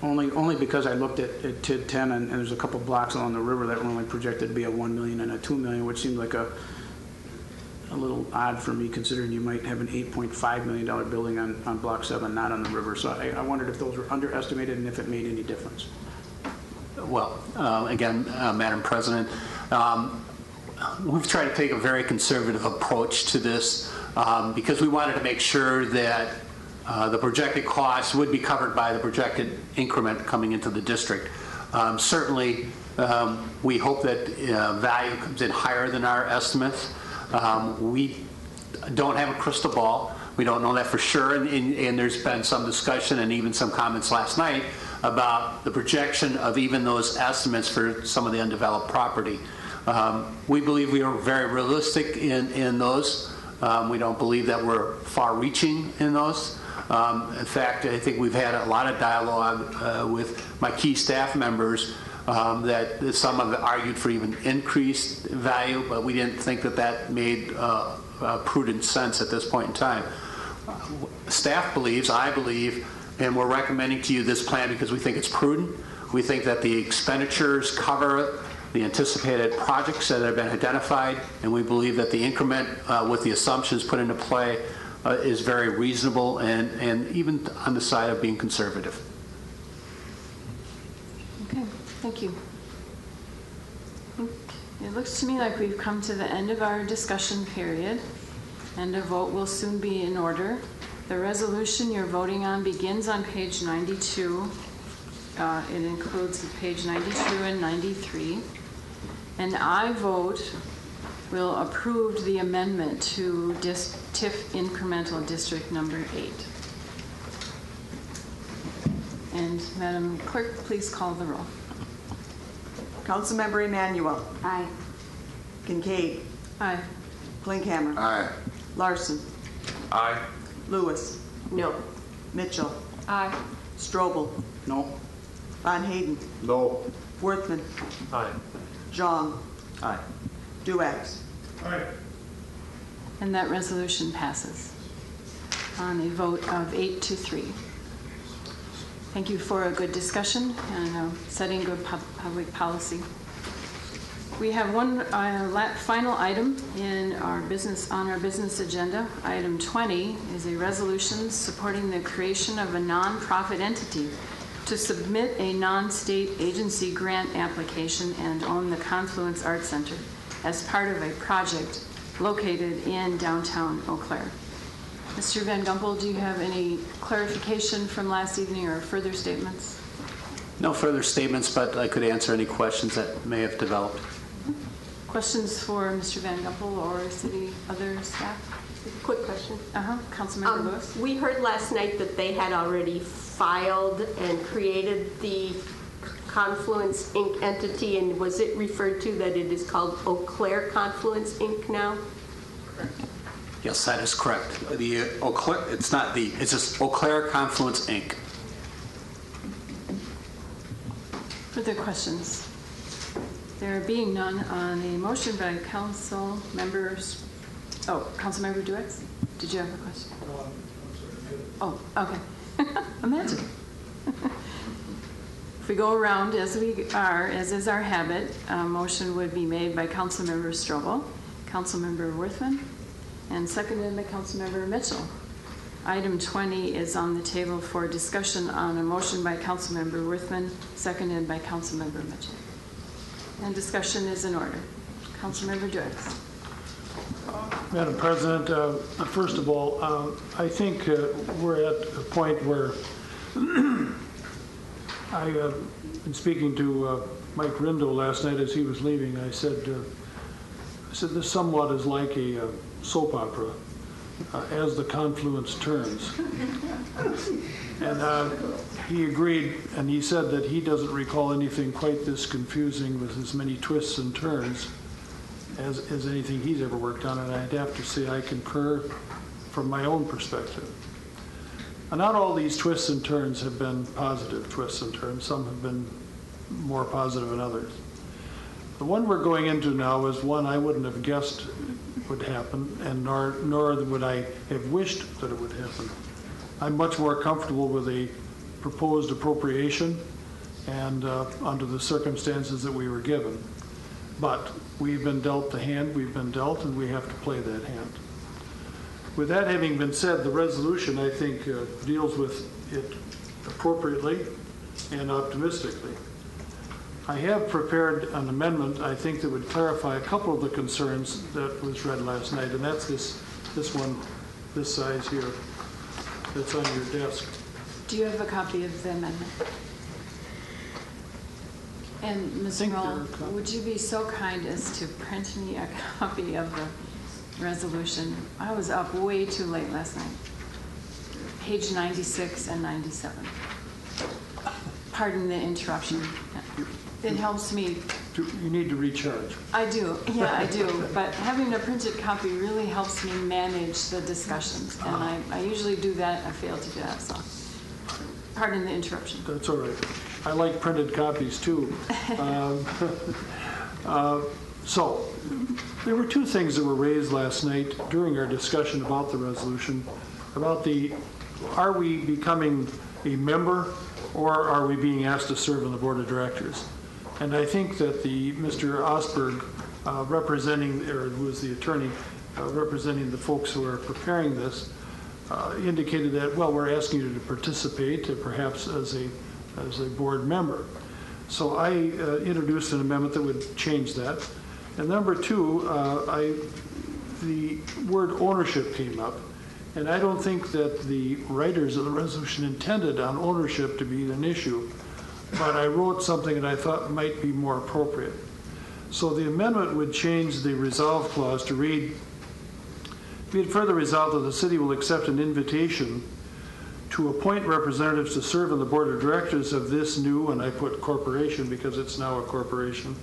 only because I looked at TID 10 and there's a couple blocks along the river that were only projected to be a $1 million and a $2 million, which seemed like a little odd for me, considering you might have an $8.5 million building on Block 7, not on the river. So I wondered if those were underestimated and if it made any difference. Well, again, Madam President, we've tried to take a very conservative approach to this because we wanted to make sure that the projected costs would be covered by the projected increment coming into the district. Certainly, we hope that value comes in higher than our estimates. We don't have a crystal ball. We don't know that for sure, and there's been some discussion and even some comments last night about the projection of even those estimates for some of the undeveloped property. We believe we are very realistic in those. We don't believe that we're far-reaching in those. In fact, I think we've had a lot of dialogue with my key staff members that some have argued for even increased value, but we didn't think that made prudent sense at this point in time. Staff believes, I believe, and we're recommending to you this plan because we think it's prudent. We think that the expenditures cover the anticipated projects that have been identified, and we believe that the increment with the assumptions put into play is very reasonable and even on the side of being conservative. Okay, thank you. It looks to me like we've come to the end of our discussion period, and a vote will soon be in order. The resolution you're voting on begins on page 92. It includes page 92 and 93. And I vote will approve the amendment to TIF incremental district number 8. And Madam Clerk, please call the roll. Councilmember Emanuel. Aye. Kincaid. Aye. Klinkhammer. Aye. Larson. Aye. Lewis. No. Mitchell. Aye. Strobel. No. Von Hayden. No. Worthman. Aye. Zhang. Aye. Duax. Aye. And that resolution passes on a vote of 8-3. Thank you for a good discussion and setting good public policy. We have one final item in our business agenda. Item 20 is a resolution supporting the creation of a nonprofit entity to submit a non-state agency grant application and own the Confluence Art Center as part of a project located in downtown Eau Claire. Mr. Van Gumpel, do you have any clarification from last evening or further statements? No further statements, but I could answer any questions that may have developed. Questions for Mr. Van Gumpel or other staff? Quick question. Councilmember Lewis. We heard last night that they had already filed and created the Confluence Inc. entity, and was it referred to that it is called Eau Claire Confluence Inc. now? Yes, that is correct. The Eau Claire, it's just Eau Claire Confluence Inc. Further questions? There being none, on a motion by council members. Oh, Councilmember Duex, did you have a question? Oh, okay. Imagine. If we go around as is our habit, a motion would be made by Councilmember Strobel, Councilmember Worthman, and seconded by Councilmember Mitchell. Item 20 is on the table for discussion on a motion by Councilmember Worthman, seconded by Councilmember Mitchell. And discussion is in order. Councilmember Duex. Madam President, first of all, I think we're at a point where I been speaking to Mike Rindo last night as he was leaving. I said this somewhat is like a soap opera. as the confluence turns. And he agreed, and he said that he doesn't recall anything quite this confusing with as many twists and turns as anything he's ever worked on, and I'd have to say I concur from my own perspective. And not all these twists and turns have been positive twists and turns. Some have been more positive than others. The one we're going into now is one I wouldn't have guessed would happen, and nor would I have wished that it would happen. I'm much more comfortable with a proposed appropriation and under the circumstances that we were given. But we've been dealt the hand we've been dealt, and we have to play that hand. With that having been said, the resolution, I think, deals with it appropriately and optimistically. I have prepared an amendment, I think, that would clarify a couple of the concerns that was read last night, and that's this one, this size here, that's on your desk. Do you have a copy of the amendment? And Ms. Roll, would you be so kind as to print me a copy of the resolution? I was up way too late last night. Page 96 and 97. Pardon the interruption. It helps me. You need to recharge. I do, yeah, I do. But having a printed copy really helps me manage the discussions. And I usually do that. I fail to do that, so pardon the interruption. That's all right. I like printed copies too. So there were two things that were raised last night during our discussion about the resolution, about are we becoming a member or are we being asked to serve on the board of directors? And I think that Mr. Osberg, who is the attorney representing the folks who are preparing this, indicated that, well, we're asking you to participate, perhaps as a board member. So I introduced an amendment that would change that. And number two, the word ownership came up. And I don't think that the writers of the resolution intended on ownership to be an issue, but I wrote something that I thought might be more appropriate. So the amendment would change the resolve clause to read, be it further resolved that the city will accept an invitation to appoint representatives to serve on the board of directors of this new, and I put corporation because it's now a corporation,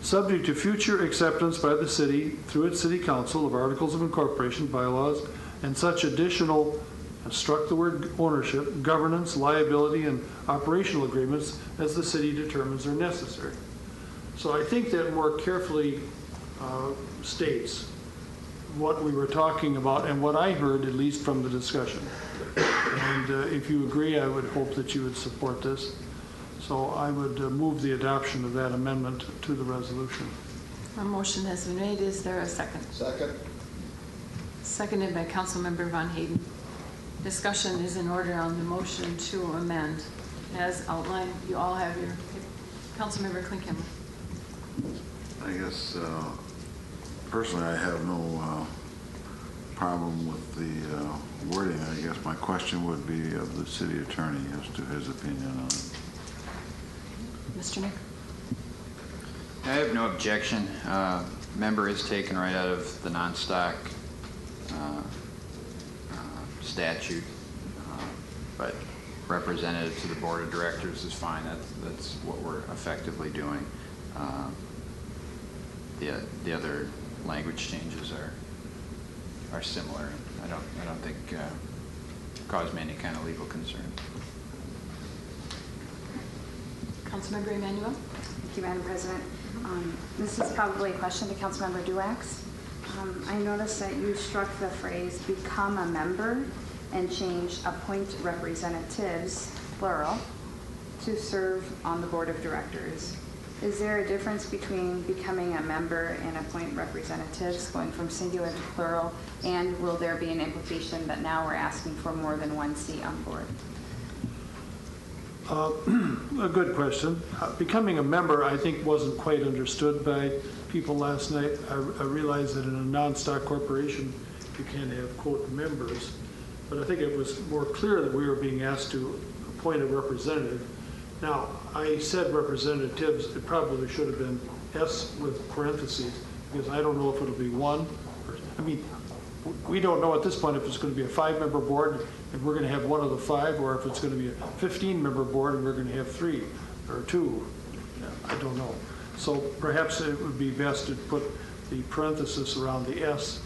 subject to future acceptance by the city through its city council of articles of incorporation, bylaws, and such additional, struck the word ownership, governance, liability, and operational agreements as the city determines are necessary. So I think that more carefully states what we were talking about and what I heard, at least from the discussion. And if you agree, I would hope that you would support this. So I would move the adoption of that amendment to the resolution. A motion has been made. Is there a second? Second. Seconded by Councilmember Von Hayden. Discussion is in order on the motion to amend. As outlined, you all have your Councilmember Klinkhammer. I guess personally I have no problem with the wording. I guess my question would be of the city attorney as to his opinion on it. Mr. Nick? I have no objection. Member is taken right out of the non-stock statute, but representative to the board of directors is fine. That's what we're effectively doing. The other language changes are similar. I don't think cause me any kind of legal concern. Councilmember Emanuel? Thank you, Madam President. This is probably a question to Councilmember Duax. I noticed that you struck the phrase "become a member" and changed "appoint representatives," plural, to serve on the board of directors. Is there a difference between becoming a member and appoint representatives, going from singular to plural, and will there be an implication that now we're asking for more than one seat on board? A good question. Becoming a member, I think, wasn't quite understood by people last night. I realize that in a non-stock corporation, you can't have, quote, members. But I think it was more clear that we were being asked to appoint a representative. Now, I said representatives. It probably should have been S with parentheses, because I don't know if it'll be one. I mean, we don't know at this point if it's going to be a 5-member board and we're going to have one of the 5, or if it's going to be a 15-member board and we're going to have 3 or 2. I don't know. So perhaps it would be best to put the parenthesis around the S.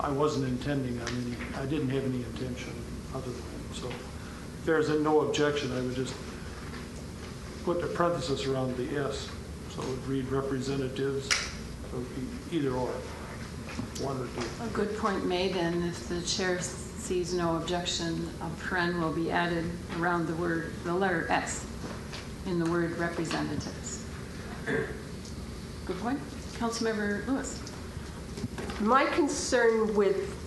I wasn't intending on any, I didn't have any intention other than that. So if there's no objection, I would just put a parenthesis around the S. So it would read representatives. So it would be either or, 1 or 2. A good point made, and if the chair sees no objection, a paren will be added around the letter S in the word representatives. Good point. Councilmember Lewis. My concern with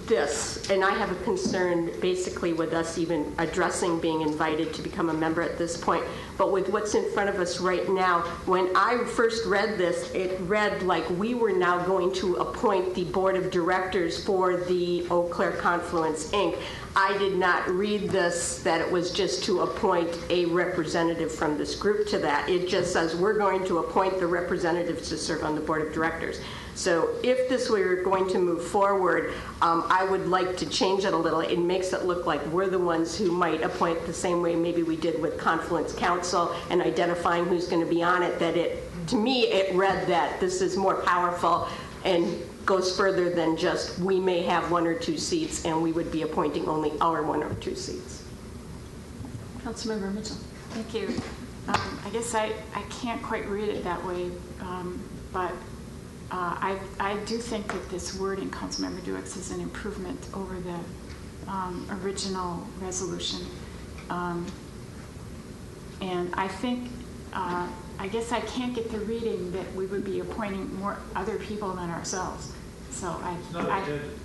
this, and I have a concern basically with us even addressing being invited to become a member at this point, but with what's in front of us right now, when I first read this, it read like we were now going to appoint the board of directors for the Eau Claire Confluence, Inc. I did not read this that it was just to appoint a representative from this group to that. It just says we're going to appoint the representatives to serve on the board of directors. So if this were going to move forward, I would like to change it a little. It makes it look like we're the ones who might appoint the same way maybe we did with Confluence Council and identifying who's going to be on it. That to me, it read that this is more powerful and goes further than just we may have 1 or 2 seats and we would be appointing only our 1 or 2 seats. Councilmember Mitchell. Thank you. I guess I can't quite read it that way, but I do think that this wording, Councilmember Duex, is an improvement over the original resolution. And I think, I guess I can't get the reading that we would be appointing more other people than ourselves. So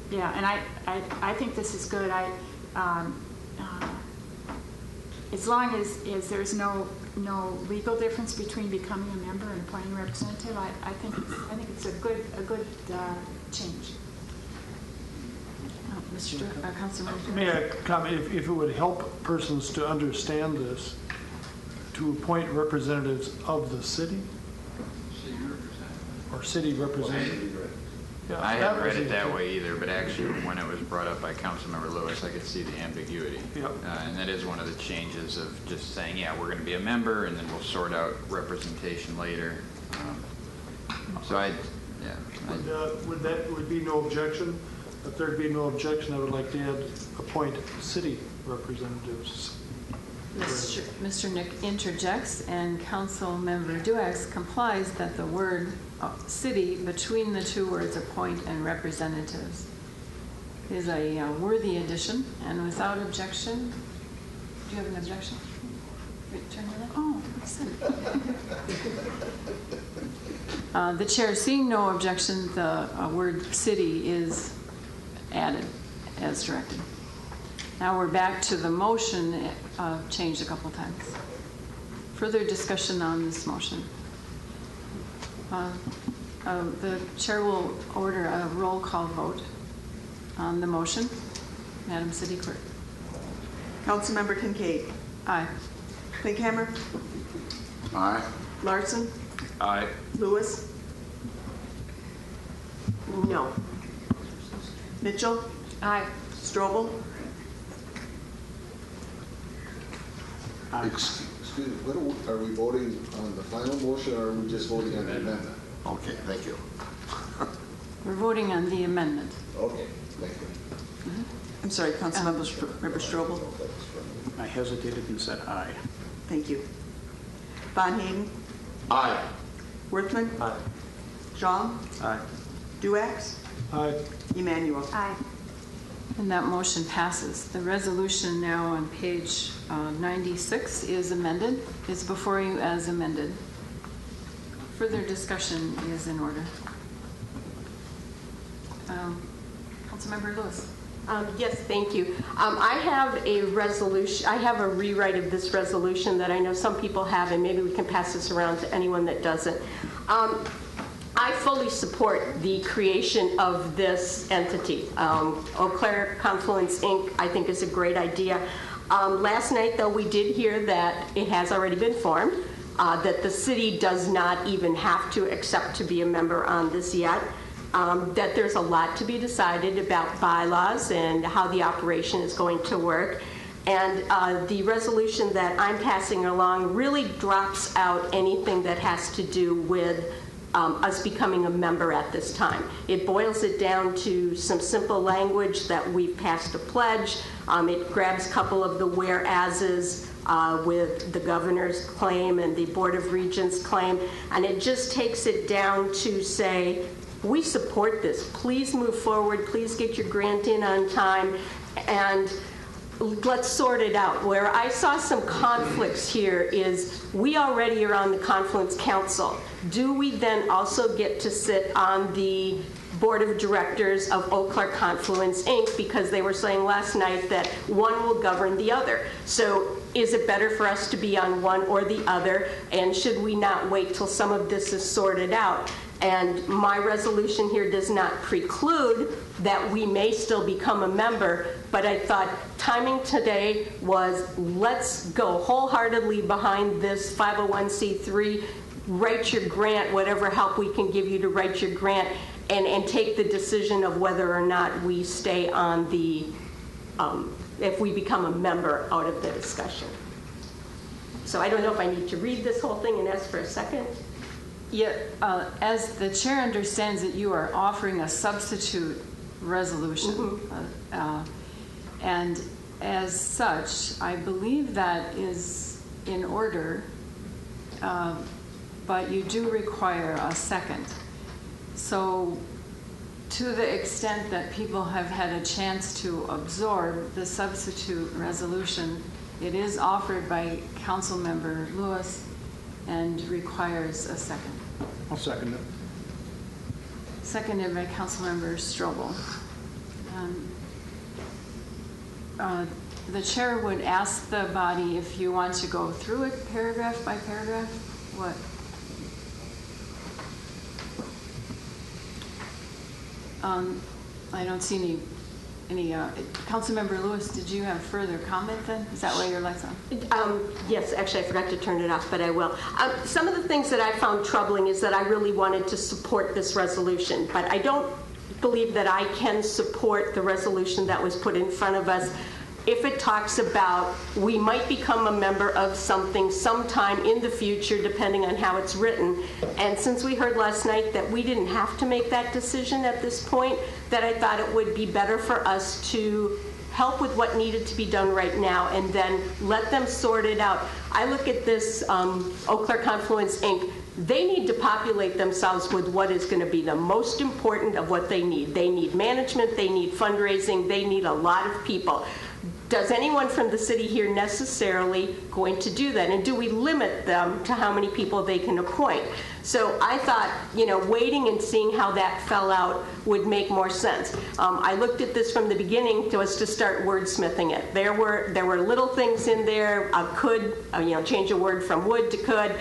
yeah, and I think this is good. As long as there's no legal difference between becoming a member and appointing a representative, I think it's a good change. Councilman. May I comment, if it would help persons to understand this, to appoint representatives of the city? Or city representatives? Yeah, I haven't read it that way either, but actually when it was brought up by Councilmember Lewis, I could see the ambiguity. Yep. And that is one of the changes of just saying, yeah, we're going to be a member, and then we'll sort out representation later. Would be no objection? If there'd be no objection, I would like to add appoint city representatives. Mr. Nick interjects, and Councilmember Duex complies that the word city between the 2 words appoint and representatives is a worthy addition, and without objection. Do you have an objection? Turn your left. Oh, the chair, seeing no objection, the word city is added as directed. Now we're back to the motion, changed a couple times. Further discussion on this motion. The chair will order a roll call vote on the motion. Madam City Clerk. Councilmember Kincaid. Aye. Klinkhammer. Aye. Larson. Aye. Lewis. No. Mitchell. Aye. Strobel. Excuse me, are we voting on the final motion, or are we just voting on the amendment? Okay, thank you. We're voting on the amendment. Okay, thank you. I'm sorry, Councilmember Strobel. I hesitated and said aye. Thank you. Von Hayden. Aye. Worthman. Aye. Jean. Aye. Duex. Aye. Emmanuel. Aye. And that motion passes. The resolution now on page 96 is amended. It's before you as amended. Further discussion is in order. Councilmember Lewis. Yes, thank you. I have a resolution. I have a rewrite of this resolution that I know some people have, and maybe we can pass this around to anyone that doesn't. I fully support the creation of this entity. Eau Claire Confluence, Inc., I think is a great idea. Last night, though, we did hear that it has already been formed, that the city does not even have to accept to be a member on this yet. that there's a lot to be decided about bylaws and how the operation is going to work. And the resolution that I'm passing along really drops out anything that has to do with us becoming a member at this time. It boils it down to some simple language that we've passed a pledge. It grabs a couple of the whereases with the governor's claim and the Board of Regents claim, and it just takes it down to say, we support this. Please move forward. Please get your grant in on time, and let's sort it out. Where I saw some conflicts here is we already are on the Confluence Council. Do we then also get to sit on the Board of Directors of Eau Claire Confluence, Inc., because they were saying last night that one will govern the other. So is it better for us to be on one or the other, and should we not wait till some of this is sorted out? And my resolution here does not preclude that we may still become a member, but I thought timing today was, let's go wholeheartedly behind this 501c3, write your grant, whatever help we can give you to write your grant, and take the decision of whether or not we stay on the, if we become a member out of the discussion. So I don't know if I need to read this whole thing and ask for a second. Yeah, as the chair understands it, you are offering a substitute resolution. And as such, I believe that is in order, but you do require a second. So to the extent that people have had a chance to absorb the substitute resolution, it is offered by Councilmember Lewis and requires a second. I'll second it. Seconded by Councilmember Strobel. The chair would ask the body if you want to go through it paragraph by paragraph. What? I don't see any Councilmember Lewis, did you have further comment then? Is that why your light's on? Yes, actually I forgot to turn it off, but I will. Some of the things that I found troubling is that I really wanted to support this resolution, but I don't believe that I can support the resolution that was put in front of us if it talks about we might become a member of something sometime in the future, depending on how it's written. And since we heard last night that we didn't have to make that decision at this point, that I thought it would be better for us to help with what needed to be done right now and then let them sort it out. I look at this Eau Claire Confluence, Inc., they need to populate themselves with what is going to be the most important of what they need. They need management, they need fundraising, they need a lot of people. Does anyone from the city here necessarily going to do that? And do we limit them to how many people they can appoint? So I thought, waiting and seeing how that fell out would make more sense. I looked at this from the beginning to start wordsmithing it. There were little things in there. Could, change a word from would to could.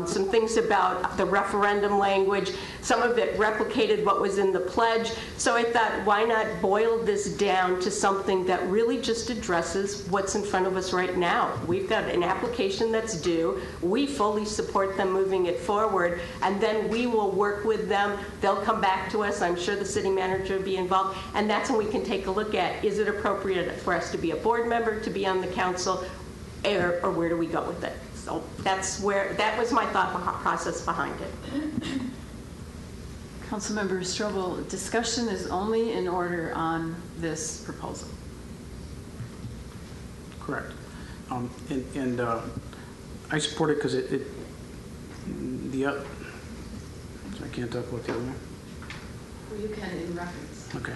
Some things about the referendum language. Some of it replicated what was in the pledge. So I thought, why not boil this down to something that really just addresses what's in front of us right now? We've got an application that's due. We fully support them moving it forward. And then we will work with them. They'll come back to us. I'm sure the city manager will be involved. And that's when we can take a look at, is it appropriate for us to be a board member, to be on the council, or where do we go with it? So that was my thought process behind it. Councilmember Strobel, discussion is only in order on this proposal. Correct. And I support it because I can't talk about the other one. Well, you can in reference. Okay.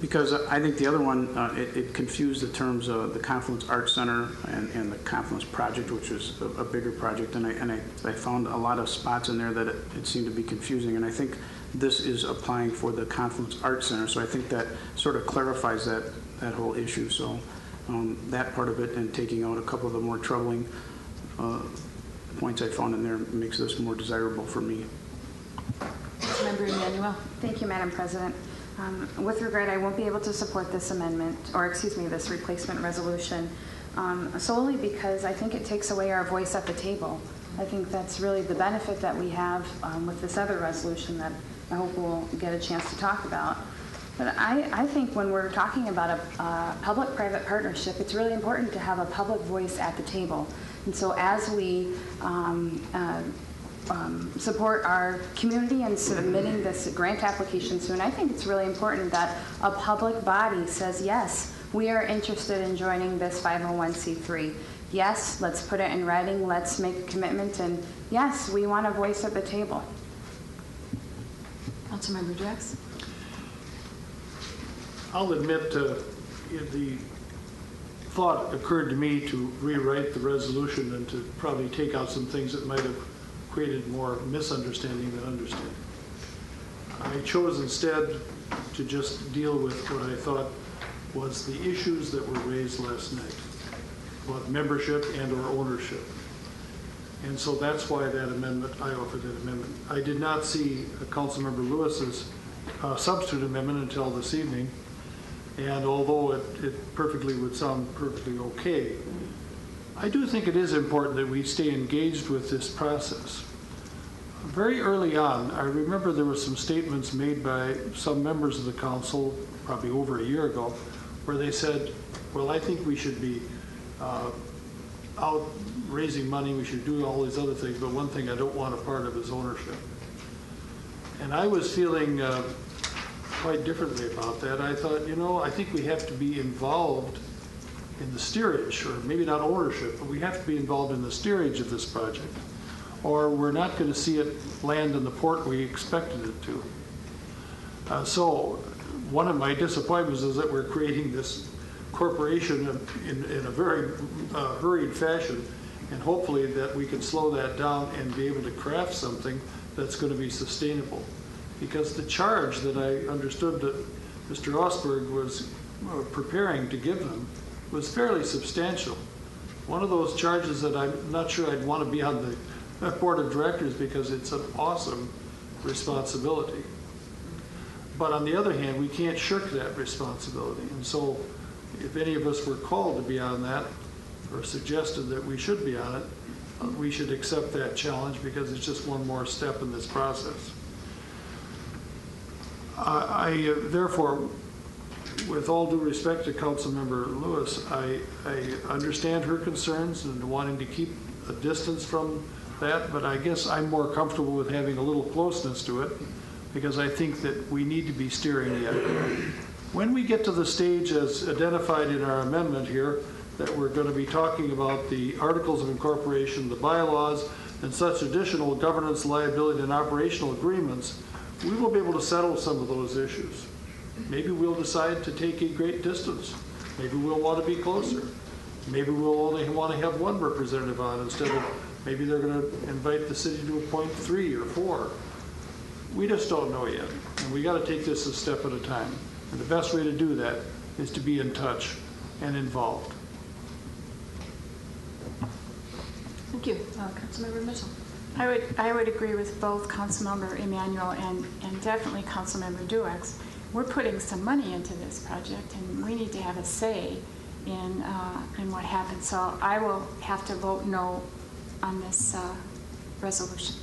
Because I think the other one, it confused the terms of the Confluence Arts Center and the Confluence Project, which is a bigger project. And I found a lot of spots in there that it seemed to be confusing. And I think this is applying for the Confluence Arts Center. So I think that sort of clarifies that whole issue. So that part of it and taking out a couple of the more troubling points I found in there makes this more desirable for me. Member Emanuel. Thank you, Madam President. With regret, I won't be able to support this amendment, or this replacement resolution, solely because I think it takes away our voice at the table. I think that's really the benefit that we have with this other resolution, that I hope we'll get a chance to talk about. But I think when we're talking about a public-private partnership, it's really important to have a public voice at the table. And so as we support our community in submitting this grant application soon, I think it's really important that a public body says, yes, we are interested in joining this 501c3. Yes, let's put it in writing, let's make a commitment, and yes, we want a voice at the table. Councilmember Drex? I'll admit the thought occurred to me to rewrite the resolution and to probably take out some things that might have created more misunderstanding than understanding. I chose instead to just deal with what I thought was the issues that were raised last night about membership and or ownership. And so that's why that amendment, I offered that amendment. I did not see Councilmember Lewis's substitute amendment until this evening. And although it perfectly would sound perfectly okay, I do think it is important that we stay engaged with this process. Very early on, I remember there were some statements made by some members of the council, probably over a year ago, where they said, well, I think we should be out raising money, we should do all these other things, but one thing I don't want a part of is ownership. And I was feeling quite differently about that. I thought, you know, I think we have to be involved in the steerage, or maybe not ownership, but we have to be involved in the steerage of this project, or we're not going to see it land in the port we expected it to. So one of my disappointments is that we're creating this corporation in a very hurried fashion, and hopefully that we can slow that down and be able to craft something that's going to be sustainable. Because the charge that I understood that Mr. Osberg was preparing to give them was fairly substantial. One of those charges that I'm not sure I'd want to be on the board of directors because it's an awesome responsibility. But on the other hand, we can't shirk that responsibility. And so if any of us were called to be on that or suggested that we should be on it, we should accept that challenge because it's just one more step in this process. I therefore, with all due respect to Councilmember Lewis, I understand her concerns and wanting to keep a distance from that, but I guess I'm more comfortable with having a little closeness to it because I think that we need to be steering yet. When we get to the stage as identified in our amendment here, that we're going to be talking about the articles of incorporation, the bylaws, and such additional governance, liability, and operational agreements, we will be able to settle some of those issues. Maybe we'll decide to take a great distance. Maybe we'll want to be closer. Maybe we'll only want to have one representative on instead of, maybe they're going to invite the city to appoint 3 or 4. We just don't know yet. And we got to take this a step at a time. And the best way to do that is to be in touch and involved. Thank you. Councilmember Mitchell. I would agree with both Councilmember Emanuel and definitely Councilmember Duex. We're putting some money into this project, and we need to have a say in what happens. So I will have to vote no on this resolution.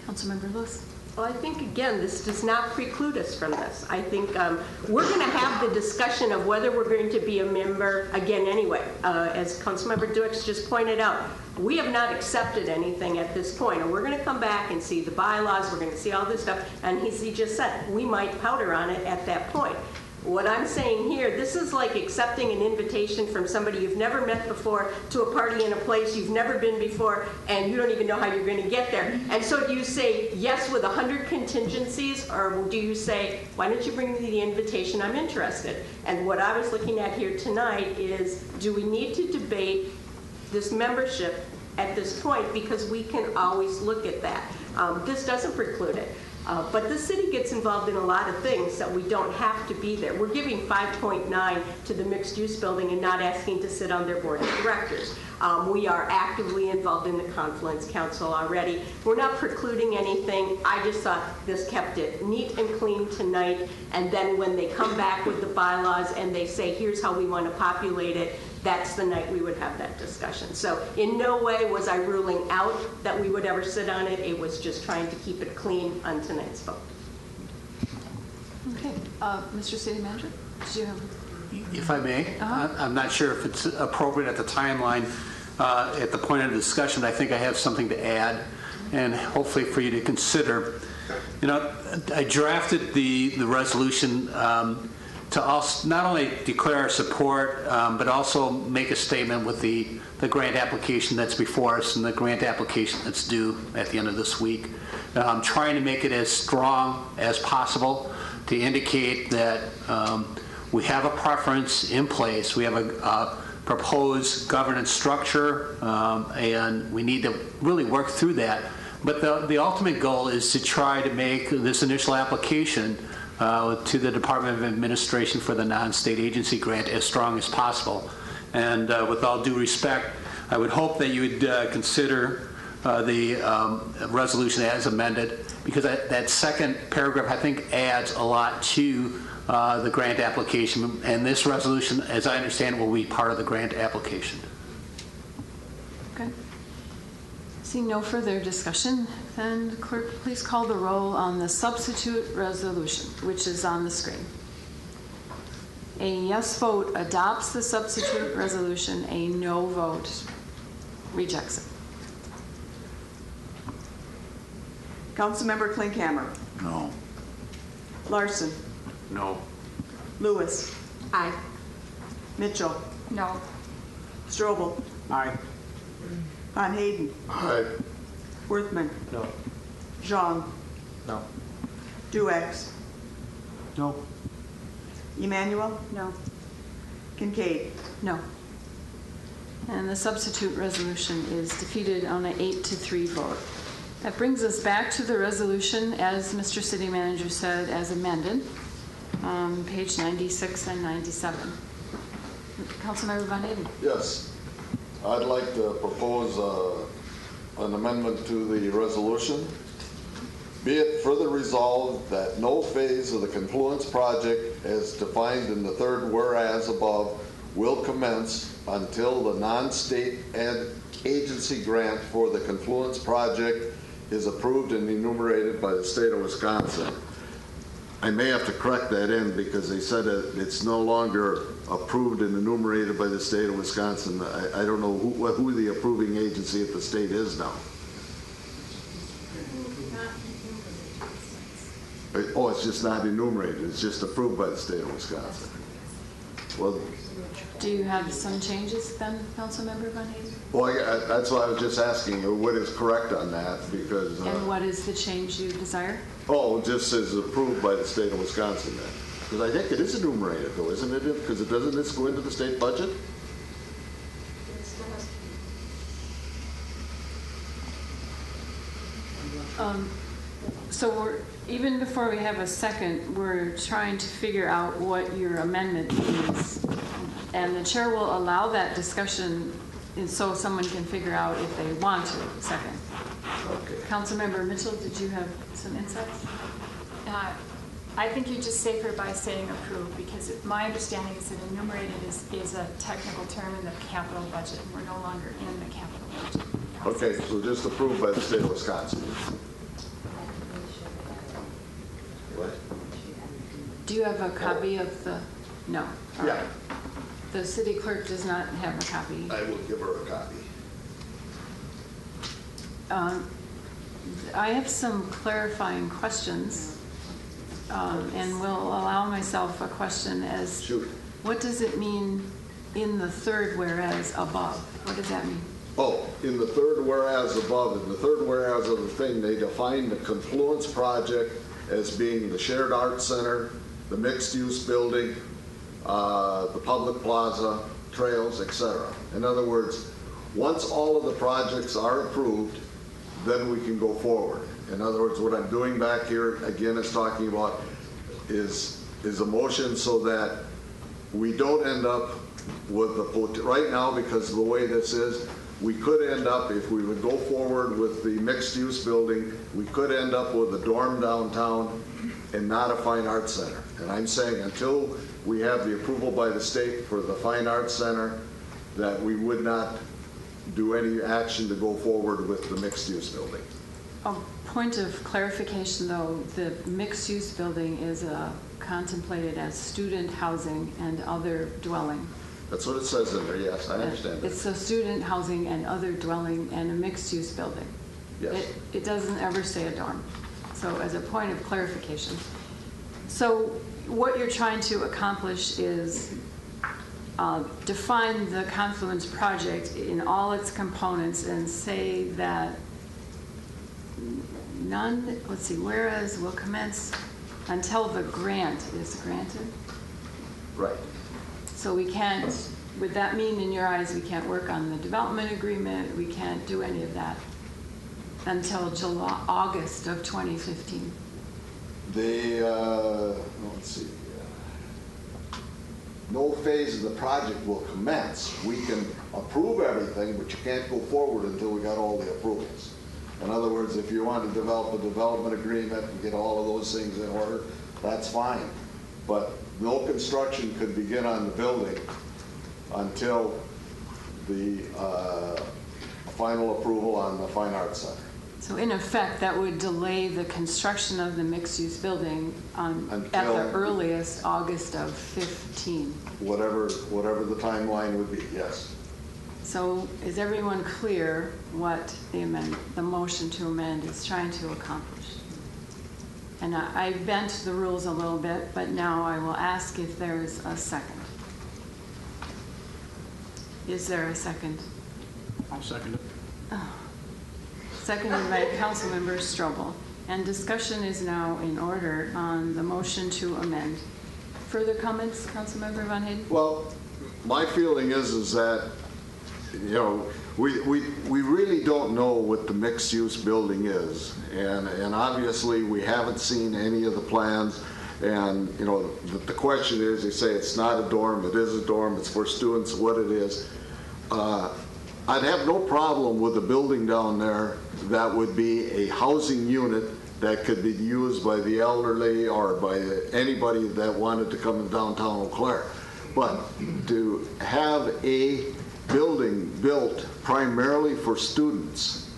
Councilmember Lewis. Well, I think, again, this does not preclude us from this. I think we're going to have the discussion of whether we're going to be a member again anyway. As Councilmember Duex just pointed out, we have not accepted anything at this point, and we're going to come back and see the bylaws, we're going to see all this stuff, and he just said we might powder on it at that point. What I'm saying here, this is like accepting an invitation from somebody you've never met before to a party in a place you've never been before, and you don't even know how you're going to get there. And so do you say yes with 100 contingencies, or do you say, why don't you bring me the invitation, I'm interested? And what I was looking at here tonight is, do we need to debate this membership at this point? Because we can always look at that. This doesn't preclude it. But the city gets involved in a lot of things that we don't have to be there. We're giving 5.9 to the mixed-use building and not asking to sit on their board of directors. We are actively involved in the Confluence Council already. We're not precluding anything. I just thought this kept it neat and clean tonight, and then when they come back with the bylaws and they say, here's how we want to populate it, that's the night we would have that discussion. So in no way was I ruling out that we would ever sit on it. It was just trying to keep it clean on tonight's vote. Okay, Mr. City Manager, did you have? If I may, I'm not sure if it's appropriate at the timeline, at the point of the discussion, but I think I have something to add, and hopefully for you to consider. You know, I drafted the resolution to also not only declare our support, but also make a statement with the grant application that's before us and the grant application that's due at the end of this week. I'm trying to make it as strong as possible to indicate that we have a preference in place. We have a proposed governance structure, and we need to really work through that. But the ultimate goal is to try to make this initial application to the Department of Administration for the non-state agency grant as strong as possible. And with all due respect, I would hope that you would consider the resolution as amended, because that second paragraph, I think, adds a lot to the grant application. And this resolution, as I understand, will be part of the grant application. Okay. Seeing no further discussion, then clerk, please call the roll on the substitute resolution, which is on the screen. A yes vote adopts the substitute resolution. A no vote rejects it. Councilmember Klinkhammer. No. Larson. No. Lewis. Aye. Mitchell. No. Strobel. Aye. Von Hayden. Aye. Worthman. No. Zhang. No. Duex. No. Emmanuel. No. Kincaid. No. And the substitute resolution is defeated on an 8-3 vote. That brings us back to the resolution, as Mr. City Manager said, as amended, page 96 and 97. Councilmember Von Hayden. Yes. I'd like to propose an amendment to the resolution. Be it further resolved that no phase of the Confluence project as defined in the third whereas above will commence until the non-state agency grant for the Confluence project is approved and enumerated by the state of Wisconsin. I may have to correct that in because they said it's no longer approved and enumerated by the state of Wisconsin. I don't know who the approving agency at the state is now. Oh, it's just not enumerated. It's just approved by the state of Wisconsin. Well, Do you have some changes then, Councilmember Von Hayden? well, that's why I was just asking you what is correct on that because. And what is the change you desire? Oh, it just says approved by the state of Wisconsin then. Because I think it is enumerated though, isn't it? Because doesn't this go into the state budget? So even before we have a second, we're trying to figure out what your amendment is. And the chair will allow that discussion so someone can figure out if they want to second. Okay. Councilmember Mitchell, did you have some insights? I think you just safer by saying approved, because my understanding is that enumerated is a technical term in the capital budget. We're no longer in the capital budget. Okay, so just approved by the state of Wisconsin. What? Do you have a copy of the, no? All Yeah. right. The city clerk does not have a copy. I will give her a copy. I have some clarifying questions, and will allow myself a question as, Shoot. What does it mean in the third whereas above? What does that mean? Oh, in the third whereas above, in the third whereas of the thing, they define the Confluence project as being the shared arts center, the mixed-use building, the public plaza, trails, etc. In other words, once all of the projects are approved, then we can go forward. In other words, what I'm doing back here, again, is talking about is a motion so that we don't end up with the, right now, because of the way this is, we could end up, if we would go forward with the mixed-use building, we could end up with a dorm downtown and not a fine arts center. And I'm saying until we have the approval by the state for the fine arts center that we would not do any action to go forward with the mixed-use building. A point of clarification, though, the mixed-use building is contemplated as student housing and other dwelling. That's what it says in there, yes, I understand that. It's a student housing and other dwelling and a mixed-use building. Yes. It doesn't ever say a dorm. So as a point of clarification. So what you're trying to accomplish is define the Confluence project in all its components and say that none, let's see, whereas will commence until the grant is granted. Right. So we can't, would that mean in your eyes we can't work on the development agreement, we can't do any of that until August of 2015? Let's see, no phase of the project will commence. We can approve everything, but you can't go forward until we got all the approvals. In other words, if you want to develop a development agreement and get all of those things in order, that's fine. But no construction could begin on the building until the final approval on the Fine Arts Center. So in effect, that would delay the construction of the mixed-use building at the earliest August of 15. Whatever the timeline would be, yes. So is everyone clear what the motion to amend is trying to accomplish? And I bent the rules a little bit, but now I will ask if there's a second. Is there a second? I'll second it. Oh. Seconded by Councilmember Strobel. And discussion is now in order on the motion to amend. Further comments, Councilmember Von Hayden? Well, my feeling is that, you know, we really don't know what the mixed-use building is, and obviously we haven't seen any of the plans. And you know, the question is, they say it's not a dorm, it is a dorm, it's for students, what it is. I'd have no problem with a building down there that would be a housing unit that could be used by the elderly or by anybody that wanted to come to downtown Eau Claire. But to have a building built primarily for students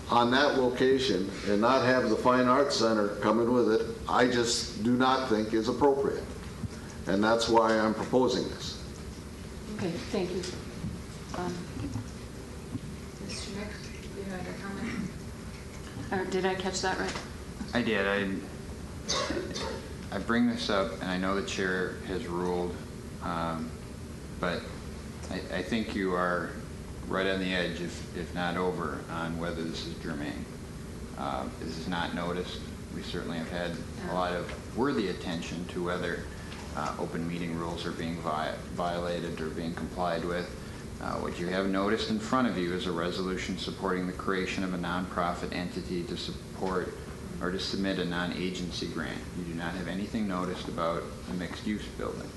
on that location and not have the Fine Arts Center come in with it, I just do not think is appropriate. And that's why I'm proposing this. Okay, thank you. Mr. Nick, you had a comment? Did I catch that right? I did. I bring this up, and I know the chair has ruled, but I think you are right on the edge, if not over, on whether this is germane. This is not noticed. We certainly have had a lot of worthy attention to whether open meeting rules are being violated or being complied with. What you have noticed in front of you is a resolution supporting the creation of a nonprofit entity to support or to submit a non-agency grant. You do not have anything noticed about the mixed-use building.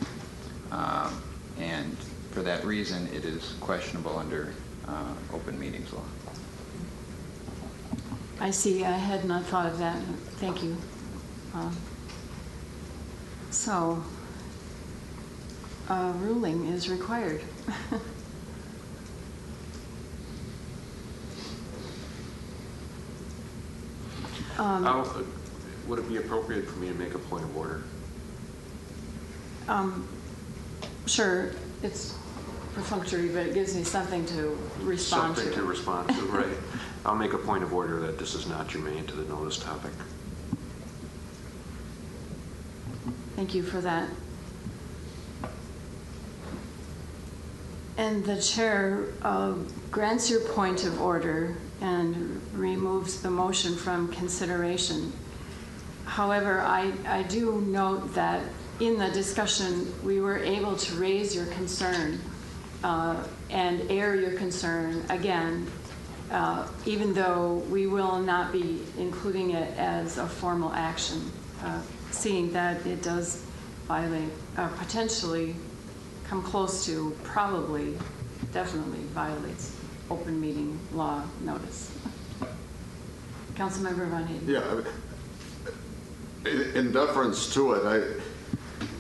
And for that reason, it is questionable under open meetings law. I see. I had not thought of that. Thank you. So, a ruling is required. Would it be appropriate for me to make a point of order? Sure, it's perfunctory, but it gives me something to respond to. Something to respond to, right. I'll make a point of order that this is not germane to the notice topic. Thank you for that. And the chair grants your point of order and removes the motion from consideration. However, I do note that in the discussion, we were able to raise your concern and air your concern again, even though we will not be including it as a formal action, seeing that it does violate, potentially come close to, probably, definitely violates open meeting law notice. Councilmember Von Hayden. Yeah, in deference to it,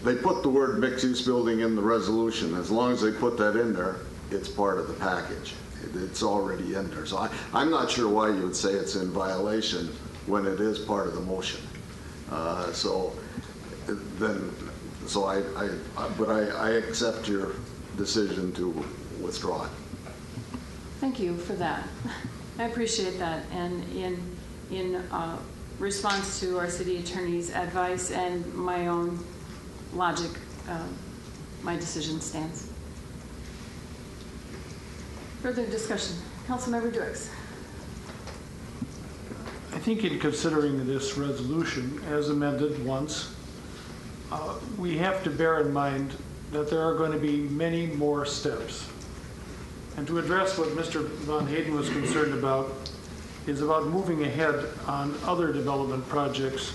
they put the word mixed-use building in the resolution. As long as they put that in there, it's part of the package. It's already in there. So I'm not sure why you would say it's in violation when it is part of the motion. But I accept your decision to withdraw it. Thank you for that. I appreciate that. And in response to our city attorney's advice and my own logic, my decision stands. Further discussion. Councilmember Duix. I think in considering this resolution as amended once, we have to bear in mind that there are going to be many more steps. And to address what Mr. Von Hayden was concerned about is about moving ahead on other development projects.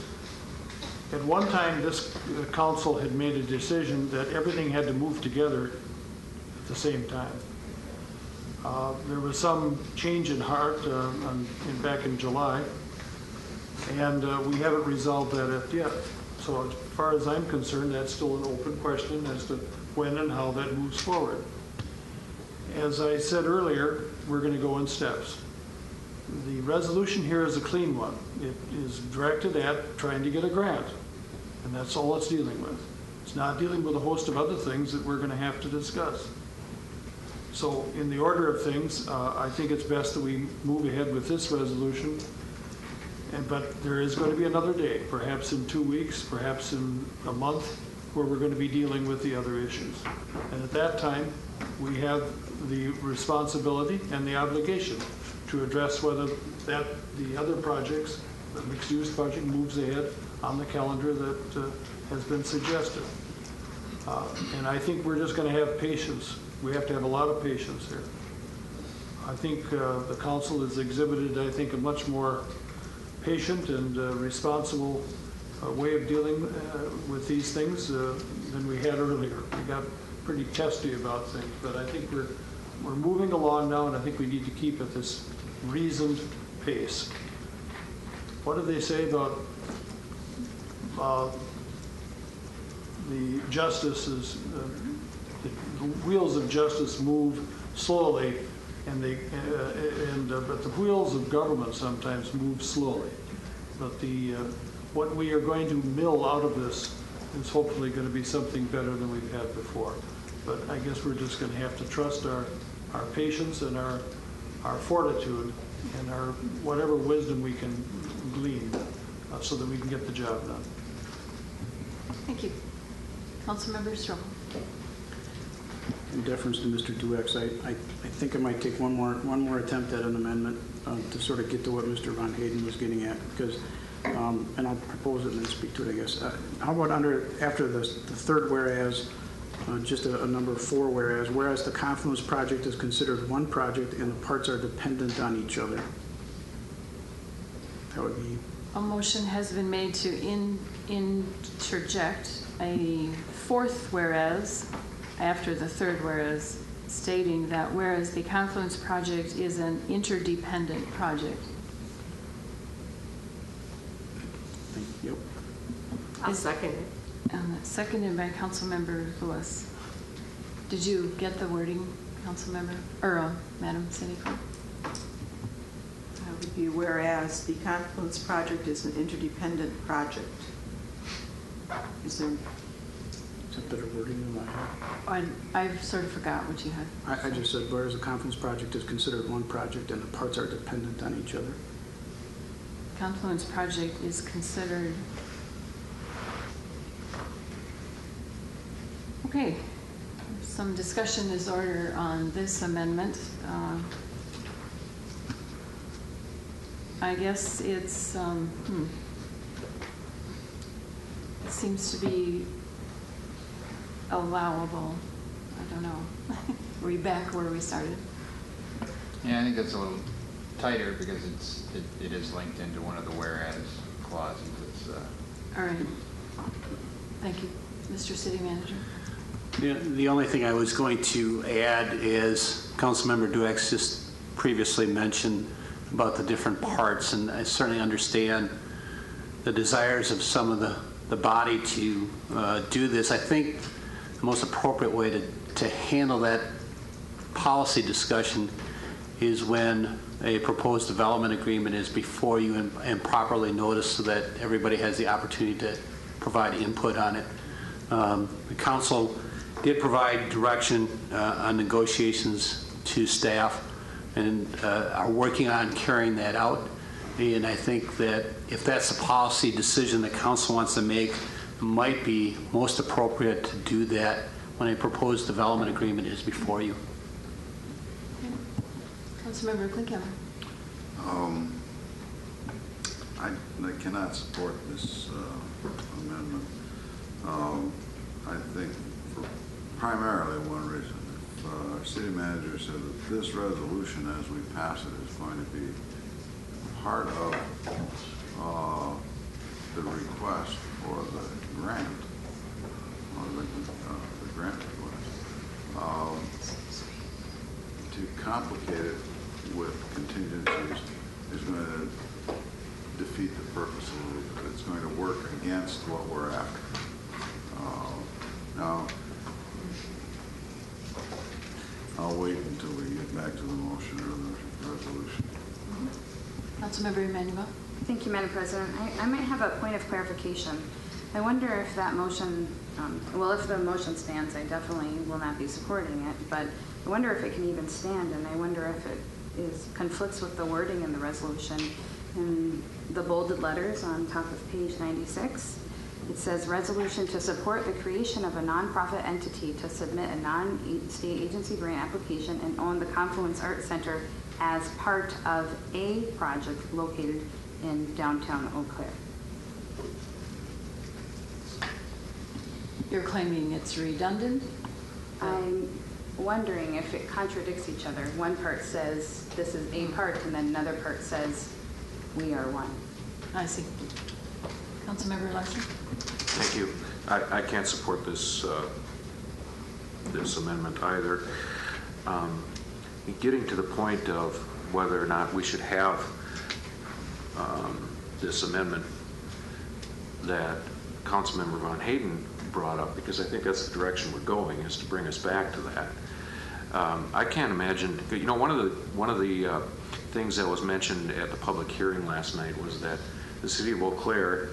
At one time, this council had made a decision that everything had to move together at the same time. There was some change in heart back in July, and we haven't resolved that yet. So as far as I'm concerned, that's still an open question as to when and how that moves forward. As I said earlier, we're going to go in steps. The resolution here is a clean one. It is directed at trying to get a grant, and that's all it's dealing with. It's not dealing with a host of other things that we're going to have to discuss. So in the order of things, I think it's best that we move ahead with this resolution. But there is going to be another day, perhaps in 2 weeks, perhaps in a month, where we're going to be dealing with the other issues. And at that time, we have the responsibility and the obligation to address whether the other projects, the mixed-use project, moves ahead on the calendar that has been suggested. And I think we're just going to have patience. We have to have a lot of patience here. I think the council has exhibited, I think, a much more patient and responsible way of dealing with these things than we had earlier. We got pretty testy about things, but I think we're moving along now, and I think we need to keep at this reasoned pace. What do they say about the justices? The wheels of justice move slowly, but the wheels of government sometimes move slowly. But what we are going to mill out of this is hopefully going to be something better than we've had before. But I guess we're just going to have to trust our patience and our fortitude and our whatever wisdom we can glean so that we can get the job done. Thank you. Councilmember Strobel. In deference to Mr. Duix, I think I might take one more attempt at an amendment to sort of get to what Mr. Von Hayden was getting at, because, and I'll propose it and then speak to it, I guess. How about after the third whereas, just a number 4 whereas the Confluence project is considered one project and the parts are dependent on each other. That would be. A motion has been made to interject a 4th whereas after the 3rd whereas, stating that whereas the Confluence project is an interdependent project. Yep. I'll second it. And that's seconded by Councilmember Lewis. Did you get the wording, Councilmember, or Madam City Clerk? That would be whereas the Confluence project is an interdependent project. Is there? Is that better wording than I had? I sort of forgot what you had. I just said whereas the Confluence project is considered one project and the parts are dependent on each other. Confluence project is considered. Okay, some discussion is ordered on this amendment. I guess it's, it seems to be allowable. I don't know. Are we back where we started? Yeah, I think that's a little tighter because it is linked into one of the whereas clauses. All right. Thank you. Mr. City Manager. The only thing I was going to add is Councilmember Duix just previously mentioned about the different parts, and I certainly understand the desires of some of the body to do this. I think the most appropriate way to handle that policy discussion is when a proposed development agreement is before you and properly noticed so that everybody has the opportunity to provide input on it. The council did provide direction on negotiations to staff and are working on carrying that out. And I think that if that's a policy decision the council wants to make, it might be most appropriate to do that when a proposed development agreement is before you. Councilmember Klinkhammer. I cannot support this amendment. I think for primarily one reason. If our city manager said that this resolution as we pass it is going to be part of the request for the grant, or the grant request, to complicate it with contingencies is going to defeat the purpose of it. It's going to work against what we're after. Now, I'll wait until we get back to the motion or the resolution. Councilmember Emanuel. Thank you, Madam President. I might have a point of clarification. I wonder if that motion, well, if the motion stands, I definitely will not be supporting it, but I wonder if it can even stand, and I wonder if it conflicts with the wording in the resolution. In the bolded letters on top of page 96, it says, resolution to support the creation of a nonprofit entity to submit a non-state agency grant application and own the Confluence Art Center as part of a project located in downtown Eau Claire. You're claiming it's redundant? I'm wondering if it contradicts each other. One part says this is a part, and then another part says we are one. I see. Councilmember Larson. Thank you. I can't support this this amendment either. Getting to the point of whether or not we should have this amendment that Councilmember Von Hayden brought up, because I think that's the direction we're going, is to bring us back to that. I can't imagine, you know, one of the things that was mentioned at the public hearing last night was that the city of Eau Claire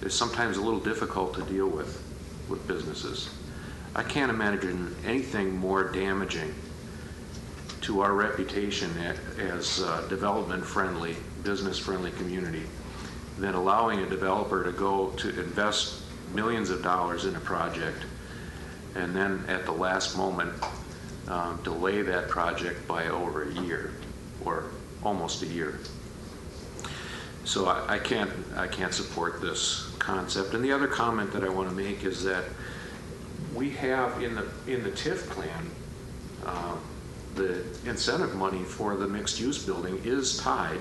is sometimes a little difficult to deal with businesses. I can't imagine anything more damaging to our reputation as a development-friendly, business-friendly community than allowing a developer to go to invest millions of dollars in a project and then at the last moment delay that project by over a year or almost a year. So I can't support this concept. And the other comment that I want to make is that we have in the TIF plan the incentive money for the mixed-use building is tied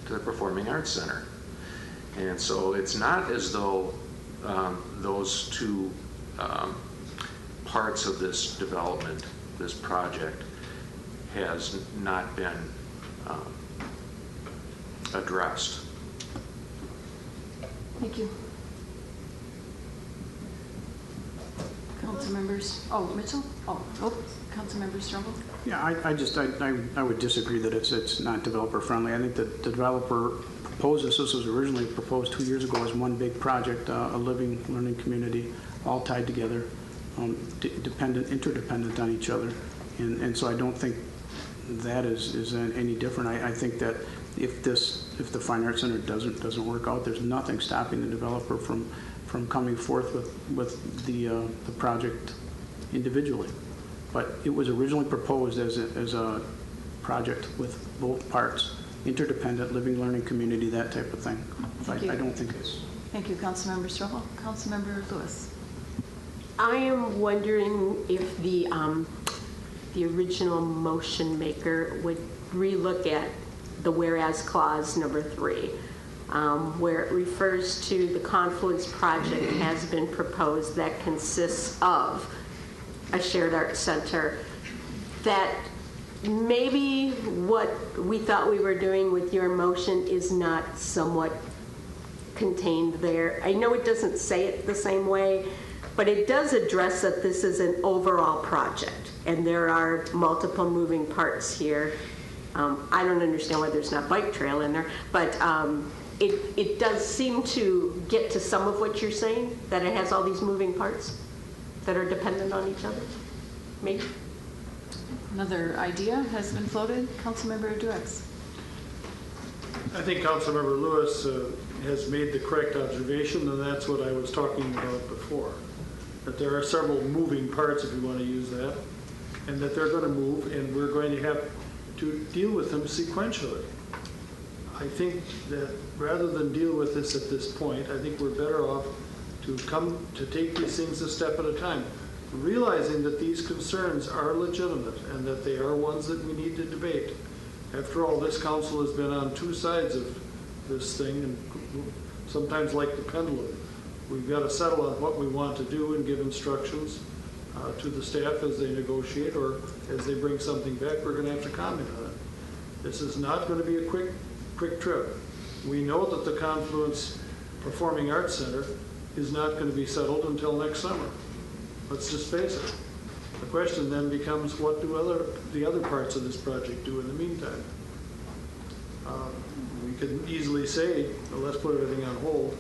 to the Performing Arts Center. And so it's not as though those two parts of this development, this project, has not been addressed. Thank you. Councilmembers, Mitchell? Councilmember Strobel? Yeah, I would disagree that it's not developer friendly. I think that the developer proposed this was originally proposed 2 years ago as one big project, a living, learning community, all tied together, interdependent on each other. And so I don't think that is any different. I think that if the Fine Arts Center doesn't work out, there's nothing stopping the developer from coming forth with the project individually. But it was originally proposed as a project with both parts, interdependent, living, learning community, that type of thing. I don't think it's... Thank you, Councilmember Strobel. Councilmember Lewis. I am wondering if the original motion maker would relook at the whereas clause number 3, where it refers to the Confluence project has been proposed that consists of a shared art center, that maybe what we thought we were doing with your motion is not somewhat contained there. I know it doesn't say it the same way, but it does address that this is an overall project. and there are multiple moving parts here. I don't understand why there's not bike trail in there, but it does seem to get to some of what you're saying, that it has all these moving parts that are dependent on each other. Maybe? Another idea has been floated. Councilmember Duex. I think Councilmember Lewis has made the correct observation, and that's what I was talking about before. That there are several moving parts, if you want to use that, and that they're going to move, and we're going to have to deal with them sequentially. I think that rather than deal with this at this point, I think we're better off to take these things a step at a time, realizing that these concerns are legitimate and that they are ones that we need to debate. After all, this council has been on two sides of this thing, and sometimes like the pendulum. We've got to settle on what we want to do and give instructions to the staff as they negotiate, or as they bring something back, we're going to have to comment on it. This is not going to be a quick trip. We know that the Confluence Performing Arts Center is not going to be settled until next summer. Let's just face it. The question then becomes, what do the other parts of this project do in the meantime? We could easily say, well, let's put everything on hold,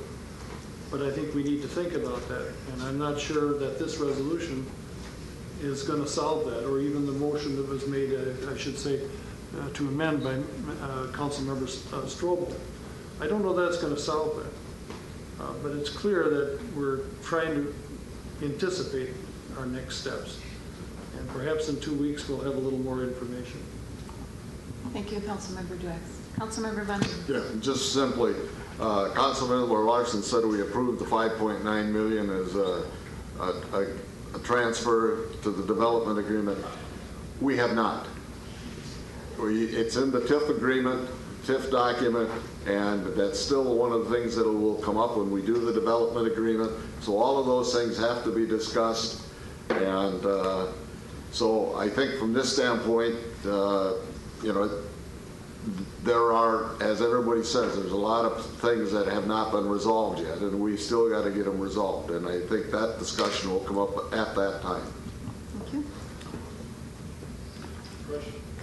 but I think we need to think about that. And I'm not sure that this resolution is going to solve that, or even the motion that was made, I should say, to amend by Councilmember Strobel. I don't know that's going to solve that. But it's clear that we're trying to anticipate our next steps. And perhaps in 2 weeks, we'll have a little more information. Thank you, Councilmember Duex. Councilmember Van. Yeah, just simply, Councilmember Larson said we approved the $5.9 million as a transfer to the development agreement. We have not. It's in the TIF agreement, TIF document, and that's still one of the things that will come up when we do the development agreement. So all of those things have to be discussed. And so I think from this standpoint, you know, there are, as everybody says, there's a lot of things that have not been resolved yet, and we still got to get them resolved. And I think that discussion will come up at that time. Thank you.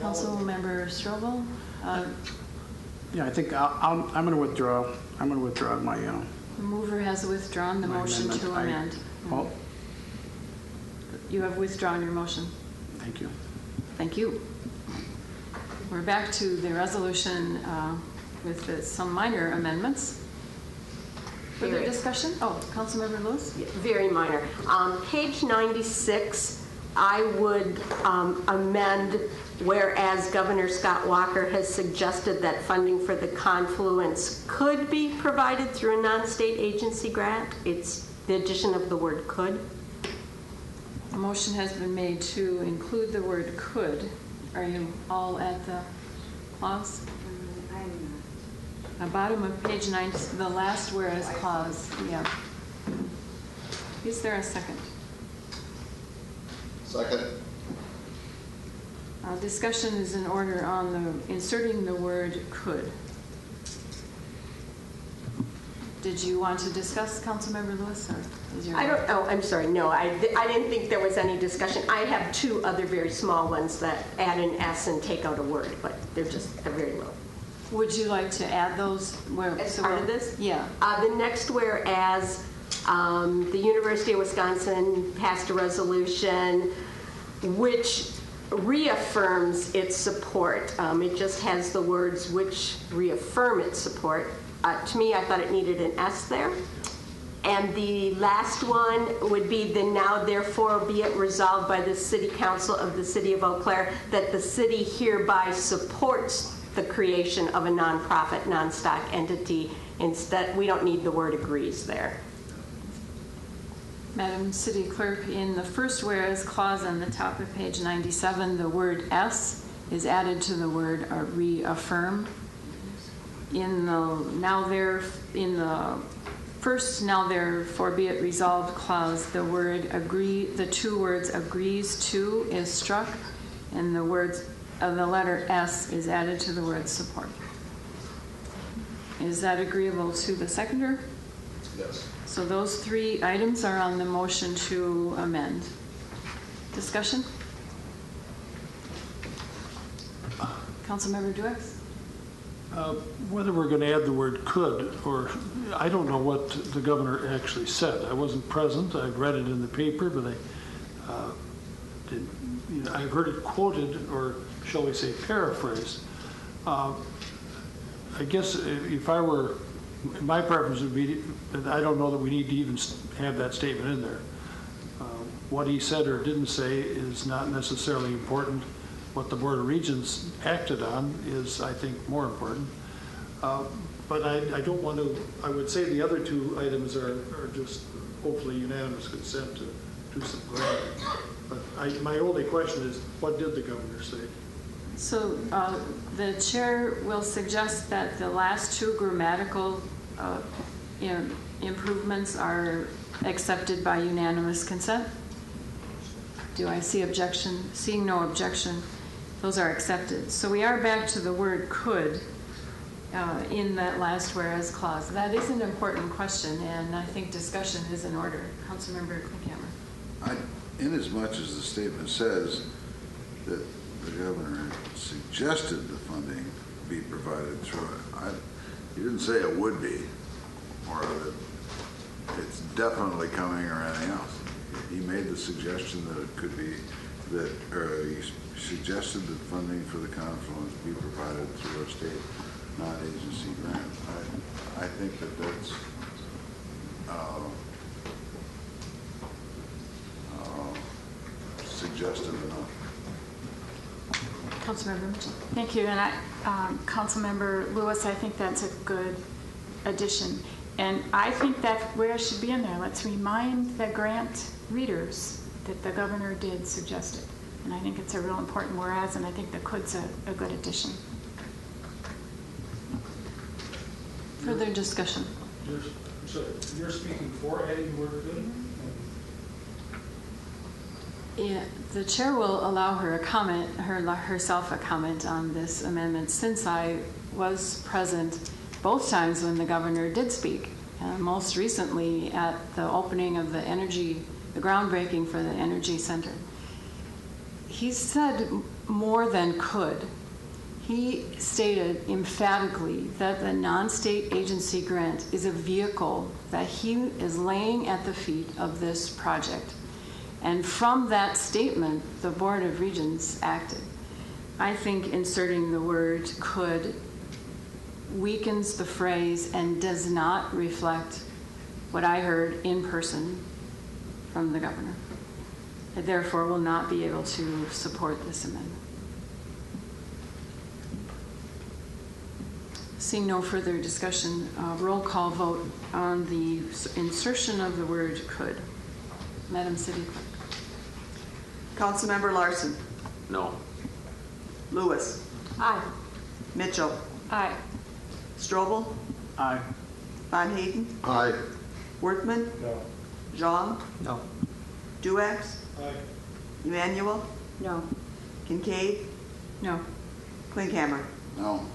Councilmember Strobel. Yeah, I think I'm going to withdraw. I'm going to withdraw my. The mover has withdrawn the motion to amend. Well, you have withdrawn your motion. Thank you. Thank you. We're back to the resolution with some minor amendments. Further discussion? Oh, Councilmember Lewis? Yeah, very minor. Page 96, I would amend, whereas Governor Scott Walker has suggested that funding for the Confluence could be provided through a non-state agency grant. It's the addition of the word could. A motion has been made to include the word could. Are you all at the clause? Bottom of page 9, the last whereas clause. Yeah. Is there a second? Second. Discussion is in order on the inserting the word could. Did you want to discuss, Councilmember Lewis? Or is your I don't. Oh, I'm sorry. No, I didn't think there was any discussion. I have two other very small ones that add an S and take out a word, but they're very low. Would you like to add those? As part of this? Yeah. The next whereas the University of Wisconsin passed a resolution which reaffirms its support. It just has the words which reaffirm its support. To me, I thought it needed an S there. And the last one would be the now therefore be it resolved by the City Council of the City of Eau Claire that the city hereby supports the creation of a nonprofit, non-stock entity. Instead, we don't need the word agrees there. Madam City Clerk, in the first whereas clause on the top of page 97, the word S is added to the word reaffirm. In the first now therefore be it resolved clause, the word agree, the two words agrees to is struck, and the words of the letter S is added to the word support. Is that agreeable to the seconder? Yes. So those three items are on the motion to amend. Discussion? Councilmember Duex? Whether we're going to add the word could, or I don't know what the governor actually said. I wasn't present. I read it in the paper, but I heard it quoted, or shall we say paraphrased. I guess if I were, my preference would be, I don't know that we need to even have that statement in there. What he said or didn't say is not necessarily important. What the Board of Regents acted on is, I think, more important. But I don't want to, I would say the other two items are just hopefully unanimous consent to do some granting. But my only question is, what did the governor say? So the chair will suggest that the last two grammatical improvements are accepted by unanimous consent. Do I see objection? Seeing no objection, those are accepted. So we are back to the word could in that last whereas clause. That is an important question, and I think discussion is in order. Councilmember Klinkhammer. Inasmuch as the statement says that the governor suggested the funding be provided through it, he didn't say it would be, or that it's definitely coming or anything else. He made the suggestion that it could be, he suggested that funding for the confluence be provided through a state non-agency grant. I think that that's suggestive enough. Councilmember Mitchell. Thank you. And Councilmember Lewis, I think that's a good addition. And I think that's where it should be in there. Let's remind the grant readers that the governor did suggest it. And I think it's a real important whereas, and I think the could's a good addition. Further discussion. You're speaking for adding the word could? Yeah, the chair will allow her a comment, herself a comment on this amendment, since I was present both times when the governor did speak, most recently at the opening of the groundbreaking for the Energy Center. He said more than could. He stated emphatically that the non-state agency grant is a vehicle that he is laying at the feet of this project. And from that statement, the Board of Regents acted. I think inserting the word could weakens the phrase and does not reflect what I heard in person from the governor. I therefore will not be able to support this amendment. Seeing no further discussion, roll call vote on the insertion of the word could. Madam City Clerk. Councilmember Larson. No. Lewis. Aye. Mitchell. Aye. Strobel. Aye. Von Hayden. Aye. Workman. No. Jean. No. Duex. Aye. Emmanuel. No. Kincaid. No. Klinkhammer. No.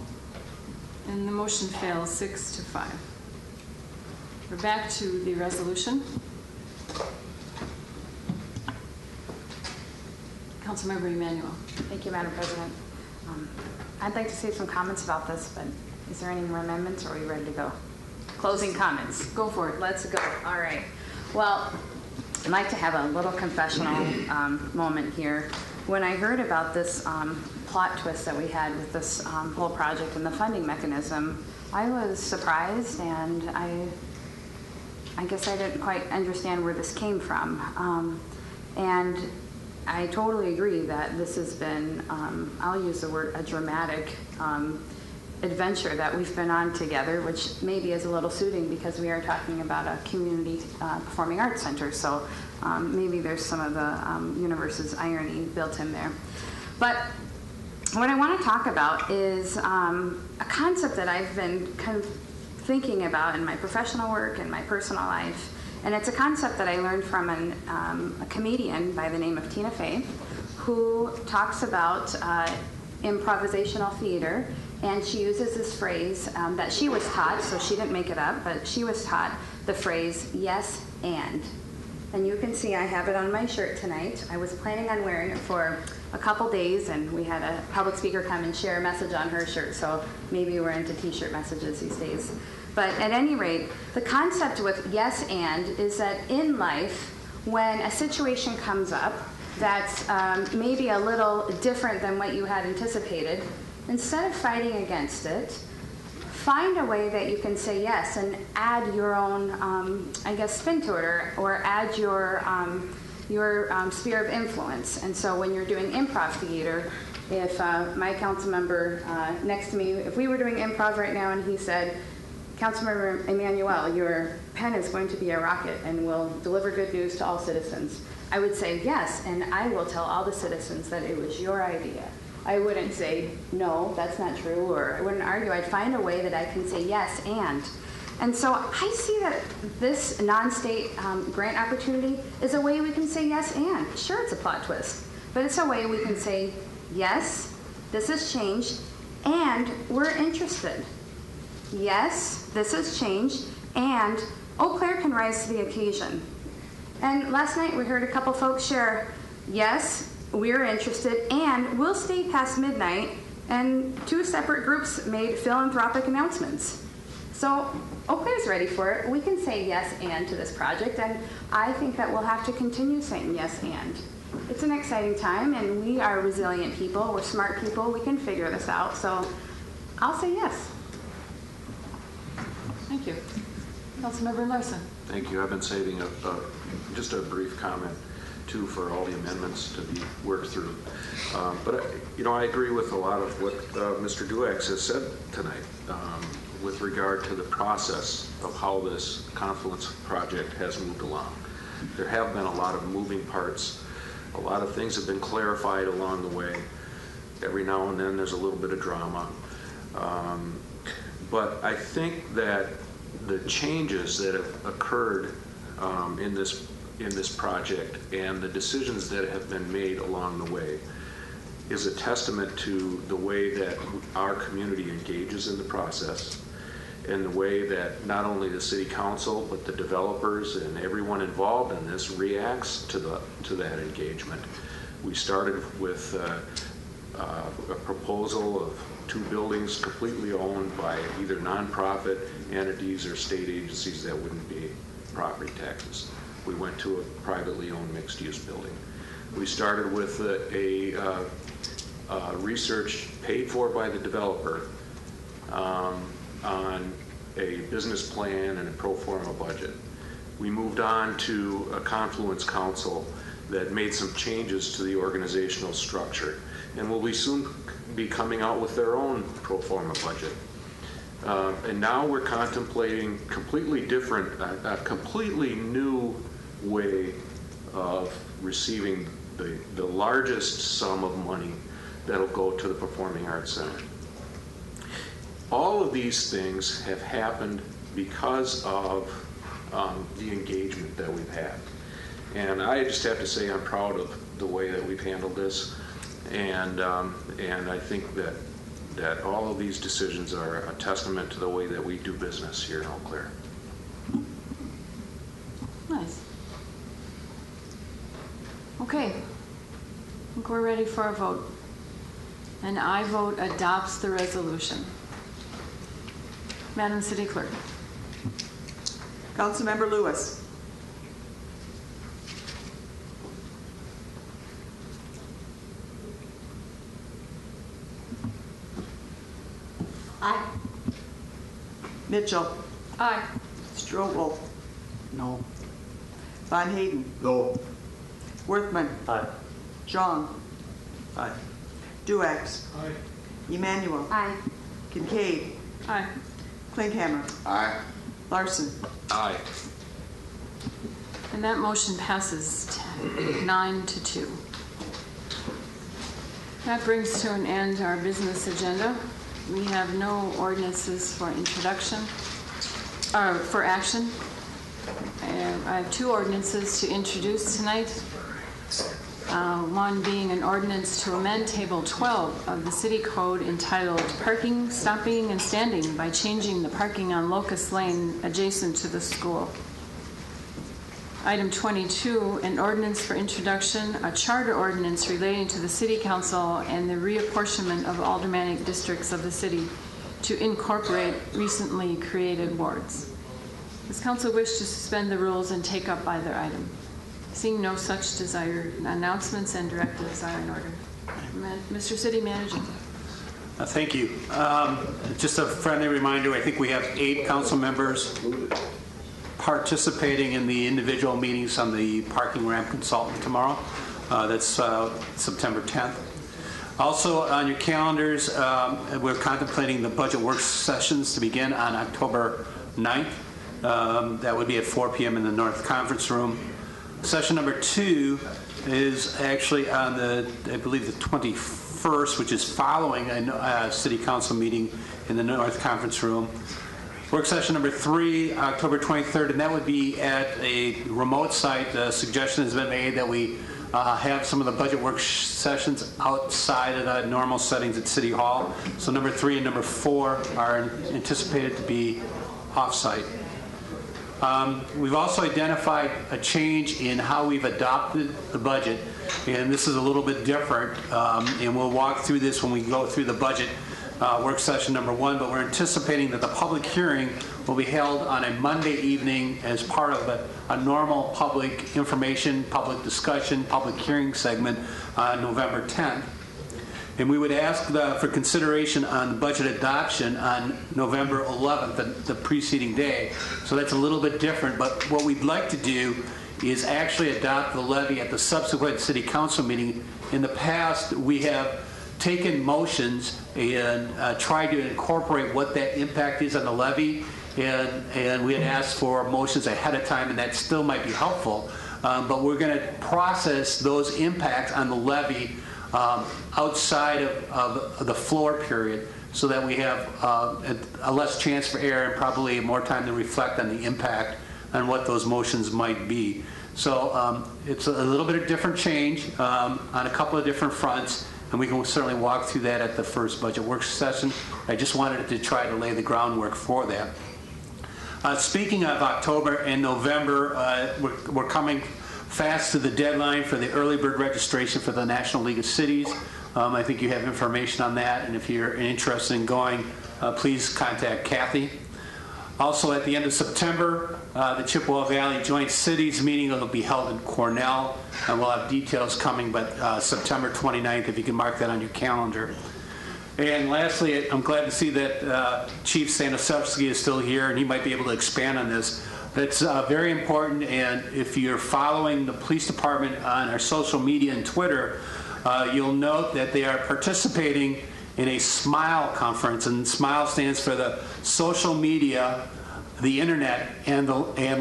And the motion fails 6-5. We're back to the resolution. Councilmember Emanuel. Thank you, Madam President. I'd like to say some comments about this, but is there any more amendments, or are we ready to go? Closing comments. Go for it. Let's go. All right. Well, I'd like to have a little confessional moment here. When I heard about this plot twist that we had with this whole project and the funding mechanism, I was surprised, and I guess I didn't quite understand where this came from. And I totally agree that this has been, I'll use the word, a dramatic adventure that we've been on together, which maybe is a little suiting because we are talking about a community performing arts center. So maybe there's some of the universe's irony built in there. But what I want to talk about is a concept that I've been kind of thinking about in my professional work and my personal life. And it's a concept that I learned from a comedian by the name of Tina Fey, who talks about improvisational theater. And she uses this phrase that she was taught, so she didn't make it up, but she was taught the phrase, yes, and. And you can see I have it on my shirt tonight. I was planning on wearing it for a couple days, and we had a public speaker come and share a message on her shirt, so maybe we're into t-shirt messages these days. But at any rate, the concept with yes and is that in life, when a situation comes up that's maybe a little different than what you had anticipated, instead of fighting against it, find a way that you can say yes and add your own, I guess, spin to it, or add your sphere of influence. And so when you're doing improv theater, if my council member next to me, if we were doing improv right now and he said, Councilmember Emmanuel, your pen is going to be a rocket and will deliver good news to all citizens, I would say yes, and I will tell all the citizens that it was your idea. I wouldn't say, no, that's not true, or I wouldn't argue. I'd find a way that I can say yes and. And so I see that this non-state grant opportunity is a way we can say yes and. Sure, it's a plot twist, but it's a way we can say, yes, this has changed, and we're interested. Yes, this has changed, and Eau Claire can rise to the occasion. And last night we heard a couple folks share, yes, we're interested, and we'll stay past midnight, and 2 separate groups made philanthropic announcements. So Eau Claire's ready for it. We can say yes and to this project, and I think that we'll have to continue saying yes and. It's an exciting time, and we are resilient people. We're smart people. We can figure this out, so I'll say yes. Thank you. Councilmember Larson. Thank you. I've been saving just a brief comment, too, for all the amendments to be worked through. But, I agree with a lot of what Mr. Duax has said tonight with regard to the process of how this Confluence project has moved along. There have been a lot of moving parts. A lot of things have been clarified along the way. Every now and then there's a little bit of drama. But I think that the changes that have occurred in this project and the decisions that have been made along the way is a testament to the way that our community engages in the process and the way that not only the city council but the developers and everyone involved in this reacts to that engagement. We started with a proposal of 2 buildings completely owned by either nonprofit entities or state agencies that wouldn't pay property taxes. We went to a privately owned mixed-use building. We started with a research paid for by the developer on a business plan and a pro forma budget. We moved on to a Confluence Council that made some changes to the organizational structure and will soon be coming out with their own pro forma budget. And now we're contemplating completely different, a completely new way of receiving the largest sum of money that'll go to the Performing Arts Center. All of these things have happened because of the engagement that we've had. And I just have to say I'm proud of the way that we've handled this. And I think that all of these decisions are a testament to the way that we do business here in Eau Claire. Nice. Okay. I think we're ready for a vote. And I vote adopts the resolution. Madam City Clerk. Councilmember Lewis. Aye. Mitchell. Aye. Strobel. No. Von Hayden. No. Worthman. Aye. Jean. Aye. Duax. Aye. Emmanuel. Aye. Kincaid. Aye. Klinkhammer. Aye. Larson. Aye. And that motion passes 9-2. That brings to an end our business agenda. We have no ordinances for introduction, or for action. I have 2 ordinances to introduce tonight. One being an ordinance to amend Table 12 of the City Code entitled Parking, Stopping, and Standing by changing the parking on Locust Lane adjacent to the school. Item 22, an ordinance for introduction, a charter ordinance relating to the city council and the reapportionment of aldermanic districts of the city to incorporate recently created wards. Does council wish to suspend the rules and take up either item? Seeing no such desire, announcements and directives are in order. Mr. City Manager. Thank you. Just a friendly reminder, I think we have 8 council members participating in the individual meetings on the parking ramp consultant tomorrow. That's September 10th. Also on your calendars, we're contemplating the budget work sessions to begin on October 9th. That would be at 4 p.m. in the North Conference Room. Session number 2 is actually on the, I believe, the 21st, which is following a city council meeting in the North Conference Room. Work session number 3, October 23rd, and that would be at a remote site. The suggestion has been made that we have some of the budget work sessions outside of the normal settings at City Hall. So number 3 and number 4 are anticipated to be off-site. We've also identified a change in how we've adopted the budget, and this is a little bit different, and we'll walk through this when we go through the budget work session number 1, but we're anticipating that the public hearing will be held on a Monday evening as part of a normal public information, public discussion, public hearing segment on November 10th. And we would ask for consideration on budget adoption on November 11th, the preceding day. So that's a little bit different, but what we'd like to do is actually adopt the levy at the subsequent city council meeting. In the past, we have taken motions and tried to incorporate what that impact is on the levy, and we had asked for motions ahead of time, and that still might be helpful. But we're going to process those impacts on the levy outside of the floor period, so that we have a less chance for error and probably more time to reflect on the impact on what those motions might be. So it's a little bit of different change on a couple of different fronts, and we can certainly walk through that at the first budget work session. I just wanted to try to lay the groundwork for that. Speaking of October and November, we're coming fast to the deadline for the early bird registration for the National League of Cities. I think you have information on that, and if you're interested in going, please contact Kathy. Also, at the end of September, the Chippewa Valley Joint Cities meeting will be held in Cornell, and we'll have details coming, but September 29th, if you can mark that on your calendar. And lastly, I'm glad to see that Chief Stanisevsky is still here, and he might be able to expand on this. That's very important, and if you're following the police department on our social media and Twitter, you'll note that they are participating in a SMILE conference, and SMILE stands for the social media, the internet, and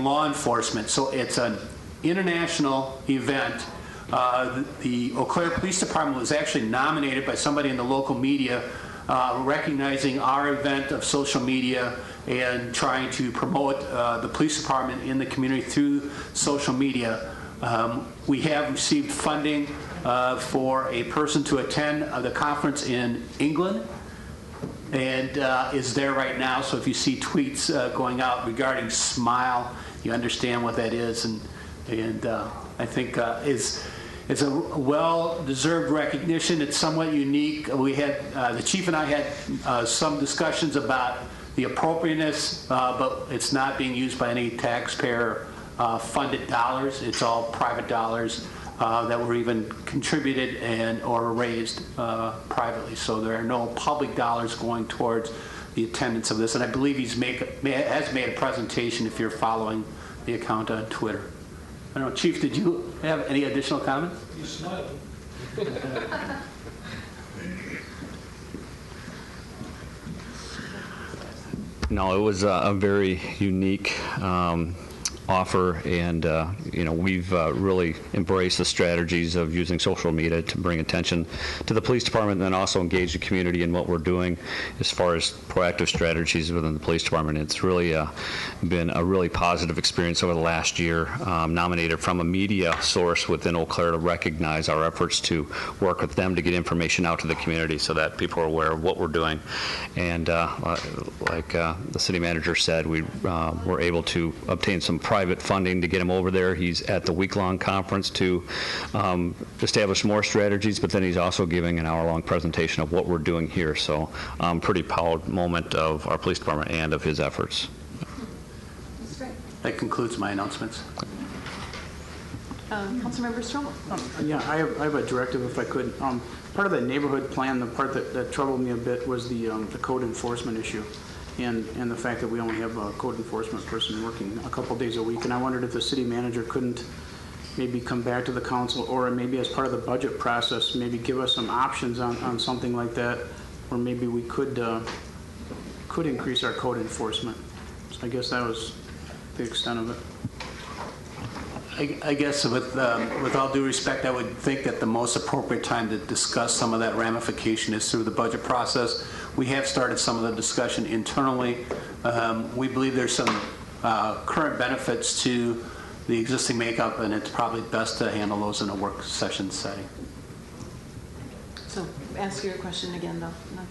law enforcement. So it's an international event. The Eau Claire Police Department was actually nominated by somebody in the local media, recognizing our event of social media and trying to promote the police department in the community through social media. We have received funding for a person to attend the conference in England, and is there right now. So if you see tweets going out regarding SMILE, you understand what that is, and I think it's a well-deserved recognition. It's somewhat unique. We had the chief and I had some discussions about the appropriateness, but it's not being used by any taxpayer funded dollars. It's all private dollars that were even contributed and or raised privately. So there are no public dollars going towards the attendance of this. And I believe has made a presentation if you're following the account on Twitter. I don't know, Chief, did you have any additional comments? You smiled. No, it was a very unique offer, and we've really embraced the strategies of using social media to bring attention to the police department, and then also engage the community in what we're doing as far as proactive strategies within the police department. It's really been a really positive experience over the last year. Nominated from a media source within Eau Claire to recognize our efforts to work with them to get information out to the community so that people are aware of what we're doing. And like the city manager said, we were able to obtain some private private funding to get him over there. He's at the week-long conference to establish more strategies, but then he's also giving an hour-long presentation of what we're doing here. So pretty proud moment of our police department and of his efforts. That concludes my announcements. Councilmember Strobel. Yeah, I have a directive if I could. Part of the neighborhood plan, the part that troubled me a bit was the code enforcement issue and the fact that we only have a code enforcement person working a couple days a week. And I wondered if the city manager couldn't maybe come back to the council or maybe as part of the budget process, maybe give us some options on something like that, or maybe we could increase our code enforcement. So I guess that was the extent of it. I guess with all due respect, I would think that the most appropriate time to discuss some of that ramification is through the budget process. We have started some of the discussion internally. We believe there's some current benefits to the existing makeup, and it's probably best to handle those in a work session setting. So ask your question again, though. No,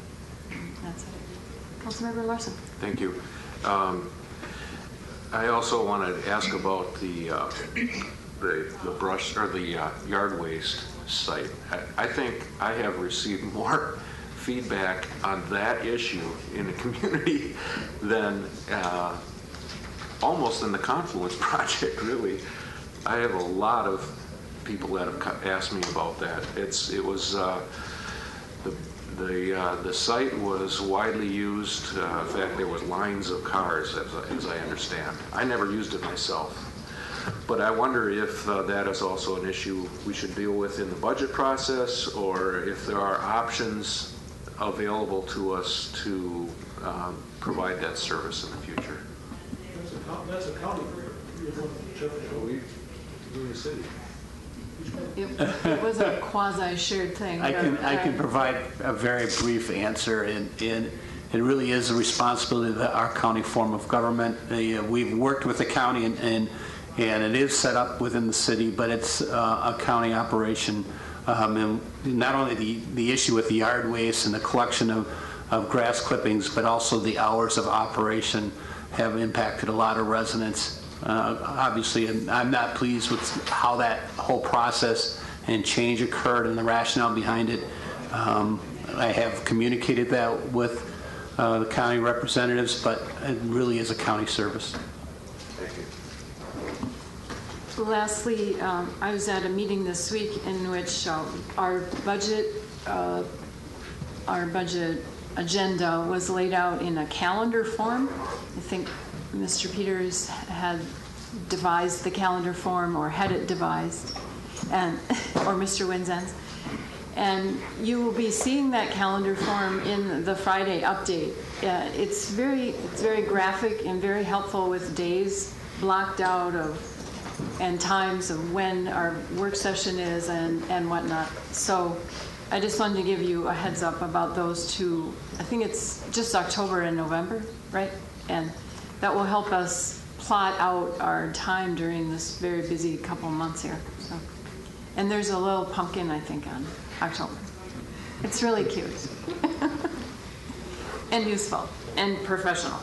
that's it. Councilmember Larson. Thank you. I also wanted to ask about the brush or the yard waste site. I think I have received more feedback on that issue in the community than almost in the Confluence project, really. I have a lot of people that have asked me about that. It was the site was widely used. In fact, there was lines of cars, as I understand. I never used it myself, but I wonder if that is also an issue we should deal with in the budget process, or if there are options available to us to provide that service in the future. That's a county. We do the city. It was a quasi-shared thing. I can provide a very brief answer, and it really is a responsibility of our county form of government. We've worked with the county, and it is set up within the city, but it's a county operation. And not only the issue with the yard waste and the collection of grass clippings, but also the hours of operation have impacted a lot of residents. Obviously, I'm not pleased with how that whole process and change occurred and the rationale behind it. I have communicated that with the county representatives, but it really is a county service. Thank you. Lastly, I was at a meeting this week in which our budget agenda was laid out in a calendar form. I think Mr. Peters had devised the calendar form, or had it devised, or Mr. Winzens. And you will be seeing that calendar form in the Friday update. It's very graphic and very helpful with days blocked out and times of when our work session is and whatnot. So I just wanted to give you a heads up about those two. I think it's just October and November, right? And that will help us plot out our time during this very busy couple months here. So, and there's a little pumpkin, I think, on October. It's really cute and useful and professional.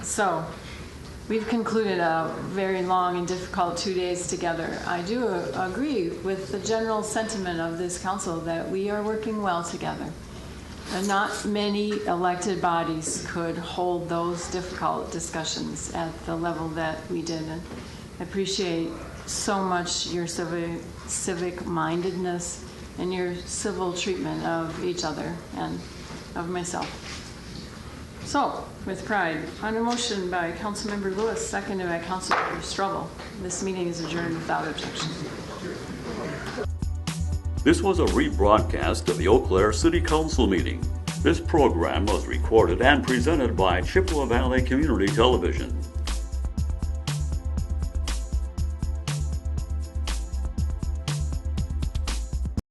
So we've concluded a very long and difficult 2 days together. I do agree with the general sentiment of this council that we are working well together. And not many elected bodies could hold those difficult discussions at the level that we did. And I appreciate so much your civic mindedness and your civil treatment of each other and of myself. So, with pride, on a motion by Councilmember Lewis, seconded by Councilmember Strobel, this meeting is adjourned without objection. This was a rebroadcast of the Eau Claire City Council meeting. This program was recorded and presented by Chippewa Valley Community Television.